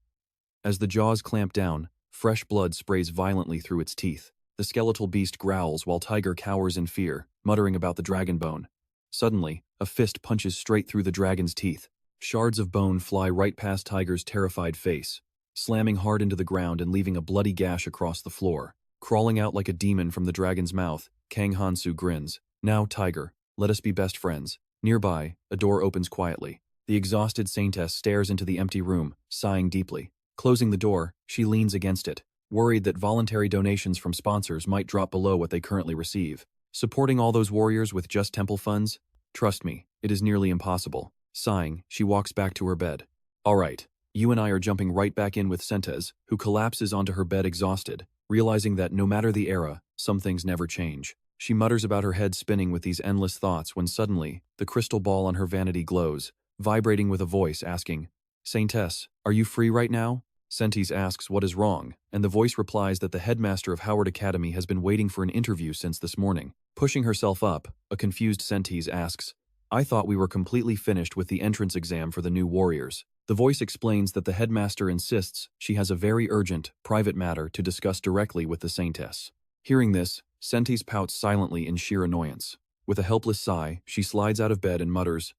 As the jaws clamp down, fresh blood sprays violently through its teeth. The skeletal beast growls while Tiger cowers in fear, muttering about the dragon bone. Suddenly, a fist punches straight through the dragon's teeth. Shards of bone fly right past Tiger's terrified face, slamming hard into the ground and leaving a bloody gash across the floor. Crawling out like a demon from the dragon's mouth, Kang Han-soo grins. Now, Tiger, let us be best friends. Nearby, a door opens quietly. The exhausted saintess stares into the empty room, sighing deeply. Closing the door, she leans against it, worried that voluntary donations from sponsors might drop below what they currently receive. Supporting all those warriors with just temple funds? Trust me, it is nearly impossible. Sighing, she walks back to her bed. All right, you and I are jumping right back in with Sentes, who collapses onto her bed exhausted, realizing that no matter the era, some things never change. She mutters about her head spinning with these endless thoughts when suddenly, the crystal ball on her vanity glows, vibrating with a voice asking, Saintess, are you free right now? Sentes asks what is wrong, and the voice replies that the headmaster of Howard Academy has been waiting for an interview since this morning. Pushing herself up, a confused Sentes asks, I thought we were completely finished with the entrance exam for the new warriors. The voice explains that the headmaster insists she has a very urgent, private matter to discuss directly with the Saintess. Hearing this, Sentes pouts silently in sheer annoyance. With a helpless sigh, she slides out of bed and mutters,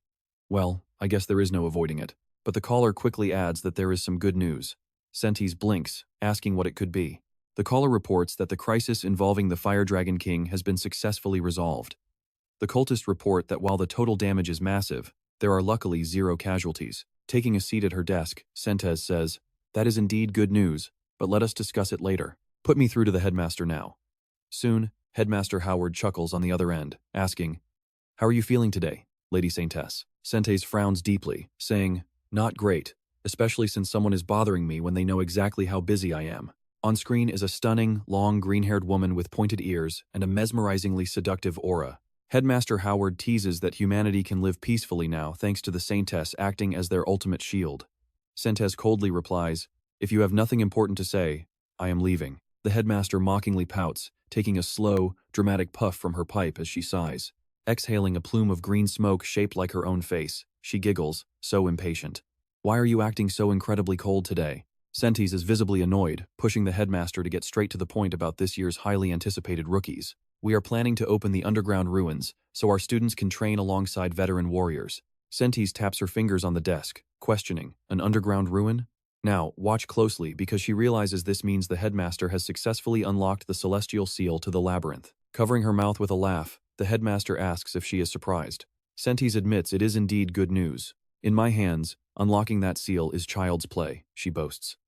Well, I guess there is no avoiding it. But the caller quickly adds that there is some good news. Sentes blinks, asking what it could be. The caller reports that the crisis involving the Fire Dragon King has been successfully resolved. The cultists report that while the total damage is massive, there are luckily 0 casualties. Taking a seat at her desk, Sentes says, "That is indeed good news, but let us discuss it later. Put me through to the headmaster now." Soon, Headmaster Howard chuckles on the other end, asking, "How are you feeling today, Lady Saintess?" Sentes frowns deeply, saying, "Not great, especially since someone is bothering me when they know exactly how busy I am." On screen is a stunning, long, green-haired woman with pointed ears and a mesmerizingly seductive aura. Headmaster Howard teases that humanity can live peacefully now thanks to the Saintess acting as their ultimate shield. Sentes coldly replies, "If you have nothing important to say, I am leaving." The headmaster mockingly pouts, taking a slow, dramatic puff from her pipe as she sighs. Exhaling a plume of green smoke shaped like her own face, she giggles, so impatient. "Why are you acting so incredibly cold today?" Sentes is visibly annoyed, pushing the headmaster to get straight to the point about this year's highly anticipated rookies. "We are planning to open the underground ruins, so our students can train alongside veteran warriors." Sentes taps her fingers on the desk, questioning, "An underground ruin?" Now, watch closely because she realizes this means the headmaster has successfully unlocked the celestial seal to the labyrinth. Covering her mouth with a laugh, the headmaster asks if she is surprised. Sentes admits it is indeed good news. "In my hands, unlocking that seal is child's play," she boasts.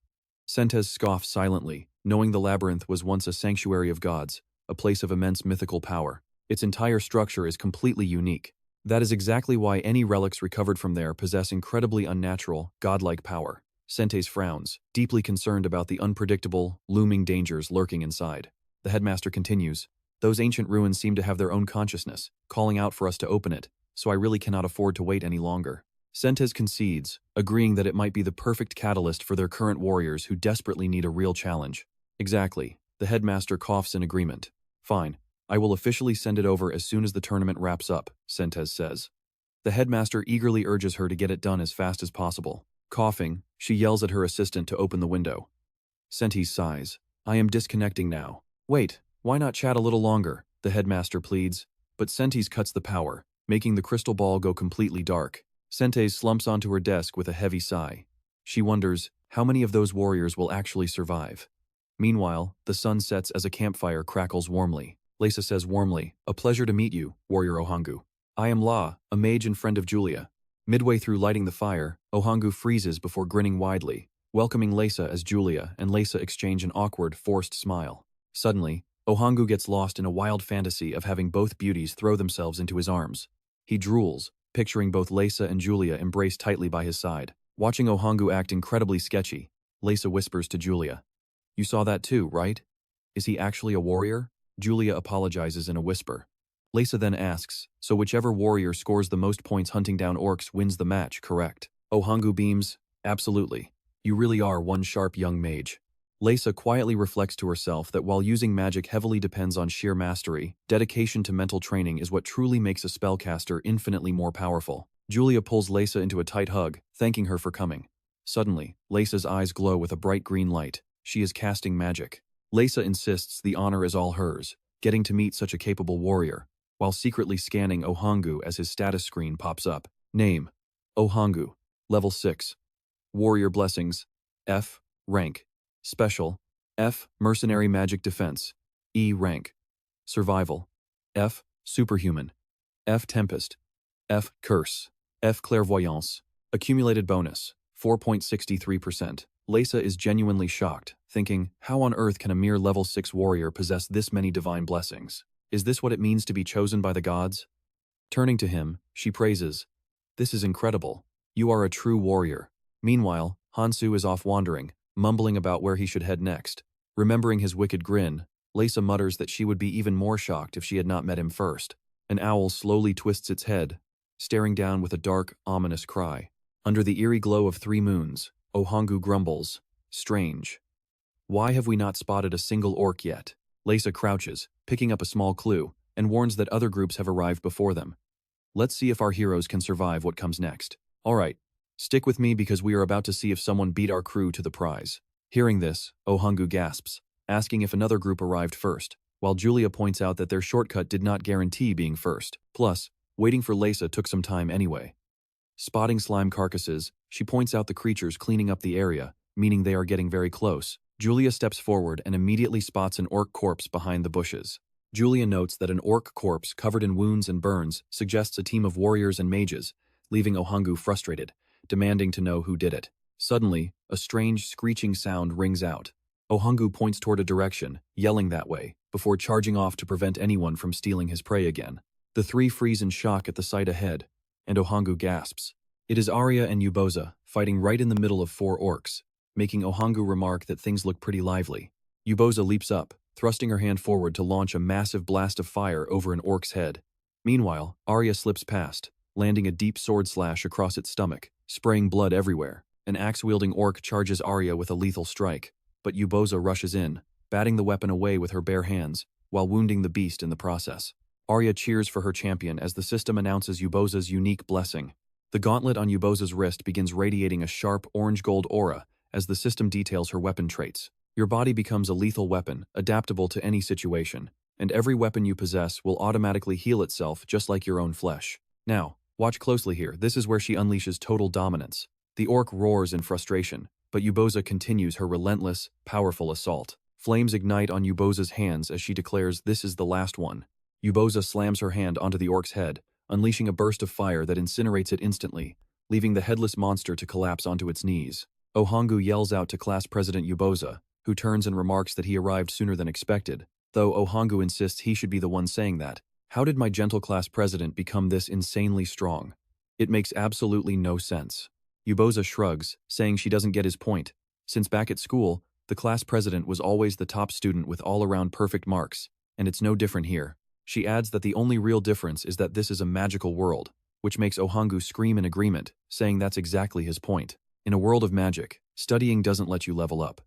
Sentes scoffs silently, knowing the labyrinth was once a sanctuary of gods, a place of immense mythical power. Its entire structure is completely unique. That is exactly why any relics recovered from there possess incredibly unnatural, godlike power. Sentes frowns, deeply concerned about the unpredictable, looming dangers lurking inside. The headmaster continues, "Those ancient ruins seem to have their own consciousness, calling out for us to open it, so I really cannot afford to wait any longer." Sentes concedes, agreeing that it might be the perfect catalyst for their current warriors who desperately need a real challenge. "Exactly." The headmaster coughs in agreement. "Fine. I will officially send it over as soon as the tournament wraps up," Sentes says. The headmaster eagerly urges her to get it done as fast as possible. Coughing, she yells at her assistant to open the window. Sentes sighs. "I am disconnecting now." "Wait, why not chat a little longer?" the headmaster pleads. But Sentes cuts the power, making the crystal ball go completely dark. Sentes slumps onto her desk with a heavy sigh. She wonders, how many of those warriors will actually survive? Meanwhile, the sun sets as a campfire crackles warmly. Lesa says warmly, "A pleasure to meet you, Warrior Ohangu. I am La, a mage and friend of Julia." Midway through lighting the fire, Ohangu freezes before grinning widely, welcoming Lesa as Julia, and Lesa exchange an awkward, forced smile. Suddenly, Ohangu gets lost in a wild fantasy of having both beauties throw themselves into his arms. He drools, picturing both Lesa and Julia embraced tightly by his side. Watching Ohangu act incredibly sketchy, Lesa whispers to Julia, "You saw that too, right? Is he actually a warrior?" Julia apologizes in a whisper. Lesa then asks, "So whichever warrior scores the most points hunting down orcs wins the match, correct?" Ohangu beams, "Absolutely. You really are one sharp young mage." Lesa quietly reflects to herself that while using magic heavily depends on sheer mastery, dedication to mental training is what truly makes a spellcaster infinitely more powerful. Julia pulls Lesa into a tight hug, thanking her for coming. Suddenly, Lesa's eyes glow with a bright green light. She is casting magic. Lesa insists the honor is all hers, getting to meet such a capable warrior, while secretly scanning Ohangu as his status screen pops up. Name: Ohangu. Level 6. Warrior Blessings. F. Rank. Special. F. Mercenary Magic Defense. E. Rank. Survival. F. Superhuman. F. Tempest. F. Curse. F. Clairvoyance. Accumulated bonus, 4.63%. Lesa is genuinely shocked, thinking, how on earth can a mere level 6 warrior possess this many divine blessings? Is this what it means to be chosen by the gods? Turning to him, she praises, "This is incredible. You are a true warrior." Meanwhile, Han-soo is off wandering, mumbling about where he should head next. Remembering his wicked grin, Lesa mutters that she would be even more shocked if she had not met him first. An owl slowly twists its head, staring down with a dark, ominous cry. Under the eerie glow of 3 moons, Ohangu grumbles, "Strange. Why have we not spotted a single orc yet?" Lesa crouches, picking up a small clue, and warns that other groups have arrived before them. "Let's see if our heroes can survive what comes next. Alright, stick with me because we are about to see if someone beat our crew to the prize." Hearing this, Ohangu gasps, asking if another group arrived first, while Julia points out that their shortcut did not guarantee being first. Plus, waiting for Lesa took some time anyway. Spotting slime carcasses, she points out the creatures cleaning up the area, meaning they are getting very close. Julia steps forward and immediately spots an orc corpse behind the bushes. Julia notes that an orc corpse covered in wounds and burns suggests a team of warriors and mages, leaving Ohangu frustrated, demanding to know who did it. Suddenly, a strange screeching sound rings out. Ohangu points toward a direction, yelling that way, before charging off to prevent anyone from stealing his prey again. The three freeze in shock at the sight ahead, and Ohangu gasps. It is Arya and Yuboza, fighting right in the middle of four orcs, making Ohangu remark that things look pretty lively. Yuboza leaps up, thrusting her hand forward to launch a massive blast of fire over an orc's head. Meanwhile, Arya slips past, landing a deep sword slash across its stomach, spraying blood everywhere. An axe-wielding orc charges Arya with a lethal strike, but Yuboza rushes in, batting the weapon away with her bare hands, while wounding the beast in the process. Arya cheers for her champion as the system announces Yuboza's unique blessing. The gauntlet on Yuboza's wrist begins radiating a sharp orange-gold aura as the system details her weapon traits. Your body becomes a lethal weapon, adaptable to any situation, and every weapon you possess will automatically heal itself just like your own flesh. Now, watch closely here. This is where she unleashes total dominance. The orc roars in frustration, but Yuboza continues her relentless, powerful assault. Flames ignite on Yuboza's hands as she declares this is the last one. Yuboza slams her hand onto the orc's head, unleashing a burst of fire that incinerates it instantly, leaving the headless monster to collapse onto its knees. Ohangu yells out to class president Yuboza, who turns and remarks that he arrived sooner than expected, though Ohangu insists he should be the one saying that. How did my gentle class president become this insanely strong? It makes absolutely no sense. Yuboza shrugs, saying she doesn't get his point. Since back at school, the class president was always the top student with all-around perfect marks, and it's no different here. She adds that the only real difference is that this is a magical world, which makes Ohangu scream in agreement, saying that's exactly his point. In a world of magic, studying doesn't let you level up.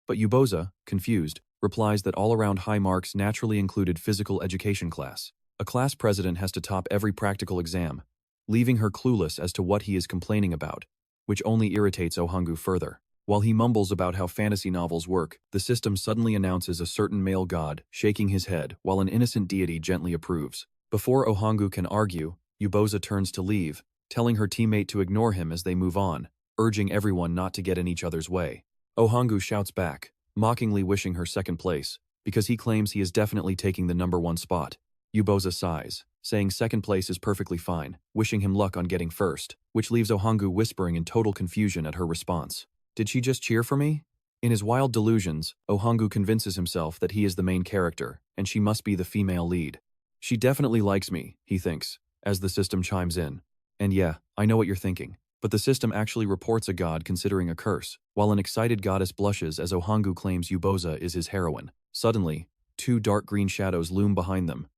But Yuboza, confused, replies that all-around high marks naturally included physical education class. A class president has to top every practical exam, leaving her clueless as to what he is complaining about, which only irritates Ohangu further. While he mumbles about how fantasy novels work, the system suddenly announces a certain male god, shaking his head, while an innocent deity gently approves. Before Ohangu can argue, Yuboza turns to leave, telling her teammate to ignore him as they move on, urging everyone not to get in each other's way. Ohangu shouts back, mockingly wishing her second place, because he claims he is definitely taking the #1 spot. Yuboza sighs, saying second place is perfectly fine, wishing him luck on getting first, which leaves Ohangu whispering in total confusion at her response. Did she just cheer for me? In his wild delusions, Ohangu convinces himself that he is the main character, and she must be the female lead. She definitely likes me, he thinks, as the system chimes in. And yeah, I know what you're thinking, but the system actually reports a god considering a curse, while an excited goddess blushes as Ohangu claims Yuboza is his heroine. Suddenly, two dark green shadows loom behind them.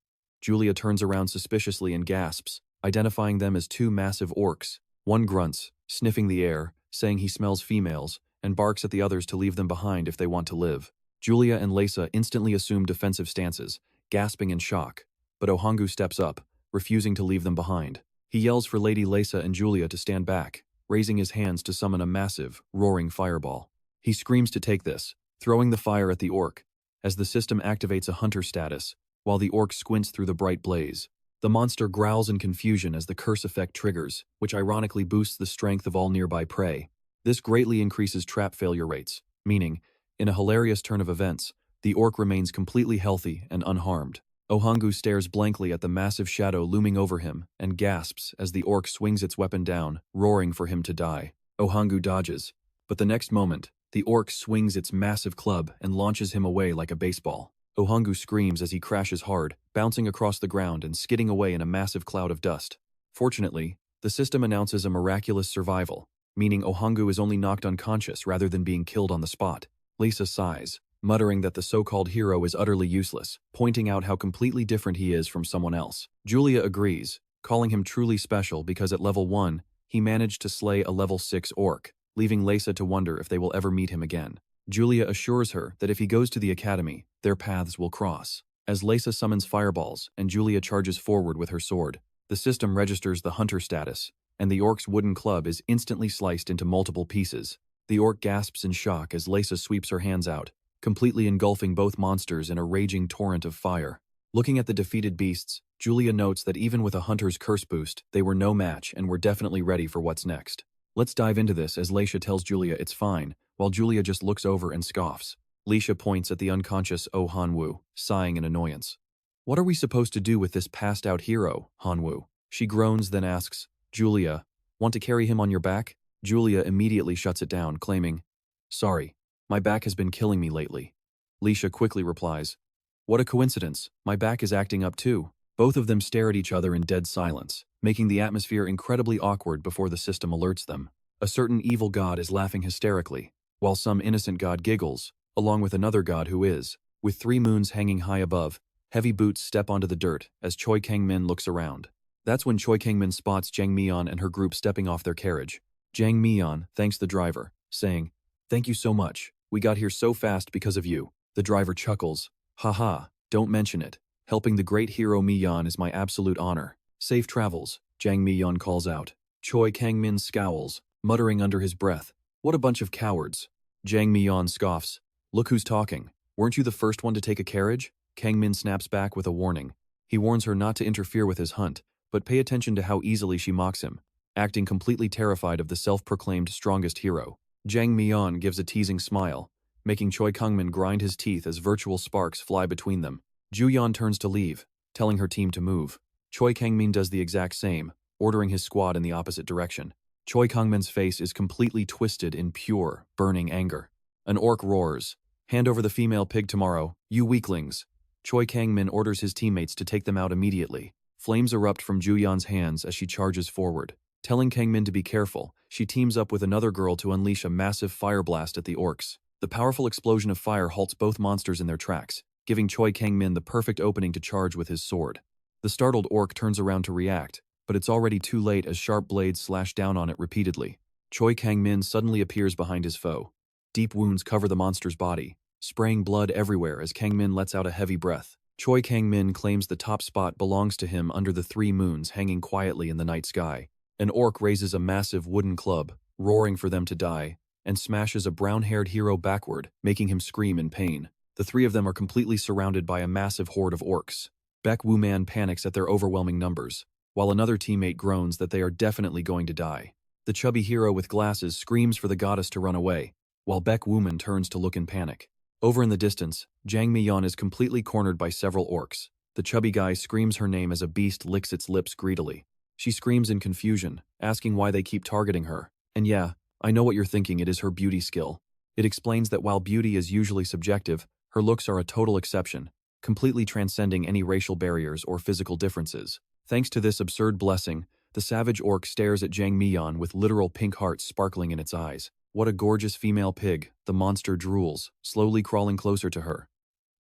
Julia turns around suspiciously and gasps, identifying them as two massive orcs. One grunts, sniffing the air, saying he smells females, and barks at the others to leave them behind if they want to live. Julia and Loca instantly assume defensive stances, gasping in shock, but Ohangu steps up, refusing to leave them behind. He yells for Lady Loca and Julia to stand back, raising his hands to summon a massive, roaring fireball. He screams to take this, throwing the fire at the orc, as the system activates a hunter status, while the orc squints through the bright blaze. The monster growls in confusion as the curse effect triggers, which ironically boosts the strength of all nearby prey. This greatly increases trap failure rates, meaning, in a hilarious turn of events, the orc remains completely healthy and unharmed. Ohangu stares blankly at the massive shadow looming over him and gasps as the orc swings its weapon down, roaring for him to die. Ohangu dodges, but the next moment, the orc swings its massive club and launches him away like a baseball. Ohangu screams as he crashes hard, bouncing across the ground and skidding away in a massive cloud of dust. Fortunately, the system announces a miraculous survival, meaning Ohangu is only knocked unconscious rather than being killed on the spot. Lisa sighs, muttering that the so-called hero is utterly useless, pointing out how completely different he is from someone else. Julia agrees, calling him truly special because at level 1, he managed to slay a level 6 orc, leaving Lisa to wonder if they will ever meet him again. Julia assures her that if he goes to the academy, their paths will cross. As Lisa summons fireballs and Julia charges forward with her sword, the system registers the hunter status, and the orc's wooden club is instantly sliced into multiple pieces. The orc gasps in shock as Lisa sweeps her hands out, completely engulfing both monsters in a raging torrent of fire. Looking at the defeated beasts, Julia notes that even with a hunter's curse boost, they were no match and were definitely ready for what's next. Let's dive into this as Leisha tells Julia it's fine, while Julia just looks over and scoffs. Leisha points at the unconscious Oh Han-woo, sighing in annoyance. What are we supposed to do with this passed-out hero, Han-woo? She groans, then asks, Julia, want to carry him on your back? Julia immediately shuts it down, claiming, sorry, my back has been killing me lately. Leisha quickly replies, what a coincidence, my back is acting up too. Both of them stare at each other in dead silence, making the atmosphere incredibly awkward before the system alerts them. A certain evil god is laughing hysterically, while some innocent god giggles, along with another god who is, with 3 moons hanging high above, heavy boots step onto the dirt as Choi Kang-min looks around. That's when Choi Kang-min spots Jang Mi-yeon and her group stepping off their carriage. Jang Mi-yeon thanks the driver, saying, thank you so much, we got here so fast because of you. The driver chuckles, haha, don't mention it. Helping the great hero Mi-yeon is my absolute honor. Safe travels, Jang Mi-yeon calls out. Choi Kang-min scowls, muttering under his breath, what a bunch of cowards. Jang Mi-yeon scoffs, look who's talking. Weren't you the first one to take a carriage? Kang-min snaps back with a warning. He warns her not to interfere with his hunt, but pay attention to how easily she mocks him, acting completely terrified of the self-proclaimed strongest hero. Jang Mi-yeon gives a teasing smile, making Choi Kang-min grind his teeth as virtual sparks fly between them. Ju-yeon turns to leave, telling her team to move. Choi Kang-min does the exact same, ordering his squad in the opposite direction. Choi Kang-min's face is completely twisted in pure, burning anger. An orc roars, hand over the female pig tomorrow, you weaklings. Choi Kang-min orders his teammates to take them out immediately. Flames erupt from Ju-yeon's hands as she charges forward. Telling Kang-min to be careful, she teams up with another girl to unleash a massive fire blast at the orcs. The powerful explosion of fire halts both monsters in their tracks, giving Choi Kang-min the perfect opening to charge with his sword. The startled orc turns around to react, but it's already too late as sharp blades slash down on it repeatedly. Choi Kang-min suddenly appears behind his foe. Deep wounds cover the monster's body, spraying blood everywhere as Kang-min lets out a heavy breath. Choi Kang-min claims the top spot belongs to him under the 3 moons hanging quietly in the night sky. An orc raises a massive wooden club, roaring for them to die, and smashes a brown-haired hero backward, making him scream in pain. The 3 of them are completely surrounded by a massive horde of orcs. Baek Woo-man panics at their overwhelming numbers, while another teammate groans that they are definitely going to die. The chubby hero with glasses screams for the goddess to run away, while Baek Woo-man turns to look in panic. Over in the distance, Jang Mi-yeon is completely cornered by several orcs. The chubby guy screams her name as a beast licks its lips greedily. She screams in confusion, asking why they keep targeting her. And yeah, I know what you're thinking, it is her beauty skill. It explains that while beauty is usually subjective, her looks are a total exception, completely transcending any racial barriers or physical differences. Thanks to this absurd blessing, the savage orc stares at Jang Mi-yeon with literal pink hearts sparkling in its eyes. What a gorgeous female pig, the monster drools, slowly crawling closer to her.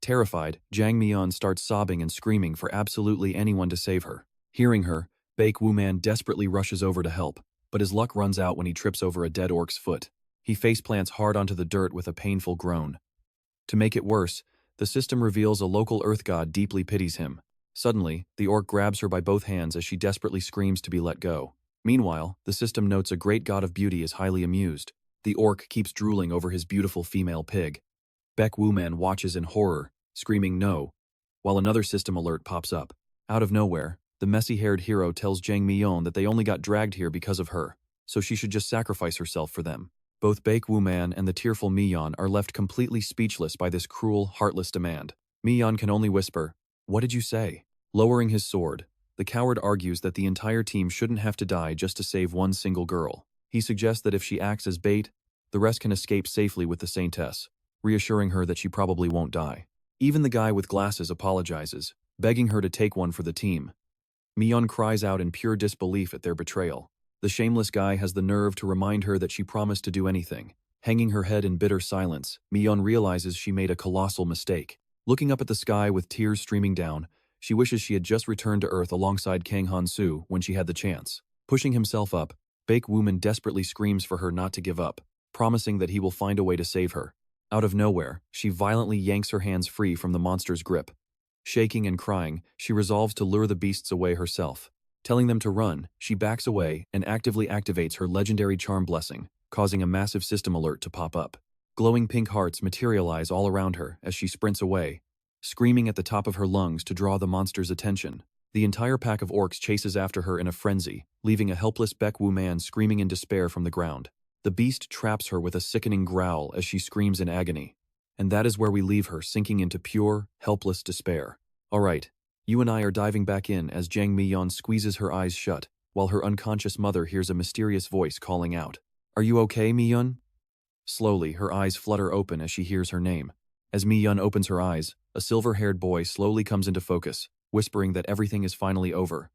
Terrified, Jang Mi-yeon starts sobbing and screaming for absolutely anyone to save her. Hearing her, Baek Woo-man desperately rushes over to help, but his luck runs out when he trips over a dead orc's foot. He faceplants hard onto the dirt with a painful groan. To make it worse, the system reveals a local earth god deeply pities him. Suddenly, the orc grabs her by both hands as she desperately screams to be let go. Meanwhile, the system notes a great god of beauty is highly amused. The orc keeps drooling over his beautiful female pig. Baek Woo-man watches in horror, screaming no, while another system alert pops up. Out of nowhere, the messy-haired hero tells Jang Mi-yeon that they only got dragged here because of her, so she should just sacrifice herself for them. Both Baek Woo-man and the tearful Mi-yeon are left completely speechless by this cruel, heartless demand. Mi-yeon can only whisper, "What did you say?" Lowering his sword, the coward argues that the entire team shouldn't have to die just to save one single girl. He suggests that if she acts as bait, the rest can escape safely with the saintess, reassuring her that she probably won't die. Even the guy with glasses apologizes, begging her to take one for the team. Mi-yeon cries out in pure disbelief at their betrayal. The shameless guy has the nerve to remind her that she promised to do anything. Hanging her head in bitter silence, Mi-yeon realizes she made a colossal mistake. Looking up at the sky with tears streaming down, she wishes she had just returned to Earth alongside Kang Han-soo when she had the chance. Pushing himself up, Baek Woo-man desperately screams for her not to give up, promising that he will find a way to save her. Out of nowhere, she violently yanks her hands free from the monster's grip. Shaking and crying, she resolves to lure the beasts away herself. Telling them to run, she backs away and actively activates her legendary charm blessing, causing a massive system alert to pop up. Glowing pink hearts materialize all around her as she sprints away, screaming at the top of her lungs to draw the monster's attention. The entire pack of orcs chases after her in a frenzy, leaving a helpless Baek Woo-man screaming in despair from the ground. The beast traps her with a sickening growl as she screams in agony. And that is where we leave her, sinking into pure, helpless despair. Alright, You and I are diving back in as Jang Mi-yeon squeezes her eyes shut, while her unconscious mother hears a mysterious voice calling out. Are you okay, Mi-yeon? Slowly, her eyes flutter open as she hears her name. As Mi-yeon opens her eyes, a silver-haired boy slowly comes into focus, whispering that everything is finally over.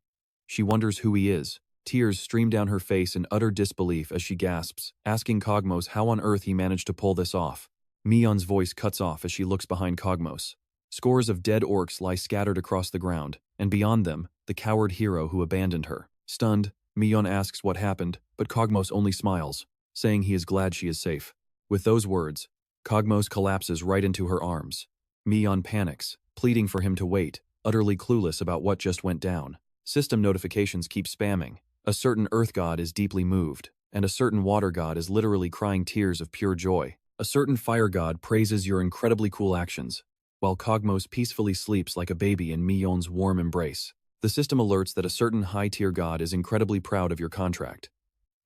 She wonders who he is. Tears stream down her face in utter disbelief as she gasps, asking Cogmos how on earth he managed to pull this off. Mi-yeon's voice cuts off as she looks behind Cogmos. Scores of dead orcs lie scattered across the ground, and beyond them, the coward hero who abandoned her. Stunned, Mi-yeon asks what happened, but Cogmos only smiles, saying he is glad she is safe. With those words, Cogmos collapses right into her arms. Mi-yeon panics, pleading for him to wait, utterly clueless about what just went down. System notifications keep spamming. A certain earth god is deeply moved, and a certain water god is literally crying tears of pure joy. A certain fire god praises your incredibly cool actions, while Cogmos peacefully sleeps like a baby in Mi-yeon's warm embrace. The system alerts that a certain high-tier god is incredibly proud of your contract.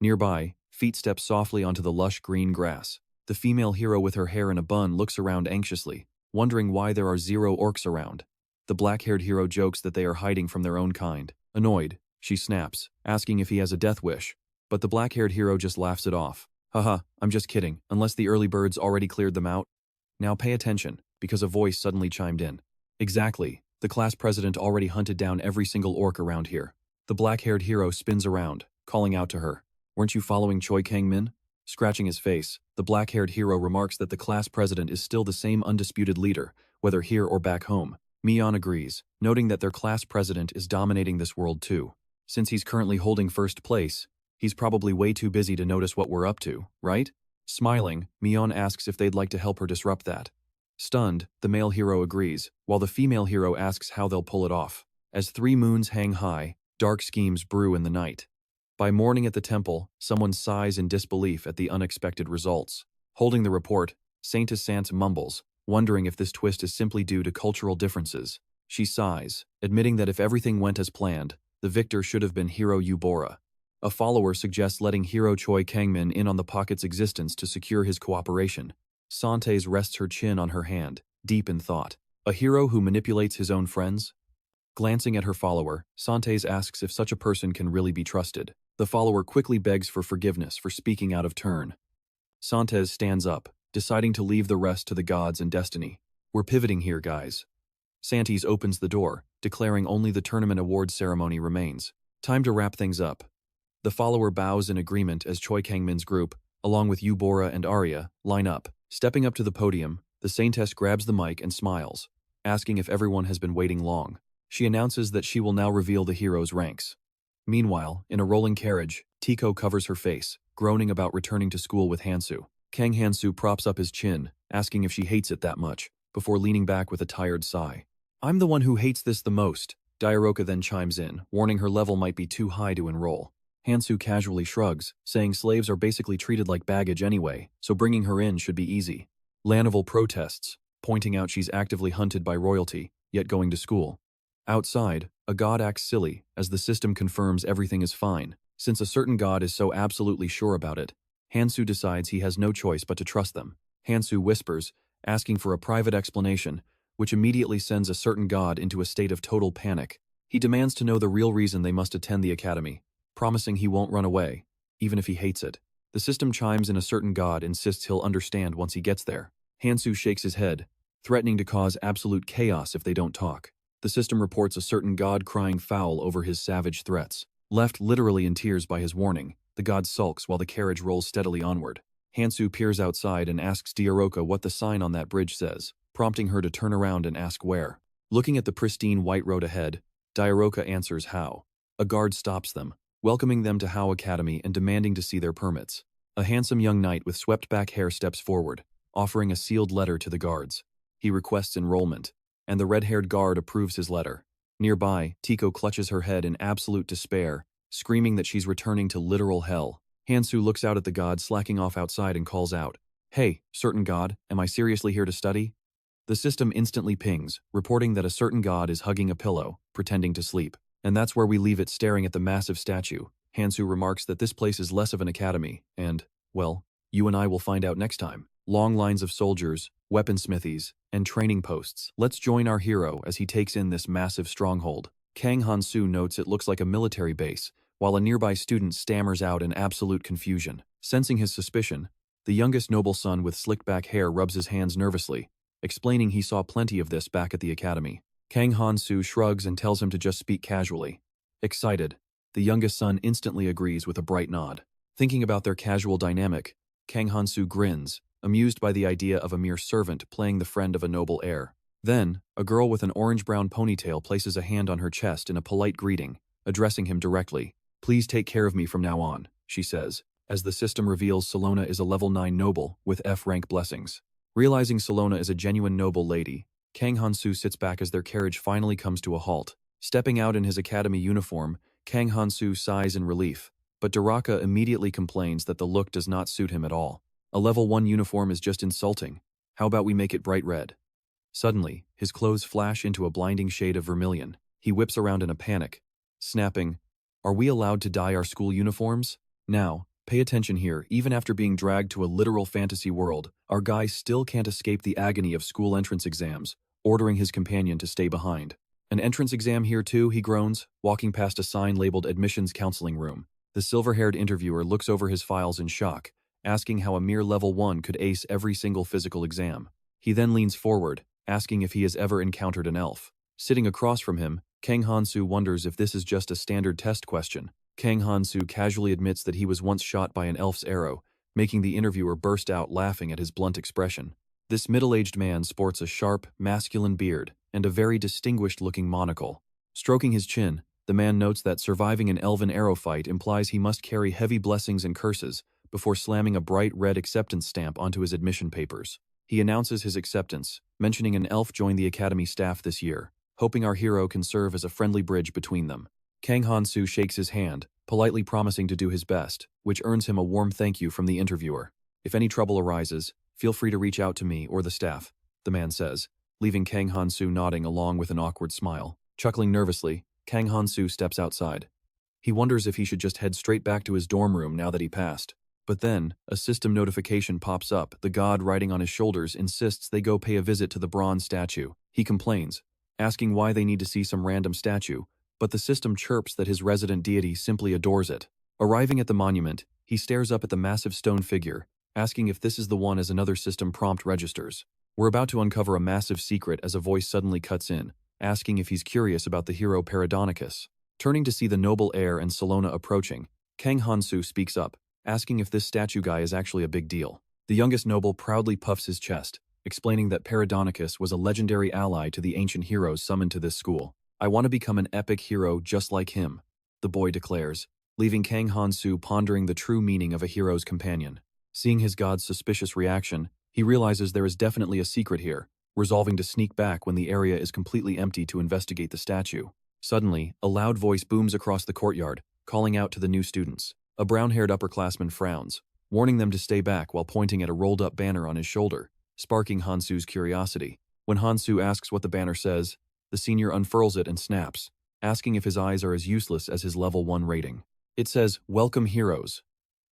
Nearby, feet step softly onto the lush green grass. The female hero with her hair in a bun looks around anxiously, wondering why there are 0 orcs around. The black-haired hero jokes that they are hiding from their own kind. Annoyed, she snaps, asking if he has a death wish, but the black-haired hero just laughs it off. Haha, I'm just kidding, unless the early birds already cleared them out. Now pay attention, because a voice suddenly chimed in. Exactly, the class president already hunted down every single orc around here. The black-haired hero spins around, calling out to her. Weren't you following Choi Kang-min? Scratching his face, the black-haired hero remarks that the class president is still the same undisputed leader, whether here or back home. Mi-yeon agrees, noting that their class president is dominating this world too. Since he's currently holding first place, he's probably way too busy to notice what we're up to, right? Smiling, Mi-yeon asks if they'd like to help her disrupt that. Stunned, the male hero agrees, while the female hero asks how they'll pull it off. As 3 moons hang high, dark schemes brew in the night. By morning at the temple, someone sighs in disbelief at the unexpected results. Holding the report, Saint Sant mumbles, wondering if this twist is simply due to cultural differences. She sighs, admitting that if everything went as planned, the victor should have been Hero Eubora. A follower suggests letting Hero Choi Kang-min in on the pocket's existence to secure his cooperation. Santes rests her chin on her hand, deep in thought. A hero who manipulates his own friends? Glancing at her follower, Santes asks if such a person can really be trusted. The follower quickly begs for forgiveness for speaking out of turn. Santes stands up, deciding to leave the rest to the gods and destiny. We're pivoting here, guys. Santes opens the door, declaring only the tournament awards ceremony remains. Time to wrap things up. The follower bows in agreement as Choi Kang-min's group, along with Eubora and Arya, line up. Stepping up to the podium, the Saintess grabs the mic and smiles, asking if everyone has been waiting long. She announces that she will now reveal the heroes' ranks. Meanwhile, in a rolling carriage, Tiko covers her face, groaning about returning to school with Han-soo. Kang Han-soo props up his chin, asking if she hates it that much, before leaning back with a tired sigh. I'm the one who hates this the most. Diaroka then chimes in, warning her level might be too high to enroll. Han-soo casually shrugs, saying slaves are basically treated like baggage anyway, so bringing her in should be easy. Lanival protests, pointing out she's actively hunted by royalty, yet going to school. Outside, a god acts silly, as the system confirms everything is fine. Since a certain god is so absolutely sure about it, Han-soo decides he has no choice but to trust them. Han-soo whispers, asking for a private explanation, which immediately sends a certain god into a state of total panic. He demands to know the real reason they must attend the academy, promising he won't run away, even if he hates it. The system chimes in a certain god insists he'll understand once he gets there. Han-soo shakes his head, threatening to cause absolute chaos if they don't talk. The system reports a certain god crying foul over his savage threats. Left literally in tears by his warning, the god sulks while the carriage rolls steadily onward. Han-soo peers outside and asks Diaroka what the sign on that bridge says, prompting her to turn around and ask where. Looking at the pristine white road ahead, Diaroka answers how. A guard stops them, welcoming them to How Academy and demanding to see their permits. A handsome young knight with swept-back hair steps forward, offering a sealed letter to the guards. He requests enrollment, and the red-haired guard approves his letter. Nearby, Tiko clutches her head in absolute despair, screaming that she's returning to literal hell. Han-soo looks out at the god slacking off outside and calls out, "Hey, certain god, am I seriously here to study?" The system instantly pings, reporting that a certain god is hugging a pillow, pretending to sleep. And that's where we leave it staring at the massive statue. Han-soo remarks that this place is less of an academy, and, well, you and I will find out next time. long lines of soldiers, weaponsmithies, and training posts. Let's join our hero as he takes in this massive stronghold. Kang Han-soo notes it looks like a military base, while a nearby student stammers out in absolute confusion. Sensing his suspicion, the youngest noble son with slicked back hair rubs his hands nervously, explaining he saw plenty of this back at the academy. Kang Han-soo shrugs and tells him to just speak casually. Excited, the youngest son instantly agrees with a bright nod. Thinking about their casual dynamic, Kang Han-soo grins, amused by the idea of a mere servant playing the friend of a noble heir. Then, a girl with an orange-brown ponytail places a hand on her chest in a polite greeting, addressing him directly. "Please take care of me from now on," she says, as the system reveals Salona is a level 9 noble with F-rank blessings. Realizing Salona is a genuine noble lady, Kang Han-soo sits back as their carriage finally comes to a halt. Stepping out in his academy uniform, Kang Han-soo sighs in relief, but Duraka immediately complains that the look does not suit him at all. A level 1 uniform is just insulting. How about we make it bright red? Suddenly, his clothes flash into a blinding shade of vermilion. He whips around in a panic, snapping, "Are we allowed to dye our school uniforms?" Now, pay attention here. Even after being dragged to a literal fantasy world, our guy still can't escape the agony of school entrance exams, ordering his companion to stay behind. "An entrance exam here too," he groans, walking past a sign labeled Admissions Counseling Room. The silver-haired interviewer looks over his files in shock, asking how a mere level 1 could ace every single physical exam. He then leans forward, asking if he has ever encountered an elf. Sitting across from him, Kang Han-soo wonders if this is just a standard test question. Kang Han-soo casually admits that he was once shot by an elf's arrow, making the interviewer burst out laughing at his blunt expression. This middle-aged man sports a sharp, masculine beard and a very distinguished-looking monocle. Stroking his chin, the man notes that surviving an elven arrow fight implies he must carry heavy blessings and curses before slamming a bright red acceptance stamp onto his admission papers. He announces his acceptance, mentioning an elf joined the academy staff this year, hoping our hero can serve as a friendly bridge between them. Kang Han-soo shakes his hand, politely promising to do his best, which earns him a warm thank you from the interviewer. "If any trouble arises, feel free to reach out to me or the staff," the man says, leaving Kang Han-soo nodding along with an awkward smile. Chuckling nervously, Kang Han-soo steps outside. He wonders if he should just head straight back to his dorm room now that he passed. But then, a system notification pops up. The god riding on his shoulders insists they go pay a visit to the bronze statue. He complains, asking why they need to see some random statue, but the system chirps that his resident deity simply adores it. Arriving at the monument, he stares up at the massive stone figure, asking if this is the one as another system prompt registers. We're about to uncover a massive secret as a voice suddenly cuts in, asking if he's curious about the hero Paradonicus. Turning to see the noble heir and Salona approaching, Kang Han-soo speaks up, asking if this statue guy is actually a big deal. The youngest noble proudly puffs his chest, explaining that Paradonicus was a legendary ally to the ancient heroes summoned to this school. "I want to become an epic hero just like him," the boy declares, leaving Kang Han-soo pondering the true meaning of a hero's companion. Seeing his god's suspicious reaction, he realizes there is definitely a secret here, resolving to sneak back when the area is completely empty to investigate the statue. Suddenly, a loud voice booms across the courtyard, calling out to the new students. A brown-haired upperclassman frowns, warning them to stay back while pointing at a rolled-up banner on his shoulder, sparking Han-soo's curiosity. When Han-soo asks what the banner says, the senior unfurls it and snaps, asking if his eyes are as useless as his level 1 rating. It says, "Welcome heroes."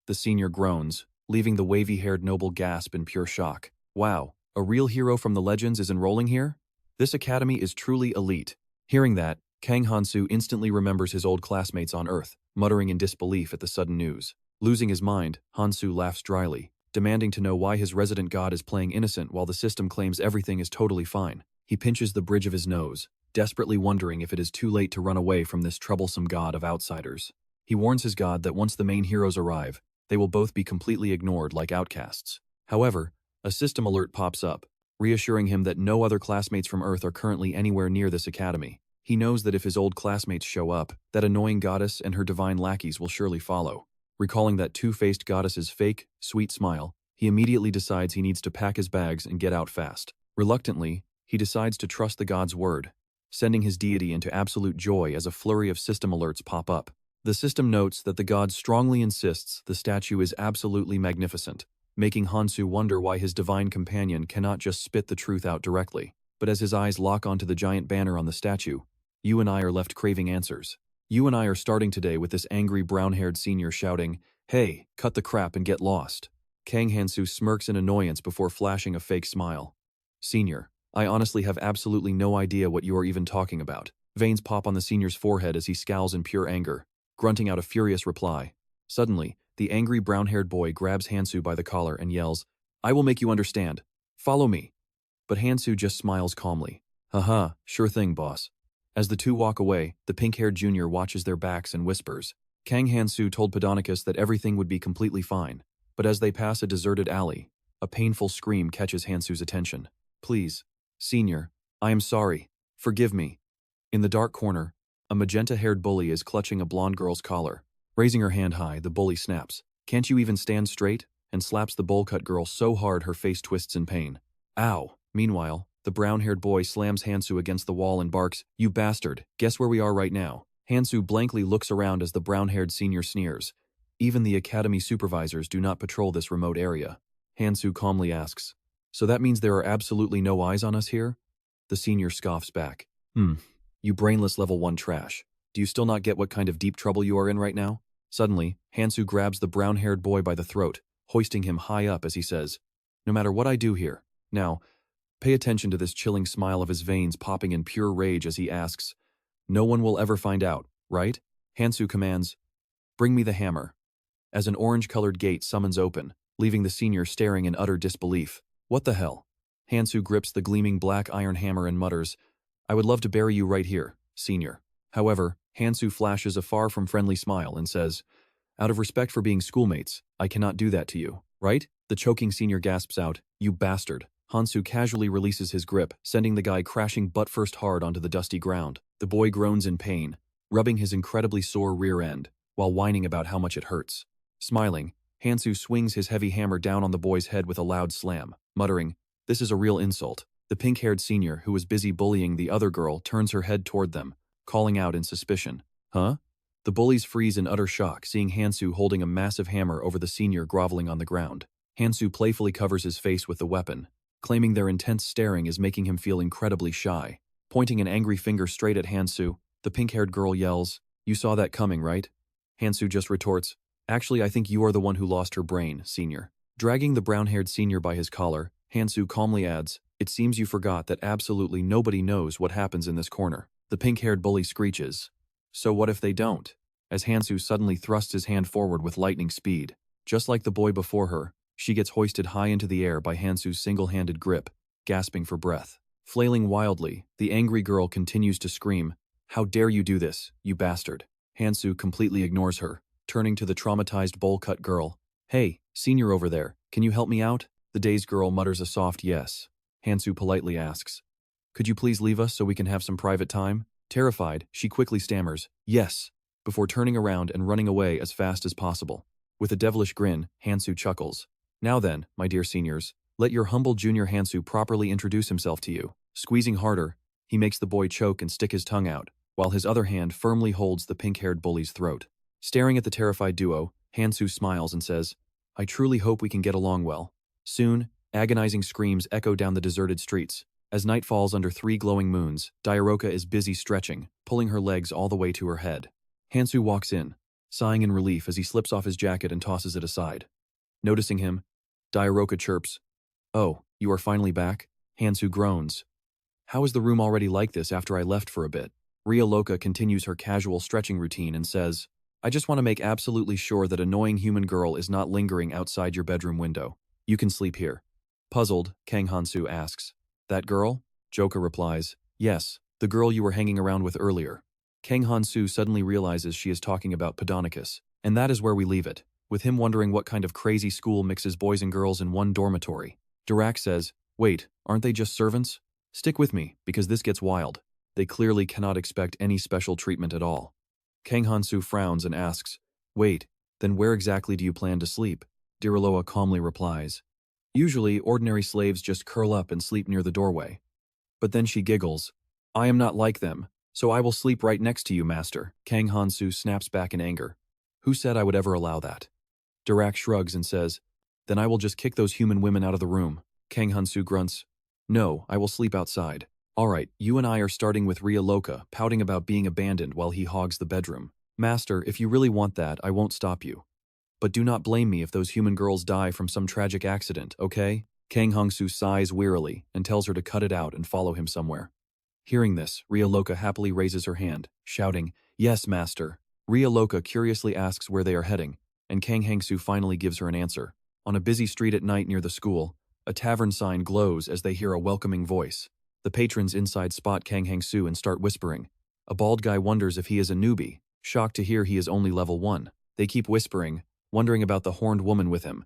The senior groans, leaving the wavy-haired noble gasp in pure shock. Wow, a real hero from the legends is enrolling here? This academy is truly elite. Hearing that, Kang Han-soo instantly remembers his old classmates on Earth, muttering in disbelief at the sudden news. Losing his mind, Han-soo laughs dryly, demanding to know why his resident god is playing innocent while the system claims everything is totally fine. He pinches the bridge of his nose, desperately wondering if it is too late to run away from this troublesome god of outsiders. He warns his god that once the main heroes arrive, they will both be completely ignored like outcasts. However, a system alert pops up, reassuring him that no other classmates from Earth are currently anywhere near this academy. He knows that if his old classmates show up, that annoying goddess and her divine lackeys will surely follow. Recalling that two-faced goddess's fake, sweet smile, he immediately decides he needs to pack his bags and get out fast. Reluctantly, he decides to trust the god's word, sending his deity into absolute joy as a flurry of system alerts pop up. The system notes that the god strongly insists the statue is absolutely magnificent, making Han-soo wonder why his divine companion cannot just spit the truth out directly. But as his eyes lock onto the giant banner on the statue, you and I are left craving answers. You and I are starting today with this angry brown-haired senior shouting, "Hey, cut the crap and get lost." Kang Han-soo smirks in annoyance before flashing a fake smile. Senior, I honestly have absolutely no idea what you are even talking about. Veins pop on the senior's forehead as he scowls in pure anger, grunting out a furious reply. Suddenly, the angry brown-haired boy grabs Han-soo by the collar and yells, I will make you understand. Follow me. But Han-soo just smiles calmly. Haha, sure thing, boss. As the two walk away, the pink-haired junior watches their backs and whispers. Kang Han-soo told Podonicus that everything would be completely fine. But as they pass a deserted alley, a painful scream catches Han-soo's attention. Please, Senior, I am sorry. Forgive me. In the dark corner, a magenta-haired bully is clutching a blonde girl's collar. Raising her hand high, the bully snaps, Can't you even stand straight? And slaps the bowl-cut girl so hard her face twists in pain. Ow! Meanwhile, the brown-haired boy slams Han-soo against the wall and barks, You bastard, guess where we are right now? Han-soo blankly looks around as the brown-haired senior sneers. Even the academy supervisors do not patrol this remote area. Han-soo calmly asks, So that means there are absolutely no eyes on us here? The senior scoffs back. You brainless level 1 trash. Do you still not get what kind of deep trouble you are in right now? Suddenly, Han-soo grabs the brown-haired boy by the throat, hoisting him high up as he says, No matter what I do here. Now, pay attention to this chilling smile of his veins popping in pure rage as he asks, No one will ever find out, right? Han-soo commands, Bring me the hammer. As an orange-colored gate summons open, leaving the senior staring in utter disbelief. What the hell? Han-soo grips the gleaming black iron hammer and mutters, I would love to bury you right here, senior. However, Han-soo flashes a far from friendly smile and says, Out of respect for being schoolmates, I cannot do that to you, right? The choking senior gasps out, You bastard. Han-soo casually releases his grip, sending the guy crashing butt-first hard onto the dusty ground. The boy groans in pain, rubbing his incredibly sore rear end, while whining about how much it hurts. Smiling, Han-soo swings his heavy hammer down on the boy's head with a loud slam, muttering, This is a real insult. The pink-haired senior, who was busy bullying the other girl, turns her head toward them, calling out in suspicion, Huh? The bullies freeze in utter shock, seeing Han-soo holding a massive hammer over the senior groveling on the ground. Han-soo playfully covers his face with the weapon, claiming their intense staring is making him feel incredibly shy. Pointing an angry finger straight at Han-soo, the pink-haired girl yells, You saw that coming, right? Han-soo just retorts, Actually, I think you are the one who lost her brain, senior. Dragging the brown-haired senior by his collar, Han-soo calmly adds, It seems you forgot that absolutely nobody knows what happens in this corner. The pink-haired bully screeches, So what if they don't? As Han-soo suddenly thrusts his hand forward with lightning speed. Just like the boy before her, she gets hoisted high into the air by Han-soo's single-handed grip, gasping for breath. Flailing wildly, the angry girl continues to scream, How dare you do this, you bastard. Han-soo completely ignores her, turning to the traumatized bowl-cut girl. Hey, senior over there, can you help me out? The dazed girl mutters a soft yes. Han-soo politely asks, Could you please leave us so we can have some private time? Terrified, she quickly stammers, Yes, before turning around and running away as fast as possible. With a devilish grin, Han-soo chuckles. Now then, my dear seniors, let your humble junior Han-soo properly introduce himself to you. Squeezing harder, he makes the boy choke and stick his tongue out, while his other hand firmly holds the pink-haired bully's throat. Staring at the terrified duo, Han-soo smiles and says, I truly hope we can get along well. Soon, agonizing screams echo down the deserted streets. As night falls under 3 glowing moons, Loca is busy stretching, pulling her legs all the way to her head. Han-soo walks in, sighing in relief as he slips off his jacket and tosses it aside. Noticing him, Loca chirps, Oh, you are finally back? Han-soo groans. How is the room already like this after I left for a bit? Loca continues her casual stretching routine and says, I just want to make absolutely sure that annoying human girl is not lingering outside your bedroom window. You can sleep here. Puzzled, Kang Han-soo asks, That girl? Joka replies, Yes, the girl you were hanging around with earlier. Kang Han-soo suddenly realizes she is talking about Podonicus, and that is where we leave it, with him wondering what kind of crazy school mixes boys and girls in one dormitory. Dirac says, Wait, aren't they just servants? Stick with me, because this gets wild. They clearly cannot expect any special treatment at all. Kang Han-soo frowns and asks, Wait, then where exactly do you plan to sleep? Diraloa calmly replies, Usually, ordinary slaves just curl up and sleep near the doorway. But then she giggles, I am not like them, so I will sleep right next to you, master. Kang Han-soo snaps back in anger. Who said I would ever allow that? Dirac shrugs and says, Then I will just kick those human women out of the room. Kang Han-soo grunts, No, I will sleep outside. Alright, you and I are starting with Loca pouting about being abandoned while he hogs the bedroom. Master, if you really want that, I won't stop you. But do not blame me if those human girls die from some tragic accident, okay? Kang Han-soo sighs wearily and tells her to cut it out and follow him somewhere. Hearing this, Loca happily raises her hand, shouting, "Yes, master." Loca curiously asks where they are heading, and Kang Han-soo finally gives her an answer. On a busy street at night near the school, a tavern sign glows as they hear a welcoming voice. The patrons inside spot Kang Han-soo and start whispering. A bald guy wonders if he is a newbie, shocked to hear he is only level 1. They keep whispering, wondering about the horned woman with him.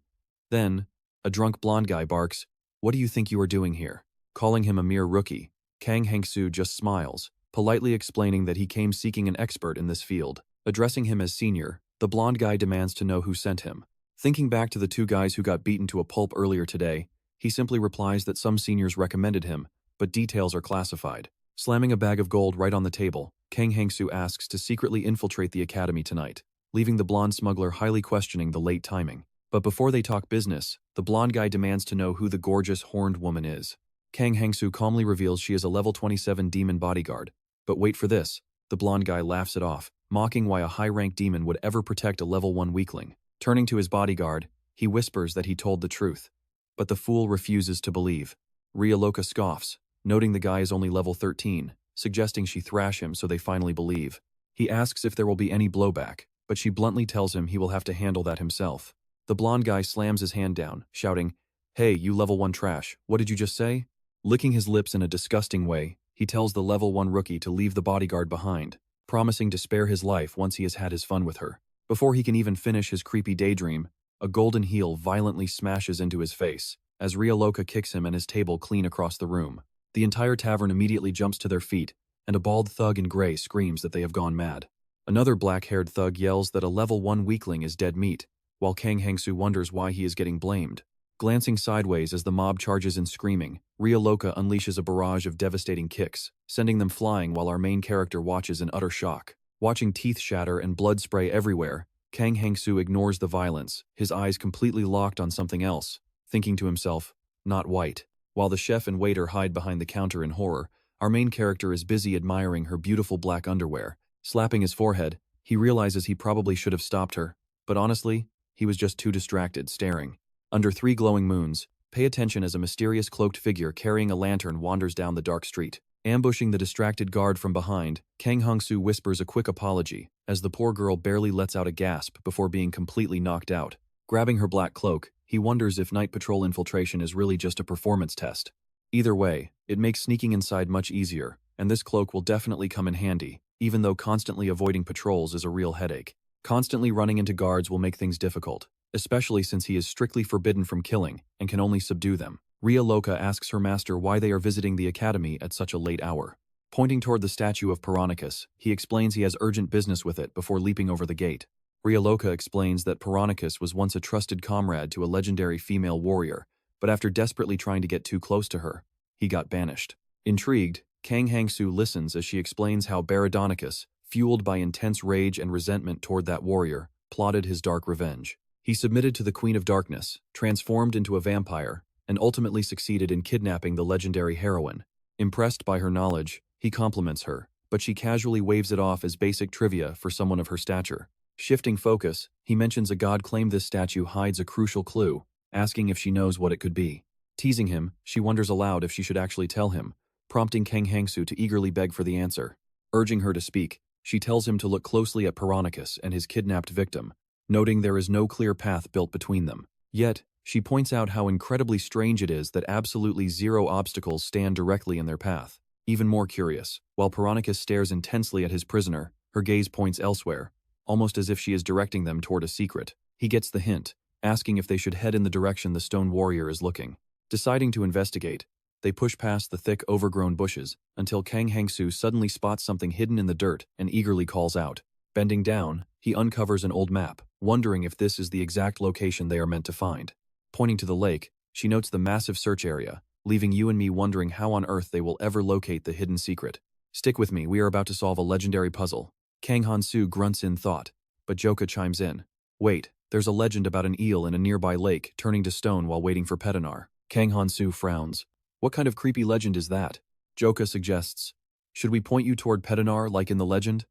Then, a drunk blonde guy barks, "What do you think you are doing here?" Calling him a mere rookie, Kang Han-soo just smiles, politely explaining that he came seeking an expert in this field. Addressing him as senior, the blonde guy demands to know who sent him. Thinking back to the 2 guys who got beaten to a pulp earlier today, he simply replies that some seniors recommended him, but details are classified. Slamming a bag of gold right on the table, Kang Han-soo asks to secretly infiltrate the academy tonight, leaving the blonde smuggler highly questioning the late timing. But before they talk business, the blonde guy demands to know who the gorgeous horned woman is. Kang Han-soo calmly reveals she is a level 27 demon bodyguard. But wait for this, the blonde guy laughs it off, mocking why a high-ranked demon would ever protect a level 1 weakling. Turning to his bodyguard, he whispers that he told the truth. But the fool refuses to believe. Loca scoffs, noting the guy is only level 13, suggesting she thrash him so they finally believe. He asks if there will be any blowback, but she bluntly tells him he will have to handle that himself. The blonde guy slams his hand down, shouting, "Hey, you level 1 trash, what did you just say?" Licking his lips in a disgusting way, he tells the level 1 rookie to leave the bodyguard behind, promising to spare his life once he has had his fun with her. Before he can even finish his creepy daydream, a golden heel violently smashes into his face, as Loca kicks him and his table clean across the room. The entire tavern immediately jumps to their feet, and a bald thug in gray screams that they have gone mad. Another black-haired thug yells that a level 1 weakling is dead meat, while Kang Han-soo wonders why he is getting blamed. Glancing sideways as the mob charges in screaming, Loca unleashes a barrage of devastating kicks, sending them flying while our main character watches in utter shock. Watching teeth shatter and blood spray everywhere, Kang Han-soo ignores the violence, his eyes completely locked on something else, thinking to himself, "Not white." While the chef and waiter hide behind the counter in horror, our main character is busy admiring her beautiful black underwear. Slapping his forehead, he realizes he probably should have stopped her, but honestly, he was just too distracted, staring. Under 3 glowing moons, pay attention as a mysterious cloaked figure carrying a lantern wanders down the dark street. Ambushing the distracted guard from behind, Kang Han-soo whispers a quick apology, as the poor girl barely lets out a gasp before being completely knocked out. Grabbing her black cloak, he wonders if night patrol infiltration is really just a performance test. Either way, it makes sneaking inside much easier, and this cloak will definitely come in handy, even though constantly avoiding patrols is a real headache. Constantly running into guards will make things difficult, especially since he is strictly forbidden from killing and can only subdue them. Loca asks her master why they are visiting the academy at such a late hour. Pointing toward the statue of Piranhacus, he explains he has urgent business with it before leaping over the gate. Loca explains that Piranhacus was once a trusted comrade to a legendary female warrior, but after desperately trying to get too close to her, he got banished. Intrigued, Kang Han-soo listens as she explains how Barodonicus, fueled by intense rage and resentment toward that warrior, plotted his dark revenge. He submitted to the Queen of Darkness, transformed into a vampire, and ultimately succeeded in kidnapping the legendary heroine. Impressed by her knowledge, he compliments her, but she casually waves it off as basic trivia for someone of her stature. Shifting focus, he mentions a god claimed this statue hides a crucial clue, asking if she knows what it could be. Teasing him, she wonders aloud if she should actually tell him, prompting Kang Han-soo to eagerly beg for the answer. Urging her to speak, she tells him to look closely at Piranhacus and his kidnapped victim, noting there is no clear path built between them. Yet, she points out how incredibly strange it is that absolutely 0 obstacles stand directly in their path. Even more curious, while Piranhacus stares intensely at his prisoner, her gaze points elsewhere, almost as if she is directing them toward a secret. He gets the hint, asking if they should head in the direction the stone warrior is looking. Deciding to investigate, they push past the thick, overgrown bushes until Kang Han-soo suddenly spots something hidden in the dirt and eagerly calls out. Bending down, he uncovers an old map, wondering if this is the exact location they are meant to find. Pointing to the lake, she notes the massive search area, leaving you and me wondering how on earth they will ever locate the hidden secret. Stick with me, we are about to solve a legendary puzzle. Kang Han-soo grunts in thought, but Joka chimes in. Wait, there's a legend about an eel in a nearby lake turning to stone while waiting for Petinar. Kang Han-soo frowns. What kind of creepy legend is that? Joka suggests. Should we point you toward Petinar like in the legend?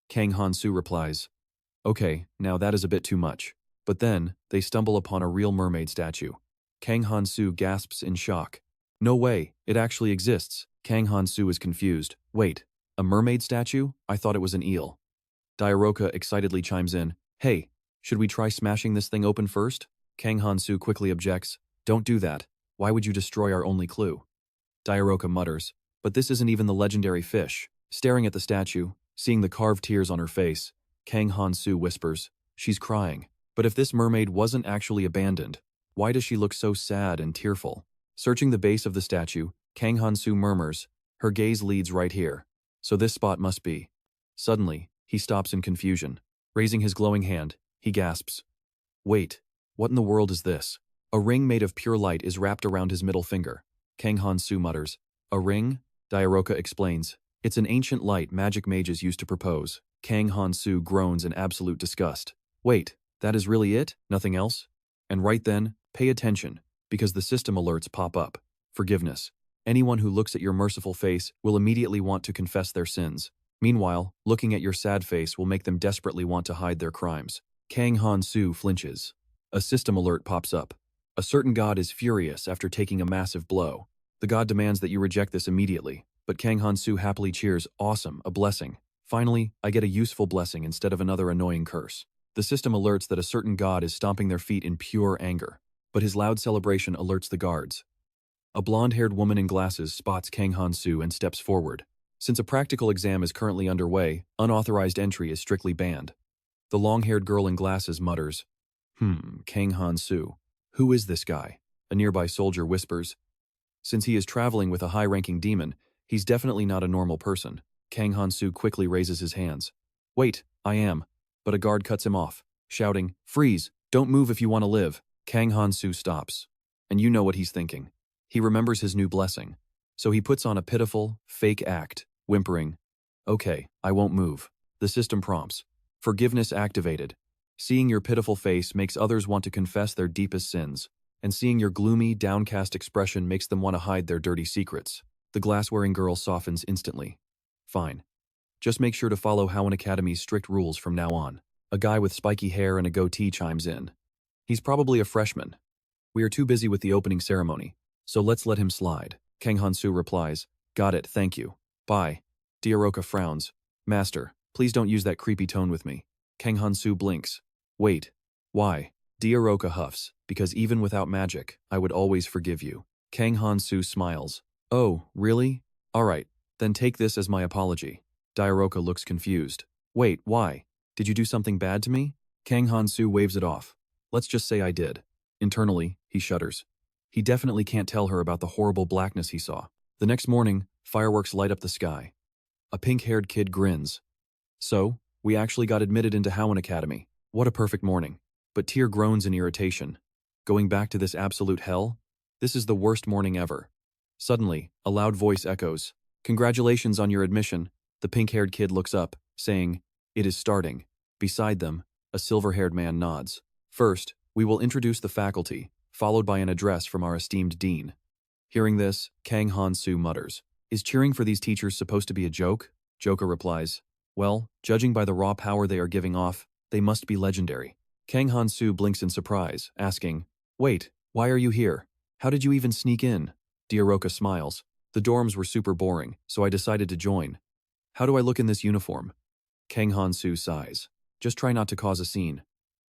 Kang Han-soo replies. Okay, now that is a bit too much. But then, they stumble upon a real mermaid statue. Kang Han-soo gasps in shock. No way, it actually exists. Kang Han-soo is confused. Wait, a mermaid statue? I thought it was an eel. Diaroka excitedly chimes in. Hey, should we try smashing this thing open first? Kang Han-soo quickly objects. Don't do that. Why would you destroy our only clue? Diaroka mutters. But this isn't even the legendary fish. Staring at the statue, seeing the carved tears on her face, Kang Han-soo whispers. She's crying. But if this mermaid wasn't actually abandoned, why does she look so sad and tearful? Searching the base of the statue, Kang Han-soo murmurs. Her gaze leads right here. So this spot must be. Suddenly, he stops in confusion. Raising his glowing hand, he gasps. Wait, what in the world is this? A ring made of pure light is wrapped around his middle finger. Kang Han-soo mutters. A ring? Diaroka explains. It's an ancient light magic mages used to propose. Kang Han-soo groans in absolute disgust. Wait, that is really it? Nothing else? And right then, pay attention, because the system alerts pop up. Forgiveness. Anyone who looks at your merciful face will immediately want to confess their sins. Meanwhile, looking at your sad face will make them desperately want to hide their crimes. Kang Han-soo flinches. A system alert pops up. A certain god is furious after taking a massive blow. The god demands that you reject this immediately, but Kang Han-soo happily cheers, awesome, a blessing. Finally, I get a useful blessing instead of another annoying curse. The system alerts that a certain god is stomping their feet in pure anger, but his loud celebration alerts the guards. A blonde-haired woman in glasses spots Kang Han-soo and steps forward. Since a practical exam is currently underway, unauthorized entry is strictly banned. The long-haired girl in glasses mutters, Kang Han-soo. Who is this guy? A nearby soldier whispers. Since he is traveling with a high-ranking demon, he's definitely not a normal person. Kang Han-soo quickly raises his hands. Wait, I am. But a guard cuts him off, shouting, Freeze! Don't move if you want to live. Kang Han-soo stops. And you know what he's thinking. He remembers his new blessing. So he puts on a pitiful, fake act, whimpering, Okay, I won't move. The system prompts. Forgiveness activated. Seeing your pitiful face makes others want to confess their deepest sins, and seeing your gloomy, downcast expression makes them want to hide their dirty secrets. The glass-wearing girl softens instantly. Fine. Just make sure to follow Howen Academy's strict rules from now on. A guy with spiky hair and a goatee chimes in. He's probably a freshman. We are too busy with the opening ceremony, so let's let him slide. Kang Han-soo replies, Got it, thank you. Bye. Diaroka frowns. Master, please don't use that creepy tone with me. Kang Han-soo blinks. Wait. Why? Diaroka huffs, because even without magic, I would always forgive you. Kang Han-soo smiles. Oh, really? Alright, then take this as my apology. Diaroka looks confused. Wait, why? Did you do something bad to me? Kang Han-soo waves it off. Let's just say I did. Internally, he shudders. He definitely can't tell her about the horrible blackness he saw. The next morning, fireworks light up the sky. A pink-haired kid grins. So, we actually got admitted into Howen Academy. What a perfect morning. But Tyr groans in irritation. Going back to this absolute hell? This is the worst morning ever. Suddenly, a loud voice echoes. Congratulations on your admission. The pink-haired kid looks up, saying, It is starting. Beside them, a silver-haired man nods. First, we will introduce the faculty, followed by an address from our esteemed dean. Hearing this, Kang Han-soo mutters. Is cheering for these teachers supposed to be a joke? Joka replies, Well, judging by the raw power they are giving off, they must be legendary. Kang Han-soo blinks in surprise, asking, Wait, why are you here? How did you even sneak in? Diaroka smiles. The dorms were super boring, so I decided to join. How do I look in this uniform? Kang Han-soo sighs. Just try not to cause a scene.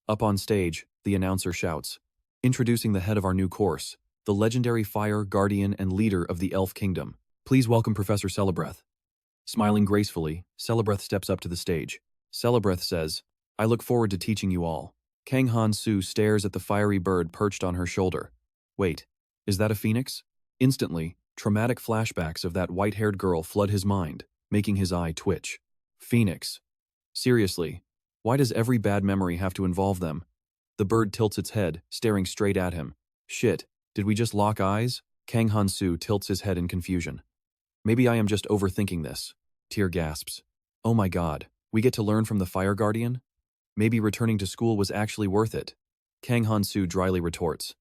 Up on stage, the announcer shouts, Introducing the head of our new course, the legendary fire, guardian, and leader of the Elf Kingdom. Please welcome Professor Celebreth. Smiling gracefully, Celebreth steps up to the stage. Celebreth says, I look forward to teaching you all. Kang Han-soo stares at the fiery bird perched on her shoulder. Wait, is that a phoenix? Instantly, traumatic flashbacks of that white-haired girl flood his mind, making his eye twitch. Phoenix. Seriously, why does every bad memory have to involve them? The bird tilts its head, staring straight at him. Shit, did we just lock eyes? Kang Han-soo tilts his head in confusion. Maybe I am just overthinking this. Tyr gasps. Oh my god, we get to learn from the Fire Guardian? Maybe returning to school was actually worth it. Kang Han-soo dryly retorts.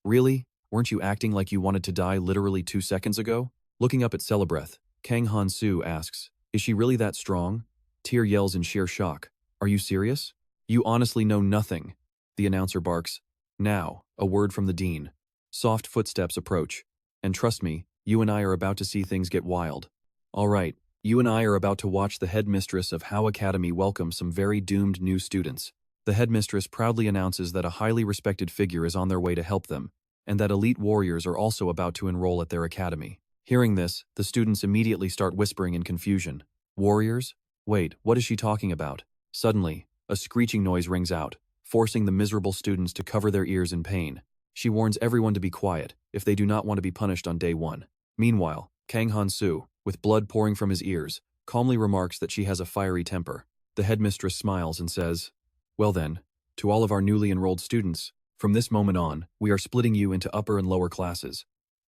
Really? Weren't you acting like you wanted to die literally 2 seconds ago? Looking up at Celebreth, Kang Han-soo asks, Is she really that strong? Tyr yells in sheer shock. Are you serious? You honestly know nothing. The announcer barks. Now, a word from the dean. Soft footsteps approach. And trust me, you and I are about to see things get wild. All right, you and I are about to watch the headmistress of How Academy welcome some very doomed new students. The headmistress proudly announces that a highly respected figure is on their way to help them, and that elite warriors are also about to enroll at their academy. Hearing this, the students immediately start whispering in confusion. Warriors? Wait, what is she talking about? Suddenly, a screeching noise rings out, forcing the miserable students to cover their ears in pain. She warns everyone to be quiet if they do not want to be punished on day one. Meanwhile, Kang Han-soo, with blood pouring from his ears, calmly remarks that she has a fiery temper. The headmistress smiles and says, "Well then, to all of our newly enrolled students, from this moment on, we are splitting you into upper and lower classes.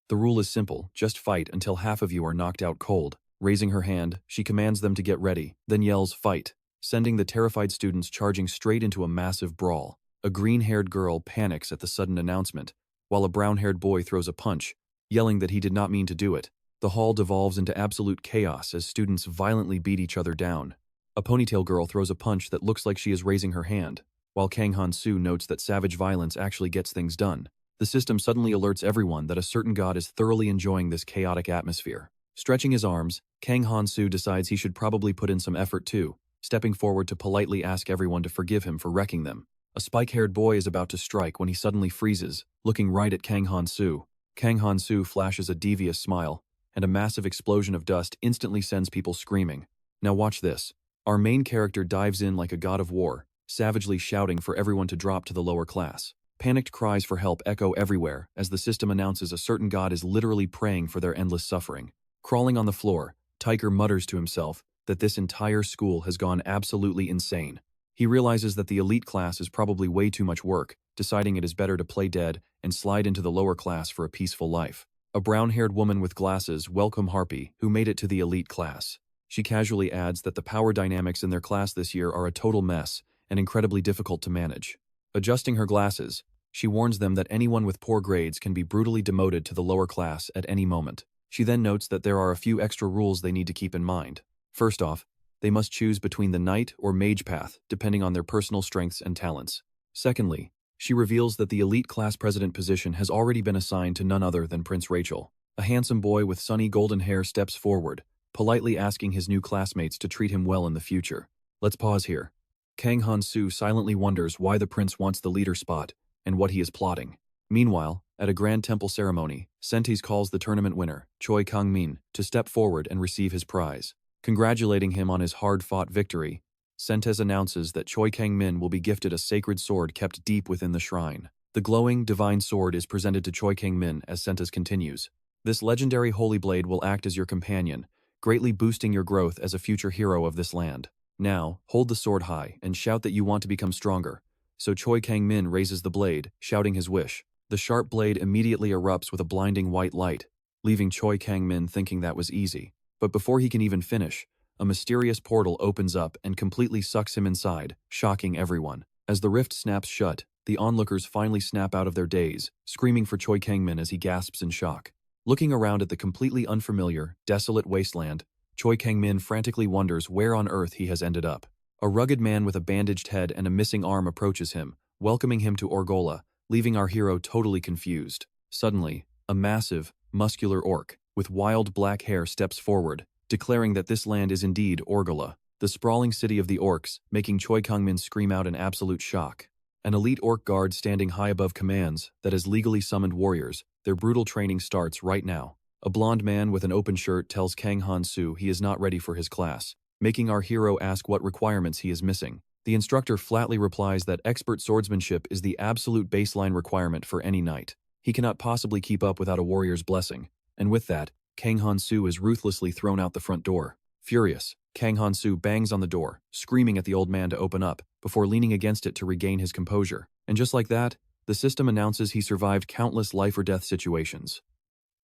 The rule is simple, just fight until half of you are knocked out cold." Raising her hand, she commands them to get ready, then yells, "Fight," sending the terrified students charging straight into a massive brawl. A green-haired girl panics at the sudden announcement, while a brown-haired boy throws a punch, yelling that he did not mean to do it. The hall devolves into absolute chaos as students violently beat each other down. A ponytail girl throws a punch that looks like she is raising her hand, while Kang Han-soo notes that savage violence actually gets things done. The system suddenly alerts everyone that a certain god is thoroughly enjoying this chaotic atmosphere. Stretching his arms, Kang Han-soo decides he should probably put in some effort too, stepping forward to politely ask everyone to forgive him for wrecking them. A spike-haired boy is about to strike when he suddenly freezes, looking right at Kang Han-soo. Kang Han-soo flashes a devious smile, and a massive explosion of dust instantly sends people screaming. Now watch this. Our main character dives in like a god of war, savagely shouting for everyone to drop to the lower class. Panicked cries for help echo everywhere as the system announces a certain god is literally praying for their endless suffering. Crawling on the floor, Tiger mutters to himself that this entire school has gone absolutely insane. He realizes that the elite class is probably way too much work, deciding it is better to play dead and slide into the lower class for a peaceful life. A brown-haired woman with glasses welcomes Harpy, who made it to the elite class. She casually adds that the power dynamics in their class this year are a total mess and incredibly difficult to manage. Adjusting her glasses, she warns them that anyone with poor grades can be brutally demoted to the lower class at any moment. She then notes that there are a few extra rules they need to keep in mind. First off, they must choose between the knight or mage path, depending on their personal strengths and talents. Secondly, she reveals that the elite class president position has already been assigned to none other than Prince Rachel. A handsome boy with sunny golden hair steps forward, politely asking his new classmates to treat him well in the future. Let's pause here. Kang Han-soo silently wonders why the prince wants the leader spot and what he is plotting. Meanwhile, at a grand temple ceremony, Sentes calls the tournament winner, Choi Kang-min, to step forward and receive his prize. Congratulating him on his hard-fought victory, Sentes announces that Choi Kang-min will be gifted a sacred sword kept deep within the shrine. The glowing, divine sword is presented to Choi Kang-min as Sentes continues. This legendary holy blade will act as your companion, greatly boosting your growth as a future hero of this land. Now, hold the sword high and shout that you want to become stronger. So Choi Kang-min raises the blade, shouting his wish. The sharp blade immediately erupts with a blinding white light, leaving Choi Kang-min thinking that was easy. But before he can even finish, a mysterious portal opens up and completely sucks him inside, shocking everyone. As the rift snaps shut, the onlookers finally snap out of their daze, screaming for Choi Kang-min as he gasps in shock. Looking around at the completely unfamiliar, desolate wasteland, Choi Kang-min frantically wonders where on earth he has ended up. A rugged man with a bandaged head and a missing arm approaches him, welcoming him to Orgola, leaving our hero totally confused. Suddenly, a massive, muscular orc with wild black hair steps forward, declaring that this land is indeed Orgola, the sprawling city of the orcs, making Choi Kang-min scream out in absolute shock. An elite orc guard standing high above commands that as legally summoned warriors, their brutal training starts right now. A blond man with an open shirt tells Kang Han-soo he is not ready for his class, making our hero ask what requirements he is missing. The instructor flatly replies that expert swordsmanship is the absolute baseline requirement for any knight. He cannot possibly keep up without a warrior's blessing, and with that, Kang Han-soo is ruthlessly thrown out the front door. Furious, Kang Han-soo bangs on the door, screaming at the old man to open up, before leaning against it to regain his composure. And just like that, the system announces he survived countless life-or-death situations.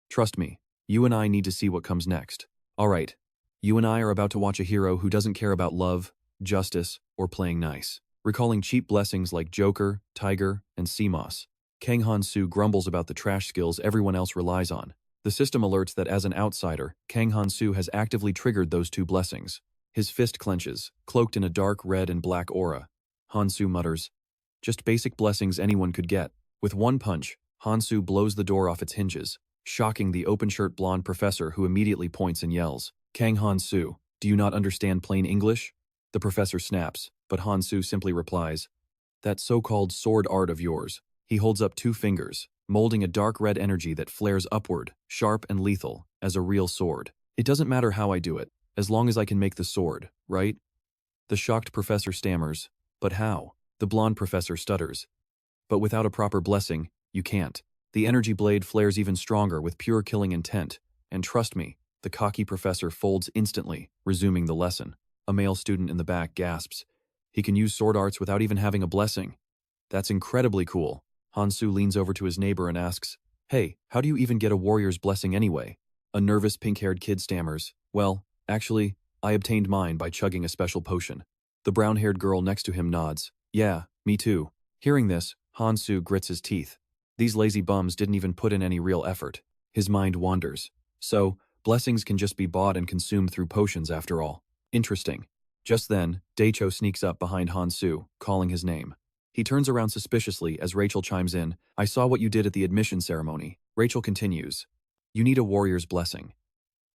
Trust me, you and I need to see what comes next. Alright, you and I are about to watch a hero who doesn't care about love, justice, or playing nice. Recalling cheap blessings like Joker, Tiger, and CMOS, Kang Han-soo grumbles about the trash skills everyone else relies on. The system alerts that as an outsider, Kang Han-soo has actively triggered those two blessings. His fist clenches, cloaked in a dark red and black aura. Han-soo mutters, Just basic blessings anyone could get. With one punch, Han-soo blows the door off its hinges, shocking the open-shirt blonde professor who immediately points and yells, "Kang Han-soo, do you not understand plain English?" The professor snaps, but Han-soo simply replies, "That so-called sword art of yours." He holds up 2 fingers, molding a dark red energy that flares upward, sharp and lethal, as a real sword. "It doesn't matter how I do it, as long as I can make the sword, right?" The shocked professor stammers, "But how?" The blonde professor stutters, "But without a proper blessing, you can't." The energy blade flares even stronger with pure killing intent, and trust me, the cocky professor folds instantly, resuming the lesson. A male student in the back gasps, "He can use sword arts without even having a blessing. That's incredibly cool." Han-soo leans over to his neighbor and asks, "Hey, how do you even get a warrior's blessing anyway?" A nervous pink-haired kid stammers, "Well, actually, I obtained mine by chugging a special potion." The brown-haired girl next to him nods, "Yeah, me too." Hearing this, Han-soo grits his teeth. These lazy bums didn't even put in any real effort. His mind wanders. So, blessings can just be bought and consumed through potions after all. Interesting. Just then, Daecho sneaks up behind Han-soo, calling his name. He turns around suspiciously as Rachel chimes in, "I saw what you did at the admission ceremony." Rachel continues, "You need a warrior's blessing.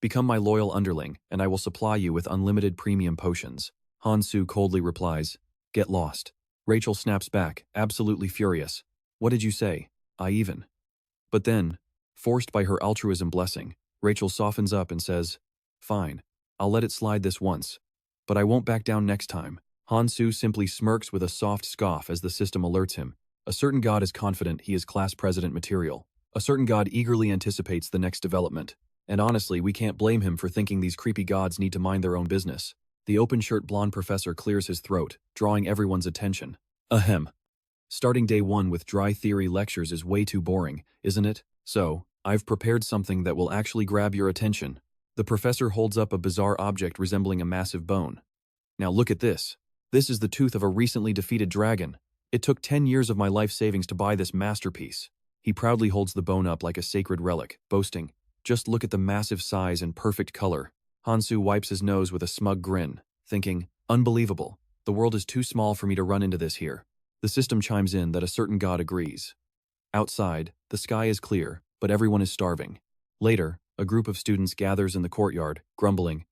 Become my loyal underling, and I will supply you with unlimited premium potions." Han-soo coldly replies, "Get lost." Rachel snaps back, absolutely furious. "What did you say? I even." But then, forced by her altruism blessing, Rachel softens up and says, "Fine, I'll let it slide this once. But I won't back down next time." Han-soo simply smirks with a soft scoff as the system alerts him. A certain god is confident he is class president material. A certain god eagerly anticipates the next development. And honestly, we can't blame him for thinking these creepy gods need to mind their own business. The open-shirt blonde professor clears his throat, drawing everyone's attention. Ahem. Starting day 1 with dry theory lectures is way too boring, isn't it? So, I've prepared something that will actually grab your attention. The professor holds up a bizarre object resembling a massive bone. Now look at this. This is the tooth of a recently defeated dragon. It took 10 years of my life savings to buy this masterpiece. He proudly holds the bone up like a sacred relic, boasting, "Just look at the massive size and perfect color." Han-soo wipes his nose with a smug grin, thinking, "Unbelievable. The world is too small for me to run into this here." The system chimes in that a certain god agrees. Outside, the sky is clear, but everyone is starving. Later, a group of students gathers in the courtyard, grumbling,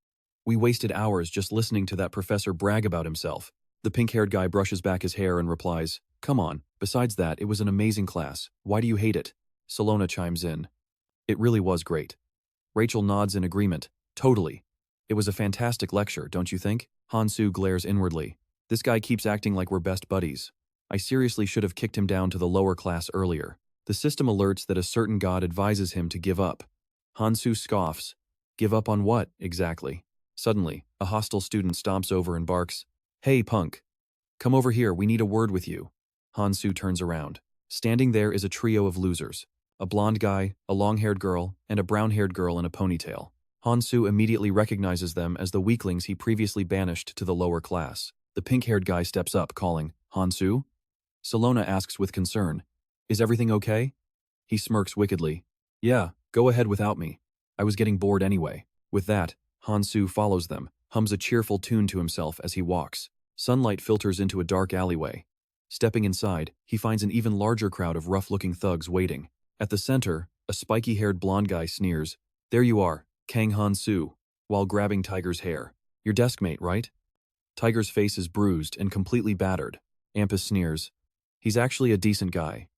"We wasted hours just listening to that professor brag about himself." The pink-haired guy brushes back his hair and replies, "Come on, besides that, it was an amazing class. Why do you hate it?" Salona chimes in, "It really was great." Rachel nods in agreement, "Totally. It was a fantastic lecture, don't you think?" Han-soo glares inwardly. "This guy keeps acting like we're best buddies. I seriously should have kicked him down to the lower class earlier." The system alerts that a certain god advises him to give up. Han-soo scoffs. Give up on what, exactly? Suddenly, a hostile student stomps over and barks, "Hey, punk. Come over here, we need a word with you." Han-soo turns around. Standing there is a trio of losers. A blonde guy, a long-haired girl, and a brown-haired girl in a ponytail. Han-soo immediately recognizes them as the weaklings he previously banished to the lower class. The pink-haired guy steps up, calling, "Han-soo?" Salona asks with concern, "Is everything okay?" He smirks wickedly. "Yeah, go ahead without me. I was getting bored anyway." With that, Han-soo follows them, hums a cheerful tune to himself as he walks. Sunlight filters into a dark alleyway. Stepping inside, he finds an even larger crowd of rough-looking thugs waiting. At the center, a spiky-haired blonde guy sneers, "There you are, Kang Han-soo," while grabbing Tiger's hair. "Your desk mate, right?" Tiger's face is bruised and completely battered. Ampus sneers, "He's actually a decent guy.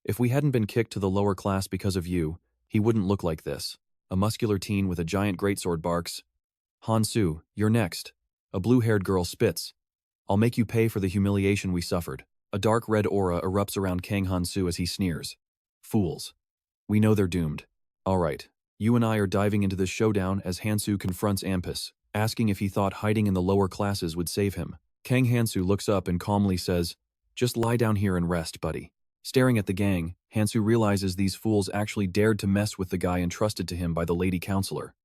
If we hadn't been kicked to the lower class because of you, he wouldn't look like this." A muscular teen with a giant greatsword barks, "Han-soo, you're next." A blue-haired girl spits, "I'll make you pay for the humiliation we suffered." A dark red aura erupts around Kang Han-soo as he sneers. "Fools. We know they're doomed. Alright, you and I are diving into this showdown as Han-soo confronts Ampus, asking if he thought hiding in the lower classes would save him. Kang Han-soo looks up and calmly says, "Just lie down here and rest, buddy." Staring at the gang, Han-soo realizes these fools actually dared to mess with the guy entrusted to him by the lady counselor.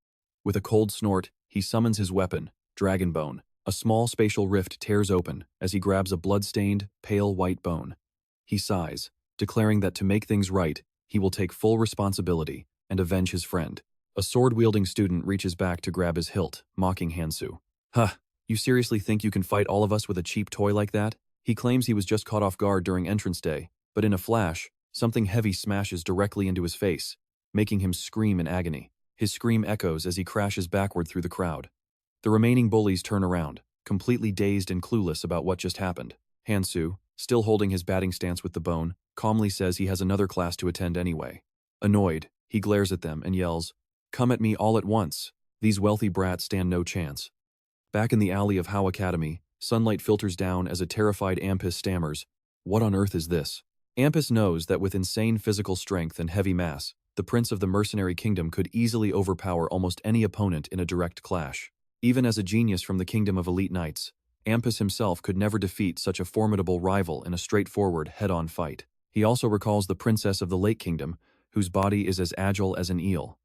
With a cold snort, he summons his weapon, Dragon Bone. A small spatial rift tears open as he grabs a blood-stained, pale white bone. He sighs, declaring that to make things right, he will take full responsibility and avenge his friend. A sword-wielding student reaches back to grab his hilt, mocking Han-soo. "Huh, you seriously think you can fight all of us with a cheap toy like that?" He claims he was just caught off guard during entrance day, but in a flash, something heavy smashes directly into his face, making him scream in agony. His scream echoes as he crashes backward through the crowd. The remaining bullies turn around, completely dazed and clueless about what just happened. Han-soo, still holding his batting stance with the bone, calmly says he has another class to attend anyway. Annoyed, he glares at them and yells, "Come at me all at once." These wealthy brats stand no chance. Back in the alley of How Academy, sunlight filters down as a terrified Ampus stammers, "What on earth is this?" Ampus knows that with insane physical strength and heavy mass, the prince of the mercenary kingdom could easily overpower almost any opponent in a direct clash. Even as a genius from the kingdom of elite knights, Ampus himself could never defeat such a formidable rival in a straightforward, head-on fight. He also recalls the princess of the Lake Kingdom, whose body is as agile as an eel.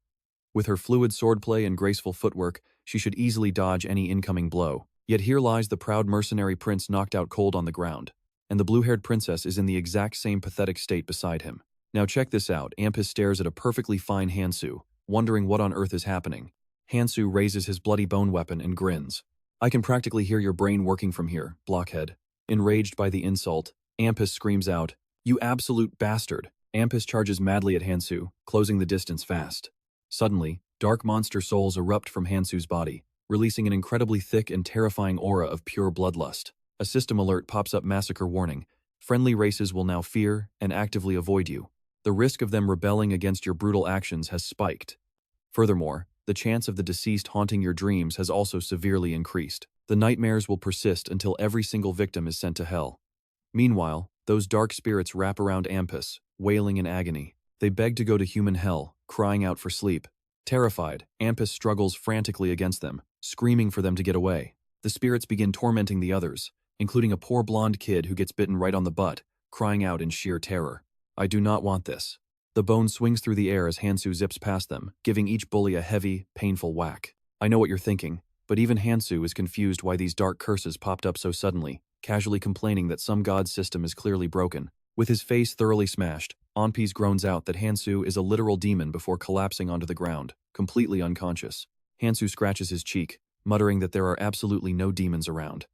With her fluid swordplay and graceful footwork, she should easily dodge any incoming blow. Yet here lies the proud mercenary prince knocked out cold on the ground, and the blue-haired princess is in the exact same pathetic state beside him. Now check this out. Ampus stares at a perfectly fine Han-soo, wondering what on earth is happening. Han-soo raises his bloody bone weapon and grins. "I can practically hear your brain working from here, blockhead." Enraged by the insult, Ampus screams out, "You absolute bastard!" Ampus charges madly at Han-soo, closing the distance fast. Suddenly, dark monster souls erupt from Han-soo's body, releasing an incredibly thick and terrifying aura of pure bloodlust. A system alert pops up: massacre warning. Friendly races will now fear and actively avoid you. The risk of them rebelling against your brutal actions has spiked. Furthermore, the chance of the deceased haunting your dreams has also severely increased. The nightmares will persist until every single victim is sent to hell. Meanwhile, those dark spirits wrap around Ampus, wailing in agony. They beg to go to human hell, crying out for sleep. Terrified, Ampus struggles frantically against them, screaming for them to get away. The spirits begin tormenting the others, including a poor blonde kid who gets bitten right on the butt, crying out in sheer terror. "I do not want this." The bone swings through the air as Han-soo zips past them, giving each bully a heavy, painful whack. I know what you're thinking, but even Han-soo is confused why these dark curses popped up so suddenly, casually complaining that some god's system is clearly broken. With his face thoroughly smashed, Onpiece groans out that Han-soo is a literal demon before collapsing onto the ground, completely unconscious. Han-soo scratches his cheek, muttering that there are absolutely no demons around.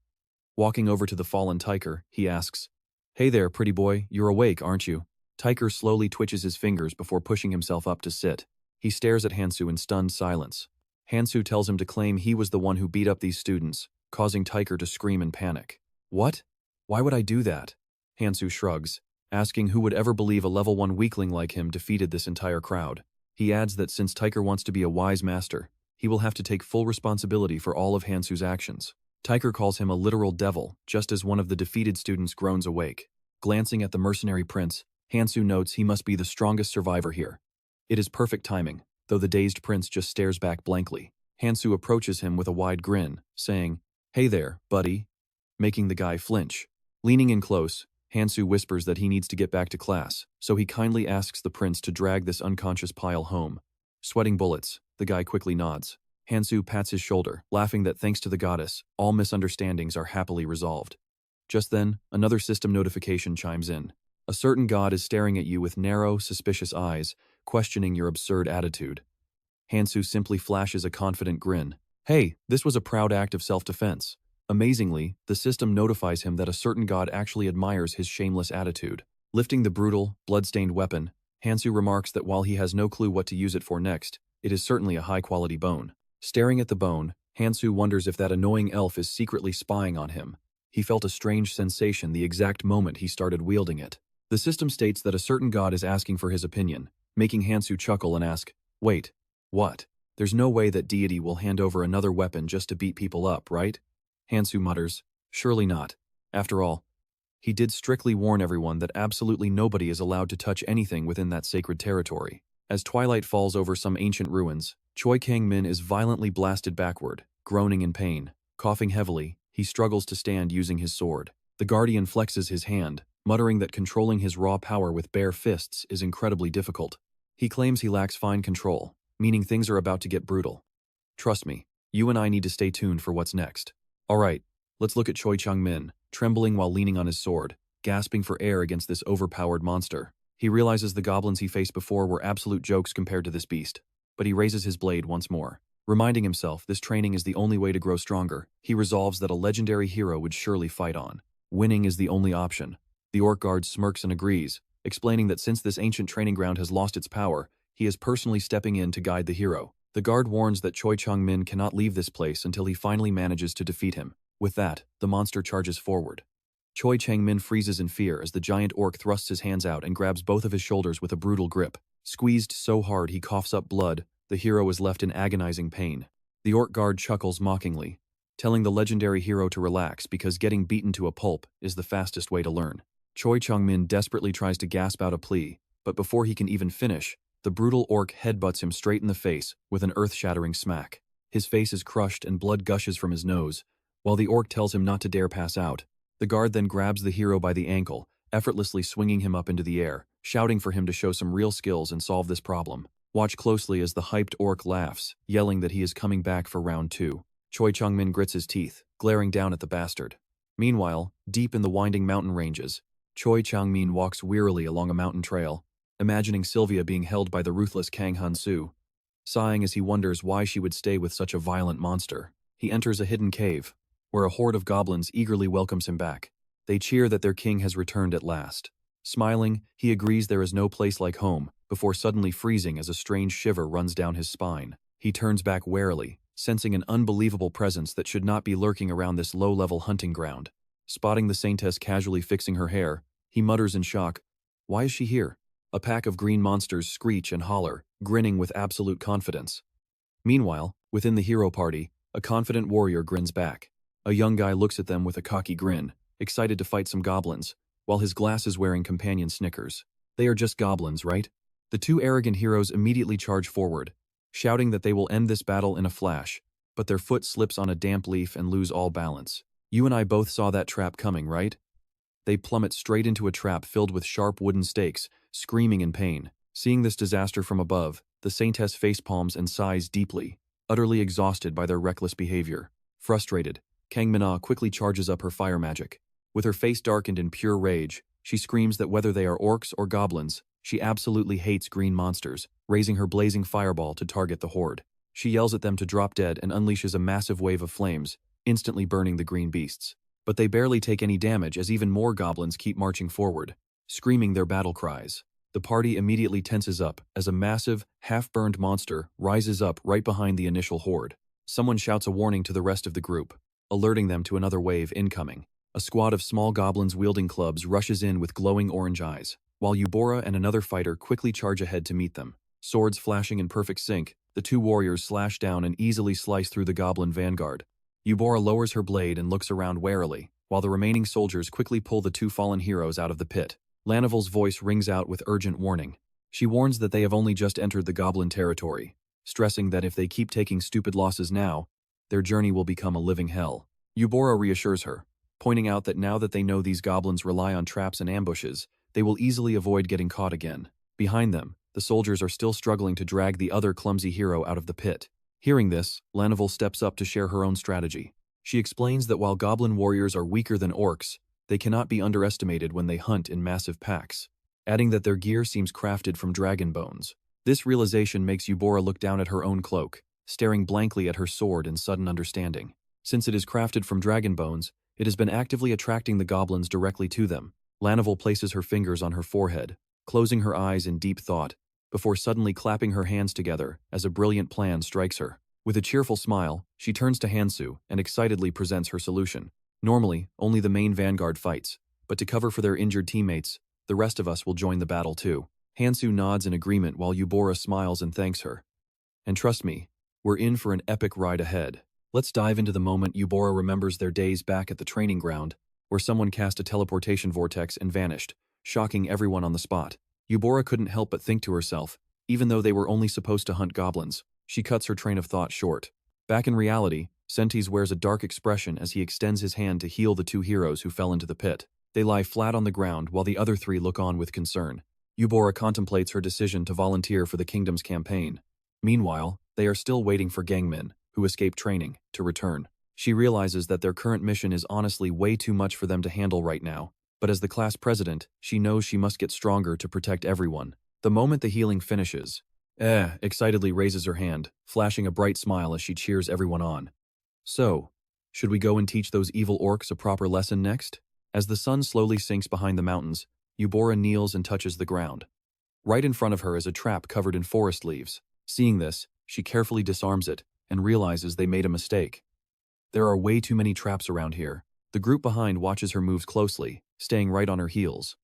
Walking over to the fallen Tiger, he asks, "Hey there, pretty boy, you're awake, aren't you?" Tiger slowly twitches his fingers before pushing himself up to sit. He stares at Han-soo in stunned silence. Han-soo tells him to claim he was the one who beat up these students, causing Tiger to scream in panic. "What? Why would I do that?" Han-soo shrugs, asking who would ever believe a level 1 weakling like him defeated this entire crowd. He adds that since Tiger wants to be a wise master, he will have to take full responsibility for all of Han-soo's actions. Tiger calls him a literal devil, just as one of the defeated students groans awake. Glancing at the mercenary prince, Han-soo notes he must be the strongest survivor here. It is perfect timing, though the dazed prince just stares back blankly. Han-soo approaches him with a wide grin, saying, "Hey there, buddy," making the guy flinch. Leaning in close, Han-soo whispers that he needs to get back to class, so he kindly asks the prince to drag this unconscious pile home. Sweating bullets, the guy quickly nods. Han-soo pats his shoulder, laughing that thanks to the goddess, all misunderstandings are happily resolved. Just then, another system notification chimes in. A certain god is staring at you with narrow, suspicious eyes, questioning your absurd attitude. Han-soo simply flashes a confident grin. Hey, this was a proud act of self-defense. Amazingly, the system notifies him that a certain god actually admires his shameless attitude. Lifting the brutal, blood-stained weapon, Han-soo remarks that while he has no clue what to use it for next, it is certainly a high-quality bone. Staring at the bone, Han-soo wonders if that annoying elf is secretly spying on him. He felt a strange sensation the exact moment he started wielding it. The system states that a certain god is asking for his opinion, making Han-soo chuckle and ask, "Wait, what? There's no way that deity will hand over another weapon just to beat people up, right?" Han-soo mutters, "Surely not. After all, he did strictly warn everyone that absolutely nobody is allowed to touch anything within that sacred territory." As twilight falls over some ancient ruins, Kang-min is violently blasted backward, groaning in pain. Coughing heavily, he struggles to stand using his sword. The guardian flexes his hand, muttering that controlling his raw power with bare fists is incredibly difficult. He claims he lacks fine control, meaning things are about to get brutal. "Trust me, you and I need to stay tuned for what's next." Alright, let's look at Kang-min, trembling while leaning on his sword, gasping for air against this overpowered monster. He realizes the goblins he faced before were absolute jokes compared to this beast, but he raises his blade once more. Reminding himself this training is the only way to grow stronger, he resolves that a legendary hero would surely fight on. Winning is the only option. The orc guard smirks and agrees, explaining that since this ancient training ground has lost its power, he is personally stepping in to guide the hero. The guard warns that Choi Chang-min cannot leave this place until he finally manages to defeat him. With that, the monster charges forward. Choi Chang-min freezes in fear as the giant orc thrusts his hands out and grabs both of his shoulders with a brutal grip. Squeezed so hard he coughs up blood, the hero is left in agonizing pain. The orc guard chuckles mockingly, telling the legendary hero to relax because getting beaten to a pulp is the fastest way to learn. Choi Chang-min desperately tries to gasp out a plea, but before he can even finish, the brutal orc headbutts him straight in the face with an earth-shattering smack. His face is crushed and blood gushes from his nose, while the orc tells him not to dare pass out. The guard then grabs the hero by the ankle, effortlessly swinging him up into the air, shouting for him to show some real skills and solve this problem. Watch closely as the hyped orc laughs, yelling that he is coming back for round 2. Choi Chang-min grits his teeth, glaring down at the bastard. Meanwhile, deep in the winding mountain ranges, Choi Chang-min walks wearily along a mountain trail, imagining Sylvia being held by the ruthless Kang Han-soo, sighing as he wonders why she would stay with such a violent monster. He enters a hidden cave, where a horde of goblins eagerly welcomes him back. They cheer that their king has returned at last. Smiling, he agrees there is no place like home, before suddenly freezing as a strange shiver runs down his spine. He turns back warily, sensing an unbelievable presence that should not be lurking around this low-level hunting ground. Spotting the saintess casually fixing her hair, he mutters in shock, "Why is she here?" A pack of green monsters screech and holler, grinning with absolute confidence. Meanwhile, within the hero party, a confident warrior grins back. A young guy looks at them with a cocky grin, excited to fight some goblins, while his glasses-wearing companion snickers. They are just goblins, right? The two arrogant heroes immediately charge forward, shouting that they will end this battle in a flash, but their foot slips on a damp leaf and lose all balance. You and I both saw that trap coming, right? They plummet straight into a trap filled with sharp wooden stakes, screaming in pain. Seeing this disaster from above, the saintess facepalms and sighs deeply, utterly exhausted by their reckless behavior. Frustrated, Kang-min quickly charges up her fire magic. With her face darkened in pure rage, she screams that whether they are orcs or goblins, she absolutely hates green monsters, raising her blazing fireball to target the horde. She yells at them to drop dead and unleashes a massive wave of flames, instantly burning the green beasts. But they barely take any damage as even more goblins keep marching forward, screaming their battle cries. The party immediately tenses up as a massive, half-burned monster rises up right behind the initial horde. Someone shouts a warning to the rest of the group, alerting them to another wave incoming. A squad of small goblins wielding clubs rushes in with glowing orange eyes, while Eubora and another fighter quickly charge ahead to meet them. Swords flashing in perfect sync, the two warriors slash down and easily slice through the goblin vanguard. Eubora lowers her blade and looks around warily, while the remaining soldiers quickly pull the two fallen heroes out of the pit. Lanivel's voice rings out with urgent warning. She warns that they have only just entered the goblin territory, stressing that if they keep taking stupid losses now, their journey will become a living hell. Eubora reassures her, pointing out that now that they know these goblins rely on traps and ambushes, they will easily avoid getting caught again. Behind them, the soldiers are still struggling to drag the other clumsy hero out of the pit. Hearing this, Lanivel steps up to share her own strategy. She explains that while goblin warriors are weaker than orcs, they cannot be underestimated when they hunt in massive packs, adding that their gear seems crafted from dragon bones. This realization makes Eubora look down at her own cloak, staring blankly at her sword in sudden understanding. Since it is crafted from dragon bones, it has been actively attracting the goblins directly to them. Lanivel places her fingers on her forehead, closing her eyes in deep thought, before suddenly clapping her hands together as a brilliant plan strikes her. With a cheerful smile, she turns to Han-soo and excitedly presents her solution. Normally, only the main vanguard fights, but to cover for their injured teammates, the rest of us will join the battle too. Han-soo nods in agreement while Eubora smiles and thanks her. And trust me, we're in for an epic ride ahead. Let's dive into the moment Eubora remembers their days back at the training ground, where someone cast a teleportation vortex and vanished, shocking everyone on the spot. Eubora couldn't help but think to herself, even though they were only supposed to hunt goblins, she cuts her train of thought short. Back in reality, Sentes wears a dark expression as he extends his hand to heal the two heroes who fell into the pit. They lie flat on the ground while the other three look on with concern. Eubora contemplates her decision to volunteer for the kingdom's campaign. Meanwhile, they are still waiting for Kang-min, who escaped training, to return. She realizes that their current mission is honestly way too much for them to handle right now, but as the class president, she knows she must get stronger to protect everyone. The moment the healing finishes, excitedly raises her hand, flashing a bright smile as she cheers everyone on. So, should we go and teach those evil orcs a proper lesson next? As the sun slowly sinks behind the mountains, Eubora kneels and touches the ground. Right in front of her is a trap covered in forest leaves. Seeing this, she carefully disarms it and realizes they made a mistake. There are way too many traps around here. The group behind watches her moves closely, staying right on her heels.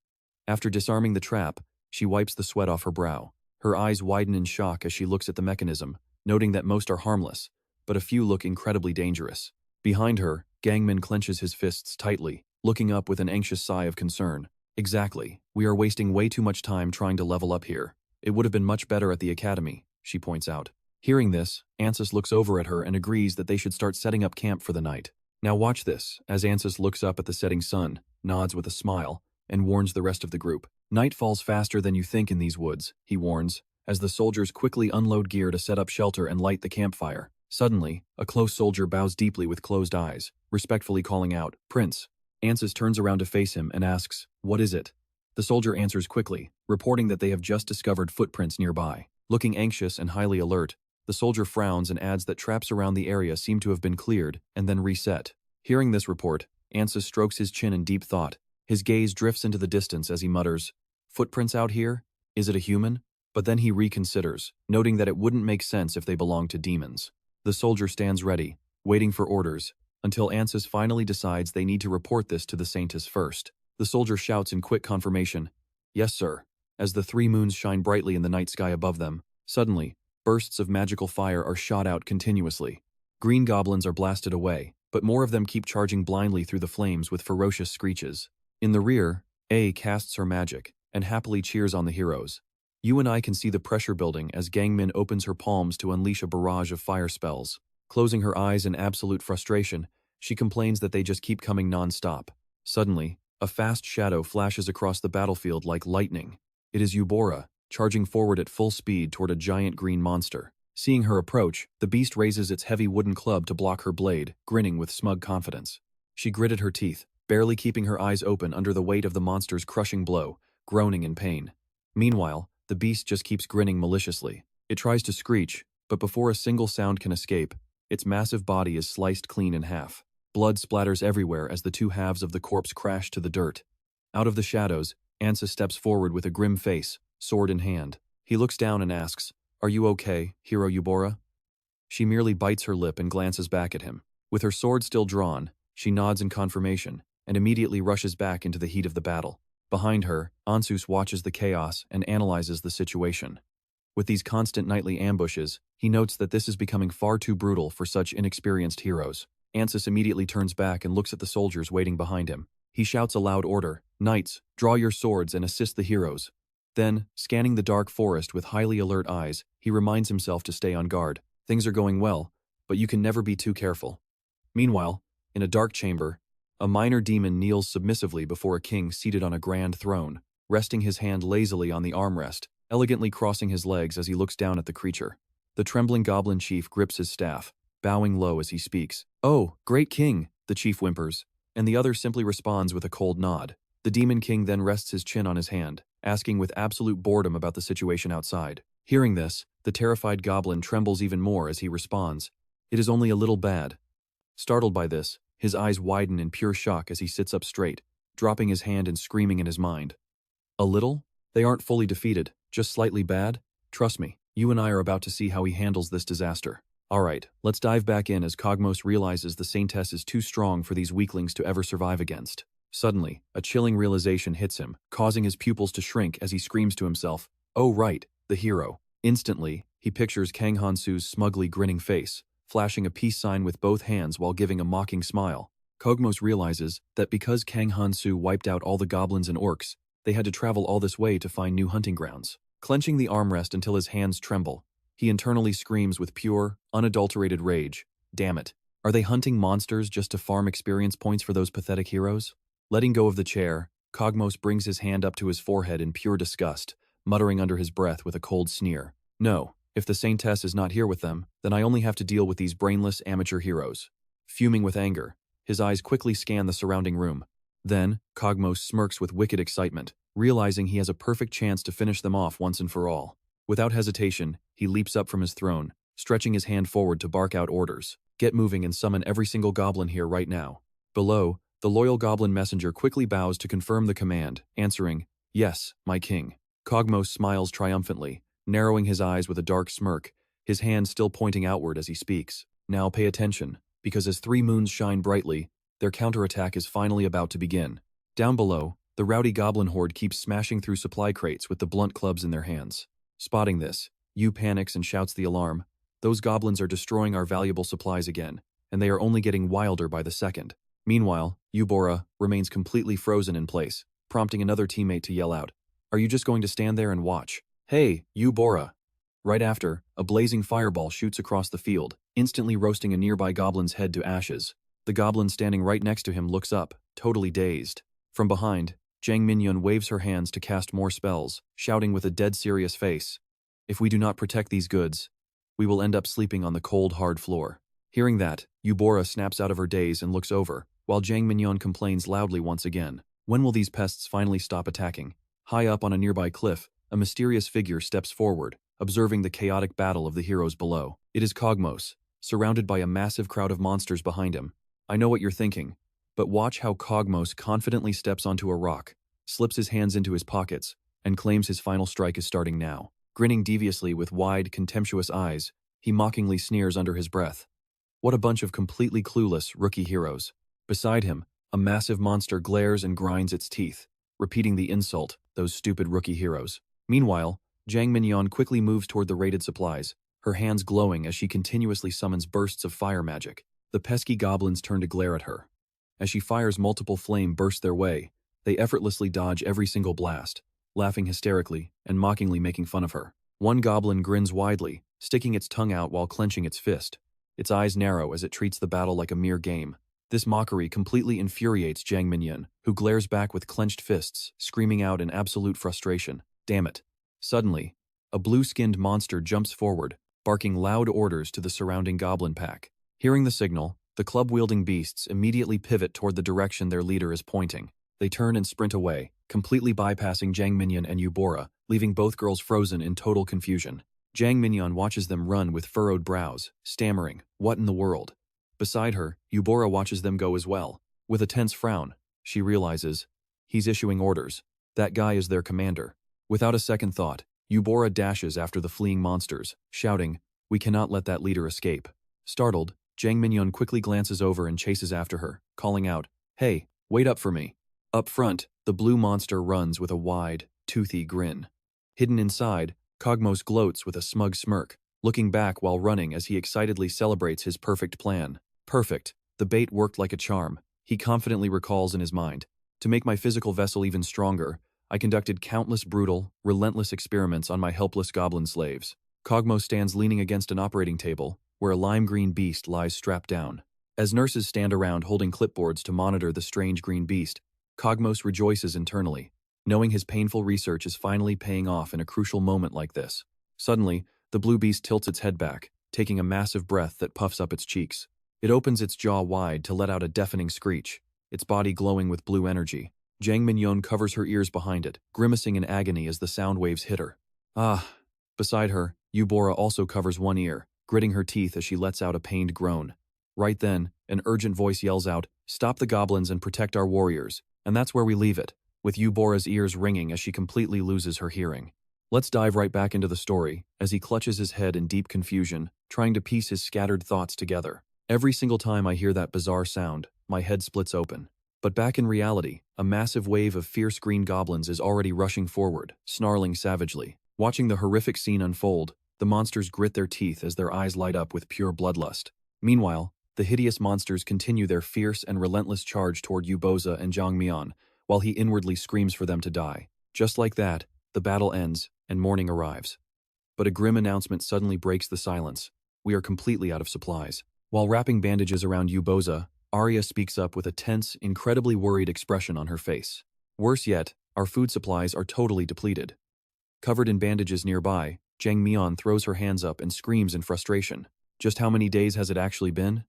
After disarming the trap, she wipes the sweat off her brow. Her eyes widen in shock as she looks at the mechanism, noting that most are harmless, but a few look incredibly dangerous. Behind her, Kang-min clenches his fists tightly, looking up with an anxious sigh of concern. Exactly. We are wasting way too much time trying to level up here. It would have been much better at the academy, she points out. Hearing this, Ansys looks over at her and agrees that they should start setting up camp for the night. Now watch this, as Ansys looks up at the setting sun, nods with a smile, and warns the rest of the group. Night falls faster than you think in these woods, he warns, as the soldiers quickly unload gear to set up shelter and light the campfire. Suddenly, a close soldier bows deeply with closed eyes, respectfully calling out, "Prince." Ansys turns around to face him and asks, "What is it?" The soldier answers quickly, reporting that they have just discovered footprints nearby. Looking anxious and highly alert, the soldier frowns and adds that traps around the area seem to have been cleared and then reset. Hearing this report, Ansys strokes his chin in deep thought. His gaze drifts into the distance as he mutters, "Footprints out here? Is it a human?" But then he reconsiders, noting that it wouldn't make sense if they belonged to demons. The soldier stands ready, waiting for orders, until Ansys finally decides they need to report this to the Saintess first. The soldier shouts in quick confirmation, "Yes, sir." As the 3 moons shine brightly in the night sky above them, suddenly, bursts of magical fire are shot out continuously. Green goblins are blasted away, but more of them keep charging blindly through the flames with ferocious screeches. In the rear, A casts her magic, and happily cheers on the heroes. You and I can see the pressure building as Kang-min opens her palms to unleash a barrage of fire spells. Closing her eyes in absolute frustration, she complains that they just keep coming non-stop. Suddenly, a fast shadow flashes across the battlefield like lightning. It is Eubora, charging forward at full speed toward a giant green monster. Seeing her approach, the beast raises its heavy wooden club to block her blade, grinning with smug confidence. She gritted her teeth, barely keeping her eyes open under the weight of the monster's crushing blow, groaning in pain. Meanwhile, the beast just keeps grinning maliciously. It tries to screech, but before a single sound can escape, its massive body is sliced clean in half. Blood splatters everywhere as the 2 halves of the corpse crash to the dirt. Out of the shadows, Ansys steps forward with a grim face, sword in hand. He looks down and asks, "Are you okay, Hero Eubora?" She merely bites her lip and glances back at him. With her sword still drawn, she nods in confirmation, and immediately rushes back into the heat of the battle. Behind her, Han-soo watches the chaos and analyzes the situation. With these constant nightly ambushes, he notes that this is becoming far too brutal for such inexperienced heroes. Ansys immediately turns back and looks at the soldiers waiting behind him. He shouts a loud order, "Knights, draw your swords and assist the heroes." Then, scanning the dark forest with highly alert eyes, he reminds himself to stay on guard. Things are going well, but you can never be too careful. Meanwhile, in a dark chamber, a minor demon kneels submissively before a king seated on a grand throne, resting his hand lazily on the armrest, elegantly crossing his legs as he looks down at the creature. The trembling goblin chief grips his staff, bowing low as he speaks. "Oh, great king," the chief whimpers, and the other simply responds with a cold nod. The demon king then rests his chin on his hand, asking with absolute boredom about the situation outside. Hearing this, the terrified goblin trembles even more as he responds, "It is only a little bad." Startled by this, his eyes widen in pure shock as he sits up straight, dropping his hand and screaming in his mind. "A little? They aren't fully defeated, just slightly bad? Trust me, you and I are about to see how he handles this disaster." Alright, let's dive back in as Cogmos realizes the Saintess is too strong for these weaklings to ever survive against. Suddenly, a chilling realization hits him, causing his pupils to shrink as he screams to himself, "Oh right, the hero." Instantly, he pictures Kang Han-soo's smugly grinning face, flashing a peace sign with both hands while giving a mocking smile. Cogmos realizes that because Kang Han-soo wiped out all the goblins and orcs, they had to travel all this way to find new hunting grounds. Clenching the armrest until his hands tremble, he internally screams with pure, unadulterated rage, "Damn it. Are they hunting monsters just to farm experience points for those pathetic heroes?" Letting go of the chair, Cogmos brings his hand up to his forehead in pure disgust, muttering under his breath with a cold sneer, "No, if the Saintess is not here with them, then I only have to deal with these brainless amateur heroes." Fuming with anger, his eyes quickly scan the surrounding room. Then, Cogmos smirks with wicked excitement, realizing he has a perfect chance to finish them off once and for all. Without hesitation, he leaps up from his throne, stretching his hand forward to bark out orders. "Get moving and summon every single goblin here right now." Below, The loyal goblin messenger quickly bows to confirm the command, answering, "Yes, my king." Kogmos smiles triumphantly, narrowing his eyes with a dark smirk, his hand still pointing outward as he speaks. Now pay attention, because as 3 moons shine brightly, their counterattack is finally about to begin. Down below, the rowdy goblin horde keeps smashing through supply crates with the blunt clubs in their hands. Spotting this, Yu panics and shouts the alarm. Those goblins are destroying our valuable supplies again, and they are only getting wilder by the second. Meanwhile, Yubora remains completely frozen in place, prompting another teammate to yell out, "Are you just going to stand there and watch?" "Hey, Yubora!" Right after, a blazing fireball shoots across the field, instantly roasting a nearby goblin's head to ashes. The goblin standing right next to him looks up, totally dazed. From behind, Jang-min waves her hands to cast more spells, shouting with a dead serious face, "If we do not protect these goods, we will end up sleeping on the cold, hard floor." Hearing that, Yubora snaps out of her daze and looks over, while Jang-min complains loudly once again. When will these pests finally stop attacking? High up on a nearby cliff, a mysterious figure steps forward, observing the chaotic battle of the heroes below. It is Kogmos, surrounded by a massive crowd of monsters behind him. I know what you're thinking, but watch how Kogmos confidently steps onto a rock, slips his hands into his pockets, and claims his final strike is starting now. Grinning deviously with wide, contemptuous eyes, he mockingly sneers under his breath. What a bunch of completely clueless rookie heroes. Beside him, a massive monster glares and grinds its teeth, repeating the insult, "Those stupid rookie heroes." Meanwhile, Jang-min quickly moves toward the raided supplies, her hands glowing as she continuously summons bursts of fire magic. The pesky goblins turn to glare at her. As she fires multiple flame bursts their way, they effortlessly dodge every single blast, laughing hysterically and mockingly making fun of her. One goblin grins widely, sticking its tongue out while clenching its fist. Its eyes narrow as it treats the battle like a mere game. This mockery completely infuriates Jang-min, who glares back with clenched fists, screaming out in absolute frustration, "Damn it." Suddenly, a blue-skinned monster jumps forward, barking loud orders to the surrounding goblin pack. Hearing the signal, the club-wielding beasts immediately pivot toward the direction their leader is pointing. They turn and sprint away, completely bypassing Jang-min and Yubora, leaving both girls frozen in total confusion. Jang-min watches them run with furrowed brows, stammering, "What in the world?" Beside her, Yubora watches them go as well. With a tense frown, she realizes, he's issuing orders. That guy is their commander. Without a second thought, Yubora dashes after the fleeing monsters, shouting, "We cannot let that leader escape." Startled, Jang-min quickly glances over and chases after her, calling out, "Hey, wait up for me." Up front, the blue monster runs with a wide, toothy grin. Hidden inside, Kogmos gloats with a smug smirk, looking back while running as he excitedly celebrates his perfect plan. Perfect. The bait worked like a charm, he confidently recalls in his mind. To make my physical vessel even stronger, I conducted countless brutal, relentless experiments on my helpless goblin slaves. Kogmos stands leaning against an operating table, where a lime-green beast lies strapped down. As nurses stand around holding clipboards to monitor the strange green beast, Kogmos rejoices internally, knowing his painful research is finally paying off in a crucial moment like this. Suddenly, the blue beast tilts its head back, taking a massive breath that puffs up its cheeks. It opens its jaw wide to let out a deafening screech, its body glowing with blue energy. Jang-min covers her ears behind it, grimacing in agony as the sound waves hit her. Ah! Beside her, Yubora also covers one ear, gritting her teeth as she lets out a pained groan. Right then, an urgent voice yells out, "Stop the goblins and protect our warriors," and that's where we leave it, with Yubora's ears ringing as she completely loses her hearing. Let's dive right back into the story, as he clutches his head in deep confusion, trying to piece his scattered thoughts together. Every single time I hear that bizarre sound, my head splits open. But back in reality, a massive wave of fierce green goblins is already rushing forward, snarling savagely. Watching the horrific scene unfold, the monsters grit their teeth as their eyes light up with pure bloodlust. Meanwhile, the hideous monsters continue their fierce and relentless charge toward Yuboza and Jang-min, while he inwardly screams for them to die. Just like that, the battle ends, and morning arrives. But a grim announcement suddenly breaks the silence. We are completely out of supplies. While wrapping bandages around Yuboza, Arya speaks up with a tense, incredibly worried expression on her face. Worse yet, our food supplies are totally depleted. Covered in bandages nearby, Jang-min throws her hands up and screams in frustration. Just how many days has it actually been?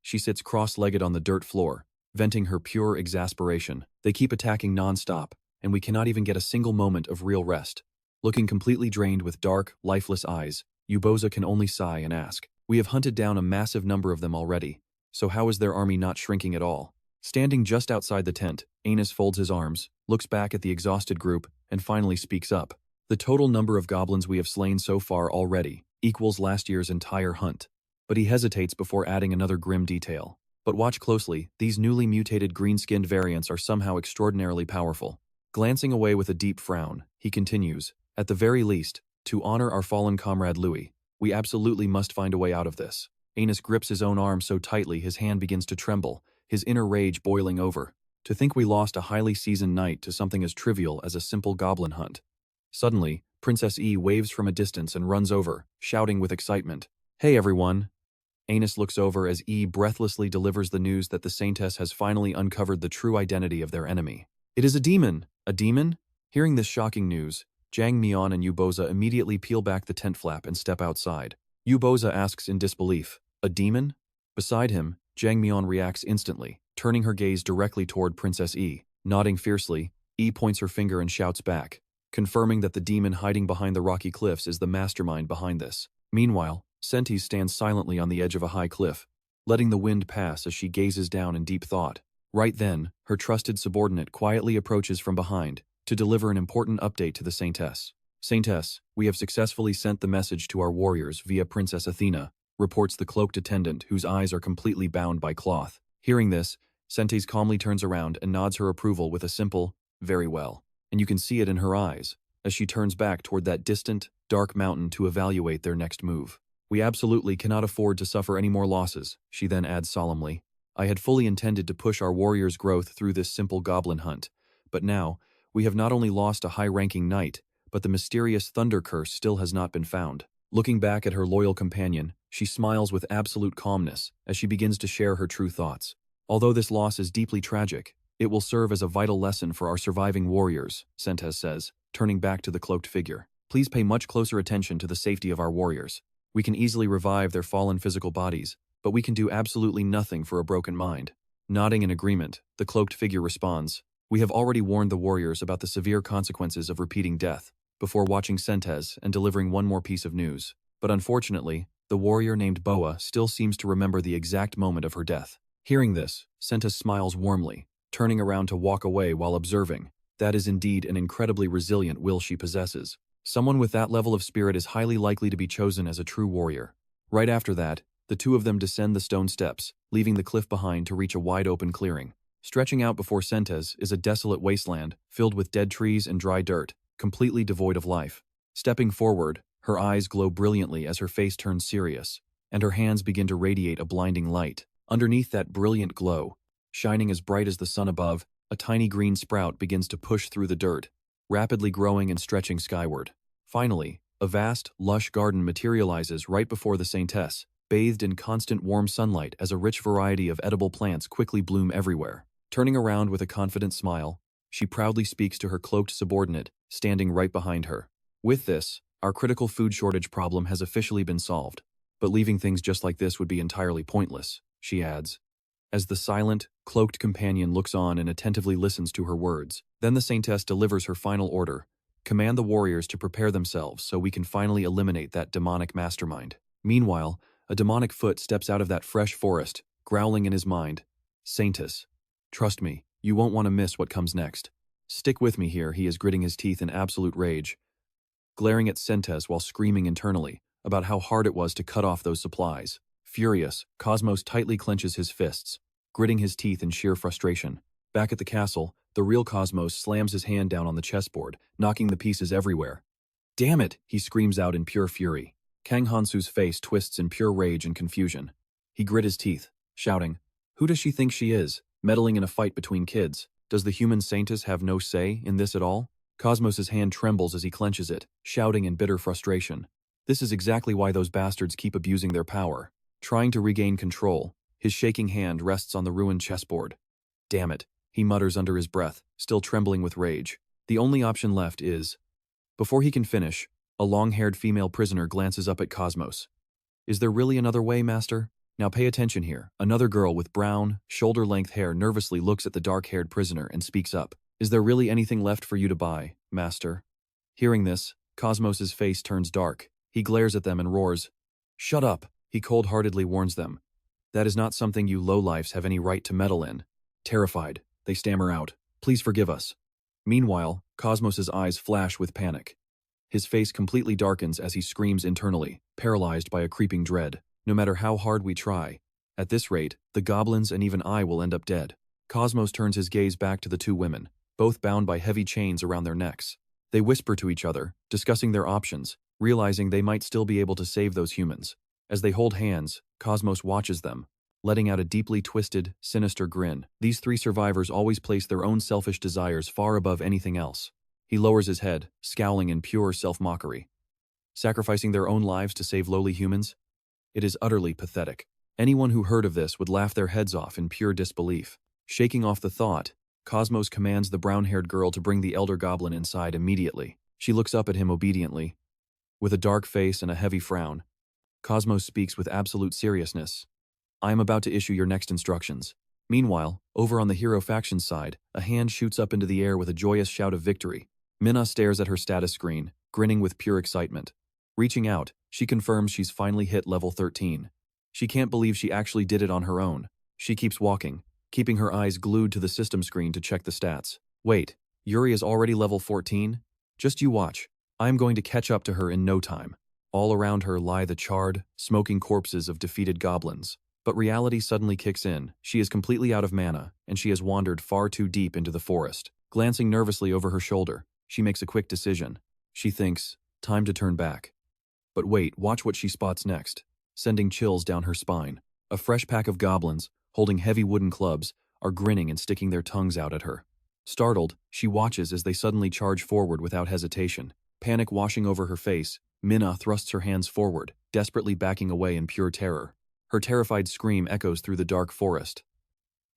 She sits cross-legged on the dirt floor, venting her pure exasperation. They keep attacking non-stop, and we cannot even get a single moment of real rest. Looking completely drained with dark, lifeless eyes, Yuboza can only sigh and ask, "We have hunted down a massive number of them already, so how is their army not shrinking at all?" Standing just outside the tent, Anus folds his arms, looks back at the exhausted group, and finally speaks up. The total number of goblins we have slain so far already equals last year's entire hunt. But he hesitates before adding another grim detail. But watch closely, these newly mutated green-skinned variants are somehow extraordinarily powerful. Glancing away with a deep frown, he continues, at the very least, to honor our fallen comrade Louis, we absolutely must find a way out of this. Anus grips his own arm so tightly his hand begins to tremble, his inner rage boiling over. To think we lost a highly seasoned knight to something as trivial as a simple goblin hunt. Suddenly, Princess E waves from a distance and runs over, shouting with excitement, "Hey everyone!" Anus looks over as E breathlessly delivers the news that the Saintess has finally uncovered the true identity of their enemy. It is a demon! A demon? Hearing this shocking news, Jang Myeon and Yuboza immediately peel back the tent flap and step outside. Yuboza asks in disbelief, "A demon?" Beside him, Jang Myeon reacts instantly, turning her gaze directly toward Princess E. Nodding fiercely, E points her finger and shouts back, confirming that the demon hiding behind the rocky cliffs is the mastermind behind this. Meanwhile, Senti stands silently on the edge of a high cliff, letting the wind pass as she gazes down in deep thought. Right then, her trusted subordinate quietly approaches from behind to deliver an important update to the Saintess. "Saintess, we have successfully sent the message to our warriors via Princess Athena," reports the cloaked attendant whose eyes are completely bound by cloth. Hearing this, Sentes calmly turns around and nods her approval with a simple, "Very well." And you can see it in her eyes, as she turns back toward that distant, dark mountain to evaluate their next move. "We absolutely cannot afford to suffer any more losses," she then adds solemnly. "I had fully intended to push our warriors' growth through this simple goblin hunt, but now, we have not only lost a high-ranking knight, but the mysterious thunder curse still has not been found." Looking back at her loyal companion, she smiles with absolute calmness as she begins to share her true thoughts. "Although this loss is deeply tragic, it will serve as a vital lesson for our surviving warriors," Sentes says, turning back to the cloaked figure. "Please pay much closer attention to the safety of our warriors. We can easily revive their fallen physical bodies, but we can do absolutely nothing for a broken mind." Nodding in agreement, the cloaked figure responds, "We have already warned the warriors about the severe consequences of repeating death," before watching Sentes and delivering one more piece of news. But unfortunately, the warrior named Boa still seems to remember the exact moment of her death. Hearing this, Sentes smiles warmly, turning around to walk away while observing. That is indeed an incredibly resilient will she possesses. Someone with that level of spirit is highly likely to be chosen as a true warrior. Right after that, the two of them descend the stone steps, leaving the cliff behind to reach a wide-open clearing. Stretching out before Sentes is a desolate wasteland, filled with dead trees and dry dirt, completely devoid of life. Stepping forward, her eyes glow brilliantly as her face turns serious, and her hands begin to radiate a blinding light. Underneath that brilliant glow, shining as bright as the sun above, a tiny green sprout begins to push through the dirt, rapidly growing and stretching skyward. Finally, a vast, lush garden materializes right before the Saintess, bathed in constant warm sunlight as a rich variety of edible plants quickly bloom everywhere. Turning around with a confident smile, she proudly speaks to her cloaked subordinate, standing right behind her. "With this, our critical food shortage problem has officially been solved, but leaving things just like this would be entirely pointless," she adds. As the silent, cloaked companion looks on and attentively listens to her words, then the Saintess delivers her final order: "Command the warriors to prepare themselves so we can finally eliminate that demonic mastermind." Meanwhile, a demonic foot steps out of that fresh forest, growling in his mind, "Saintess, trust me, you won't want to miss what comes next. Stick with me here," he is gritting his teeth in absolute rage, glaring at Sentes while screaming internally about how hard it was to cut off those supplies. Furious, Cosmos tightly clenches his fists, gritting his teeth in sheer frustration. Back at the castle, the real Cosmos slams his hand down on the chessboard, knocking the pieces everywhere. "Damn it!" he screams out in pure fury. Kang Han-soo's face twists in pure rage and confusion. He grit his teeth, shouting, "Who does she think she is, meddling in a fight between kids? Does the human Saintess have no say in this at all?" Cosmos's hand trembles as he clenches it, shouting in bitter frustration. This is exactly why those bastards keep abusing their power. Trying to regain control, his shaking hand rests on the ruined chessboard. "Damn it," he mutters under his breath, still trembling with rage. The only option left is... Before he can finish, a long-haired female prisoner glances up at Cosmos. "Is there really another way, master? Now pay attention here." Another girl with brown, shoulder-length hair nervously looks at the dark-haired prisoner and speaks up. "Is there really anything left for you to buy, master?" Hearing this, Cosmos's face turns dark. He glares at them and roars, "Shut up!" He cold-heartedly warns them. "That is not something you lowlifes have any right to meddle in." Terrified, they stammer out, "Please forgive us." Meanwhile, Cosmos's eyes flash with panic. His face completely darkens as he screams internally, paralyzed by a creeping dread. No matter how hard we try, at this rate, the goblins and even I will end up dead. Cosmos turns his gaze back to the two women, both bound by heavy chains around their necks. They whisper to each other, discussing their options, realizing they might still be able to save those humans. As they hold hands, Cosmos watches them, letting out a deeply twisted, sinister grin. These three survivors always place their own selfish desires far above anything else. He lowers his head, scowling in pure self-mockery. Sacrificing their own lives to save lowly humans? It is utterly pathetic. Anyone who heard of this would laugh their heads off in pure disbelief. Shaking off the thought, Cosmos commands the brown-haired girl to bring the elder goblin inside immediately. She looks up at him obediently. With a dark face and a heavy frown, Cosmos speaks with absolute seriousness. "I am about to issue your next instructions." Meanwhile, over on the hero faction's side, a hand shoots up into the air with a joyous shout of victory. Minna stares at her status screen, grinning with pure excitement. Reaching out, she confirms she's finally hit level 13. She can't believe she actually did it on her own. She keeps walking, keeping her eyes glued to the system screen to check the stats. Wait, Yuri is already level 14? Just you watch. I'm going to catch up to her in no time. All around her lie the charred, smoking corpses of defeated goblins. But reality suddenly kicks in. She is completely out of mana, and she has wandered far too deep into the forest. Glancing nervously over her shoulder, she makes a quick decision. She thinks, time to turn back. But wait, watch what she spots next, sending chills down her spine. A fresh pack of goblins, holding heavy wooden clubs, are grinning and sticking their tongues out at her. Startled, she watches as they suddenly charge forward without hesitation. Panic washing over her face, Minna thrusts her hands forward, desperately backing away in pure terror. Her terrified scream echoes through the dark forest.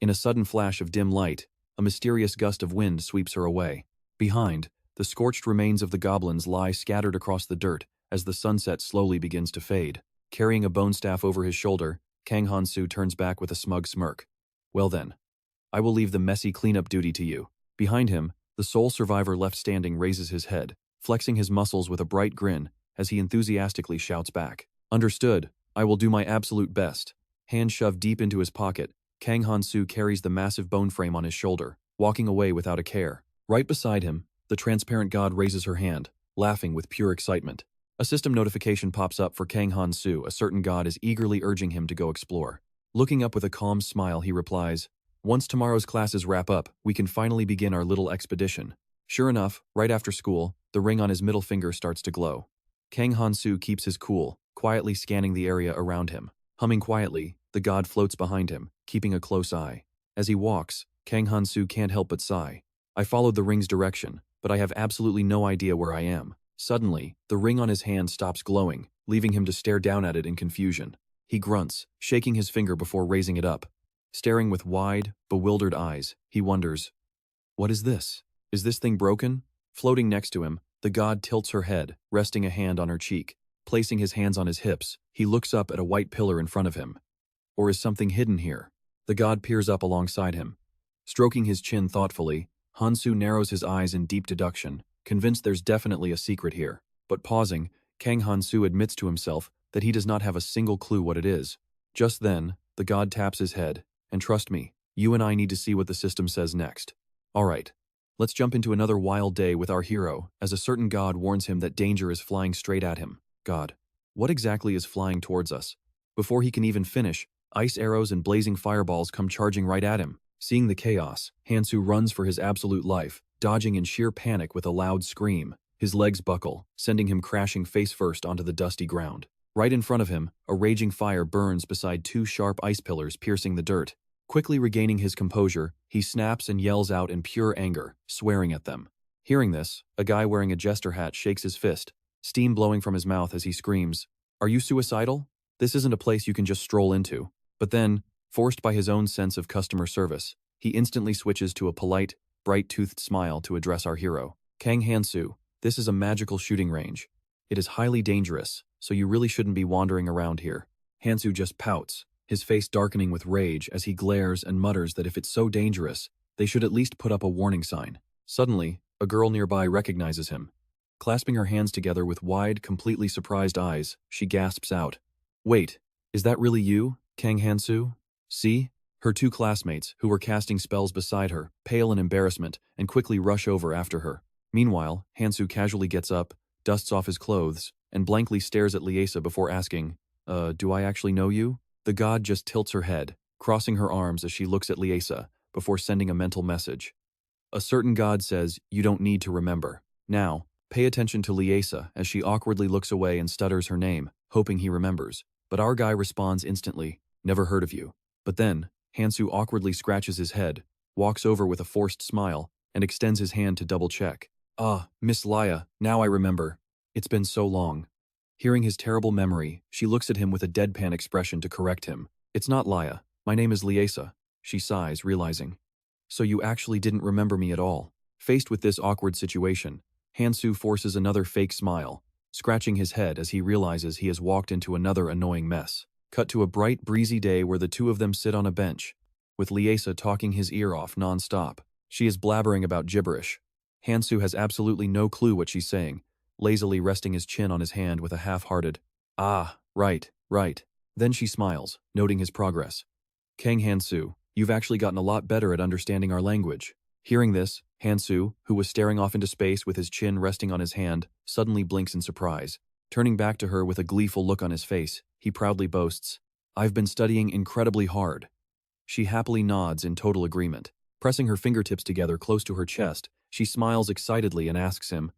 In a sudden flash of dim light, a mysterious gust of wind sweeps her away. Behind, the scorched remains of the goblins lie scattered across the dirt as the sunset slowly begins to fade. Carrying a bone staff over his shoulder, Kang Han-soo turns back with a smug smirk. "Well then, I will leave the messy cleanup duty to you." Behind him, the sole survivor left standing raises his head, flexing his muscles with a bright grin as he enthusiastically shouts back. "Understood. I will do my absolute best." Hand shoved deep into his pocket, Kang Han-soo carries the massive bone frame on his shoulder, walking away without a care. Right beside him, the transparent god raises her hand, laughing with pure excitement. A system notification pops up for Kang Han-soo. A certain god is eagerly urging him to go explore. Looking up with a calm smile, he replies, "Once tomorrow's classes wrap up, we can finally begin our little expedition." Sure enough, right after school, the ring on his middle finger starts to glow. Kang Han-soo keeps his cool, quietly scanning the area around him. Humming quietly, the god floats behind him, keeping a close eye. As he walks, Kang Han-soo can't help but sigh. "I followed the ring's direction, but I have absolutely no idea where I am." Suddenly, the ring on his hand stops glowing, leaving him to stare down at it in confusion. He grunts, shaking his finger before raising it up. Staring with wide, bewildered eyes, he wonders, "What is this? Is this thing broken?" Floating next to him, the god tilts her head, resting a hand on her cheek. Placing his hands on his hips, he looks up at a white pillar in front of him. Or is something hidden here? The god peers up alongside him. Stroking his chin thoughtfully, Han-soo narrows his eyes in deep deduction, convinced there's definitely a secret here. But pausing, Kang Han-soo admits to himself that he does not have a single clue what it is. Just then, the god taps his head, and trust me, you and I need to see what the system says next. Alright, let's jump into another wild day with our hero, as a certain god warns him that danger is flying straight at him. God, what exactly is flying towards us? Before he can even finish, ice arrows and blazing fireballs come charging right at him. Seeing the chaos, Han-soo runs for his absolute life, dodging in sheer panic with a loud scream. His legs buckle, sending him crashing face first onto the dusty ground. Right in front of him, a raging fire burns beside two sharp ice pillars piercing the dirt. Quickly regaining his composure, he snaps and yells out in pure anger, swearing at them. Hearing this, a guy wearing a jester hat shakes his fist, steam blowing from his mouth as he screams, "Are you suicidal? This isn't a place you can just stroll into." But then, forced by his own sense of customer service, he instantly switches to a polite, bright-toothed smile to address our hero. "Kang Han-soo, this is a magical shooting range. It is highly dangerous, so you really shouldn't be wandering around here." Han-soo just pouts, his face darkening with rage as he glares and mutters that if it's so dangerous, they should at least put up a warning sign. Suddenly, a girl nearby recognizes him. Clasping her hands together with wide, completely surprised eyes, she gasps out, "Wait, is that really you, Kang Han-soo? See? Her two classmates, who were casting spells beside her, pale in embarrassment, and quickly rush over after her. Meanwhile, Han-soo casually gets up, dusts off his clothes, and blankly stares at Liesa before asking, do I actually know you? The god just tilts her head, crossing her arms as she looks at Liesa, before sending a mental message. A certain god says, you don't need to remember. Now, pay attention to Liesa as she awkwardly looks away and stutters her name, hoping he remembers. But our guy responds instantly, never heard of you. But then, Han-soo awkwardly scratches his head, walks over with a forced smile, and extends his hand to double-check. Ah, Miss Laya, now I remember. It's been so long. Hearing his terrible memory, she looks at him with a deadpan expression to correct him. It's not Laya. My name is Liesa. She sighs, realizing. So you actually didn't remember me at all. Faced with this awkward situation, Han-soo forces another fake smile, scratching his head as he realizes he has walked into another annoying mess. Cut to a bright, breezy day where the two of them sit on a bench, with Liesa talking his ear off non-stop. She is blabbering about gibberish. Han-soo has absolutely no clue what she's saying, lazily resting his chin on his hand with a half-hearted, ah, right. Then she smiles, noting his progress. Kang Han-soo, you've actually gotten a lot better at understanding our language. Hearing this, Han-soo, who was staring off into space with his chin resting on his hand, suddenly blinks in surprise. Turning back to her with a gleeful look on his face, he proudly boasts, I've been studying incredibly hard. She happily nods in total agreement. Pressing her fingertips together close to her chest, she smiles excitedly and asks him,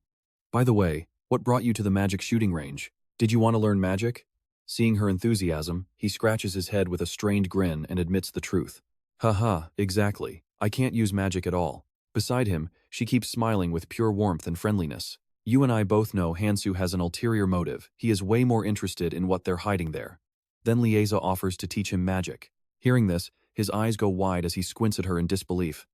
by the way, what brought you to the magic shooting range? Did you want to learn magic? Seeing her enthusiasm, he scratches his head with a strained grin and admits the truth. Haha, exactly. I can't use magic at all. Beside him, she keeps smiling with pure warmth and friendliness. You and I both know Han-soo has an ulterior motive. He is way more interested in what they're hiding there. Then Liesa offers to teach him magic. Hearing this, his eyes go wide as he squints at her in disbelief.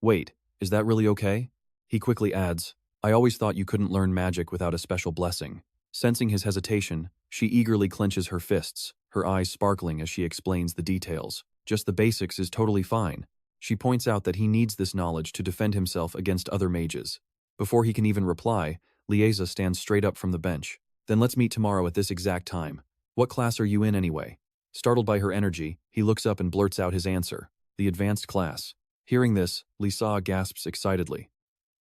Wait, is that really okay? He quickly adds, I always thought you couldn't learn magic without a special blessing. Sensing his hesitation, she eagerly clenches her fists, her eyes sparkling as she explains the details. Just the basics is totally fine. She points out that he needs this knowledge to defend himself against other mages. Before he can even reply, Liesa stands straight up from the bench. Then let's meet tomorrow at this exact time. What class are you in anyway? Startled by her energy, he looks up and blurts out his answer. The advanced class. Hearing this, Liesa gasps excitedly.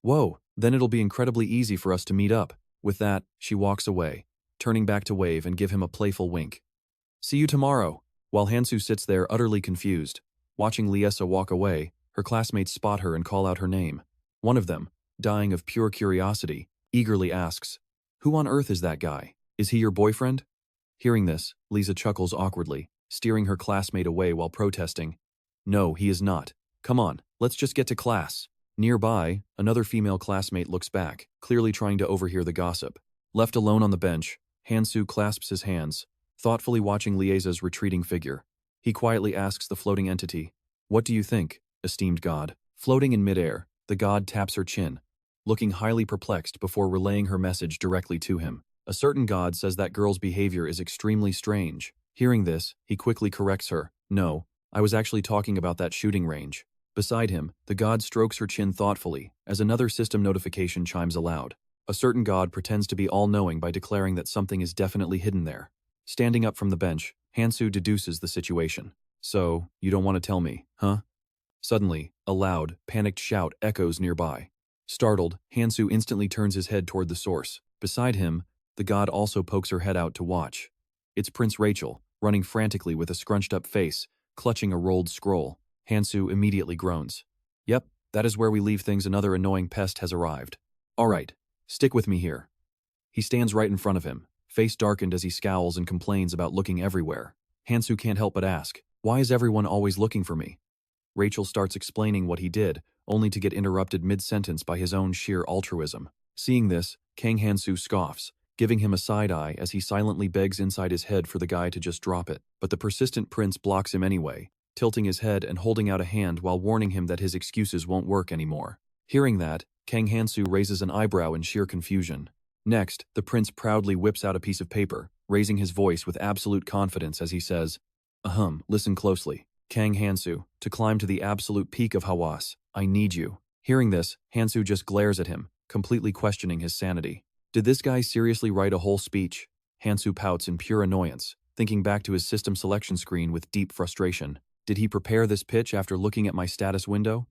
Whoa, then it'll be incredibly easy for us to meet up. With that, she walks away, turning back to wave and give him a playful wink. See you tomorrow. While Han-soo sits there utterly confused, watching Liesa walk away, her classmates spot her and call out her name. One of them, dying of pure curiosity, eagerly asks, Who on earth is that guy? Is he your boyfriend? Hearing this, Liesa chuckles awkwardly, steering her classmate away while protesting. No, he is not. Come on, let's just get to class. Nearby, another female classmate looks back, clearly trying to overhear the gossip. Left alone on the bench, Han-soo clasps his hands, thoughtfully watching Liesa's retreating figure. He quietly asks the floating entity, What do you think, esteemed god? Floating in midair, the god taps her chin, looking highly perplexed before relaying her message directly to him. A certain god says that girl's behavior is extremely strange. Hearing this, he quickly corrects her. No, I was actually talking about that shooting range. Beside him, the god strokes her chin thoughtfully as another system notification chimes aloud. A certain god pretends to be all-knowing by declaring that something is definitely hidden there. Standing up from the bench, Han-soo deduces the situation. So, you don't want to tell me, huh? Suddenly, a loud, panicked shout echoes nearby. Startled, Han-soo instantly turns his head toward the source. Beside him, the god also pokes her head out to watch. It's Prince Rachel, running frantically with a scrunched-up face, clutching a rolled scroll. Han-soo immediately groans. Yep, that is where we leave things. Another annoying pest has arrived. All right, stick with me here. He stands right in front of him, face darkened as he scowls and complains about looking everywhere. Han-soo can't help but ask, why is everyone always looking for me? Rachel starts explaining what he did, only to get interrupted mid-sentence by his own sheer altruism. Seeing this, Kang Han-soo scoffs, giving him a side-eye as he silently begs inside his head for the guy to just drop it. But the persistent prince blocks him anyway, tilting his head and holding out a hand while warning him that his excuses won't work anymore. Hearing that, Kang Han-soo raises an eyebrow in sheer confusion. Next, the prince proudly whips out a piece of paper, raising his voice with absolute confidence as he says, listen closely. Kang Han-soo, to climb to the absolute peak of Hawass, I need you. Hearing this, Han-soo just glares at him, completely questioning his sanity. Did this guy seriously write a whole speech? Han-soo pouts in pure annoyance, thinking back to his system selection screen with deep frustration. Did he prepare this pitch after looking at my status window?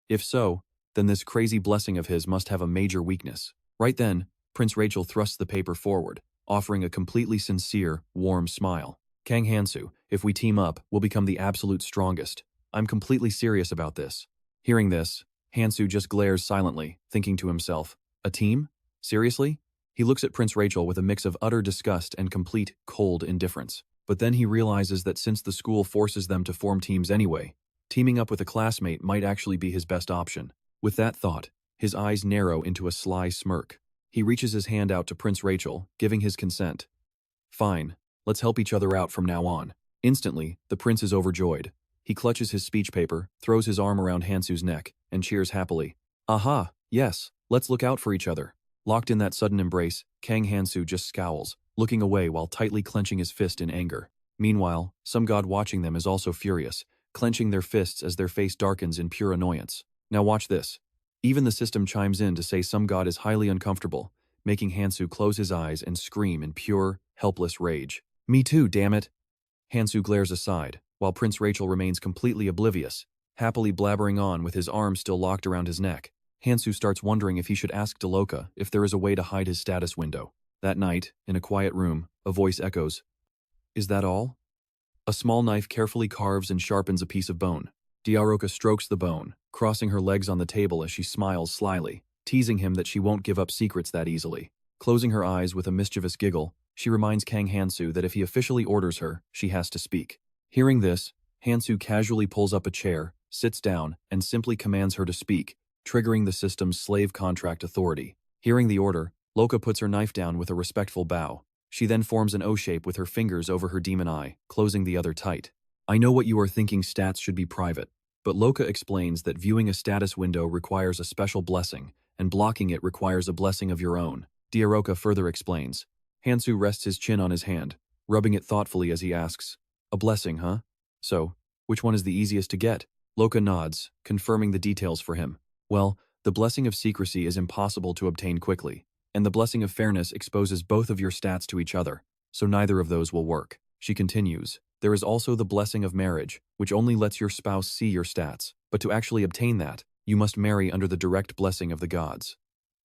If so, then this crazy blessing of his must have a major weakness. Right then, Prince Rachel thrusts the paper forward, offering a completely sincere, warm smile. Kang Han-soo, if we team up, we'll become the absolute strongest. I'm completely serious about this. Hearing this, Han-soo just glares silently, thinking to himself, a team? Seriously? He looks at Prince Rachel with a mix of utter disgust and complete, cold indifference. But then he realizes that since the school forces them to form teams anyway, teaming up with a classmate might actually be his best option. With that thought, his eyes narrow into a sly smirk. He reaches his hand out to Prince Rachel, giving his consent. Fine, let's help each other out from now on. Instantly, the prince is overjoyed. He clutches his speech paper, throws his arm around Han-soo's neck, and cheers happily. Aha, yes, let's look out for each other. Locked in that sudden embrace, Kang Han-soo just scowls, looking away while tightly clenching his fist in anger. Meanwhile, some god watching them is also furious, clenching their fists as their face darkens in pure annoyance. Now watch this. Even the system chimes in to say some god is highly uncomfortable, making Han-soo close his eyes and scream in pure, helpless rage. Me too, damn it! Han-soo glares aside, while Prince Rachel remains completely oblivious, happily blabbering on with his arms still locked around his neck. Han-soo starts wondering if he should ask Loca if there is a way to hide his status window. That night, in a quiet room, a voice echoes, "Is that all?" A small knife carefully carves and sharpens a piece of bone. Loca strokes the bone, crossing her legs on the table as she smiles slyly, teasing him that she won't give up secrets that easily. Closing her eyes with a mischievous giggle, she reminds Kang Han-soo that if he officially orders her, she has to speak. Hearing this, Han-soo casually pulls up a chair, sits down, and simply commands her to speak, triggering the system's slave contract authority. Hearing the order, Loca puts her knife down with a respectful bow. She then forms an O shape with her fingers over her demon eye, closing the other tight. I know what you are thinking, stats should be private, but Loca explains that viewing a status window requires a special blessing, and blocking it requires a blessing of your own. Loca further explains. Han-soo rests his chin on his hand, rubbing it thoughtfully as he asks, a blessing, huh? So, which one is the easiest to get? Loca nods, confirming the details for him. Well, the blessing of secrecy is impossible to obtain quickly, and the blessing of fairness exposes both of your stats to each other, so neither of those will work. She continues, there is also the blessing of marriage, which only lets your spouse see your stats, but to actually obtain that, you must marry under the direct blessing of the gods.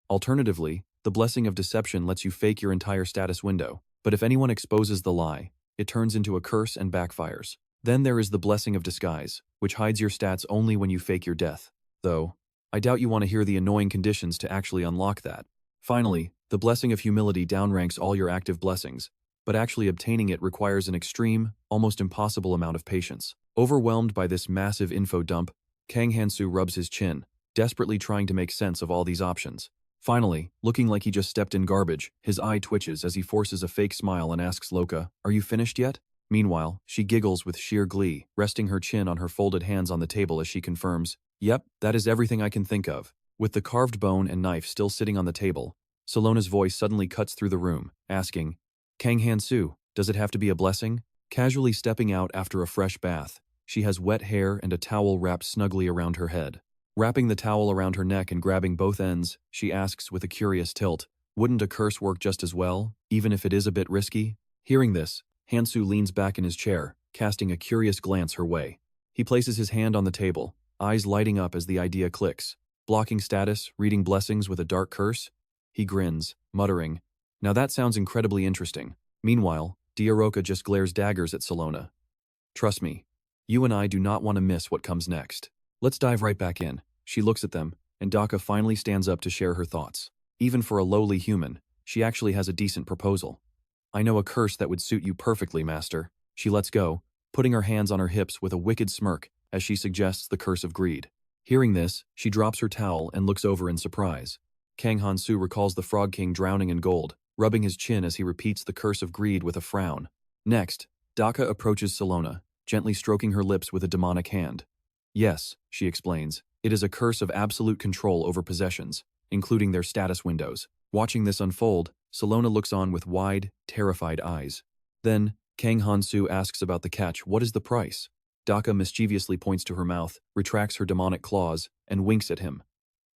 Alternatively, the blessing of deception lets you fake your entire status window, but if anyone exposes the lie, it turns into a curse and backfires. Then there is the blessing of disguise, which hides your stats only when you fake your death. Though, I doubt you want to hear the annoying conditions to actually unlock that. Finally, the blessing of humility downranks all your active blessings, but actually obtaining it requires an extreme, almost impossible amount of patience. Overwhelmed by this massive info dump, Kang Han-soo rubs his chin, desperately trying to make sense of all these options. Finally, looking like he just stepped in garbage, his eye twitches as he forces a fake smile and asks Loca, "Are you finished yet?" Meanwhile, she giggles with sheer glee, resting her chin on her folded hands on the table as she confirms, "Yep, that is everything I can think of." With the carved bone and knife still sitting on the table, Salona's voice suddenly cuts through the room, asking, "Kang Han-soo, does it have to be a blessing?" Casually stepping out after a fresh bath, she has wet hair and a towel wrapped snugly around her head. Wrapping the towel around her neck and grabbing both ends, she asks with a curious tilt, "Wouldn't a curse work just as well, even if it is a bit risky?" Hearing this, Han-soo leans back in his chair, casting a curious glance her way. He places his hand on the table, eyes lighting up as the idea clicks. Blocking status, reading blessings with a dark curse? He grins, muttering, "Now that sounds incredibly interesting." Meanwhile, Loca just glares daggers at Salona. "Trust me, you and I do not want to miss what comes next. Let's dive right back in." She looks at them, and Loca finally stands up to share her thoughts. Even for a lowly human, she actually has a decent proposal. "I know a curse that would suit you perfectly, master." She lets go, putting her hands on her hips with a wicked smirk as she suggests the curse of greed. Hearing this, she drops her towel and looks over in surprise. Kang Han-soo recalls the Frog King drowning in gold, rubbing his chin as he repeats the curse of greed with a frown. Next, Loca approaches Salona, gently stroking her lips with a demonic hand. "Yes," she explains, "it is a curse of absolute control over possessions, including their status windows." Watching this unfold, Salona looks on with wide, terrified eyes. Then, Kang Han-soo asks about the catch. "What is the price?" Loca mischievously points to her mouth, retracts her demonic claws, and winks at him.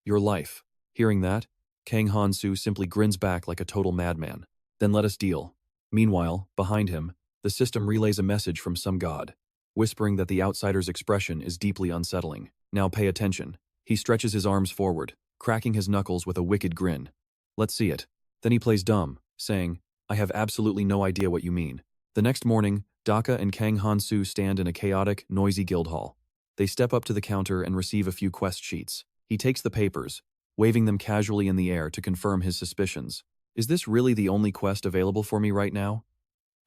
"Your life." Hearing that, Kang Han-soo simply grins back like a total madman. "Then let us deal." Meanwhile, behind him, the system relays a message from some god. whispering that the outsider's expression is deeply unsettling. Now pay attention. He stretches his arms forward, cracking his knuckles with a wicked grin. Let's see it. Then he plays dumb, saying, I have absolutely no idea what you mean. The next morning, Loca and Kang Han-soo stand in a chaotic, noisy guild hall. They step up to the counter and receive a few quest sheets. He takes the papers, waving them casually in the air to confirm his suspicions. Is this really the only quest available for me right now?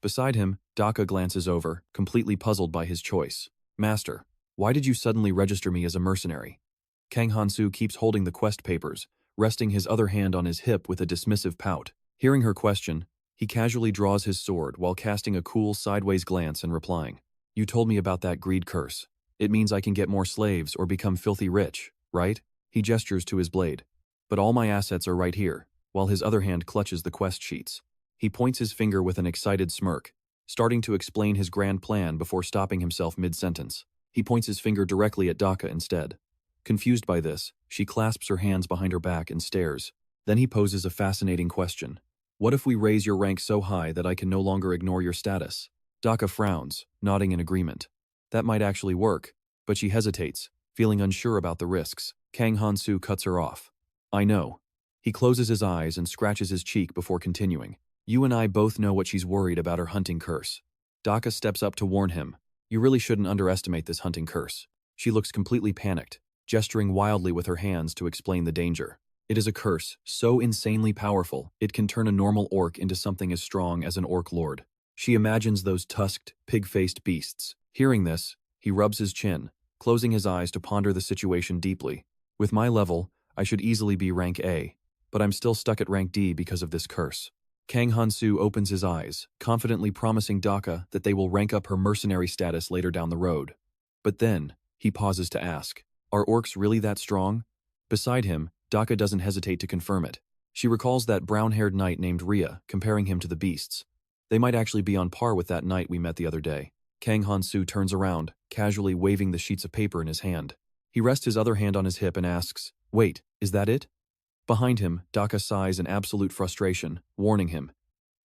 Beside him, Loca glances over, completely puzzled by his choice. Master, why did you suddenly register me as a mercenary? Kang Han-soo keeps holding the quest papers, resting his other hand on his hip with a dismissive pout. Hearing her question, he casually draws his sword while casting a cool sideways glance and replying. You told me about that greed curse. It means I can get more slaves or become filthy rich, right? He gestures to his blade. But all my assets are right here, while his other hand clutches the quest sheets. He points his finger with an excited smirk, starting to explain his grand plan before stopping himself mid-sentence. He points his finger directly at Loca instead. Confused by this, she clasps her hands behind her back and stares. Then he poses a fascinating question. What if we raise your rank so high that I can no longer ignore your status? Loca frowns, nodding in agreement. That might actually work, but she hesitates, feeling unsure about the risks. Kang Han-soo cuts her off. I know. He closes his eyes and scratches his cheek before continuing. You and I both know what she's worried about her hunting curse. Loca steps up to warn him. You really shouldn't underestimate this hunting curse. She looks completely panicked, gesturing wildly with her hands to explain the danger. It is a curse so insanely powerful, it can turn a normal orc into something as strong as an orc lord. She imagines those tusked, pig-faced beasts. Hearing this, he rubs his chin, closing his eyes to ponder the situation deeply. With my level, I should easily be rank A, but I'm still stuck at rank D because of this curse. Kang Han-soo opens his eyes, confidently promising Loca that they will rank up her mercenary status later down the road. But then, he pauses to ask, are orcs really that strong? Beside him, Loca doesn't hesitate to confirm it. She recalls that brown-haired knight named Rhea, comparing him to the beasts. They might actually be on par with that knight we met the other day. Kang Han-soo turns around, casually waving the sheets of paper in his hand. He rests his other hand on his hip and asks, wait, is that it? Behind him, Loca sighs in absolute frustration, warning him.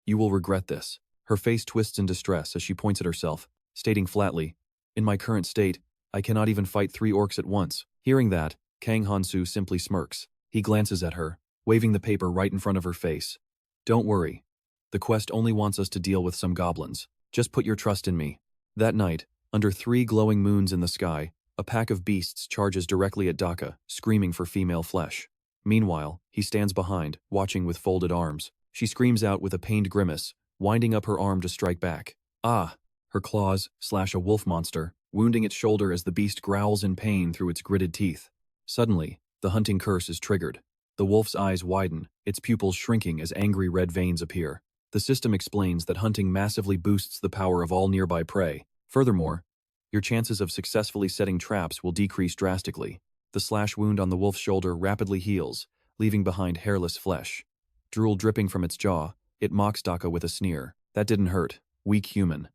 You will regret this. Her face twists in distress as she points at herself, stating flatly, in my current state, I cannot even fight 3 orcs at once. Hearing that, Kang Han-soo simply smirks. He glances at her, waving the paper right in front of her face. Don't worry. The quest only wants us to deal with some goblins. Just put your trust in me. That night, under 3 glowing moons in the sky, a pack of beasts charges directly at Loca, screaming for female flesh. Meanwhile, he stands behind, watching with folded arms. She screams out with a pained grimace, winding up her arm to strike back. Ah! Her claws slash a wolf monster, wounding its shoulder as the beast growls in pain through its gritted teeth. Suddenly, the hunting curse is triggered. The wolf's eyes widen, its pupils shrinking as angry red veins appear. The system explains that hunting massively boosts the power of all nearby prey. Furthermore, your chances of successfully setting traps will decrease drastically. The slash wound on the wolf's shoulder rapidly heals, leaving behind hairless flesh. Drool dripping from its jaw, it mocks Loca with a sneer. That didn't hurt. Weak human.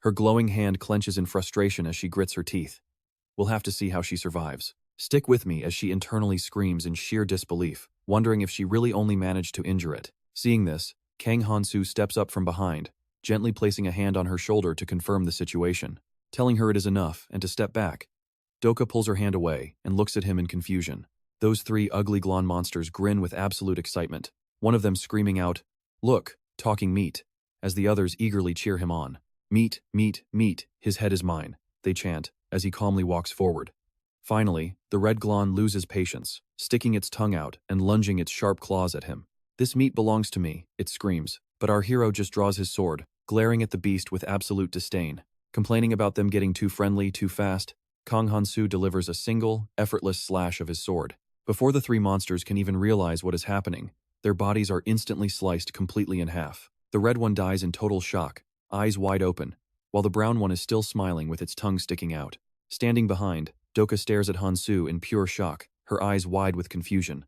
Her glowing hand clenches in frustration as she grits her teeth. We'll have to see how she survives. Stick with me as she internally screams in sheer disbelief, wondering if she really only managed to injure it. Seeing this, Kang Han-soo steps up from behind, gently placing a hand on her shoulder to confirm the situation, telling her it is enough and to step back. Loca pulls her hand away and looks at him in confusion. Those 3 ugly glon monsters grin with absolute excitement, one of them screaming out, "Look, talking meat," as the others eagerly cheer him on. Meat, meat, meat, his head is mine, they chant, as he calmly walks forward. Finally, the red glon loses patience, sticking its tongue out and lunging its sharp claws at him. This meat belongs to me, it screams, but our hero just draws his sword, glaring at the beast with absolute disdain. Complaining about them getting too friendly too fast, Kang Han-soo delivers a single, effortless slash of his sword. Before the 3 monsters can even realize what is happening, their bodies are instantly sliced completely in half. The red one dies in total shock, eyes wide open, while the brown one is still smiling with its tongue sticking out. Standing behind, Loca stares at Han-soo in pure shock, her eyes wide with confusion.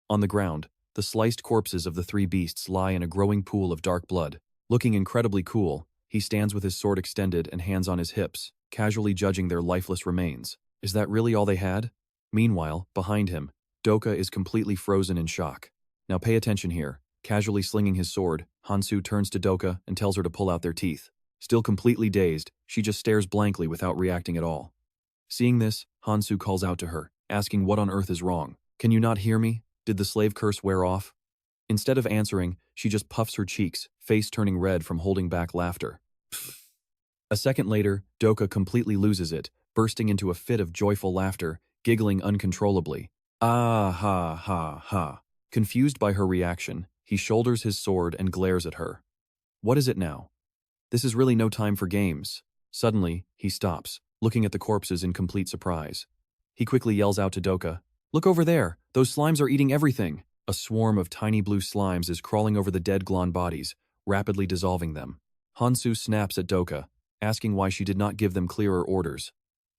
On the ground, the sliced corpses of the 3 beasts lie in a growing pool of dark blood. Looking incredibly cool, he stands with his sword extended and hands on his hips, casually judging their lifeless remains. Is that really all they had? Meanwhile, behind him, Loca is completely frozen in shock. Now pay attention here. Casually slinging his sword, Han-soo turns to Loca and tells her to pull out their teeth. Still completely dazed, she just stares blankly without reacting at all. Seeing this, Han-soo calls out to her, asking what on earth is wrong. Can you not hear me? Did the slave curse wear off? Instead of answering, she just puffs her cheeks, face turning red from holding back laughter. A second later, Doka completely loses it, bursting into a fit of joyful laughter, giggling uncontrollably. Ah ha ha ha. Confused by her reaction, he shoulders his sword and glares at her. What is it now? This is really no time for games. Suddenly, he stops, looking at the corpses in complete surprise. He quickly yells out to Doka, "Look over there! Those slimes are eating everything!" A swarm of tiny blue slimes is crawling over the dead Glon bodies, rapidly dissolving them. Han-soo snaps at Doka, asking why she did not give them clearer orders.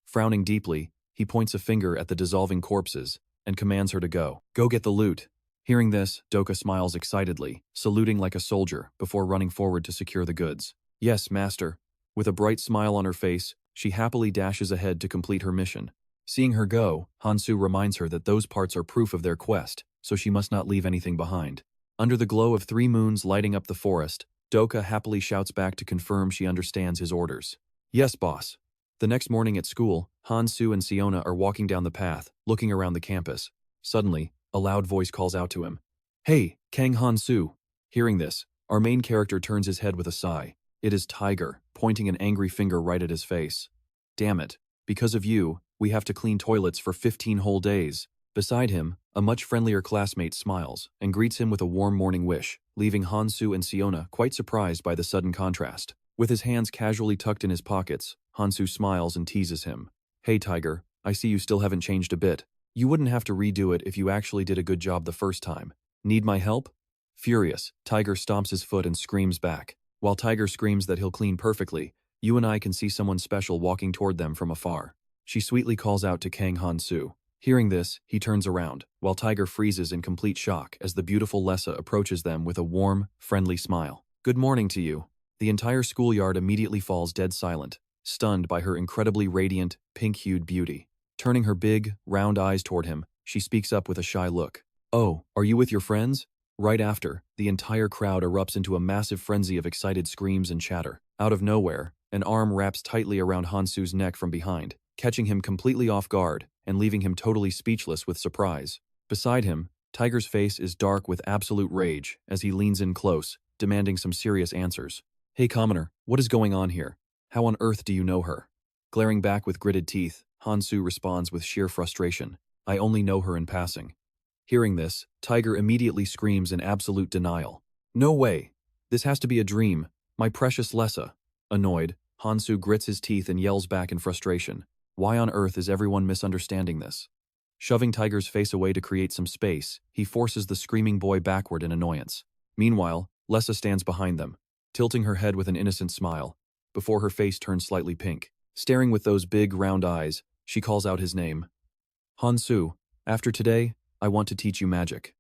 Frowning deeply, he points a finger at the dissolving corpses and commands her to go. Go get the loot. Hearing this, Doka smiles excitedly, saluting like a soldier before running forward to secure the goods. Yes, master. With a bright smile on her face, she happily dashes ahead to complete her mission. Seeing her go, Han-soo reminds her that those parts are proof of their quest, so she must not leave anything behind. Under the glow of 3 moons lighting up the forest, Doka happily shouts back to confirm she understands his orders. Yes, boss. The next morning at school, Han-soo and Siona are walking down the path, looking around the campus. Suddenly, a loud voice calls out to him. Hey, Kang Han-soo. Hearing this, our main character turns his head with a sigh. It is Tiger, pointing an angry finger right at his face. Damn it. Because of you, we have to clean toilets for 15 whole days. Beside him, a much friendlier classmate smiles and greets him with a warm morning wish, leaving Han-soo and Siona quite surprised by the sudden contrast. With his hands casually tucked in his pockets, Han-soo smiles and teases him. Hey Tiger, I see you still haven't changed a bit. You wouldn't have to redo it if you actually did a good job the first time. Need my help? Furious, Tiger stomps his foot and screams back. While Tiger screams that he'll clean perfectly, you and I can see someone special walking toward them from afar. She sweetly calls out to Kang Han-soo. Hearing this, he turns around, while Tiger freezes in complete shock as the beautiful Lessa approaches them with a warm, friendly smile. Good morning to you. The entire schoolyard immediately falls dead silent, stunned by her incredibly radiant, pink-hued beauty. Turning her big, round eyes toward him, she speaks up with a shy look. Oh, are you with your friends? Right after, the entire crowd erupts into a massive frenzy of excited screams and chatter. Out of nowhere, an arm wraps tightly around Han-soo's neck from behind, catching him completely off guard and leaving him totally speechless with surprise. Beside him, Tiger's face is dark with absolute rage as he leans in close, demanding some serious answers. Hey commoner, what is going on here? How on earth do you know her? Glaring back with gritted teeth, Han-soo responds with sheer frustration. I only know her in passing. Hearing this, Tiger immediately screams in absolute denial. No way! This has to be a dream. My precious Lessa. Annoyed, Han-soo grits his teeth and yells back in frustration. Why on earth is everyone misunderstanding this? Shoving Tiger's face away to create some space, he forces the screaming boy backward in annoyance. Meanwhile, Lessa stands behind them, tilting her head with an innocent smile, before her face turns slightly pink. Staring with those big, round eyes, she calls out his name. Han-soo, after today, I want to teach you magic.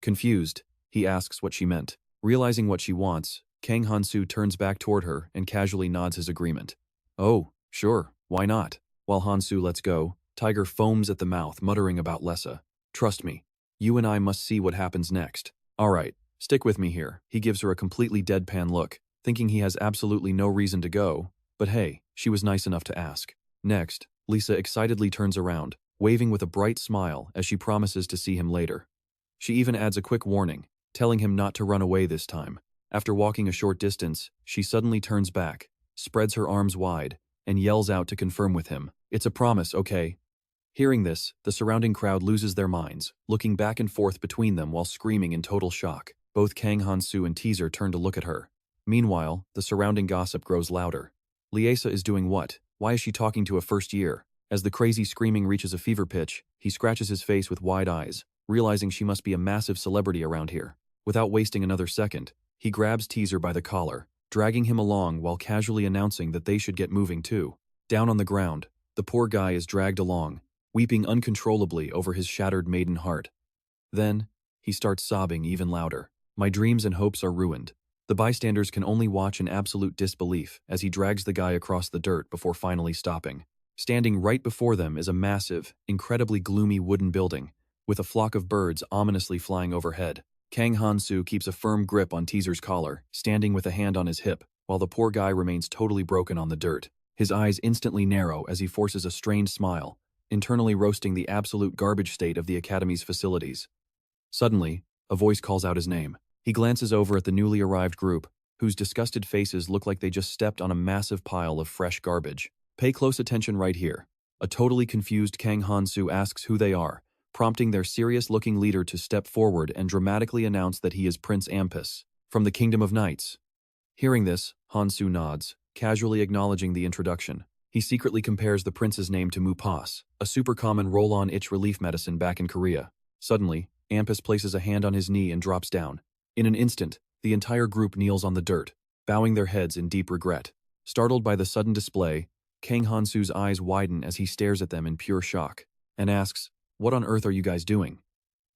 Confused, he asks what she meant. Realizing what she wants, Kang Han-soo turns back toward her and casually nods his agreement. Oh, sure, why not? While Han-soo lets go, Tiger foams at the mouth, muttering about Lessa. Trust me, you and I must see what happens next. Alright, stick with me here. He gives her a completely deadpan look, thinking he has absolutely no reason to go, but hey, she was nice enough to ask. Next, Lisa excitedly turns around, waving with a bright smile as she promises to see him later. She even adds a quick warning, telling him not to run away this time. After walking a short distance, she suddenly turns back, spreads her arms wide, and yells out to confirm with him. It's a promise, okay? Hearing this, the surrounding crowd loses their minds, looking back and forth between them while screaming in total shock. Both Kang Han-soo and Teaser turn to look at her. Meanwhile, the surrounding gossip grows louder. Liesa is doing what? Why is she talking to a first year? As the crazy screaming reaches a fever pitch, he scratches his face with wide eyes, realizing she must be a massive celebrity around here. Without wasting another second, he grabs Teaser by the collar, dragging him along while casually announcing that they should get moving too. Down on the ground, the poor guy is dragged along, weeping uncontrollably over his shattered maiden heart. Then, he starts sobbing even louder. My dreams and hopes are ruined. The bystanders can only watch in absolute disbelief as he drags the guy across the dirt before finally stopping. Standing right before them is a massive, incredibly gloomy wooden building, with a flock of birds ominously flying overhead. Kang Han-soo keeps a firm grip on Teaser's collar, standing with a hand on his hip, while the poor guy remains totally broken on the dirt. His eyes instantly narrow as he forces a strained smile, internally roasting the absolute garbage state of the Academy's facilities. Suddenly, a voice calls out his name. He glances over at the newly arrived group, whose disgusted faces look like they just stepped on a massive pile of fresh garbage. Pay close attention right here. A totally confused Kang Han-soo asks who they are, prompting their serious-looking leader to step forward and dramatically announce that he is Prince Ampus, from the Kingdom of Knights. Hearing this, Han-soo nods, casually acknowledging the introduction. He secretly compares the prince's name to Mupas, a super common roll-on itch relief medicine back in Korea. Suddenly, Ampus places a hand on his knee and drops down. In an instant, the entire group kneels on the dirt, bowing their heads in deep regret. Startled by the sudden display, Kang Han-soo's eyes widen as he stares at them in pure shock, and asks, "What on earth are you guys doing?"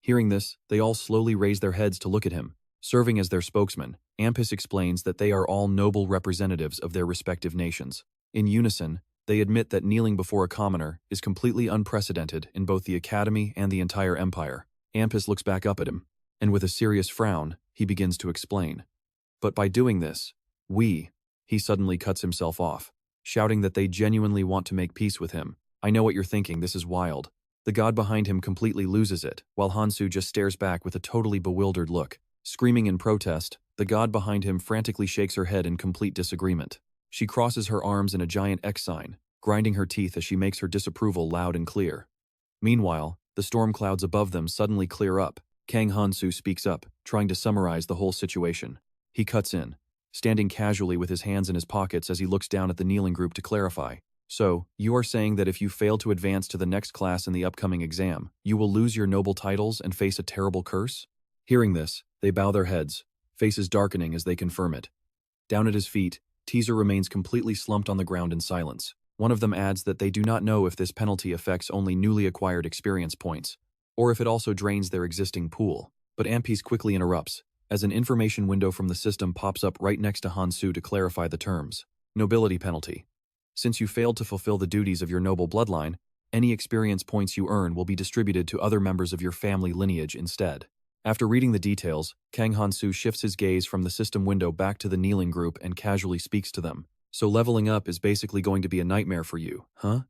Hearing this, they all slowly raise their heads to look at him. Serving as their spokesman, Ampus explains that they are all noble representatives of their respective nations. In unison, they admit that kneeling before a commoner is completely unprecedented in both the Academy and the entire Empire. Ampus looks back up at him, and with a serious frown, he begins to explain. But by doing this, he suddenly cuts himself off, shouting that they genuinely want to make peace with him. I know what you're thinking, this is wild. The god behind him completely loses it, while Han-soo just stares back with a totally bewildered look. Screaming in protest, the god behind him frantically shakes her head in complete disagreement. She crosses her arms in a giant X sign, grinding her teeth as she makes her disapproval loud and clear. Meanwhile, the storm clouds above them suddenly clear up. Kang Han-soo speaks up, trying to summarize the whole situation. He cuts in, standing casually with his hands in his pockets as he looks down at the kneeling group to clarify. So, you are saying that if you fail to advance to the next class in the upcoming exam, you will lose your noble titles and face a terrible curse? Hearing this, they bow their heads, faces darkening as they confirm it. Down at his feet, Teaser remains completely slumped on the ground in silence. One of them adds that they do not know if this penalty affects only newly acquired experience points, or if it also drains their existing pool. But Ampes quickly interrupts, as an information window from the system pops up right next to Han-soo to clarify the terms. Nobility penalty. Since you failed to fulfill the duties of your noble bloodline, any experience points you earn will be distributed to other members of your family lineage instead. After reading the details, Kang Han-soo shifts his gaze from the system window back to the kneeling group and casually speaks to them. So leveling up is basically going to be a nightmare for you, huh?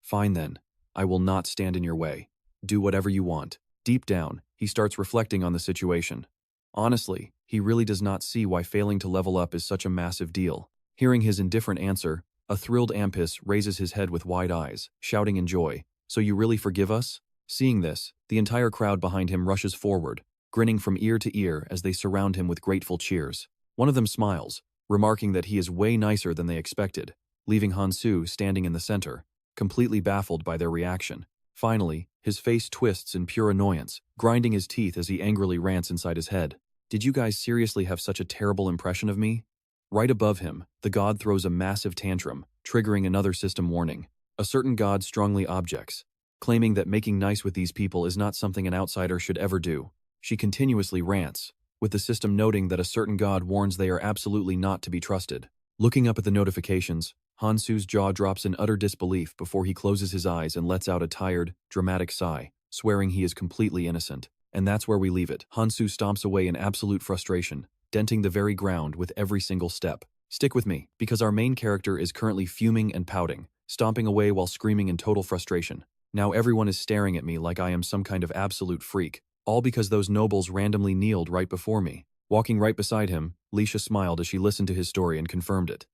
Fine then. I will not stand in your way. Do whatever you want. Deep down, he starts reflecting on the situation. Honestly, he really does not see why failing to level up is such a massive deal. Hearing his indifferent answer, a thrilled Ampus raises his head with wide eyes, shouting in joy, "So you really forgive us?" Seeing this, the entire crowd behind him rushes forward, grinning from ear to ear as they surround him with grateful cheers. One of them smiles, remarking that he is way nicer than they expected, leaving Han-soo standing in the center, completely baffled by their reaction. Finally, his face twists in pure annoyance, grinding his teeth as he angrily rants inside his head. "Did you guys seriously have such a terrible impression of me?" Right above him, the god throws a massive tantrum, triggering another system warning. A certain god strongly objects, claiming that making nice with these people is not something an outsider should ever do. She continuously rants, with the system noting that a certain god warns they are absolutely not to be trusted. Looking up at the notifications, Han-soo's jaw drops in utter disbelief before he closes his eyes and lets out a tired, dramatic sigh, swearing he is completely innocent. And that's where we leave it. Han-soo stomps away in absolute frustration, denting the very ground with every single step. Stick with me, because our main character is currently fuming and pouting, stomping away while screaming in total frustration. Now everyone is staring at me like I am some kind of absolute freak, all because those nobles randomly kneeled right before me. Walking right beside him, Leisha smiled as she listened to his story and confirmed it.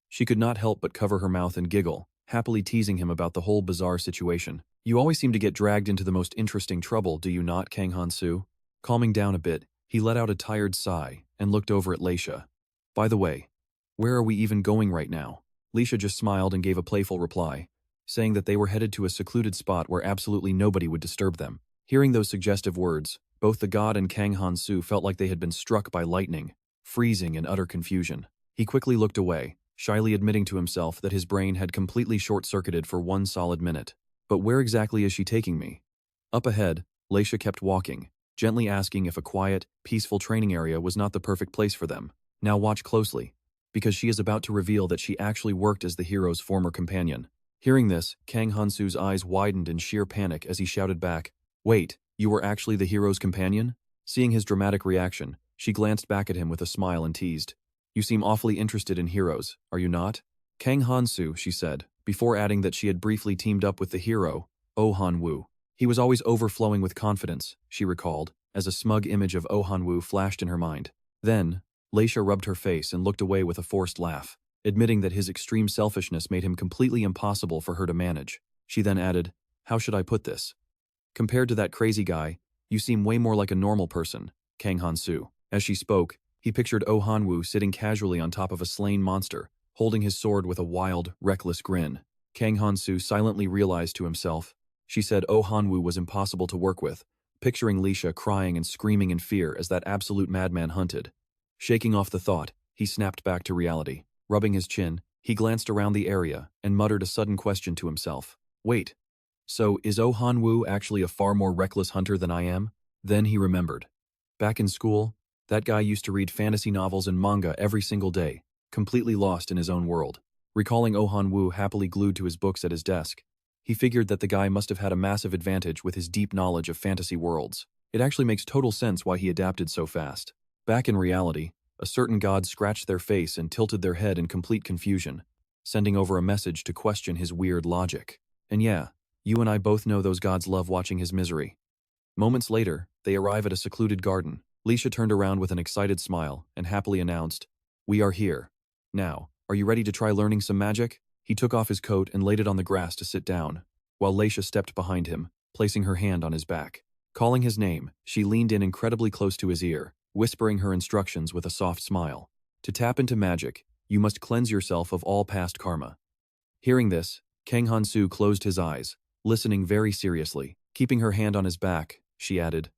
She could not help but cover her mouth and giggle, happily teasing him about the whole bizarre situation. "You always seem to get dragged into the most interesting trouble, do you not, Kang Han-soo?" Calming down a bit, he let out a tired sigh and looked over at Leisha. "By the way, where are we even going right now?" Leisha just smiled and gave a playful reply, saying that they were headed to a secluded spot where absolutely nobody would disturb them. Hearing those suggestive words, both the god and Kang Han-soo felt like they had been struck by lightning, freezing in utter confusion. He quickly looked away, shyly admitting to himself that his brain had completely short-circuited for one solid minute. But where exactly is she taking me? Up ahead, Leisha kept walking, gently asking if a quiet, peaceful training area was not the perfect place for them. Now watch closely, because she is about to reveal that she actually worked as the hero's former companion. Hearing this, Kang Han-soo's eyes widened in sheer panic as he shouted back, "Wait, you were actually the hero's companion?" Seeing his dramatic reaction, she glanced back at him with a smile and teased, You seem awfully interested in heroes, are you not? Kang Han-soo, she said, before adding that she had briefly teamed up with the hero, Oh Han-woo. He was always overflowing with confidence, she recalled, as a smug image of Oh Han-woo flashed in her mind. Then, Leisha rubbed her face and looked away with a forced laugh, admitting that his extreme selfishness made him completely impossible for her to manage. She then added, how should I put this? Compared to that crazy guy, you seem way more like a normal person, Kang Han-soo. As she spoke, he pictured Oh Han-woo sitting casually on top of a slain monster, holding his sword with a wild, reckless grin. Kang Han-soo silently realized to himself. She said Oh Han-woo was impossible to work with, picturing Leisha crying and screaming in fear as that absolute madman hunted. Shaking off the thought, he snapped back to reality. Rubbing his chin, he glanced around the area and muttered a sudden question to himself. Wait, so is Oh Han-woo actually a far more reckless hunter than I am? Then he remembered. Back in school, that guy used to read fantasy novels and manga every single day, completely lost in his own world. Recalling Oh Han-woo happily glued to his books at his desk, he figured that the guy must have had a massive advantage with his deep knowledge of fantasy worlds. It actually makes total sense why he adapted so fast. Back in reality, a certain god scratched their face and tilted their head in complete confusion, sending over a message to question his weird logic. And yeah, you and I both know those gods love watching his misery. Moments later, they arrive at a secluded garden. Leisha turned around with an excited smile and happily announced, we are here. Now, are you ready to try learning some magic? He took off his coat and laid it on the grass to sit down, while Leisha stepped behind him, placing her hand on his back. Calling his name, she leaned in incredibly close to his ear, whispering her instructions with a soft smile. To tap into magic, you must cleanse yourself of all past karma. Hearing this, Kang Han-soo closed his eyes, listening very seriously. Keeping her hand on his back, she added,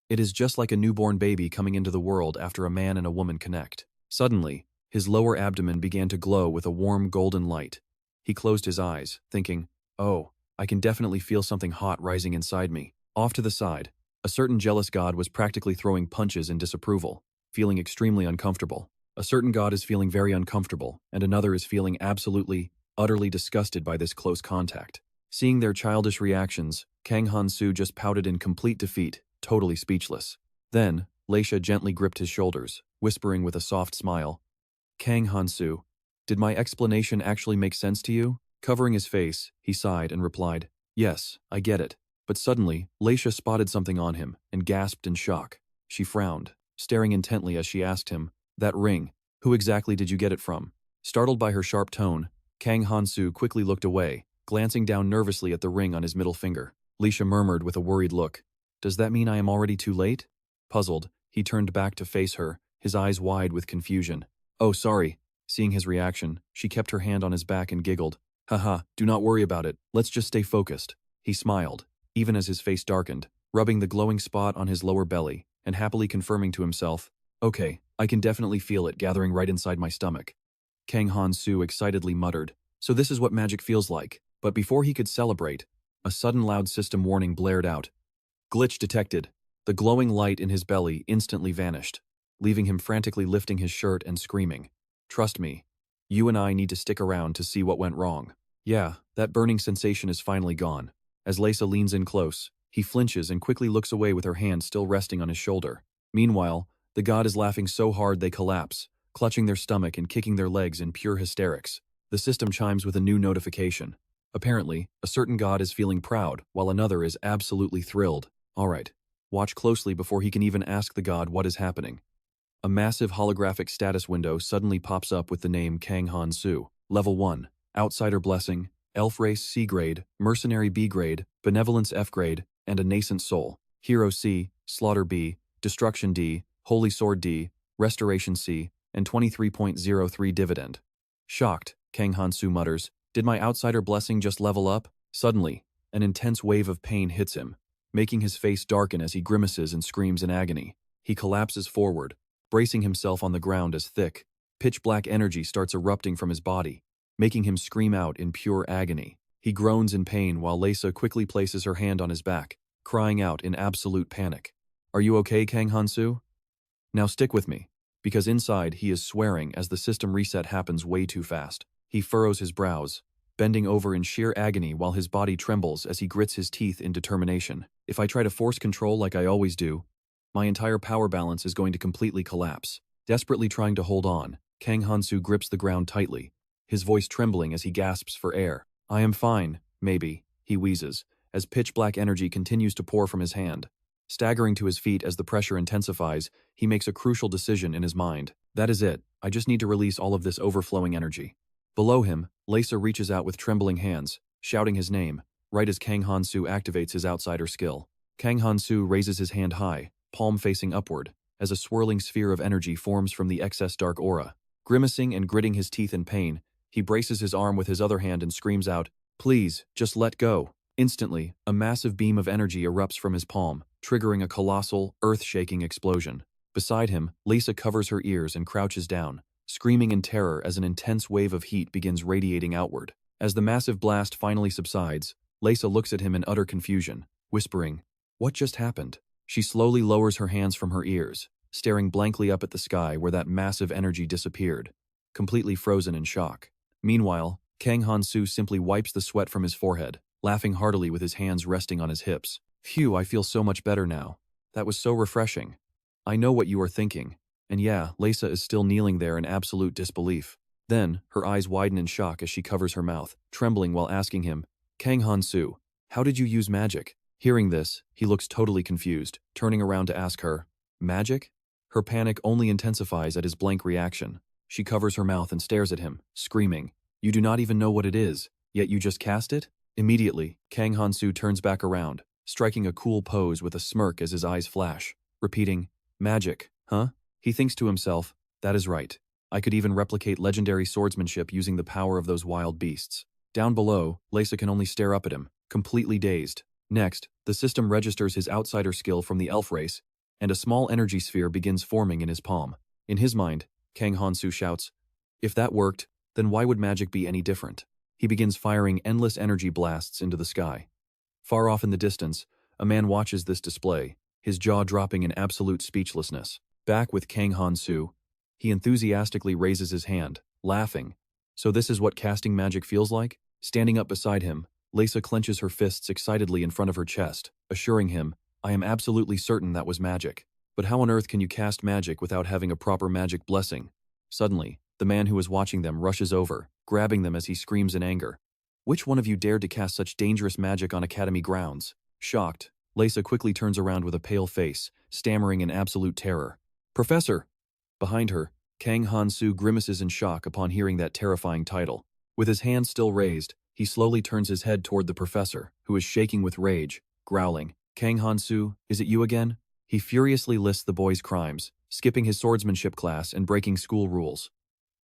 it is just like a newborn baby coming into the world after a man and a woman connect. Suddenly, his lower abdomen began to glow with a warm golden light. He closed his eyes, thinking, oh, I can definitely feel something hot rising inside me. Off to the side, a certain jealous god was practically throwing punches in disapproval, feeling extremely uncomfortable. A certain god is feeling very uncomfortable, and another is feeling absolutely, utterly disgusted by this close contact. Seeing their childish reactions, Kang Han-soo just pouted in complete defeat, totally speechless. Then, Leisha gently gripped his shoulders, whispering with a soft smile, Kang Han-soo, did my explanation actually make sense to you? Covering his face, he sighed and replied, yes, I get it. But suddenly, Leisha spotted something on him and gasped in shock. She frowned, staring intently as she asked him, that ring, who exactly did you get it from? Startled by her sharp tone, Kang Han-soo quickly looked away, glancing down nervously at the ring on his middle finger. Leisha murmured with a worried look, does that mean I am already too late? Puzzled, he turned back to face her, his eyes wide with confusion. Oh, sorry. Seeing his reaction, she kept her hand on his back and giggled. Haha, do not worry about it, let's just stay focused. He smiled, even as his face darkened, rubbing the glowing spot on his lower belly, and happily confirming to himself, okay, I can definitely feel it gathering right inside my stomach. Kang Han-soo excitedly muttered, so this is what magic feels like. But before he could celebrate, a sudden loud system warning blared out. Glitch detected. The glowing light in his belly instantly vanished, leaving him frantically lifting his shirt and screaming. Trust me, you and I need to stick around to see what went wrong. Yeah, that burning sensation is finally gone. As Leisha leans in close, he flinches and quickly looks away with her hand still resting on his shoulder. Meanwhile, the god is laughing so hard they collapse, clutching their stomach and kicking their legs in pure hysterics. The system chimes with a new notification. Apparently, a certain god is feeling proud, while another is absolutely thrilled. Alright, watch closely before he can even ask the god what is happening. A massive holographic status window suddenly pops up with the name Kang Han-soo. Level 1, Outsider Blessing, Elf Race C grade, Mercenary B grade, Benevolence F grade, and a Nascent Soul. Hero C, Slaughter B, Destruction D, Holy Sword D, Restoration C, and 23.03 Dividend. Shocked, Kang Han-soo mutters, did my Outsider Blessing just level up? Suddenly, an intense wave of pain hits him, making his face darken as he grimaces and screams in agony. He collapses forward, bracing himself on the ground as thick, pitch-black energy starts erupting from his body, making him scream out in pure agony. He groans in pain while Leisha quickly places her hand on his back, crying out in absolute panic. Are you okay, Kang Han-soo? Now stick with me, because inside he is swearing as the system reset happens way too fast. He furrows his brows, bending over in sheer agony while his body trembles as he grits his teeth in determination. If I try to force control like I always do, my entire power balance is going to completely collapse. Desperately trying to hold on, Kang Han-soo grips the ground tightly, his voice trembling as he gasps for air. I am fine, maybe, he wheezes, as pitch-black energy continues to pour from his hand. Staggering to his feet as the pressure intensifies, he makes a crucial decision in his mind. That is it, I just need to release all of this overflowing energy. Below him, Loca reaches out with trembling hands, shouting his name, right as Kang Han-soo activates his outsider skill. Kang Han-soo raises his hand high, palm facing upward, as a swirling sphere of energy forms from the excess dark aura. Grimacing and gritting his teeth in pain, he braces his arm with his other hand and screams out, "Please, just let go." Instantly, a massive beam of energy erupts from his palm, triggering a colossal, earth-shaking explosion. Beside him, Loca covers her ears and crouches down, screaming in terror as an intense wave of heat begins radiating outward. As the massive blast finally subsides, Loca looks at him in utter confusion, whispering, "What just happened?" She slowly lowers her hands from her ears, staring blankly up at the sky where that massive energy disappeared, completely frozen in shock. Meanwhile, Kang Han-soo simply wipes the sweat from his forehead, laughing heartily with his hands resting on his hips. Phew, I feel so much better now. That was so refreshing. I know what you are thinking. And yeah, Loca is still kneeling there in absolute disbelief. Then, her eyes widen in shock as she covers her mouth, trembling while asking him, Kang Han-soo, how did you use magic? Hearing this, he looks totally confused, turning around to ask her, magic? Her panic only intensifies at his blank reaction. She covers her mouth and stares at him, screaming, "You do not even know what it is, yet you just cast it?" Immediately, Kang Han-soo turns back around, striking a cool pose with a smirk as his eyes flash, repeating, "Magic, huh?" He thinks to himself, that is right. I could even replicate legendary swordsmanship using the power of those wild beasts. Down below, Loca can only stare up at him, completely dazed. Next, the system registers his outsider skill from the elf race, and a small energy sphere begins forming in his palm. In his mind, Kang Han-soo shouts, "If that worked, then why would magic be any different?" He begins firing endless energy blasts into the sky. Far off in the distance, a man watches this display, his jaw dropping in absolute speechlessness. Back with Kang Han-soo, he enthusiastically raises his hand, laughing. So this is what casting magic feels like? Standing up beside him, Loca clenches her fists excitedly in front of her chest, assuring him, I am absolutely certain that was magic. But how on earth can you cast magic without having a proper magic blessing? Suddenly, the man who is watching them rushes over, grabbing them as he screams in anger. Which one of you dared to cast such dangerous magic on Academy grounds? Shocked, Loca quickly turns around with a pale face, stammering in absolute terror. Professor! Behind her, Kang Han-soo grimaces in shock upon hearing that terrifying title. With his hand still raised, he slowly turns his head toward the professor, who is shaking with rage, growling, Kang Han-soo, is it you again? He furiously lists the boy's crimes, skipping his swordsmanship class and breaking school rules.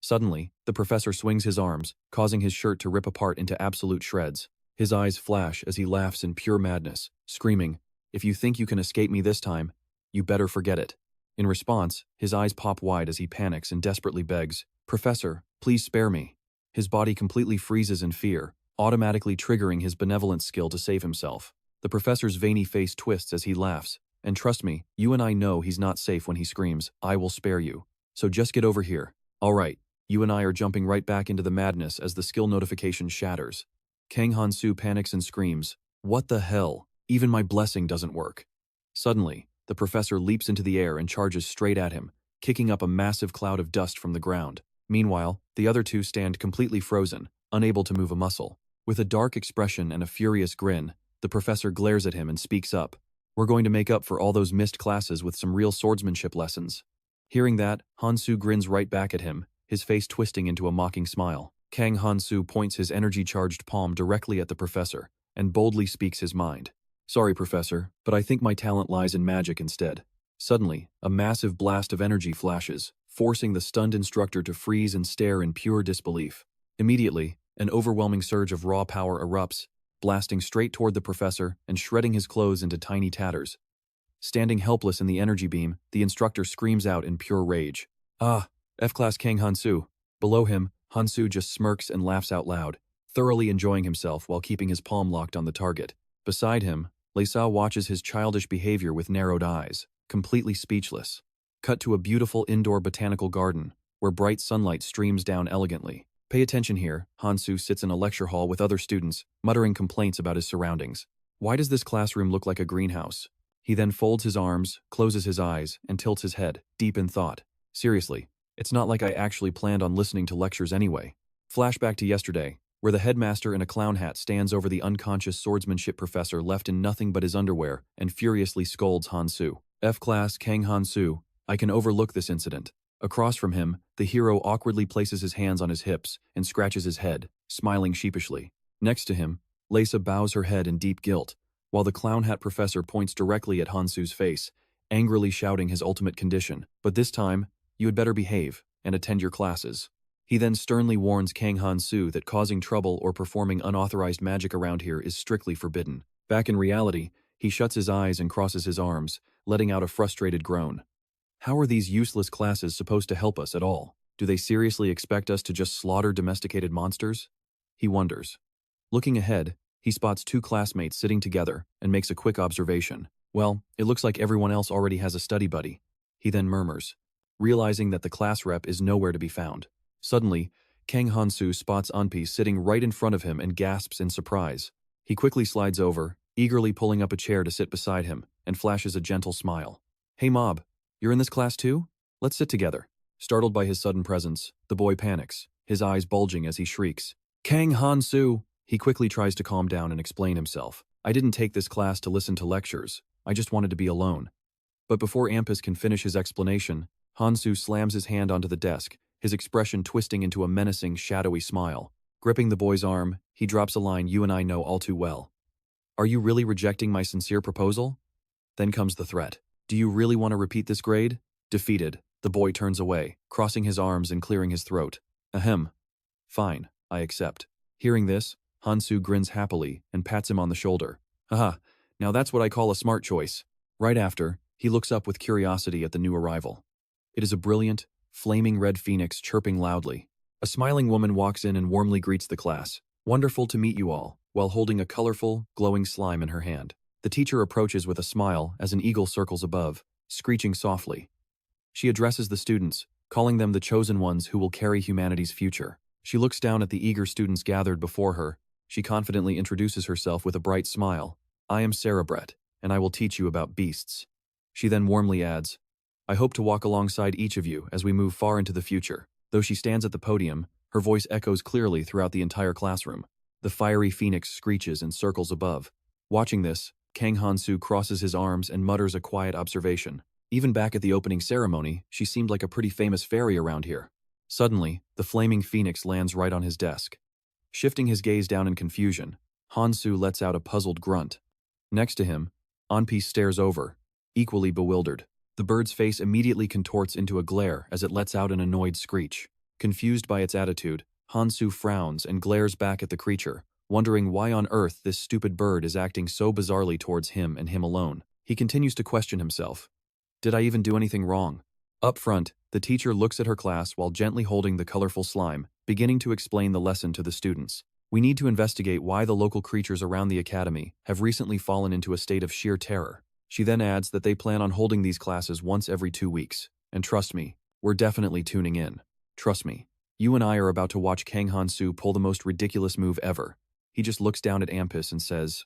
Suddenly, the professor swings his arms, causing his shirt to rip apart into absolute shreds. His eyes flash as he laughs in pure madness, screaming, if you think you can escape me this time, you better forget it. In response, his eyes pop wide as he panics and desperately begs, Professor, please spare me. His body completely freezes in fear, automatically triggering his benevolence skill to save himself. The professor's veiny face twists as he laughs, and trust me, you and I know he's not safe when he screams, I will spare you. So just get over here. Alright, you and I are jumping right back into the madness as the skill notification shatters. Kang Han-soo panics and screams, what the hell? Even my blessing doesn't work. Suddenly, the professor leaps into the air and charges straight at him, kicking up a massive cloud of dust from the ground. Meanwhile, the other two stand completely frozen, unable to move a muscle. With a dark expression and a furious grin, the professor glares at him and speaks up. We're going to make up for all those missed classes with some real swordsmanship lessons. Hearing that, Han-soo grins right back at him, his face twisting into a mocking smile. Kang Han-soo points his energy-charged palm directly at the professor, and boldly speaks his mind. Sorry, Professor, but I think my talent lies in magic instead. Suddenly, a massive blast of energy flashes, forcing the stunned instructor to freeze and stare in pure disbelief. Immediately, an overwhelming surge of raw power erupts, blasting straight toward the professor and shredding his clothes into tiny tatters. Standing helpless in the energy beam, the instructor screams out in pure rage. Ah, F-class Kang Han-soo. Below him, Han-soo just smirks and laughs out loud, thoroughly enjoying himself while keeping his palm locked on the target. Beside him, Loca watches his childish behavior with narrowed eyes, completely speechless. Cut to a beautiful indoor botanical garden, where bright sunlight streams down elegantly. Pay attention here, Han-soo sits in a lecture hall with other students, muttering complaints about his surroundings. Why does this classroom look like a greenhouse? He then folds his arms, closes his eyes, and tilts his head, deep in thought. Seriously, It's not like I actually planned on listening to lectures anyway. Flashback to yesterday, where the headmaster in a clown hat stands over the unconscious swordsmanship professor left in nothing but his underwear and furiously scolds Han-soo. F-class Kang Han-soo, I can overlook this incident. Across from him, the hero awkwardly places his hands on his hips and scratches his head, smiling sheepishly. Next to him, Lisa bows her head in deep guilt, while the clown hat professor points directly at Han-soo's face, angrily shouting his ultimate condition. But this time, you had better behave and attend your classes. He then sternly warns Kang Han-soo that causing trouble or performing unauthorized magic around here is strictly forbidden. Back in reality, he shuts his eyes and crosses his arms, letting out a frustrated groan. How are these useless classes supposed to help us at all? Do they seriously expect us to just slaughter domesticated monsters? He wonders. Looking ahead, he spots two classmates sitting together and makes a quick observation. Well, it looks like everyone else already has a study buddy. He then murmurs, realizing that the class rep is nowhere to be found. Suddenly, Kang Han-soo spots Anpi sitting right in front of him and gasps in surprise. He quickly slides over, eagerly pulling up a chair to sit beside him, and flashes a gentle smile. Hey mob, you're in this class too? Let's sit together. Startled by his sudden presence, the boy panics, his eyes bulging as he shrieks. Kang Han-soo! He quickly tries to calm down and explain himself. I didn't take this class to listen to lectures. I just wanted to be alone. But before Ampus can finish his explanation, Han-soo slams his hand onto the desk, his expression twisting into a menacing, shadowy smile. Gripping the boy's arm, he drops a line you and I know all too well. Are you really rejecting my sincere proposal? Then comes the threat. Do you really want to repeat this grade? Defeated, the boy turns away, crossing his arms and clearing his throat. Ahem. Fine, I accept. Hearing this, Han-soo grins happily and pats him on the shoulder. Haha, now that's what I call a smart choice. Right after, he looks up with curiosity at the new arrival. It is a brilliant, flaming red phoenix chirping loudly. A smiling woman walks in and warmly greets the class. Wonderful to meet you all, while holding a colorful, glowing slime in her hand. The teacher approaches with a smile as an eagle circles above, screeching softly. She addresses the students, calling them the chosen ones who will carry humanity's future. She looks down at the eager students gathered before her. She confidently introduces herself with a bright smile. I am Cerebret, and I will teach you about beasts. She then warmly adds, I hope to walk alongside each of you as we move far into the future. Though she stands at the podium, her voice echoes clearly throughout the entire classroom. The fiery phoenix screeches and circles above. Watching this, Kang Han-soo crosses his arms and mutters a quiet observation. Even back at the opening ceremony, she seemed like a pretty famous fairy around here. Suddenly, the flaming phoenix lands right on his desk. Shifting his gaze down in confusion, Han-soo lets out a puzzled grunt. Next to him, Anpi stares over, equally bewildered. The bird's face immediately contorts into a glare as it lets out an annoyed screech. Confused by its attitude, Han-soo frowns and glares back at the creature, wondering why on earth this stupid bird is acting so bizarrely towards him and him alone. He continues to question himself. Did I even do anything wrong? Up front, the teacher looks at her class while gently holding the colorful slime, beginning to explain the lesson to the students. We need to investigate why the local creatures around the academy have recently fallen into a state of sheer terror. She then adds that they plan on holding these classes once every 2 weeks. And trust me, we're definitely tuning in. Trust me, you and I are about to watch Kang Han-soo pull the most ridiculous move ever. He just looks down at Ampus and says,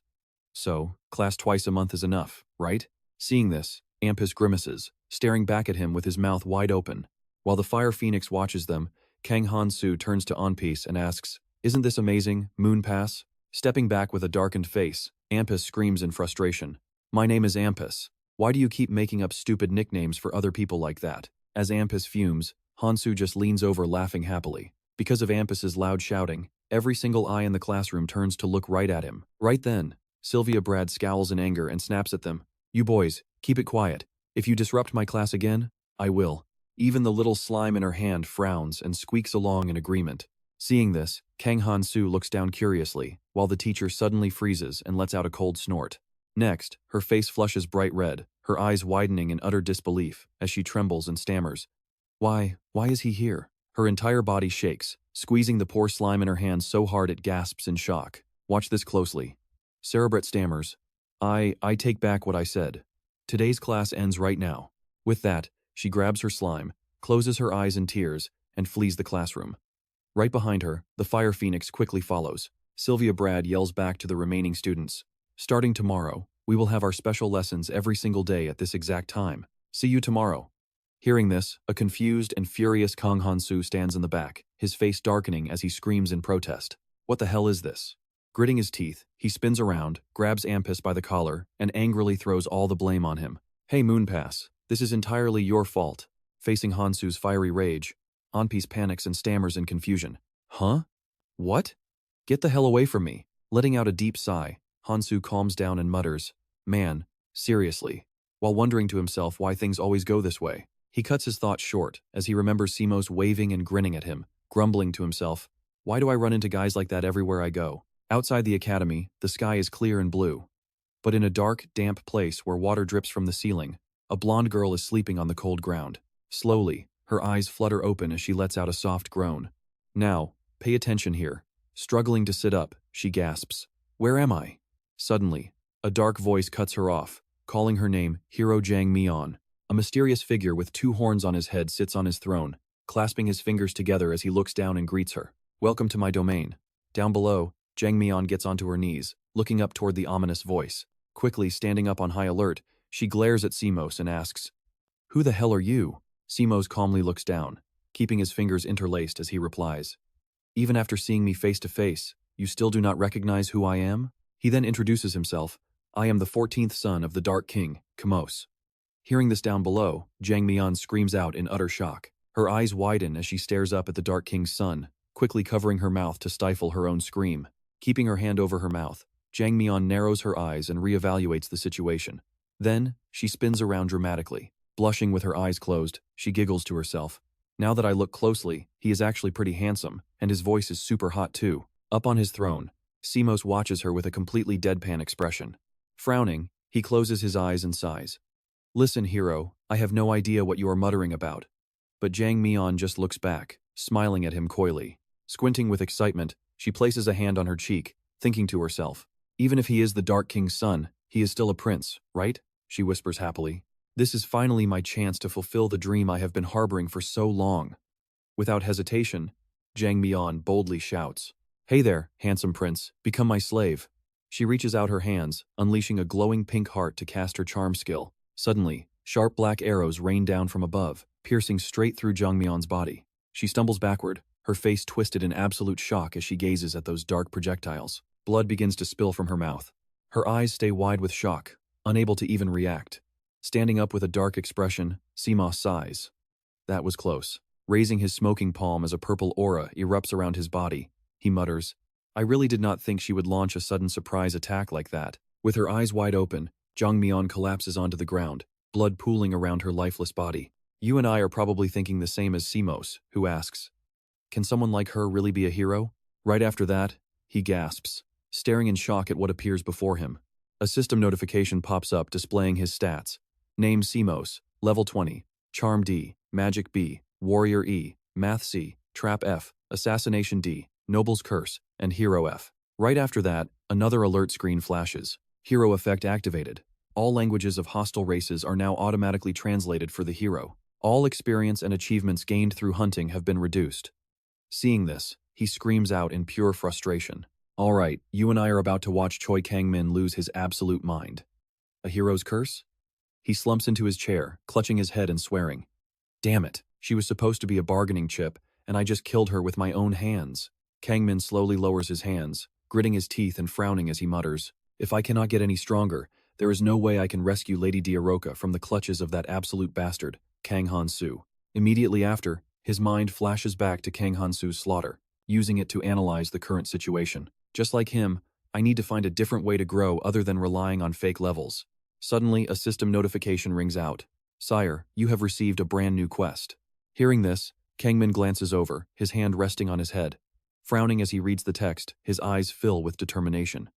So, class twice a month is enough, right? Seeing this, Ampus grimaces, staring back at him with his mouth wide open. While the fire phoenix watches them, Kang Han-soo turns to Anpis and asks, Isn't this amazing, Moon Pass? Stepping back with a darkened face, Ampus screams in frustration. My name is Ampus. Why do you keep making up stupid nicknames for other people like that? As Ampus fumes, Han-soo just leans over laughing happily. Because of Ampus's loud shouting, every single eye in the classroom turns to look right at him. Right then, Sylvia Brad scowls in anger and snaps at them. You boys, keep it quiet. If you disrupt my class again, I will. Even the little slime in her hand frowns and squeaks along in agreement. Seeing this, Kang Han-soo looks down curiously, while the teacher suddenly freezes and lets out a cold snort. Next, her face flushes bright red, her eyes widening in utter disbelief as she trembles and stammers. Why is he here? Her entire body shakes, squeezing the poor slime in her hand so hard it gasps in shock. Watch this closely. Cerebret stammers. I take back what I said. Today's class ends right now. With that, she grabs her slime, closes her eyes in tears, and flees the classroom. Right behind her, the fire phoenix quickly follows. Sylvia Brad yells back to the remaining students. Starting tomorrow, we will have our special lessons every single day at this exact time. See you tomorrow. Hearing this, a confused and furious Kang Han-soo stands in the back, his face darkening as he screams in protest. What the hell is this? Gritting his teeth, he spins around, grabs Ampus by the collar, and angrily throws all the blame on him. Hey Moonpass, this is entirely your fault. Facing Han-soo's fiery rage, Onpiece panics and stammers in confusion. Huh? What? Get the hell away from me. Letting out a deep sigh, Han-soo calms down and mutters, Man, seriously. While wondering to himself why things always go this way. He cuts his thoughts short as he remembers Simos waving and grinning at him, grumbling to himself, Why do I run into guys like that everywhere I go? Outside the academy, the sky is clear and blue. But in a dark, damp place where water drips from the ceiling, a blonde girl is sleeping on the cold ground. Slowly, her eyes flutter open as she lets out a soft groan. Now, pay attention here. Struggling to sit up, she gasps, Where am I? Suddenly, a dark voice cuts her off, calling her name Hero Jang-mi-on. A mysterious figure with 2 horns on his head sits on his throne, clasping his fingers together as he looks down and greets her. Welcome to my domain. Down below, Jang-mi-on gets onto her knees, looking up toward the ominous voice. Quickly standing up on high alert, she glares at Simos and asks, Who the hell are you? Simos calmly looks down, keeping his fingers interlaced as he replies, Even after seeing me face to face, you still do not recognize who I am? He then introduces himself, I am the 14th son of the Dark King, Kamos. Hearing this down below, Jang-mi-on screams out in utter shock. Her eyes widen as she stares up at the Dark King's son, quickly covering her mouth to stifle her own scream. Keeping her hand over her mouth, Jang-mi-on narrows her eyes and reevaluates the situation. Then, she spins around dramatically. Blushing with her eyes closed, she giggles to herself. Now that I look closely, he is actually pretty handsome, and his voice is super hot too. Up on his throne, Simos watches her with a completely deadpan expression. Frowning, he closes his eyes and sighs. Listen, hero, I have no idea what you are muttering about. But Jang-mi-on just looks back, smiling at him coyly. Squinting with excitement, she places a hand on her cheek, thinking to herself, Even if he is the Dark King's son, he is still a prince, right? She whispers happily. This is finally my chance to fulfill the dream I have been harboring for so long. Without hesitation, Jang-mi-on boldly shouts, Hey there, handsome prince, become my slave. She reaches out her hands, unleashing a glowing pink heart to cast her charm skill. Suddenly, sharp black arrows rain down from above, piercing straight through Jang-mi-on's body. She stumbles backward, her face twisted in absolute shock as she gazes at those dark projectiles. Blood begins to spill from her mouth. Her eyes stay wide with shock, unable to even react. Standing up with a dark expression, Simos sighs. That was close. Raising his smoking palm as a purple aura erupts around his body, he mutters, I really did not think she would launch a sudden surprise attack like that. With her eyes wide open, Jang-mi-on collapses onto the ground, blood pooling around her lifeless body. You and I are probably thinking the same as Simos, who asks, Can someone like her really be a hero? Right after that, he gasps, staring in shock at what appears before him. A system notification pops up displaying his stats. Name Simos, Level 20, Charm D, Magic B, Warrior E, Math C, Trap F, Assassination D, Noble's Curse, and Hero F. Right after that, another alert screen flashes. Hero effect activated. All languages of hostile races are now automatically translated for the hero. All experience and achievements gained through hunting have been reduced. Seeing this, he screams out in pure frustration. All right, you and I are about to watch Choi Kang-min lose his absolute mind. A hero's curse? He slumps into his chair, clutching his head and swearing. Damn it, she was supposed to be a bargaining chip, and I just killed her with my own hands. Kang-min slowly lowers his hands, gritting his teeth and frowning as he mutters, If I cannot get any stronger, there is no way I can rescue Lady Diaroka from the clutches of that absolute bastard, Kang Han-soo. Immediately after, his mind flashes back to Kang Han-soo's slaughter, using it to analyze the current situation. Just like him, I need to find a different way to grow other than relying on fake levels. Suddenly, a system notification rings out. Sire, you have received a brand new quest. Hearing this, Kang-min glances over, his hand resting on his head. Frowning as he reads the text, his eyes fill with determination.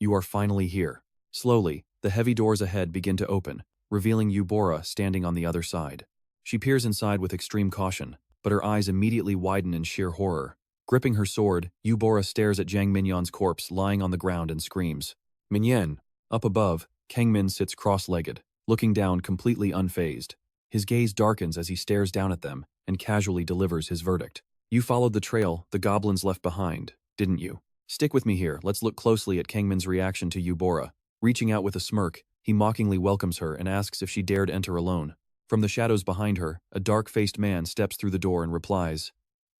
You are finally here. Slowly, the heavy doors ahead begin to open, revealing Eubora standing on the other side. She peers inside with extreme caution, but her eyes immediately widen in sheer horror. Gripping her sword, Eubora stares at Jang-mi-on's corpse lying on the ground and screams. Minyan. Up above, Kang-min sits cross-legged, looking down completely unfazed. His gaze darkens as he stares down at them and casually delivers his verdict. You followed the trail the goblins left behind, didn't you? Stick with me here, let's look closely at Kang-min's reaction to Eubora. Reaching out with a smirk, he mockingly welcomes her and asks if she dared enter alone. From the shadows behind her, a dark-faced man steps through the door and replies,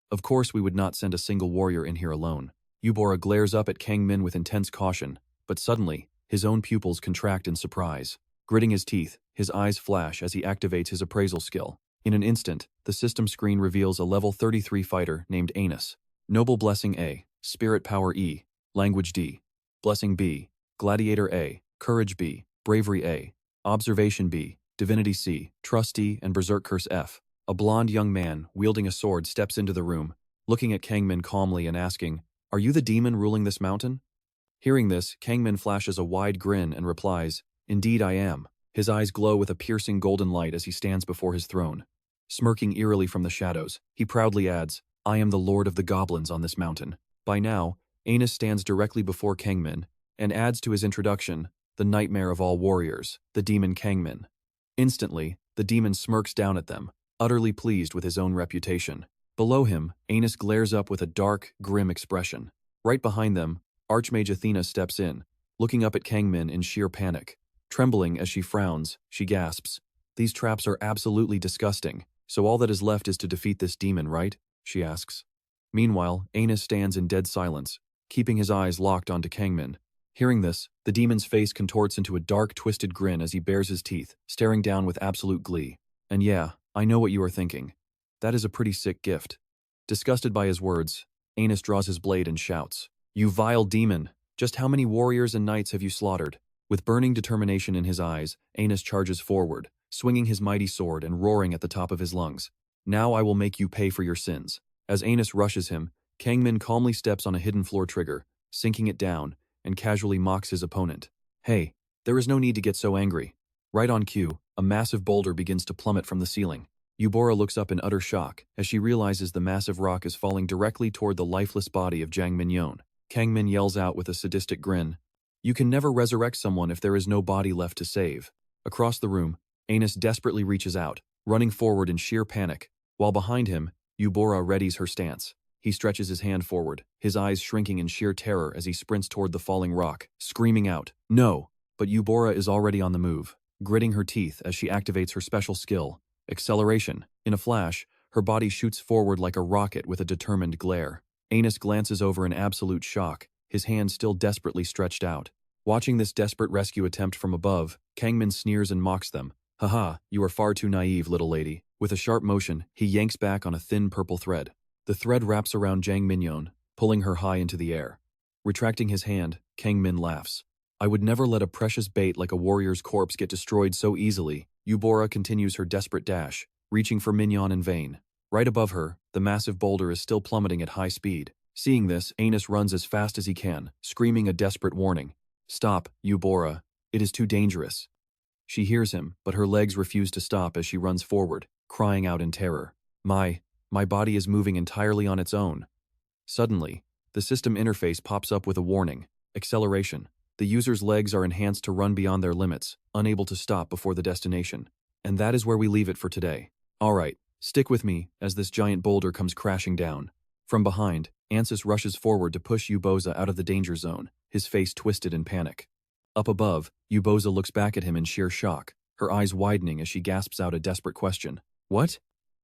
"Of course we would not send a single warrior in here alone." Yubora glares up at Kang-min with intense caution, but suddenly, his own pupils contract in surprise. Gritting his teeth, his eyes flash as he activates his appraisal skill. In an instant, the system screen reveals a level 33 fighter named Anus. Noble Blessing A, Spirit Power E, Language D, Blessing B, Gladiator A, Courage B, Bravery A, Observation B, Divinity C, Trust D, and Berserk Curse F. A blond young man, wielding a sword, steps into the room, looking at Kang-min calmly and asking, "Are you the demon ruling this mountain?" Hearing this, Kang-min flashes a wide grin and replies, "Indeed I am." His eyes glow with a piercing golden light as he stands before his throne. Smirking eerily from the shadows, he proudly adds, "I am the lord of the goblins on this mountain." By now, Anus stands directly before Kang-min, and adds to his introduction, the nightmare of all warriors, the demon Kang-min. Instantly, the demon smirks down at them, utterly pleased with his own reputation. Below him, Anus glares up with a dark, grim expression. Right behind them, Archmage Athena steps in, looking up at Kang-min in sheer panic. Trembling as she frowns, she gasps, "These traps are absolutely disgusting, so all that is left is to defeat this demon, right?" she asks. Meanwhile, Anus stands in dead silence, keeping his eyes locked onto Kang-min. Hearing this, the demon's face contorts into a dark, twisted grin as he bares his teeth, staring down with absolute glee. "And yeah, I know what you are thinking. That is a pretty sick gift." Disgusted by his words, Anus draws his blade and shouts, "You vile demon! Just how many warriors and knights have you slaughtered?" With burning determination in his eyes, Anus charges forward, swinging his mighty sword and roaring at the top of his lungs. "Now I will make you pay for your sins." As Anus rushes him, Kang-min calmly steps on a hidden floor trigger, sinking it down, and casually mocks his opponent. "Hey, there is no need to get so angry." Right on cue, a massive boulder begins to plummet from the ceiling. Yubora looks up in utter shock as she realizes the massive rock is falling directly toward the lifeless body of Jang Minyon. Kang-min yells out with a sadistic grin, "You can never resurrect someone if there is no body left to save." Across the room, Anus desperately reaches out, running forward in sheer panic, while behind him, Yubora readies her stance. He stretches his hand forward, his eyes shrinking in sheer terror as he sprints toward the falling rock, screaming out, "No!" But Yubora is already on the move, gritting her teeth as she activates her special skill, Acceleration. In a flash, her body shoots forward like a rocket with a determined glare. Anus glances over in absolute shock, his hand still desperately stretched out. Watching this desperate rescue attempt from above, Kang-min sneers and mocks them. "Haha, you are far too naive, little lady." With a sharp motion, he yanks back on a thin purple thread. The thread wraps around Jang Minyon, pulling her high into the air. Retracting his hand, Kang-min laughs. "I would never let a precious bait like a warrior's corpse get destroyed so easily." Yubora continues her desperate dash, reaching for Minyon in vain. Right above her, the massive boulder is still plummeting at high speed. Seeing this, Anus runs as fast as he can, screaming a desperate warning. "Stop, Yubora. It is too dangerous." She hears him, but her legs refuse to stop as she runs forward, crying out in terror. My body is moving entirely on its own." Suddenly, the system interface pops up with a warning. Acceleration. The user's legs are enhanced to run beyond their limits, unable to stop before the destination. And that is where we leave it for today. Alright, stick with me as this giant boulder comes crashing down. From behind, Ansus rushes forward to push Yuboza out of the danger zone, his face twisted in panic. Up above, Yuboza looks back at him in sheer shock, her eyes widening as she gasps out a desperate question. "What?"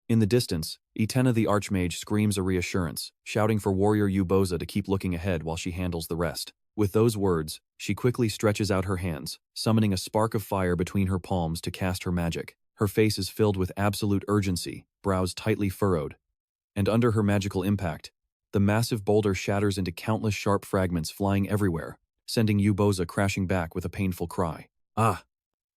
In the distance, Itena the Archmage screams a reassurance, shouting for warrior Yuboza to keep looking ahead while she handles the rest. With those words, she quickly stretches out her hands, summoning a spark of fire between her palms to cast her magic. Her face is filled with absolute urgency, brows tightly furrowed. And under her magical impact, the massive boulder shatters into countless sharp fragments flying everywhere, sending Yuboza crashing back with a painful cry. "Ah!"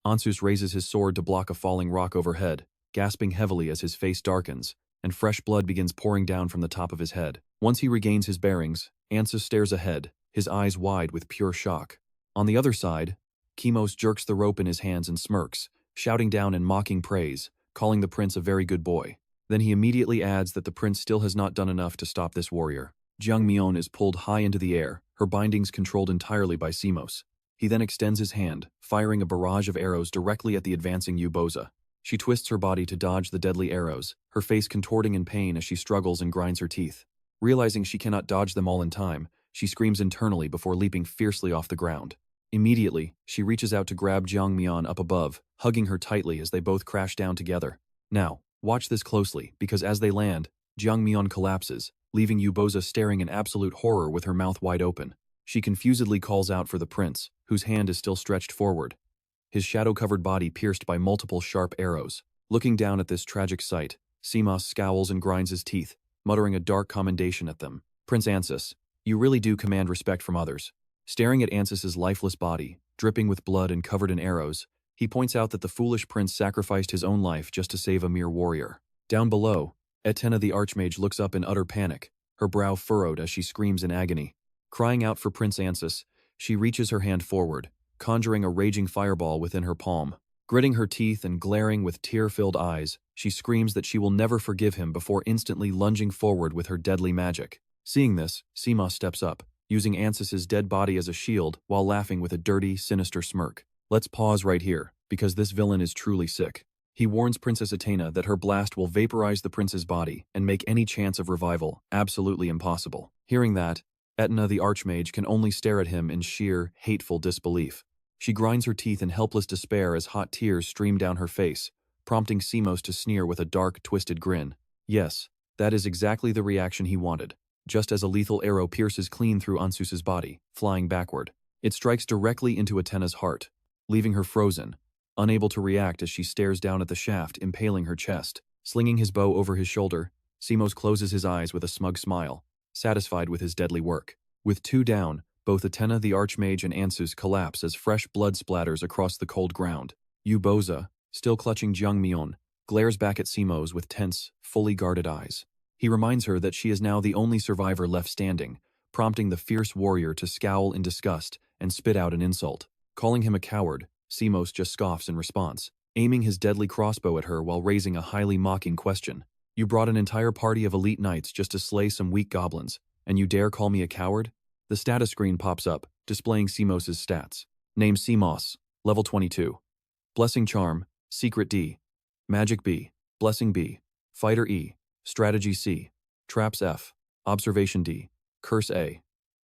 Ansus raises his sword to block a falling rock overhead, gasping heavily as his face darkens, and fresh blood begins pouring down from the top of his head. Once he regains his bearings, Ansus stares ahead, his eyes wide with pure shock. On the other side, Kimos jerks the rope in his hands and smirks, shouting down in mocking praise, calling the prince a very good boy. Then he immediately adds that the prince still has not done enough to stop this warrior. Jang Myon is pulled high into the air, her bindings controlled entirely by Simos. He then extends his hand, firing a barrage of arrows directly at the advancing Yuboza. She twists her body to dodge the deadly arrows, her face contorting in pain as she struggles and grinds her teeth. Realizing she cannot dodge them all in time, she screams internally before leaping fiercely off the ground. Immediately, she reaches out to grab Jang-myeon up above, hugging her tightly as they both crash down together. Now, watch this closely, because as they land, Jang-myeon collapses, leaving Yuboza staring in absolute horror with her mouth wide open. She confusedly calls out for the prince, whose hand is still stretched forward, his shadow-covered body pierced by multiple sharp arrows. Looking down at this tragic sight, Seemos scowls and grinds his teeth, muttering a dark commendation at them. Prince Ansus, you really do command respect from others. Staring at Ansus's lifeless body, dripping with blood and covered in arrows, he points out that the foolish prince sacrificed his own life just to save a mere warrior. Down below, Etena the Archmage looks up in utter panic, her brow furrowed as she screams in agony. Crying out for Prince Ansus, she reaches her hand forward, conjuring a raging fireball within her palm. Gritting her teeth and glaring with tear-filled eyes, she screams that she will never forgive him before instantly lunging forward with her deadly magic. Seeing this, Seemos steps up, using Ansus's dead body as a shield while laughing with a dirty, sinister smirk. Let's pause right here, because this villain is truly sick. He warns Princess Etena that her blast will vaporize the prince's body and make any chance of revival absolutely impossible. Hearing that, Etna the Archmage can only stare at him in sheer, hateful disbelief. She grinds her teeth in helpless despair as hot tears stream down her face, prompting Seemos to sneer with a dark, twisted grin. Yes, that is exactly the reaction he wanted. Just as a lethal arrow pierces clean through Ansus's body, flying backward, it strikes directly into Etena's heart, leaving her frozen, unable to react as she stares down at the shaft impaling her chest. Slinging his bow over his shoulder, Seemos closes his eyes with a smug smile, satisfied with his deadly work. With two down, both Etena the Archmage and Ansus collapse as fresh blood splatters across the cold ground. Yuboza, still clutching Jang-myeon, glares back at Seemos with tense, fully guarded eyes. He reminds her that she is now the only survivor left standing, prompting the fierce warrior to scowl in disgust and spit out an insult. Calling him a coward, Seemos just scoffs in response, aiming his deadly crossbow at her while raising a highly mocking question. You brought an entire party of elite knights just to slay some weak goblins, and you dare call me a coward? The status screen pops up, displaying Seemos' stats. Name Seemos, level 22. Blessing Charm, Secret D. Magic B. Blessing B. Fighter E. Strategy C. Traps F. Observation D. Curse A.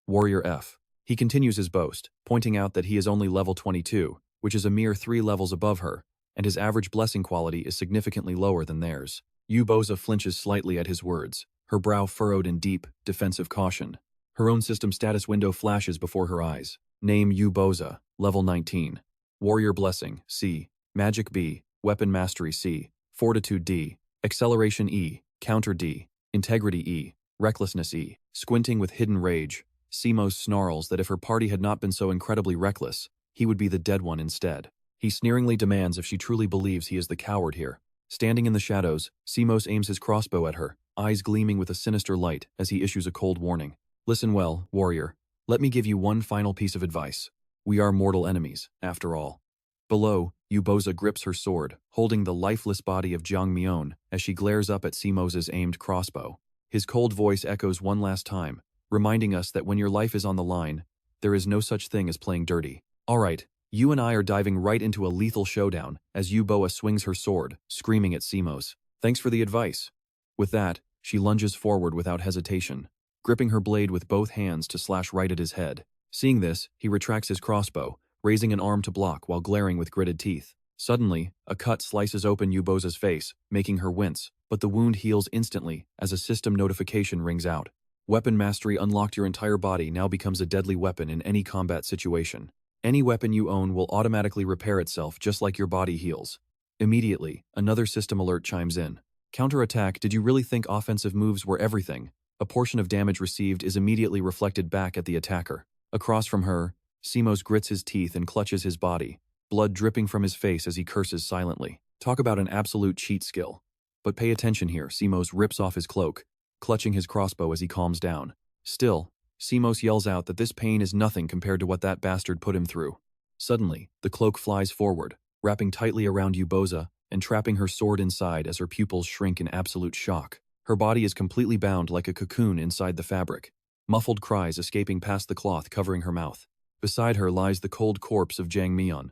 Warrior F. He continues his boast, pointing out that he is only level 22, which is a mere 3 levels above her, and his average blessing quality is significantly lower than theirs. Yuboza flinches slightly at his words, her brow furrowed in deep, defensive caution. Her own system status window flashes before her eyes. Name Yuboza, level 19. Warrior Blessing, C. Magic B. Weapon Mastery C. Fortitude D. Acceleration E. Counter D. Integrity E. Recklessness E. Squinting with hidden rage, Seemos snarls that if her party had not been so incredibly reckless, he would be the dead one instead. He sneeringly demands if she truly believes he is the coward here. Standing in the shadows, Seemos aims his crossbow at her, eyes gleaming with a sinister light as he issues a cold warning. Listen well, warrior. Let me give you one final piece of advice. We are mortal enemies, after all. Below, Yuboza grips her sword, holding the lifeless body of Jang-myeon as she glares up at Seemos' aimed crossbow. His cold voice echoes one last time, reminding us that when your life is on the line, there is no such thing as playing dirty. Alright, you and I are diving right into a lethal showdown as Yuboza swings her sword, screaming at Seemos. Thanks for the advice. With that, she lunges forward without hesitation, gripping her blade with both hands to slash right at his head. Seeing this, he retracts his crossbow, raising an arm to block while glaring with gritted teeth. Suddenly, a cut slices open Yuboza's face, making her wince, but the wound heals instantly as a system notification rings out. Weapon Mastery unlocked. Your entire body now becomes a deadly weapon in any combat situation. Any weapon you own will automatically repair itself just like your body heals. Immediately, another system alert chimes in. Counterattack. Did you really think offensive moves were everything? A portion of damage received is immediately reflected back at the attacker. Across from her, Seemos grits his teeth and clutches his body, blood dripping from his face as he curses silently. Talk about an absolute cheat skill. But pay attention here, Seemos rips off his cloak, clutching his crossbow as he calms down. Still, Seemos yells out that this pain is nothing compared to what that bastard put him through. Suddenly, the cloak flies forward, wrapping tightly around Yuboza and trapping her sword inside as her pupils shrink in absolute shock. Her body is completely bound like a cocoon inside the fabric, muffled cries escaping past the cloth covering her mouth. Beside her lies the cold corpse of Jang-myeon.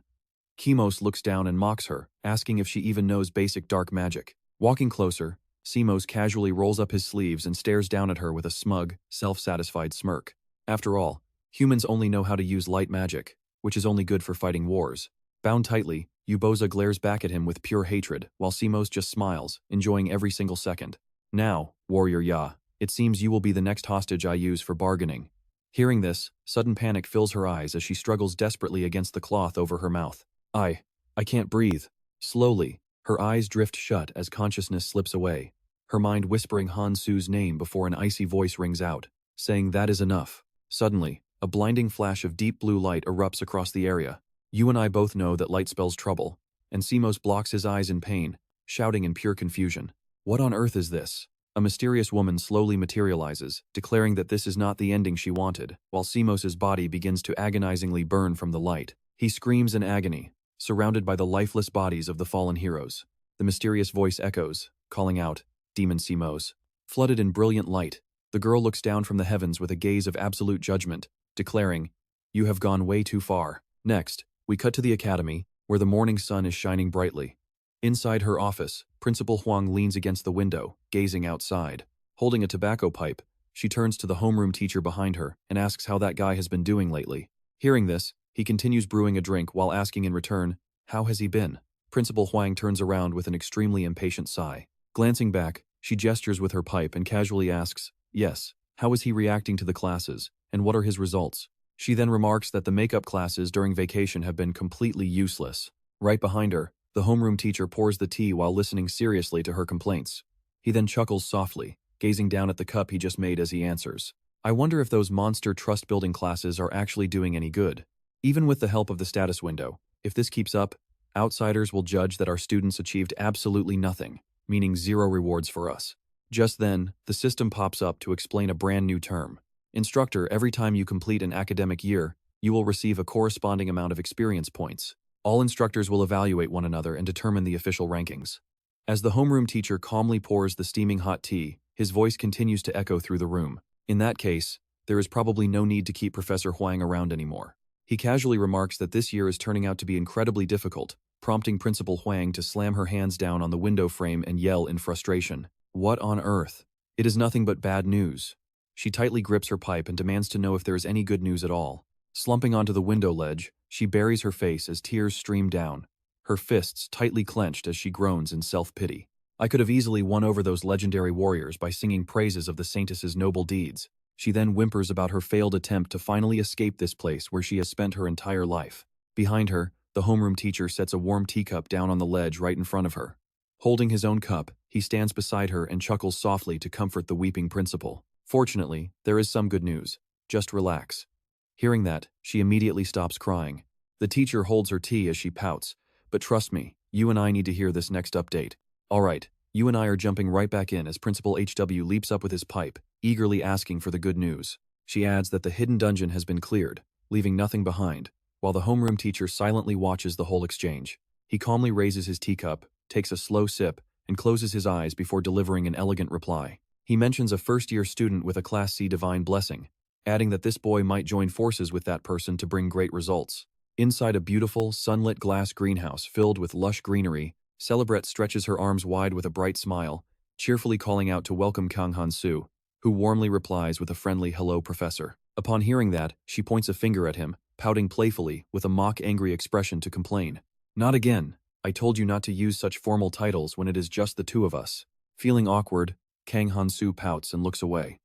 Seemos looks down and mocks her, asking if she even knows basic dark magic. Walking closer, Seemos casually rolls up his sleeves and stares down at her with a smug, self-satisfied smirk. After all, humans only know how to use light magic, which is only good for fighting wars. Bound tightly, Yuboza glares back at him with pure hatred, while Simos just smiles, enjoying every single second. Now, warrior Ya, it seems you will be the next hostage I use for bargaining. Hearing this, sudden panic fills her eyes as she struggles desperately against the cloth over her mouth. I can't breathe. Slowly, her eyes drift shut as consciousness slips away, her mind whispering Han-soo's name before an icy voice rings out, saying that is enough. Suddenly, a blinding flash of deep blue light erupts across the area. You and I both know that light spells trouble, and Simos blocks his eyes in pain, shouting in pure confusion. What on earth is this? A mysterious woman slowly materializes, declaring that this is not the ending she wanted, while Simos's body begins to agonizingly burn from the light. He screams in agony, surrounded by the lifeless bodies of the fallen heroes. The mysterious voice echoes, calling out, Demon Simos. Flooded in brilliant light, the girl looks down from the heavens with a gaze of absolute judgment, declaring, You have gone way too far. Next, we cut to the academy, where the morning sun is shining brightly. Inside her office, Principal Huang leans against the window, gazing outside. Holding a tobacco pipe, she turns to the homeroom teacher behind her and asks how that guy has been doing lately. Hearing this, he continues brewing a drink while asking in return, How has he been? Principal Huang turns around with an extremely impatient sigh. Glancing back, she gestures with her pipe and casually asks, Yes, how is he reacting to the classes, and what are his results? She then remarks that the makeup classes during vacation have been completely useless. Right behind her, the homeroom teacher pours the tea while listening seriously to her complaints. He then chuckles softly, gazing down at the cup he just made as he answers. I wonder if those monster trust-building classes are actually doing any good. Even with the help of the status window, if this keeps up, outsiders will judge that our students achieved absolutely nothing, meaning zero rewards for us. Just then, the system pops up to explain a brand new term. Instructor, every time you complete an academic year, you will receive a corresponding amount of experience points. All instructors will evaluate one another and determine the official rankings. As the homeroom teacher calmly pours the steaming hot tea, his voice continues to echo through the room. In that case, there is probably no need to keep Professor Huang around anymore. He casually remarks that this year is turning out to be incredibly difficult, prompting Principal Huang to slam her hands down on the window frame and yell in frustration. What on earth? It is nothing but bad news. She tightly grips her pipe and demands to know if there is any good news at all. Slumping onto the window ledge, she buries her face as tears stream down, her fists tightly clenched as she groans in self-pity. I could have easily won over those legendary warriors by singing praises of the Saintess's noble deeds. She then whimpers about her failed attempt to finally escape this place where she has spent her entire life. Behind her, the homeroom teacher sets a warm teacup down on the ledge right in front of her. Holding his own cup, he stands beside her and chuckles softly to comfort the weeping principal. Fortunately, there is some good news. Just relax. Hearing that, she immediately stops crying. The teacher holds her tea as she pouts. But trust me, you and I need to hear this next update. Alright, you and I are jumping right back in as Principal HW leaps up with his pipe, eagerly asking for the good news. She adds that the hidden dungeon has been cleared, leaving nothing behind, while the homeroom teacher silently watches the whole exchange. He calmly raises his teacup, takes a slow sip, and closes his eyes before delivering an elegant reply. He mentions a first-year student with a Class C divine blessing, adding that this boy might join forces with that person to bring great results. Inside a beautiful, sunlit glass greenhouse filled with lush greenery, Celebrate stretches her arms wide with a bright smile, cheerfully calling out to welcome Kang Han-soo, who warmly replies with a friendly "Hello, Professor." Upon hearing that, she points a finger at him, pouting playfully with a mock-angry expression to complain. "Not again. I told you not to use such formal titles when it is just the two of us." Feeling awkward, Kang Han-soo pouts and looks away.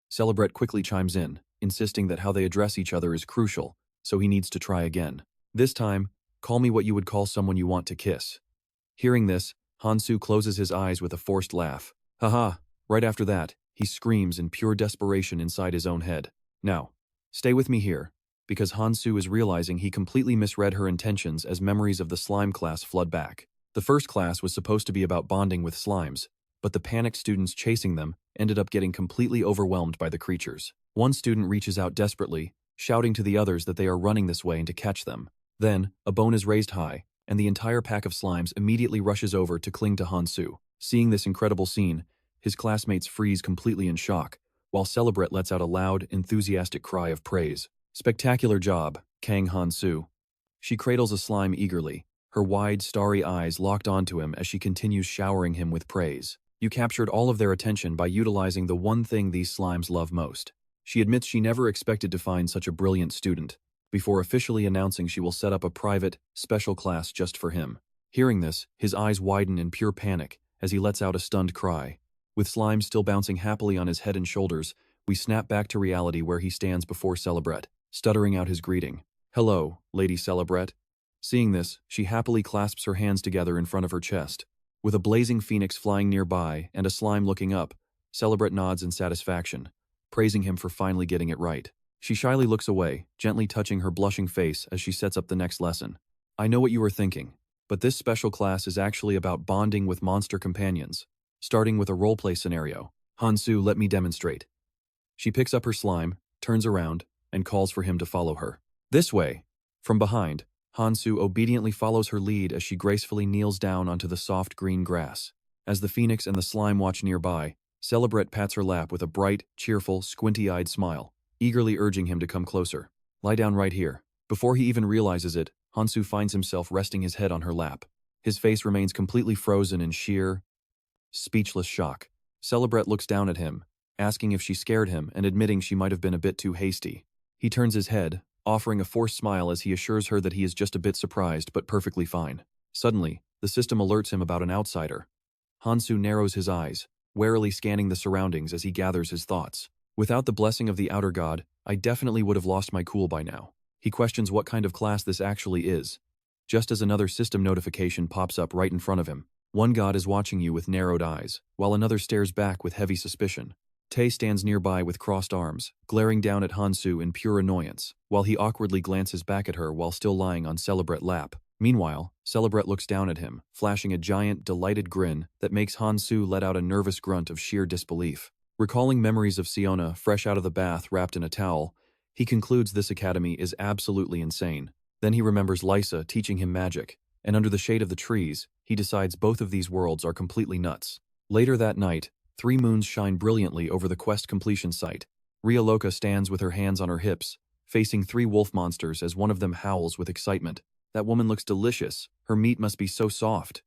Celebrate quickly chimes in, insisting that how they address each other is crucial, so he needs to try again. This time, call me what you would call someone you want to kiss. Hearing this, Han-soo closes his eyes with a forced laugh. Haha, right after that, he screams in pure desperation inside his own head. Now, stay with me here, because Han-soo is realizing he completely misread her intentions as memories of the slime class flood back. The first class was supposed to be about bonding with slimes, but the panicked students chasing them ended up getting completely overwhelmed by the creatures. One student reaches out desperately, shouting to the others that they are running this way and to catch them. Then, a bone is raised high, and the entire pack of slimes immediately rushes over to cling to Han-soo. Seeing this incredible scene, his classmates freeze completely in shock, while Celebrate lets out a loud, enthusiastic cry of praise. "Spectacular job, Kang Han-soo." She cradles a slime eagerly, her wide, starry eyes locked onto him as she continues showering him with praise. "You captured all of their attention by utilizing the one thing these slimes love most." She admits she never expected to find such a brilliant student. before officially announcing she will set up a private, special class just for him. Hearing this, his eyes widen in pure panic as he lets out a stunned cry. With slime still bouncing happily on his head and shoulders, we snap back to reality where he stands before Celebrate, stuttering out his greeting. "Hello, Lady Celebrate." Seeing this, she happily clasps her hands together in front of her chest. With a blazing phoenix flying nearby and a slime looking up, Celebrate nods in satisfaction, praising him for finally getting it right. She shyly looks away, gently touching her blushing face as she sets up the next lesson. "I know what you are thinking, but this special class is actually about bonding with monster companions. Starting with a roleplay scenario. Han-soo, let me demonstrate." She picks up her slime, turns around, and calls for him to follow her. "This way." From behind, Han-soo obediently follows her lead as she gracefully kneels down onto the soft green grass. As the phoenix and the slime watch nearby, Celebrate pats her lap with a bright, cheerful, squinty-eyed smile, eagerly urging him to come closer. "Lie down right here." Before he even realizes it, Han-soo finds himself resting his head on her lap. His face remains completely frozen in sheer, speechless shock. Celebrate looks down at him, asking if she scared him and admitting she might have been a bit too hasty. He turns his head, offering a forced smile as he assures her that he is just a bit surprised but perfectly fine. Suddenly, the system alerts him about an outsider. Han-soo narrows his eyes, warily scanning the surroundings as he gathers his thoughts. "Without the blessing of the outer god, I definitely would have lost my cool by now." He questions what kind of class this actually is, just as another system notification pops up right in front of him. One god is watching you with narrowed eyes, while another stares back with heavy suspicion. Tae stands nearby with crossed arms, glaring down at Han-soo in pure annoyance, while he awkwardly glances back at her while still lying on Celebrate's lap. Meanwhile, Celebrate looks down at him, flashing a giant, delighted grin that makes Han-soo let out a nervous grunt of sheer disbelief. Recalling memories of Siona fresh out of the bath wrapped in a towel, he concludes this academy is absolutely insane. Then he remembers Lysa teaching him magic, and under the shade of the trees, he decides both of these worlds are completely nuts. Later that night, 3 moons shine brilliantly over the quest completion site. Loca stands with her hands on her hips, facing 3 wolf monsters as one of them howls with excitement. "That woman looks delicious. Her meat must be so soft."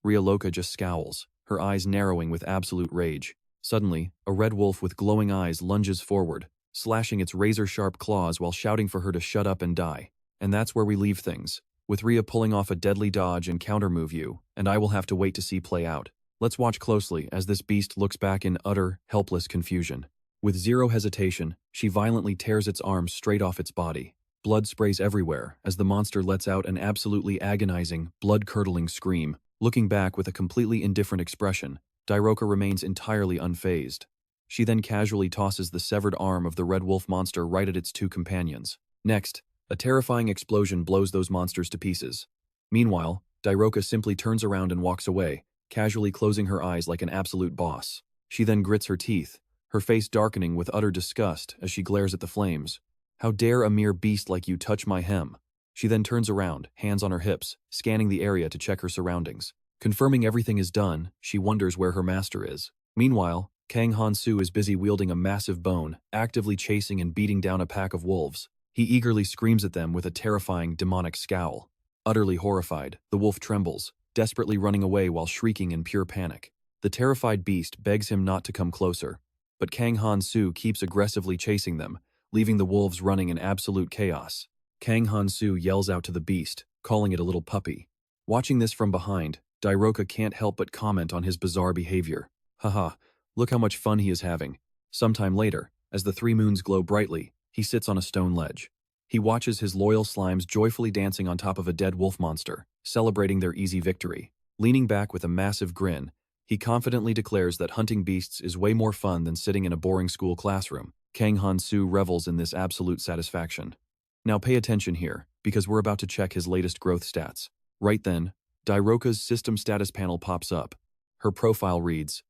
Loca just scowls, her eyes narrowing with absolute rage. Suddenly, a red wolf with glowing eyes lunges forward, slashing its razor-sharp claws while shouting for her to shut up and die. And that's where we leave things, with Rhea pulling off a deadly dodge and counter-move you, and I will have to wait to see play out. Let's watch closely as this beast looks back in utter, helpless confusion. With zero hesitation, she violently tears its arms straight off its body. Blood sprays everywhere as the monster lets out an absolutely agonizing, blood-curdling scream. Looking back with a completely indifferent expression, Roca remains entirely unfazed. She then casually tosses the severed arm of the red wolf monster right at its 2 companions. Next, a terrifying explosion blows those monsters to pieces. Meanwhile, Roca simply turns around and walks away, casually closing her eyes like an absolute boss. She then grits her teeth, her face darkening with utter disgust as she glares at the flames. "How dare a mere beast like you touch my hem?" She then turns around, hands on her hips, scanning the area to check her surroundings. Confirming everything is done, she wonders where her master is. Meanwhile, Kang Han-soo is busy wielding a massive bone, actively chasing and beating down a pack of wolves. He eagerly screams at them with a terrifying, demonic scowl. Utterly horrified, the wolf trembles, desperately running away while shrieking in pure panic. The terrified beast begs him not to come closer, but Kang Han-soo keeps aggressively chasing them, leaving the wolves running in absolute chaos. Kang Han-soo yells out to the beast, calling it a little puppy. Watching this from behind, Roca can't help but comment on his bizarre behavior. "Haha, look how much fun he is having." Sometime later, as the 3 moons glow brightly, he sits on a stone ledge. He watches his loyal slimes joyfully dancing on top of a dead wolf monster, celebrating their easy victory. Leaning back with a massive grin, he confidently declares that hunting beasts is way more fun than sitting in a boring school classroom. Kang Han-soo revels in this absolute satisfaction. Now pay attention here, because we're about to check his latest growth stats. Right then, Roca's system status panel pops up. Her profile reads,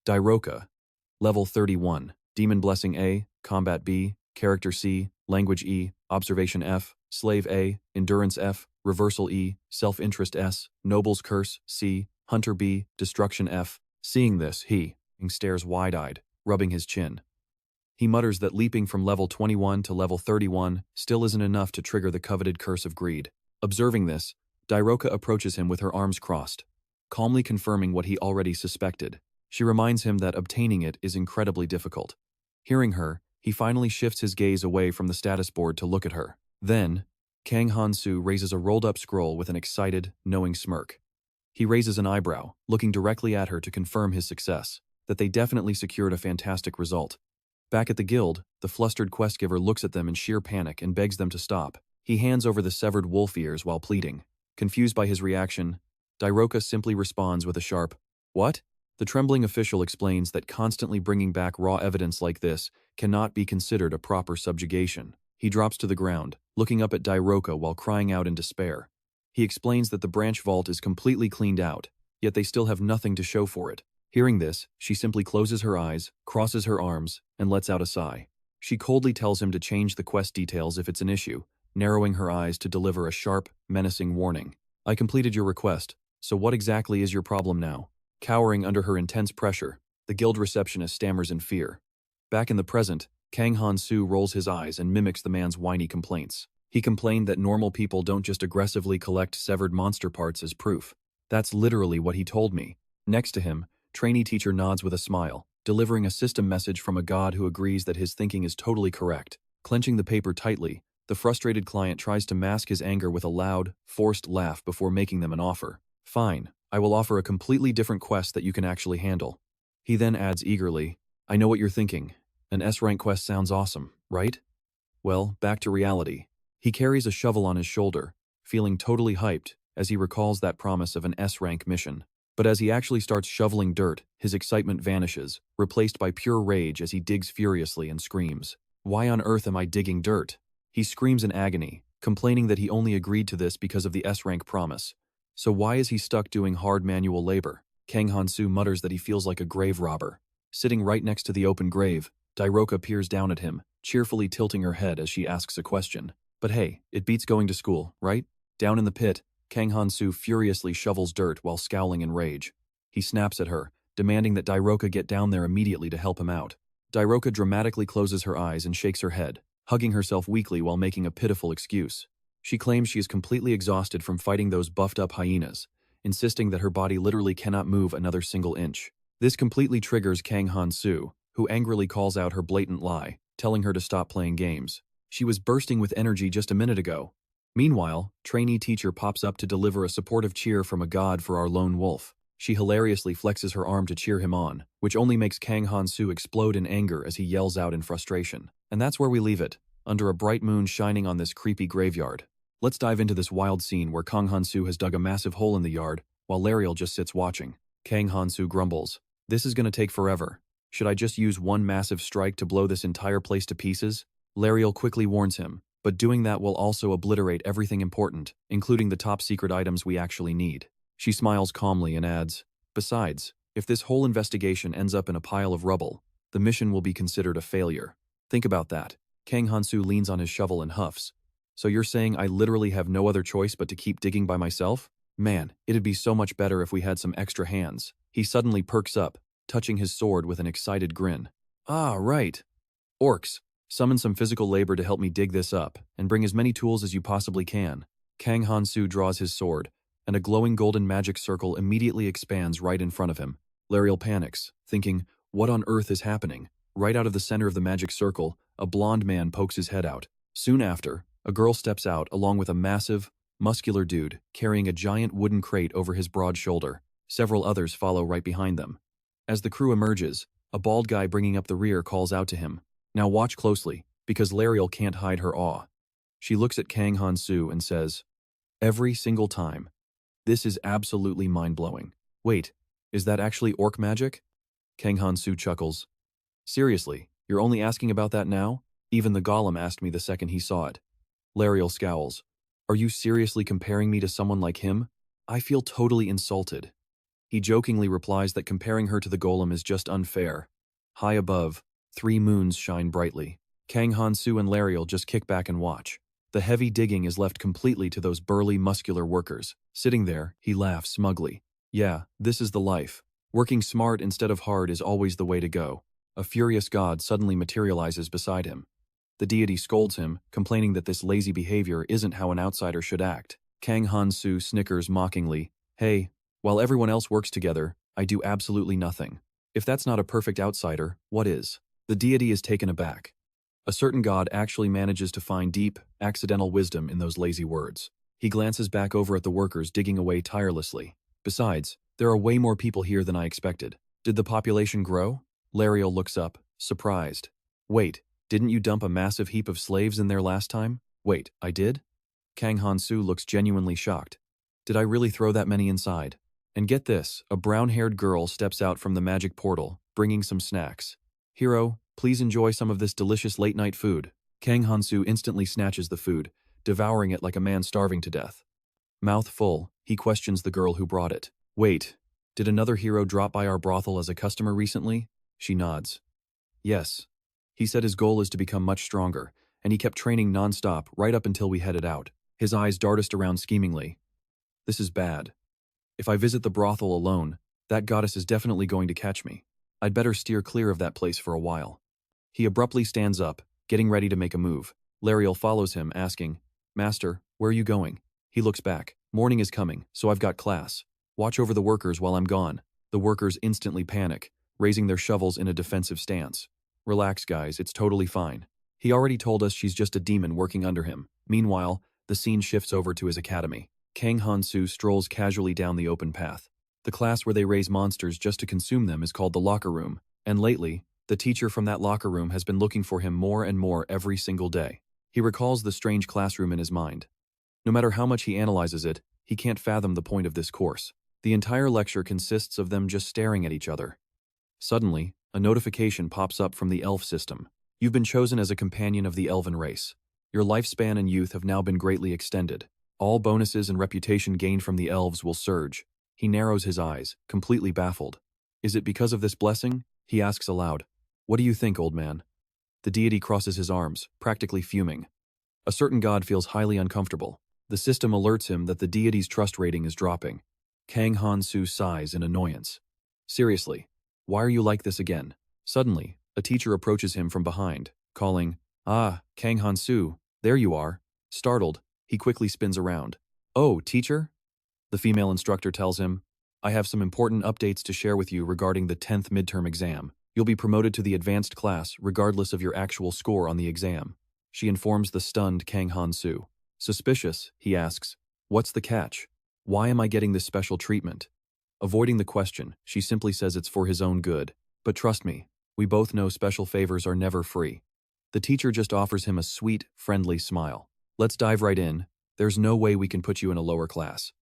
Roca, level 31, Demon Blessing A, Combat B, Character C, Language E, Observation F, Slave A, Endurance F, Reversal E, Self-Interest S, Noble's Curse C, Hunter B, Destruction F. Seeing this, he stares wide-eyed, rubbing his chin. He mutters that leaping from level 21 to level 31 still isn't enough to trigger the coveted Curse of Greed. Observing this, Roca approaches him with her arms crossed, calmly confirming what he already suspected. She reminds him that obtaining it is incredibly difficult. Hearing her, he finally shifts his gaze away from the status board to look at her. Then, Kang Han-soo raises a rolled-up scroll with an excited, knowing smirk. He raises an eyebrow, looking directly at her to confirm his success, that they definitely secured a fantastic result. Back at the guild, the flustered quest-giver looks at them in sheer panic and begs them to stop. He hands over the severed wolf ears while pleading. Confused by his reaction, Dairoka simply responds with a sharp, "What?" The trembling official explains that constantly bringing back raw evidence like this cannot be considered a proper subjugation. He drops to the ground, looking up at Dairoka while crying out in despair. He explains that the branch vault is completely cleaned out, yet they still have nothing to show for it. Hearing this, she simply closes her eyes, crosses her arms, and lets out a sigh. She coldly tells him to change the quest details if it's an issue, narrowing her eyes to deliver a sharp, menacing warning. "I completed your request, so what exactly is your problem now?" Cowering under her intense pressure, the guild receptionist stammers in fear. Back in the present, Kang Han-soo rolls his eyes and mimics the man's whiny complaints. He complained that normal people don't just aggressively collect severed monster parts as proof. That's literally what he told me. Next to him, trainee teacher nods with a smile, delivering a system message from a god who agrees that his thinking is totally correct. Clenching the paper tightly, the frustrated client tries to mask his anger with a loud, forced laugh before making them an offer. "Fine, I will offer a completely different quest that you can actually handle." He then adds eagerly, "I know what you're thinking. An S-rank quest sounds awesome, right?" Well, back to reality. He carries a shovel on his shoulder, feeling totally hyped as he recalls that promise of an S-rank mission. But as he actually starts shoveling dirt, his excitement vanishes, replaced by pure rage as he digs furiously and screams. "Why on earth am I digging dirt?" He screams in agony, complaining that he only agreed to this because of the S-rank promise. So why is he stuck doing hard manual labor? Kang Han-soo mutters that he feels like a grave robber. Sitting right next to the open grave, Dairoka peers down at him, cheerfully tilting her head as she asks a question. "But hey, it beats going to school, right?" Down in the pit, Kang Han-soo furiously shovels dirt while scowling in rage. He snaps at her, demanding that Dairoka get down there immediately to help him out. Dairoka dramatically closes her eyes and shakes her head, hugging herself weakly while making a pitiful excuse. She claims she is completely exhausted from fighting those buffed-up hyenas, insisting that her body literally cannot move another single inch. This completely triggers Kang Han-soo, who angrily calls out her blatant lie, telling her to stop playing games. She was bursting with energy just a minute ago. Meanwhile, trainee teacher pops up to deliver a supportive cheer from a god for our lone wolf. She hilariously flexes her arm to cheer him on, which only makes Kang Han-soo explode in anger as he yells out in frustration. And that's where we leave it, under a bright moon shining on this creepy graveyard. Let's dive into this wild scene where Kang Han-soo has dug a massive hole in the yard, while Lariel just sits watching. Kang Han-soo grumbles, "This is gonna take forever. Should I just use one massive strike to blow this entire place to pieces?" Lariel quickly warns him, but doing that will also obliterate everything important, including the top secret items we actually need. She smiles calmly and adds, "Besides, if this whole investigation ends up in a pile of rubble, the mission will be considered a failure." Think about that. Kang Han-soo leans on his shovel and huffs. "So you're saying I literally have no other choice but to keep digging by myself? Man, it'd be so much better if we had some extra hands." He suddenly perks up, touching his sword with an excited grin. "Ah, right. Orcs, summon some physical labor to help me dig this up, and bring as many tools as you possibly can." Kang Han-soo draws his sword, and a glowing golden magic circle immediately expands right in front of him. Lariel panics, thinking, what on earth is happening? Right out of the center of the magic circle, a blond man pokes his head out. Soon after, a girl steps out along with a massive, muscular dude carrying a giant wooden crate over his broad shoulder. Several others follow right behind them. As the crew emerges, a bald guy bringing up the rear calls out to him, "Now watch closely, because Lariel can't hide her awe." She looks at Kang Han-soo and says, "Every single time. This is absolutely mind-blowing. Wait, is that actually orc magic?" Kang Han-soo chuckles. "Seriously, you're only asking about that now? Even the golem asked me the second he saw it." Lariel scowls. "Are you seriously comparing me to someone like him? I feel totally insulted." He jokingly replies that comparing her to the golem is just unfair. High above, 3 moons shine brightly. Kang Han-soo and Lariel just kick back and watch. The heavy digging is left completely to those burly, muscular workers. Sitting there, he laughs smugly. "Yeah, this is the life. Working smart instead of hard is always the way to go." A furious god suddenly materializes beside him. The deity scolds him, complaining that this lazy behavior isn't how an outsider should act. Kang Han-soo snickers mockingly, "Hey, while everyone else works together, I do absolutely nothing. If that's not a perfect outsider, what is?" The deity is taken aback. A certain god actually manages to find deep, accidental wisdom in those lazy words. He glances back over at the workers digging away tirelessly. Besides, there are way more people here than I expected. Did the population grow? Lariel looks up, surprised. Wait, didn't you dump a massive heap of slaves in there last time? Wait, I did? Kang Han-soo looks genuinely shocked. Did I really throw that many inside? And get this, a brown-haired girl steps out from the magic portal, bringing some snacks. Hero, please enjoy some of this delicious late-night food. Kang Han-soo instantly snatches the food, devouring it like a man starving to death. Mouth full, he questions the girl who brought it. Wait, did another hero drop by our brothel as a customer recently? She nods. Yes. He said his goal is to become much stronger, and he kept training non-stop right up until we headed out. His eyes darted around schemingly. This is bad. If I visit the brothel alone, that goddess is definitely going to catch me. I'd better steer clear of that place for a while. He abruptly stands up, getting ready to make a move. Lariel follows him, asking, Master, where are you going? He looks back. Morning is coming, so I've got class. Watch over the workers while I'm gone. The workers instantly panic, raising their shovels in a defensive stance. Relax, guys, it's totally fine. He already told us she's just a demon working under him. Meanwhile, the scene shifts over to his academy. Kang Han-soo strolls casually down the open path. The class where they raise monsters just to consume them is called the locker room, and lately, the teacher from that locker room has been looking for him more and more every single day. He recalls the strange classroom in his mind. No matter how much he analyzes it, he can't fathom the point of this course. The entire lecture consists of them just staring at each other. Suddenly, a notification pops up from the elf system. You've been chosen as a companion of the elven race. Your lifespan and youth have now been greatly extended. All bonuses and reputation gained from the elves will surge. He narrows his eyes, completely baffled. Is it because of this blessing? He asks aloud. What do you think, old man? The deity crosses his arms, practically fuming. A certain god feels highly uncomfortable. The system alerts him that the deity's trust rating is dropping. Kang Han-soo sighs in annoyance. Seriously, why are you like this again? Suddenly, a teacher approaches him from behind, calling, Ah, Kang Han-soo, there you are. Startled, he quickly spins around. Oh, teacher? The female instructor tells him, I have some important updates to share with you regarding the 10th midterm exam. You'll be promoted to the advanced class regardless of your actual score on the exam. She informs the stunned Kang Han-soo. Suspicious, he asks, what's the catch? Why am I getting this special treatment? Avoiding the question, she simply says it's for his own good. But trust me, we both know special favors are never free. The teacher just offers him a sweet, friendly smile. Let's dive right in. There's no way we can put you in a lower class.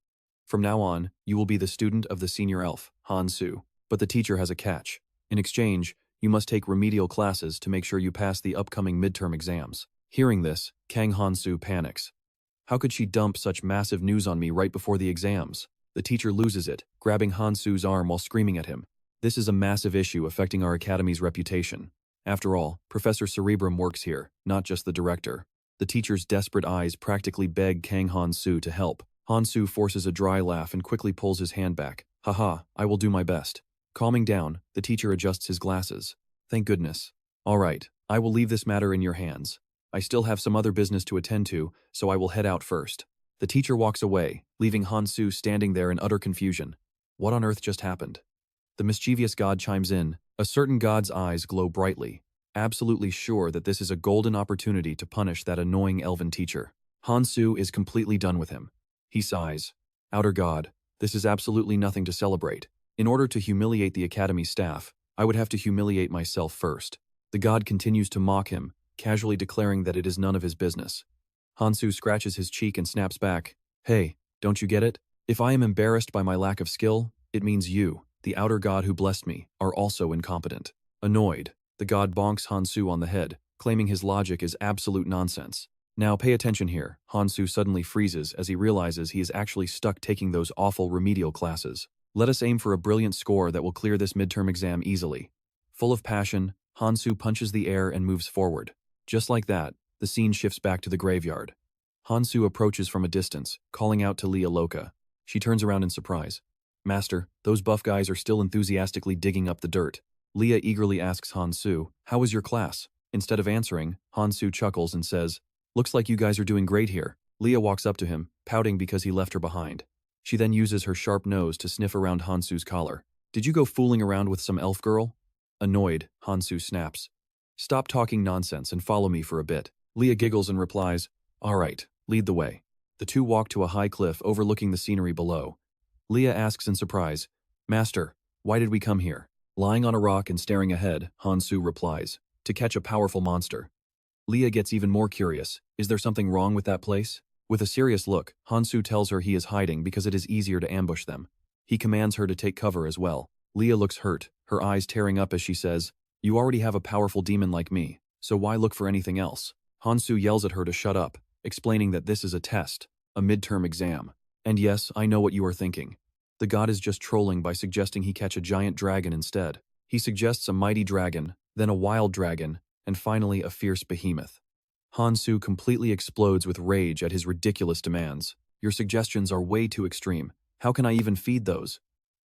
From now on, you will be the student of the senior elf, Han-soo. But the teacher has a catch. In exchange, you must take remedial classes to make sure you pass the upcoming midterm exams. Hearing this, Kang Han-soo panics. How could she dump such massive news on me right before the exams? The teacher loses it, grabbing Han-soo's arm while screaming at him. This is a massive issue affecting our academy's reputation. After all, Professor Cerebrum works here, not just the director. The teacher's desperate eyes practically beg Kang Han-soo to help. Han-soo forces a dry laugh and quickly pulls his hand back. Haha, I will do my best. Calming down, the teacher adjusts his glasses. Thank goodness. All right, I will leave this matter in your hands. I still have some other business to attend to, so I will head out first. The teacher walks away, leaving Han-soo standing there in utter confusion. What on earth just happened? The mischievous god chimes in. A certain god's eyes glow brightly, absolutely sure that this is a golden opportunity to punish that annoying elven teacher. Han-soo is completely done with him. He sighs. Outer god, this is absolutely nothing to celebrate. In order to humiliate the academy staff, I would have to humiliate myself first. The god continues to mock him, casually declaring that it is none of his business. Han-soo scratches his cheek and snaps back. Hey, don't you get it? If I am embarrassed by my lack of skill, it means you, the outer god who blessed me, are also incompetent. Annoyed, the god bonks Han-soo on the head, claiming his logic is absolute nonsense. Now pay attention here. Han-soo suddenly freezes as he realizes he is actually stuck taking those awful remedial classes. Let us aim for a brilliant score that will clear this midterm exam easily. Full of passion, Han-soo punches the air and moves forward. Just like that, the scene shifts back to the graveyard. Han-soo approaches from a distance, calling out to Loca. She turns around in surprise. Master, those buff guys are still enthusiastically digging up the dirt. Leah eagerly asks Han-soo, how was your class? Instead of answering, Han-soo chuckles and says, looks like you guys are doing great here. Leah walks up to him, pouting because he left her behind. She then uses her sharp nose to sniff around Han-soo's collar. Did you go fooling around with some elf girl? Annoyed, Han-soo snaps. Stop talking nonsense and follow me for a bit. Leah giggles and replies, all right, lead the way. The two walk to a high cliff overlooking the scenery below. Leah asks in surprise, Master, why did we come here? Lying on a rock and staring ahead, Han-soo replies, to catch a powerful monster. Leah gets even more curious. Is there something wrong with that place? With a serious look, Han-soo tells her he is hiding because it is easier to ambush them. He commands her to take cover as well. Leah looks hurt, her eyes tearing up as she says, you already have a powerful demon like me, so why look for anything else? Han-soo yells at her to shut up, explaining that this is a test, a midterm exam. And yes, I know what you are thinking. The god is just trolling by suggesting he catch a giant dragon instead. He suggests a mighty dragon, then a wild dragon, and finally a fierce behemoth. Han-soo completely explodes with rage at his ridiculous demands. Your suggestions are way too extreme. How can I even feed those?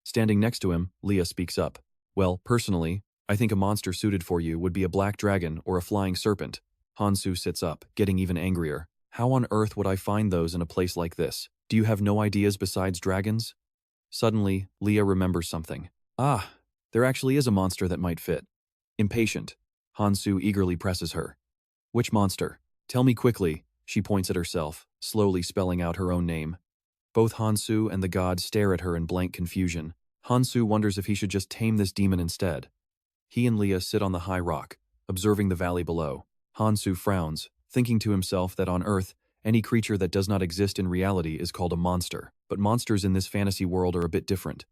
Standing next to him, Leah speaks up. Well, personally, I think a monster suited for you would be a black dragon or a flying serpent. Han-soo sits up, getting even angrier. How on earth would I find those in a place like this? Do you have no ideas besides dragons? Suddenly, Leah remembers something. Ah, there actually is a monster that might fit. Impatient, Han-soo eagerly presses her. Which monster? Tell me quickly, she points at herself, slowly spelling out her own name. Both Han-soo and the god stare at her in blank confusion. Han-soo wonders if he should just tame this demon instead. He and Leah sit on the high rock, observing the valley below. Han-soo frowns, thinking to himself that on Earth, any creature that does not exist in reality is called a monster. But monsters in this fantasy world are a bit different.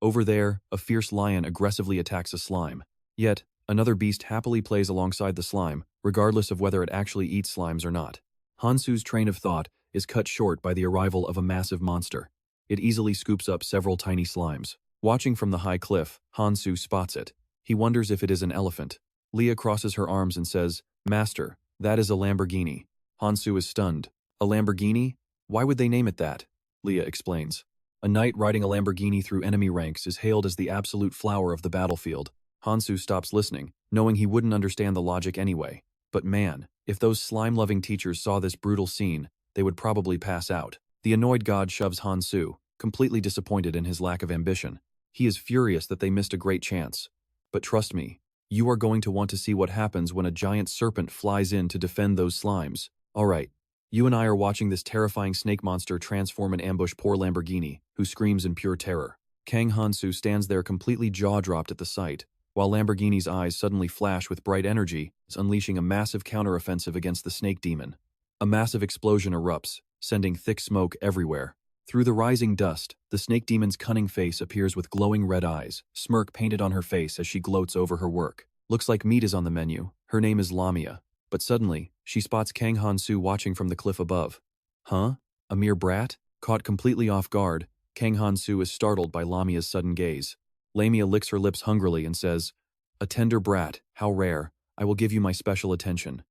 Over there, a fierce lion aggressively attacks a slime. Yet, another beast happily plays alongside the slime, regardless of whether it actually eats slimes or not. Han-soo's train of thought is cut short by the arrival of a massive monster. It easily scoops up several tiny slimes. Watching from the high cliff, Han-soo spots it. He wonders if it is an elephant. Leah crosses her arms and says, Master, that is a Lamborghini. Han-soo is stunned. A Lamborghini? Why would they name it that? Leah explains. A knight riding a Lamborghini through enemy ranks is hailed as the absolute flower of the battlefield. Han-soo stops listening, knowing he wouldn't understand the logic anyway. But man, if those slime-loving teachers saw this brutal scene, they would probably pass out. The annoyed god shoves Han-soo, completely disappointed in his lack of ambition. He is furious that they missed a great chance. But trust me, you are going to want to see what happens when a giant serpent flies in to defend those slimes. Alright, you and I are watching this terrifying snake monster transform and ambush poor Lamborghini, who screams in pure terror. Kang Han-soo stands there completely jaw-dropped at the sight, while Lamborghini's eyes suddenly flash with bright energy, unleashing a massive counteroffensive against the snake demon. A massive explosion erupts, sending thick smoke everywhere. Through the rising dust, the snake demon's cunning face appears with glowing red eyes, smirk painted on her face as she gloats over her work. Looks like meat is on the menu. Her name is Lamia. But suddenly, she spots Kang Han-soo watching from the cliff above. Huh? A mere brat? Caught completely off guard, Kang Han-soo is startled by Lamia's sudden gaze. Lamia licks her lips hungrily and says, a tender brat, how rare. I will give you my special attention.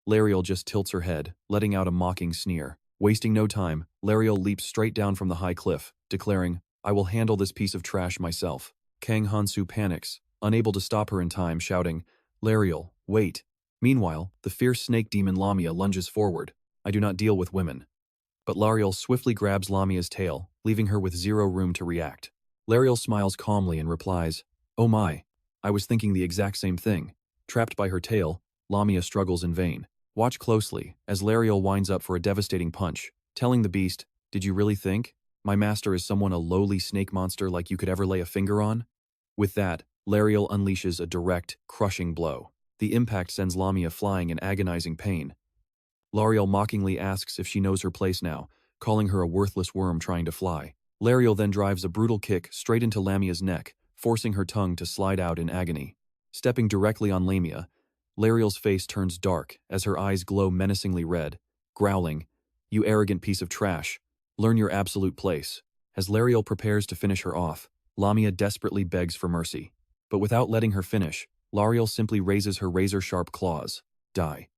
Lariel just tilts her head, letting out a mocking sneer. Wasting no time, Lariel leaps straight down from the high cliff, declaring, I will handle this piece of trash myself. Kang Han-soo panics, unable to stop her in time, shouting, Lariel, wait. Meanwhile, the fierce snake demon Lamia lunges forward. I do not deal with women. But Lariel swiftly grabs Lamia's tail, leaving her with zero room to react. Lariel smiles calmly and replies, oh my, I was thinking the exact same thing. Trapped by her tail, Lamia struggles in vain. Watch closely, as Lariel winds up for a devastating punch, telling the beast, did you really think? My master is someone a lowly snake monster like you could ever lay a finger on? With that, Lariel unleashes a direct, crushing blow. The impact sends Lamia flying in agonizing pain. Lariel mockingly asks if she knows her place now, calling her a worthless worm trying to fly. Lariel then drives a brutal kick straight into Lamia's neck, forcing her tongue to slide out in agony. Stepping directly on Lamia, Lariel's face turns dark as her eyes glow menacingly red, growling, you arrogant piece of trash, learn your absolute place. As Lariel prepares to finish her off, Lamia desperately begs for mercy. But without letting her finish, Lariel simply raises her razor-sharp claws. Die.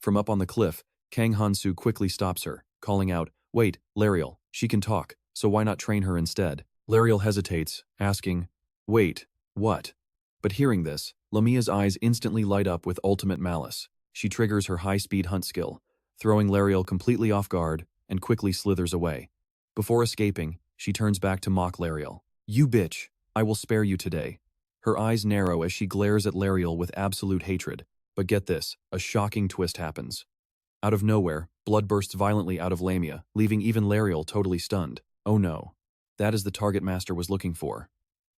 From up on the cliff, Kang Han-soo quickly stops her, calling out, wait, Lariel, she can talk, so why not train her instead? Lariel hesitates, asking, wait, what? But hearing this, Lamia's eyes instantly light up with ultimate malice. She triggers her high-speed hunt skill, throwing Lariel completely off guard, and quickly slithers away. Before escaping, she turns back to mock Lariel. You bitch, I will spare you today. Her eyes narrow as she glares at Lariel with absolute hatred. But get this, a shocking twist happens. Out of nowhere, blood bursts violently out of Lamia, leaving even Lariel totally stunned. Oh no. That is the target Master was looking for.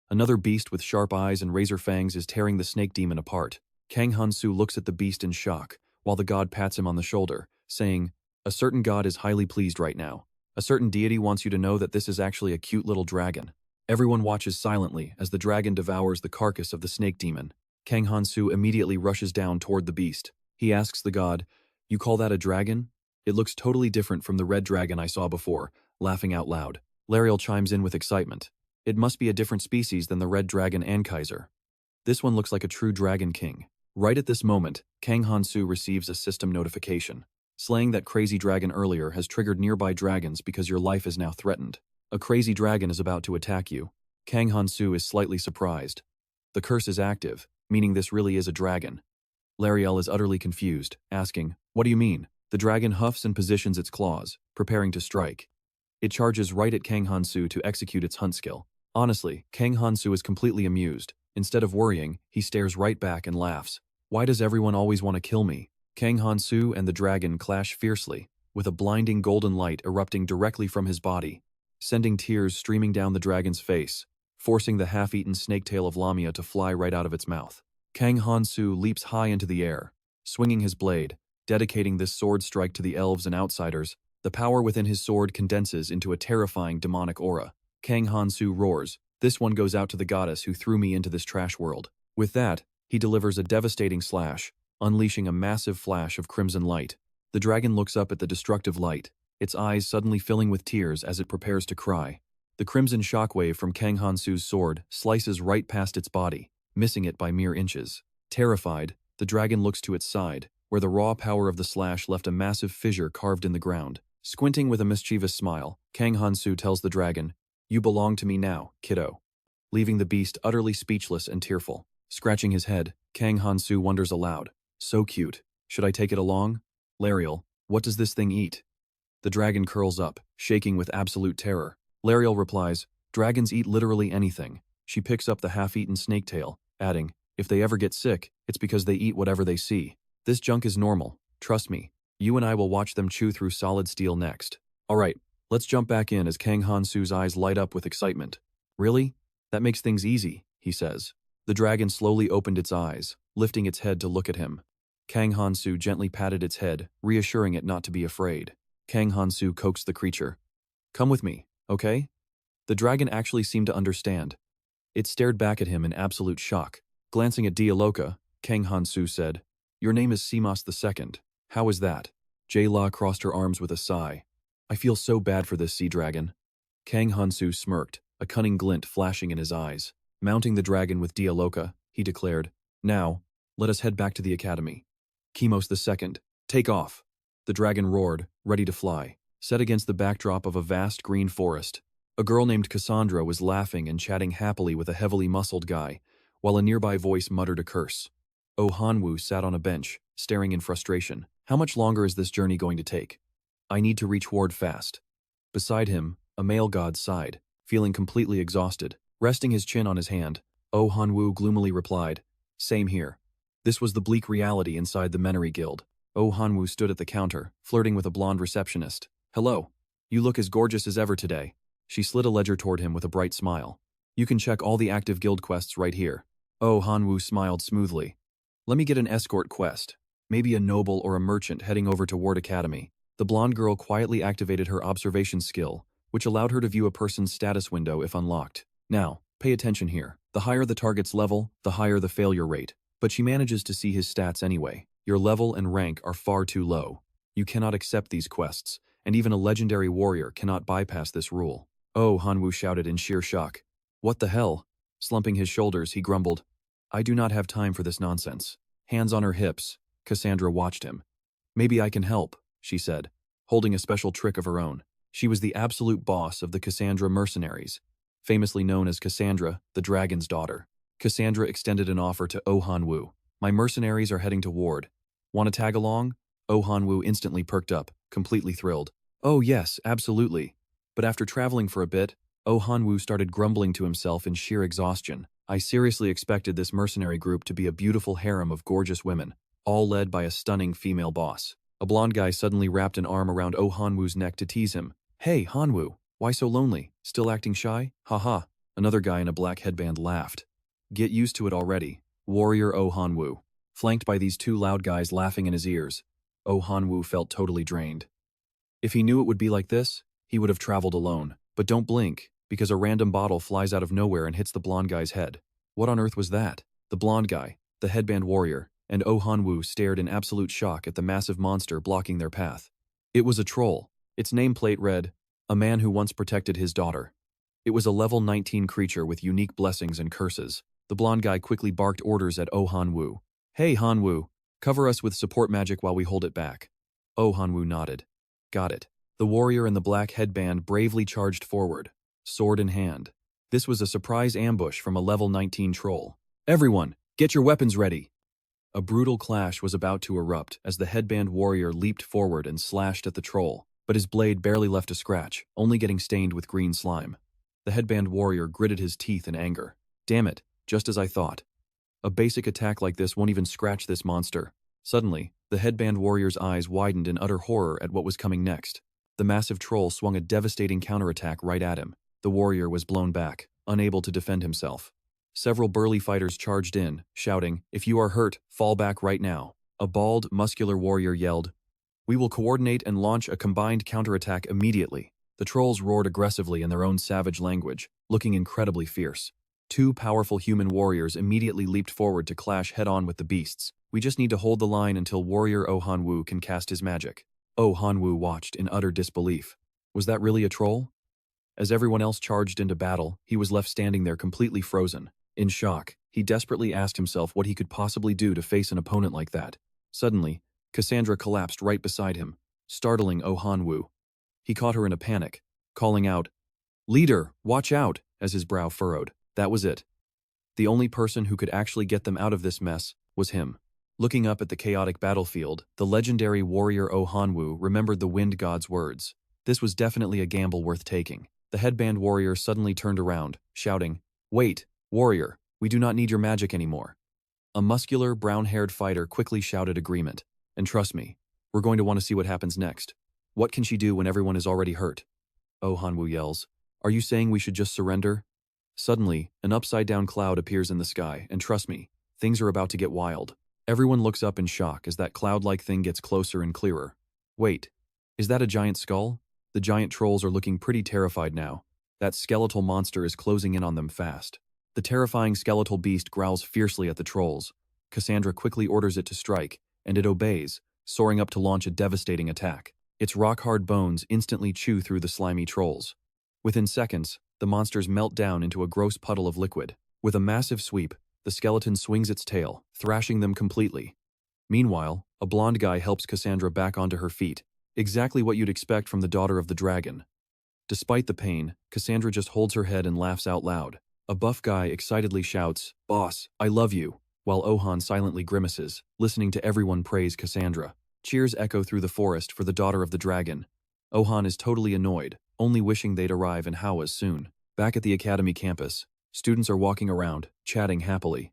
Another beast with sharp eyes and razor fangs is tearing the snake demon apart. Kang Han-soo looks at the beast in shock, while the god pats him on the shoulder, saying, "A certain god is highly pleased right now. A certain deity wants you to know that this is actually a cute little dragon." Everyone watches silently as the dragon devours the carcass of the snake demon. Kang Han-soo immediately rushes down toward the beast. He asks the god, "You call that a dragon? It looks totally different from the red dragon I saw before," laughing out loud. Lariel chimes in with excitement. "It must be a different species than the red dragon Ankaiser. This one looks like a true dragon king." Right at this moment, Kang Han-soo receives a system notification. Slaying that crazy dragon earlier has triggered nearby dragons because your life is now threatened. A crazy dragon is about to attack you. Kang Han-soo is slightly surprised. The curse is active, meaning this really is a dragon. Lariel is utterly confused, asking, "What do you mean?" The dragon huffs and positions its claws, preparing to strike. It charges right at Kang Han-soo to execute its hunt skill. Honestly, Kang Han-soo is completely amused. Instead of worrying, he stares right back and laughs. Why does everyone always want to kill me? Kang Han-soo and the dragon clash fiercely, with a blinding golden light erupting directly from his body, sending tears streaming down the dragon's face, forcing the half-eaten snake-tail of Lamia to fly right out of its mouth. Kang Han-soo leaps high into the air, swinging his blade, dedicating this sword strike to the elves and outsiders. The power within his sword condenses into a terrifying demonic aura. Kang Han-soo roars, "This one goes out to the goddess who threw me into this trash world." With that, he delivers a devastating slash, unleashing a massive flash of crimson light. The dragon looks up at the destructive light, its eyes suddenly filling with tears as it prepares to cry. The crimson shockwave from Kang Han-soo's sword slices right past its body, missing it by mere inches. Terrified, the dragon looks to its side, where the raw power of the slash left a massive fissure carved in the ground. Squinting with a mischievous smile, Kang Han-soo tells the dragon, "You belong to me now, kiddo," leaving the beast utterly speechless and tearful. Scratching his head, Kang Han-soo wonders aloud, "So cute. Should I take it along? Lariel, what does this thing eat?" The dragon curls up, shaking with absolute terror. Lariel replies, "Dragons eat literally anything." She picks up the half-eaten snake tail, adding, "If they ever get sick, it's because they eat whatever they see. This junk is normal. Trust me. You and I will watch them chew through solid steel next." Alright, let's jump back in as Kang Han-soo's eyes light up with excitement. "Really? That makes things easy," he says. The dragon slowly opened its eyes, lifting its head to look at him. Kang Han-soo gently patted its head, reassuring it not to be afraid. Kang Han-soo coaxed the creature. "Come with me, okay?" The dragon actually seemed to understand. It stared back at him in absolute shock. Glancing at Loca, Kang Han-soo said, "Your name is Simas II. How is that?" J-La crossed her arms with a sigh. "I feel so bad for this sea dragon." Kang Han-soo smirked, a cunning glint flashing in his eyes. Mounting the dragon with Loca, he declared, "Now, let us head back to the academy. Chemos II, take off." The dragon roared, ready to fly. Set against the backdrop of a vast green forest, a girl named Cassandra was laughing and chatting happily with a heavily muscled guy, while a nearby voice muttered a curse. Oh Han-woo sat on a bench, staring in frustration. How much longer is this journey going to take? I need to reach Ward fast. Beside him, a male god sighed, feeling completely exhausted. Resting his chin on his hand, Oh Han-woo gloomily replied, "Same here." This was the bleak reality inside the Menery Guild. Oh Han-woo stood at the counter, flirting with a blonde receptionist. "Hello. You look as gorgeous as ever today." She slid a ledger toward him with a bright smile. "You can check all the active guild quests right here." Oh Han-woo smiled smoothly. "Let me get an escort quest. Maybe a noble or a merchant heading over to Ward Academy." The blonde girl quietly activated her observation skill, which allowed her to view a person's status window if unlocked. Now, pay attention here. The higher the target's level, the higher the failure rate. But she manages to see his stats anyway. Your level and rank are far too low. You cannot accept these quests, and even a legendary warrior cannot bypass this rule. Oh, Han-woo shouted in sheer shock. What the hell? Slumping his shoulders, he grumbled. I do not have time for this nonsense. Hands on her hips, Cassandra watched him. Maybe I can help, she said, holding a special trick of her own. She was the absolute boss of the Cassandra mercenaries, famously known as Cassandra, the dragon's daughter. Cassandra extended an offer to Oh Han-woo. My mercenaries are heading to Ward. Want to tag along? Oh Han-woo instantly perked up, completely thrilled. Oh yes, absolutely. But after traveling for a bit, Oh Han-woo started grumbling to himself in sheer exhaustion. I seriously expected this mercenary group to be a beautiful harem of gorgeous women. all led by a stunning female boss. A blonde guy suddenly wrapped an arm around Oh Han-woo's neck to tease him. Hey, Han-woo, why so lonely? Still acting shy? Haha. Another guy in a black headband laughed. Get used to it already. Warrior Oh Han-woo. Flanked by these two loud guys laughing in his ears, Oh Han-woo felt totally drained. If he knew it would be like this, he would have traveled alone. But don't blink, because a random bottle flies out of nowhere and hits the blonde guy's head. What on earth was that? The blonde guy, the headband warrior, and Oh Han-woo stared in absolute shock at the massive monster blocking their path. It was a troll. Its nameplate read, "A man who once protected his daughter." It was a level 19 creature with unique blessings and curses. The blonde guy quickly barked orders at Oh Han-woo. Hey Han-woo, cover us with support magic while we hold it back. Oh Han-woo nodded. Got it. The warrior in the black headband bravely charged forward, sword in hand. This was a surprise ambush from a level 19 troll. Everyone, get your weapons ready. A brutal clash was about to erupt as the headband warrior leaped forward and slashed at the troll, but his blade barely left a scratch, only getting stained with green slime. The headband warrior gritted his teeth in anger. Damn it, just as I thought. A basic attack like this won't even scratch this monster. Suddenly, the headband warrior's eyes widened in utter horror at what was coming next. The massive troll swung a devastating counterattack right at him. The warrior was blown back, unable to defend himself. Several burly fighters charged in, shouting, "If you are hurt, fall back right now." A bald, muscular warrior yelled, "We will coordinate and launch a combined counterattack immediately." The trolls roared aggressively in their own savage language, looking incredibly fierce. Two powerful human warriors immediately leaped forward to clash head-on with the beasts. We just need to hold the line until Warrior Oh Han-woo can cast his magic. Oh Han-woo watched in utter disbelief. Was that really a troll? As everyone else charged into battle, he was left standing there completely frozen. In shock, he desperately asked himself what he could possibly do to face an opponent like that. Suddenly, Cassandra collapsed right beside him, startling Oh Han-woo. He caught her in a panic, calling out, "Leader, watch out," as his brow furrowed. That was it. The only person who could actually get them out of this mess was him. Looking up at the chaotic battlefield, the legendary warrior Oh Han-woo remembered the wind god's words. This was definitely a gamble worth taking. The headband warrior suddenly turned around, shouting, "Wait, warrior, we do not need your magic anymore." A muscular, brown-haired fighter quickly shouted agreement. "And trust me, we're going to want to see what happens next. What can she do when everyone is already hurt?" Oh Han-woo yells, "Are you saying we should just surrender?" Suddenly, an upside-down cloud appears in the sky, and trust me, things are about to get wild. Everyone looks up in shock as that cloud-like thing gets closer and clearer. Wait, is that a giant skull? The giant trolls are looking pretty terrified now. That skeletal monster is closing in on them fast. The terrifying skeletal beast growls fiercely at the trolls. Cassandra quickly orders it to strike, and it obeys, soaring up to launch a devastating attack. Its rock-hard bones instantly chew through the slimy trolls. Within seconds, the monsters melt down into a gross puddle of liquid. With a massive sweep, the skeleton swings its tail, thrashing them completely. Meanwhile, a blonde guy helps Cassandra back onto her feet, exactly what you'd expect from the daughter of the dragon. Despite the pain, Cassandra just holds her head and laughs out loud. A buff guy excitedly shouts, "Boss, I love you," while Ohan silently grimaces, listening to everyone praise Cassandra. Cheers echo through the forest for the daughter of the dragon. Ohan is totally annoyed, only wishing they'd arrive in Hawa's soon. Back at the academy campus, students are walking around, chatting happily.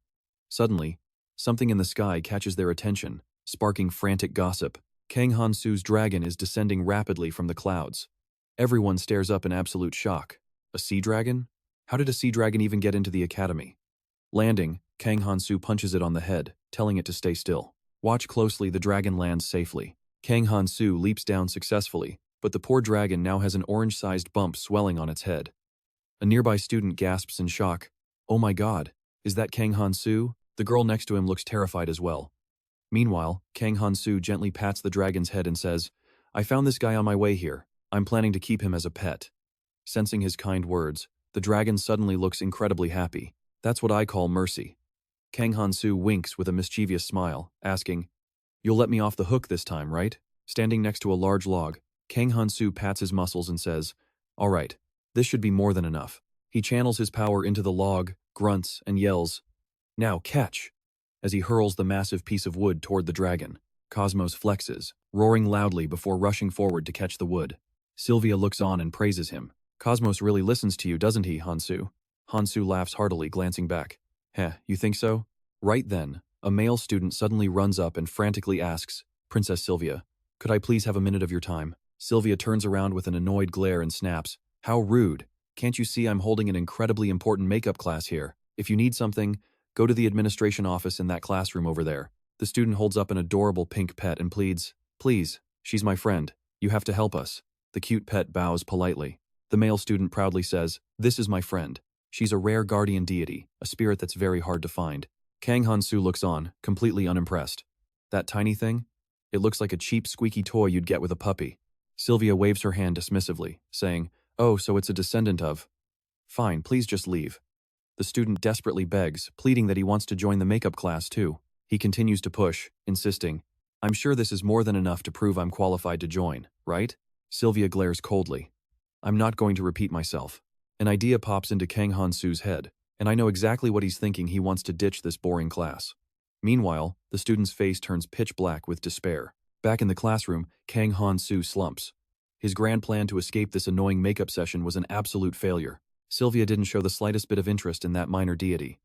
Suddenly, something in the sky catches their attention, sparking frantic gossip. Kang Han-soo's dragon is descending rapidly from the clouds. Everyone stares up in absolute shock. A sea dragon? How did a sea dragon even get into the academy? Landing, Kang Han-soo punches it on the head, telling it to stay still. Watch closely, the dragon lands safely. Kang Han-soo leaps down successfully, but the poor dragon now has an orange-sized bump swelling on its head. A nearby student gasps in shock. "Oh my god, is that Kang Han-soo?" The girl next to him looks terrified as well. Meanwhile, Kang Han-soo gently pats the dragon's head and says, "I found this guy on my way here. I'm planning to keep him as a pet." Sensing his kind words, the dragon suddenly looks incredibly happy. That's what I call mercy. Kang Han-soo winks with a mischievous smile, asking, "You'll let me off the hook this time, right?" Standing next to a large log, Kang Han-soo pats his muscles and says, "All right, this should be more than enough." He channels his power into the log, grunts, and yells, "Now catch!" as he hurls the massive piece of wood toward the dragon. Cosmos flexes, roaring loudly before rushing forward to catch the wood. Sylvia looks on and praises him. "Cosmos really listens to you, doesn't he, Han-soo?" Han-soo laughs heartily, glancing back. "Heh, you think so?" Right then, A male student suddenly runs up and frantically asks, "Princess Sylvia, could I please have a minute of your time?" Sylvia turns around with an annoyed glare and snaps, "How rude. Can't you see I'm holding an incredibly important makeup class here? If you need something, go to the administration office in that classroom over there." The student holds up an adorable pink pet and pleads, "Please, she's my friend. You have to help us." The cute pet bows politely. The male student proudly says, "This is my friend. She's a rare guardian deity, a spirit that's very hard to find." Kang Han-soo looks on, completely unimpressed. "That tiny thing? It looks like a cheap squeaky toy you'd get with a puppy." Sylvia waves her hand dismissively, saying, "Oh, so it's a descendant of—" "Fine, please just leave." The student desperately begs, pleading that he wants to join the makeup class too. He continues to push, insisting, "I'm sure this is more than enough to prove I'm qualified to join, right?" Sylvia glares coldly. "I'm not going to repeat myself." An idea pops into Kang Han-soo's head, and I know exactly what he's thinking. He wants to ditch this boring class. Meanwhile, the student's face turns pitch black with despair. Back in the classroom, Kang Han-soo slumps. His grand plan to escape this annoying makeup session was an absolute failure. Sylvia didn't show the slightest bit of interest in that minor deity.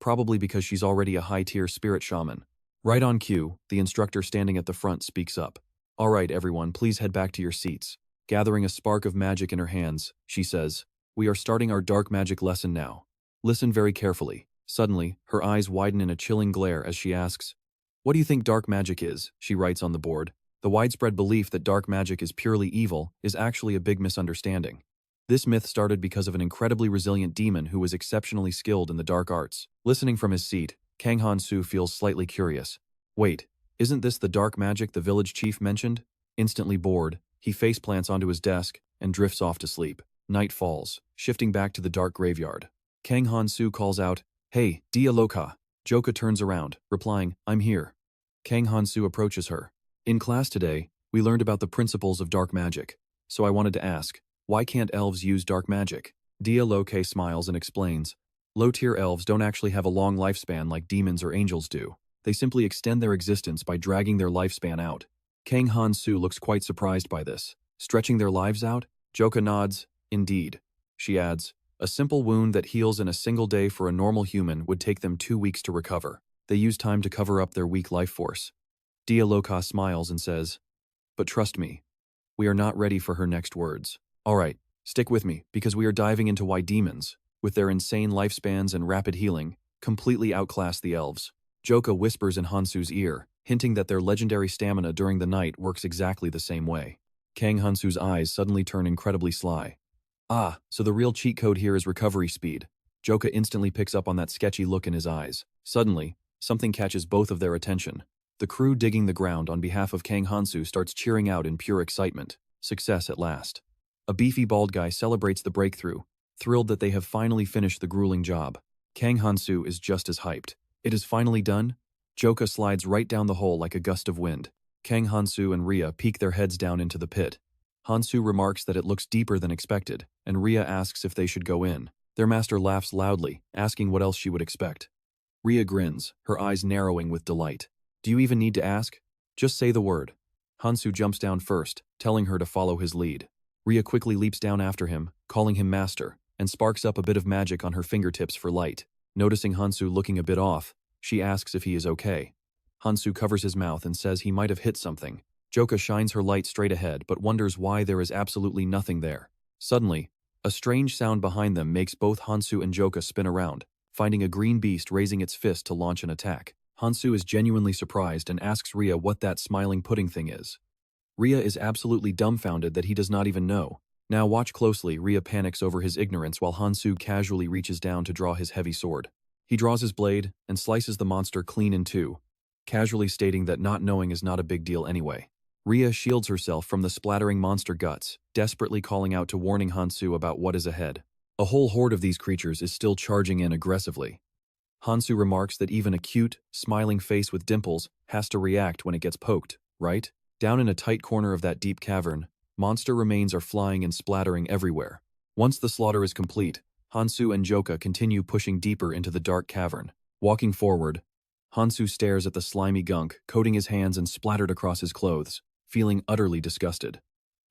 Probably because she's already a high-tier spirit shaman. Right on cue, the instructor standing at the front speaks up. "All right, everyone, please head back to your seats." Gathering a spark of magic in her hands, she says, "We are starting our dark magic lesson now. Listen very carefully." Suddenly, her eyes widen in a chilling glare as she asks, "What do you think dark magic is?" She writes on the board. The widespread belief that dark magic is purely evil is actually a big misunderstanding. This myth started because of an incredibly resilient demon who was exceptionally skilled in the dark arts. Listening from his seat, Kang Han-soo feels slightly curious. Wait, isn't this the dark magic the village chief mentioned? Instantly bored, he faceplants onto his desk and drifts off to sleep. Night falls, shifting back to the dark graveyard. Kang Han-soo calls out, "Hey, Dia Loca." Joka turns around, replying, "I'm here." Kang Han-soo approaches her. "In class today, we learned about the principles of dark magic. So I wanted to ask, why can't elves use dark magic?" Dia Loca smiles and explains, "Low-tier elves don't actually have a long lifespan like demons or angels do. They simply extend their existence by dragging their lifespan out." Kang Han-soo looks quite surprised by this. "Stretching their lives out?" Joka nods, "Indeed." She adds, "A simple wound that heals in a single day for a normal human would take them 2 weeks to recover. They use time to cover up their weak life force." Dia Loca smiles and says, "But trust me, we are not ready for her next words. All right, stick with me, because we are diving into why demons, with their insane lifespans and rapid healing, completely outclass the elves." Joka whispers in Hansoo's ear, hinting that their legendary stamina during the night works exactly the same way. Kang Han-soo's eyes suddenly turn incredibly sly. "Ah, so the real cheat code here is recovery speed." Joka instantly picks up on that sketchy look in his eyes. Suddenly, something catches both of their attention. The crew digging the ground on behalf of Kang Han-soo starts cheering out in pure excitement. Success at last. A beefy bald guy celebrates the breakthrough, thrilled that they have finally finished the grueling job. Kang Han-soo is just as hyped. "It is finally done?" Joka slides right down the hole like a gust of wind. Kang Han-soo and Rhea peek their heads down into the pit. Han-soo remarks that it looks deeper than expected, and Rhea asks if they should go in. Their master laughs loudly, asking what else she would expect. Rhea grins, her eyes narrowing with delight. "Do you even need to ask? Just say the word." Han-soo jumps down first, telling her to follow his lead. Rhea quickly leaps down after him, calling him master, and sparks up a bit of magic on her fingertips for light. Noticing Han-soo looking a bit off, she asks if he is okay. Han-soo covers his mouth and says he might have hit something. Joka shines her light straight ahead but wonders why there is absolutely nothing there. Suddenly, a strange sound behind them makes both Han-soo and Joka spin around, finding a green beast raising its fist to launch an attack. Han-soo is genuinely surprised and asks Rhea what that smiling pudding thing is. Rhea is absolutely dumbfounded that he does not even know. Now watch closely. Rhea panics over his ignorance while Han-soo casually reaches down to draw his heavy sword. He draws his blade and slices the monster clean in two, casually stating that not knowing is not a big deal anyway. Rhea shields herself from the splattering monster guts, desperately calling out to warning Han-soo about what is ahead. A whole horde of these creatures is still charging in aggressively. Han-soo remarks that even a cute, smiling face with dimples has to react when it gets poked, right? Down in a tight corner of that deep cavern, monster remains are flying and splattering everywhere. Once the slaughter is complete, Han-soo and Joka continue pushing deeper into the dark cavern. Walking forward, Han-soo stares at the slimy gunk coating his hands and splattered across his clothes, feeling utterly disgusted.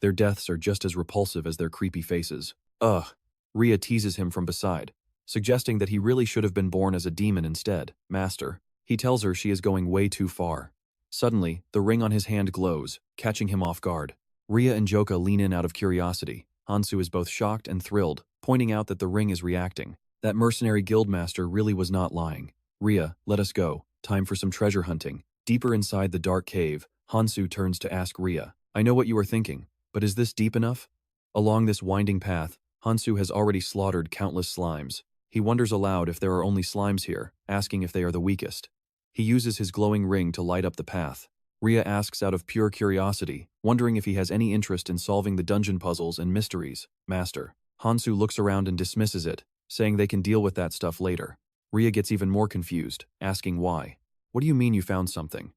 Their deaths are just as repulsive as their creepy faces. Ugh. Rhea teases him from beside, suggesting that he really should have been born as a demon instead. "Master," He tells her she is going way too far. Suddenly, the ring on his hand glows, catching him off guard. Rhea and Joka lean in out of curiosity. Han-soo is both shocked and thrilled, pointing out that the ring is reacting. That mercenary guildmaster really was not lying. Rhea, let us go. Time for some treasure hunting. Deeper inside the dark cave, Han-soo turns to ask Rhea, I know what you are thinking, but is this deep enough? Along this winding path, Han-soo has already slaughtered countless slimes. He wonders aloud if there are only slimes here, asking if they are the weakest. He uses his glowing ring to light up the path. Rhea asks out of pure curiosity, wondering if he has any interest in solving the dungeon puzzles and mysteries. Master. Han-soo looks around and dismisses it, saying they can deal with that stuff later. Rhea gets even more confused, asking why. What do you mean you found something?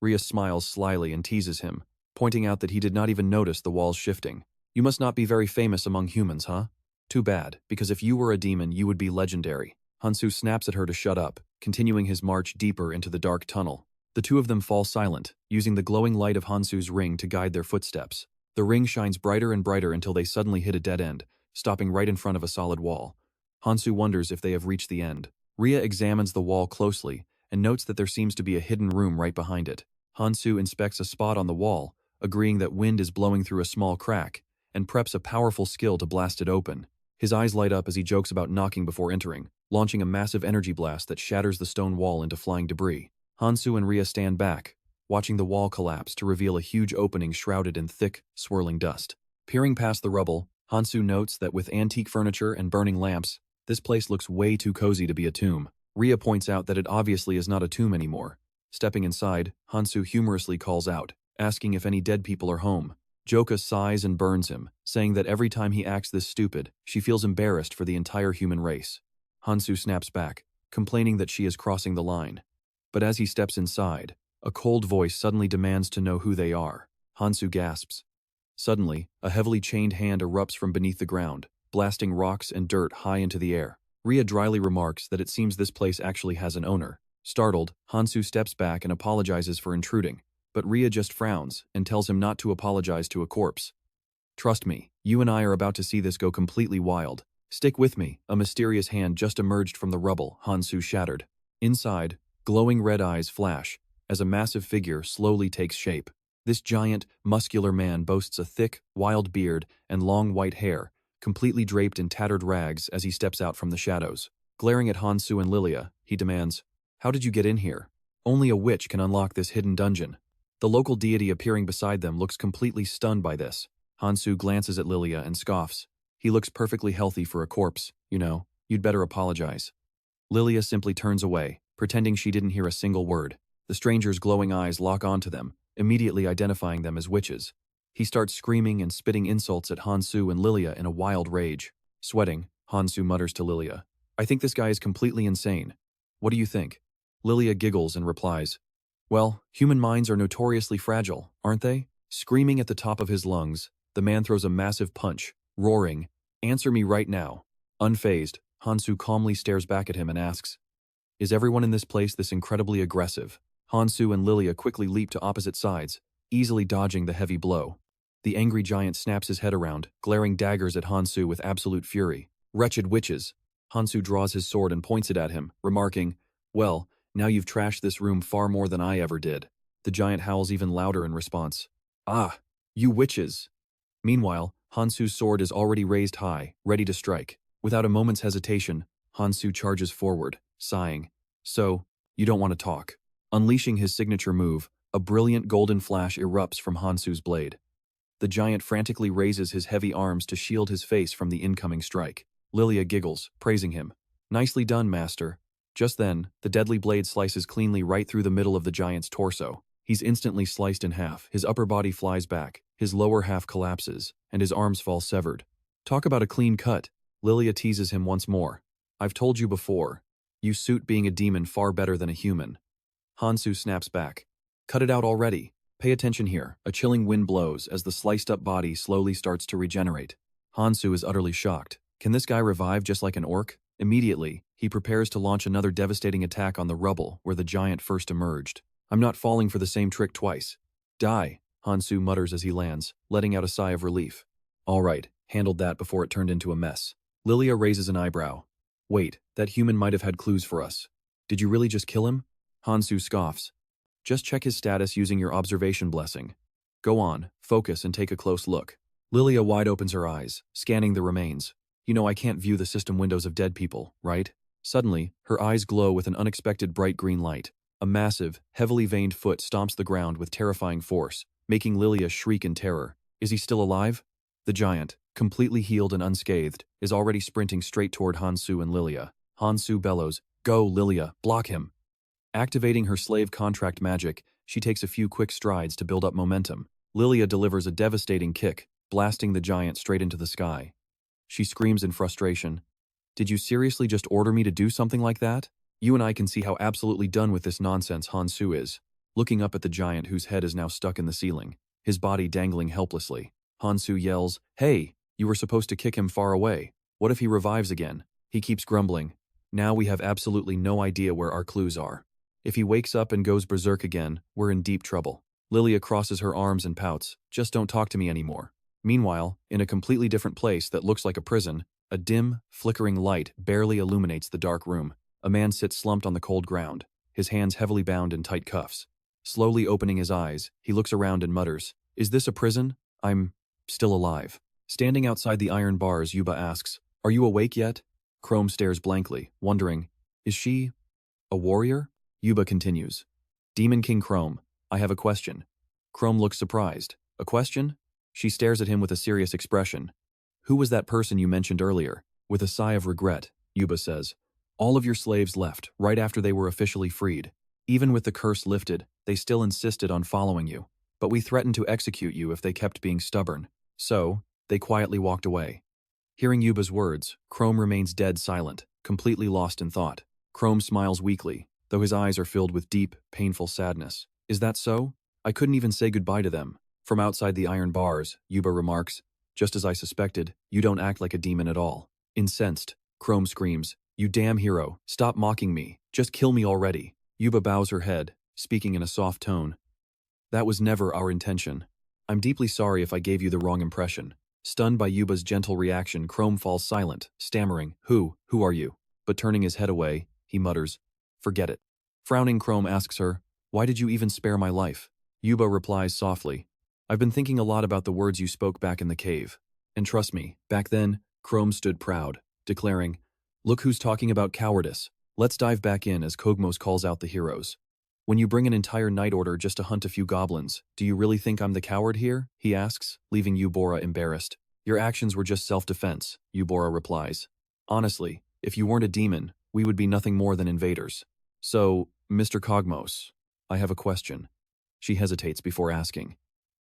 Rhea smiles slyly and teases him, pointing out that he did not even notice the walls shifting. You must not be very famous among humans, huh? Too bad, because if you were a demon, you would be legendary. Han-soo snaps at her to shut up, continuing his march deeper into the dark tunnel. The two of them fall silent, using the glowing light of Han-soo's ring to guide their footsteps. The ring shines brighter and brighter until they suddenly hit a dead end, stopping right in front of a solid wall. Han-soo wonders if they have reached the end. Rhea examines the wall closely and notes that there seems to be a hidden room right behind it. Han-soo inspects a spot on the wall, agreeing that wind is blowing through a small crack, and preps a powerful skill to blast it open. His eyes light up as he jokes about knocking before entering, launching a massive energy blast that shatters the stone wall into flying debris. Han-soo and Rhea stand back, watching the wall collapse to reveal a huge opening shrouded in thick, swirling dust. Peering past the rubble, Han-soo notes that with antique furniture and burning lamps, this place looks way too cozy to be a tomb. Rhea points out that it obviously is not a tomb anymore. Stepping inside, Han-soo humorously calls out, asking if any dead people are home. Joka sighs and burns him, saying that every time he acts this stupid, she feels embarrassed for the entire human race. Han-soo snaps back, complaining that she is crossing the line. But as he steps inside, a cold voice suddenly demands to know who they are. Han-soo gasps. Suddenly, a heavily chained hand erupts from beneath the ground, blasting rocks and dirt high into the air. Rhea dryly remarks that it seems this place actually has an owner. Startled, Han-soo steps back and apologizes for intruding, but Rhea just frowns and tells him not to apologize to a corpse. Trust me, you and I are about to see this go completely wild. Stick with me. A mysterious hand just emerged from the rubble, Han-soo shattered. Inside, glowing red eyes flash as a massive figure slowly takes shape. This giant, muscular man boasts a thick, wild beard and long white hair, completely draped in tattered rags as he steps out from the shadows. Glaring at Han-soo and Lilia, he demands, How did you get in here? Only a witch can unlock this hidden dungeon. The local deity appearing beside them looks completely stunned by this. Han-soo glances at Lilia and scoffs. He looks perfectly healthy for a corpse, you know. You'd better apologize. Lilia simply turns away, pretending she didn't hear a single word. The stranger's glowing eyes lock onto them, immediately identifying them as witches. He starts screaming and spitting insults at Han-soo and Lilia in a wild rage. Sweating, Han-soo mutters to Lilia, I think this guy is completely insane. What do you think? Lilia giggles and replies, Well, human minds are notoriously fragile, aren't they? Screaming at the top of his lungs, the man throws a massive punch, roaring, Answer me right now. Unfazed, Han-soo calmly stares back at him and asks, Is everyone in this place this incredibly aggressive? Han-soo and Lilia quickly leap to opposite sides, easily dodging the heavy blow. The angry giant snaps his head around, glaring daggers at Han-soo with absolute fury. Wretched witches! Han-soo draws his sword and points it at him, remarking, Well, now you've trashed this room far more than I ever did. The giant howls even louder in response. Ah, you witches! Meanwhile, Han-soo's sword is already raised high, ready to strike. Without a moment's hesitation, Han-soo charges forward, sighing. So, you don't want to talk. Unleashing his signature move, a brilliant golden flash erupts from Han-soo's blade. The giant frantically raises his heavy arms to shield his face from the incoming strike. Lilia giggles, praising him. Nicely done, master. Just then, the deadly blade slices cleanly right through the middle of the giant's torso. He's instantly sliced in half, his upper body flies back, his lower half collapses, and his arms fall severed. Talk about a clean cut. Lilia teases him once more. I've told you before. You suit being a demon far better than a human. Han-soo snaps back. Cut it out already. Pay attention here. A chilling wind blows as the sliced-up body slowly starts to regenerate. Han-soo is utterly shocked. Can this guy revive just like an orc? Immediately, he prepares to launch another devastating attack on the rubble where the giant first emerged. I'm not falling for the same trick twice. Die, Han-soo mutters as he lands, letting out a sigh of relief. All right, handled that before it turned into a mess. Lilia raises an eyebrow. Wait, that human might have had clues for us. Did you really just kill him? Han-soo scoffs. Just check his status using your observation blessing. Go on, focus and take a close look. Lilia wide opens her eyes, scanning the remains. You know I can't view the system windows of dead people, right? Suddenly, her eyes glow with an unexpected bright green light. A massive, heavily veined foot stomps the ground with terrifying force, making Lilia shriek in terror. Is he still alive? The giant, completely healed and unscathed, is already sprinting straight toward Han-soo and Lilia. Han-soo bellows, "Go, Lilia, block him!" Activating her slave contract magic, she takes a few quick strides to build up momentum. Lilia delivers a devastating kick, blasting the giant straight into the sky. She screams in frustration. Did you seriously just order me to do something like that? You and I can see how absolutely done with this nonsense Han-soo is. Looking up at the giant whose head is now stuck in the ceiling, his body dangling helplessly, Han-soo yells, "Hey, you were supposed to kick him far away. What if he revives again?" He keeps grumbling. Now we have absolutely no idea where our clues are. If he wakes up and goes berserk again, we're in deep trouble. Lilia crosses her arms and pouts, "Just don't talk to me anymore." Meanwhile, in a completely different place that looks like a prison, a dim, flickering light barely illuminates the dark room. A man sits slumped on the cold ground, his hands heavily bound in tight cuffs. Slowly opening his eyes, he looks around and mutters, "Is this a prison? I'm still alive." Standing outside the iron bars, Yuba asks, "Are you awake yet?" Chrome stares blankly, wondering, "Is she a warrior?" Yuba continues, "Demon King Chrome, I have a question." Chrome looks surprised. "A question?" She stares at him with a serious expression. "Who was that person you mentioned earlier?" With a sigh of regret, Yuba says, "All of your slaves left right after they were officially freed. Even with the curse lifted, they still insisted on following you. But we threatened to execute you if they kept being stubborn. So, they quietly walked away." Hearing Yuba's words, Chrome remains dead silent, completely lost in thought. Chrome smiles weakly, though his eyes are filled with deep, painful sadness. "Is that so? I couldn't even say goodbye to them." From outside the iron bars, Yuba remarks, "Just as I suspected, you don't act like a demon at all." Incensed, Chrome screams, "You damn hero, stop mocking me, just kill me already." Yuba bows her head, speaking in a soft tone. "That was never our intention. I'm deeply sorry if I gave you the wrong impression." Stunned by Yuba's gentle reaction, Chrome falls silent, stammering, Who are you?" But turning his head away, he mutters, "Forget it." Frowning, Chrome asks her, "Why did you even spare my life?" Yuba replies softly, "I've been thinking a lot about the words you spoke back in the cave. And trust me, back then, Chrome stood proud, declaring, 'Look who's talking about cowardice. Let's dive back in,' as Kogmos calls out the heroes. When you bring an entire night order just to hunt a few goblins, do you really think I'm the coward here?" he asks, leaving Eubora embarrassed. "Your actions were just self-defense," Eubora replies. "Honestly, if you weren't a demon, we would be nothing more than invaders. So, Mr. Kogmos, I have a question." She hesitates before asking,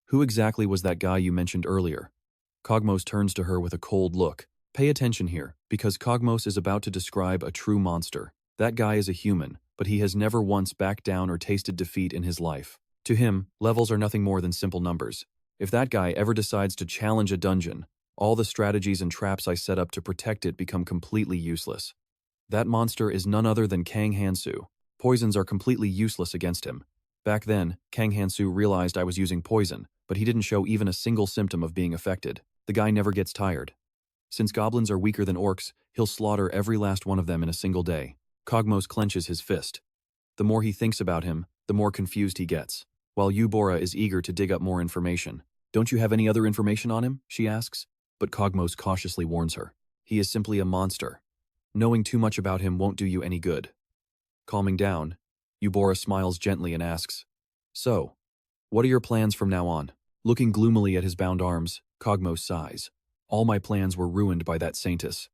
"Who exactly was that guy you mentioned earlier?" Kogmos turns to her with a cold look. Pay attention here, because Kogmos is about to describe a true monster. That guy is a human, but he has never once backed down or tasted defeat in his life. To him, levels are nothing more than simple numbers. If that guy ever decides to challenge a dungeon, all the strategies and traps I set up to protect it become completely useless. That monster is none other than Kang Han-soo. Poisons are completely useless against him. Back then, Kang Han-soo realized I was using poison, but he didn't show even a single symptom of being affected. The guy never gets tired. Since goblins are weaker than orcs, he'll slaughter every last one of them in a single day. Kogmos clenches his fist. The more he thinks about him, the more confused he gets. While Eubora is eager to dig up more information. "Don't you have any other information on him?" she asks. But Kogmos cautiously warns her. "He is simply a monster. Knowing too much about him won't do you any good." Calming down, Eubora smiles gently and asks, "So, what are your plans from now on?" Looking gloomily at his bound arms, Kogmos sighs. "All my plans were ruined by that saintess.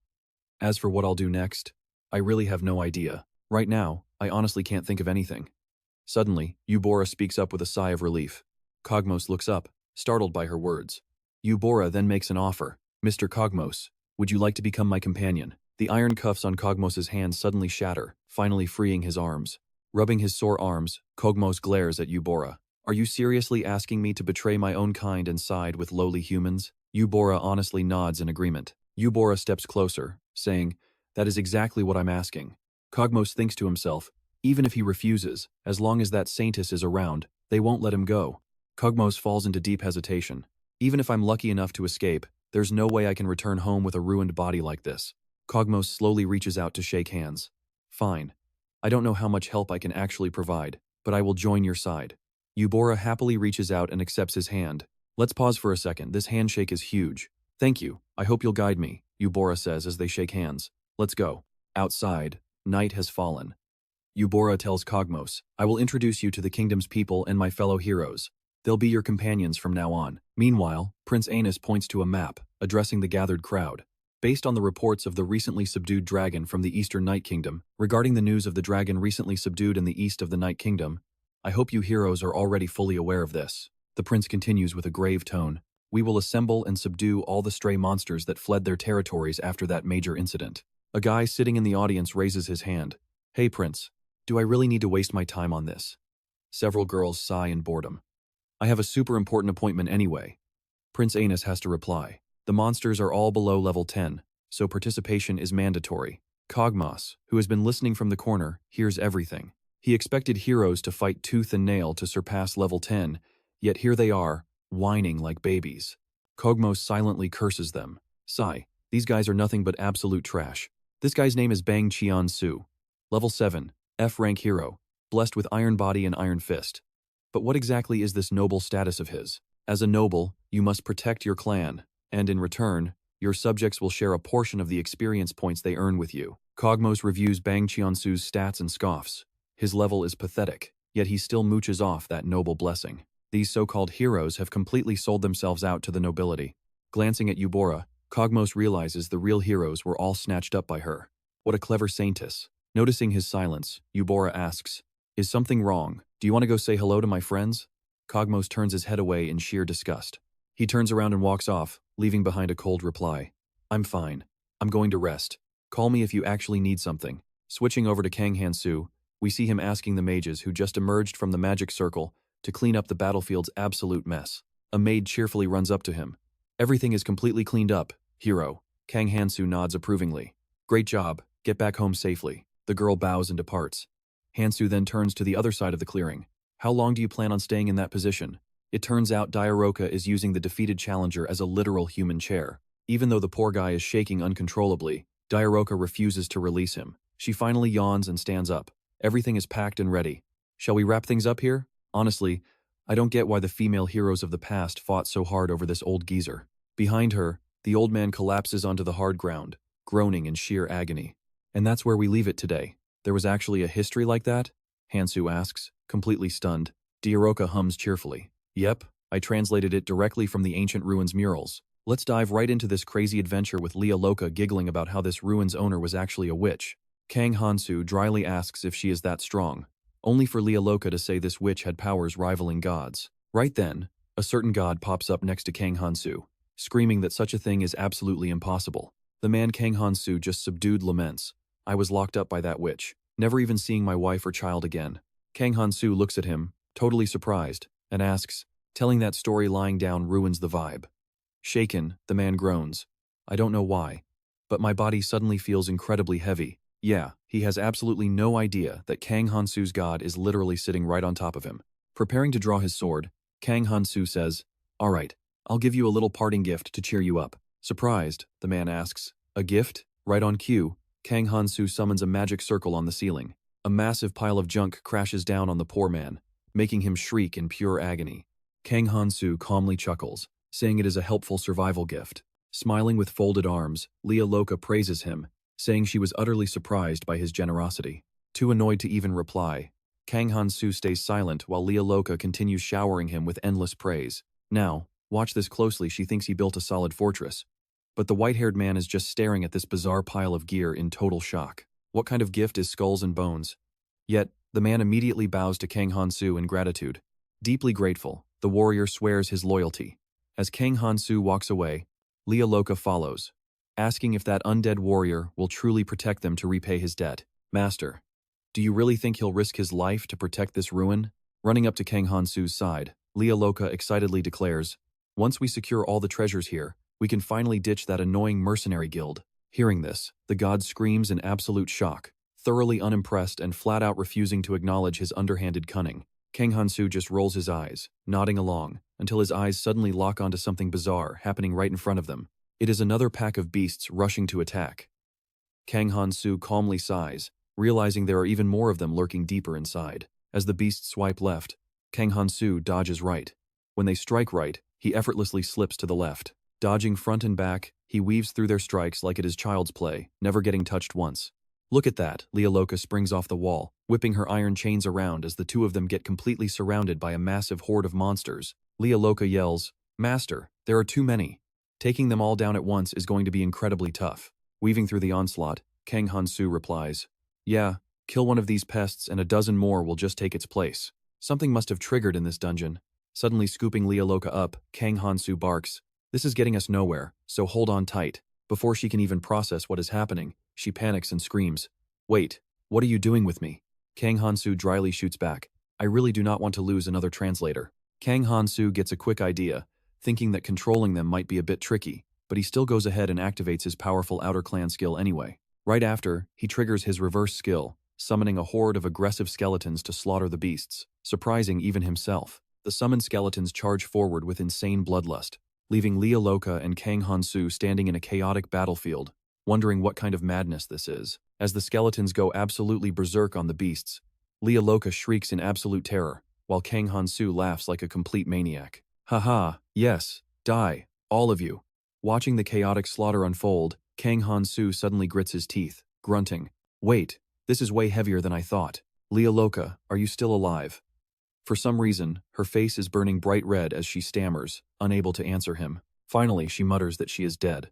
As for what I'll do next, I really have no idea. Right now, I honestly can't think of anything." Suddenly, Eubora speaks up with a sigh of relief. Kogmos looks up, startled by her words. Eubora then makes an offer. "Mr. Kogmos, would you like to become my companion?" The iron cuffs on Kogmos' hands suddenly shatter, finally freeing his arms. Rubbing his sore arms, Kogmos glares at Eubora. "Are you seriously asking me to betray my own kind and side with lowly humans?" Eubora honestly nods in agreement. Eubora steps closer, saying, "That is exactly what I'm asking." Kogmos thinks to himself, even if he refuses, as long as that saintess is around, they won't let him go. Kogmos falls into deep hesitation. Even if I'm lucky enough to escape, there's no way I can return home with a ruined body like this. Kogmos slowly reaches out to shake hands. "Fine. I don't know how much help I can actually provide, but I will join your side. Eubora happily reaches out and accepts his hand. Let's pause for a second, this handshake is huge. Thank you, I hope you'll guide me, Eubora says as they shake hands. Let's go. Outside, night has fallen. Eubora tells Cogmos, I will introduce you to the kingdom's people and my fellow heroes. They'll be your companions from now on. Meanwhile, Prince Anus points to a map, addressing the gathered crowd. Based on the reports of the recently subdued dragon from the Eastern Night Kingdom, regarding the news of the dragon recently subdued in the east of the Night Kingdom, I hope you heroes are already fully aware of this. The prince continues with a grave tone. We will assemble and subdue all the stray monsters that fled their territories after that major incident. A guy sitting in the audience raises his hand. Hey prince, do I really need to waste my time on this? Several girls sigh in boredom. I have a super important appointment anyway. Prince Anus has to reply. The monsters are all below level 10, so participation is mandatory. Cogmos, who has been listening from the corner, hears everything. He expected heroes to fight tooth and nail to surpass level 10, yet here they are, whining like babies. Cogmos silently curses them. Sigh, these guys are nothing but absolute trash. This guy's name is Bang Cheon-soo. Level 7, F-rank hero, blessed with iron body and iron fist. But what exactly is this noble status of his? As a noble, you must protect your clan, and in return, your subjects will share a portion of the experience points they earn with you. Cogmos reviews Bang Cheon-soo's stats and scoffs. His level is pathetic, yet he still mooches off that noble blessing. These so-called heroes have completely sold themselves out to the nobility. Glancing at Eubora, Cogmos realizes the real heroes were all snatched up by her. What a clever saintess. Noticing his silence, Eubora asks, Is something wrong? Do you want to go say hello to my friends? Cogmos turns his head away in sheer disgust. He turns around and walks off, leaving behind a cold reply. I'm fine. I'm going to rest. Call me if you actually need something. Switching over to Kang Han-soo, we see him asking the mages who just emerged from the magic circle to clean up the battlefield's absolute mess. A maid cheerfully runs up to him. Everything is completely cleaned up, hero. Kang Han-soo nods approvingly. Great job, get back home safely. The girl bows and departs. Han-soo then turns to the other side of the clearing. How long do you plan on staying in that position? It turns out Loca is using the defeated challenger as a literal human chair. Even though the poor guy is shaking uncontrollably, Loca refuses to release him. She finally yawns and stands up. Everything is packed and ready. Shall we wrap things up here? Honestly, I don't get why the female heroes of the past fought so hard over this old geezer. Behind her, the old man collapses onto the hard ground, groaning in sheer agony. And that's where we leave it today. There was actually a history like that? Han-soo asks, completely stunned. Loca hums cheerfully. Yep, I translated it directly from the ancient ruins murals. Let's dive right into this crazy adventure with Loca giggling about how this ruin's owner was actually a witch. Kang Han-soo dryly asks if she is that strong, only for Loca to say this witch had powers rivaling gods. Right then, a certain god pops up next to Kang Han-soo, screaming that such a thing is absolutely impossible. The man Kang Han-soo just subdued laments. I was locked up by that witch, never even seeing my wife or child again. Kang Han-soo looks at him, totally surprised, and asks, telling that story lying down ruins the vibe. Shaken, the man groans. I don't know why, but my body suddenly feels incredibly heavy. Yeah, he has absolutely no idea that Kang Han-soo's god is literally sitting right on top of him. Preparing to draw his sword, Kang Han-soo says, All right, I'll give you a little parting gift to cheer you up. Surprised, the man asks, A gift? Right on cue, Kang Han-soo summons a magic circle on the ceiling. A massive pile of junk crashes down on the poor man, making him shriek in pure agony. Kang Han-soo calmly chuckles, saying it is a helpful survival gift. Smiling with folded arms, Loca praises him, saying she was utterly surprised by his generosity. Too annoyed to even reply, Kang Han-soo stays silent while Loca continues showering him with endless praise. Now, watch this closely, she thinks he built a solid fortress. But the white-haired man is just staring at this bizarre pile of gear in total shock. What kind of gift is skulls and bones? Yet, the man immediately bows to Kang Han-soo in gratitude. Deeply grateful, the warrior swears his loyalty. As Kang Han-soo walks away, Loca follows, asking if that undead warrior will truly protect them to repay his debt. Master, do you really think he'll risk his life to protect this ruin? Running up to Kang Han-soo's side, Loca excitedly declares, Once we secure all the treasures here, we can finally ditch that annoying mercenary guild. Hearing this, the god screams in absolute shock, thoroughly unimpressed and flat out refusing to acknowledge his underhanded cunning. Kang Han-soo just rolls his eyes, nodding along, until his eyes suddenly lock onto something bizarre happening right in front of them. It is another pack of beasts rushing to attack. Kang Han-soo calmly sighs, realizing there are even more of them lurking deeper inside. As the beasts swipe left, Kang Han-soo dodges right. When they strike right, he effortlessly slips to the left. Dodging front and back, he weaves through their strikes like it is child's play, never getting touched once. Look at that, Loca springs off the wall, whipping her iron chains around as the two of them get completely surrounded by a massive horde of monsters. Loca yells, "Master, there are too many. Taking them all down at once is going to be incredibly tough." Weaving through the onslaught, Kang Han-soo replies, "Yeah, kill one of these pests and a dozen more will just take its place." Something must have triggered in this dungeon. Suddenly scooping Loca up, Kang Han-soo barks, "This is getting us nowhere, so hold on tight." Before she can even process what is happening, she panics and screams, "Wait, what are you doing with me?" Kang Han-soo dryly shoots back, "I really do not want to lose another translator." Kang Han-soo gets a quick idea, thinking that controlling them might be a bit tricky, but he still goes ahead and activates his powerful outer clan skill anyway. Right after, he triggers his reverse skill, summoning a horde of aggressive skeletons to slaughter the beasts, surprising even himself. The summoned skeletons charge forward with insane bloodlust, leaving Loca and Kang Han-soo standing in a chaotic battlefield, wondering what kind of madness this is. As the skeletons go absolutely berserk on the beasts, Loca shrieks in absolute terror, while Kang Han-soo laughs like a complete maniac. "Haha, yes, die, all of you." Watching the chaotic slaughter unfold, Kang Han-soo suddenly grits his teeth, grunting, "Wait, this is way heavier than I thought. Loca, are you still alive?" For some reason, her face is burning bright red as she stammers, unable to answer him. Finally, she mutters that she is dead.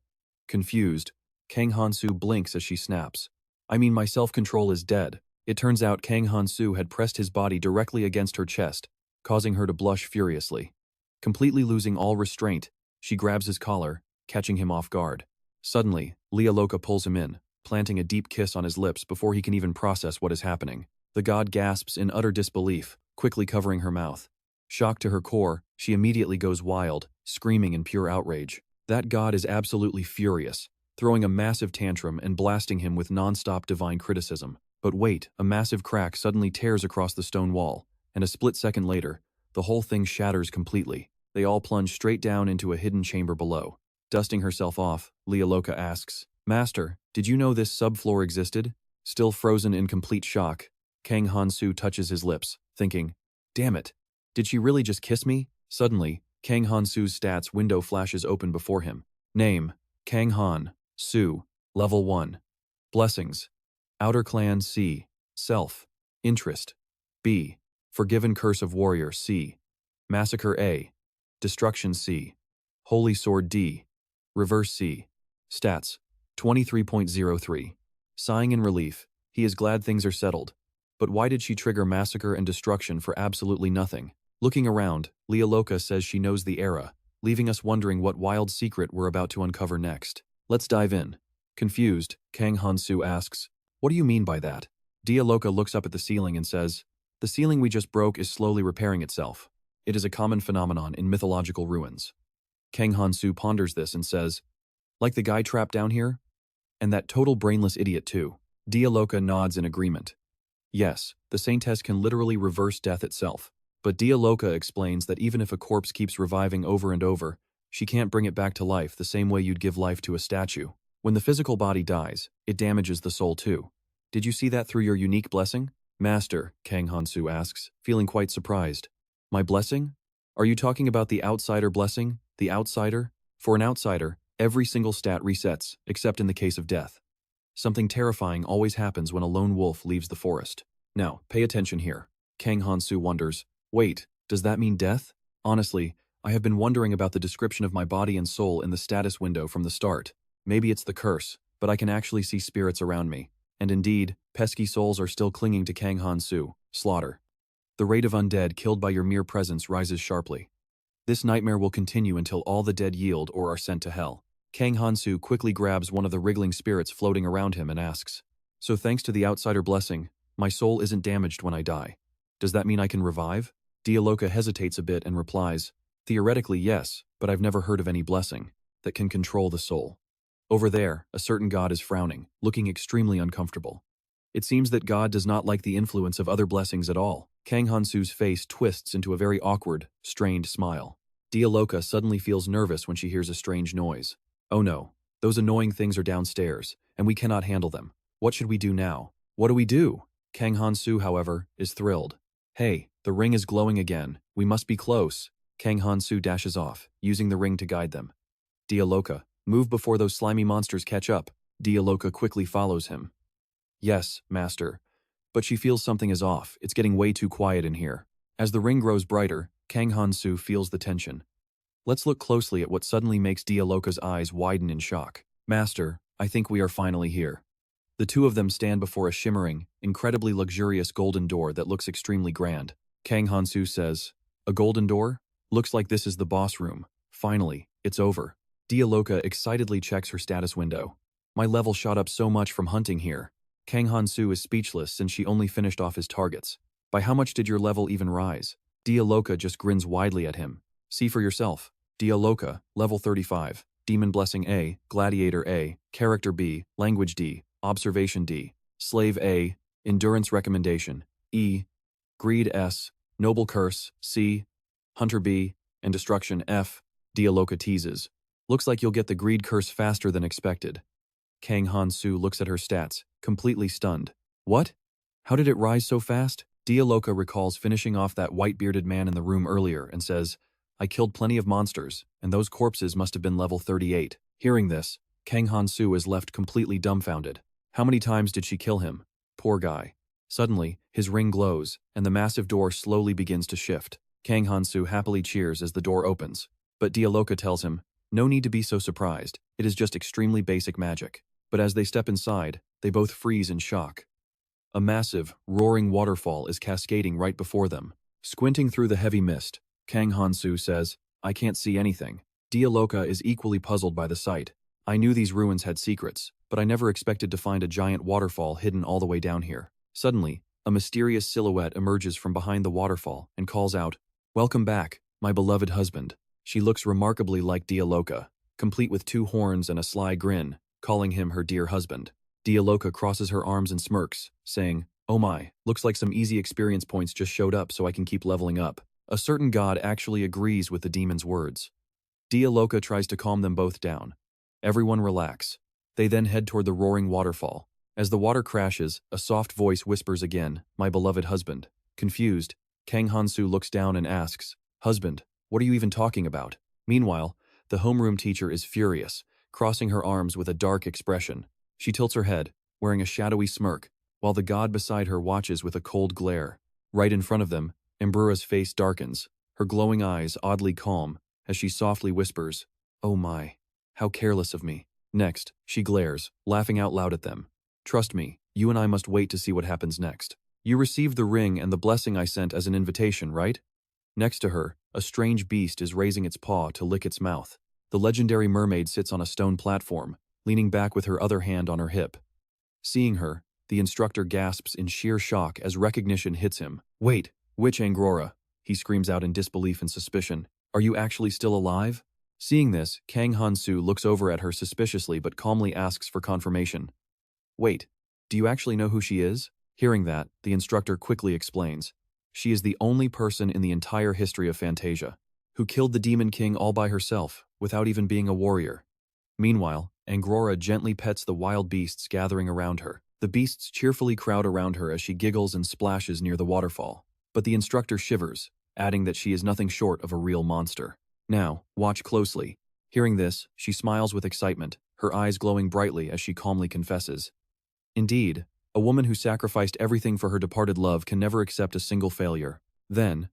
Confused, Kang Han-soo blinks as she snaps, "I mean, my self-control is dead." It turns out Kang Han-soo had pressed his body directly against her chest, causing her to blush furiously. Completely losing all restraint, she grabs his collar, catching him off guard. Suddenly, Loca pulls him in, planting a deep kiss on his lips before he can even process what is happening. The god gasps in utter disbelief, quickly covering her mouth. Shocked to her core, she immediately goes wild, screaming in pure outrage. That god is absolutely furious, throwing a massive tantrum and blasting him with non-stop divine criticism. But wait, a massive crack suddenly tears across the stone wall, and a split second later, the whole thing shatters completely. They all plunge straight down into a hidden chamber below. Dusting herself off, Loca asks, "Master, did you know this subfloor existed?" Still frozen in complete shock, Kang Han-soo touches his lips, thinking, "Damn it, did she really just kiss me?" Suddenly, Kang Han-soo's stats window flashes open before him. Name, Kang Han-soo, Level 1. Blessings, Outer Clan C. Self. Interest B. Forgiven Curse of Warrior C. Massacre A. Destruction C. Holy Sword D. Reverse C. Stats 23.03. Sighing in relief, he is glad things are settled. But why did she trigger massacre and destruction for absolutely nothing? Looking around, Loca says she knows the era, leaving us wondering what wild secret we're about to uncover next. Let's dive in. Confused, Kang Han-soo asks, "What do you mean by that?" Loca looks up at the ceiling and says, "The ceiling we just broke is slowly repairing itself. It is a common phenomenon in mythological ruins." Kang Han-soo ponders this and says, "Like the guy trapped down here? And that total brainless idiot too." Loca nods in agreement. Yes, the saintess can literally reverse death itself. But Loca explains that even if a corpse keeps reviving over and over, she can't bring it back to life the same way you'd give life to a statue. When the physical body dies, it damages the soul too. Did you see that through your unique blessing? Master, Kang Han-soo asks, feeling quite surprised. My blessing? Are you talking about the outsider blessing? The outsider? For an outsider, every single stat resets, except in the case of death. Something terrifying always happens when a lone wolf leaves the forest. Now, pay attention here. Kang Han-soo wonders, wait, does that mean death? Honestly, I have been wondering about the description of my body and soul in the status window from the start. Maybe it's the curse, but I can actually see spirits around me. And indeed, pesky souls are still clinging to Kang Han-soo. Slaughter. The rate of undead killed by your mere presence rises sharply. This nightmare will continue until all the dead yield or are sent to hell. Kang Han-soo quickly grabs one of the wriggling spirits floating around him and asks, "So thanks to the outsider blessing, my soul isn't damaged when I die. Does that mean I can revive?" Loca hesitates a bit and replies, "Theoretically, yes, but I've never heard of any blessing that can control the soul." Over there, a certain god is frowning, looking extremely uncomfortable. It seems that God does not like the influence of other blessings at all. Kang Han-soo's face twists into a very awkward, strained smile. Loca suddenly feels nervous when she hears a strange noise. Oh no, those annoying things are downstairs, and we cannot handle them. What should we do now? What do we do? Kang Han-soo, however, is thrilled. Hey, the ring is glowing again. We must be close. Kang Han-soo dashes off, using the ring to guide them. Loca, move before those slimy monsters catch up. Loca quickly follows him. Yes, master. But she feels something is off. It's getting way too quiet in here. As the ring grows brighter, Kang Han-soo feels the tension. Let's look closely at what suddenly makes Loca's eyes widen in shock. Master, I think we are finally here. The two of them stand before a shimmering, incredibly luxurious golden door that looks extremely grand. Kang Han-soo says, a golden door? Looks like this is the boss room. Finally, it's over. Loca excitedly checks her status window. My level shot up so much from hunting here. Kang Han-soo is speechless since she only finished off his targets. By how much did your level even rise? Loca just grins widely at him. See for yourself. Loca, level 35. Demon Blessing A, Gladiator A, Character B, Language D, Observation D, Slave A, Endurance Recommendation E, Greed S, Noble Curse C, Hunter B, and Destruction F. Loca teases. Looks like you'll get the Greed Curse faster than expected. Kang Han-soo looks at her stats, completely stunned. What? How did it rise so fast? Loca recalls finishing off that white-bearded man in the room earlier and says, I killed plenty of monsters, and those corpses must have been level 38. Hearing this, Kang Han-soo is left completely dumbfounded. How many times did she kill him? Poor guy. Suddenly, his ring glows, and the massive door slowly begins to shift. Kang Han-soo happily cheers as the door opens. But Loca tells him, no need to be so surprised, it is just extremely basic magic. But as they step inside, they both freeze in shock. A massive, roaring waterfall is cascading right before them. Squinting through the heavy mist, Kang Han-soo says, I can't see anything. Loca is equally puzzled by the sight. I knew these ruins had secrets, but I never expected to find a giant waterfall hidden all the way down here. Suddenly, a mysterious silhouette emerges from behind the waterfall and calls out, Welcome back, my beloved husband. She looks remarkably like Loca, complete with 2 horns and a sly grin, calling him her dear husband. Loca crosses her arms and smirks, saying, Oh my, looks like some easy experience points just showed up so I can keep leveling up. A certain god actually agrees with the demon's words. Loca tries to calm them both down. Everyone relax. They then head toward the roaring waterfall. As the water crashes, a soft voice whispers again, My beloved husband. Confused, Kang Han-soo looks down and asks, Husband, what are you even talking about? Meanwhile, the homeroom teacher is furious, crossing her arms with a dark expression. She tilts her head, wearing a shadowy smirk, while the god beside her watches with a cold glare. Right in front of them, Embrura's face darkens, her glowing eyes oddly calm, as she softly whispers, Oh my, how careless of me. Next, she glares, laughing out loud at them. Trust me, you and I must wait to see what happens next. You received the ring and the blessing I sent as an invitation, right? Next to her, a strange beast is raising its paw to lick its mouth. The legendary mermaid sits on a stone platform, leaning back with her other hand on her hip. Seeing her, the instructor gasps in sheer shock as recognition hits him. Wait, which Angrora? He screams out in disbelief and suspicion. Are you actually still alive? Seeing this, Kang Han-soo looks over at her suspiciously but calmly asks for confirmation. Wait, do you actually know who she is? Hearing that, the instructor quickly explains. She is the only person in the entire history of Fantasia who killed the Demon King all by herself, without even being a warrior. Meanwhile, Angrora gently pets the wild beasts gathering around her. The beasts cheerfully crowd around her as she giggles and splashes near the waterfall. But the instructor shivers, adding that she is nothing short of a real monster. Now, watch closely. Hearing this, she smiles with excitement, her eyes glowing brightly as she calmly confesses. Indeed, a woman who sacrificed everything for her departed love can never accept a single failure. Then,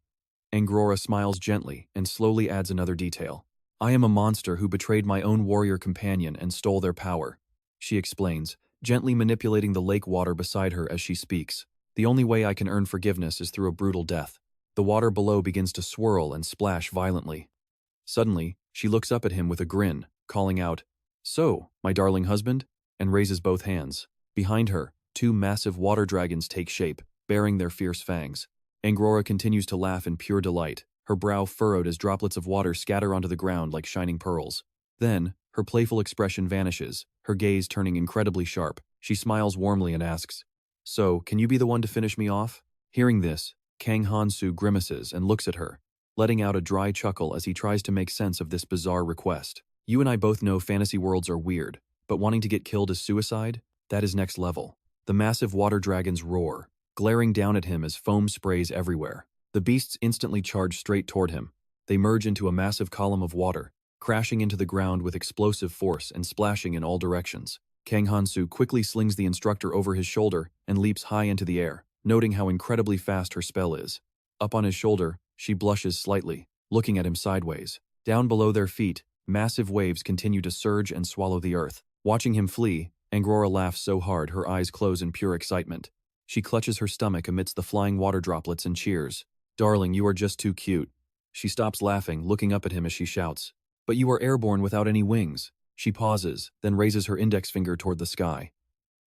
Angrora smiles gently and slowly adds another detail. I am a monster who betrayed my own warrior companion and stole their power, she explains, gently manipulating the lake water beside her as she speaks. The only way I can earn forgiveness is through a brutal death. The water below begins to swirl and splash violently. Suddenly, she looks up at him with a grin, calling out, So, my darling husband, and raises both hands. Behind her, 2 massive water dragons take shape, bearing their fierce fangs. Angrora continues to laugh in pure delight, her brow furrowed as droplets of water scatter onto the ground like shining pearls. Then, her playful expression vanishes, her gaze turning incredibly sharp. She smiles warmly and asks, So, can you be the one to finish me off? Hearing this, Kang Han-soo grimaces and looks at her, letting out a dry chuckle as he tries to make sense of this bizarre request. You and I both know fantasy worlds are weird, but wanting to get killed is suicide? That is next level. The massive water dragons roar, glaring down at him as foam sprays everywhere. The beasts instantly charge straight toward him. They merge into a massive column of water, crashing into the ground with explosive force and splashing in all directions. Kang Han-soo quickly slings the instructor over his shoulder and leaps high into the air, noting how incredibly fast her spell is. Up on his shoulder, she blushes slightly, looking at him sideways. Down below their feet, massive waves continue to surge and swallow the earth. Watching him flee, Angrora laughs so hard her eyes close in pure excitement. She clutches her stomach amidst the flying water droplets and cheers. "Darling, you are just too cute." She stops laughing, looking up at him as she shouts. "But you are airborne without any wings." She pauses, then raises her index finger toward the sky.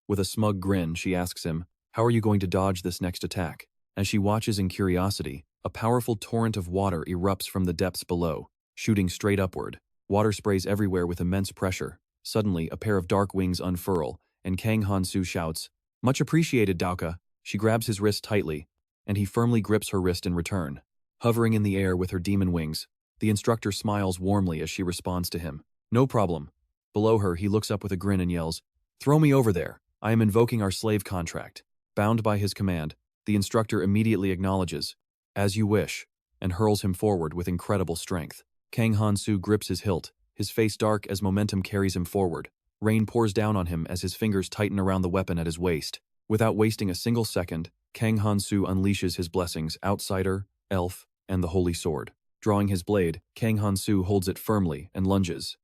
With a smug grin, she asks him, "How are you going to dodge this next attack?" As she watches in curiosity, a powerful torrent of water erupts from the depths below, shooting straight upward. Water sprays everywhere with immense pressure. Suddenly, a pair of dark wings unfurl, and Kang Han-soo shouts, "Much appreciated, Loca." She grabs his wrist tightly, and he firmly grips her wrist in return. Hovering in the air with her demon wings, the instructor smiles warmly as she responds to him. "No problem." Below her, he looks up with a grin and yells, "Throw me over there. I am invoking our slave contract." Bound by his command, the instructor immediately acknowledges, "As you wish," and hurls him forward with incredible strength. Kang Han-soo grips his hilt, his face dark as momentum carries him forward. Rain pours down on him as his fingers tighten around the weapon at his waist. Without wasting a single second, Kang Han-soo unleashes his blessings, Outsider, Elf, and the Holy Sword. Drawing his blade, Kang Han-soo holds it firmly and lunges.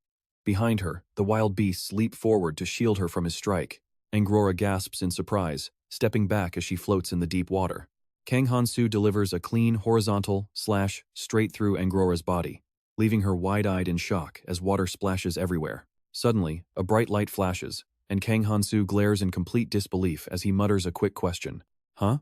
Behind her, the wild beasts leap forward to shield her from his strike. Angrora gasps in surprise, stepping back as she floats in the deep water. Kang Han-soo delivers a clean horizontal slash straight through Angrora's body, leaving her wide-eyed in shock as water splashes everywhere. Suddenly, a bright light flashes, and Kang Han-soo glares in complete disbelief as he mutters a quick question. "Huh?"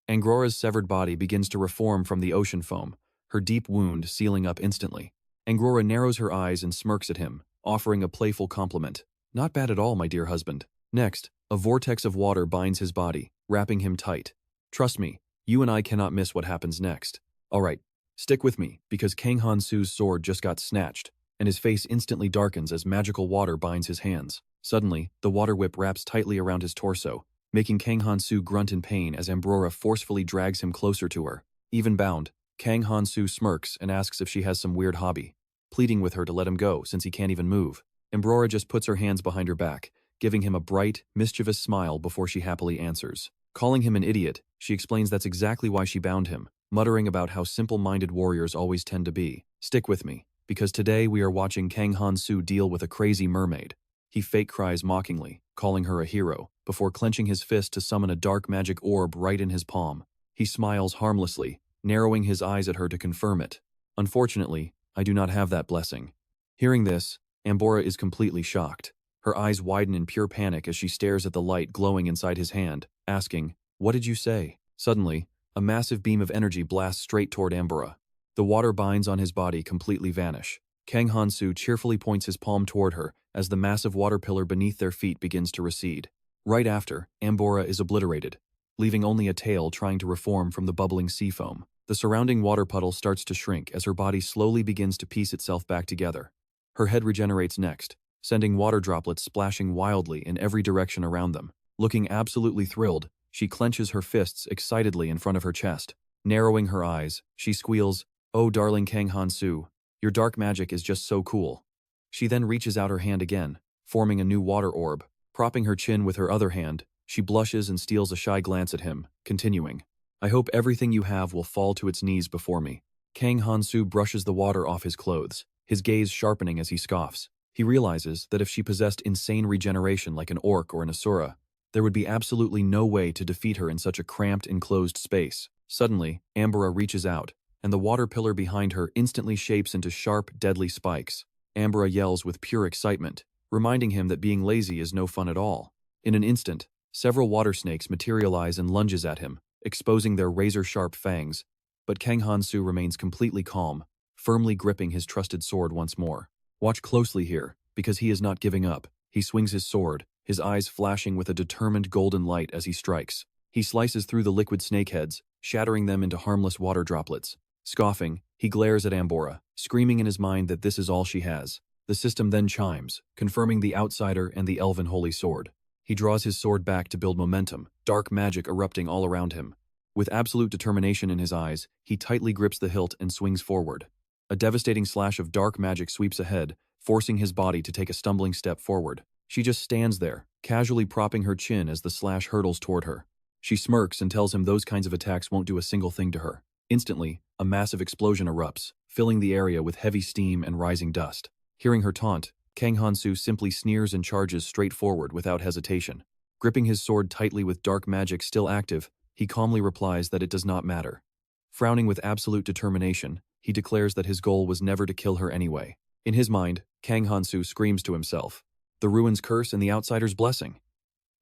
Angrora's severed body begins to reform from the ocean foam, her deep wound sealing up instantly. Angrora narrows her eyes and smirks at him, offering a playful compliment. "Not bad at all, my dear husband." Next, a vortex of water binds his body, wrapping him tight. "Trust me, you and I cannot miss what happens next." "Alright, stick with me," because Kang Han-soo's sword just got snatched, and his face instantly darkens as magical water binds his hands. Suddenly, the water whip wraps tightly around his torso, making Kang Han-soo grunt in pain as Angrora forcefully drags him closer to her. Even bound, Kang Han-soo smirks and asks if she has some weird hobby, pleading with her to let him go since he can't even move. Angrora just puts her hands behind her back, giving him a bright, mischievous smile before she happily answers. Calling him an idiot, she explains that's exactly why she bound him, muttering about how simple-minded warriors always tend to be. "Stick with me, because today we are watching Kang Han-soo deal with a crazy mermaid." He fake cries mockingly, calling her a hero, before clenching his fist to summon a dark magic orb right in his palm. He smiles harmlessly, narrowing his eyes at her to confirm it. "Unfortunately, I do not have that blessing." Hearing this, Angrora is completely shocked. Her eyes widen in pure panic as she stares at the light glowing inside his hand, asking, "What did you say?" Suddenly, a massive beam of energy blasts straight toward Angrora. The water binds on his body completely vanish. Kang Han-soo cheerfully points his palm toward her as the massive water pillar beneath their feet begins to recede. Right after, Angrora is obliterated, leaving only a tail trying to reform from the bubbling sea foam. The surrounding water puddle starts to shrink as her body slowly begins to piece itself back together. Her head regenerates next, sending water droplets splashing wildly in every direction around them. Looking absolutely thrilled, she clenches her fists excitedly in front of her chest. Narrowing her eyes, she squeals, "Oh darling Kang Han-soo, your dark magic is just so cool." She then reaches out her hand again, forming a new water orb. Propping her chin with her other hand, she blushes and steals a shy glance at him, continuing, "I hope everything you have will fall to its knees before me." Kang Han-soo brushes the water off his clothes, his gaze sharpening as he scoffs. He realizes that if she possessed insane regeneration like an orc or an asura, there would be absolutely no way to defeat her in such a cramped, enclosed space. Suddenly, Angrora reaches out, and the water pillar behind her instantly shapes into sharp, deadly spikes. Angrora yells with pure excitement, reminding him that being lazy is no fun at all. In an instant, several water snakes materialize and lunges at him, exposing their razor-sharp fangs, but Kang Han-soo remains completely calm, firmly gripping his trusted sword once more. Watch closely here, because he is not giving up. He swings his sword, his eyes flashing with a determined golden light as he strikes. He slices through the liquid snakeheads, shattering them into harmless water droplets. Scoffing, he glares at Angrora, screaming in his mind that this is all she has. The system then chimes, confirming the Outsider and the Elven Holy Sword. He draws his sword back to build momentum, dark magic erupting all around him. With absolute determination in his eyes, he tightly grips the hilt and swings forward. A devastating slash of dark magic sweeps ahead, forcing his body to take a stumbling step forward. She just stands there, casually propping her chin as the slash hurtles toward her. She smirks and tells him those kinds of attacks won't do a single thing to her. Instantly, a massive explosion erupts, filling the area with heavy steam and rising dust. Hearing her taunt, Kang Han-soo simply sneers and charges straight forward without hesitation. Gripping his sword tightly with dark magic still active, he calmly replies that it does not matter. Frowning with absolute determination, he declares that his goal was never to kill her anyway. In his mind, Kang Han-soo screams to himself, "The ruin's curse and the outsider's blessing.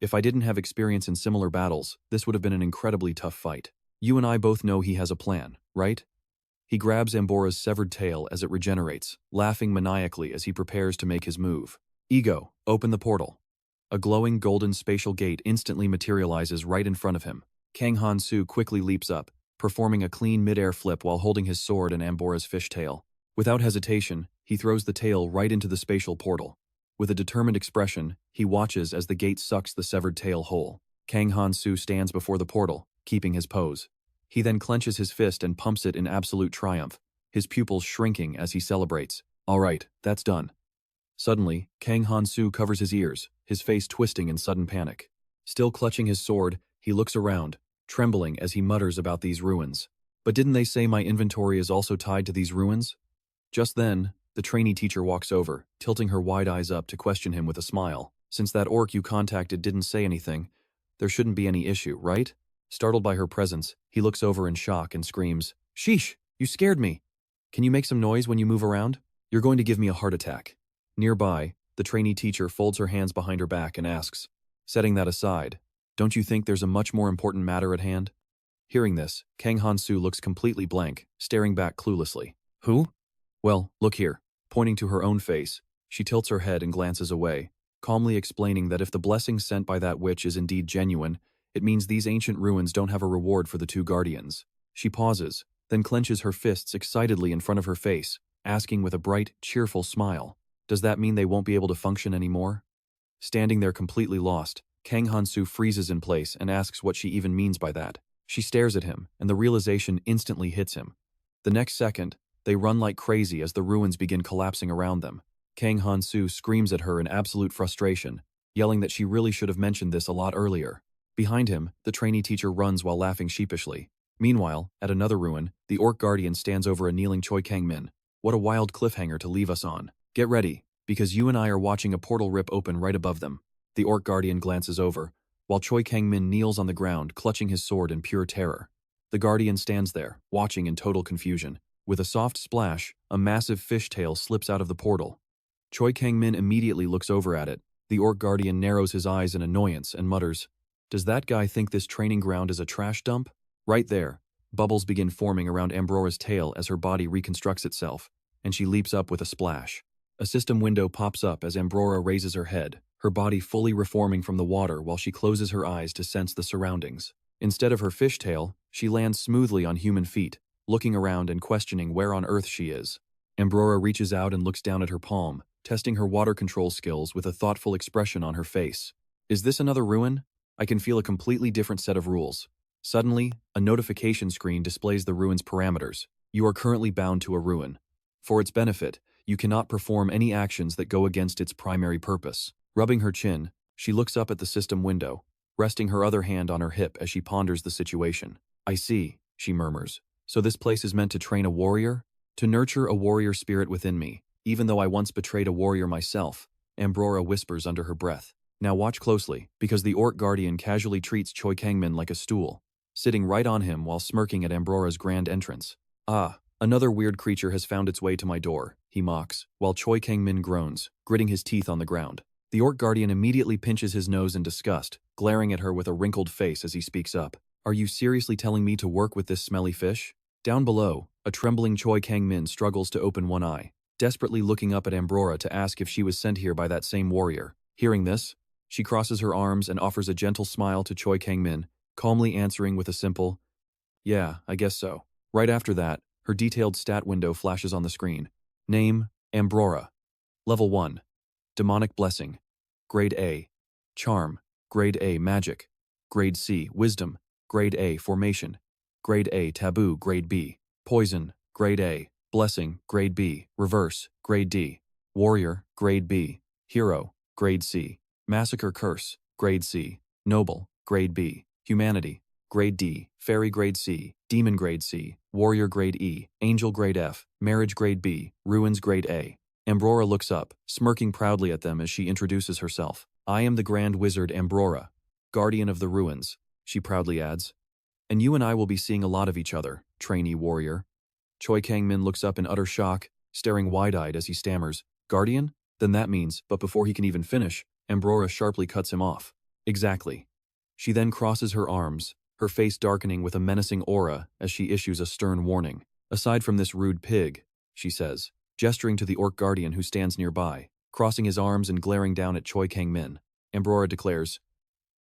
If I didn't have experience in similar battles, this would have been an incredibly tough fight. You and I both know he has a plan, right?" He grabs Ambora's severed tail as it regenerates, laughing maniacally as he prepares to make his move. "Ego, open the portal." A glowing golden spatial gate instantly materializes right in front of him. Kang Han-soo quickly leaps up, performing a clean mid-air flip while holding his sword and Ambora's fishtail. Without hesitation, he throws the tail right into the spatial portal. With a determined expression, he watches as the gate sucks the severed tail whole. Kang Han-soo stands before the portal, keeping his pose. He then clenches his fist and pumps it in absolute triumph, his pupils shrinking as he celebrates. "All right, that's done." Suddenly, Kang Han-soo covers his ears, his face twisting in sudden panic. Still clutching his sword, he looks around, trembling as he mutters about these ruins. "But didn't they say my inventory is also tied to these ruins?" Just then, the trainee teacher walks over, tilting her wide eyes up to question him with a smile. "Since that orc you contacted didn't say anything, there shouldn't be any issue, right?" Startled by her presence, he looks over in shock and screams, "Sheesh, you scared me! Can you make some noise when you move around? You're going to give me a heart attack." Nearby, the trainee teacher folds her hands behind her back and asks, "Setting that aside, don't you think there's a much more important matter at hand?" Hearing this, Kang Han-soo looks completely blank, staring back cluelessly. "Who?" "Well, look here." Pointing to her own face, she tilts her head and glances away, calmly explaining that if the blessing sent by that witch is indeed genuine, it means these ancient ruins don't have a reward for the two guardians. She pauses, then clenches her fists excitedly in front of her face, asking with a bright, cheerful smile, "Does that mean they won't be able to function anymore?" Standing there completely lost, Kang Han-soo freezes in place and asks what she even means by that. She stares at him, and the realization instantly hits him. The next second, they run like crazy as the ruins begin collapsing around them. Kang Han-soo screams at her in absolute frustration, yelling that she really should have mentioned this a lot earlier. Behind him, the trainee teacher runs while laughing sheepishly. Meanwhile, at another ruin, the orc guardian stands over a kneeling Choi Kang-min. "What a wild cliffhanger to leave us on. Get ready, because you and I are watching a portal rip open right above them." The orc guardian glances over, while Choi Kang-min kneels on the ground, clutching his sword in pure terror. The guardian stands there, watching in total confusion. With a soft splash, a massive fishtail slips out of the portal. Choi Kang-min immediately looks over at it. The orc guardian narrows his eyes in annoyance and mutters, "Does that guy think this training ground is a trash dump?" Right there, bubbles begin forming around Ambrora's tail as her body reconstructs itself, and she leaps up with a splash. A system window pops up as Ambrora raises her head, her body fully reforming from the water while she closes her eyes to sense the surroundings. Instead of her fishtail, she lands smoothly on human feet, looking around and questioning where on earth she is. Ambrora reaches out and looks down at her palm, testing her water control skills with a thoughtful expression on her face. "Is this another ruin? I can feel a completely different set of rules." Suddenly, a notification screen displays the ruin's parameters. "You are currently bound to a ruin. For its benefit, you cannot perform any actions that go against its primary purpose." Rubbing her chin, she looks up at the system window, resting her other hand on her hip as she ponders the situation. "I see," she murmurs. "So this place is meant to train a warrior? To nurture a warrior spirit within me, even though I once betrayed a warrior myself," Ambrora whispers under her breath. Now watch closely, because the orc guardian casually treats Choi Kang-min like a stool, sitting right on him while smirking at Ambrora's grand entrance. "Ah, another weird creature has found its way to my door," he mocks, while Choi Kang-min groans, gritting his teeth on the ground. The orc guardian immediately pinches his nose in disgust, glaring at her with a wrinkled face as he speaks up. "Are you seriously telling me to work with this smelly fish?" Down below, a trembling Choi Kang-min struggles to open one eye, desperately looking up at Ambrora to ask if she was sent here by that same warrior. Hearing this, she crosses her arms and offers a gentle smile to Choi Kang-min, calmly answering with a simple, "Yeah, I guess so." Right after that, her detailed stat window flashes on the screen. Name, Ambrora. Level 1. Demonic Blessing. Grade A. Charm, Grade A, Magic. Grade C, Wisdom. Grade A, Formation. Grade A, Taboo. Grade B, Poison. Grade A, Blessing. Grade B, Reverse. Grade D, Warrior. Grade B, Hero. Grade C, Massacre. Curse. Grade C, Noble. Grade B, Humanity. Grade D, Fairy. Grade C, Demon. Grade C, Warrior. Grade E, Angel. Grade F, Marriage. Grade B, Ruins. Grade A. Ambrora looks up, smirking proudly at them as she introduces herself. I am the Grand Wizard Ambrora, Guardian of the Ruins, she proudly adds. And you and I will be seeing a lot of each other, trainee warrior. Choi Kang-min looks up in utter shock, staring wide-eyed as he stammers, Guardian? Then that means, but before he can even finish, Ambrora sharply cuts him off. Exactly. She then crosses her arms, her face darkening with a menacing aura as she issues a stern warning. Aside from this rude pig, she says, gesturing to the orc guardian who stands nearby, crossing his arms and glaring down at Choi Kang-min. Ambrora declares,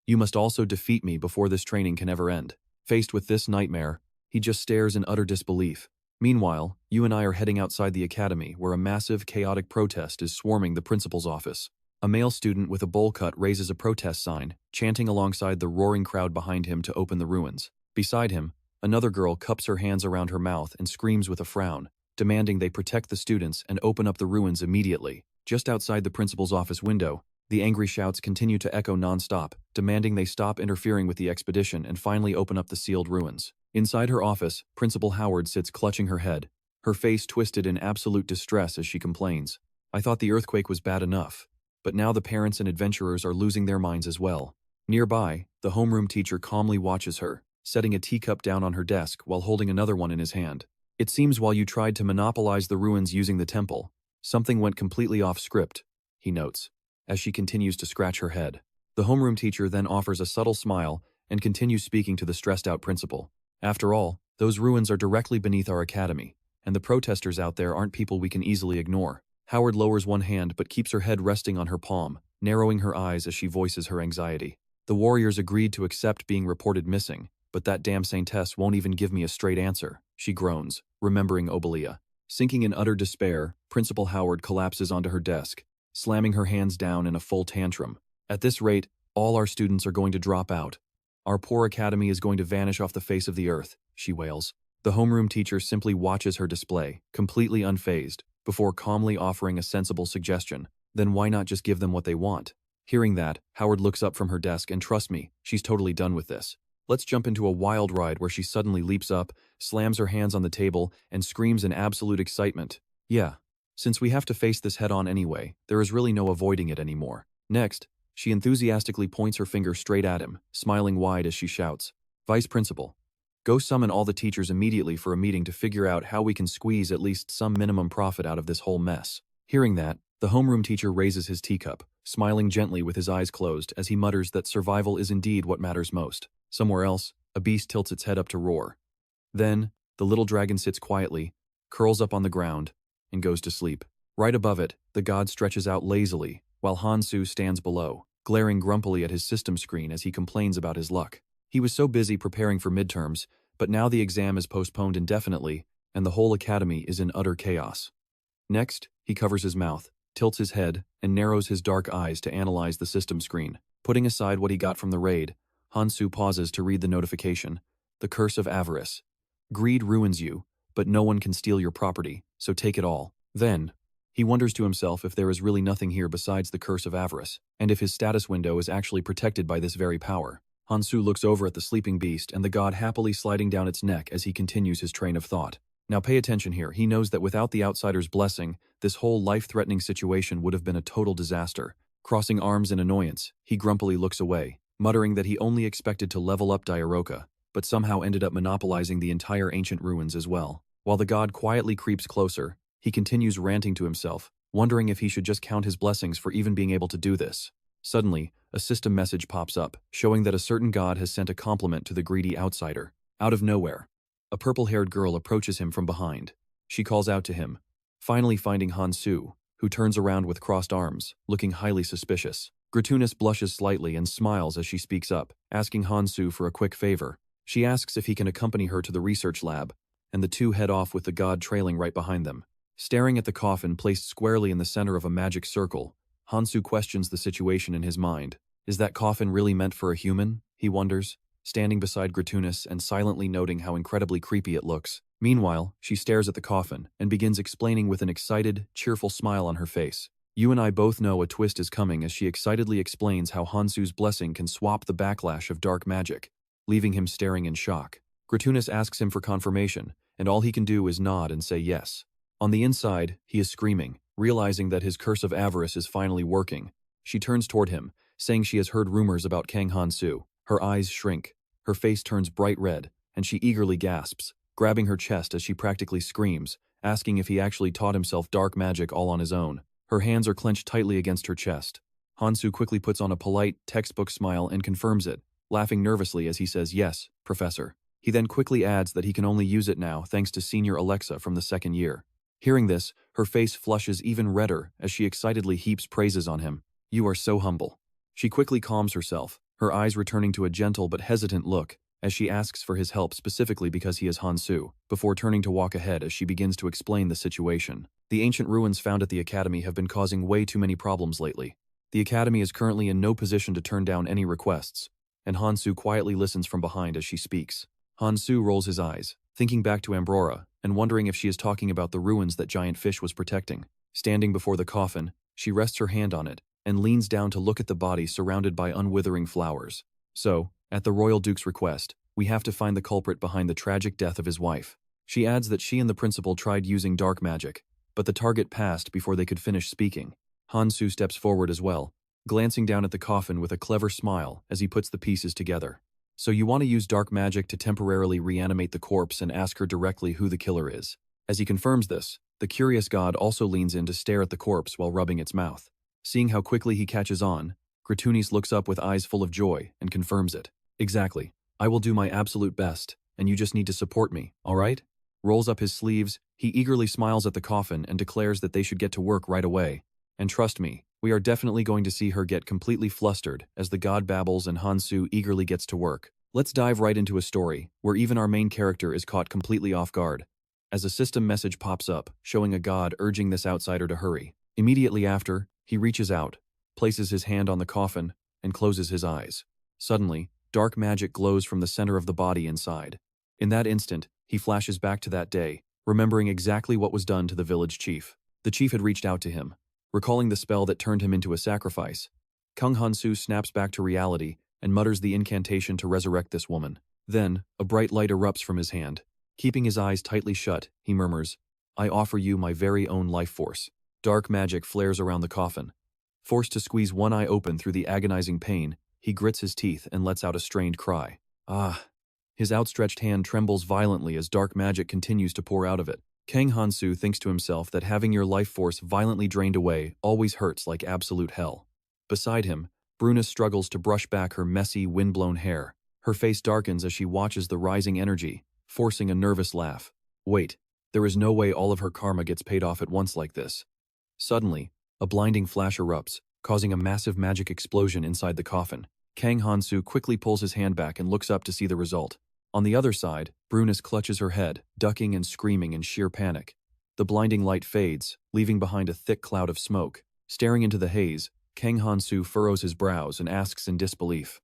you must also defeat me before this training can ever end. Faced with this nightmare, he just stares in utter disbelief. Meanwhile, you and I are heading outside the academy where a massive, chaotic protest is swarming the principal's office. A male student with a bowl cut raises a protest sign, chanting alongside the roaring crowd behind him to open the ruins. Beside him, another girl cups her hands around her mouth and screams with a frown, demanding they protect the students and open up the ruins immediately. Just outside the principal's office window, the angry shouts continue to echo non-stop, demanding they stop interfering with the expedition and finally open up the sealed ruins. Inside her office, Principal Howard sits clutching her head, her face twisted in absolute distress as she complains. I thought the earthquake was bad enough, but now the parents and adventurers are losing their minds as well. Nearby, the homeroom teacher calmly watches her, setting a teacup down on her desk while holding another one in his hand. It seems while you tried to monopolize the ruins using the temple, something went completely off script, he notes, as she continues to scratch her head. The homeroom teacher then offers a subtle smile and continues speaking to the stressed-out principal. After all, those ruins are directly beneath our academy, and the protesters out there aren't people we can easily ignore. Howard lowers one hand but keeps her head resting on her palm, narrowing her eyes as she voices her anxiety. The warriors agreed to accept being reported missing, but that damn saintess won't even give me a straight answer, she groans, remembering Obelia. Sinking in utter despair, Principal Howard collapses onto her desk, slamming her hands down in a full tantrum. At this rate, all our students are going to drop out. Our poor academy is going to vanish off the face of the earth, she wails. The homeroom teacher simply watches her display, completely unfazed, before calmly offering a sensible suggestion. Then why not just give them what they want? Hearing that, Howard looks up from her desk and trust me, she's totally done with this. Let's jump into a wild ride where she suddenly leaps up, slams her hands on the table, and screams in absolute excitement. Yeah, since we have to face this head-on anyway, there is really no avoiding it anymore. Next, she enthusiastically points her finger straight at him, smiling wide as she shouts, Vice Principal, go summon all the teachers immediately for a meeting to figure out how we can squeeze at least some minimum profit out of this whole mess. Hearing that, the homeroom teacher raises his teacup, smiling gently with his eyes closed as he mutters that survival is indeed what matters most. Somewhere else, a beast tilts its head up to roar. Then, the little dragon sits quietly, curls up on the ground, and goes to sleep. Right above it, the god stretches out lazily, while Han-soo stands below, glaring grumpily at his system screen as he complains about his luck. He was so busy preparing for midterms, but now the exam is postponed indefinitely, and the whole academy is in utter chaos. Next, he covers his mouth, tilts his head, and narrows his dark eyes to analyze the system screen. Putting aside what he got from the raid, Han-soo pauses to read the notification. The curse of avarice. Greed ruins you, but no one can steal your property, so take it all. Then, he wonders to himself if there is really nothing here besides the curse of avarice, and if his status window is actually protected by this very power. Han-soo looks over at the sleeping beast and the god happily sliding down its neck as he continues his train of thought. Now pay attention here, he knows that without the outsider's blessing, this whole life-threatening situation would have been a total disaster. Crossing arms in annoyance, he grumpily looks away, muttering that he only expected to level up Diaroka, but somehow ended up monopolizing the entire ancient ruins as well. While the god quietly creeps closer, he continues ranting to himself, wondering if he should just count his blessings for even being able to do this. Suddenly, a system message pops up, showing that a certain god has sent a compliment to the greedy outsider. Out of nowhere, a purple-haired girl approaches him from behind. She calls out to him, finally finding Han-soo, who turns around with crossed arms, looking highly suspicious. Gratuitous blushes slightly and smiles as she speaks up, asking Han-soo for a quick favor. She asks if he can accompany her to the research lab, and the two head off with the god trailing right behind them. Staring at the coffin placed squarely in the center of a magic circle, Han-soo questions the situation in his mind. Is that coffin really meant for a human? He wonders, standing beside Gratuitous and silently noting how incredibly creepy it looks. Meanwhile, she stares at the coffin and begins explaining with an excited, cheerful smile on her face. You and I both know a twist is coming as she excitedly explains how Han-soo's blessing can swap the backlash of dark magic, leaving him staring in shock. Gratuitous asks him for confirmation, and all he can do is nod and say yes. On the inside, he is screaming, realizing that his curse of avarice is finally working. She turns toward him, saying she has heard rumors about Kang Han-soo. Her eyes shrink, her face turns bright red, and she eagerly gasps, grabbing her chest as she practically screams, asking if he actually taught himself dark magic all on his own. Her hands are clenched tightly against her chest. Han-soo quickly puts on a polite, textbook smile and confirms it, laughing nervously as he says, "Yes, Professor." He then quickly adds that he can only use it now thanks to Senior Alexa from the second year. Hearing this, her face flushes even redder as she excitedly heaps praises on him. "You are so humble." She quickly calms herself, her eyes returning to a gentle but hesitant look, as she asks for his help specifically because he is Han-soo, before turning to walk ahead as she begins to explain the situation. The ancient ruins found at the Academy have been causing way too many problems lately. The Academy is currently in no position to turn down any requests, and Han-soo quietly listens from behind as she speaks. Han-soo rolls his eyes, thinking back to Ambrora, and wondering if she is talking about the ruins that Giant Fish was protecting. Standing before the coffin, she rests her hand on it, and leans down to look at the body surrounded by unwithering flowers. So, at the Royal Duke's request, we have to find the culprit behind the tragic death of his wife. She adds that she and the principal tried using dark magic, but the target passed before they could finish speaking. Han-soo steps forward as well, glancing down at the coffin with a clever smile as he puts the pieces together. So you want to use dark magic to temporarily reanimate the corpse and ask her directly who the killer is. As he confirms this, the curious god also leans in to stare at the corpse while rubbing its mouth. Seeing how quickly he catches on, Gratuitous looks up with eyes full of joy and confirms it. "Exactly. I will do my absolute best, and you just need to support me, all right?" Rolls up his sleeves, he eagerly smiles at the coffin and declares that they should get to work right away. And trust me, we are definitely going to see her get completely flustered as the god babbles and Han-soo eagerly gets to work. Let's dive right into a story where even our main character is caught completely off guard, as a system message pops up showing a god urging this outsider to hurry. Immediately after, he reaches out, places his hand on the coffin, and closes his eyes. Suddenly, dark magic glows from the center of the body inside. In that instant, he flashes back to that day, remembering exactly what was done to the village chief. The chief had reached out to him, recalling the spell that turned him into a sacrifice. Kang Han-soo snaps back to reality and mutters the incantation to resurrect this woman. Then, a bright light erupts from his hand. Keeping his eyes tightly shut, he murmurs, "I offer you my very own life force." Dark magic flares around the coffin. Forced to squeeze one eye open through the agonizing pain, he grits his teeth and lets out a strained cry. "Ah." His outstretched hand trembles violently as dark magic continues to pour out of it. Kang Han-soo thinks to himself that having your life force violently drained away always hurts like absolute hell. Beside him, Bruna struggles to brush back her messy, wind-blown hair. Her face darkens as she watches the rising energy, forcing a nervous laugh. Wait, there is no way all of her karma gets paid off at once like this. Suddenly, a blinding flash erupts, causing a massive magic explosion inside the coffin. Kang Han-soo quickly pulls his hand back and looks up to see the result. On the other side, Bruna clutches her head, ducking and screaming in sheer panic. The blinding light fades, leaving behind a thick cloud of smoke. Staring into the haze, Kang Han-soo furrows his brows and asks in disbelief,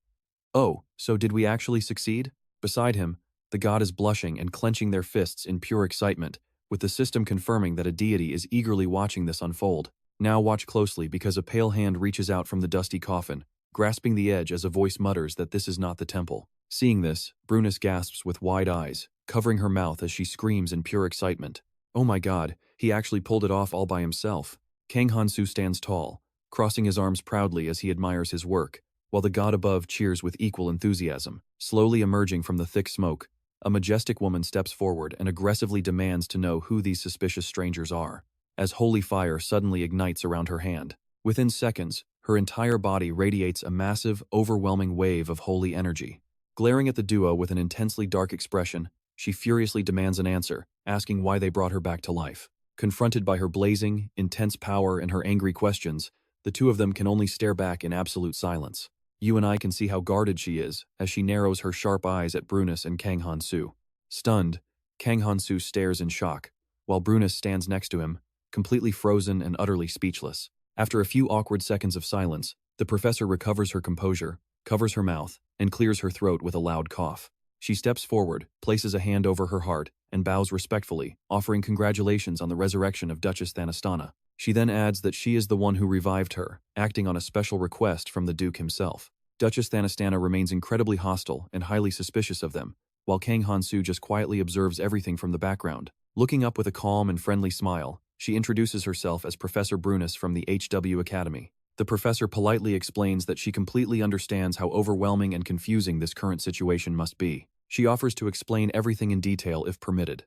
"Oh, so did we actually succeed?" Beside him, the god is blushing and clenching their fists in pure excitement, with the system confirming that a deity is eagerly watching this unfold. Now watch closely because a pale hand reaches out from the dusty coffin, grasping the edge as a voice mutters that this is not the temple. Seeing this, Bruna gasps with wide eyes, covering her mouth as she screams in pure excitement. Oh my god, he actually pulled it off all by himself. Kang Han-soo stands tall, crossing his arms proudly as he admires his work, while the god above cheers with equal enthusiasm. Slowly emerging from the thick smoke, a majestic woman steps forward and aggressively demands to know who these suspicious strangers are, as holy fire suddenly ignites around her hand. Within seconds, her entire body radiates a massive, overwhelming wave of holy energy. Glaring at the duo with an intensely dark expression, she furiously demands an answer, asking why they brought her back to life. Confronted by her blazing, intense power and her angry questions, the two of them can only stare back in absolute silence. You and I can see how guarded she is as she narrows her sharp eyes at Brunus and Kang Han-soo. Stunned, Kang Han-soo stares in shock, while Brunus stands next to him, completely frozen and utterly speechless. After a few awkward seconds of silence, The professor recovers her composure, covers her mouth, and clears her throat with a loud cough. She steps forward, places a hand over her heart, and bows respectfully, offering congratulations on the resurrection of Duchess Thanastana. She then adds that she is the one who revived her, acting on a special request from the Duke himself. Duchess Thanastana remains incredibly hostile and highly suspicious of them, while Kang Han-soo just quietly observes everything from the background. Looking up with a calm and friendly smile, she introduces herself as Professor Brunus from the HW Academy. The professor politely explains that she completely understands how overwhelming and confusing this current situation must be. She offers to explain everything in detail if permitted.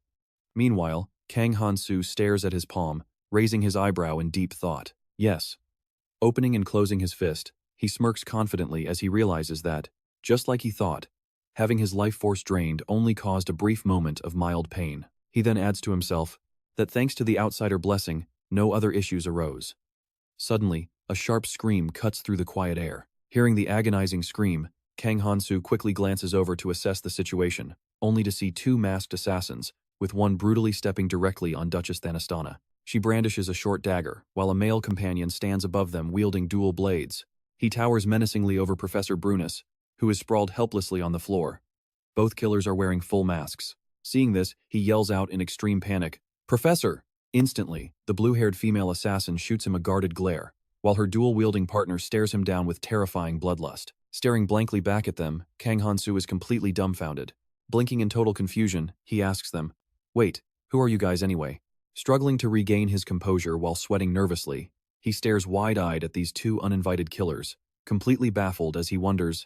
Meanwhile, Kang Han-soo stares at his palm, raising his eyebrow in deep thought. Yes. Opening and closing his fist, he smirks confidently as he realizes that, just like he thought, having his life force drained only caused a brief moment of mild pain. He then adds to himself that thanks to the outsider blessing, no other issues arose. Suddenly, a sharp scream cuts through the quiet air. Hearing the agonizing scream, Kang Han-soo quickly glances over to assess the situation, only to see two masked assassins, with one brutally stepping directly on Duchess Thanastana. She brandishes a short dagger, while a male companion stands above them wielding dual blades. He towers menacingly over Professor Brunus, who is sprawled helplessly on the floor. Both killers are wearing full masks. Seeing this, he yells out in extreme panic, "Professor!" Instantly, the blue-haired female assassin shoots him a guarded glare, while her dual-wielding partner stares him down with terrifying bloodlust. Staring blankly back at them, Kang Han-soo is completely dumbfounded. Blinking in total confusion, he asks them, "Wait, who are you guys anyway?" Struggling to regain his composure while sweating nervously, he stares wide-eyed at these two uninvited killers, completely baffled as he wonders,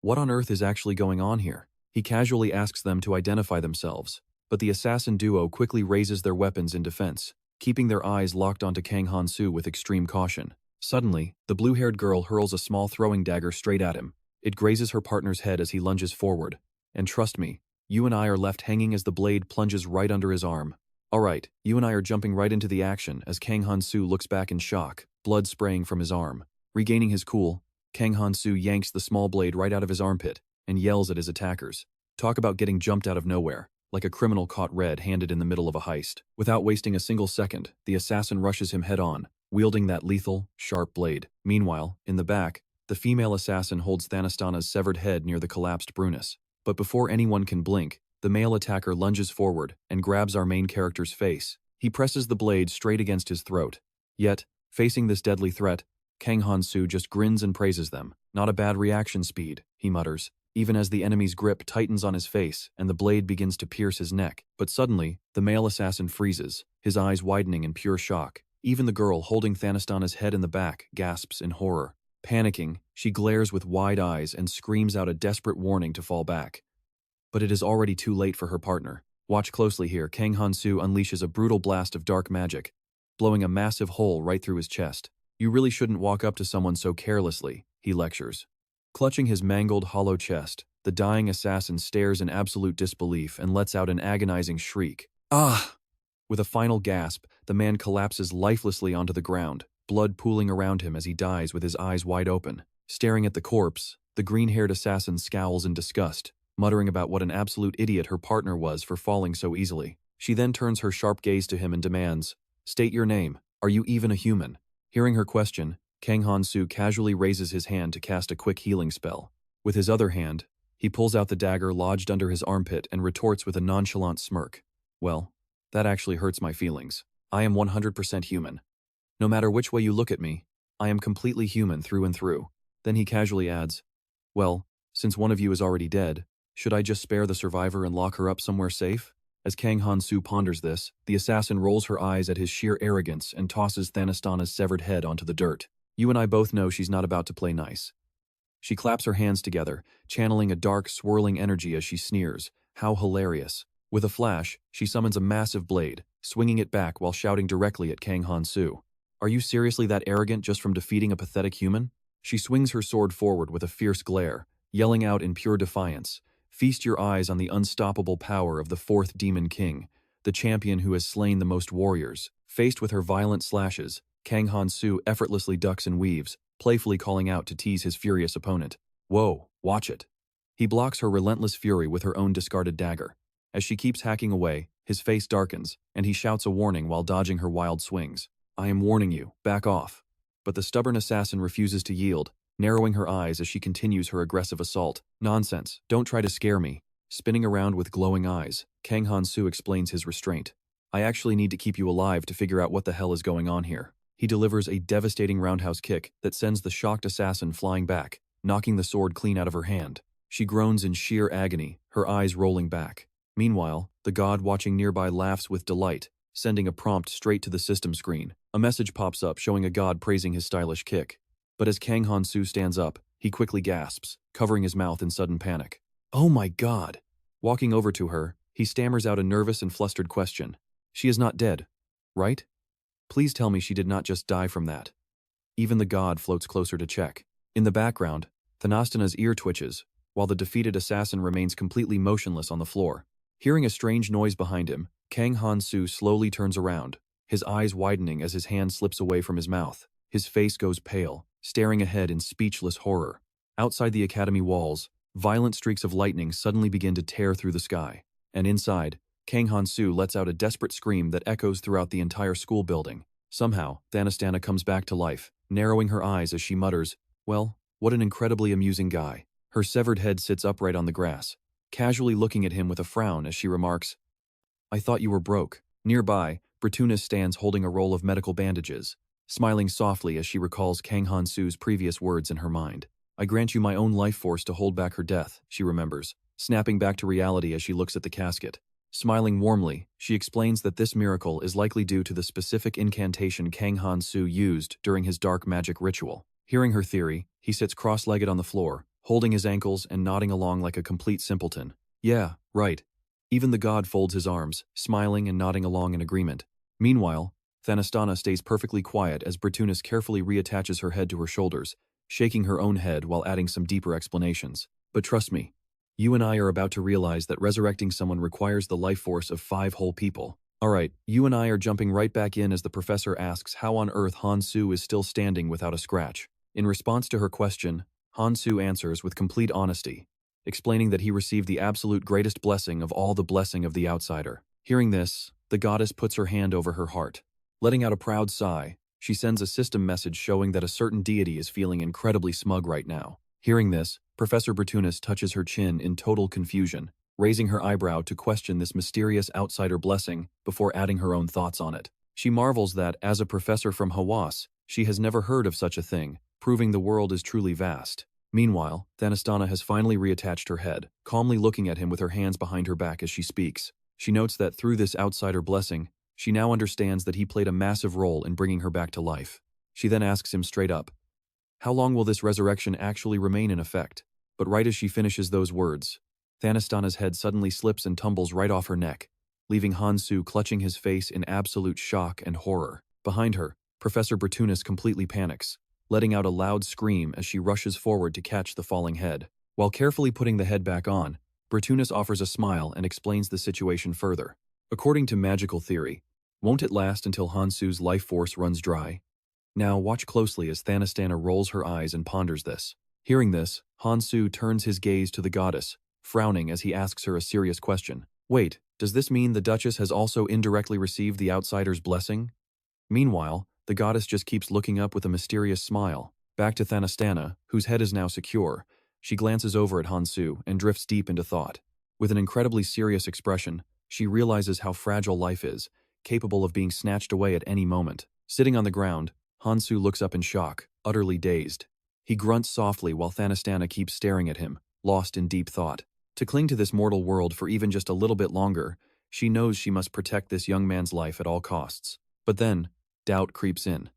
what on earth is actually going on here? He casually asks them to identify themselves, but the assassin duo quickly raises their weapons in defense, keeping their eyes locked onto Kang Han-soo with extreme caution. Suddenly, the blue-haired girl hurls a small throwing dagger straight at him. It grazes her partner's head as he lunges forward. And trust me, you and I are left hanging as the blade plunges right under his arm. Alright, you and I are jumping right into the action as Kang Han-soo looks back in shock, blood spraying from his arm. Regaining his cool, Kang Han-soo yanks the small blade right out of his armpit and yells at his attackers. Talk about getting jumped out of nowhere, like a criminal caught red-handed in the middle of a heist. Without wasting a single second, the assassin rushes him head-on, wielding that lethal, sharp blade. Meanwhile, in the back, the female assassin holds Thanastana's severed head near the collapsed Brunus. But before anyone can blink, the male attacker lunges forward and grabs our main character's face. He presses the blade straight against his throat. Yet, facing this deadly threat, Kang Han-soo just grins and praises them. Not a bad reaction speed, he mutters, even as the enemy's grip tightens on his face and the blade begins to pierce his neck. But suddenly, the male assassin freezes, his eyes widening in pure shock. Even the girl holding Thanastana's head in the back gasps in horror. Panicking, she glares with wide eyes and screams out a desperate warning to fall back. But it is already too late for her partner. Watch closely here. Kang Han-soo unleashes a brutal blast of dark magic, blowing a massive hole right through his chest. You really shouldn't walk up to someone so carelessly, he lectures. Clutching his mangled, hollow chest, the dying assassin stares in absolute disbelief and lets out an agonizing shriek. Ah! With a final gasp, the man collapses lifelessly onto the ground, blood pooling around him as he dies with his eyes wide open. Staring at the corpse, the green-haired assassin scowls in disgust, muttering about what an absolute idiot her partner was for falling so easily. She then turns her sharp gaze to him and demands, "State your name. Are you even a human?" Hearing her question, Kang Han-soo casually raises his hand to cast a quick healing spell. With his other hand, he pulls out the dagger lodged under his armpit and retorts with a nonchalant smirk. "Well, that actually hurts my feelings. I am 100% human. No matter which way you look at me, I am completely human through and through." Then he casually adds, "Well, since one of you is already dead, should I just spare the survivor and lock her up somewhere safe?" As Kang Han-soo ponders this, the assassin rolls her eyes at his sheer arrogance and tosses Thanastana's severed head onto the dirt. You and I both know she's not about to play nice. She claps her hands together, channeling a dark, swirling energy as she sneers. How hilarious. With a flash, she summons a massive blade, swinging it back while shouting directly at Kang Han-soo. "Are you seriously that arrogant just from defeating a pathetic human?" She swings her sword forward with a fierce glare, yelling out in pure defiance, "Feast your eyes on the unstoppable power of the fourth Demon King, the champion who has slain the most warriors." Faced with her violent slashes, Kang Han-soo effortlessly ducks and weaves, playfully calling out to tease his furious opponent. "Whoa, watch it." He blocks her relentless fury with her own discarded dagger. As she keeps hacking away, his face darkens, and he shouts a warning while dodging her wild swings. "I am warning you, back off." But the stubborn assassin refuses to yield, narrowing her eyes as she continues her aggressive assault. Nonsense, don't try to scare me. Spinning around with glowing eyes, Kang Han-soo explains his restraint. I actually need to keep you alive to figure out what the hell is going on here. He delivers a devastating roundhouse kick that sends the shocked assassin flying back, knocking the sword clean out of her hand. She groans in sheer agony, her eyes rolling back. Meanwhile, the god watching nearby laughs with delight, sending a prompt straight to the system screen. A message pops up showing a god praising his stylish kick. But as Kang Han-soo stands up, he quickly gasps, covering his mouth in sudden panic. Oh my god! Walking over to her, he stammers out a nervous and flustered question. She is not dead, right? Please tell me she did not just die from that. Even the god floats closer to check. In the background, Thanastana's ear twitches, while the defeated assassin remains completely motionless on the floor. Hearing a strange noise behind him, Kang Han-soo slowly turns around, his eyes widening as his hand slips away from his mouth. His face goes pale, staring ahead in speechless horror. Outside the academy walls, violent streaks of lightning suddenly begin to tear through the sky. And inside, Kang Han-soo lets out a desperate scream that echoes throughout the entire school building. Somehow, Thanastana comes back to life, narrowing her eyes as she mutters, "Well, what an incredibly amusing guy." Her severed head sits upright on the grass, casually looking at him with a frown as she remarks, "I thought you were broke." Nearby, Bratunis stands holding a roll of medical bandages, smiling softly as she recalls Kang Han-soo's previous words in her mind. "I grant you my own life force to hold back her death," she remembers, snapping back to reality as she looks at the casket. Smiling warmly, she explains that this miracle is likely due to the specific incantation Kang Han-soo used during his dark magic ritual. Hearing her theory, he sits cross-legged on the floor, holding his ankles and nodding along like a complete simpleton. Yeah, right. Even the god folds his arms, smiling and nodding along in agreement. Meanwhile, Thanastana stays perfectly quiet as Bratunis carefully reattaches her head to her shoulders, shaking her own head while adding some deeper explanations. But trust me, you and I are about to realize that resurrecting someone requires the life force of 5 whole people. Alright, you and I are jumping right back in as the professor asks how on earth Han-soo is still standing without a scratch. In response to her question, Han-soo answers with complete honesty, explaining that he received the absolute greatest blessing of all, the blessing of the outsider. Hearing this, the goddess puts her hand over her heart. Letting out a proud sigh, she sends a system message showing that a certain deity is feeling incredibly smug right now. Hearing this, Professor Bratunis touches her chin in total confusion, raising her eyebrow to question this mysterious outsider blessing before adding her own thoughts on it. She marvels that, as a professor from Hawass, she has never heard of such a thing, proving the world is truly vast. Meanwhile, Thanastana has finally reattached her head, calmly looking at him with her hands behind her back as she speaks. She notes that through this outsider blessing, she now understands that he played a massive role in bringing her back to life. She then asks him straight up, how long will this resurrection actually remain in effect? But right as she finishes those words, Thanastana's head suddenly slips and tumbles right off her neck, leaving Han-soo clutching his face in absolute shock and horror. Behind her, Professor Bratunis completely panics, letting out a loud scream as she rushes forward to catch the falling head. While carefully putting the head back on, Bratunis offers a smile and explains the situation further. According to magical theory, won't it last until Han-soo's life force runs dry? Now watch closely as Thanastana rolls her eyes and ponders this. Hearing this, Han-soo turns his gaze to the goddess, frowning as he asks her a serious question. Wait, does this mean the Duchess has also indirectly received the outsider's blessing? Meanwhile, the goddess just keeps looking up with a mysterious smile. Back to Thanastana, whose head is now secure, she glances over at Han-soo and drifts deep into thought. With an incredibly serious expression, she realizes how fragile life is, capable of being snatched away at any moment. Sitting on the ground, Han-soo looks up in shock, utterly dazed. He grunts softly while Thanastana keeps staring at him, lost in deep thought. To cling to this mortal world for even just a little bit longer, she knows she must protect this young man's life at all costs. But then, doubt creeps in.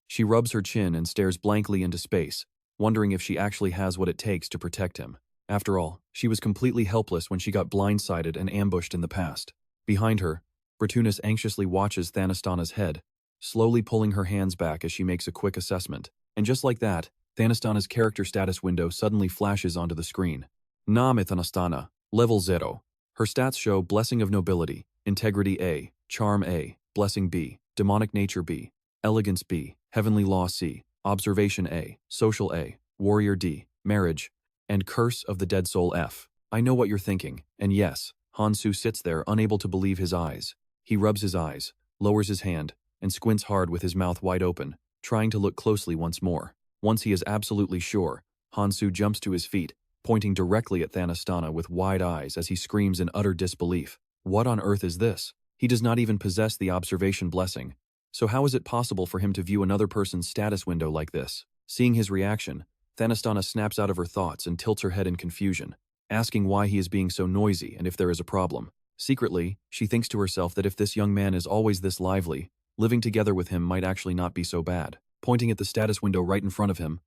She rubs her chin and stares blankly into space, wondering if she actually has what it takes to protect him. After all, she was completely helpless when she got blindsided and ambushed in the past. Behind her, Bratunis anxiously watches Thanastana's head, slowly pulling her hands back as she makes a quick assessment. And just like that, Thanastana's character status window suddenly flashes onto the screen. Name Thanastana, level 0. Her stats show Blessing of Nobility, Integrity A, Charm A, Blessing B, Demonic Nature B, Elegance B, Heavenly Law C, Observation A, Social A, Warrior D, Marriage, and Curse of the Dead Soul F. I know what you're thinking, and yes, Han-soo sits there unable to believe his eyes. He rubs his eyes, lowers his hand, and squints hard with his mouth wide open, trying to look closely once more. Once he is absolutely sure, Han-soo jumps to his feet, pointing directly at Thanastana with wide eyes as he screams in utter disbelief. What on earth is this? He does not even possess the observation blessing. So how is it possible for him to view another person's status window like this? Seeing his reaction, Thanastana snaps out of her thoughts and tilts her head in confusion, asking why he is being so noisy and if there is a problem. Secretly, she thinks to herself that if this young man is always this lively, living together with him might actually not be so bad. Pointing at the status window right in front of him,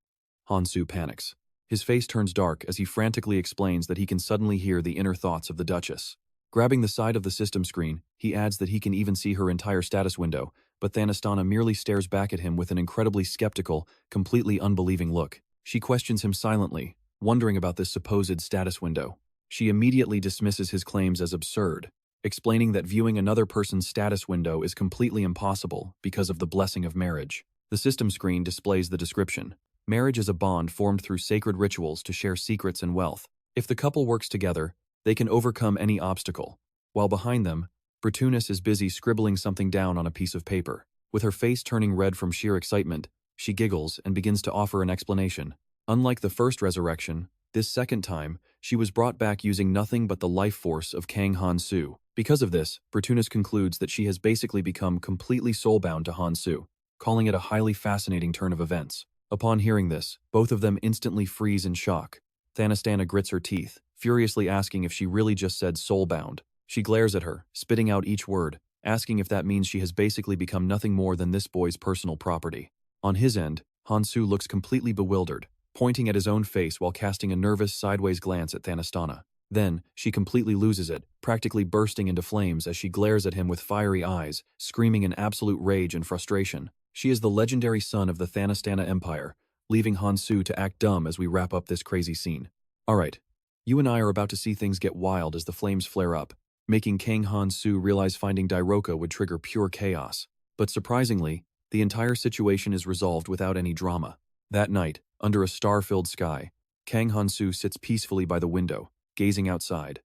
Han-soo panics. His face turns dark as he frantically explains that he can suddenly hear the inner thoughts of the Duchess. Grabbing the side of the system screen, he adds that he can even see her entire status window, but Thanastana merely stares back at him with an incredibly skeptical, completely unbelieving look. She questions him silently, wondering about this supposed status window. She immediately dismisses his claims as absurd, explaining that viewing another person's status window is completely impossible because of the blessing of marriage. The system screen displays the description. Marriage is a bond formed through sacred rituals to share secrets and wealth. If the couple works together, they can overcome any obstacle. While behind them, Bertunis is busy scribbling something down on a piece of paper. With her face turning red from sheer excitement, she giggles and begins to offer an explanation. Unlike the first resurrection, this second time, she was brought back using nothing but the life force of Kang Han-soo. Because of this, Bertunis concludes that she has basically become completely soulbound to Han-soo, calling it a highly fascinating turn of events. Upon hearing this, both of them instantly freeze in shock. Thanastana grits her teeth, furiously asking if she really just said soulbound. She glares at her, spitting out each word, asking if that means she has basically become nothing more than this boy's personal property. On his end, Han-soo looks completely bewildered, pointing at his own face while casting a nervous sideways glance at Thanastana. Then, she completely loses it, practically bursting into flames as she glares at him with fiery eyes, screaming in absolute rage and frustration. She is the legendary son of the Thanastana Empire, leaving Han-soo to act dumb as we wrap up this crazy scene. Alright, you and I are about to see things get wild as the flames flare up, making Kang Han-soo realize finding Loca would trigger pure chaos. But surprisingly, the entire situation is resolved without any drama. That night, under a star-filled sky, Kang Han-soo sits peacefully by the window, gazing outside.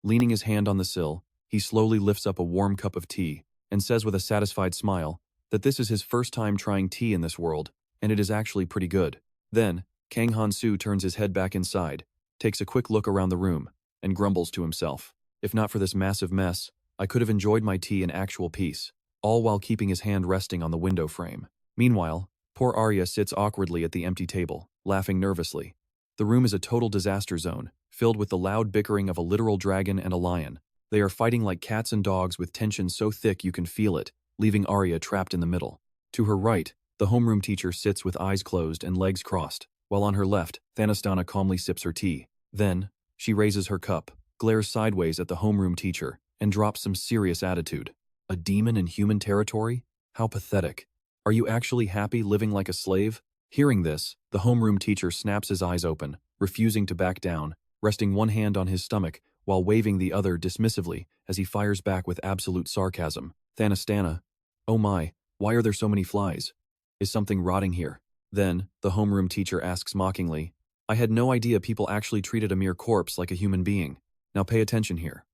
Leaning his hand on the sill, he slowly lifts up a warm cup of tea and says with a satisfied smile that this is his first time trying tea in this world, and it is actually pretty good. Then, Kang Han-soo turns his head back inside, takes a quick look around the room, and grumbles to himself. If not for this massive mess, I could have enjoyed my tea in actual peace, all while keeping his hand resting on the window frame. Meanwhile, poor Arya sits awkwardly at the empty table, laughing nervously. The room is a total disaster zone, filled with the loud bickering of a literal dragon and a lion. They are fighting like cats and dogs with tension so thick you can feel it, leaving Arya trapped in the middle. To her right, the homeroom teacher sits with eyes closed and legs crossed, while on her left, Thanastana calmly sips her tea. Then, she raises her cup, glares sideways at the homeroom teacher, and drops some serious attitude. A demon in human territory? How pathetic. Are you actually happy living like a slave? Hearing this, the homeroom teacher snaps his eyes open, refusing to back down, resting one hand on his stomach while waving the other dismissively as he fires back with absolute sarcasm. Thanastana, oh my, why are there so many flies? Is something rotting here? Then, the homeroom teacher asks mockingly, I had no idea people actually treated a mere corpse like a human being. Now pay attention here.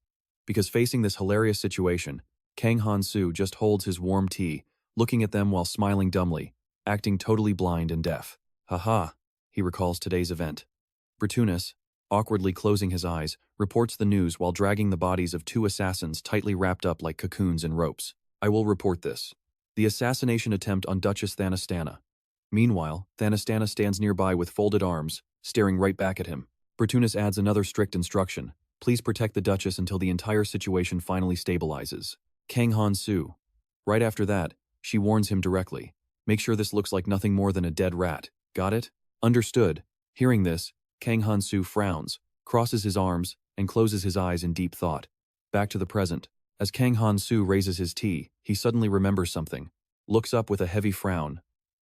Because facing this hilarious situation, Kang Han-soo just holds his warm tea, looking at them while smiling dumbly, acting totally blind and deaf. Haha, he recalls today's event. Bertunis, awkwardly closing his eyes, reports the news while dragging the bodies of two assassins tightly wrapped up like cocoons in ropes. I will report this. The assassination attempt on Duchess Thanastana. Meanwhile, Thanastana stands nearby with folded arms, staring right back at him. Bertunis adds another strict instruction. Please protect the Duchess until the entire situation finally stabilizes. Kang Han-soo. Right after that, she warns him directly. Make sure this looks like nothing more than a dead rat. Got it? Understood. Hearing this, Kang Han-soo frowns, crosses his arms, and closes his eyes in deep thought. Back to the present. As Kang Han-soo raises his tea, he suddenly remembers something, looks up with a heavy frown,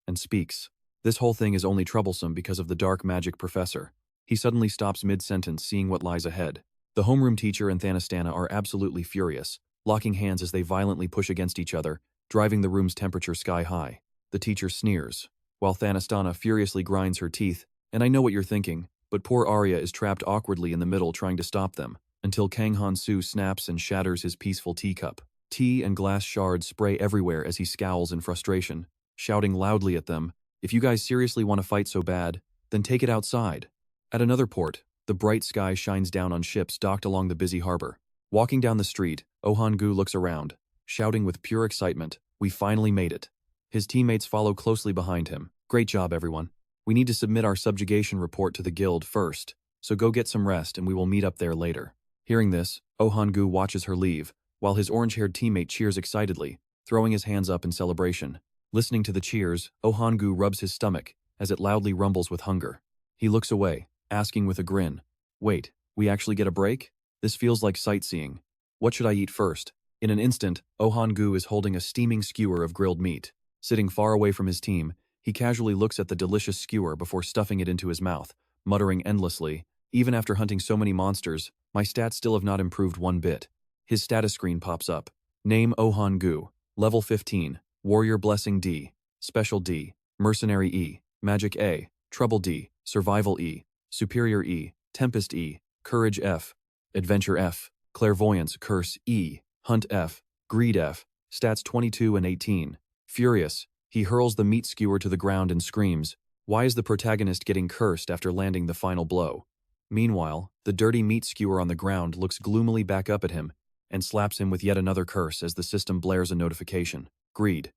and speaks. This whole thing is only troublesome because of the dark magic professor. He suddenly stops mid-sentence, seeing what lies ahead. The homeroom teacher and Thanastana are absolutely furious, locking hands as they violently push against each other, driving the room's temperature sky high. The teacher sneers, while Thanastana furiously grinds her teeth, and I know what you're thinking, but poor Arya is trapped awkwardly in the middle trying to stop them, until Kang Han-soo snaps and shatters his peaceful teacup. Tea and glass shards spray everywhere as he scowls in frustration, shouting loudly at them, If you guys seriously want to fight so bad, then take it outside. At another port, the bright sky shines down on ships docked along the busy harbor. Walking down the street, Oh Han-gu looks around, shouting with pure excitement, "We finally made it." His teammates follow closely behind him. "Great job, everyone. We need to submit our subjugation report to the guild first, so go get some rest and we will meet up there later." Hearing this, Oh Han-gu watches her leave, while his orange-haired teammate cheers excitedly, throwing his hands up in celebration. Listening to the cheers, Oh Han-gu rubs his stomach as it loudly rumbles with hunger. He looks away, asking with a grin, "Wait, we actually get a break? This feels like sightseeing. What should I eat first?" In an instant, Oh Han-gu is holding a steaming skewer of grilled meat. Sitting far away from his team, he casually looks at the delicious skewer before stuffing it into his mouth, muttering endlessly, "Even after hunting so many monsters, my stats still have not improved one bit." His status screen pops up. Name Oh Han-gu. Level 15. Warrior Blessing D. Special D. Mercenary E. Magic A. Trouble D. Survival E. Superior E. Tempest E. Courage F. Adventure F. Clairvoyance Curse E. Hunt F. Greed F. Stats 22 and 18. Furious, he hurls the meat skewer to the ground and screams, "Why is the protagonist getting cursed after landing the final blow?" Meanwhile, the dirty meat skewer on the ground looks gloomily back up at him and slaps him with yet another curse as the system blares a notification. Greed.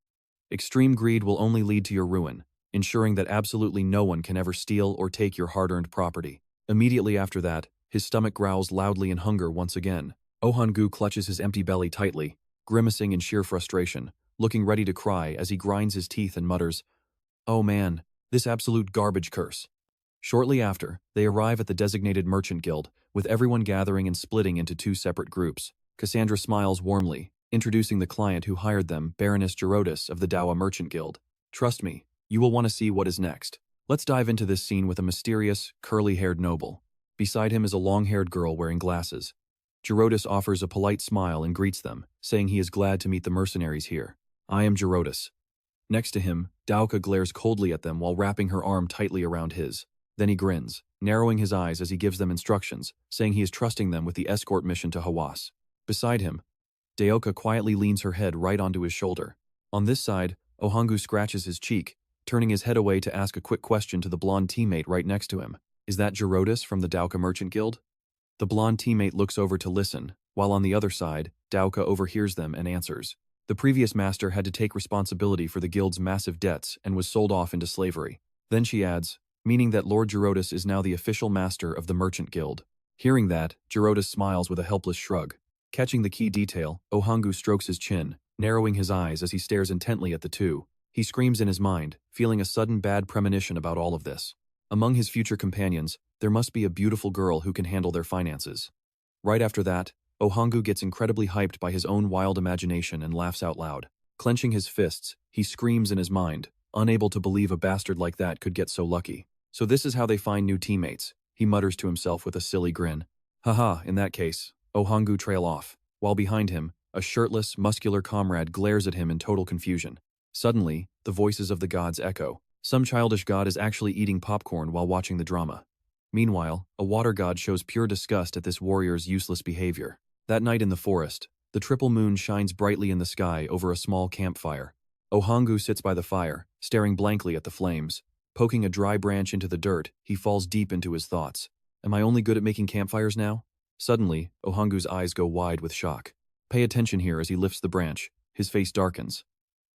Extreme greed will only lead to your ruin, ensuring that absolutely no one can ever steal or take your hard-earned property. Immediately after that, his stomach growls loudly in hunger once again. Oh Han-gu clutches his empty belly tightly, grimacing in sheer frustration, looking ready to cry as he grinds his teeth and mutters, "Oh man, this absolute garbage curse." Shortly after, they arrive at the designated merchant guild, with everyone gathering and splitting into two separate groups. Cassandra smiles warmly, introducing the client who hired them, Baroness Gerodis of the Dawa Merchant Guild. "Trust me, you will want to see what is next." Let's dive into this scene with a mysterious, curly-haired noble. Beside him is a long-haired girl wearing glasses. Gerodis offers a polite smile and greets them, saying he is glad to meet the mercenaries here. "I am Gerodis." Next to him, Dauka glares coldly at them while wrapping her arm tightly around his. Then he grins, narrowing his eyes as he gives them instructions, saying he is trusting them with the escort mission to Hawass. Beside him, Daoka quietly leans her head right onto his shoulder. On this side, Oh Han-gu scratches his cheek, turning his head away to ask a quick question to the blonde teammate right next to him. "Is that Gerodis from the Dauka Merchant Guild?" The blonde teammate looks over to listen, while on the other side, Dauka overhears them and answers. The previous master had to take responsibility for the guild's massive debts and was sold off into slavery. Then she adds, "Meaning that Lord Gerodis is now the official master of the Merchant Guild." Hearing that, Gerodis smiles with a helpless shrug. Catching the key detail, Oh Han-gu strokes his chin, narrowing his eyes as he stares intently at the two. He screams in his mind, feeling a sudden bad premonition about all of this. Among his future companions, there must be a beautiful girl who can handle their finances. Right after that, Oh Han-gu gets incredibly hyped by his own wild imagination and laughs out loud. Clenching his fists, he screams in his mind, unable to believe a bastard like that could get so lucky. "So this is how they find new teammates," he mutters to himself with a silly grin. "Haha, in that case." Oh Han-gu trail off, while behind him, a shirtless, muscular comrade glares at him in total confusion. Suddenly, the voices of the gods echo. Some childish god is actually eating popcorn while watching the drama. Meanwhile, a water god shows pure disgust at this warrior's useless behavior. That night in the forest, the triple moon shines brightly in the sky over a small campfire. Oh Han-gu sits by the fire, staring blankly at the flames. Poking a dry branch into the dirt, he falls deep into his thoughts. Am I only good at making campfires now? Suddenly, Oh Han-gu's eyes go wide with shock. Pay attention here as he lifts the branch. His face darkens.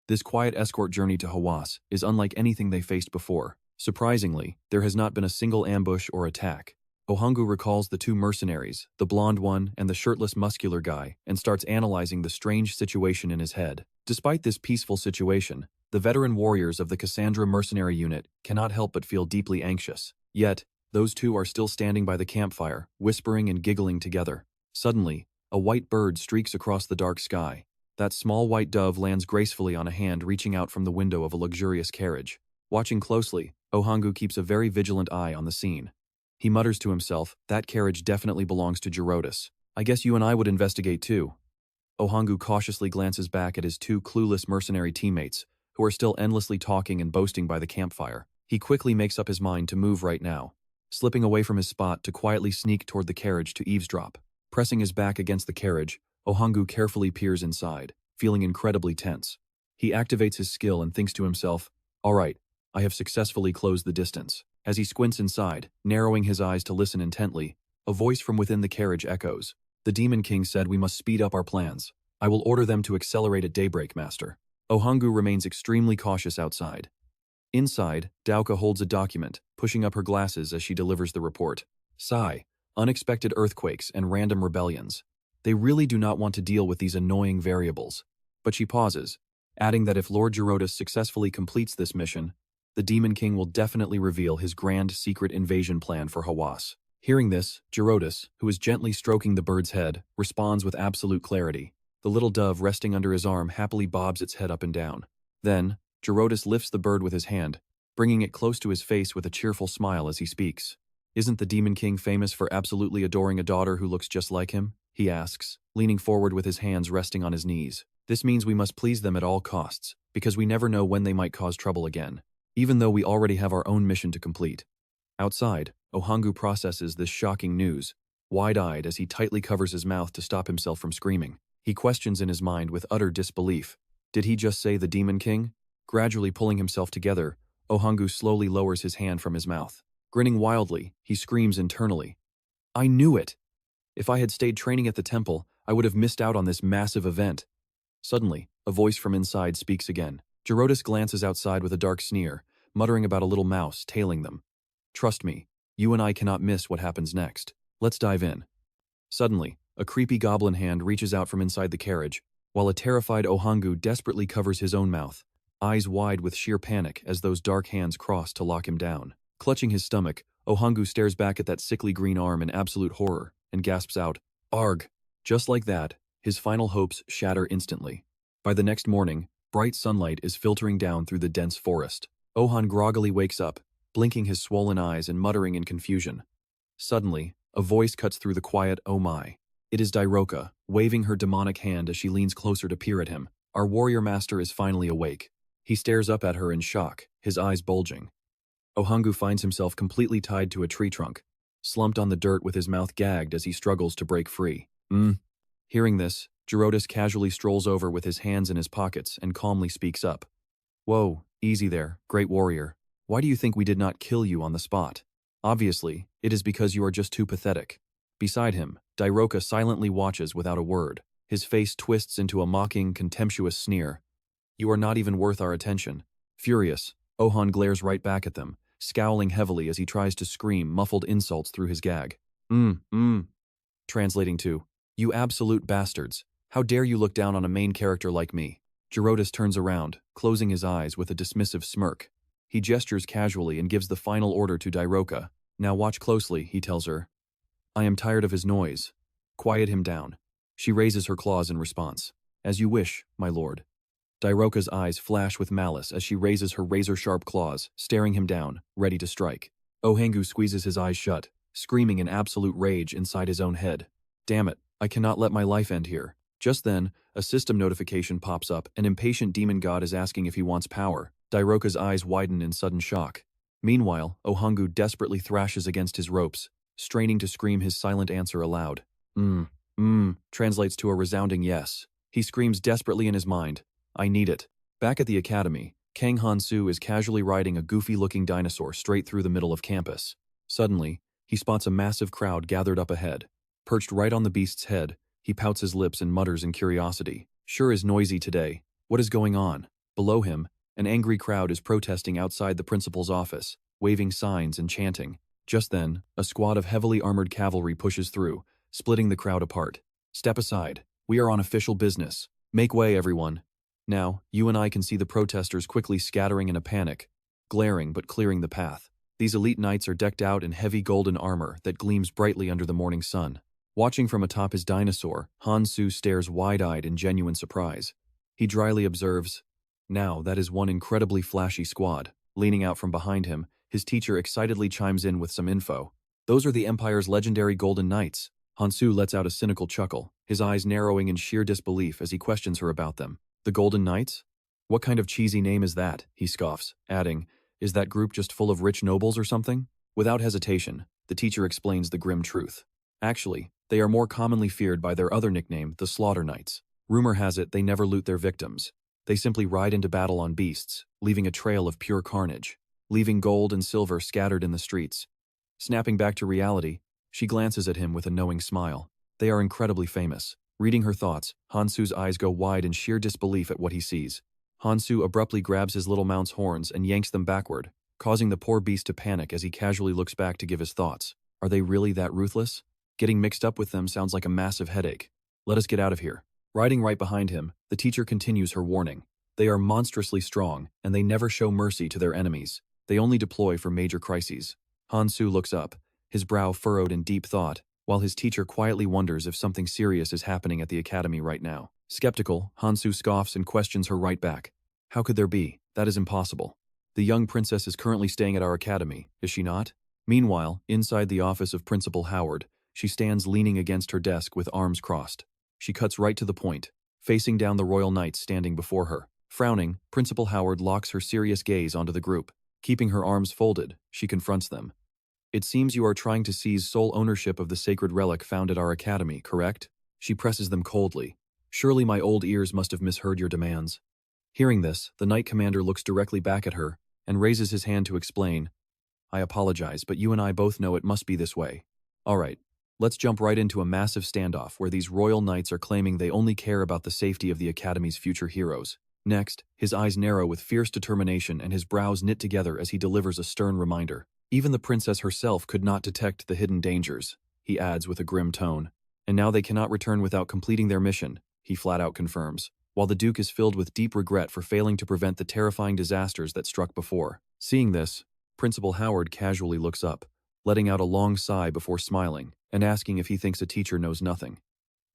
This quiet escort journey to Hawass is unlike anything they faced before. Surprisingly, there has not been a single ambush or attack. Oh Han-gu recalls the two mercenaries, the blonde one and the shirtless muscular guy, and starts analyzing the strange situation in his head. Despite this peaceful situation, the veteran warriors of the Cassandra mercenary unit cannot help but feel deeply anxious. Yet, those two are still standing by the campfire, whispering and giggling together. Suddenly, a white bird streaks across the dark sky. That small white dove lands gracefully on a hand reaching out from the window of a luxurious carriage. Watching closely, Oh Han-gu keeps a very vigilant eye on the scene. He mutters to himself, "That carriage definitely belongs to Gerodis. I guess you and I would investigate too." Oh Han-gu cautiously glances back at his two clueless mercenary teammates, who are still endlessly talking and boasting by the campfire. He quickly makes up his mind to move right now, slipping away from his spot to quietly sneak toward the carriage to eavesdrop. Pressing his back against the carriage, Oh Han-gu carefully peers inside, feeling incredibly tense. He activates his skill and thinks to himself, "All right, I have successfully closed the distance. As he squints inside, narrowing his eyes to listen intently, a voice from within the carriage echoes. The Demon King said we must speed up our plans. I will order them to accelerate at daybreak, Master. Ohangu remains extremely cautious outside. Inside, Daoka holds a document, pushing up her glasses as she delivers the report. Sigh. Unexpected earthquakes and random rebellions. They really do not want to deal with these annoying variables. But she pauses, adding that if Lord Gerotus successfully completes this mission, the Demon King will definitely reveal his grand secret invasion plan for Hawass. Hearing this, Gerotus, who is gently stroking the bird's head, responds with absolute clarity. The little dove resting under his arm happily bobs its head up and down. Then, Gerotus lifts the bird with his hand, bringing it close to his face with a cheerful smile as he speaks. Isn't the Demon King famous for absolutely adoring a daughter who looks just like him? He asks, leaning forward with his hands resting on his knees. This means we must please them at all costs, because we never know when they might cause trouble again, even though we already have our own mission to complete. Outside, Ohangu processes this shocking news, wide-eyed as he tightly covers his mouth to stop himself from screaming. He questions in his mind with utter disbelief. Did he just say the Demon King? Gradually pulling himself together, Ohangu slowly lowers his hand from his mouth. Grinning wildly, he screams internally. I knew it! If I had stayed training at the temple, I would have missed out on this massive event. Suddenly, a voice from inside speaks again. Gerotus glances outside with a dark sneer, muttering about a little mouse tailing them. Trust me, you and I cannot miss what happens next. Let's dive in. Suddenly, a creepy goblin hand reaches out from inside the carriage, while a terrified Ohangu desperately covers his own mouth, eyes wide with sheer panic as those dark hands cross to lock him down. Clutching his stomach, Ohangu stares back at that sickly green arm in absolute horror and gasps out, Arg! Just like that, his final hopes shatter instantly. By the next morning, bright sunlight is filtering down through the dense forest. Ohan groggily wakes up, blinking his swollen eyes and muttering in confusion. Suddenly, a voice cuts through the quiet oh my. It is Dairoka, waving her demonic hand as she leans closer to peer at him. Our warrior master is finally awake. He stares up at her in shock, his eyes bulging. Ohangu finds himself completely tied to a tree trunk, slumped on the dirt with his mouth gagged as he struggles to break free. Hearing this, Gerotus casually strolls over with his hands in his pockets and calmly speaks up. Whoa, easy there, great warrior. Why do you think we did not kill you on the spot? Obviously, it is because you are just too pathetic. Beside him, Dairoka silently watches without a word. His face twists into a mocking, contemptuous sneer. You are not even worth our attention. Furious, Ohan glares right back at them, scowling heavily as he tries to scream muffled insults through his gag. Translating to, you absolute bastards. How dare you look down on a main character like me? Gerotus turns around, closing his eyes with a dismissive smirk. He gestures casually and gives the final order to Dairoka. Now watch closely, he tells her. I am tired of his noise. Quiet him down. She raises her claws in response. As you wish, my lord. Dairoka's eyes flash with malice as she raises her razor-sharp claws, staring him down, ready to strike. Ohangu squeezes his eyes shut, screaming in absolute rage inside his own head. Damn it, I cannot let my life end here. Just then, a system notification pops up. An impatient demon god is asking if he wants power. Dairoka's eyes widen in sudden shock. Meanwhile, Ohangu desperately thrashes against his ropes, straining to scream his silent answer aloud. Translates to a resounding yes. He screams desperately in his mind. I need it. Back at the academy, Kang Han-soo is casually riding a goofy-looking dinosaur straight through the middle of campus. Suddenly, he spots a massive crowd gathered up ahead. Perched right on the beast's head, he pouts his lips and mutters in curiosity. Sure is noisy today. What is going on? Below him, an angry crowd is protesting outside the principal's office, waving signs and chanting. Just then, a squad of heavily armored cavalry pushes through, splitting the crowd apart. Step aside. We are on official business. Make way, everyone. Now, you and I can see the protesters quickly scattering in a panic, glaring but clearing the path. These elite knights are decked out in heavy golden armor that gleams brightly under the morning sun. Watching from atop his dinosaur, Han-soo stares wide-eyed in genuine surprise. He dryly observes, now that is one incredibly flashy squad. Leaning out from behind him, his teacher excitedly chimes in with some info. Those are the Empire's legendary Golden Knights. Han-soo lets out a cynical chuckle, his eyes narrowing in sheer disbelief as he questions her about them. The Golden Knights? What kind of cheesy name is that? He scoffs, adding, is that group just full of rich nobles or something? Without hesitation, the teacher explains the grim truth. Actually, they are more commonly feared by their other nickname, the Slaughter Knights. Rumor has it they never loot their victims. They simply ride into battle on beasts, leaving a trail of pure carnage, leaving gold and silver scattered in the streets. Snapping back to reality, she glances at him with a knowing smile. They are incredibly famous. Reading her thoughts, Han-soo's eyes go wide in sheer disbelief at what he sees. Han-soo abruptly grabs his little mount's horns and yanks them backward, causing the poor beast to panic as he casually looks back to give his thoughts. Are they really that ruthless? Getting mixed up with them sounds like a massive headache. Let us get out of here. Riding right behind him, the teacher continues her warning. They are monstrously strong, and they never show mercy to their enemies. They only deploy for major crises. Han-soo looks up, his brow furrowed in deep thought, while his teacher quietly wonders if something serious is happening at the academy right now. Skeptical, Han-soo scoffs and questions her right back. How could there be? That is impossible. The young princess is currently staying at our academy, is she not? Meanwhile, inside the office of Principal Howard, she stands leaning against her desk with arms crossed. She cuts right to the point, facing down the royal knights standing before her. Frowning, Principal Howard locks her serious gaze onto the group. Keeping her arms folded, she confronts them. It seems you are trying to seize sole ownership of the sacred relic found at our academy, correct? She presses them coldly. Surely my old ears must have misheard your demands. Hearing this, the knight commander looks directly back at her and raises his hand to explain. I apologize, but you and I both know it must be this way. All right, let's jump right into a massive standoff where these royal knights are claiming they only care about the safety of the academy's future heroes. Next, his eyes narrow with fierce determination and his brows knit together as he delivers a stern reminder. Even the princess herself could not detect the hidden dangers, he adds with a grim tone. And now they cannot return without completing their mission, he flat out confirms, while the Duke is filled with deep regret for failing to prevent the terrifying disasters that struck before. Seeing this, Principal Howard casually looks up, letting out a long sigh before smiling and asking if he thinks a teacher knows nothing.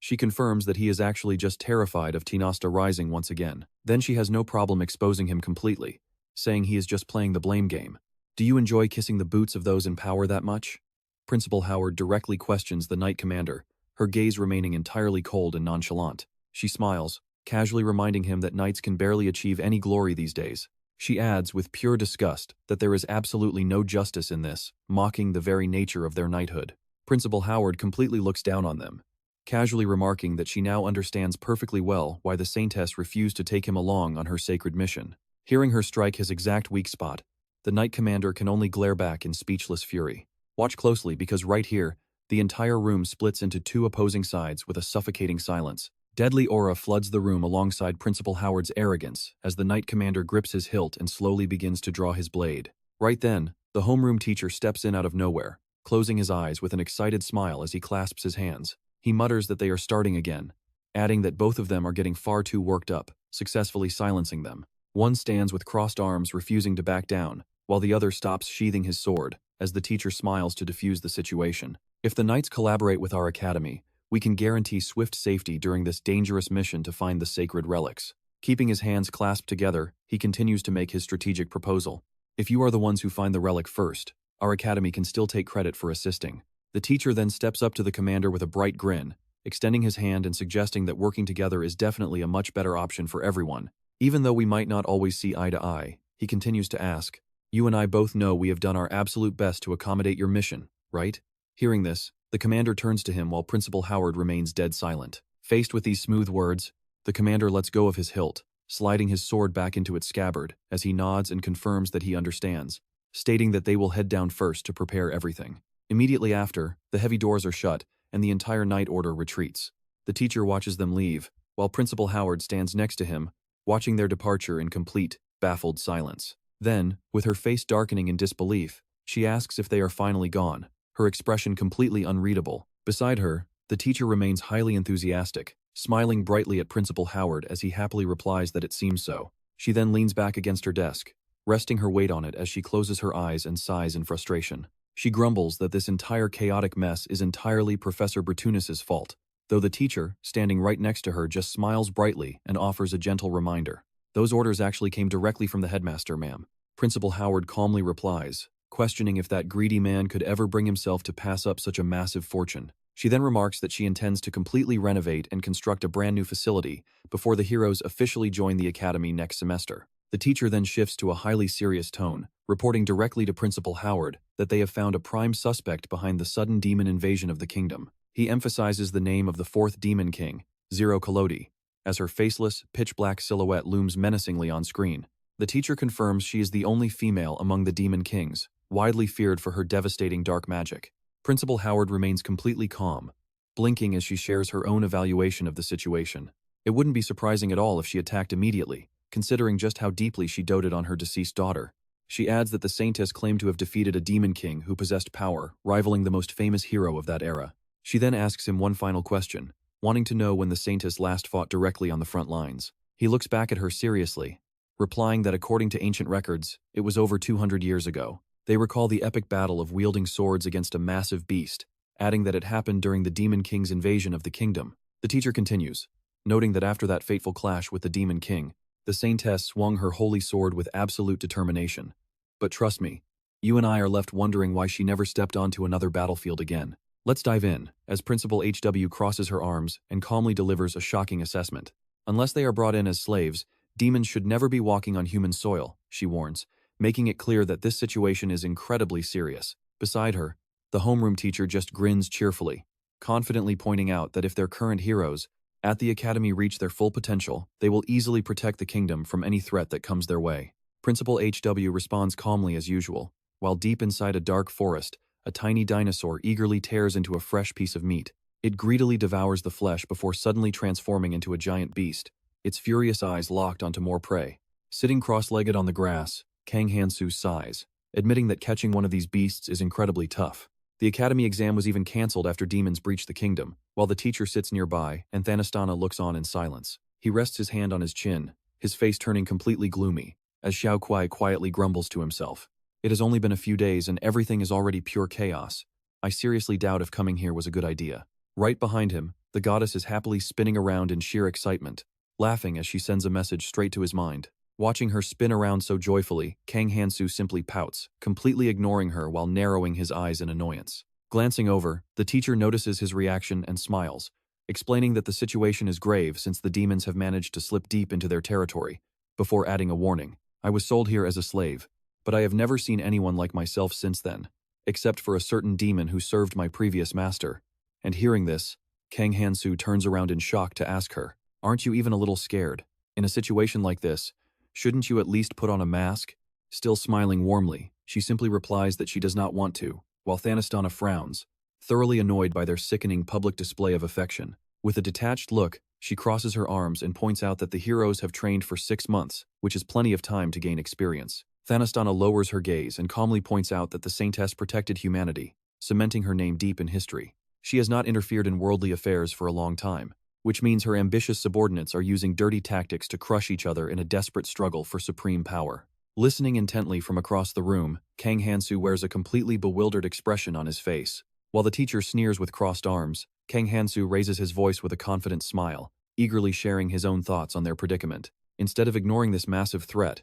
She confirms that he is actually just terrified of Tinasta rising once again. Then she has no problem exposing him completely, saying he is just playing the blame game. Do you enjoy kissing the boots of those in power that much? Principal Howard directly questions the knight commander, her gaze remaining entirely cold and nonchalant. She smiles, casually reminding him that knights can barely achieve any glory these days. She adds with pure disgust that there is absolutely no justice in this, mocking the very nature of their knighthood. Principal Howard completely looks down on them, casually remarking that she now understands perfectly well why the saintess refused to take him along on her sacred mission. Hearing her strike his exact weak spot, the knight commander can only glare back in speechless fury. Watch closely because right here, the entire room splits into two opposing sides with a suffocating silence. Deadly aura floods the room alongside Principal Howard's arrogance as the knight commander grips his hilt and slowly begins to draw his blade. Right then, the homeroom teacher steps in out of nowhere, closing his eyes with an excited smile as he clasps his hands. He mutters that they are starting again, adding that both of them are getting far too worked up, successfully silencing them. One stands with crossed arms, refusing to back down, while the other stops sheathing his sword, as the teacher smiles to defuse the situation. If the knights collaborate with our academy, we can guarantee swift safety during this dangerous mission to find the sacred relics. Keeping his hands clasped together, he continues to make his strategic proposal. If you are the ones who find the relic first, our academy can still take credit for assisting. The teacher then steps up to the commander with a bright grin, extending his hand and suggesting that working together is definitely a much better option for everyone. Even though we might not always see eye to eye, he continues to ask, you and I both know we have done our absolute best to accommodate your mission, right? Hearing this, the commander turns to him while Principal Howard remains dead silent. Faced with these smooth words, the commander lets go of his hilt, sliding his sword back into its scabbard as he nods and confirms that he understands, stating that they will head down first to prepare everything. Immediately after, the heavy doors are shut and the entire night order retreats. The teacher watches them leave, while Principal Howard stands next to him, watching their departure in complete, baffled silence. Then, with her face darkening in disbelief, she asks if they are finally gone, her expression completely unreadable. Beside her, the teacher remains highly enthusiastic, smiling brightly at Principal Howard as he happily replies that it seems so. She then leans back against her desk, resting her weight on it as she closes her eyes and sighs in frustration. She grumbles that this entire chaotic mess is entirely Professor Bertunus's fault, though the teacher, standing right next to her, just smiles brightly and offers a gentle reminder. Those orders actually came directly from the headmaster, ma'am. Principal Howard calmly replies, questioning if that greedy man could ever bring himself to pass up such a massive fortune. She then remarks that she intends to completely renovate and construct a brand new facility before the heroes officially join the academy next semester. The teacher then shifts to a highly serious tone, reporting directly to Principal Howard that they have found a prime suspect behind the sudden demon invasion of the kingdom. He emphasizes the name of the fourth demon king, Zero Kolodi, as her faceless, pitch-black silhouette looms menacingly on screen. The teacher confirms she is the only female among the Demon Kings, widely feared for her devastating dark magic. Principal Howard remains completely calm, blinking as she shares her own evaluation of the situation. It wouldn't be surprising at all if she attacked immediately, considering just how deeply she doted on her deceased daughter. She adds that the Saintess claimed to have defeated a Demon King who possessed power, rivaling the most famous hero of that era. She then asks him one final question, wanting to know when the Saintess last fought directly on the front lines. He looks back at her seriously, replying that according to ancient records, it was over 200 years ago. They recall the epic battle of wielding swords against a massive beast, adding that it happened during the Demon King's invasion of the kingdom. The teacher continues, noting that after that fateful clash with the Demon King, the Saintess swung her holy sword with absolute determination. But trust me, you and I are left wondering why she never stepped onto another battlefield again. Let's dive in, as Principal HW crosses her arms and calmly delivers a shocking assessment. Unless they are brought in as slaves, demons should never be walking on human soil, she warns, making it clear that this situation is incredibly serious. Beside her, the homeroom teacher just grins cheerfully, confidently pointing out that if their current heroes at the academy reach their full potential, they will easily protect the kingdom from any threat that comes their way. Principal HW responds calmly as usual, while deep inside a dark forest, a tiny dinosaur eagerly tears into a fresh piece of meat. It greedily devours the flesh before suddenly transforming into a giant beast, its furious eyes locked onto more prey. Sitting cross-legged on the grass, Kang Han-soo sighs, admitting that catching one of these beasts is incredibly tough. The academy exam was even cancelled after demons breached the kingdom, while the teacher sits nearby and Thanastana looks on in silence. He rests his hand on his chin, his face turning completely gloomy, as Xiao Kuai quietly grumbles to himself. It has only been a few days and everything is already pure chaos. I seriously doubt if coming here was a good idea. Right behind him, the goddess is happily spinning around in sheer excitement, laughing as she sends a message straight to his mind. Watching her spin around so joyfully, Kang Han-soo simply pouts, completely ignoring her while narrowing his eyes in annoyance. Glancing over, the teacher notices his reaction and smiles, explaining that the situation is grave since the demons have managed to slip deep into their territory, before adding a warning. I was sold here as a slave, but I have never seen anyone like myself since then, except for a certain demon who served my previous master. And hearing this, Kang Han-soo turns around in shock to ask her, "Aren't you even a little scared? In a situation like this, shouldn't you at least put on a mask?" Still smiling warmly, she simply replies that she does not want to, while Thanastana frowns, thoroughly annoyed by their sickening public display of affection. With a detached look, she crosses her arms and points out that the heroes have trained for 6 months, which is plenty of time to gain experience. Thanastana lowers her gaze and calmly points out that the Saintess protected humanity, cementing her name deep in history. She has not interfered in worldly affairs for a long time, which means her ambitious subordinates are using dirty tactics to crush each other in a desperate struggle for supreme power. Listening intently from across the room, Kang Han-soo wears a completely bewildered expression on his face. While the teacher sneers with crossed arms, Kang Han-soo raises his voice with a confident smile, eagerly sharing his own thoughts on their predicament. Instead of ignoring this massive threat,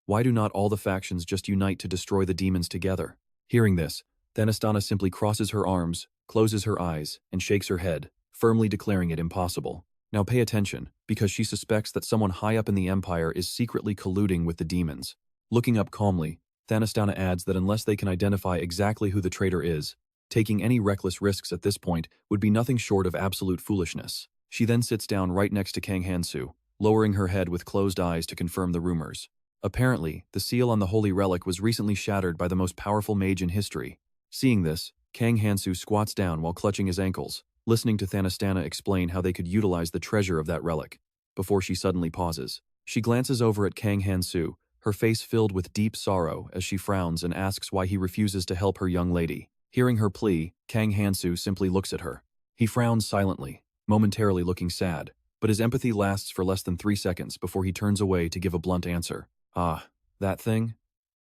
why do not all the factions just unite to destroy the demons together? Hearing this, Thanastana simply crosses her arms, closes her eyes, and shakes her head, firmly declaring it impossible. Now pay attention, because she suspects that someone high up in the Empire is secretly colluding with the demons. Looking up calmly, Thanastana adds that unless they can identify exactly who the traitor is, taking any reckless risks at this point would be nothing short of absolute foolishness. She then sits down right next to Kang Han-soo, lowering her head with closed eyes to confirm the rumors. Apparently, the seal on the holy relic was recently shattered by the most powerful mage in history. Seeing this, Kang Han-soo squats down while clutching his ankles, listening to Thanastana explain how they could utilize the treasure of that relic, before she suddenly pauses. She glances over at Kang Han-soo, her face filled with deep sorrow as she frowns and asks why he refuses to help her young lady. Hearing her plea, Kang Han-soo simply looks at her. He frowns silently, momentarily looking sad, but his empathy lasts for less than 3 seconds before he turns away to give a blunt answer. "Ah, that thing?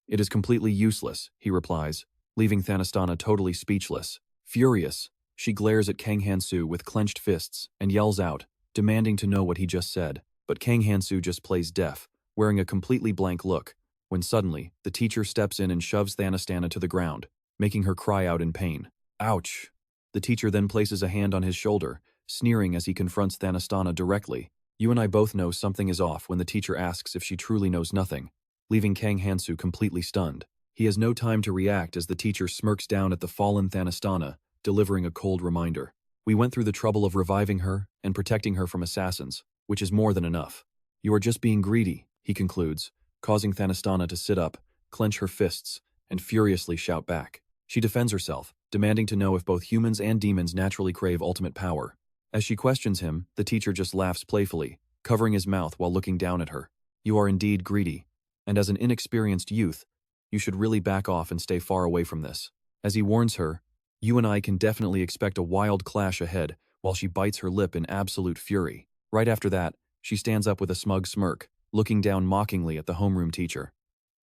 It is completely useless," he replies, leaving Thanastana totally speechless. Furious, she glares at Kang Han-soo with clenched fists and yells out, demanding to know what he just said. But Kang Han-soo just plays deaf, wearing a completely blank look, when suddenly, the teacher steps in and shoves Thanastana to the ground, making her cry out in pain. "Ouch!" The teacher then places a hand on his shoulder, sneering as he confronts Thanastana directly. You and I both know something is off when the teacher asks if she truly knows nothing, leaving Kang Han-soo completely stunned. He has no time to react as the teacher smirks down at the fallen Thanastana, delivering a cold reminder. "We went through the trouble of reviving her and protecting her from assassins. which is more than enough. You are just being greedy, he concludes, causing Thanastana to sit up, clench her fists, and furiously shout back. She defends herself, demanding to know if both humans and demons naturally crave ultimate power. As she questions him, the teacher just laughs playfully, covering his mouth while looking down at her. You are indeed greedy, and as an inexperienced youth, you should really back off and stay far away from this. As he warns her, you and I can definitely expect a wild clash ahead, while she bites her lip in absolute fury. Right after that, she stands up with a smug smirk, looking down mockingly at the homeroom teacher.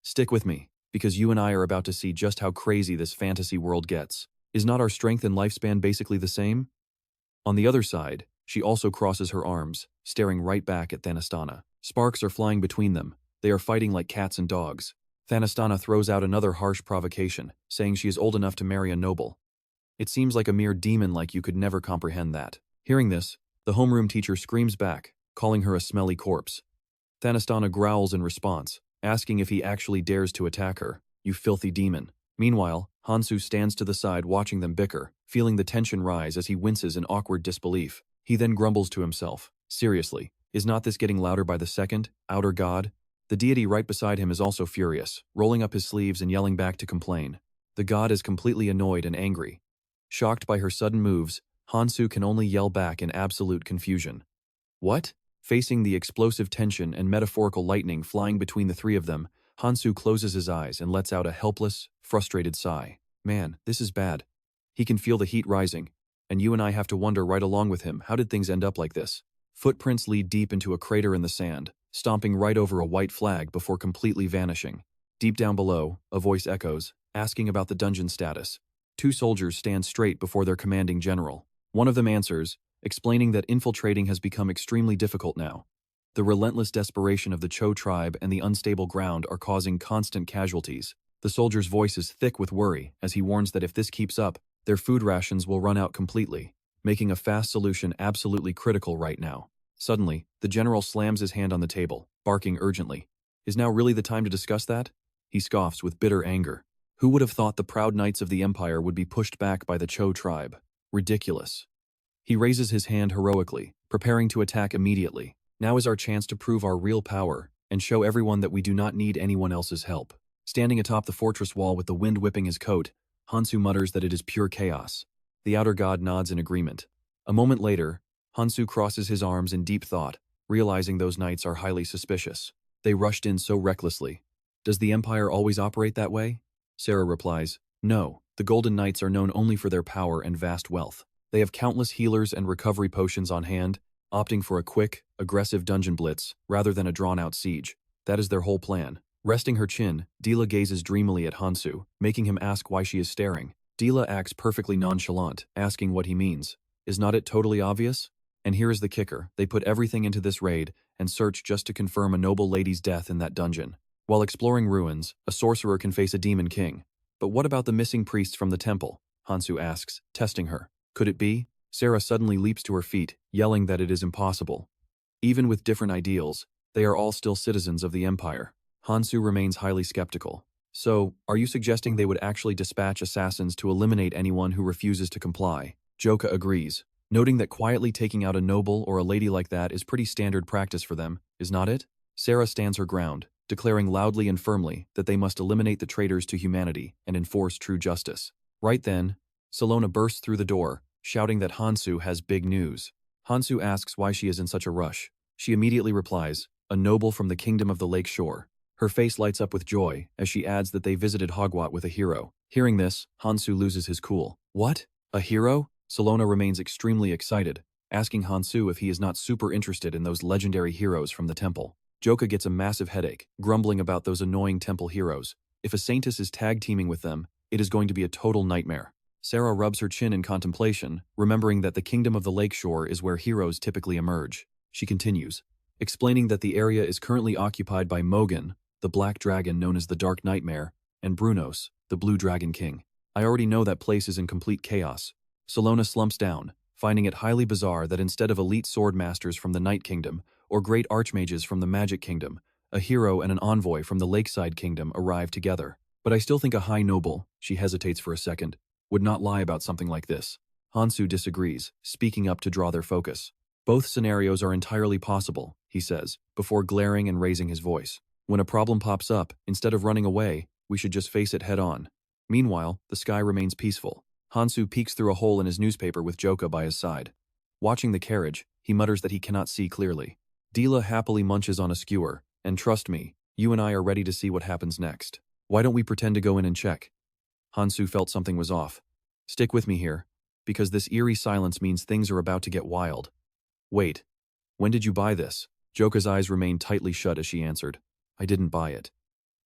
Stick with me, because you and I are about to see just how crazy this fantasy world gets. Is not our strength and lifespan basically the same? On the other side, she also crosses her arms, staring right back at Thanastana. Sparks are flying between them. They are fighting like cats and dogs. Thanastana throws out another harsh provocation, saying she is old enough to marry a noble. It seems like a mere demon like you could never comprehend that. Hearing this, the homeroom teacher screams back, calling her a smelly corpse. Thanastana growls in response, asking if he actually dares to attack her. You filthy demon. Meanwhile, Han-soo stands to the side watching them bicker, feeling the tension rise as he winces in awkward disbelief. He then grumbles to himself. Seriously, is not this getting louder by the second, outer god? The deity right beside him is also furious, rolling up his sleeves and yelling back to complain. The god is completely annoyed and angry. Shocked by her sudden moves, Han-soo can only yell back in absolute confusion. What? Facing the explosive tension and metaphorical lightning flying between the three of them, Han-soo closes his eyes and lets out a helpless, frustrated sigh. Man, this is bad. He can feel the heat rising, and you and I have to wonder right along with him, how did things end up like this? Footprints lead deep into a crater in the sand, stomping right over a white flag before completely vanishing. Deep down below, a voice echoes, asking about the dungeon status. Two soldiers stand straight before their commanding general. One of them answers, explaining that infiltrating has become extremely difficult now. The relentless desperation of the Cho tribe and the unstable ground are causing constant casualties. The soldier's voice is thick with worry as he warns that if this keeps up, their food rations will run out completely, making a fast solution absolutely critical right now. Suddenly, the general slams his hand on the table, barking urgently. Is now really the time to discuss that? He scoffs with bitter anger. Who would have thought the proud knights of the empire would be pushed back by the Cho tribe? Ridiculous. He raises his hand heroically, preparing to attack immediately. Now is our chance to prove our real power and show everyone that we do not need anyone else's help. Standing atop the fortress wall with the wind whipping his coat, Han-soo mutters that it is pure chaos. The outer god nods in agreement. A moment later, Han-soo crosses his arms in deep thought, realizing those knights are highly suspicious. They rushed in so recklessly. Does the empire always operate that way? Sarah replies, no, the Golden Knights are known only for their power and vast wealth. They have countless healers and recovery potions on hand, opting for a quick, aggressive dungeon blitz rather than a drawn-out siege. That is their whole plan. Resting her chin, Dila gazes dreamily at Han-soo, making him ask why she is staring. Dila acts perfectly nonchalant, asking what he means. Is not it totally obvious? And here is the kicker. They put everything into this raid and search just to confirm a noble lady's death in that dungeon. While exploring ruins, a sorcerer can face a demon king. But what about the missing priests from the temple? Han-soo asks, testing her. Could it be? Sarah suddenly leaps to her feet, yelling that it is impossible. Even with different ideals, they are all still citizens of the empire. Han-soo remains highly skeptical. So, are you suggesting they would actually dispatch assassins to eliminate anyone who refuses to comply? Joka agrees, noting that quietly taking out a noble or a lady like that is pretty standard practice for them, is not it? Sarah stands her ground, declaring loudly and firmly that they must eliminate the traitors to humanity and enforce true justice. Right then, Salona bursts through the door, shouting that Han-soo has big news. Han-soo asks why she is in such a rush. She immediately replies, a noble from the kingdom of the lake shore. Her face lights up with joy as she adds that they visited Hogwarts with a hero. Hearing this, Han-soo loses his cool. What? A hero? Salona remains extremely excited, asking Han-soo if he is not super interested in those legendary heroes from the temple. Joka gets a massive headache, grumbling about those annoying temple heroes. If a saintess is tag-teaming with them, it is going to be a total nightmare. Sarah rubs her chin in contemplation, remembering that the kingdom of the lakeshore is where heroes typically emerge. She continues, explaining that the area is currently occupied by Mogan, the black dragon known as the Dark Nightmare, and Brunos, the Blue Dragon King. I already know that place is in complete chaos. Salona slumps down, finding it highly bizarre that instead of elite sword masters from the Night Kingdom or great archmages from the Magic Kingdom, a hero and an envoy from the Lakeside Kingdom arrive together. But I still think a high noble, she hesitates for a second, would not lie about something like this. Han-soo disagrees, speaking up to draw their focus. Both scenarios are entirely possible, he says, before glaring and raising his voice. When a problem pops up, instead of running away, we should just face it head on. Meanwhile, the sky remains peaceful. Han-soo peeks through a hole in his newspaper with Joka by his side. Watching the carriage, he mutters that he cannot see clearly. Dila happily munches on a skewer, and trust me, you and I are ready to see what happens next. Why don't we pretend to go in and check? Han-soo felt something was off. Stick with me here, because this eerie silence means things are about to get wild. Wait, when did you buy this? Joka's eyes remained tightly shut as she answered. I didn't buy it.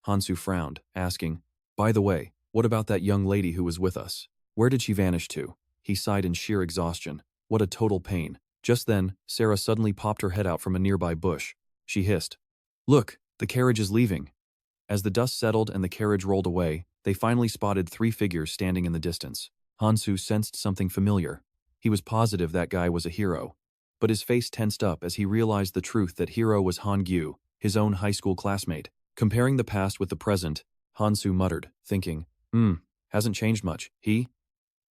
Han-soo frowned, asking, by the way, what about that young lady who was with us? Where did she vanish to? He sighed in sheer exhaustion. What a total pain. Just then, Sarah suddenly popped her head out from a nearby bush. She hissed, look, the carriage is leaving. As the dust settled and the carriage rolled away, they finally spotted 3 figures standing in the distance. Han-soo sensed something familiar. He was positive that guy was a hero. But his face tensed up as he realized the truth that hero was Han-gyu, his own high school classmate. Comparing the past with the present, Han-soo muttered, thinking, hasn't changed much, he?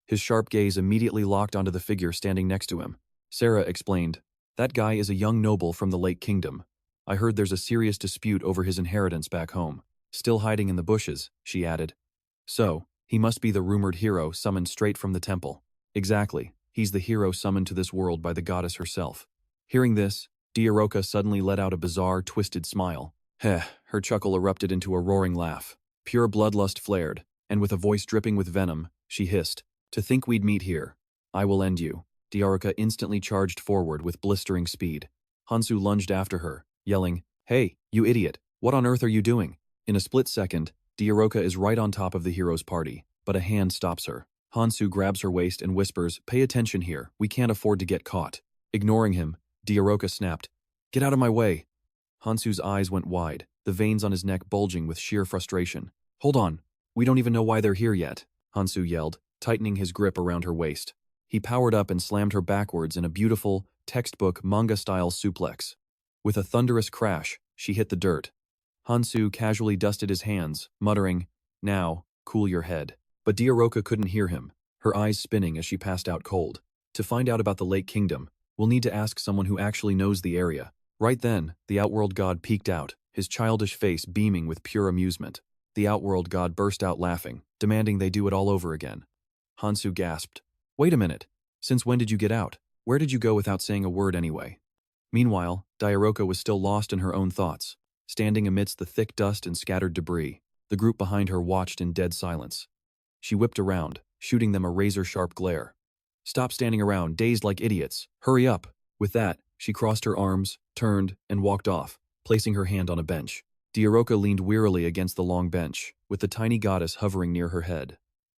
His sharp gaze immediately locked onto the figure standing next to him. Sarah explained, that guy is a young noble from the Lake Kingdom. I heard there's a serious dispute over his inheritance back home. Still hiding in the bushes, she added. So, he must be the rumored hero summoned straight from the temple. Exactly, he's the hero summoned to this world by the goddess herself. Hearing this, Diaroka suddenly let out a bizarre, twisted smile. Heh, her chuckle erupted into a roaring laugh. Pure bloodlust flared, and with a voice dripping with venom, she hissed, to think we'd meet here. I will end you. Diaroka instantly charged forward with blistering speed. Han-soo lunged after her, yelling, hey, you idiot, what on earth are you doing? In a split second, Diaroka is right on top of the hero's party, but a hand stops her. Han-soo grabs her waist and whispers, pay attention here, we can't afford to get caught. Ignoring him, Diaroka snapped, get out of my way. Han-soo's eyes went wide, the veins on his neck bulging with sheer frustration. Hold on, we don't even know why they're here yet, Han-soo yelled, tightening his grip around her waist. He powered up and slammed her backwards in a beautiful, textbook manga-style suplex. With a thunderous crash, she hit the dirt. Han-soo casually dusted his hands, muttering, now, cool your head. But Diaroka couldn't hear him, her eyes spinning as she passed out cold. To find out about the Lake Kingdom, we'll need to ask someone who actually knows the area. Right then, the Outworld God peeked out, his childish face beaming with pure amusement. The Outworld God burst out laughing, demanding they do it all over again. Han-soo gasped, wait a minute, since when did you get out? Where did you go without saying a word anyway? Meanwhile, Diaroka was still lost in her own thoughts, standing amidst the thick dust and scattered debris. The group behind her watched in dead silence. She whipped around, shooting them a razor-sharp glare. Stop standing around, dazed like idiots. Hurry up. With that, she crossed her arms, turned, and walked off, placing her hand on a bench. Diaroka leaned wearily against the long bench, with the tiny goddess hovering near her head.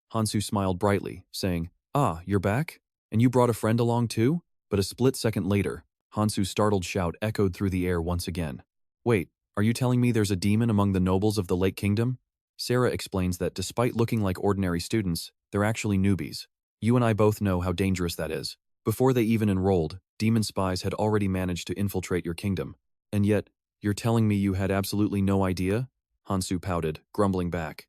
Han-soo smiled brightly, saying, ah, you're back? And you brought a friend along too? But a split second later, Han-soo's startled shout echoed through the air once again. Wait, are you telling me there's a demon among the nobles of the Lake Kingdom? Sarah explains that despite looking like ordinary students, they're actually newbies. You and I both know how dangerous that is. Before they even enrolled, demon spies had already managed to infiltrate your kingdom. And yet, you're telling me you had absolutely no idea? Han-soo pouted, grumbling back.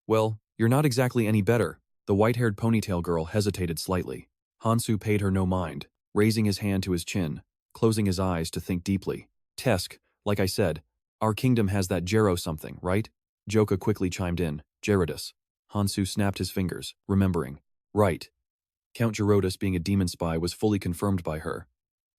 Well, you're not exactly any better. The white-haired ponytail girl hesitated slightly. Han-soo paid her no mind, raising his hand to his chin, closing his eyes to think deeply. Tesk, like I said, our kingdom has that Jero something, right? Joka quickly chimed in, Gerodus. Han-soo snapped his fingers, remembering. Right. Count Gerodus being a demon spy was fully confirmed by her.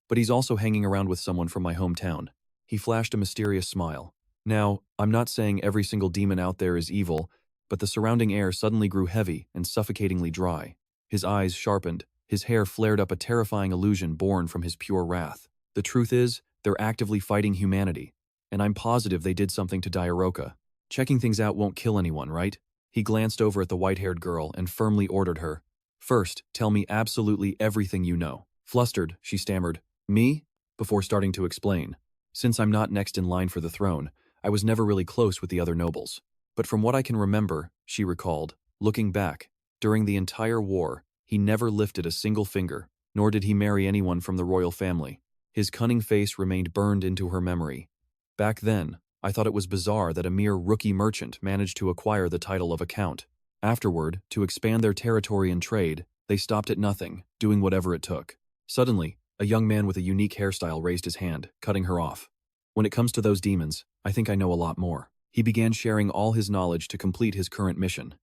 But he's also hanging around with someone from my hometown. He flashed a mysterious smile. Now, I'm not saying every single demon out there is evil, but the surrounding air suddenly grew heavy and suffocatingly dry. His eyes sharpened, his hair flared up a terrifying illusion born from his pure wrath. The truth is, they're actively fighting humanity, and I'm positive they did something to Diaroka. Checking things out won't kill anyone, right? He glanced over at the white-haired girl and firmly ordered her. First, tell me absolutely everything you know. Flustered, she stammered, me? Before starting to explain. Since I'm not next in line for the throne, I was never really close with the other nobles. But from what I can remember, she recalled, looking back, during the entire war, he never lifted a single finger, nor did he marry anyone from the royal family. His cunning face remained burned into her memory. Back then, I thought it was bizarre that a mere rookie merchant managed to acquire the title of a count. Afterward, to expand their territory and trade, they stopped at nothing, doing whatever it took. Suddenly, A young man with a unique hairstyle raised his hand, cutting her off. When it comes to those demons, I think I know a lot more. He began sharing all his knowledge to complete his current mission.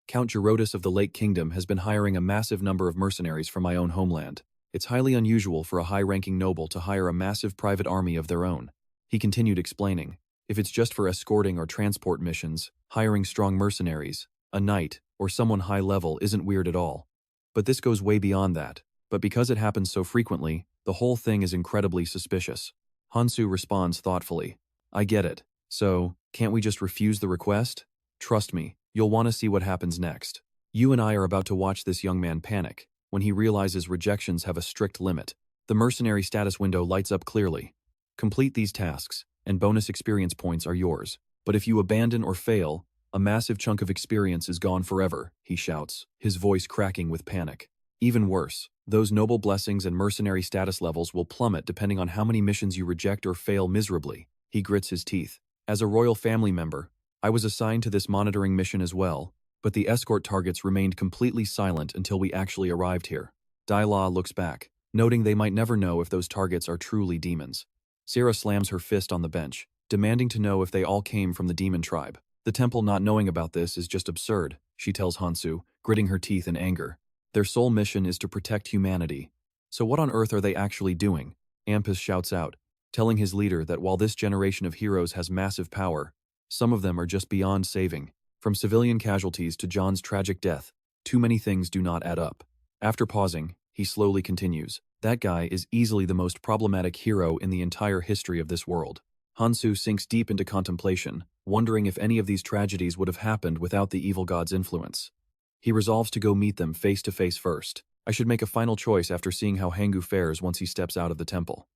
Count Gerotus of the Lake Kingdom has been hiring a massive number of mercenaries from my own homeland. It's highly unusual for a high-ranking noble to hire a massive private army of their own. He continued explaining, if it's just for escorting or transport missions, hiring strong mercenaries, a knight, or someone high-level isn't weird at all. But this goes way beyond that. But because it happens so frequently, the whole thing is incredibly suspicious. Han-soo responds thoughtfully. I get it. So, can't we just refuse the request? Trust me, you'll want to see what happens next. You and I are about to watch this young man panic when he realizes rejections have a strict limit. The mercenary status window lights up clearly. Complete these tasks, and bonus experience points are yours. But if you abandon or fail, a massive chunk of experience is gone forever, he shouts, his voice cracking with panic. Even worse, those noble blessings and mercenary status levels will plummet depending on how many missions you reject or fail miserably. He grits his teeth. As a royal family member, I was assigned to this monitoring mission as well, but the escort targets remained completely silent until we actually arrived here. Dai-La looks back, noting they might never know if those targets are truly demons. Sarah slams her fist on the bench, demanding to know if they all came from the demon tribe. The temple not knowing about this is just absurd, she tells Han-soo, gritting her teeth in anger. Their sole mission is to protect humanity. So what on earth are they actually doing? Ampus shouts out, telling his leader that while this generation of heroes has massive power, some of them are just beyond saving. From civilian casualties to John's tragic death, too many things do not add up. After pausing, he slowly continues, that guy is easily the most problematic hero in the entire history of this world. Han-soo sinks deep into contemplation, wondering if any of these tragedies would have happened without the evil god's influence. He resolves to go meet them face to face first. I should make a final choice after seeing how Hangu fares once he steps out of the temple.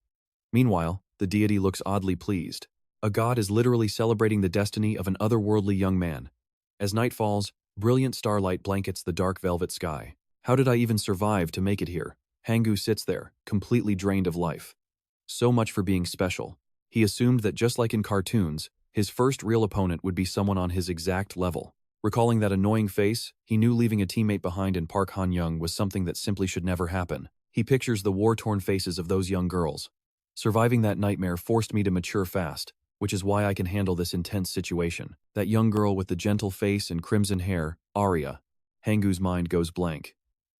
Meanwhile, the deity looks oddly pleased. A god is literally celebrating the destiny of an otherworldly young man. As night falls, brilliant starlight blankets the dark velvet sky. How did I even survive to make it here? Hangu sits there, completely drained of life. So much for being special. He assumed that just like in cartoons, his first real opponent would be someone on his exact level. Recalling that annoying face, he knew leaving a teammate behind in Park Han-young was something that simply should never happen. He pictures the war-torn faces of those young girls. Surviving that nightmare forced me to mature fast, which is why I can handle this intense situation. That young girl with the gentle face and crimson hair, Arya. Hangu's mind goes blank.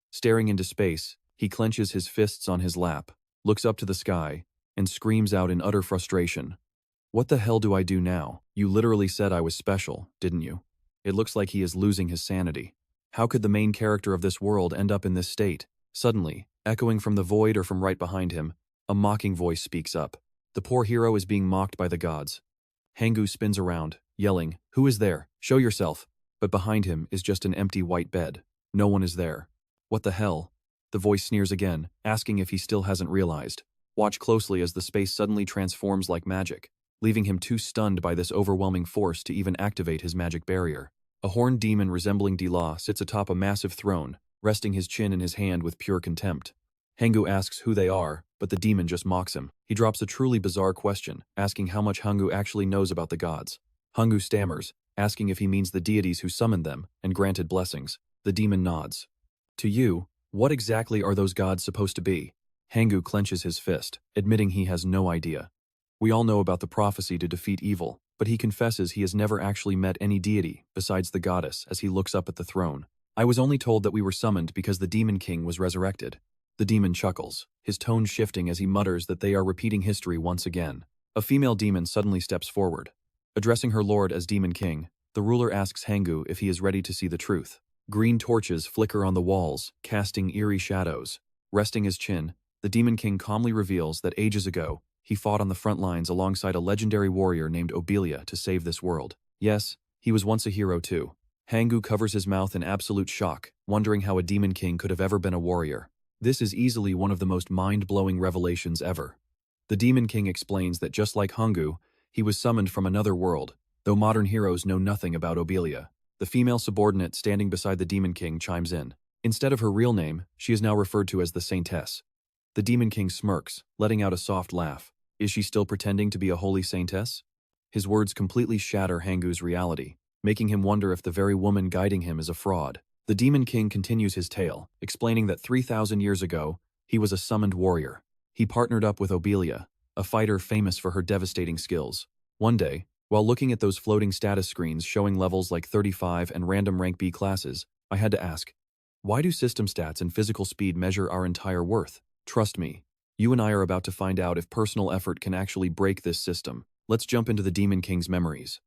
Staring into space, he clenches his fists on his lap, looks up to the sky, and screams out in utter frustration. What the hell do I do now? You literally said I was special, didn't you? It looks like he is losing his sanity. How could the main character of this world end up in this state? Suddenly, echoing from the void or from right behind him, a mocking voice speaks up. The poor hero is being mocked by the gods. Hangu spins around, yelling, "Who is there? Show yourself!" But behind him is just an empty white bed. No one is there. What the hell? The voice sneers again, asking if he still hasn't realized. Watch closely as the space suddenly transforms like magic, leaving him too stunned by this overwhelming force to even activate his magic barrier. A horned demon resembling Di-La sits atop a massive throne, resting his chin in his hand with pure contempt. Hangu asks who they are, but the demon just mocks him. He drops a truly bizarre question, asking how much Hangu actually knows about the gods. Hangu stammers, asking if he means the deities who summoned them and granted blessings. The demon nods. To you, what exactly are those gods supposed to be? Hangu clenches his fist, admitting he has no idea. We all know about the prophecy to defeat evil, but he confesses he has never actually met any deity besides the goddess as he looks up at the throne. I was only told that we were summoned because the demon king was resurrected. The demon chuckles, his tone shifting as he mutters that they are repeating history once again. A female demon suddenly steps forward. Addressing her lord as Demon King, the ruler asks Hangu if he is ready to see the truth. Green torches flicker on the walls, casting eerie shadows. Resting his chin, the Demon King calmly reveals that ages ago, he fought on the front lines alongside a legendary warrior named Obelia to save this world. Yes, he was once a hero too. Hangu covers his mouth in absolute shock, wondering how a Demon King could have ever been a warrior. This is easily one of the most mind-blowing revelations ever. The Demon King explains that just like Hangu, he was summoned from another world, though modern heroes know nothing about Obelia. The female subordinate standing beside the Demon King chimes in. Instead of her real name, she is now referred to as the Saintess. The Demon King smirks, letting out a soft laugh. Is she still pretending to be a holy saintess? His words completely shatter Hangu's reality, making him wonder if the very woman guiding him is a fraud. The Demon King continues his tale, explaining that 3,000 years ago, he was a summoned warrior. He partnered up with Obelia, a fighter famous for her devastating skills. One day, while looking at those floating status screens showing levels like 35 and random rank B classes, I had to ask, why do system stats and physical speed measure our entire worth? Trust me, you and I are about to find out if personal effort can actually break this system. Let's jump into the Demon King's memories.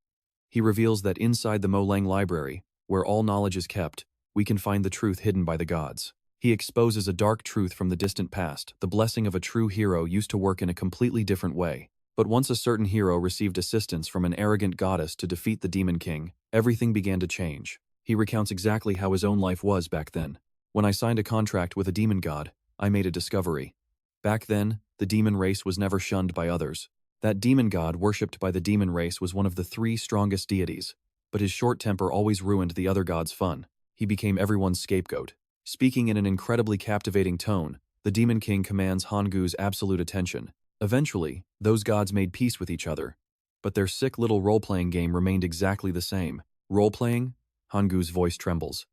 He reveals that inside the Molang library, where all knowledge is kept, we can find the truth hidden by the gods. He exposes a dark truth from the distant past. The blessing of a true hero used to work in a completely different way. But once a certain hero received assistance from an arrogant goddess to defeat the Demon King, everything began to change. He recounts exactly how his own life was back then. When I signed a contract with a demon god, I made a discovery. Back then, the demon race was never shunned by others. That demon god worshipped by the demon race was one of the 3 strongest deities, but his short temper always ruined the other gods' fun. He became everyone's scapegoat. Speaking in an incredibly captivating tone, the Demon King commands Han-goo's absolute attention. Eventually, those gods made peace with each other, but their sick little role-playing game remained exactly the same. Role-playing? Han-goo's voice trembles.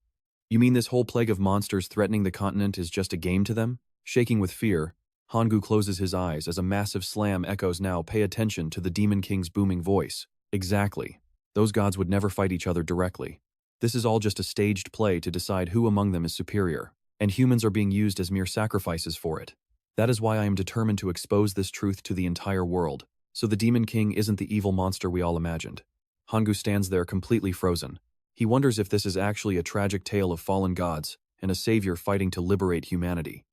You mean this whole plague of monsters threatening the continent is just a game to them? Shaking with fear, Han-goo closes his eyes as a massive slam echoes. Now pay attention to the Demon King's booming voice. Exactly. Those gods would never fight each other directly. This is all just a staged play to decide who among them is superior, and humans are being used as mere sacrifices for it. That is why I am determined to expose this truth to the entire world, so the Demon King isn't the evil monster we all imagined. Han-goo stands there completely frozen. He wonders if this is actually a tragic tale of fallen gods and a savior fighting to liberate humanity.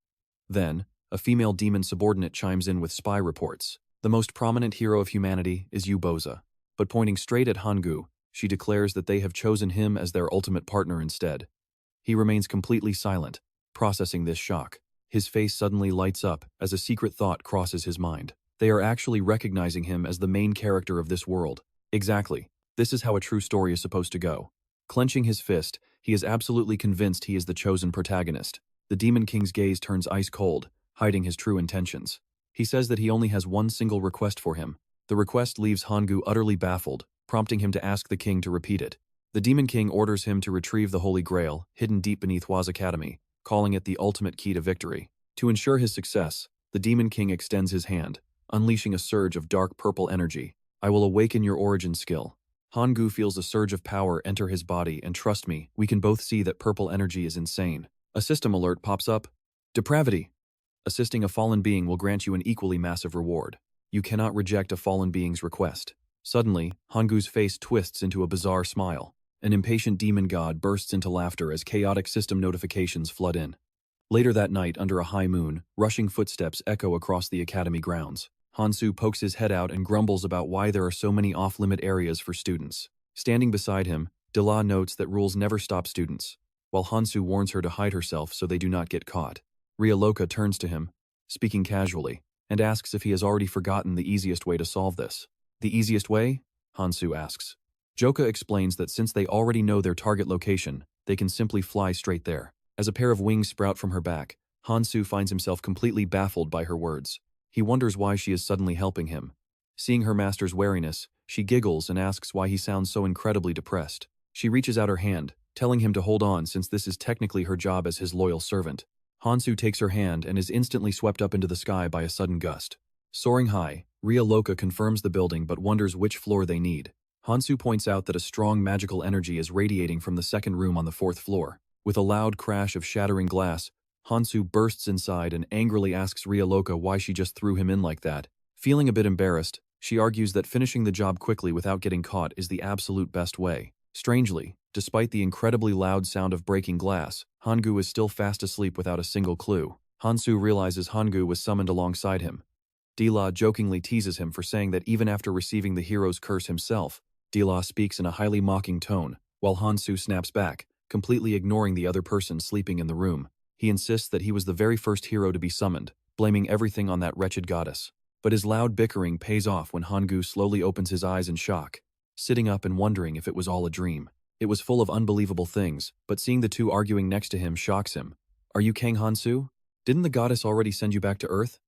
Then, a female demon subordinate chimes in with spy reports. The most prominent hero of humanity is Boza, but pointing straight at Han-goo, she declares that they have chosen him as their ultimate partner instead. He remains completely silent, processing this shock. His face suddenly lights up as a secret thought crosses his mind. They are actually recognizing him as the main character of this world. Exactly. This is how a true story is supposed to go. Clenching his fist, he is absolutely convinced he is the chosen protagonist. The Demon King's gaze turns ice cold, hiding his true intentions. He says that he only has one single request for him. The request leaves Han-goo utterly baffled, prompting him to ask the king to repeat it. The Demon King orders him to retrieve the Holy Grail, hidden deep beneath Hwa's academy, calling it the ultimate key to victory. To ensure his success, the Demon King extends his hand, unleashing a surge of dark purple energy. I will awaken your origin skill. Han-goo feels a surge of power enter his body, and trust me, we can both see that purple energy is insane. A system alert pops up. Depravity. Assisting a fallen being will grant you an equally massive reward. You cannot reject a fallen being's request. Suddenly, Han-goo's face twists into a bizarre smile. An impatient demon god bursts into laughter as chaotic system notifications flood in. Later that night, under a high moon, rushing footsteps echo across the academy grounds. Han-soo pokes his head out and grumbles about why there are so many off-limit areas for students. Standing beside him, De-la notes that rules never stop students, while Han-soo warns her to hide herself so they do not get caught. Loca turns to him, speaking casually, and asks if he has already forgotten the easiest way to solve this. The easiest way? Han-soo asks. Joka explains that since they already know their target location, they can simply fly straight there. As a pair of wings sprout from her back, Han-soo finds himself completely baffled by her words. He wonders why she is suddenly helping him. Seeing her master's wariness, she giggles and asks why he sounds so incredibly depressed. She reaches out her hand, telling him to hold on since this is technically her job as his loyal servant. Han-soo takes her hand and is instantly swept up into the sky by a sudden gust. Soaring high, Loca confirms the building but wonders which floor they need. Han-soo points out that a strong magical energy is radiating from the second room on the 4th floor. With a loud crash of shattering glass, Han-soo bursts inside and angrily asks Loca why she just threw him in like that. Feeling a bit embarrassed, she argues that finishing the job quickly without getting caught is the absolute best way. Strangely, despite the incredibly loud sound of breaking glass, Han-goo is still fast asleep without a single clue. Han-soo realizes Han-goo was summoned alongside him. De-la jokingly teases him for saying that even after receiving the hero's curse himself, De-la speaks in a highly mocking tone, while Han-soo snaps back, completely ignoring the other person sleeping in the room. He insists that he was the very first hero to be summoned, blaming everything on that wretched goddess. But his loud bickering pays off when Han-goo slowly opens his eyes in shock, sitting up and wondering if it was all a dream. It was full of unbelievable things, but seeing the two arguing next to him shocks him. Are you Kang Han-soo? Didn't the goddess already send you back to Earth?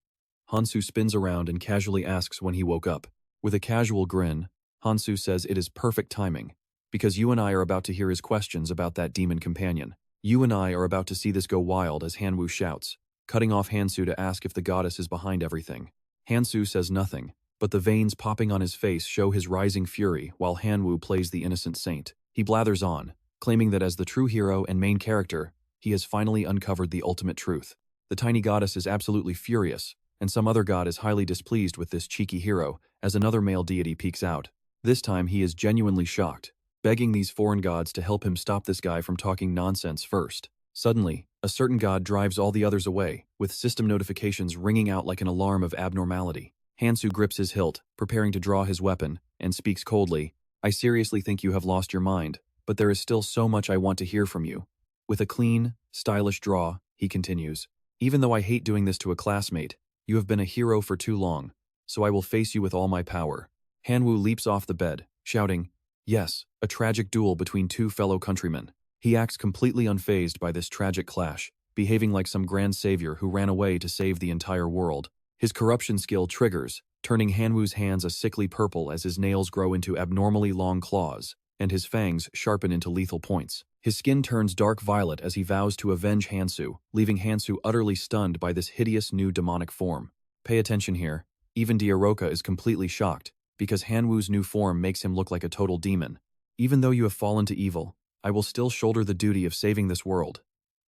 Han-soo spins around and casually asks when he woke up. With a casual grin, Han-soo says it is perfect timing, because you and I are about to hear his questions about that demon companion. You and I are about to see this go wild as Han-woo shouts. cutting off Han-soo to ask if the goddess is behind everything. Han-soo says nothing, but the veins popping on his face show his rising fury while Han-woo plays the innocent saint. He blathers on, claiming that as the true hero and main character, he has finally uncovered the ultimate truth. The tiny goddess is absolutely furious, and some other god is highly displeased with this cheeky hero as another male deity peeks out. This time he is genuinely shocked, begging these foreign gods to help him stop this guy from talking nonsense first. Suddenly, a certain god drives all the others away, with system notifications ringing out like an alarm of abnormality. Han-soo grips his hilt, preparing to draw his weapon, and speaks coldly, "I seriously think you have lost your mind, but there is still so much I want to hear from you." With a clean, stylish draw, he continues, "Even though I hate doing this to a classmate, you have been a hero for too long, so I will face you with all my power." Han-woo leaps off the bed, shouting, "Yes, a tragic duel between two fellow countrymen." He acts completely unfazed by this tragic clash, behaving like some grand savior who ran away to save the entire world. His corruption skill triggers, turning Han-woo's hands a sickly purple as his nails grow into abnormally long claws, and his fangs sharpen into lethal points. His skin turns dark violet as he vows to avenge Han-soo, leaving Han-soo utterly stunned by this hideous new demonic form. Pay attention here, even Loca is completely shocked, because Han-woo's new form makes him look like a total demon. "Even though you have fallen to evil, I will still shoulder the duty of saving this world."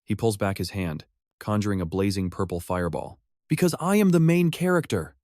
He pulls back his hand, conjuring a blazing purple fireball. "Because I am the main character!"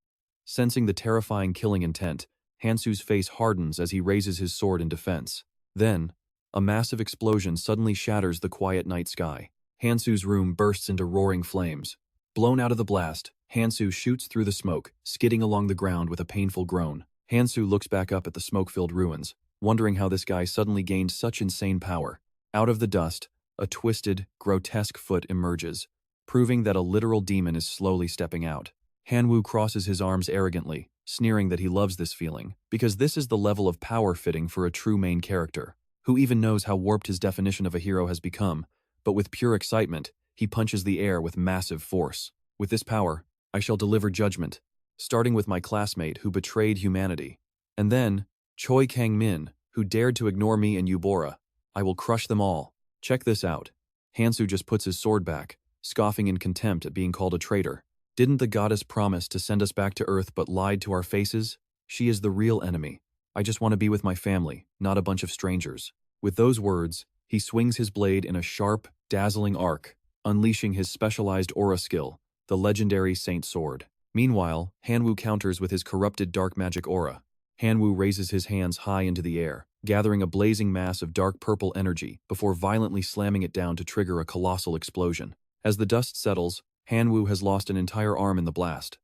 Sensing the terrifying killing intent, Han-soo's face hardens as he raises his sword in defense. Then, a massive explosion suddenly shatters the quiet night sky. Han-soo's room bursts into roaring flames. Blown out of the blast, Han-soo shoots through the smoke, skidding along the ground with a painful groan. Han-soo looks back up at the smoke-filled ruins, wondering how this guy suddenly gained such insane power. Out of the dust, a twisted, grotesque foot emerges, proving that a literal demon is slowly stepping out. Han-woo crosses his arms arrogantly, sneering that he loves this feeling, because this is the level of power fitting for a true main character. Who even knows how warped his definition of a hero has become, but with pure excitement, he punches the air with massive force. "With this power, I shall deliver judgment, starting with my classmate who betrayed humanity. And then, Choi Kang-min, who dared to ignore me and Eubora. I will crush them all. Check this out." Han-soo just puts his sword back, scoffing in contempt at being called a traitor. "Didn't the goddess promise to send us back to Earth but lied to our faces? She is the real enemy. I just want to be with my family, not a bunch of strangers." With those words, he swings his blade in a sharp, dazzling arc, unleashing his specialized aura skill, the legendary Saint Sword. Meanwhile, Han-woo counters with his corrupted dark magic aura. Han-woo raises his hands high into the air, gathering a blazing mass of dark purple energy before violently slamming it down to trigger a colossal explosion. As the dust settles, Han-woo has lost an entire arm in the blast.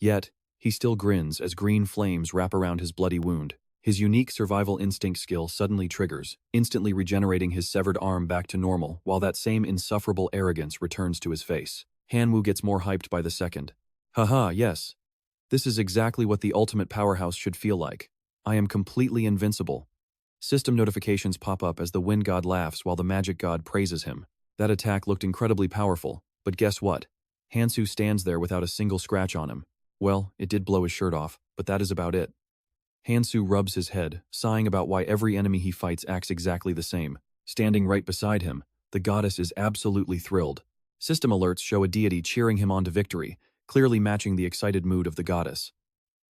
Yet, he still grins as green flames wrap around his bloody wound. His unique survival instinct skill suddenly triggers, instantly regenerating his severed arm back to normal while that same insufferable arrogance returns to his face. Han-woo gets more hyped by the second. "Haha, yes. This is exactly what the ultimate powerhouse should feel like. I am completely invincible." System notifications pop up as the wind god laughs while the magic god praises him. That attack looked incredibly powerful, but guess what? Han-soo stands there without a single scratch on him. Well, it did blow his shirt off, but that is about it. Han-soo rubs his head, sighing about why every enemy he fights acts exactly the same. Standing right beside him, the goddess is absolutely thrilled. System alerts show a deity cheering him on to victory, clearly matching the excited mood of the goddess.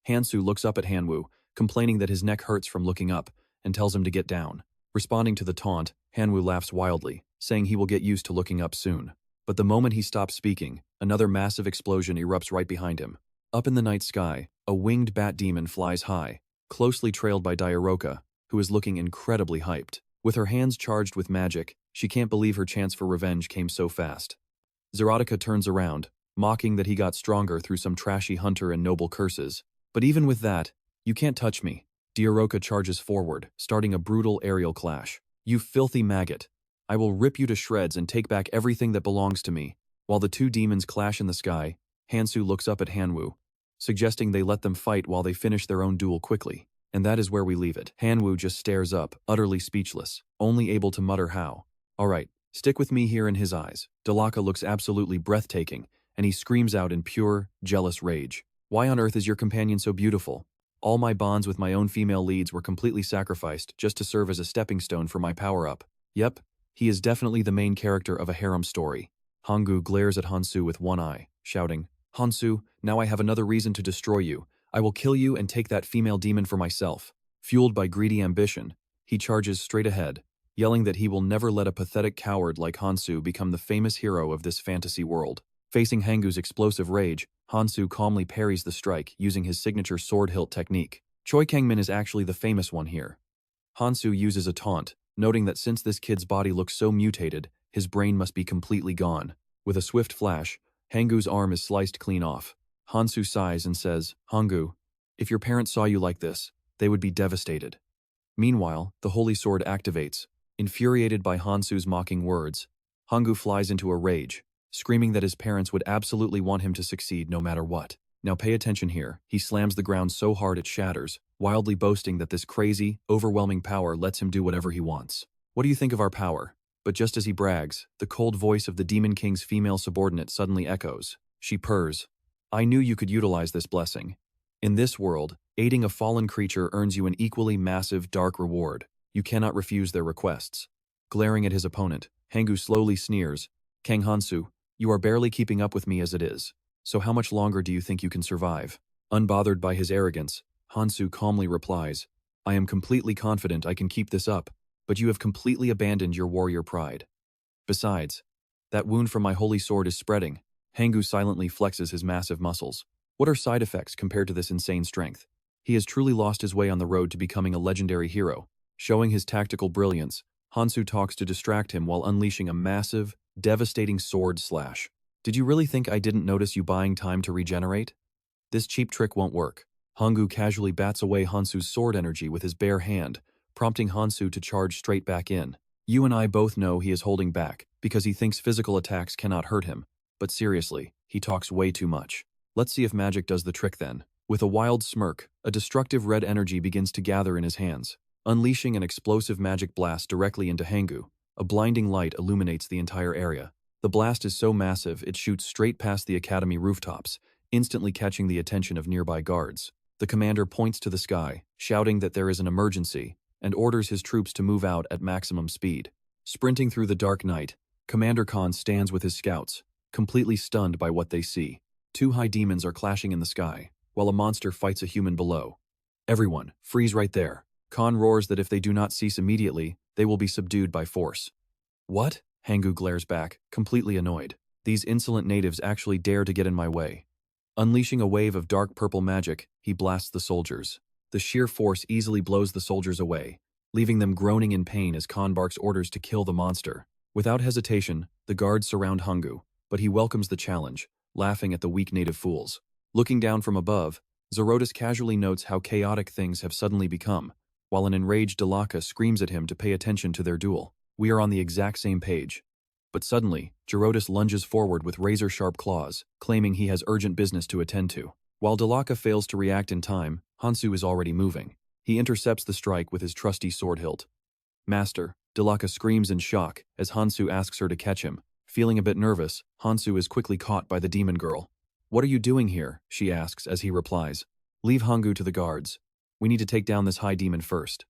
Han-soo looks up at Han-woo, complaining that his neck hurts from looking up, and tells him to get down. Responding to the taunt, Han-woo laughs wildly, saying he will get used to looking up soon. But the moment he stops speaking, another massive explosion erupts right behind him. Up in the night sky, a winged bat demon flies high, closely trailed by Loca, who is looking incredibly hyped. With her hands charged with magic, she can't believe her chance for revenge came so fast. Zeratica turns around, mocking that he got stronger through some trashy hunter and noble curses. But even with that, "You can't touch me." Loca charges forward, starting a brutal aerial clash. "You filthy maggot. I will rip you to shreds and take back everything that belongs to me." While the two demons clash in the sky, Han-soo looks up at Han-woo, suggesting they let them fight while they finish their own duel quickly. And that is where we leave it. Han-woo just stares up, utterly speechless, only able to mutter how. "Alright, stick with me here." In his eyes, Loca looks absolutely breathtaking, and he screams out in pure, jealous rage. "Why on earth is your companion so beautiful? All my bonds with my own female leads were completely sacrificed just to serve as a stepping stone for my power-up. Yep, he is definitely the main character of a harem story." Han-gu glares at Han-soo with one eye, shouting, Han-soo, now I have another reason to destroy you. I will kill you and take that female demon for myself. Fueled by greedy ambition, he charges straight ahead, yelling that he will never let a pathetic coward like Han-soo become the famous hero of this fantasy world. Facing Han-gu's explosive rage, Han-soo calmly parries the strike using his signature sword hilt technique. Choi Kang-min is actually the famous one here. Han-soo uses a taunt, noting that since this kid's body looks so mutated, his brain must be completely gone. With a swift flash, Han-gu's arm is sliced clean off. Han-soo sighs and says, Han-gu, if your parents saw you like this, they would be devastated. Meanwhile, the holy sword activates. Infuriated by Han-soo's mocking words, Han-gu flies into a rage, screaming that his parents would absolutely want him to succeed no matter what. Now pay attention here, he slams the ground so hard it shatters, wildly boasting that this crazy, overwhelming power lets him do whatever he wants. What do you think of our power? But just as he brags, the cold voice of the Demon King's female subordinate suddenly echoes. She purrs. I knew you could utilize this blessing. In this world, aiding a fallen creature earns you an equally massive, dark reward. You cannot refuse their requests. Glaring at his opponent, Han-gu slowly sneers. Kang Han-soo, you are barely keeping up with me as it is. So how much longer do you think you can survive? Unbothered by his arrogance, Han-soo calmly replies, I am completely confident I can keep this up, but you have completely abandoned your warrior pride. Besides, that wound from my holy sword is spreading. Han-gu silently flexes his massive muscles. What are side effects compared to this insane strength? He has truly lost his way on the road to becoming a legendary hero. Showing his tactical brilliance, Han-soo talks to distract him while unleashing a massive, devastating sword slash. Did you really think I didn't notice you buying time to regenerate? This cheap trick won't work. Han-gu casually bats away Han-soo's sword energy with his bare hand, prompting Han-soo to charge straight back in. You and I both know he is holding back, because he thinks physical attacks cannot hurt him. But seriously, he talks way too much. Let's see if magic does the trick then. With a wild smirk, a destructive red energy begins to gather in his hands, unleashing an explosive magic blast directly into Han-gu. A blinding light illuminates the entire area. The blast is so massive it shoots straight past the academy rooftops, instantly catching the attention of nearby guards. The commander points to the sky, shouting that there is an emergency, and orders his troops to move out at maximum speed. Sprinting through the dark night, Commander Khan stands with his scouts, completely stunned by what they see. Two high demons are clashing in the sky, while a monster fights a human below. Everyone, freeze right there. Khan roars that if they do not cease immediately, they will be subdued by force. What? Han-gu glares back, completely annoyed. These insolent natives actually dare to get in my way. Unleashing a wave of dark purple magic, he blasts the soldiers. The sheer force easily blows the soldiers away, leaving them groaning in pain as Khan barks orders to kill the monster. Without hesitation, the guards surround Han-gu, but he welcomes the challenge, laughing at the weak native fools. Looking down from above, Zerotus casually notes how chaotic things have suddenly become, while an enraged Loca screams at him to pay attention to their duel. We are on the exact same page. But suddenly, Zerotus lunges forward with razor-sharp claws, claiming he has urgent business to attend to. While Loca fails to react in time, Han-soo is already moving. He intercepts the strike with his trusty sword hilt. Master, Loca screams in shock as Han-soo asks her to catch him. Feeling a bit nervous, Han-soo is quickly caught by the demon girl. What are you doing here? She asks as he replies. Leave Han-gu to the guards. We need to take down this high demon first.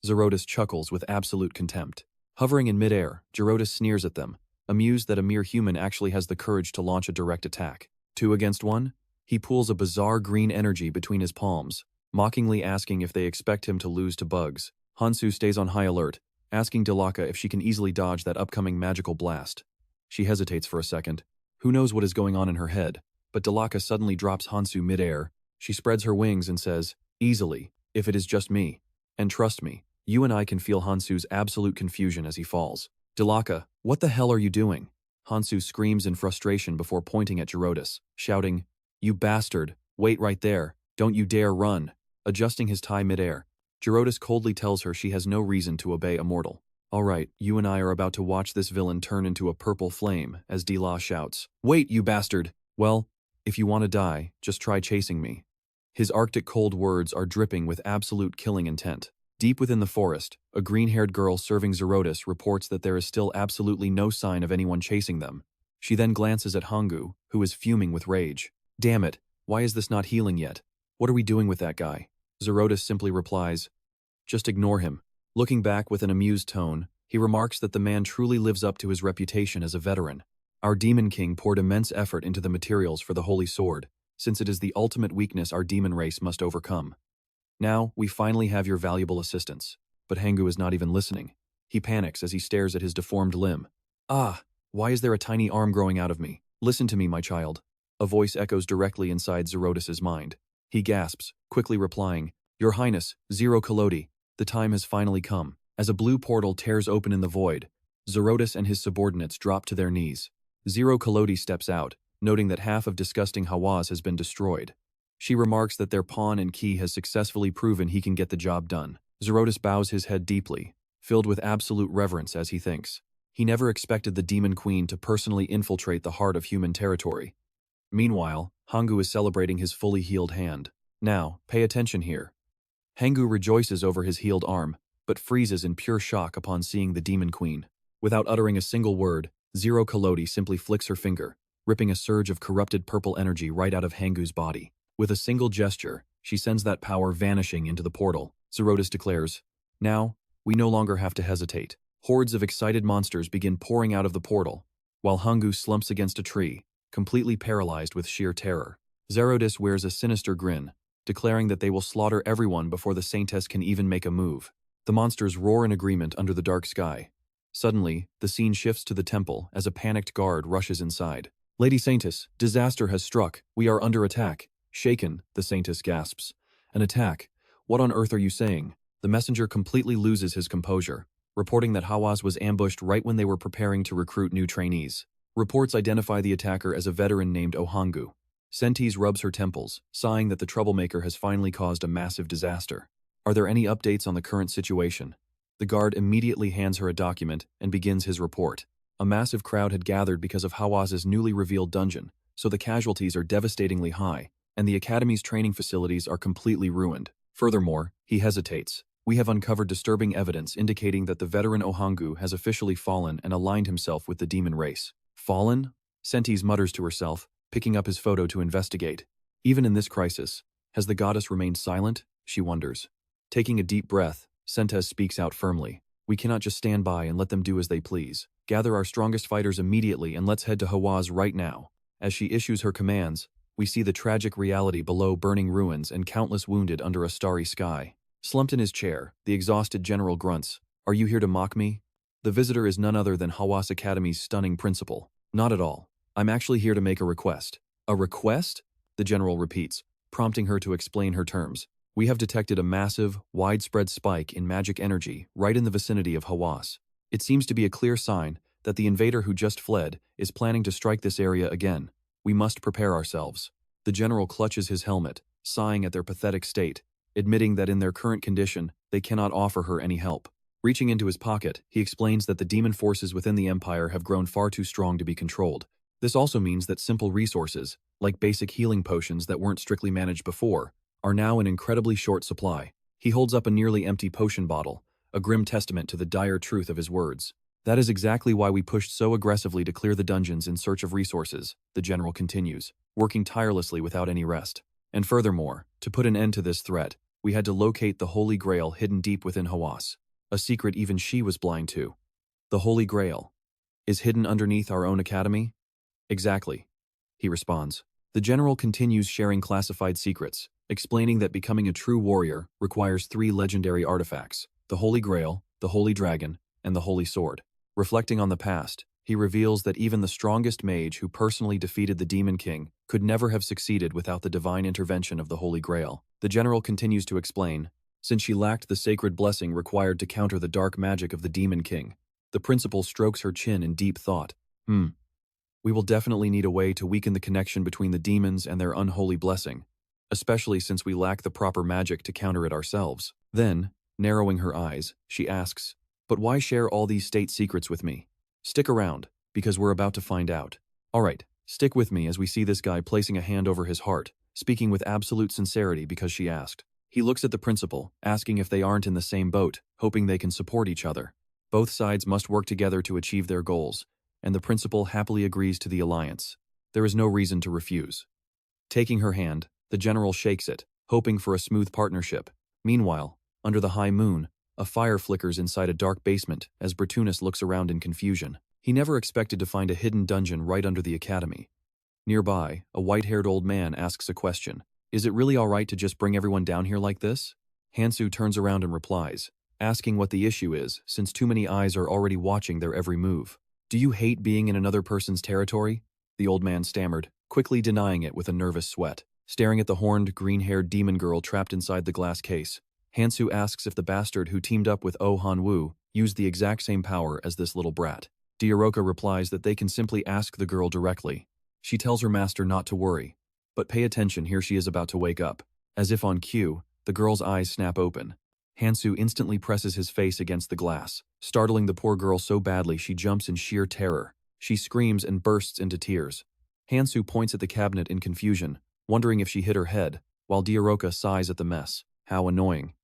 Zerotus chuckles with absolute contempt. Hovering in midair, Zerotus sneers at them, amused that a mere human actually has the courage to launch a direct attack. 2 against 1? He pulls a bizarre green energy between his palms, mockingly asking if they expect him to lose to bugs. Han-soo stays on high alert, asking Loca if she can easily dodge that upcoming magical blast. She hesitates for a second. Who knows what is going on in her head, but Loca suddenly drops Han-soo midair. She spreads her wings and says, easily, if it is just me. And trust me, you and I can feel Han-soo's absolute confusion as he falls. Loca, what the hell are you doing? Han-soo screams in frustration before pointing at Zerotus, shouting, You bastard, wait right there, don't you dare run. Adjusting his tie midair, Zerotus coldly tells her she has no reason to obey a mortal. Alright, you and I are about to watch this villain turn into a purple flame, as D-Law shouts, Wait, you bastard! Well, if you want to die, just try chasing me. His arctic cold words are dripping with absolute killing intent. Deep within the forest, a green-haired girl serving Zerotus reports that there is still absolutely no sign of anyone chasing them. She then glances at Han-gu, who is fuming with rage. Damn it, why is this not healing yet? What are we doing with that guy? Zerotus simply replies, Just ignore him. Looking back with an amused tone, he remarks that the man truly lives up to his reputation as a veteran. Our Demon King poured immense effort into the materials for the Holy Sword, since it is the ultimate weakness our demon race must overcome. Now, we finally have your valuable assistance. But Hangu is not even listening. He panics as he stares at his deformed limb. Ah, why is there a tiny arm growing out of me? Listen to me, my child. A voice echoes directly inside Zerotus's mind. He gasps, quickly replying, Your Highness, Zero Kolodi, the time has finally come. As a blue portal tears open in the void, Zerotus and his subordinates drop to their knees. Zero Kolodi steps out, noting that half of disgusting Hawaz has been destroyed. She remarks that their pawn and key has successfully proven he can get the job done. Zerotus bows his head deeply, filled with absolute reverence as he thinks. He never expected the Demon Queen to personally infiltrate the heart of human territory. Meanwhile, Hangu is celebrating his fully healed hand. Now, pay attention here. Hangu rejoices over his healed arm, but freezes in pure shock upon seeing the Demon Queen. Without uttering a single word, Zero Kolodi simply flicks her finger, ripping a surge of corrupted purple energy right out of Hangu's body. With a single gesture, she sends that power vanishing into the portal. Zerotus declares, Now, we no longer have to hesitate. Hordes of excited monsters begin pouring out of the portal, while Hangu slumps against a tree, completely paralyzed with sheer terror. Zerotus wears a sinister grin, declaring that they will slaughter everyone before the Saintess can even make a move. The monsters roar in agreement under the dark sky. Suddenly, the scene shifts to the temple as a panicked guard rushes inside. Lady Saintess, disaster has struck. We are under attack. Shaken, the Saintess gasps. An attack? What on earth are you saying? The messenger completely loses his composure, reporting that Hawaz was ambushed right when they were preparing to recruit new trainees. Reports identify the attacker as a veteran named Ohangu. Sentis rubs her temples, sighing that the troublemaker has finally caused a massive disaster. Are there any updates on the current situation? The guard immediately hands her a document and begins his report. A massive crowd had gathered because of Hawaz's newly revealed dungeon, so the casualties are devastatingly high, and the Academy's training facilities are completely ruined. Furthermore, he hesitates. We have uncovered disturbing evidence indicating that the veteran Ohangu has officially fallen and aligned himself with the demon race. Fallen? Sentis mutters to herself, picking up his photo to investigate. Even in this crisis, has the goddess remained silent? She wonders. Taking a deep breath, Sentes speaks out firmly. We cannot just stand by and let them do as they please. Gather our strongest fighters immediately and let's head to Hawaz right now. As she issues her commands, we see the tragic reality below burning ruins and countless wounded under a starry sky. Slumped in his chair, the exhausted general grunts, Are you here to mock me? The visitor is none other than Hawaz Academy's stunning principal. Not at all. I'm actually here to make a request. A request? The general repeats, prompting her to explain her terms. We have detected a massive, widespread spike in magic energy right in the vicinity of Hawaz. It seems to be a clear sign that the invader who just fled is planning to strike this area again. We must prepare ourselves. The general clutches his helmet, sighing at their pathetic state, admitting that in their current condition, they cannot offer her any help. Reaching into his pocket, he explains that the demon forces within the Empire have grown far too strong to be controlled. This also means that simple resources, like basic healing potions that weren't strictly managed before, are now in incredibly short supply. He holds up a nearly empty potion bottle, a grim testament to the dire truth of his words. That is exactly why we pushed so aggressively to clear the dungeons in search of resources, the general continues, working tirelessly without any rest. And furthermore, to put an end to this threat, we had to locate the Holy Grail hidden deep within Hawaz, a secret even she was blind to. The Holy Grail is hidden underneath our own academy? Exactly, he responds. The general continues sharing classified secrets, explaining that becoming a true warrior requires 3 legendary artifacts: the Holy Grail, the Holy Dragon, and the Holy Sword. Reflecting on the past, he reveals that even the strongest mage who personally defeated the Demon King could never have succeeded without the divine intervention of the Holy Grail. The general continues to explain, since she lacked the sacred blessing required to counter the dark magic of the Demon King. The principal strokes her chin in deep thought. We will definitely need a way to weaken the connection between the demons and their unholy blessing, especially since we lack the proper magic to counter it ourselves. Then, narrowing her eyes, she asks, But why share all these state secrets with me? Stick around, because we're about to find out. Alright, stick with me as we see this guy placing a hand over his heart, speaking with absolute sincerity because she asked. He looks at the principal, asking if they aren't in the same boat, hoping they can support each other. Both sides must work together to achieve their goals, and the principal happily agrees to the alliance. There is no reason to refuse. Taking her hand, the general shakes it, hoping for a smooth partnership. Meanwhile, under the high moon, a fire flickers inside a dark basement as Bertunus looks around in confusion. He never expected to find a hidden dungeon right under the academy. Nearby, a white-haired old man asks a question. Is it really alright to just bring everyone down here like this? Han-soo turns around and replies, asking what the issue is, since too many eyes are already watching their every move. Do you hate being in another person's territory? The old man stammered, quickly denying it with a nervous sweat. Staring at the horned, green-haired demon girl trapped inside the glass case, Han-soo asks if the bastard who teamed up with Oh Han-woo used the exact same power as this little brat. Roca replies that they can simply ask the girl directly. She tells her master not to worry. But pay attention, here she is about to wake up. As if on cue, the girl's eyes snap open. Han-soo instantly presses his face against the glass, startling the poor girl so badly she jumps in sheer terror. She screams and bursts into tears. Han-soo points at the cabinet in confusion, wondering if she hit her head, while Roca sighs at the mess. How annoying.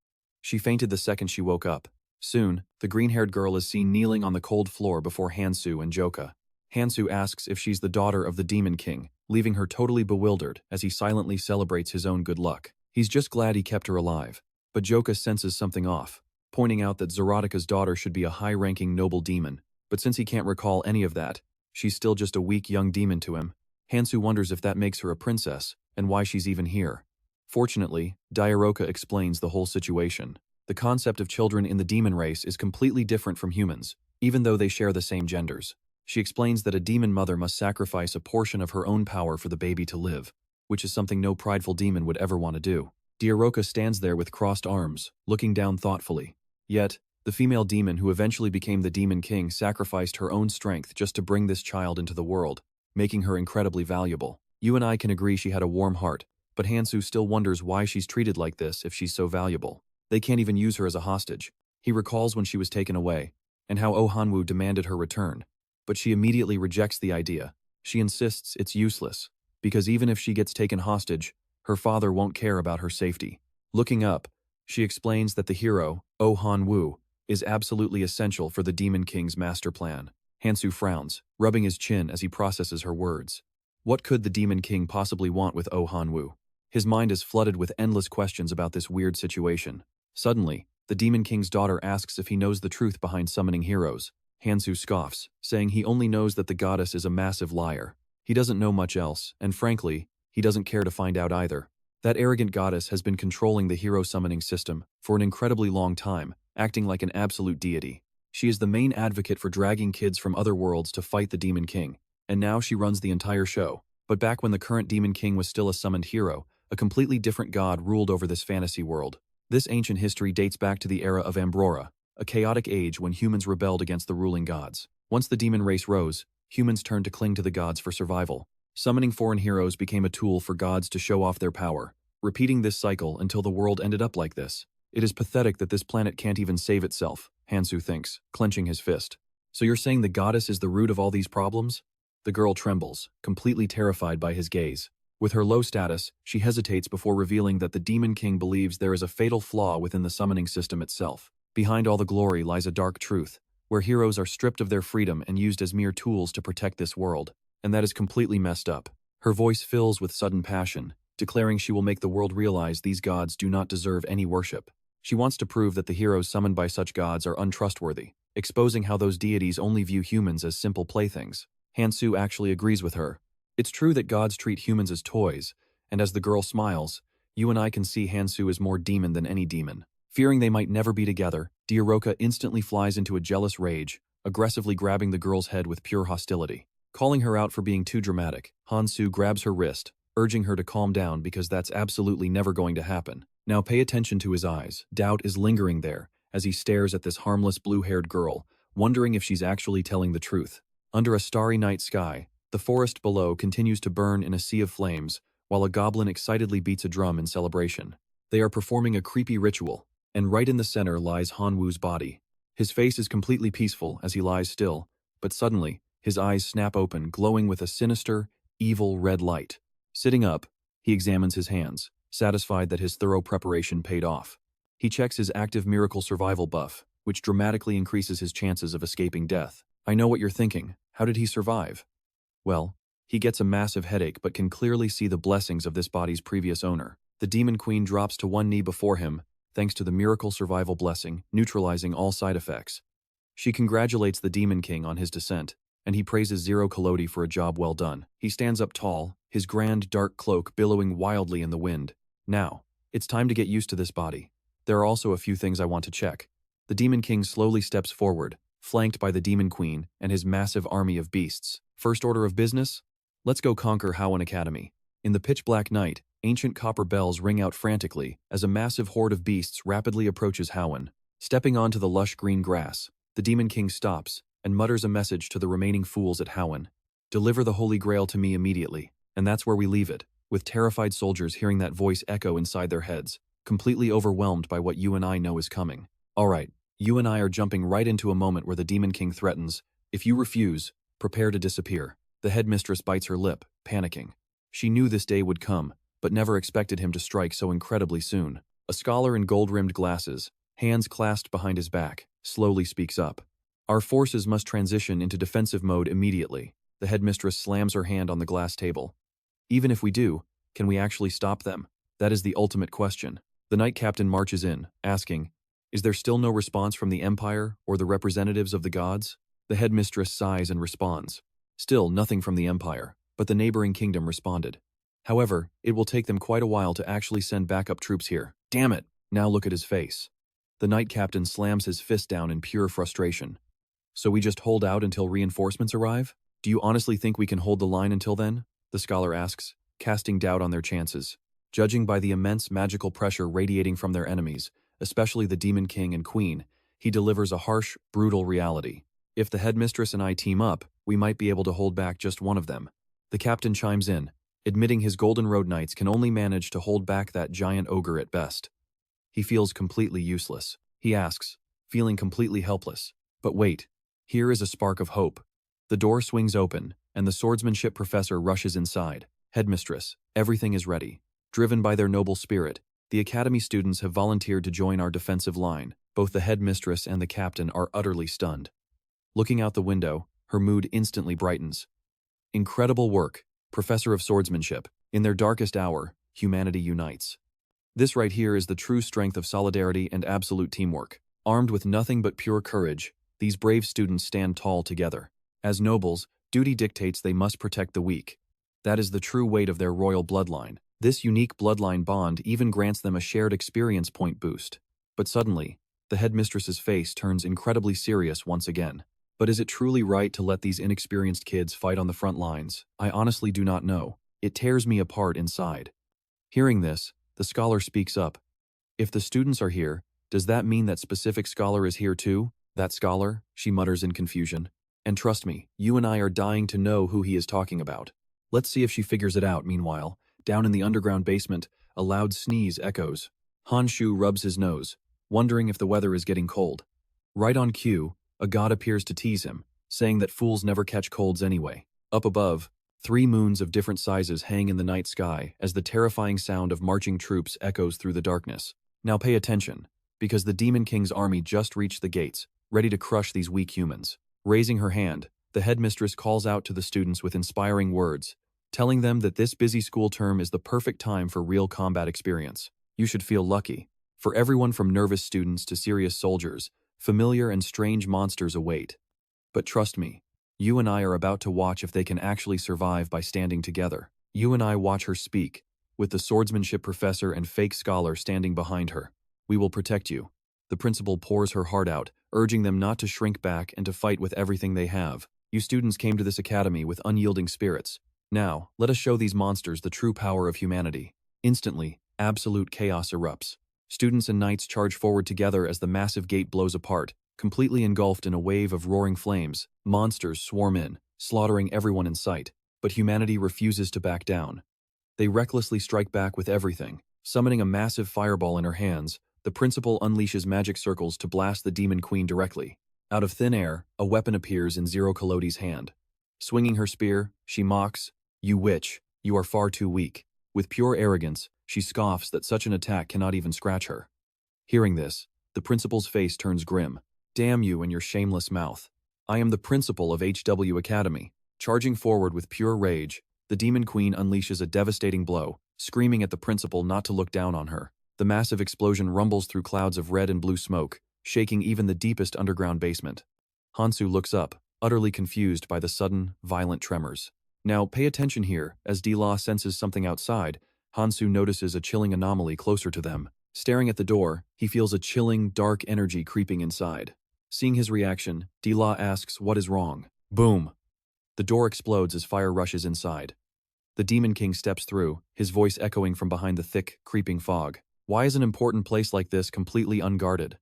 She fainted the second she woke up. Soon, the green-haired girl is seen kneeling on the cold floor before Han-soo and Joka. Han-soo asks if she's the daughter of the Demon King, leaving her totally bewildered as he silently celebrates his own good luck. He's just glad he kept her alive. But Joka senses something off, pointing out that Zorotica's daughter should be a high-ranking noble demon. But since he can't recall any of that, she's still just a weak young demon to him. Han-soo wonders if that makes her a princess, and why she's even here. Fortunately, Roca explains the whole situation. The concept of children in the demon race is completely different from humans, even though they share the same genders. She explains that a demon mother must sacrifice a portion of her own power for the baby to live, which is something no prideful demon would ever want to do. Roca stands there with crossed arms, looking down thoughtfully. Yet, the female demon who eventually became the Demon King sacrificed her own strength just to bring this child into the world, making her incredibly valuable. You and I can agree she had a warm heart, but Han-soo still wonders why she's treated like this if she's so valuable. They can't even use her as a hostage. He recalls when she was taken away, and how Oh Han-woo demanded her return. But she immediately rejects the idea. She insists it's useless, because even if she gets taken hostage, her father won't care about her safety. Looking up, she explains that the hero, Oh Han-woo, is absolutely essential for the Demon King's master plan. Han-soo frowns, rubbing his chin as he processes her words. What could the Demon King possibly want with Oh Han-woo? His mind is flooded with endless questions about this weird situation. Suddenly, the Demon King's daughter asks if he knows the truth behind summoning heroes. Han-soo scoffs, saying he only knows that the goddess is a massive liar. He doesn't know much else, and frankly, he doesn't care to find out either. That arrogant goddess has been controlling the hero summoning system for an incredibly long time, acting like an absolute deity. She is the main advocate for dragging kids from other worlds to fight the Demon King, and now she runs the entire show. But back when the current Demon King was still a summoned hero, a completely different god ruled over this fantasy world. This ancient history dates back to the era of Ambrora, a chaotic age when humans rebelled against the ruling gods. Once the demon race rose, humans turned to cling to the gods for survival. Summoning foreign heroes became a tool for gods to show off their power, repeating this cycle until the world ended up like this. It is pathetic that this planet can't even save itself, Han-soo thinks, clenching his fist. So you're saying the goddess is the root of all these problems? The girl trembles, completely terrified by his gaze. With her low status, she hesitates before revealing that the Demon King believes there is a fatal flaw within the summoning system itself. Behind all the glory lies a dark truth, where heroes are stripped of their freedom and used as mere tools to protect this world. And that is completely messed up. Her voice fills with sudden passion, declaring she will make the world realize these gods do not deserve any worship. She wants to prove that the heroes summoned by such gods are untrustworthy, exposing how those deities only view humans as simple playthings. Han-soo actually agrees with her. It's true that gods treat humans as toys, and as the girl smiles, you and I can see Han-soo is more demon than any demon. Fearing they might never be together, Roca instantly flies into a jealous rage, aggressively grabbing the girl's head with pure hostility. Calling her out for being too dramatic, Han-soo grabs her wrist, urging her to calm down because that's absolutely never going to happen. Now pay attention to his eyes. Doubt is lingering there as he stares at this harmless blue-haired girl, wondering if she's actually telling the truth. Under a starry night sky, the forest below continues to burn in a sea of flames, while a goblin excitedly beats a drum in celebration. They are performing a creepy ritual, and right in the center lies Han-woo's body. His face is completely peaceful as he lies still, but suddenly, his eyes snap open, glowing with a sinister, evil red light. Sitting up, he examines his hands, satisfied that his thorough preparation paid off. He checks his active miracle survival buff, which dramatically increases his chances of escaping death. I know what you're thinking. How did he survive? Well, he gets a massive headache but can clearly see the blessings of this body's previous owner. The Demon Queen drops to one knee before him, thanks to the miracle survival blessing, neutralizing all side effects. She congratulates the Demon King on his descent, and he praises Zero Kolodi for a job well done. He stands up tall, his grand dark cloak billowing wildly in the wind. Now, it's time to get used to this body. There are also a few things I want to check. The Demon King slowly steps forward, flanked by the Demon Queen and his massive army of beasts. First order of business? Let's go conquer Hoenn Academy. In the pitch-black night, ancient copper bells ring out frantically as a massive horde of beasts rapidly approaches Hoenn. Stepping onto the lush green grass, the Demon King stops and mutters a message to the remaining fools at Hoenn. Deliver the Holy Grail to me immediately. And that's where we leave it, with terrified soldiers hearing that voice echo inside their heads, completely overwhelmed by what you and I know is coming. Alright, you and I are jumping right into a moment where the Demon King threatens, if you refuse, prepare to disappear. The headmistress bites her lip, panicking. She knew this day would come, but never expected him to strike so incredibly soon. A scholar in gold-rimmed glasses, hands clasped behind his back, slowly speaks up. Our forces must transition into defensive mode immediately. The headmistress slams her hand on the glass table. Even if we do, can we actually stop them? That is the ultimate question. The Knight Captain marches in, asking, is there still no response from the Empire or the representatives of the gods? The headmistress sighs and responds. Still nothing from the Empire, but the neighboring kingdom responded. However, it will take them quite a while to actually send backup troops here. Damn it! Now look at his face. The Knight Captain slams his fist down in pure frustration. So we just hold out until reinforcements arrive? Do you honestly think we can hold the line until then? The scholar asks, casting doubt on their chances. Judging by the immense magical pressure radiating from their enemies, especially the Demon King and Queen, he delivers a harsh, brutal reality. If the headmistress and I team up, we might be able to hold back just one of them. The captain chimes in, admitting his Golden Road Knights can only manage to hold back that giant ogre at best. He feels completely useless. He asks, feeling completely helpless. But wait, here is a spark of hope. The door swings open, and the swordsmanship professor rushes inside. Headmistress, everything is ready. Driven by their noble spirit, the academy students have volunteered to join our defensive line. Both the headmistress and the captain are utterly stunned. Looking out the window, her mood instantly brightens. Incredible work, Professor of Swordsmanship. In their darkest hour, humanity unites. This right here is the true strength of solidarity and absolute teamwork. Armed with nothing but pure courage, these brave students stand tall together. As nobles, duty dictates they must protect the weak. That is the true weight of their royal bloodline. This unique bloodline bond even grants them a shared experience point boost. But suddenly, the headmistress's face turns incredibly serious once again. But is it truly right to let these inexperienced kids fight on the front lines? I honestly do not know. It tears me apart inside. Hearing this, the scholar speaks up. If the students are here, does that mean that specific scholar is here too? That scholar? She mutters in confusion. And trust me, you and I are dying to know who he is talking about. Let's see if she figures it out. Meanwhile, down in the underground basement, a loud sneeze echoes. Han-soo rubs his nose, wondering if the weather is getting cold. Right on cue, a god appears to tease him, saying that fools never catch colds anyway. Up above, 3 moons of different sizes hang in the night sky as the terrifying sound of marching troops echoes through the darkness. Now pay attention, because the Demon King's army just reached the gates, ready to crush these weak humans. Raising her hand, the headmistress calls out to the students with inspiring words, telling them that this busy school term is the perfect time for real combat experience. You should feel lucky. For everyone from nervous students to serious soldiers, familiar and strange monsters await. But trust me, you and I are about to watch if they can actually survive by standing together. You and I watch her speak, with the swordsmanship professor and fake scholar standing behind her. We will protect you. The principal pours her heart out, urging them not to shrink back and to fight with everything they have. You students came to this academy with unyielding spirits. Now, let us show these monsters the true power of humanity. Instantly, absolute chaos erupts. Students and knights charge forward together as the massive gate blows apart, completely engulfed in a wave of roaring flames. Monsters swarm in, slaughtering everyone in sight. But humanity refuses to back down. They recklessly strike back with everything. Summoning a massive fireball in her hands, the principal unleashes magic circles to blast the Demon Queen directly. Out of thin air, a weapon appears in Zero Kolodi's hand. Swinging her spear, she mocks, "You witch, you are far too weak." With pure arrogance, she scoffs that such an attack cannot even scratch her. Hearing this, the principal's face turns grim. "Damn you and your shameless mouth. I am the principal of HW Academy." Charging forward with pure rage, the Demon Queen unleashes a devastating blow, screaming at the principal not to look down on her. The massive explosion rumbles through clouds of red and blue smoke, shaking even the deepest underground basement. Han-soo looks up, utterly confused by the sudden, violent tremors. Now, pay attention here, as D-Law senses something outside. Han-soo notices a chilling anomaly closer to them. Staring at the door, he feels a chilling, dark energy creeping inside. Seeing his reaction, D-Law asks what is wrong. Boom! The door explodes as fire rushes inside. The Demon King steps through, his voice echoing from behind the thick, creeping fog. Why is an important place like this completely unguarded?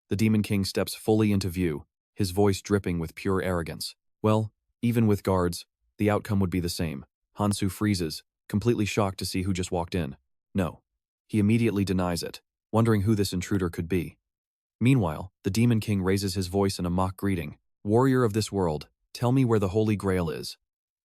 The Demon King steps fully into view, his voice dripping with pure arrogance. Well, even with guards, the outcome would be the same. Han-soo freezes, completely shocked to see who just walked in. No. He immediately denies it, wondering who this intruder could be. Meanwhile, the Demon King raises his voice in a mock greeting. Warrior of this world, tell me where the Holy Grail is.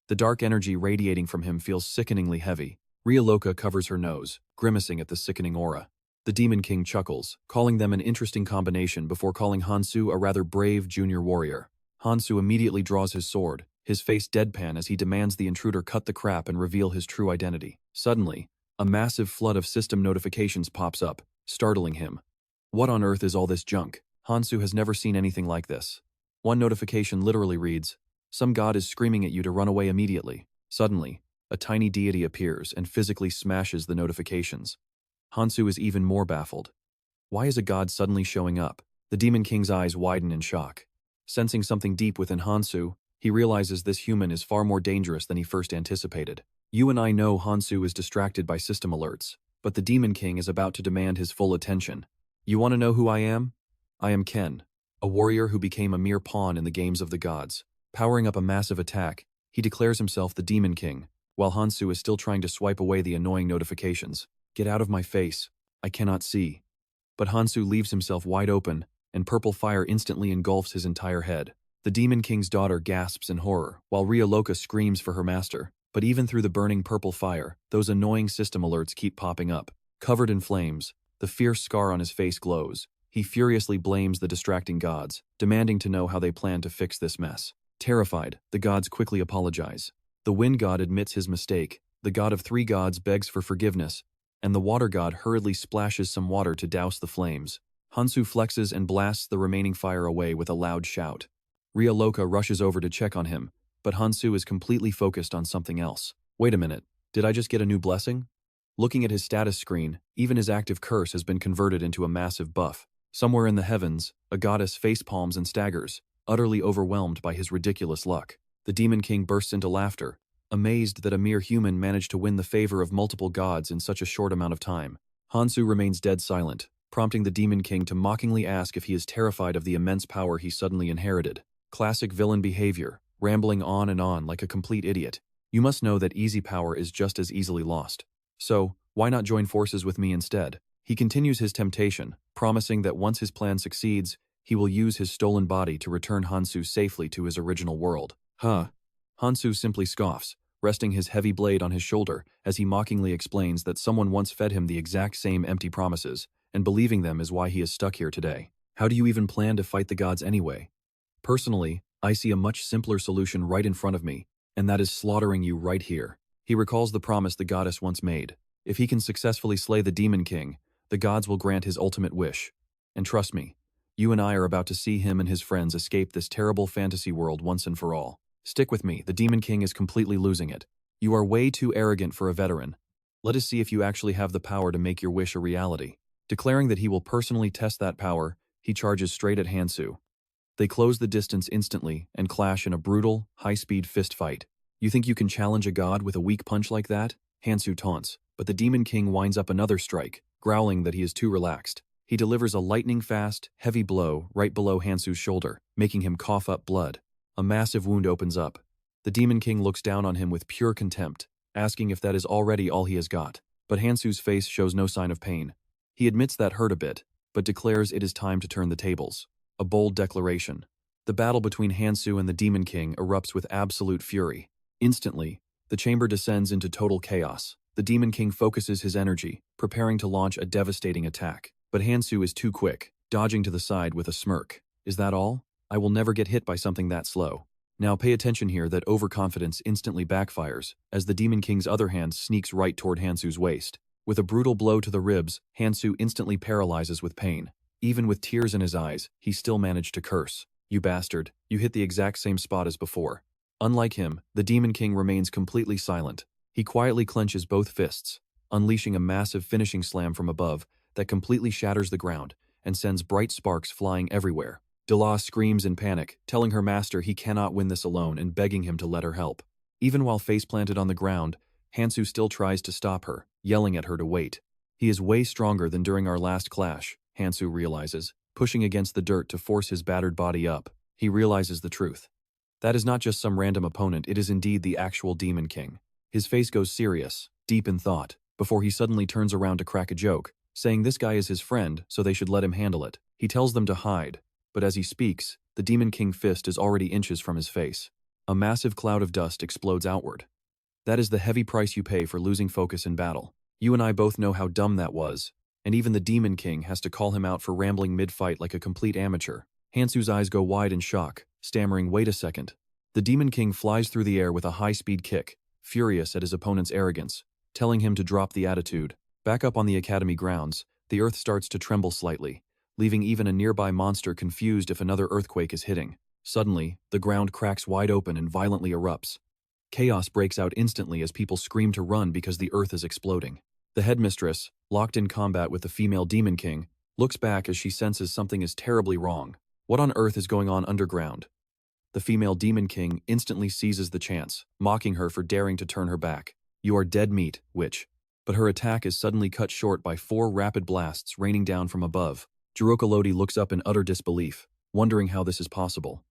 The dark energy radiating from him feels sickeningly heavy. Loca covers her nose, grimacing at the sickening aura. The Demon King chuckles, calling them an interesting combination before calling Han-soo a rather brave junior warrior. Han-soo immediately draws his sword, his face deadpan as he demands the intruder cut the crap and reveal his true identity. Suddenly, a massive flood of system notifications pops up, startling him. What on earth is all this junk? Han-soo has never seen anything like this. One notification literally reads, "Some god is screaming at you to run away immediately." Suddenly, a tiny deity appears and physically smashes the notifications. Han-soo is even more baffled. Why is a god suddenly showing up? The Demon King's eyes widen in shock. Sensing something deep within Han-soo, he realizes this human is far more dangerous than he first anticipated. You and I know Han-soo is distracted by system alerts, but the Demon King is about to demand his full attention. You want to know who I am? I am Ken, a warrior who became a mere pawn in the games of the gods. Powering up a massive attack, he declares himself the Demon King, while Han-soo is still trying to swipe away the annoying notifications. Get out of my face. I cannot see. But Han-soo leaves himself wide open, and purple fire instantly engulfs his entire head. The Demon King's daughter gasps in horror, while Loca screams for her master. But even through the burning purple fire, those annoying system alerts keep popping up. Covered in flames, the fierce scar on his face glows. He furiously blames the distracting gods, demanding to know how they plan to fix this mess. Terrified, the gods quickly apologize. The wind god admits his mistake, the god of three gods begs for forgiveness, and the water god hurriedly splashes some water to douse the flames. Han-soo flexes and blasts the remaining fire away with a loud shout. Loca rushes over to check on him, but Han-soo is completely focused on something else. Wait a minute, did I just get a new blessing? Looking at his status screen, even his active curse has been converted into a massive buff. Somewhere in the heavens, a goddess facepalms and staggers, utterly overwhelmed by his ridiculous luck. The Demon King bursts into laughter, amazed that a mere human managed to win the favor of multiple gods in such a short amount of time. Han-soo remains dead silent, prompting the Demon King to mockingly ask if he is terrified of the immense power he suddenly inherited. Classic villain behavior, rambling on and on like a complete idiot. You must know that easy power is just as easily lost. So, why not join forces with me instead? He continues his temptation, promising that once his plan succeeds, he will use his stolen body to return Han-soo safely to his original world. Huh. Han-soo simply scoffs, resting his heavy blade on his shoulder as he mockingly explains that someone once fed him the exact same empty promises, and believing them is why he is stuck here today. How do you even plan to fight the gods anyway? Personally, I see a much simpler solution right in front of me, and that is slaughtering you right here. He recalls the promise the goddess once made. If he can successfully slay the Demon King, the gods will grant his ultimate wish. And trust me, you and I are about to see him and his friends escape this terrible fantasy world once and for all. Stick with me, the Demon King is completely losing it. You are way too arrogant for a veteran. Let us see if you actually have the power to make your wish a reality. Declaring that he will personally test that power, he charges straight at Han-soo. They close the distance instantly and clash in a brutal, high-speed fist fight. You think you can challenge a god with a weak punch like that? Han-soo taunts, but the Demon King winds up another strike, growling that he is too relaxed. He delivers a lightning-fast, heavy blow right below Han-soo's shoulder, making him cough up blood. A massive wound opens up. The Demon King looks down on him with pure contempt, asking if that is already all he has got. But Han-soo's face shows no sign of pain. He admits that hurt a bit, but declares it is time to turn the tables. A bold declaration. The battle between Han-soo and the Demon King erupts with absolute fury. Instantly, the chamber descends into total chaos. The Demon King focuses his energy, preparing to launch a devastating attack. But Han-soo is too quick, dodging to the side with a smirk. Is that all? I will never get hit by something that slow. Now pay attention here that overconfidence instantly backfires, as the Demon King's other hand sneaks right toward Han-soo's waist. With a brutal blow to the ribs, Han-soo instantly paralyzes with pain. Even with tears in his eyes, he still managed to curse. "You bastard, you hit the exact same spot as before." Unlike him, the Demon King remains completely silent. He quietly clenches both fists, unleashing a massive finishing slam from above that completely shatters the ground and sends bright sparks flying everywhere. Dela screams in panic, telling her master he cannot win this alone and begging him to let her help. Even while face-planted on the ground, Han-soo still tries to stop her, yelling at her to wait. He is way stronger than during our last clash, Han-soo realizes, pushing against the dirt to force his battered body up. He realizes the truth. That is not just some random opponent, it is indeed the actual Demon King. His face goes serious, deep in thought, before he suddenly turns around to crack a joke, saying this guy is his friend, so they should let him handle it. He tells them to hide, but as he speaks, the Demon King fist is already inches from his face. A massive cloud of dust explodes outward. That is the heavy price you pay for losing focus in battle. You and I both know how dumb that was, and even the Demon King has to call him out for rambling mid-fight like a complete amateur. Han-soo's eyes go wide in shock, stammering, "Wait a second." The Demon King flies through the air with a high-speed kick, furious at his opponent's arrogance, telling him to drop the attitude. Back up on the academy grounds, the earth starts to tremble slightly, leaving even a nearby monster confused if another earthquake is hitting. Suddenly, the ground cracks wide open and violently erupts. Chaos breaks out instantly as people scream to run because the earth is exploding. The headmistress, locked in combat with the female Demon King, looks back as she senses something is terribly wrong. What on earth is going on underground? The female Demon King instantly seizes the chance, mocking her for daring to turn her back. "You are dead meat, witch." But her attack is suddenly cut short by 4 rapid blasts raining down from above. Jirokolodi looks up in utter disbelief, wondering how this is possible.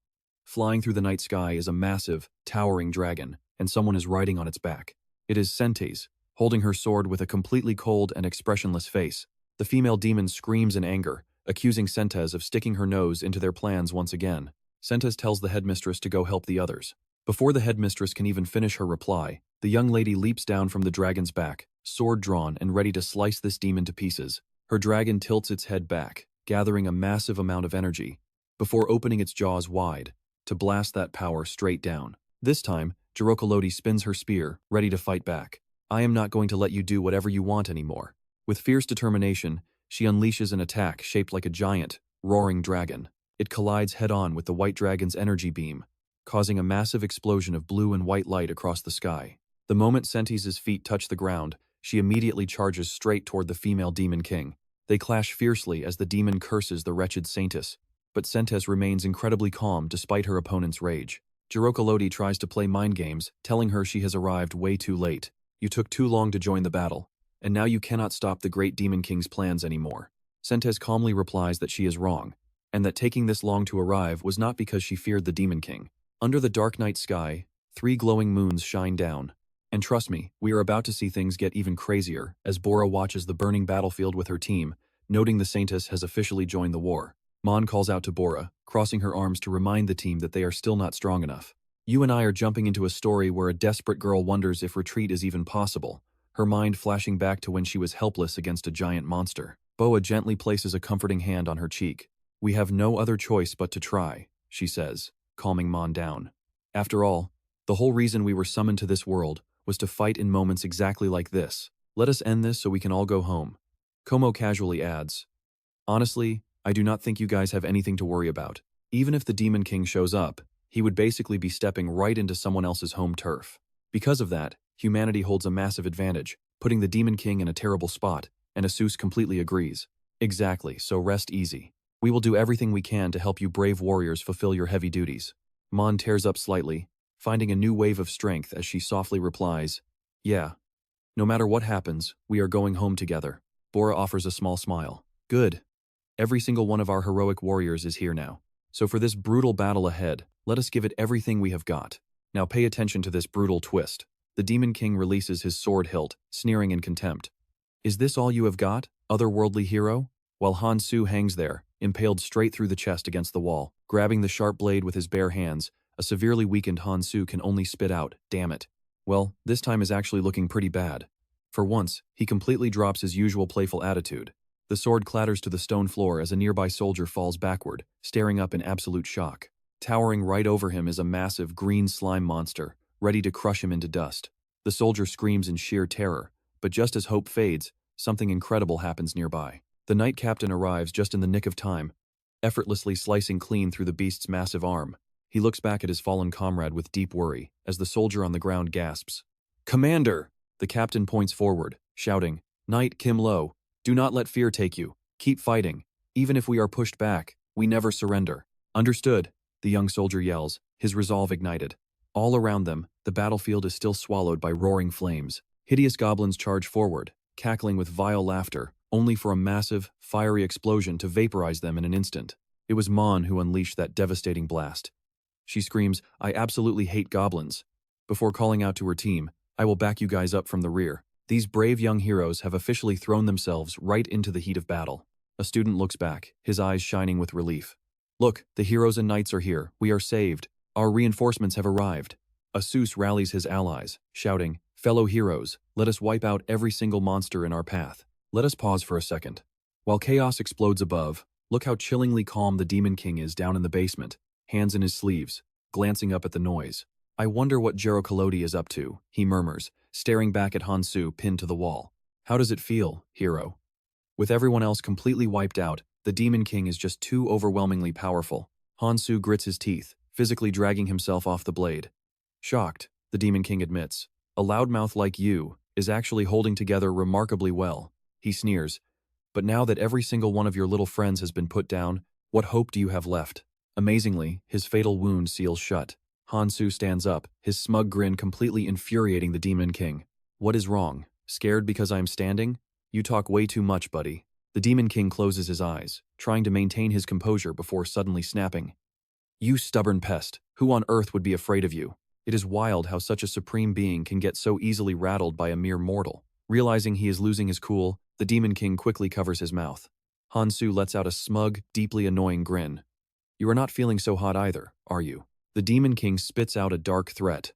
Flying through the night sky is a massive, towering dragon, and someone is riding on its back. It is Sentes, holding her sword with a completely cold and expressionless face. The female demon screams in anger, accusing Sentes of sticking her nose into their plans once again. Sentes tells the headmistress to go help the others. Before the headmistress can even finish her reply, the young lady leaps down from the dragon's back, sword drawn and ready to slice this demon to pieces. Her dragon tilts its head back, gathering a massive amount of energy, before opening its jaws wide, to blast that power straight down. This time, Jirokolodi spins her spear, ready to fight back. "I am not going to let you do whatever you want anymore." With fierce determination, she unleashes an attack shaped like a giant, roaring dragon. It collides head-on with the white dragon's energy beam, causing a massive explosion of blue and white light across the sky. The moment Sentes' feet touch the ground, she immediately charges straight toward the female Demon King. They clash fiercely as the demon curses the wretched Sentes, but Sentes remains incredibly calm despite her opponent's rage. Jirokolodi tries to play mind games, telling her she has arrived way too late. "You took too long to join the battle, and now you cannot stop the great Demon King's plans anymore." Sentes calmly replies that she is wrong, and that taking this long to arrive was not because she feared the Demon King. Under the dark night sky, 3 glowing moons shine down. And trust me, we are about to see things get even crazier as Bora watches the burning battlefield with her team, noting the Sentes has officially joined the war. Mon calls out to Bora, crossing her arms to remind the team that they are still not strong enough. You and I are jumping into a story where a desperate girl wonders if retreat is even possible, her mind flashing back to when she was helpless against a giant monster. Boa gently places a comforting hand on her cheek. "We have no other choice but to try," she says, calming Mon down. "After all, the whole reason we were summoned to this world was to fight in moments exactly like this. Let us end this so we can all go home." Como casually adds, "Honestly, I do not think you guys have anything to worry about. Even if the Demon King shows up, he would basically be stepping right into someone else's home turf. Because of that, humanity holds a massive advantage, putting the Demon King in a terrible spot, and Asus completely agrees. Exactly, so rest easy. We will do everything we can to help you brave warriors fulfill your heavy duties." Mon tears up slightly, finding a new wave of strength as she softly replies, "Yeah. No matter what happens, we are going home together." Bora offers a small smile. "Good. Every single one of our heroic warriors is here now. So for this brutal battle ahead, let us give it everything we have got. Now pay attention to this brutal twist." The Demon King releases his sword hilt, sneering in contempt. "Is this all you have got, otherworldly hero?" While Han-soo hangs there, impaled straight through the chest against the wall, grabbing the sharp blade with his bare hands, a severely weakened Han-soo can only spit out, "Damn it." Well, this time is actually looking pretty bad. For once, he completely drops his usual playful attitude. The sword clatters to the stone floor as a nearby soldier falls backward, staring up in absolute shock. Towering right over him is a massive green slime monster, ready to crush him into dust. The soldier screams in sheer terror, but just as hope fades, something incredible happens nearby. The Knight Captain arrives just in the nick of time, effortlessly slicing clean through the beast's massive arm. He looks back at his fallen comrade with deep worry, as the soldier on the ground gasps. "Commander!" The captain points forward, shouting, "Knight Kim Lo, do not let fear take you. Keep fighting. Even if we are pushed back, we never surrender." "Understood," the young soldier yells, his resolve ignited. All around them, the battlefield is still swallowed by roaring flames. Hideous goblins charge forward, cackling with vile laughter, only for a massive, fiery explosion to vaporize them in an instant. It was Mon who unleashed that devastating blast. She screams, "I absolutely hate goblins." Before calling out to her team, "I will back you guys up from the rear." These brave young heroes have officially thrown themselves right into the heat of battle. A student looks back, his eyes shining with relief. "Look, the heroes and knights are here. We are saved. Our reinforcements have arrived." Asus rallies his allies, shouting, "Fellow heroes, let us wipe out every single monster in our path." Let us pause for a second. While chaos explodes above, look how chillingly calm the Demon King is down in the basement, hands in his sleeves, glancing up at the noise. "I wonder what Jero Kalodi is up to," he murmurs, staring back at Han-soo pinned to the wall. "How does it feel, hero?" With everyone else completely wiped out, the Demon King is just too overwhelmingly powerful. Han-soo grits his teeth, physically dragging himself off the blade. "Shocked," the Demon King admits. "A loudmouth like you is actually holding together remarkably well." He sneers. "But now that every single one of your little friends has been put down, what hope do you have left?" Amazingly, his fatal wound seals shut. Han-soo stands up, his smug grin completely infuriating the Demon King. "What is wrong? Scared because I am standing? You talk way too much, buddy." The Demon King closes his eyes, trying to maintain his composure before suddenly snapping. "You stubborn pest, who on earth would be afraid of you? It is wild how such a supreme being can get so easily rattled by a mere mortal." Realizing he is losing his cool, the Demon King quickly covers his mouth. Han-soo lets out a smug, deeply annoying grin. "You are not feeling so hot either, are you?" The Demon King spits out a dark threat.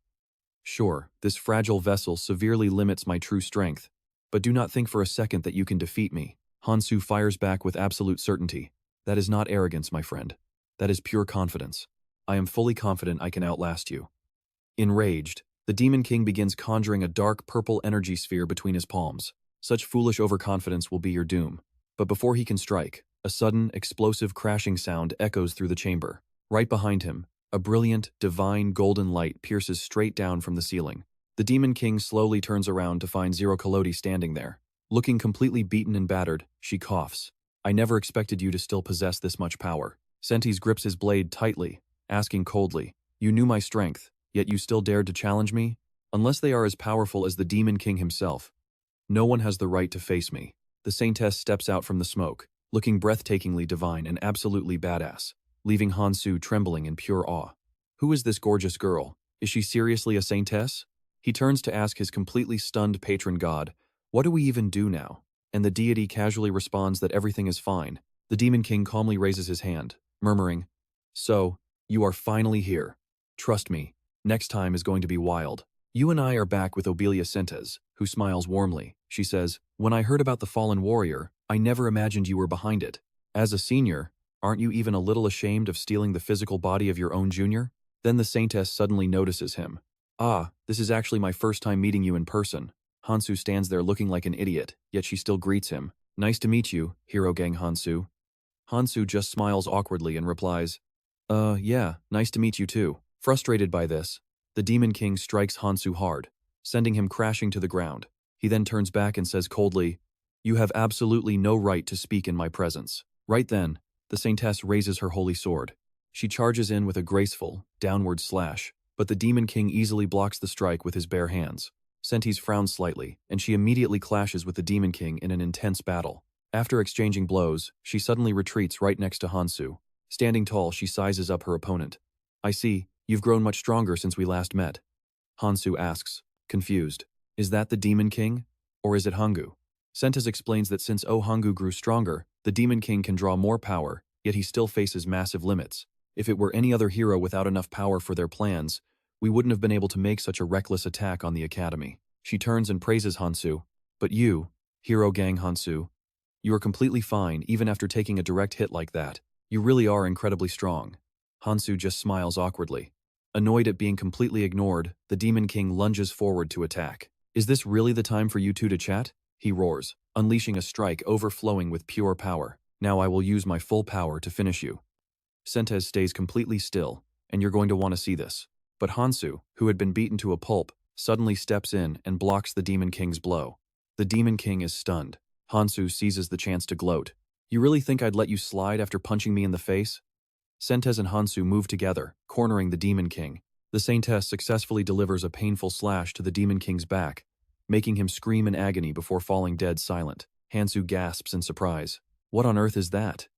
"Sure, this fragile vessel severely limits my true strength, but do not think for a second that you can defeat me." Han-soo fires back with absolute certainty. "That is not arrogance, my friend. That is pure confidence. I am fully confident I can outlast you." Enraged, the Demon King begins conjuring a dark purple energy sphere between his palms. Such foolish overconfidence will be your doom. But before he can strike, a sudden, explosive crashing sound echoes through the chamber. Right behind him, a brilliant, divine golden light pierces straight down from the ceiling. The Demon King slowly turns around to find Zero Kalodi standing there. Looking completely beaten and battered, she coughs. "I never expected you to still possess this much power." Sentes grips his blade tightly, asking coldly, "You knew my strength, yet you still dared to challenge me? Unless they are as powerful as the Demon King himself, no one has the right to face me." The Saintess steps out from the smoke, looking breathtakingly divine and absolutely badass, leaving Han-soo trembling in pure awe. Who is this gorgeous girl? Is she seriously a Saintess? He turns to ask his completely stunned patron god, "What do we even do now?" And the deity casually responds that everything is fine. The Demon King calmly raises his hand, murmuring, "So, you are finally here. Trust me, next time is going to be wild." "You and I are back with Obelia Sentes," who smiles warmly. She says, "When I heard about the fallen warrior, I never imagined you were behind it. As a senior, aren't you even a little ashamed of stealing the physical body of your own junior?" Then the Saintess suddenly notices him. "Ah, this is actually my first time meeting you in person." Han-soo stands there looking like an idiot, yet she still greets him. "Nice to meet you, Hero Gang Han-soo." Han-soo just smiles awkwardly and replies, Yeah, nice to meet you too." Frustrated by this, the Demon King strikes Han-soo hard, sending him crashing to the ground. He then turns back and says coldly, "You have absolutely no right to speak in my presence." Right then, the Saintess raises her holy sword. She charges in with a graceful, downward slash, but the Demon King easily blocks the strike with his bare hands. Sentes frowns slightly, and she immediately clashes with the Demon King in an intense battle. After exchanging blows, she suddenly retreats right next to Han-soo. Standing tall, she sizes up her opponent. "I see, you've grown much stronger since we last met." Han-soo asks, confused, "Is that the Demon King? Or is it Hangu?" Sentes explains that since Hangu grew stronger, the Demon King can draw more power, yet he still faces massive limits. If it were any other hero without enough power for their plans, we wouldn't have been able to make such a reckless attack on the academy. She turns and praises Han-soo. "But you, Hero Gang Han-soo, you are completely fine even after taking a direct hit like that. You really are incredibly strong." Han-soo just smiles awkwardly. Annoyed at being completely ignored, the Demon King lunges forward to attack. "Is this really the time for you two to chat?" he roars, unleashing a strike overflowing with pure power. Now I will use my full power to finish you. Sentes stays completely still, and you're going to want to see this. But Han-soo, who had been beaten to a pulp, suddenly steps in and blocks the Demon King's blow. The Demon King is stunned. Han-soo seizes the chance to gloat. You really think I'd let you slide after punching me in the face? Sentes and Han-soo move together, cornering the Demon King. The Saintess successfully delivers a painful slash to the Demon King's back, making him scream in agony before falling dead silent. Han-soo gasps in surprise. What on earth is that?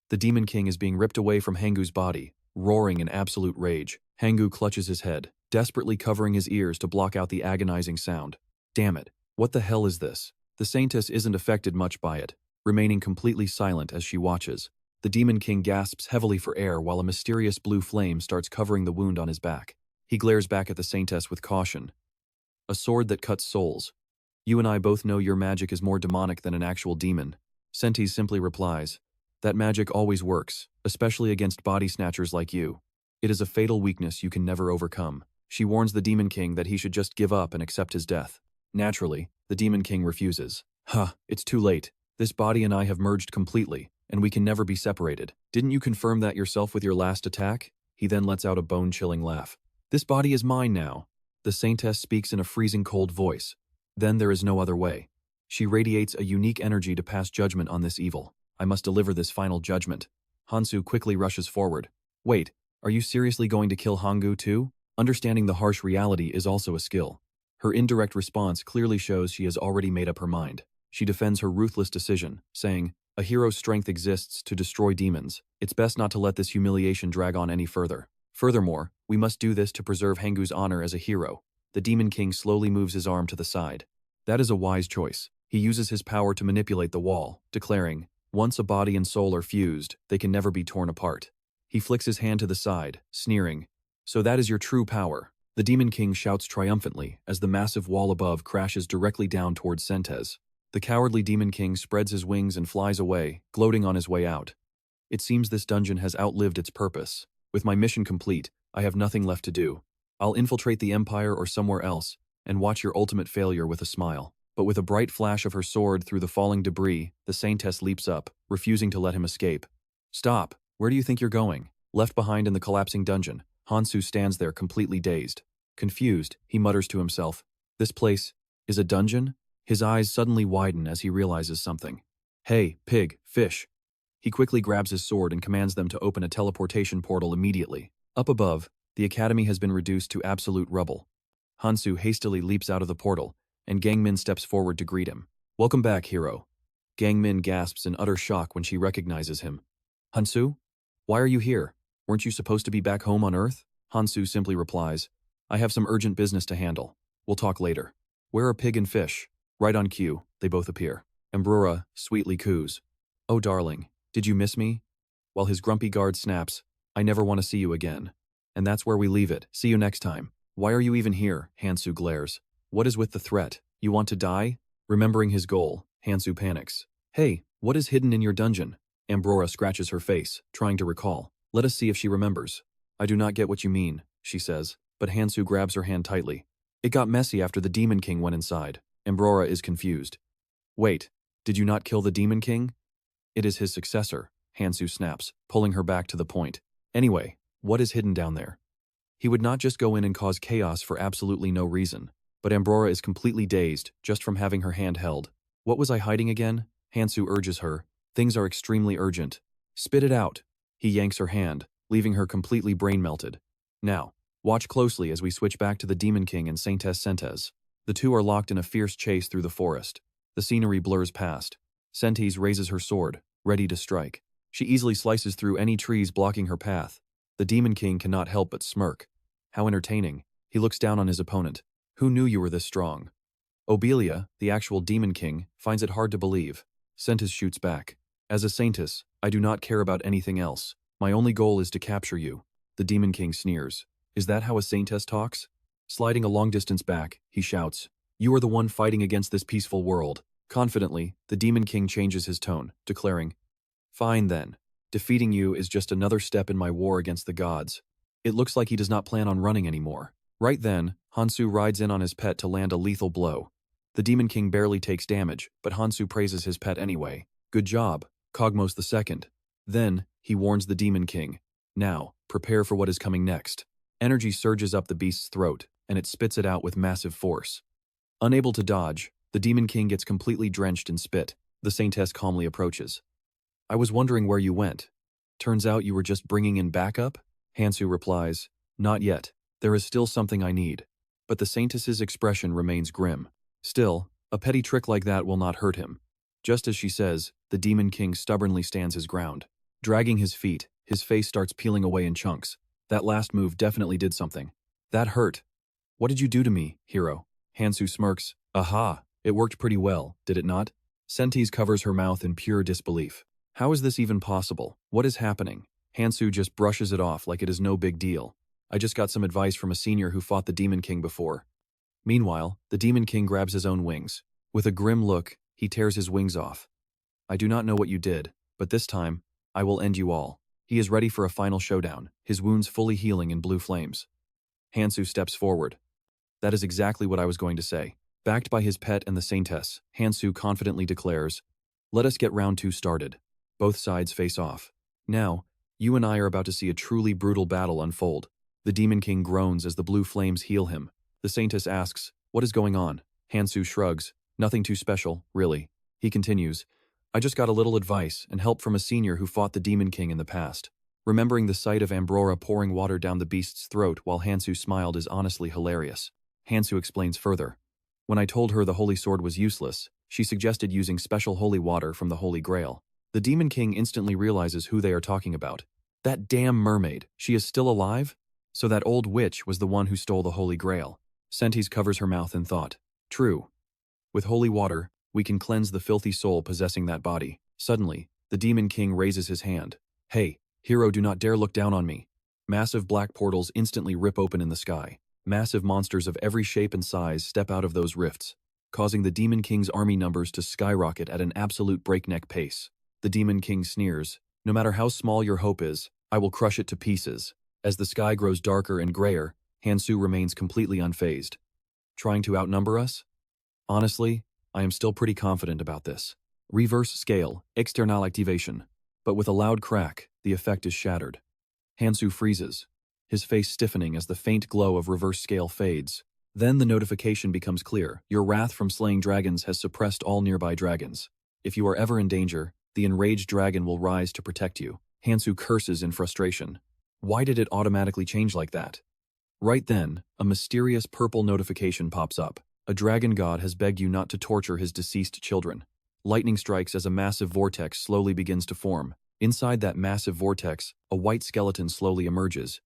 The Demon King is being ripped away from Hangul's body, roaring in absolute rage. Hangul clutches his head, desperately covering his ears to block out the agonizing sound. Damn it, what the hell is this? The Saintess isn't affected much by it, remaining completely silent as she watches. The Demon King gasps heavily for air while a mysterious blue flame starts covering the wound on his back. He glares back at the Saintess with caution. A sword that cuts souls. You and I both know your magic is more demonic than an actual demon. Sentes simply replies, that magic always works, especially against body snatchers like you. It is a fatal weakness you can never overcome. She warns the Demon King that he should just give up and accept his death. Naturally, the Demon King refuses. It's too late. This body and I have merged completely, and we can never be separated. Didn't you confirm that yourself with your last attack? He then lets out a bone-chilling laugh. This body is mine now. The Saintess speaks in a freezing cold voice. Then there is no other way. She radiates a unique energy to pass judgment on this evil. I must deliver this final judgment. Han-soo quickly rushes forward. Wait, are you seriously going to kill Hangul too? Understanding the harsh reality is also a skill. Her indirect response clearly shows she has already made up her mind. She defends her ruthless decision, saying, a hero's strength exists to destroy demons. It's best not to let this humiliation drag on any further. Furthermore, we must do this to preserve Hangul's honor as a hero. The Demon King slowly moves his arm to the side. That is a wise choice. He uses his power to manipulate the wall, declaring, once a body and soul are fused, they can never be torn apart. He flicks his hand to the side, sneering, so that is your true power. The Demon King shouts triumphantly as the massive wall above crashes directly down towards Sentes. The cowardly Demon King spreads his wings and flies away, gloating on his way out. It seems this dungeon has outlived its purpose. With my mission complete, I have nothing left to do. I'll infiltrate the Empire or somewhere else, and watch your ultimate failure with a smile. But with a bright flash of her sword through the falling debris, the Saintess leaps up, refusing to let him escape. Stop! Where do you think you're going? Left behind in the collapsing dungeon, Han-soo stands there completely dazed. Confused, he mutters to himself, this place is a dungeon? His eyes suddenly widen as he realizes something. Hey, pig, fish. He quickly grabs his sword and commands them to open a teleportation portal immediately. Up above, the academy has been reduced to absolute rubble. Han-soo hastily leaps out of the portal, and Kang-min steps forward to greet him. Welcome back, hero. Kang-min gasps in utter shock when she recognizes him. Han-soo? Why are you here? Weren't you supposed to be back home on Earth? Han-soo simply replies, I have some urgent business to handle. We'll talk later. Where are Pig and Fish? Right on cue, they both appear. Ambrora sweetly coos. Oh darling, did you miss me? While his grumpy guard snaps, I never want to see you again. And that's where we leave it. See you next time. Why are you even here? Han-soo glares. What is with the threat? You want to die? Remembering his goal, Han-soo panics. Hey, what is hidden in your dungeon? Ambrora scratches her face, trying to recall. Let us see if she remembers. I do not get what you mean, she says, but Han-soo grabs her hand tightly. It got messy after the Demon King went inside. Ambrora is confused. Wait, did you not kill the Demon King? It is his successor, Han-soo snaps, pulling her back to the point. Anyway, what is hidden down there? He would not just go in and cause chaos for absolutely no reason. But Ambrora is completely dazed, just from having her hand held. What was I hiding again? Han-soo urges her. Things are extremely urgent. Spit it out. He yanks her hand, leaving her completely brain-melted. Now, watch closely as we switch back to the Demon King and Saintess Sentes. The two are locked in a fierce chase through the forest. The scenery blurs past. Sentes raises her sword, ready to strike. She easily slices through any trees blocking her path. The Demon King cannot help but smirk. How entertaining. He looks down on his opponent. Who knew you were this strong? Obelia, the actual Demon King, finds it hard to believe. Sentes shoots back. As a Saintess, I do not care about anything else. My only goal is to capture you. The Demon King sneers. Is that how a Saintess talks? Sliding a long distance back, he shouts, you are the one fighting against this peaceful world. Confidently, the Demon King changes his tone, declaring, fine then. Defeating you is just another step in my war against the gods. It looks like he does not plan on running anymore. Right then, Han-soo rides in on his pet to land a lethal blow. The Demon King barely takes damage, but Han-soo praises his pet anyway. Good job. Cogmos II. Then, he warns the Demon King. Now, prepare for what is coming next. Energy surges up the beast's throat, and it spits it out with massive force. Unable to dodge, the Demon King gets completely drenched in spit. The Saintess calmly approaches. I was wondering where you went. Turns out you were just bringing in backup? Han-soo replies, not yet. There is still something I need. But the Saintess's expression remains grim. Still, a petty trick like that will not hurt him. Just as she says, the Demon King stubbornly stands his ground. Dragging his feet, his face starts peeling away in chunks. That last move definitely did something. That hurt. What did you do to me, hero? Han-soo smirks. Aha, it worked pretty well, did it not? Sentes covers her mouth in pure disbelief. How is this even possible? What is happening? Han-soo just brushes it off like it is no big deal. I just got some advice from a senior who fought the Demon King before. Meanwhile, the Demon King grabs his own wings. With a grim look, he tears his wings off. I do not know what you did, but this time, I will end you all. He is ready for a final showdown, his wounds fully healing in blue flames. Han-soo steps forward. That is exactly what I was going to say. Backed by his pet and the Saintess, Han-soo confidently declares, let us get round 2 started. Both sides face off. Now, you and I are about to see a truly brutal battle unfold. The Demon King groans as the blue flames heal him. The Saintess asks, what is going on? Han-soo shrugs. Nothing too special, really. He continues, I just got a little advice and help from a senior who fought the Demon King in the past. Remembering the sight of Ambrora pouring water down the beast's throat while Han-soo smiled is honestly hilarious. Han-soo explains further. When I told her the holy sword was useless, she suggested using special holy water from the Holy Grail. The Demon King instantly realizes who they are talking about. That damn mermaid, she is still alive? So that old witch was the one who stole the Holy Grail. Sentes covers her mouth in thought. True. With holy water, we can cleanse the filthy soul possessing that body. Suddenly, the Demon King raises his hand. Hey, hero, do not dare look down on me. Massive black portals instantly rip open in the sky. Massive monsters of every shape and size step out of those rifts, causing the Demon King's army numbers to skyrocket at an absolute breakneck pace. The Demon King sneers, no matter how small your hope is, I will crush it to pieces. As the sky grows darker and grayer, Han-soo remains completely unfazed. Trying to outnumber us? Honestly, I am still pretty confident about this. Reverse scale, external activation. But with a loud crack, the effect is shattered. Han-soo freezes, his face stiffening as the faint glow of reverse scale fades. Then the notification becomes clear. Your wrath from slaying dragons has suppressed all nearby dragons. If you are ever in danger, the enraged dragon will rise to protect you. Han-soo curses in frustration. Why did it automatically change like that? Right then, a mysterious purple notification pops up. A dragon god has begged you not to torture his deceased children. Lightning strikes as a massive vortex slowly begins to form. Inside that massive vortex, a white skeleton slowly emerges.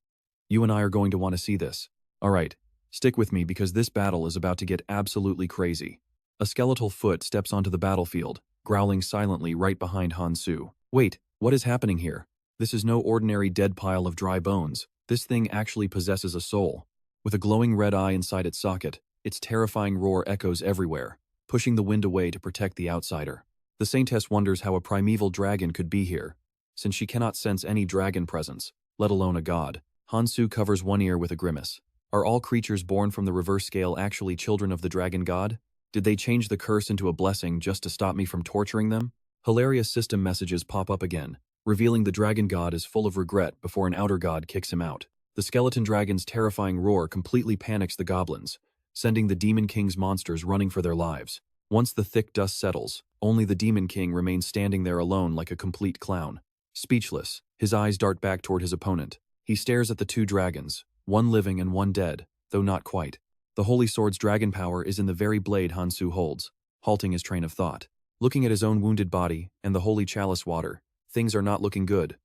You and I are going to want to see this. Alright, stick with me because this battle is about to get absolutely crazy. A skeletal foot steps onto the battlefield, growling silently right behind Han-soo. Wait, what is happening here? This is no ordinary dead pile of dry bones. This thing actually possesses a soul. With a glowing red eye inside its socket, its terrifying roar echoes everywhere, pushing the wind away to protect the outsider. The Saintess wonders how a primeval dragon could be here, since she cannot sense any dragon presence, let alone a god. Han-soo covers one ear with a grimace. Are all creatures born from the reverse scale actually children of the dragon god? Did they change the curse into a blessing just to stop me from torturing them? Hilarious system messages pop up again, revealing the dragon god is full of regret before an outer god kicks him out. The skeleton dragon's terrifying roar completely panics the goblins, sending the Demon King's monsters running for their lives. Once the thick dust settles, only the Demon King remains standing there alone like a complete clown. Speechless, his eyes dart back toward his opponent. He stares at the 2 dragons, one living and one dead, though not quite. The Holy Sword's dragon power is in the very blade Han-soo holds, halting his train of thought. Looking at his own wounded body and the Holy Chalice water, things are not looking good.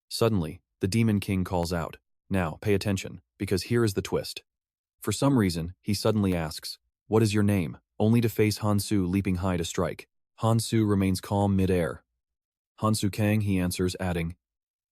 Suddenly, the Demon King calls out, now, pay attention, because here is the twist. For some reason, he suddenly asks, what is your name? Only to face Han-soo leaping high to strike. Han-soo remains calm mid-air. Han-soo Kang, he answers, adding,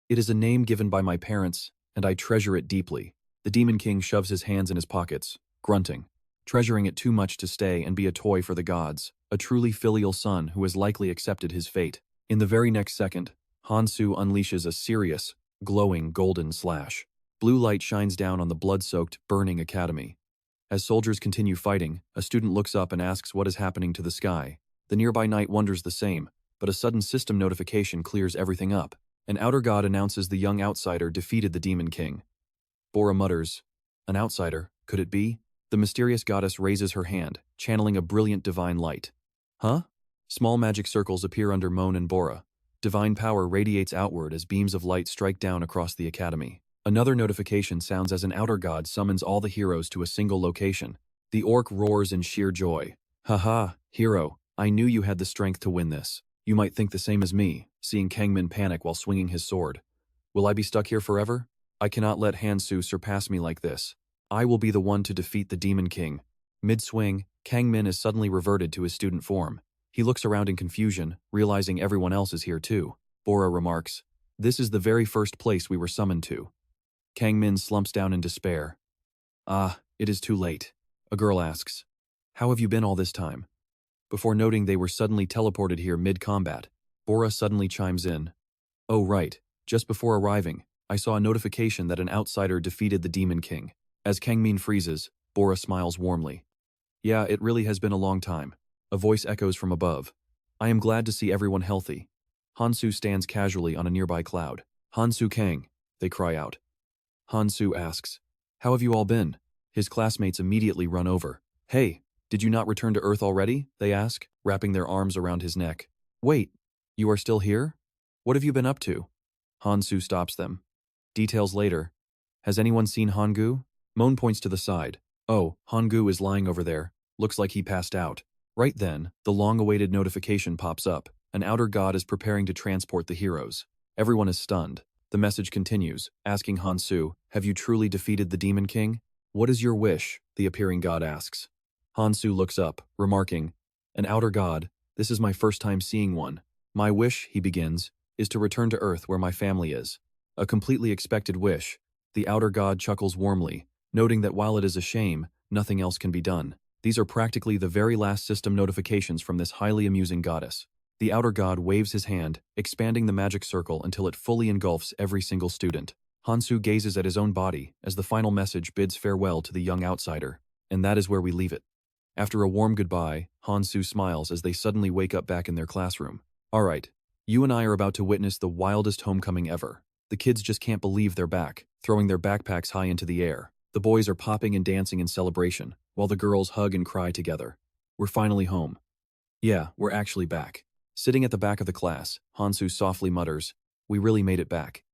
it is a name given by my parents, and I treasure it deeply. The Demon King shoves his hands in his pockets, grunting, treasuring it too much to stay and be a toy for the gods, a truly filial son who has likely accepted his fate. In the very next second, Han-soo unleashes a serious, glowing golden slash. Blue light shines down on the blood-soaked, burning academy. As soldiers continue fighting, a student looks up and asks what is happening to the sky. The nearby knight wonders the same, but a sudden system notification clears everything up. An outer god announces the young outsider defeated the Demon King. Bora mutters, "An outsider, could it be?" The mysterious goddess raises her hand, channeling a brilliant divine light. Huh? Small magic circles appear under Moan and Bora. Divine power radiates outward as beams of light strike down across the academy. Another notification sounds as an outer god summons all the heroes to a single location. The orc roars in sheer joy. "Haha, hero, I knew you had the strength to win this. You might think the same as me," seeing Kang-min panic while swinging his sword. "Will I be stuck here forever? I cannot let Han-soo surpass me like this. I will be the one to defeat the Demon King." Mid-swing, Kang-min is suddenly reverted to his student form. He looks around in confusion, realizing everyone else is here too. Bora remarks, "This is the very first place we were summoned to." Kang-min slumps down in despair. "Ah, it is too late." A girl asks, "How have you been all this time?" Before noting they were suddenly teleported here mid-combat, Bora suddenly chimes in. "Oh right, just before arriving, I saw a notification that an outsider defeated the Demon King." As Kang-min freezes, Bora smiles warmly. "Yeah, it really has been a long time." A voice echoes from above. "I am glad to see everyone healthy." Han-soo stands casually on a nearby cloud. "Han-soo Kang," they cry out. Han-soo asks, "How have you all been?" His classmates immediately run over. "Hey, did you not return to Earth already?" they ask, wrapping their arms around his neck. "Wait, you are still here? What have you been up to?" Han-soo stops them. Details later. "Has anyone seen Hangul?" Moan points to the side. "Oh, Hangul is lying over there. Looks like he passed out." Right then, the long-awaited notification pops up. An outer god is preparing to transport the heroes. Everyone is stunned. The message continues, asking Han-soo, "Have you truly defeated the Demon King?" "What is your wish?" the appearing god asks. Han-soo looks up, remarking, "An outer god, this is my first time seeing one. My wish," he begins, "is to return to Earth where my family is." A completely expected wish. The outer god chuckles warmly, noting that while it is a shame, nothing else can be done. These are practically the very last system notifications from this highly amusing goddess. The outer god waves his hand, expanding the magic circle until it fully engulfs every single student. Han-soo gazes at his own body as the final message bids farewell to the young outsider. And that is where we leave it. After a warm goodbye, Han-soo smiles as they suddenly wake up back in their classroom. "Alright, you and I are about to witness the wildest homecoming ever." The kids just can't believe they're back, throwing their backpacks high into the air. The boys are popping and dancing in celebration, while the girls hug and cry together. "We're finally home." "Yeah, we're actually back." Sitting at the back of the class, Han-soo softly mutters, "We really made it back."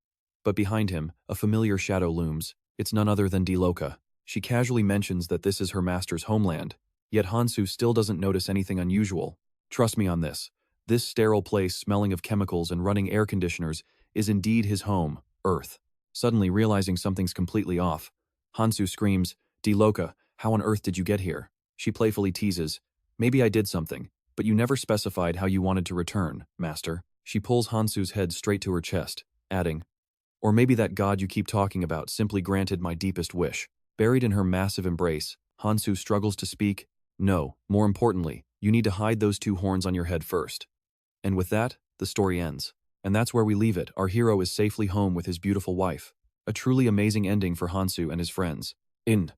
But behind him, a familiar shadow looms. It's none other than Loca. She casually mentions that this is her master's homeland, yet Han-soo still doesn't notice anything unusual. "Trust me on this. This sterile place smelling of chemicals and running air conditioners is indeed his home, Earth." Suddenly realizing something's completely off, Han-soo screams, "Loca, how on earth did you get here?" She playfully teases, "Maybe I did something, but you never specified how you wanted to return, master." She pulls Han-soo's head straight to her chest, adding, "Or maybe that god you keep talking about simply granted my deepest wish." Buried in her massive embrace, Han-soo struggles to speak. "No, more importantly, you need to hide those two horns on your head first." And with that, the story ends. And that's where we leave it. Our hero is safely home with his beautiful wife. A truly amazing ending for Han-soo and his friends. In